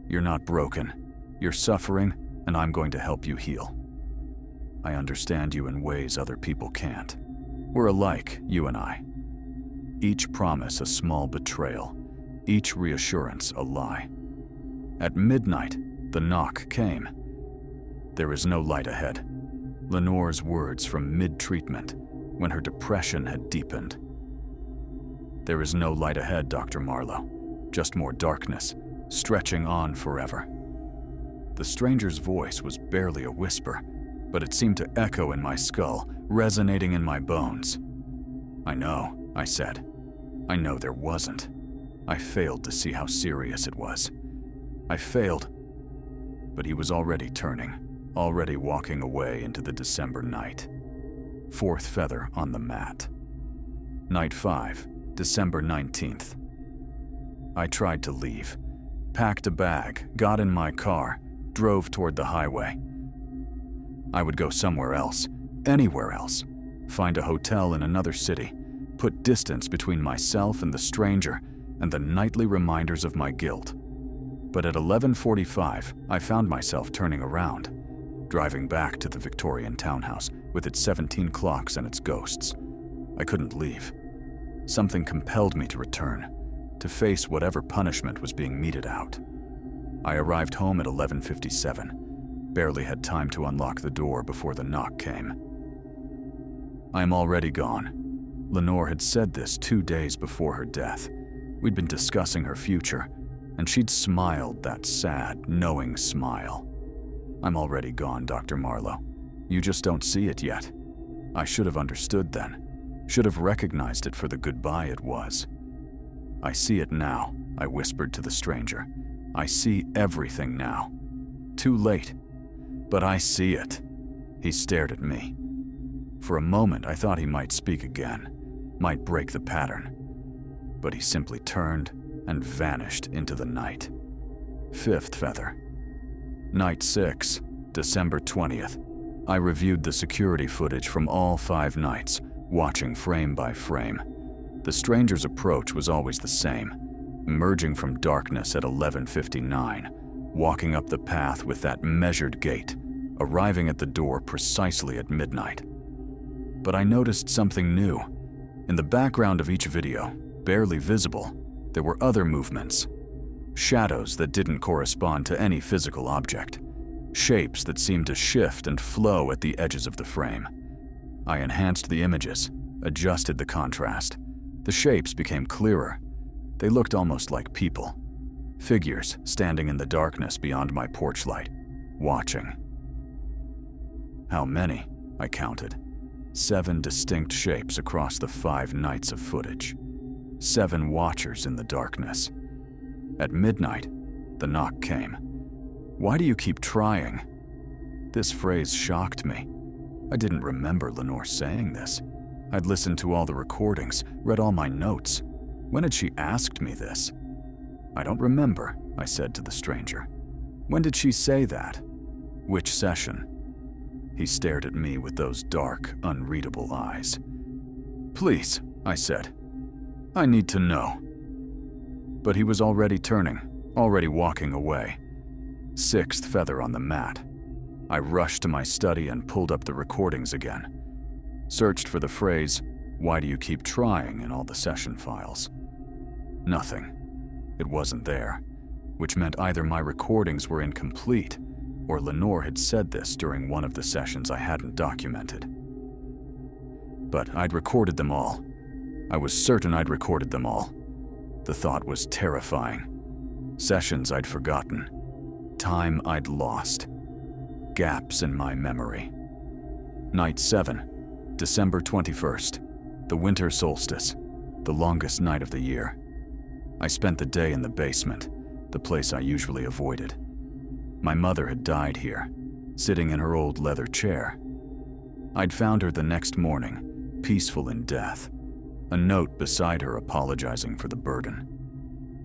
You're not broken. You're suffering, and I'm going to help you heal. I understand you in ways other people can't. We're alike, you and I. Each promise a small betrayal, each reassurance a lie." At midnight, the knock came. There is no light ahead. Lenore's words from mid-treatment, when her depression had deepened. "There is no light ahead, Dr. Marlowe. Just more darkness, stretching on forever." The stranger's voice was barely a whisper, but it seemed to echo in my skull, resonating in my bones. "I know," I said. "I know there wasn't. I failed to see how serious it was. I failed." But he was already turning, already walking away into the December night. 4th feather on the mat. Night 5, December 19th. I tried to leave, packed a bag, got in my car, drove toward the highway. I would go somewhere else, anywhere else, find a hotel in another city, put distance between myself and the stranger and the nightly reminders of my guilt. But at 11:45, I found myself turning around, driving back to the Victorian townhouse with its 17 clocks and its ghosts. I couldn't leave. Something compelled me to return, to face whatever punishment was being meted out. I arrived home at 11:57, barely had time to unlock the door before the knock came. "I'm already gone." Lenore had said this 2 days before her death. We'd been discussing her future, and she'd smiled that sad, knowing smile. "I'm already gone, Dr. Marlowe. You just don't see it yet." I should have understood then, should have recognized it for the goodbye it was. "I see it now," I whispered to the stranger. "I see everything now. Too late, but I see it." He stared at me. For a moment, I thought he might speak again, might break the pattern. But he simply turned and vanished into the night. 5th feather. Night 6, December 20th. I reviewed the security footage from all 5 nights, watching frame by frame. The stranger's approach was always the same, emerging from darkness at 11:59, walking up the path with that measured gait, arriving at the door precisely at midnight. But I noticed something new. In the background of each video, barely visible, there were other movements. Shadows that didn't correspond to any physical object. Shapes that seemed to shift and flow at the edges of the frame. I enhanced the images, adjusted the contrast. The shapes became clearer. They looked almost like people. Figures standing in the darkness beyond my porch light, watching. How many? I counted. 7 distinct shapes across the 5 nights of footage. 7 watchers in the darkness. At midnight, the knock came. "Why do you keep trying?" This phrase shocked me. I didn't remember Lenore saying this. I'd listened to all the recordings, read all my notes. When had she asked me this? "I don't remember," I said to the stranger. "When did she say that? Which session?" He stared at me with those dark, unreadable eyes. "Please," I said. "I need to know." But he was already turning, already walking away. 6th feather on the mat. I rushed to my study and pulled up the recordings again. Searched for the phrase, "Why do you keep trying?" in all the session files. Nothing. It wasn't there, which meant either my recordings were incomplete, or Lenore had said this during one of the sessions I hadn't documented. But I'd recorded them all. I was certain I'd recorded them all. The thought was terrifying. Sessions I'd forgotten. Time I'd lost. Gaps in my memory. Night 7, December 21st. The winter solstice. The longest night of the year. I spent the day in the basement, the place I usually avoided. My mother had died here, sitting in her old leather chair. I'd found her the next morning, peaceful in death, a note beside her apologizing for the burden.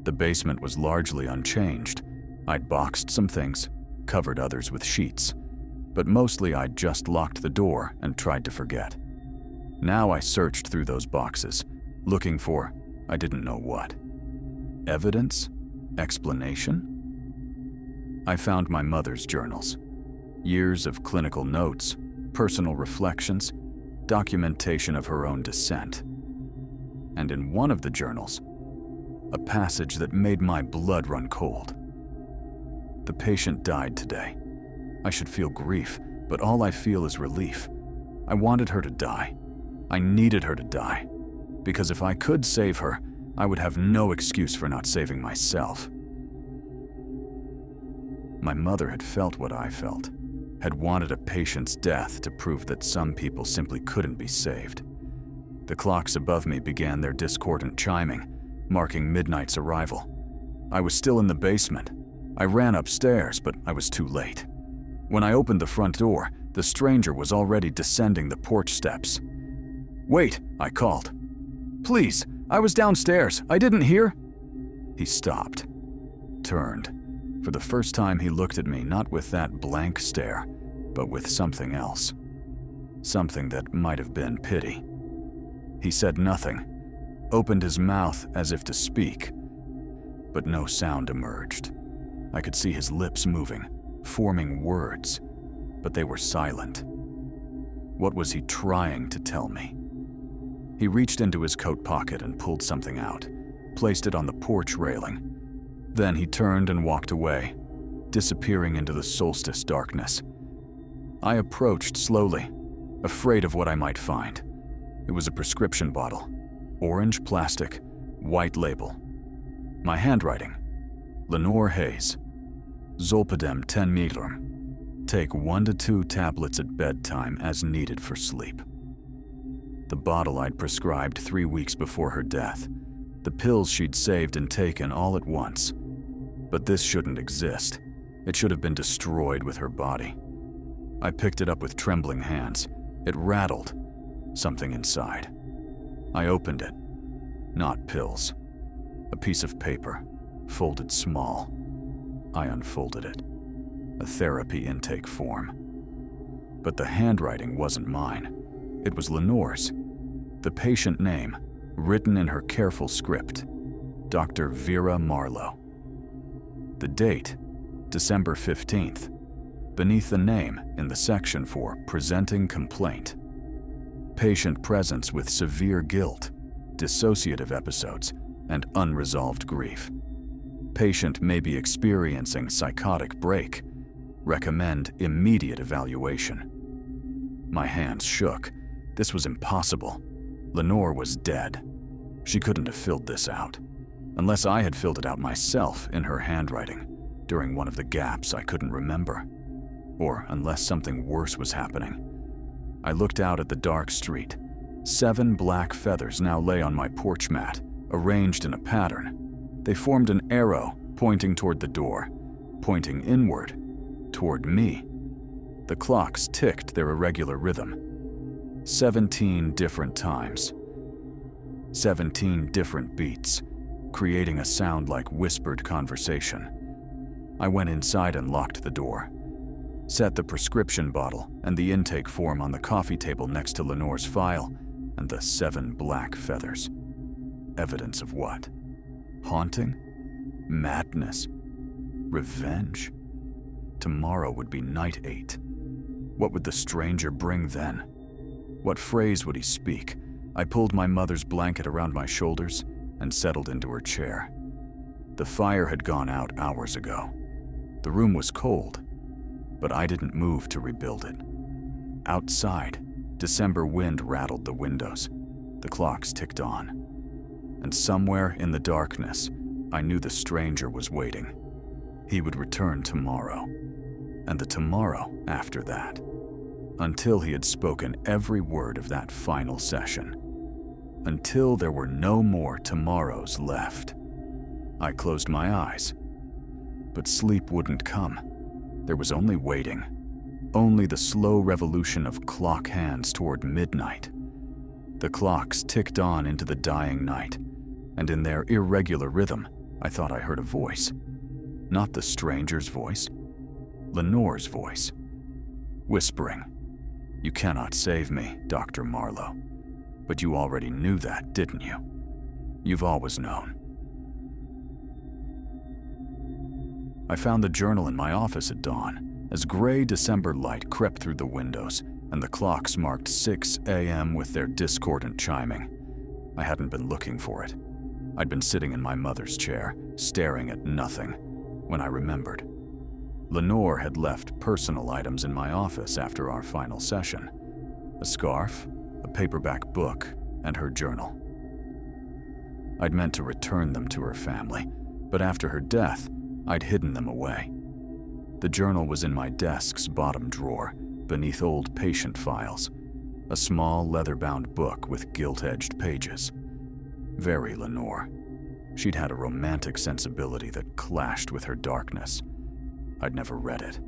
The basement was largely unchanged. I'd boxed some things, covered others with sheets, but mostly I'd just locked the door and tried to forget. Now I searched through those boxes, looking for, I didn't know what. Evidence? Explanation? I found my mother's journals. Years of clinical notes, personal reflections, documentation of her own descent. And in one of the journals, a passage that made my blood run cold. The patient died today. I should feel grief, but all I feel is relief. I wanted her to die. I needed her to die. Because if I could save her, I would have no excuse for not saving myself. My mother had felt what I felt, had wanted a patient's death to prove that some people simply couldn't be saved. The clocks above me began their discordant chiming, marking midnight's arrival. I was still in the basement. I ran upstairs, but I was too late. When I opened the front door, the stranger was already descending the porch steps. "Wait," I called. "Please, I was downstairs. I didn't hear." He stopped, turned. For the first time, he looked at me not with that blank stare, but with something else. Something that might have been pity. He said nothing, opened his mouth as if to speak, but no sound emerged. I could see his lips moving, forming words, but they were silent. What was he trying to tell me? He reached into his coat pocket and pulled something out, placed it on the porch railing. Then he turned and walked away, disappearing into the solstice darkness. I approached slowly, afraid of what I might find. It was a prescription bottle, orange plastic, white label. My handwriting, Lenore Hayes, Zolpidem 10 mg. Take 1 to 2 tablets at bedtime as needed for sleep. The bottle I'd prescribed 3 weeks before her death. The pills she'd saved and taken all at once. But this shouldn't exist. It should have been destroyed with her body. I picked it up with trembling hands. It rattled. Something inside. I opened it. Not pills. A piece of paper, folded small. I unfolded it. a therapy intake form. But the handwriting wasn't mine. It was Lenore's. The patient name, written in her careful script, Dr. Vera Marlowe. The date, December 15th, beneath the name in the section for presenting complaint. Patient presence with severe guilt, dissociative episodes, and unresolved grief. Patient may be experiencing psychotic break. Recommend immediate evaluation. My hands shook. This was impossible. Lenore was dead. She couldn't have filled this out, unless I had filled it out myself in her handwriting during one of the gaps I couldn't remember, or unless something worse was happening. I looked out at the dark street. 7 black feathers now lay on my porch mat, arranged in a pattern. They formed an arrow pointing toward the door, pointing inward, toward me. The clocks ticked their irregular rhythm. 17 different times. 17 different beats, creating a sound like whispered conversation. I went inside and locked the door. Set the prescription bottle and the intake form on the coffee table next to Lenore's file and the 7 black feathers. Evidence of what? Haunting? Madness? Revenge? Tomorrow would be night 8. What would the stranger bring then? What phrase would he speak? I pulled my mother's blanket around my shoulders and settled into her chair. The fire had gone out hours ago. The room was cold, but I didn't move to rebuild it. Outside, December wind rattled the windows. The clocks ticked on. And somewhere in the darkness, I knew the stranger was waiting. He would return tomorrow, and the tomorrow after that, until he had spoken every word of that final session. Until there were no more tomorrows left. I closed my eyes, but sleep wouldn't come. There was only waiting, only the slow revolution of clock hands toward midnight. The clocks ticked on into the dying night, and in their irregular rhythm, I thought I heard a voice. Not the stranger's voice, Lenore's voice, whispering, "You cannot save me, Dr. Marlowe." But you already knew that, didn't you? You've always known. I found the journal in my office at dawn, as gray December light crept through the windows, and the clocks marked 6 a.m. with their discordant chiming. I hadn't been looking for it. I'd been sitting in my mother's chair, staring at nothing, when I remembered. Lenore had left personal items in my office after our final session. A scarf, a paperback book, and her journal. I'd meant to return them to her family, but after her death, I'd hidden them away. The journal was in my desk's bottom drawer, beneath old patient files, a small leather-bound book with gilt-edged pages. Very Lenore. She'd had a romantic sensibility that clashed with her darkness. I'd never read it.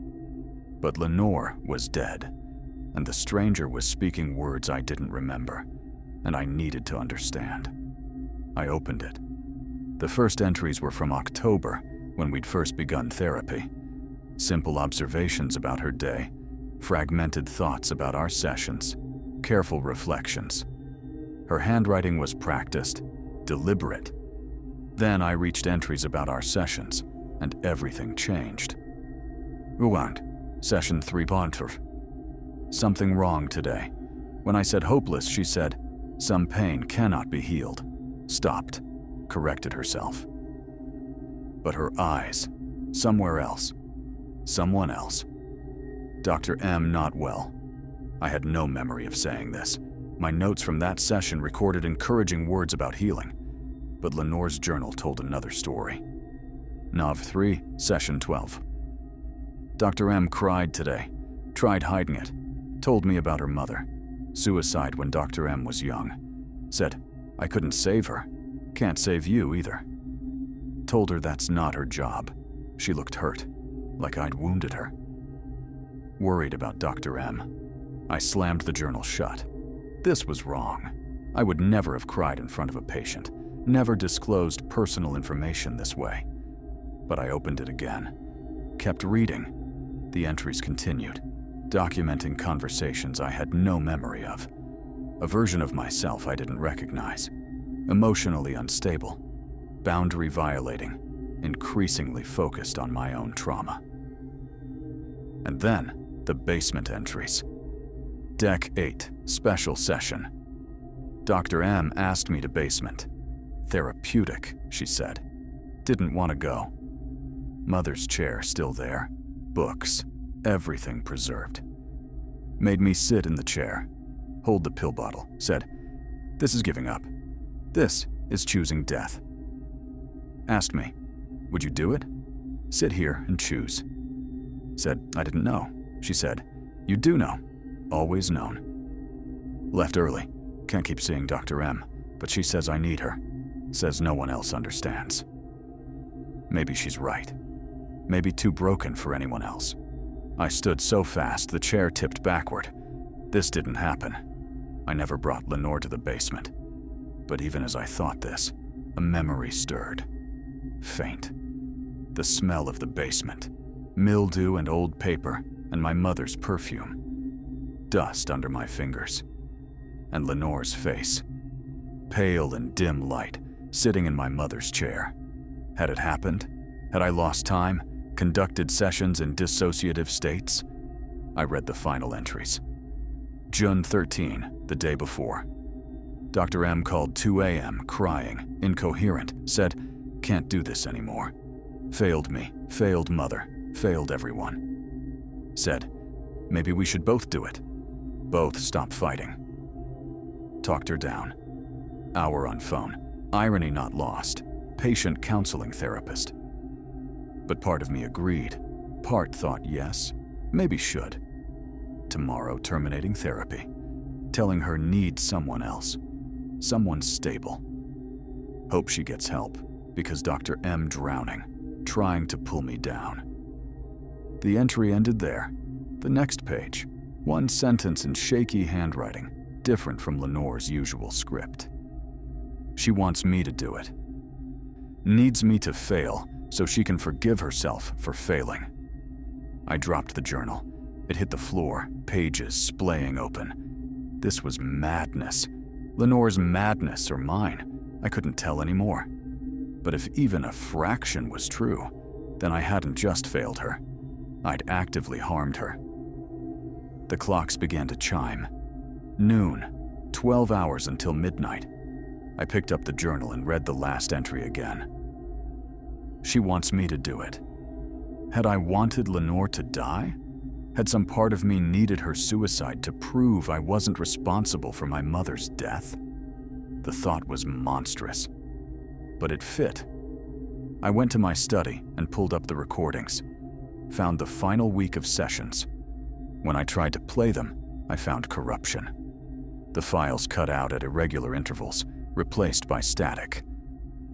But Lenore was dead, and the stranger was speaking words I didn't remember, and I needed to understand. I opened it. The first entries were from October, when we'd first begun therapy. Simple observations about her day, fragmented thoughts about our sessions, careful reflections. Her handwriting was practiced, deliberate. Then I reached entries about our sessions, and everything changed. Uant, session 3.12. Something wrong today. When I said hopeless, she said, some pain cannot be healed. Stopped, corrected herself. But her eyes, somewhere else, someone else. Dr. M not well. I had no memory of saying this. My notes from that session recorded encouraging words about healing, but Lenore's journal told another story. Nav 3, session 12. Dr. M cried today, tried hiding it, told me about her mother. Suicide when Dr. M was young. Said, I couldn't save her. Can't save you either. Told her that's not her job. She looked hurt, like I'd wounded her. Worried about Dr. M. I slammed the journal shut. This was wrong. I would never have cried in front of a patient, never disclosed personal information this way. But I opened it again, kept reading, The entries continued, documenting conversations I had no memory of. A version of myself I didn't recognize. Emotionally unstable, boundary violating, increasingly focused on my own trauma. And then, the basement entries. Deck 8, special session. Dr. M asked me to basement. Therapeutic, she said. Didn't want to go. Mother's chair still there. Books, everything preserved. Made me sit in the chair, hold the pill bottle, said, "This is giving up. This is choosing death." Asked me, "Would you do it? Sit here and choose." Said, "I didn't know." She said, "You do know. Always known." Left early. Can't keep seeing Dr. M, but she says I need her. Says no one else understands. Maybe she's right. Maybe too broken for anyone else. I stood so fast the chair tipped backward. This didn't happen. I never brought Lenore to the basement. But even as I thought this, a memory stirred. Faint. The smell of the basement. Mildew and old paper, and my mother's perfume. Dust under my fingers. And Lenore's face. Pale in dim light, sitting in my mother's chair. Had it happened? Had I lost time? Conducted sessions in dissociative states? I read the final entries. June 13, the day before. Dr. M called 2 a.m. crying, incoherent, said, "Can't do this anymore. Failed me, failed mother, failed everyone." Said, "Maybe we should both do it. Both stop fighting." Talked her down. Hour on phone. Irony not lost. Patient counseling therapist. But part of me agreed. Part thought yes, maybe should. Tomorrow terminating therapy. Telling her needs someone else. Someone stable. Hope she gets help, because Dr. M drowning, trying to pull me down. The entry ended there. The next page. One sentence in shaky handwriting, different from Lenore's usual script. She wants me to do it. Needs me to fail so she can forgive herself for failing. I dropped the journal. It hit the floor, pages splaying open. This was madness. Lenore's madness or mine. I couldn't tell anymore. But if even a fraction was true, then I hadn't just failed her. I'd actively harmed her. The clocks began to chime. Noon, 12 hours until midnight. I picked up the journal and read the last entry again. She wants me to do it. Had I wanted Lenore to die? Had some part of me needed her suicide to prove I wasn't responsible for my mother's death? The thought was monstrous, but it fit. I went to my study and pulled up the recordings. Found the final week of sessions. When I tried to play them, I found corruption. The files cut out at irregular intervals, replaced by static.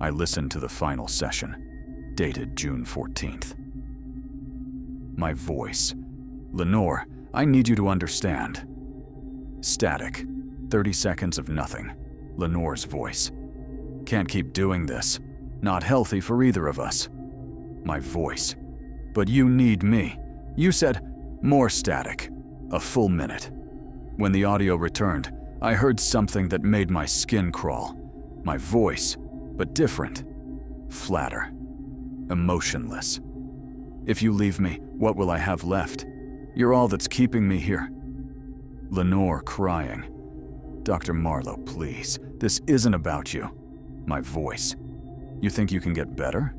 I listened to the final session, dated June 14th. My voice. "Lenore, I need you to understand." Static. 30 seconds of nothing. Lenore's voice. "Can't keep doing this. Not healthy for either of us." My voice. "But you need me." You said, more static. A full minute. When the audio returned, I heard something that made my skin crawl. My voice, but different. Flatter. Emotionless. "If you leave me, what will I have left? You're all that's keeping me here." Lenore crying. "Dr. Marlowe, please. This isn't about you." My voice. "You think you can get better?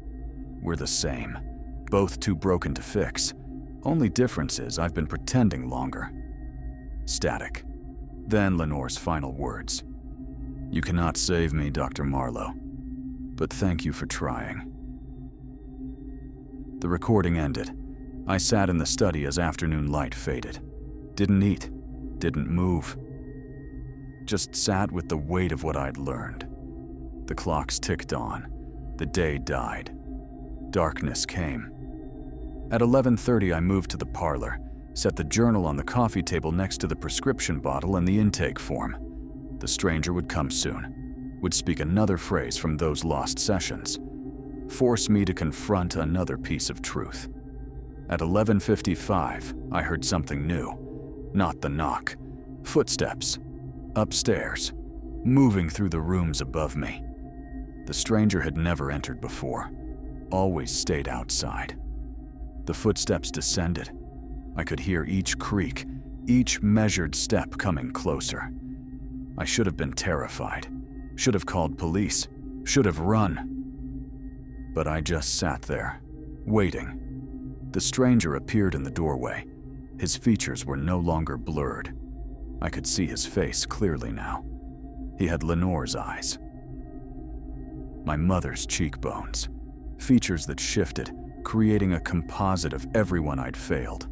We're the same. Both too broken to fix. Only difference is I've been pretending longer." Static. Then Lenore's final words. "You cannot save me, Dr. Marlowe, but thank you for trying." The recording ended. I sat in the study as afternoon light faded. Didn't eat, didn't move. Just sat with the weight of what I'd learned. The clocks ticked on. The day died. Darkness came. At 11:30, I moved to the parlor, set the journal on the coffee table next to the prescription bottle and the intake form. The stranger would come soon, would speak another phrase from those lost sessions, force me to confront another piece of truth. At 11:55, I heard something new. Not the knock. Footsteps. Upstairs. Moving through the rooms above me. The stranger had never entered before. Always stayed outside. The footsteps descended. I could hear each creak, each measured step coming closer. I should have been terrified. Should have called police. Should have run. But I just sat there, waiting. The stranger appeared in the doorway. His features were no longer blurred. I could see his face clearly now. He had Lenore's eyes. My mother's cheekbones. Features that shifted, creating a composite of everyone I'd failed.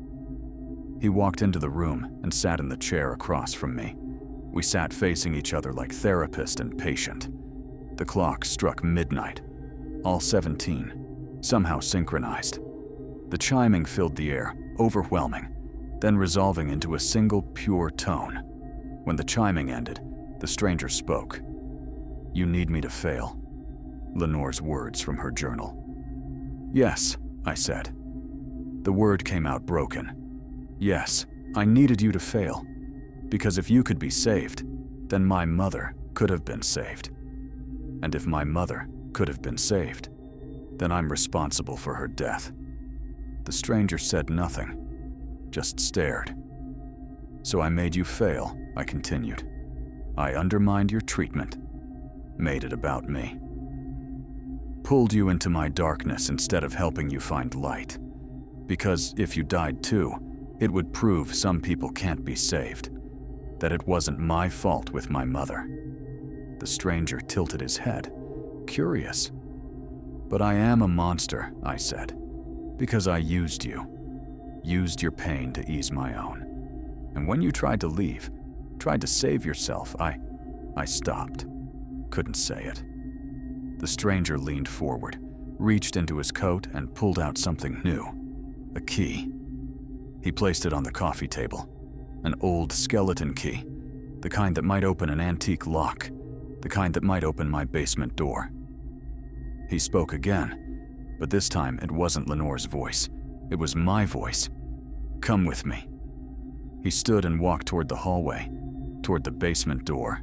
He walked into the room and sat in the chair across from me. We sat facing each other like therapist and patient. The clock struck midnight. All 17, somehow synchronized. The chiming filled the air, overwhelming, then resolving into a single pure tone. When the chiming ended, the stranger spoke. "You need me to fail." Lenore's words from her journal. "Yes," I said. The word came out broken. "Yes, I needed you to fail. Because if you could be saved, then my mother could have been saved. And if my mother could have been saved, then I'm responsible for her death." The stranger said nothing, just stared. "So I made you fail," I continued. "I undermined your treatment, made it about me. Pulled you into my darkness instead of helping you find light. Because if you died too, it would prove some people can't be saved. That it wasn't my fault with my mother." The stranger tilted his head, curious. "But I am a monster," I said, "because I used you. Used your pain to ease my own. And when you tried to leave, tried to save yourself, I stopped. Couldn't say it." The stranger leaned forward, reached into his coat and pulled out something new. A key. He placed it on the coffee table. An old skeleton key. The kind that might open an antique lock. The kind that might open my basement door. He spoke again, but this time it wasn't Lenore's voice. It was my voice. "Come with me." He stood and walked toward the hallway, toward the basement door.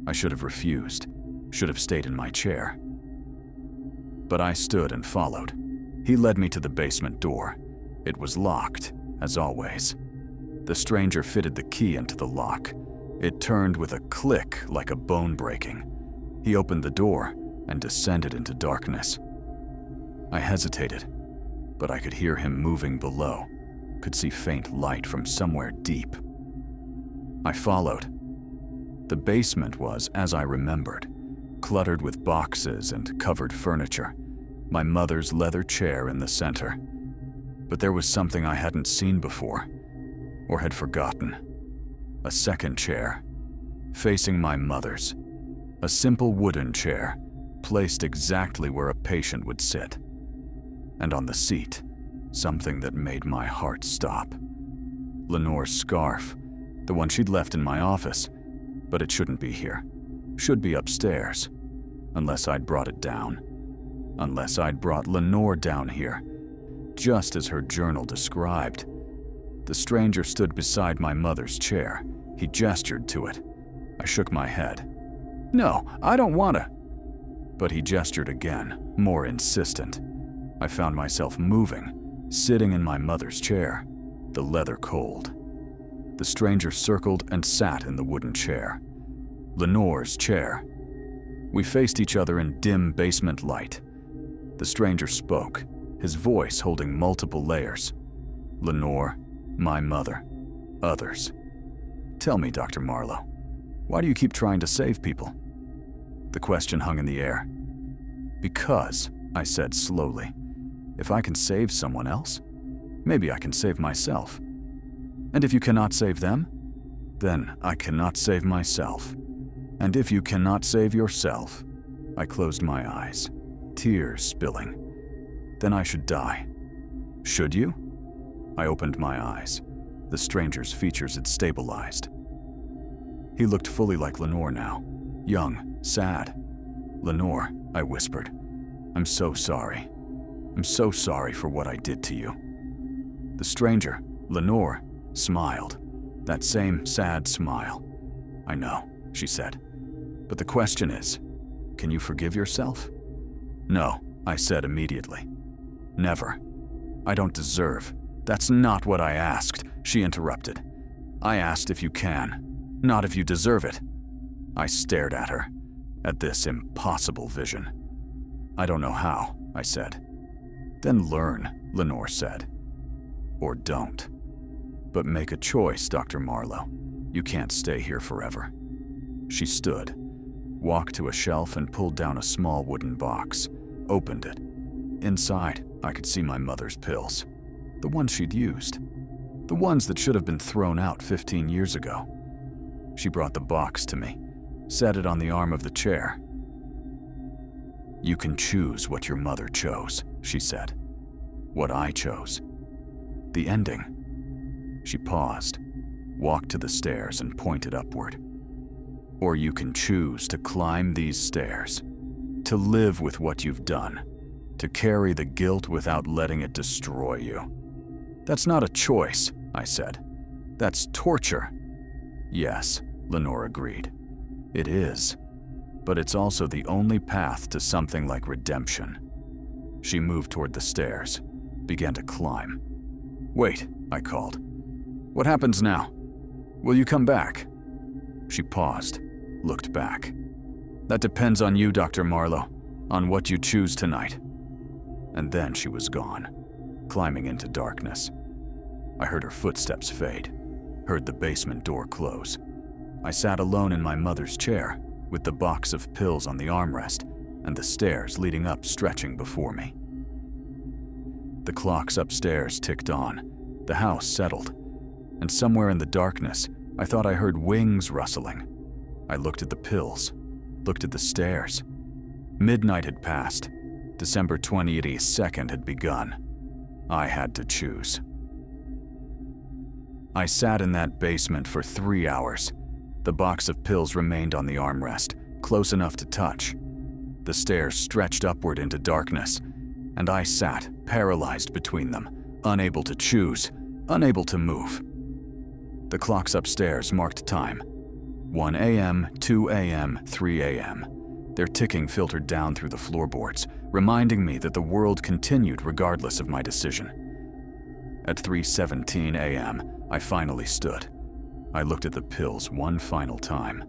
I should have refused, should have stayed in my chair. But I stood and followed. He led me to the basement door. It was locked, as always. The stranger fitted the key into the lock. It turned with a click like a bone breaking. He opened the door and descended into darkness. I hesitated, but I could hear him moving below, could see faint light from somewhere deep. I followed. The basement was, as I remembered, cluttered with boxes and covered furniture, my mother's leather chair in the center. But there was something I hadn't seen before, or had forgotten. A second chair, facing my mother's. A simple wooden chair, placed exactly where a patient would sit. And on the seat, something that made my heart stop. Lenore's scarf, the one she'd left in my office, but it shouldn't be here. Should be upstairs, unless I'd brought it down. Unless I'd brought Lenore down here, just as her journal described. The stranger stood beside my mother's chair. He gestured to it. I shook my head. "No, I don't want to." But he gestured again, more insistent. I found myself moving, sitting in my mother's chair, the leather cold. The stranger circled and sat in the wooden chair. Lenore's chair. We faced each other in dim basement light. The stranger spoke, his voice holding multiple layers. Lenore, my mother, others. "Tell me, Dr. Marlowe, why do you keep trying to save people?" The question hung in the air. "Because," I said slowly, "if I can save someone else, maybe I can save myself. And if you cannot save them, then I cannot save myself. And if you cannot save yourself," I closed my eyes, tears spilling, "then I should die. Should you?" I opened my eyes. The stranger's features had stabilized. He looked fully like Lenore now, young, sad. "Lenore," I whispered, "I'm so sorry. I'm so sorry for what I did to you." The stranger, Lenore, smiled. That same sad smile. "I know," she said. "But the question is, can you forgive yourself?" "No," I said immediately. "Never. I don't deserve." "That's not what I asked," she interrupted. "I asked if you can, not if you deserve it." I stared at her, at this impossible vision. "I don't know how," I said. "Then learn," Lenore said. "Or don't. But make a choice, Dr. Marlowe. You can't stay here forever." She stood, walked to a shelf and pulled down a small wooden box, opened it. Inside, I could see my mother's pills. The ones she'd used. The ones that should have been thrown out 15 years ago. She brought the box to me, set it on the arm of the chair. "You can choose what your mother chose," she said. "What I chose. The ending." She paused, walked to the stairs and pointed upward. "Or you can choose to climb these stairs, to live with what you've done, to carry the guilt without letting it destroy you." "That's not a choice," I said. "That's torture." "Yes," Lenore agreed. "It is. But it's also the only path to something like redemption." She moved toward the stairs, began to climb. "Wait," I called. "What happens now? Will you come back?" She paused, looked back. "That depends on you, Dr. Marlowe, on what you choose tonight." And then she was gone, climbing into darkness. I heard her footsteps fade, heard the basement door close. I sat alone in my mother's chair, with the box of pills on the armrest and the stairs leading up stretching before me. The clocks upstairs ticked on, the house settled, and somewhere in the darkness, I thought I heard wings rustling. I looked at the pills, looked at the stairs. Midnight had passed. December 22nd had begun. I had to choose. I sat in that basement for 3 hours. The box of pills remained on the armrest, close enough to touch. The stairs stretched upward into darkness, and I sat, paralyzed between them, unable to choose, unable to move. The clocks upstairs marked time. 1 a.m., 2 a.m., 3 a.m. Their ticking filtered down through the floorboards, reminding me that the world continued regardless of my decision. At 3:17 a.m., I finally stood. I looked at the pills one final time.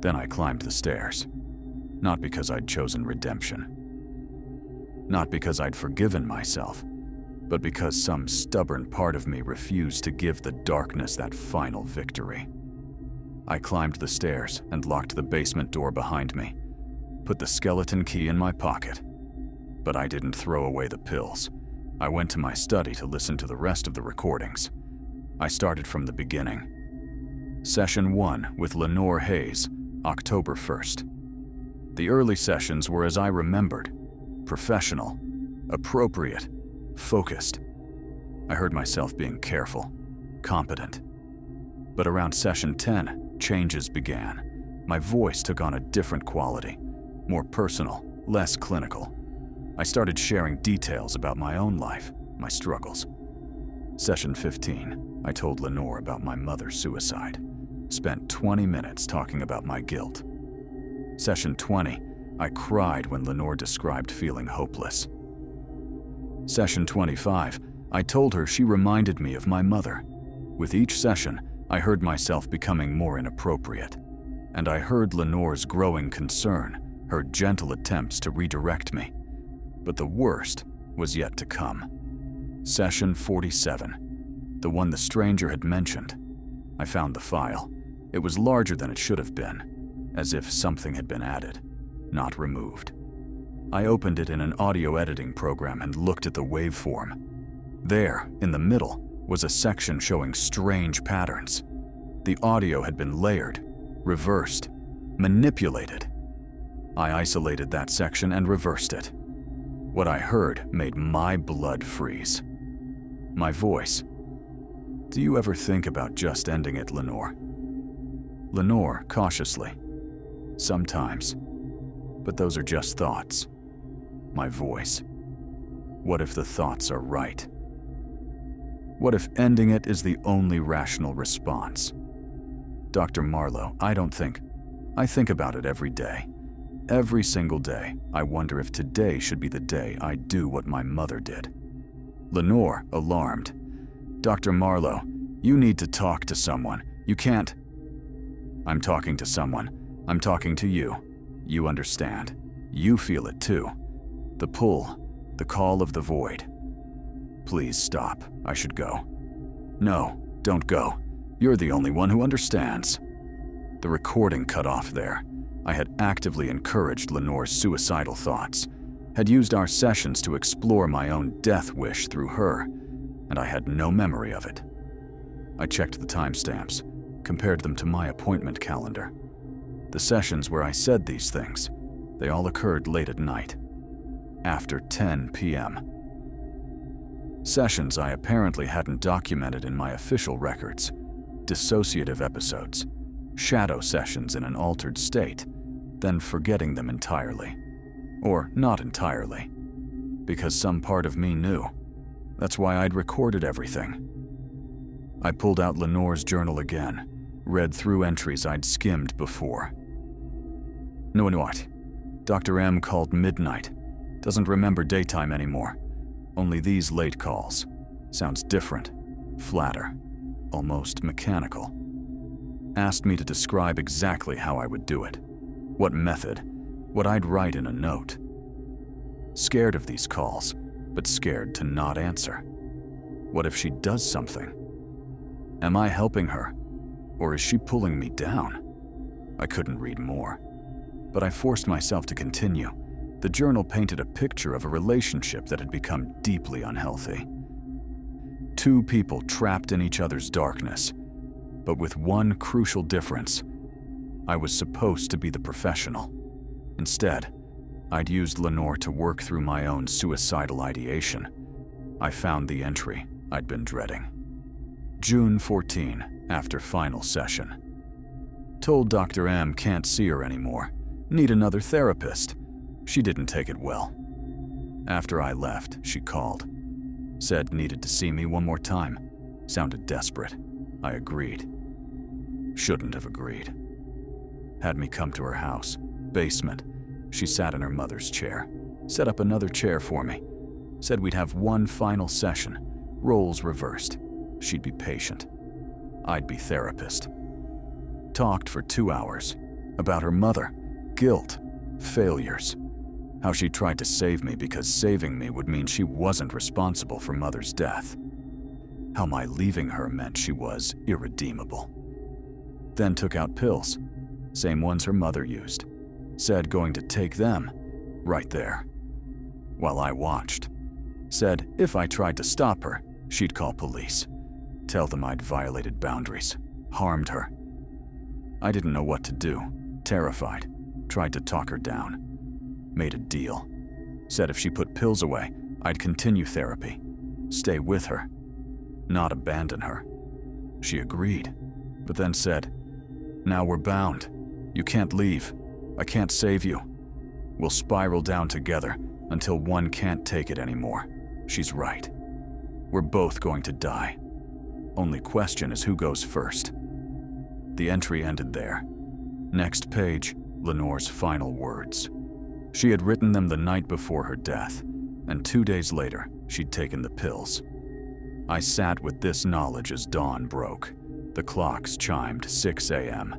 Then I climbed the stairs. Not because I'd chosen redemption. Not because I'd forgiven myself, but because some stubborn part of me refused to give the darkness that final victory. I climbed the stairs and locked the basement door behind me, put the skeleton key in my pocket. But I didn't throw away the pills. I went to my study to listen to the rest of the recordings. I started from the beginning. Session 1 with Lenore Hayes, October 1st. The early sessions were as I remembered, professional, appropriate, focused. I heard myself being careful, competent. But around session 10, changes began. My voice took on a different quality, more personal, less clinical. I started sharing details about my own life, my struggles. Session 15, I told Lenore about my mother's suicide. Spent 20 minutes talking about my guilt. Session 20, I cried when Lenore described feeling hopeless. Session 25, I told her she reminded me of my mother. With each session, I heard myself becoming more inappropriate. And I heard Lenore's growing concern, her gentle attempts to redirect me. But the worst was yet to come. Session 47, the one the stranger had mentioned. I found the file. It was larger than it should have been, as if something had been added, not removed. I opened it in an audio editing program and looked at the waveform. There, in the middle, was a section showing strange patterns. The audio had been layered, reversed, manipulated. I isolated that section and reversed it. What I heard made my blood freeze. My voice. "Do you ever think about just ending it, Lenore?" Lenore, cautiously. "Sometimes. But those are just thoughts." My voice. "What if the thoughts are right?" What if ending it is the only rational response? Dr. Marlowe, I think about it every day. Every single day, I wonder if today should be the day I do what my mother did. Lenore, alarmed. Dr. Marlowe, you need to talk to someone. You can't. I'm talking to someone. I'm talking to you. You understand. You feel it too. The pull, the call of the void. Please stop. I should go. No, don't go. You're the only one who understands. The recording cut off there. I had actively encouraged Lenore's suicidal thoughts, had used our sessions to explore my own death wish through her, and I had no memory of it. I checked the timestamps, compared them to my appointment calendar. The sessions where I said these things, they all occurred late at night, after 10 p.m. Sessions I apparently hadn't documented in my official records, dissociative episodes, shadow sessions in an altered state, then forgetting them entirely. Or not entirely, because some part of me knew. That's why I'd recorded everything. I pulled out Lenore's journal again, read through entries I'd skimmed before. No, what? Dr. M called midnight. Doesn't remember daytime anymore. Only these late calls. Sounds different, flatter, almost mechanical. Asked me to describe exactly how I would do it. What method, what I'd write in a note. Scared of these calls, but scared to not answer. What if she does something? Am I helping her, or is she pulling me down? I couldn't read more, but I forced myself to continue. The journal painted a picture of a relationship that had become deeply unhealthy. Two people trapped in each other's darkness, but with one crucial difference. I was supposed to be the professional. Instead, I'd used Lenore to work through my own suicidal ideation. I found the entry I'd been dreading. June 14, after final session. Told Dr. M can't see her anymore. Need another therapist. She didn't take it well. After I left, she called. Said needed to see me one more time. Sounded desperate. I agreed. Shouldn't have agreed. Had me come to her house. Basement. She sat in her mother's chair. Set up another chair for me. Said we'd have one final session. Roles reversed. She'd be patient. I'd be therapist. Talked for 2 hours. About her mother. Guilt. Failures. How she tried to save me because saving me would mean she wasn't responsible for Mother's death. How my leaving her meant she was irredeemable. Then took out pills. Same ones her mother used. Said going to take them right there. While I watched. Said if I tried to stop her, she'd call police. Tell them I'd violated boundaries. Harmed her. I didn't know what to do. Terrified. Tried to talk her down. Made a deal. Said if she put pills away, I'd continue therapy. Stay with her. Not abandon her. She agreed, but then said, now we're bound. You can't leave. I can't save you. We'll spiral down together until one can't take it anymore. She's right. We're both going to die. Only question is who goes first. The entry ended there. Next page, Lenore's final words. She had written them the night before her death, and 2 days later, she'd taken the pills. I sat with this knowledge as dawn broke. The clocks chimed 6 a.m.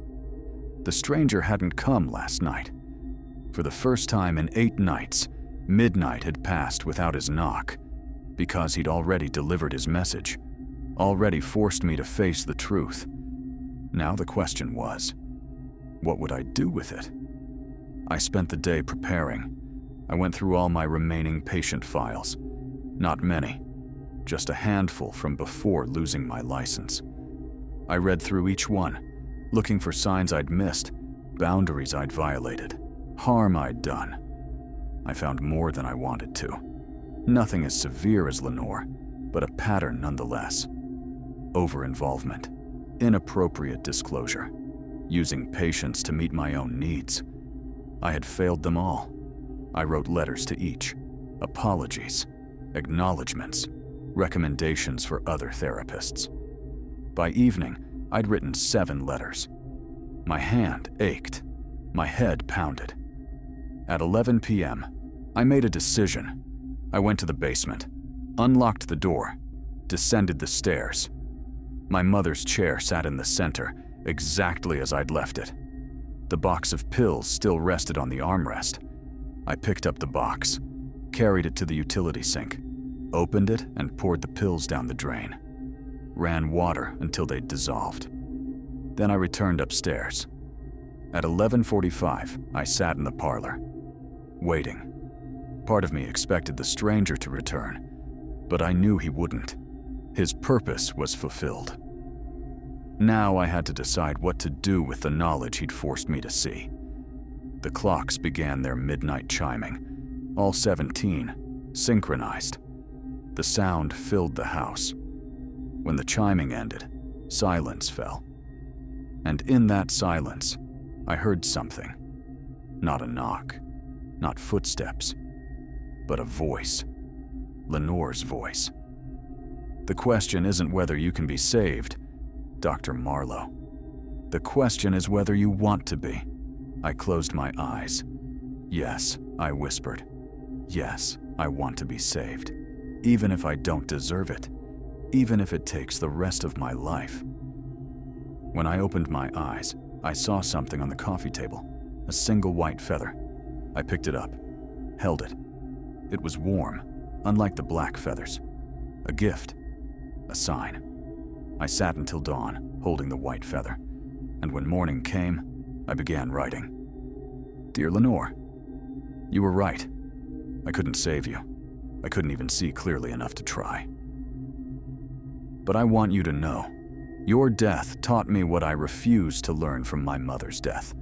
The stranger hadn't come last night. For the first time in 8 nights, midnight had passed without his knock, because he'd already delivered his message, already forced me to face the truth. Now the question was, what would I do with it? I spent the day preparing. I went through all my remaining patient files. Not many, just a handful from before losing my license. I read through each one, looking for signs I'd missed, boundaries I'd violated, harm I'd done. I found more than I wanted to. Nothing as severe as Lenore, but a pattern nonetheless. Over-involvement, inappropriate disclosure, using patients to meet my own needs. I had failed them all. I wrote letters to each, apologies, acknowledgements, recommendations for other therapists. By evening, I'd written 7 letters. My hand ached. My head pounded. At 11 p.m., I made a decision. I went to the basement, unlocked the door, descended the stairs. My mother's chair sat in the center, exactly as I'd left it. The box of pills still rested on the armrest. I picked up the box, carried it to the utility sink, opened it and poured the pills down the drain. Ran water until they'd dissolved. Then I returned upstairs. At 11:45, I sat in the parlor, waiting. Part of me expected the stranger to return, but I knew he wouldn't. His purpose was fulfilled. Now I had to decide what to do with the knowledge he'd forced me to see. The clocks began their midnight chiming, all 17, synchronized. The sound filled the house. When the chiming ended, silence fell. And in that silence, I heard something. Not a knock, not footsteps, but a voice. Lenore's voice. The question isn't whether you can be saved, Dr. Marlowe. The question is whether you want to be. I closed my eyes. Yes, I whispered. Yes, I want to be saved. Even if I don't deserve it. Even if it takes the rest of my life. When I opened my eyes, I saw something on the coffee table. A single white feather. I picked it up, held it. It was warm, unlike the black feathers. A gift. A sign. I sat until dawn, holding the white feather, and when morning came, I began writing. Dear Lenore, you were right. I couldn't save you. I couldn't even see clearly enough to try. But I want you to know, your death taught me what I refused to learn from my mother's death.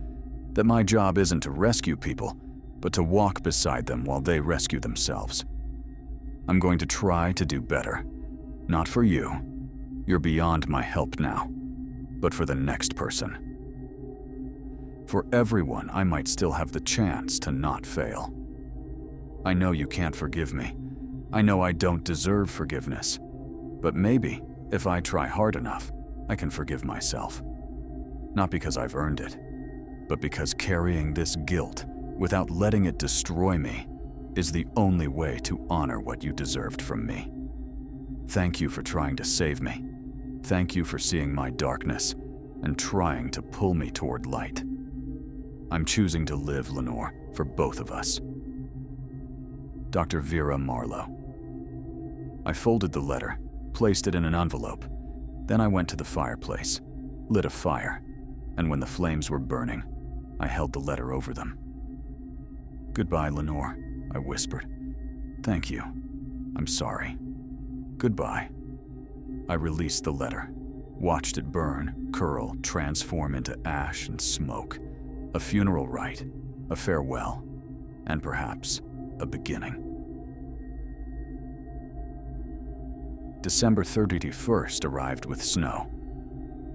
That my job isn't to rescue people, but to walk beside them while they rescue themselves. I'm going to try to do better. Not for you. You're beyond my help now. But for the next person. For everyone, I might still have the chance to not fail. I know you can't forgive me. I know I don't deserve forgiveness. But maybe, if I try hard enough, I can forgive myself. Not because I've earned it, but because carrying this guilt, without letting it destroy me, is the only way to honor what you deserved from me. Thank you for trying to save me. Thank you for seeing my darkness and trying to pull me toward light. I'm choosing to live, Lenore, for both of us. Dr. Vera Marlowe. I folded the letter, placed it in an envelope. Then I went to the fireplace, lit a fire, and when the flames were burning, I held the letter over them. Goodbye, Lenore, I whispered. Thank you. I'm sorry. Goodbye. I released the letter, watched it burn, curl, transform into ash and smoke. A funeral rite, a farewell, and perhaps a beginning. December 31st arrived with snow.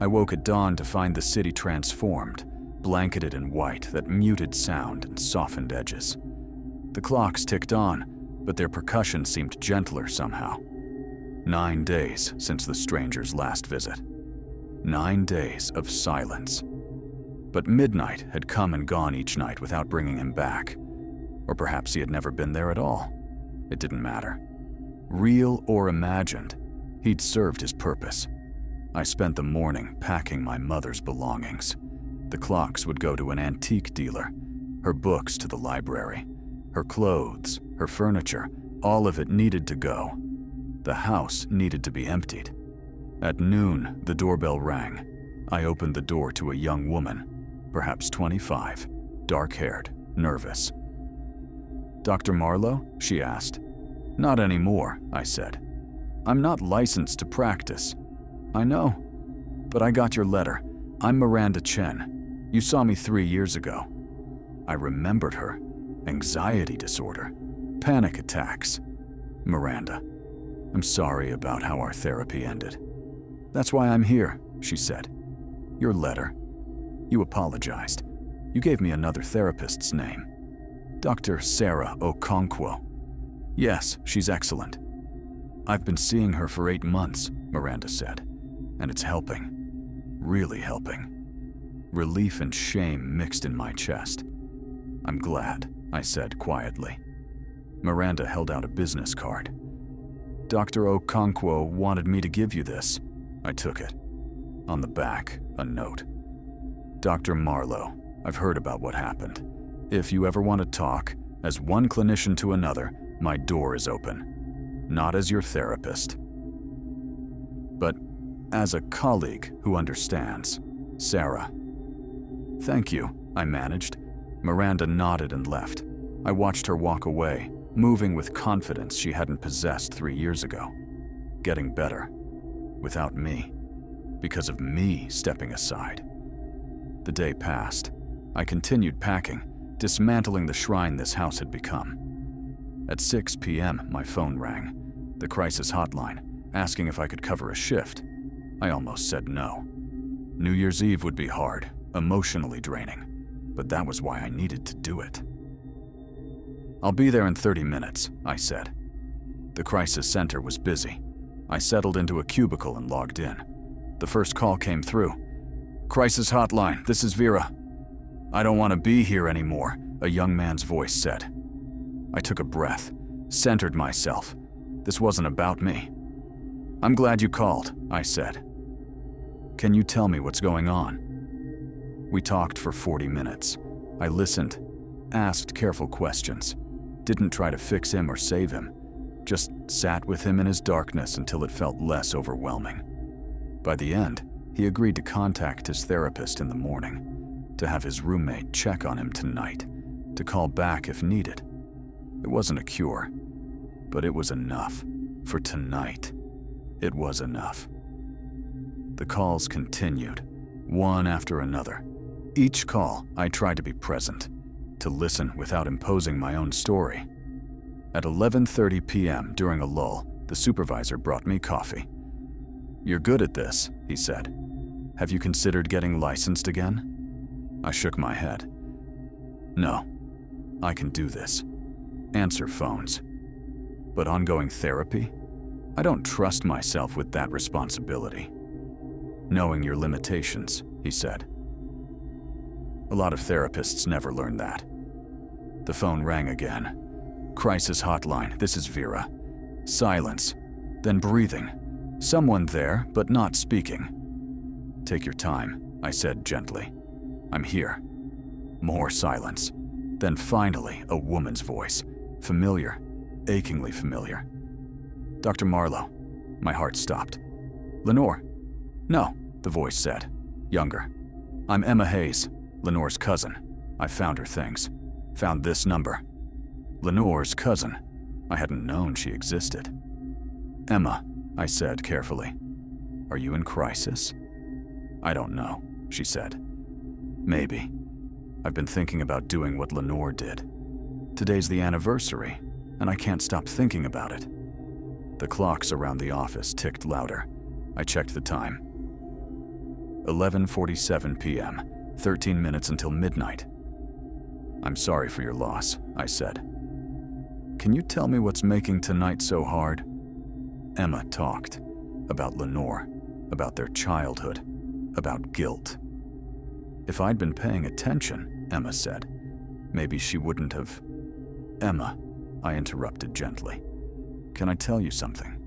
I woke at dawn to find the city transformed, blanketed in white that muted sound and softened edges. The clocks ticked on, but their percussion seemed gentler somehow. 9 days since the stranger's last visit. 9 days of silence. But midnight had come and gone each night without bringing him back. Or perhaps he had never been there at all. It didn't matter. Real or imagined, he'd served his purpose. I spent the morning packing my mother's belongings. The clocks would go to an antique dealer, her books to the library, her clothes, her furniture, all of it needed to go. The house needed to be emptied. At noon, the doorbell rang. I opened the door to a young woman, perhaps 25, dark-haired, nervous. Dr. Marlowe? She asked. Not anymore, I said. I'm not licensed to practice. I know. But I got your letter. I'm Miranda Chen. You saw me 3 years ago. I remembered her. Anxiety disorder. Panic attacks. Miranda, I'm sorry about how our therapy ended. That's why I'm here, she said. Your letter. You apologized. You gave me another therapist's name. Dr. Sarah Okonkwo. Yes, she's excellent. "I've been seeing her for 8 months," Miranda said, "and it's helping. Really helping." Relief and shame mixed in my chest. "I'm glad," I said quietly. Miranda held out a business card. "Dr. Okonkwo wanted me to give you this." I took it. On the back, a note. "Dr. Marlowe, I've heard about what happened. If you ever want to talk, as one clinician to another, my door is open. Not as your therapist, but as a colleague who understands. Sarah." "Thank you," I managed. Miranda nodded and left. I watched her walk away, moving with confidence she hadn't possessed 3 years ago. Getting better. Without me. Because of me stepping aside. The day passed. I continued packing, dismantling the shrine this house had become. At 6 p.m., my phone rang. The crisis hotline, asking if I could cover a shift. I almost said no. New Year's Eve would be hard, emotionally draining, but that was why I needed to do it. "I'll be there in 30 minutes, I said. The crisis center was busy. I settled into a cubicle and logged in. The first call came through. "Crisis hotline, this is Vera." "I don't want to be here anymore," a young man's voice said. I took a breath, centered myself. This wasn't about me. "I'm glad you called," I said. "Can you tell me what's going on?" We talked for 40 minutes. I listened, asked careful questions, didn't try to fix him or save him, just sat with him in his darkness until it felt less overwhelming. By the end, he agreed to contact his therapist in the morning, to have his roommate check on him tonight, to call back if needed. It wasn't a cure, but it was enough. For tonight, it was enough. The calls continued, one after another. Each call, I tried to be present, to listen without imposing my own story. At 11:30 p.m. during a lull, the supervisor brought me coffee. "You're good at this," he said. "Have you considered getting licensed again?" I shook my head. "No, I can do this. Answer phones. But ongoing therapy? I don't trust myself with that responsibility." "Knowing your limitations," he said. "A lot of therapists never learn that." The phone rang again. "Crisis hotline, this is Vera." Silence, then breathing. Someone there, but not speaking. "Take your time," I said gently. "I'm here." More silence. Then finally, a woman's voice. Familiar, achingly familiar. "Dr. Marlowe." My heart stopped. "Lenore?" "No," the voice said. Younger. "I'm Emma Hayes, Lenore's cousin. I found her things. Found this number." Lenore's cousin. I hadn't known she existed. "Emma," I said carefully. "Are you in crisis?" "I don't know," she said. "Maybe. I've been thinking about doing what Lenore did. Today's the anniversary, and I can't stop thinking about it." The clocks around the office ticked louder. I checked the time. 11:47 p.m., 13 minutes until midnight. "I'm sorry for your loss," I said. "Can you tell me what's making tonight so hard?" Emma talked. About Lenore, about their childhood, about guilt. "If I'd been paying attention," Emma said, "maybe she wouldn't have..." "Emma," I interrupted gently. "Can I tell you something?"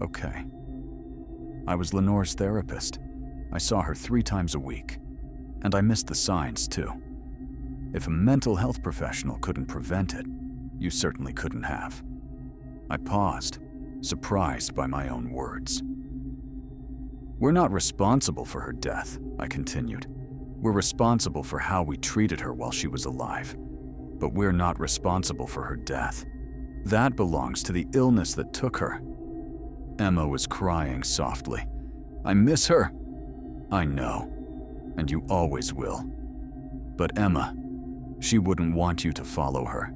"Okay." I was Lenore's therapist. I saw her 3 times a week. And I missed the signs, too. If a mental health professional couldn't prevent it, you certainly couldn't have. I paused, surprised by my own words. "We're not responsible for her death," I continued. "We're responsible for how we treated her while she was alive. But we're not responsible for her death. That belongs to the illness that took her." Emma was crying softly. "I miss her." "I know, and you always will. But Emma, she wouldn't want you to follow her.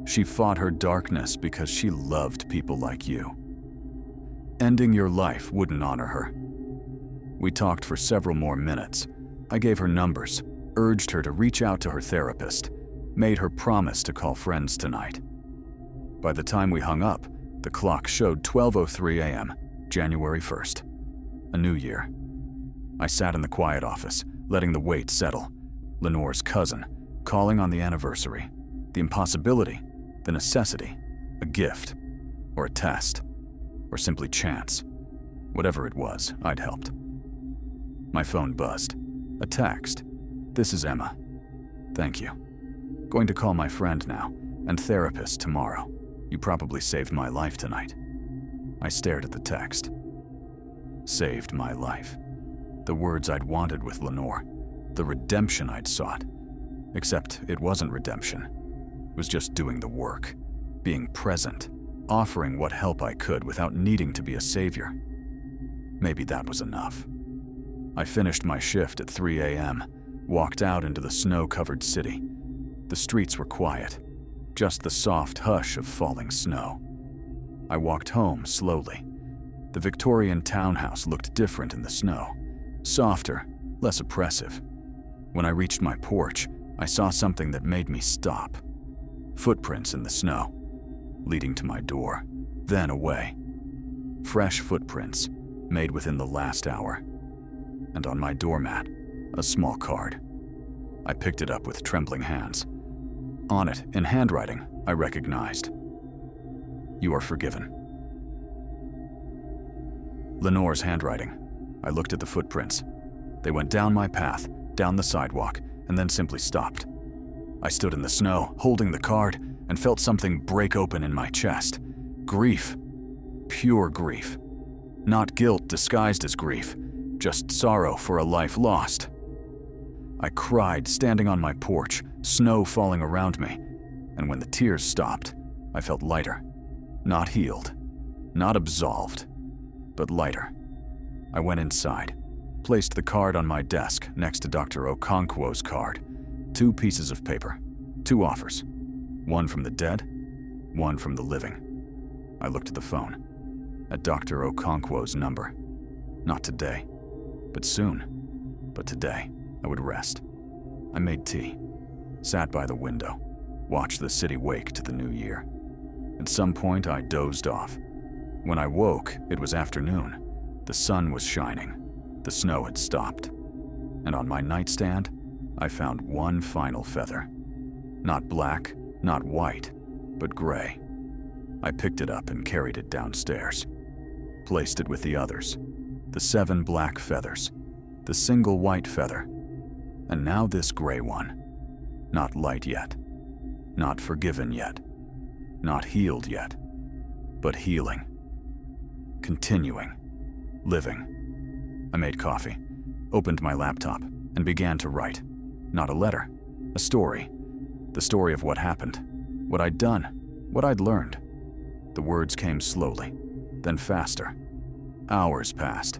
She fought her darkness because she loved people like you. Ending your life wouldn't honor her." We talked for several more minutes. I gave her numbers, urged her to reach out to her therapist, made her promise to call friends tonight. By the time we hung up, The clock showed 12:03 a.m., January 1st. A new year. I sat in the quiet office, letting the weight settle. Lenore's cousin, calling on the anniversary. The impossibility, the necessity, a gift, or a test, or simply chance. Whatever it was, I'd helped. My phone buzzed. A text. "This is Emma. Thank you. Going to call my friend now, and therapist tomorrow. You probably saved my life tonight." I stared at the text. Saved my life. The words I'd wanted with Lenore. The redemption I'd sought. Except it wasn't redemption. It was just doing the work. Being present. Offering what help I could without needing to be a savior. Maybe that was enough. I finished my shift at 3 a.m., walked out into the snow-covered city. The streets were quiet, just the soft hush of falling snow. I walked home slowly. The Victorian townhouse looked different in the snow. Softer, less oppressive. When I reached my porch, I saw something that made me stop. Footprints in the snow, leading to my door, then away. Fresh footprints, made within the last hour. And on my doormat, a small card. I picked it up with trembling hands. On it, in handwriting, I recognized. "You are forgiven." Lenore's handwriting. I looked at the footprints. They went down my path, down the sidewalk, and then simply stopped. I stood in the snow, holding the card, and felt something break open in my chest. Grief. Pure grief. Not guilt disguised as grief, just sorrow for a life lost. I cried, standing on my porch, snow falling around me, and when the tears stopped, I felt lighter. Not healed, not absolved, but lighter. I went inside, placed the card on my desk next to Dr. Okonkwo's card. 2 pieces of paper, 2 offers. One from the dead, one from the living. I looked at the phone, at Dr. Okonkwo's number. Not today, but soon. But today, I would rest. I made tea, sat by the window, watched the city wake to the new year. At some point, I dozed off. When I woke, it was afternoon. The sun was shining. The snow had stopped. And on my nightstand, I found one final feather. Not black, not white, but gray. I picked it up and carried it downstairs. Placed it with the others. The 7 black feathers. The single white feather. And now this gray one. Not light yet. Not forgiven yet. Not healed yet. But healing. Continuing. Living. I made coffee, opened my laptop, and began to write. Not a letter. A story. The story of what happened. What I'd done. What I'd learned. The words came slowly, then faster. Hours passed.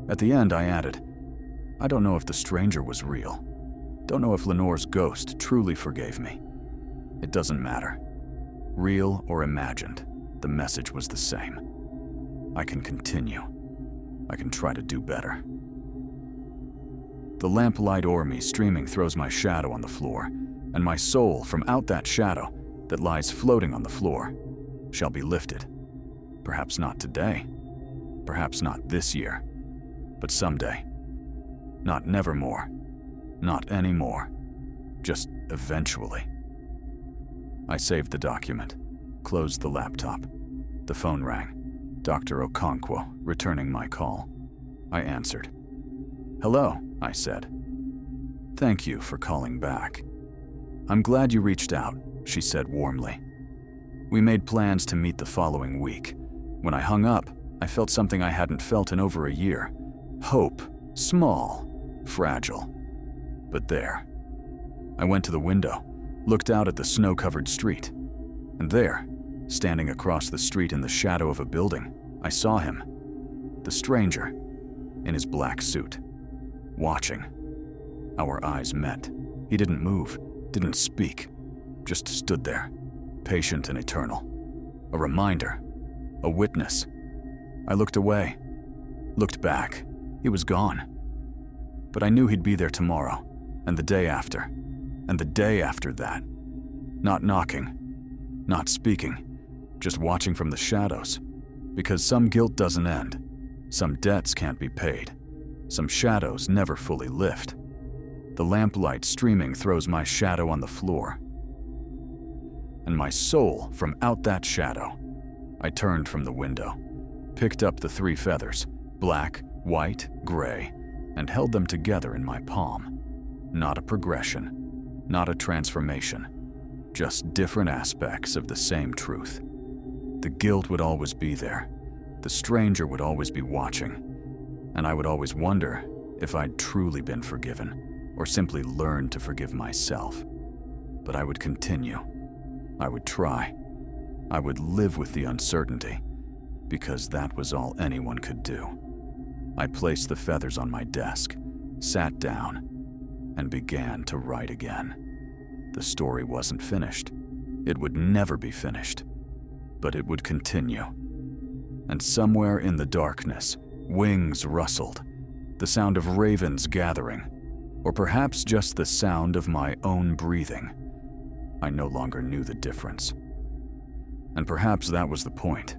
At the end, I added, "I don't know if the stranger was real. Don't know if Lenore's ghost truly forgave me. It doesn't matter. Real or imagined, the message was the same. I can continue. I can try to do better." The lamplight o'er me streaming throws my shadow on the floor, and my soul from out that shadow that lies floating on the floor shall be lifted. Perhaps not today. Perhaps not this year. But someday. Not nevermore. Not anymore. Just eventually. I saved the document, closed the laptop. The phone rang. Dr. Okonkwo returning my call. I answered. "Hello," I said. "Thank you for calling back." "I'm glad you reached out," she said warmly. "We made plans to meet the following week. When I hung up, I felt something I hadn't felt in over a year. Hope. Small. Fragile. But there. I went to the window, looked out at the snow-covered street. And there, standing across the street in the shadow of a building, I saw him. The stranger, in his black suit. Watching. Our eyes met. He didn't move, didn't speak, just stood there, patient and eternal. A reminder, a witness. I looked away, looked back. He was gone. But I knew he'd be there tomorrow, and the day after, and the day after that. Not knocking, not speaking, just watching from the shadows. Because some guilt doesn't end, some debts can't be paid, some shadows never fully lift. The lamplight streaming throws my shadow on the floor. And my soul from out that shadow. I turned from the window, picked up the 3 feathers, black, white, gray, and held them together in my palm. Not a progression, not a transformation, just different aspects of the same truth. The guilt would always be there. The stranger would always be watching. And I would always wonder if I'd truly been forgiven, or simply learned to forgive myself. But I would continue. I would try. I would live with the uncertainty, because that was all anyone could do. I placed the feathers on my desk, sat down, and began to write again. The story wasn't finished. It would never be finished. But it would continue. And somewhere in the darkness, wings rustled, the sound of ravens gathering, or perhaps just the sound of my own breathing. I no longer knew the difference. And perhaps that was the point.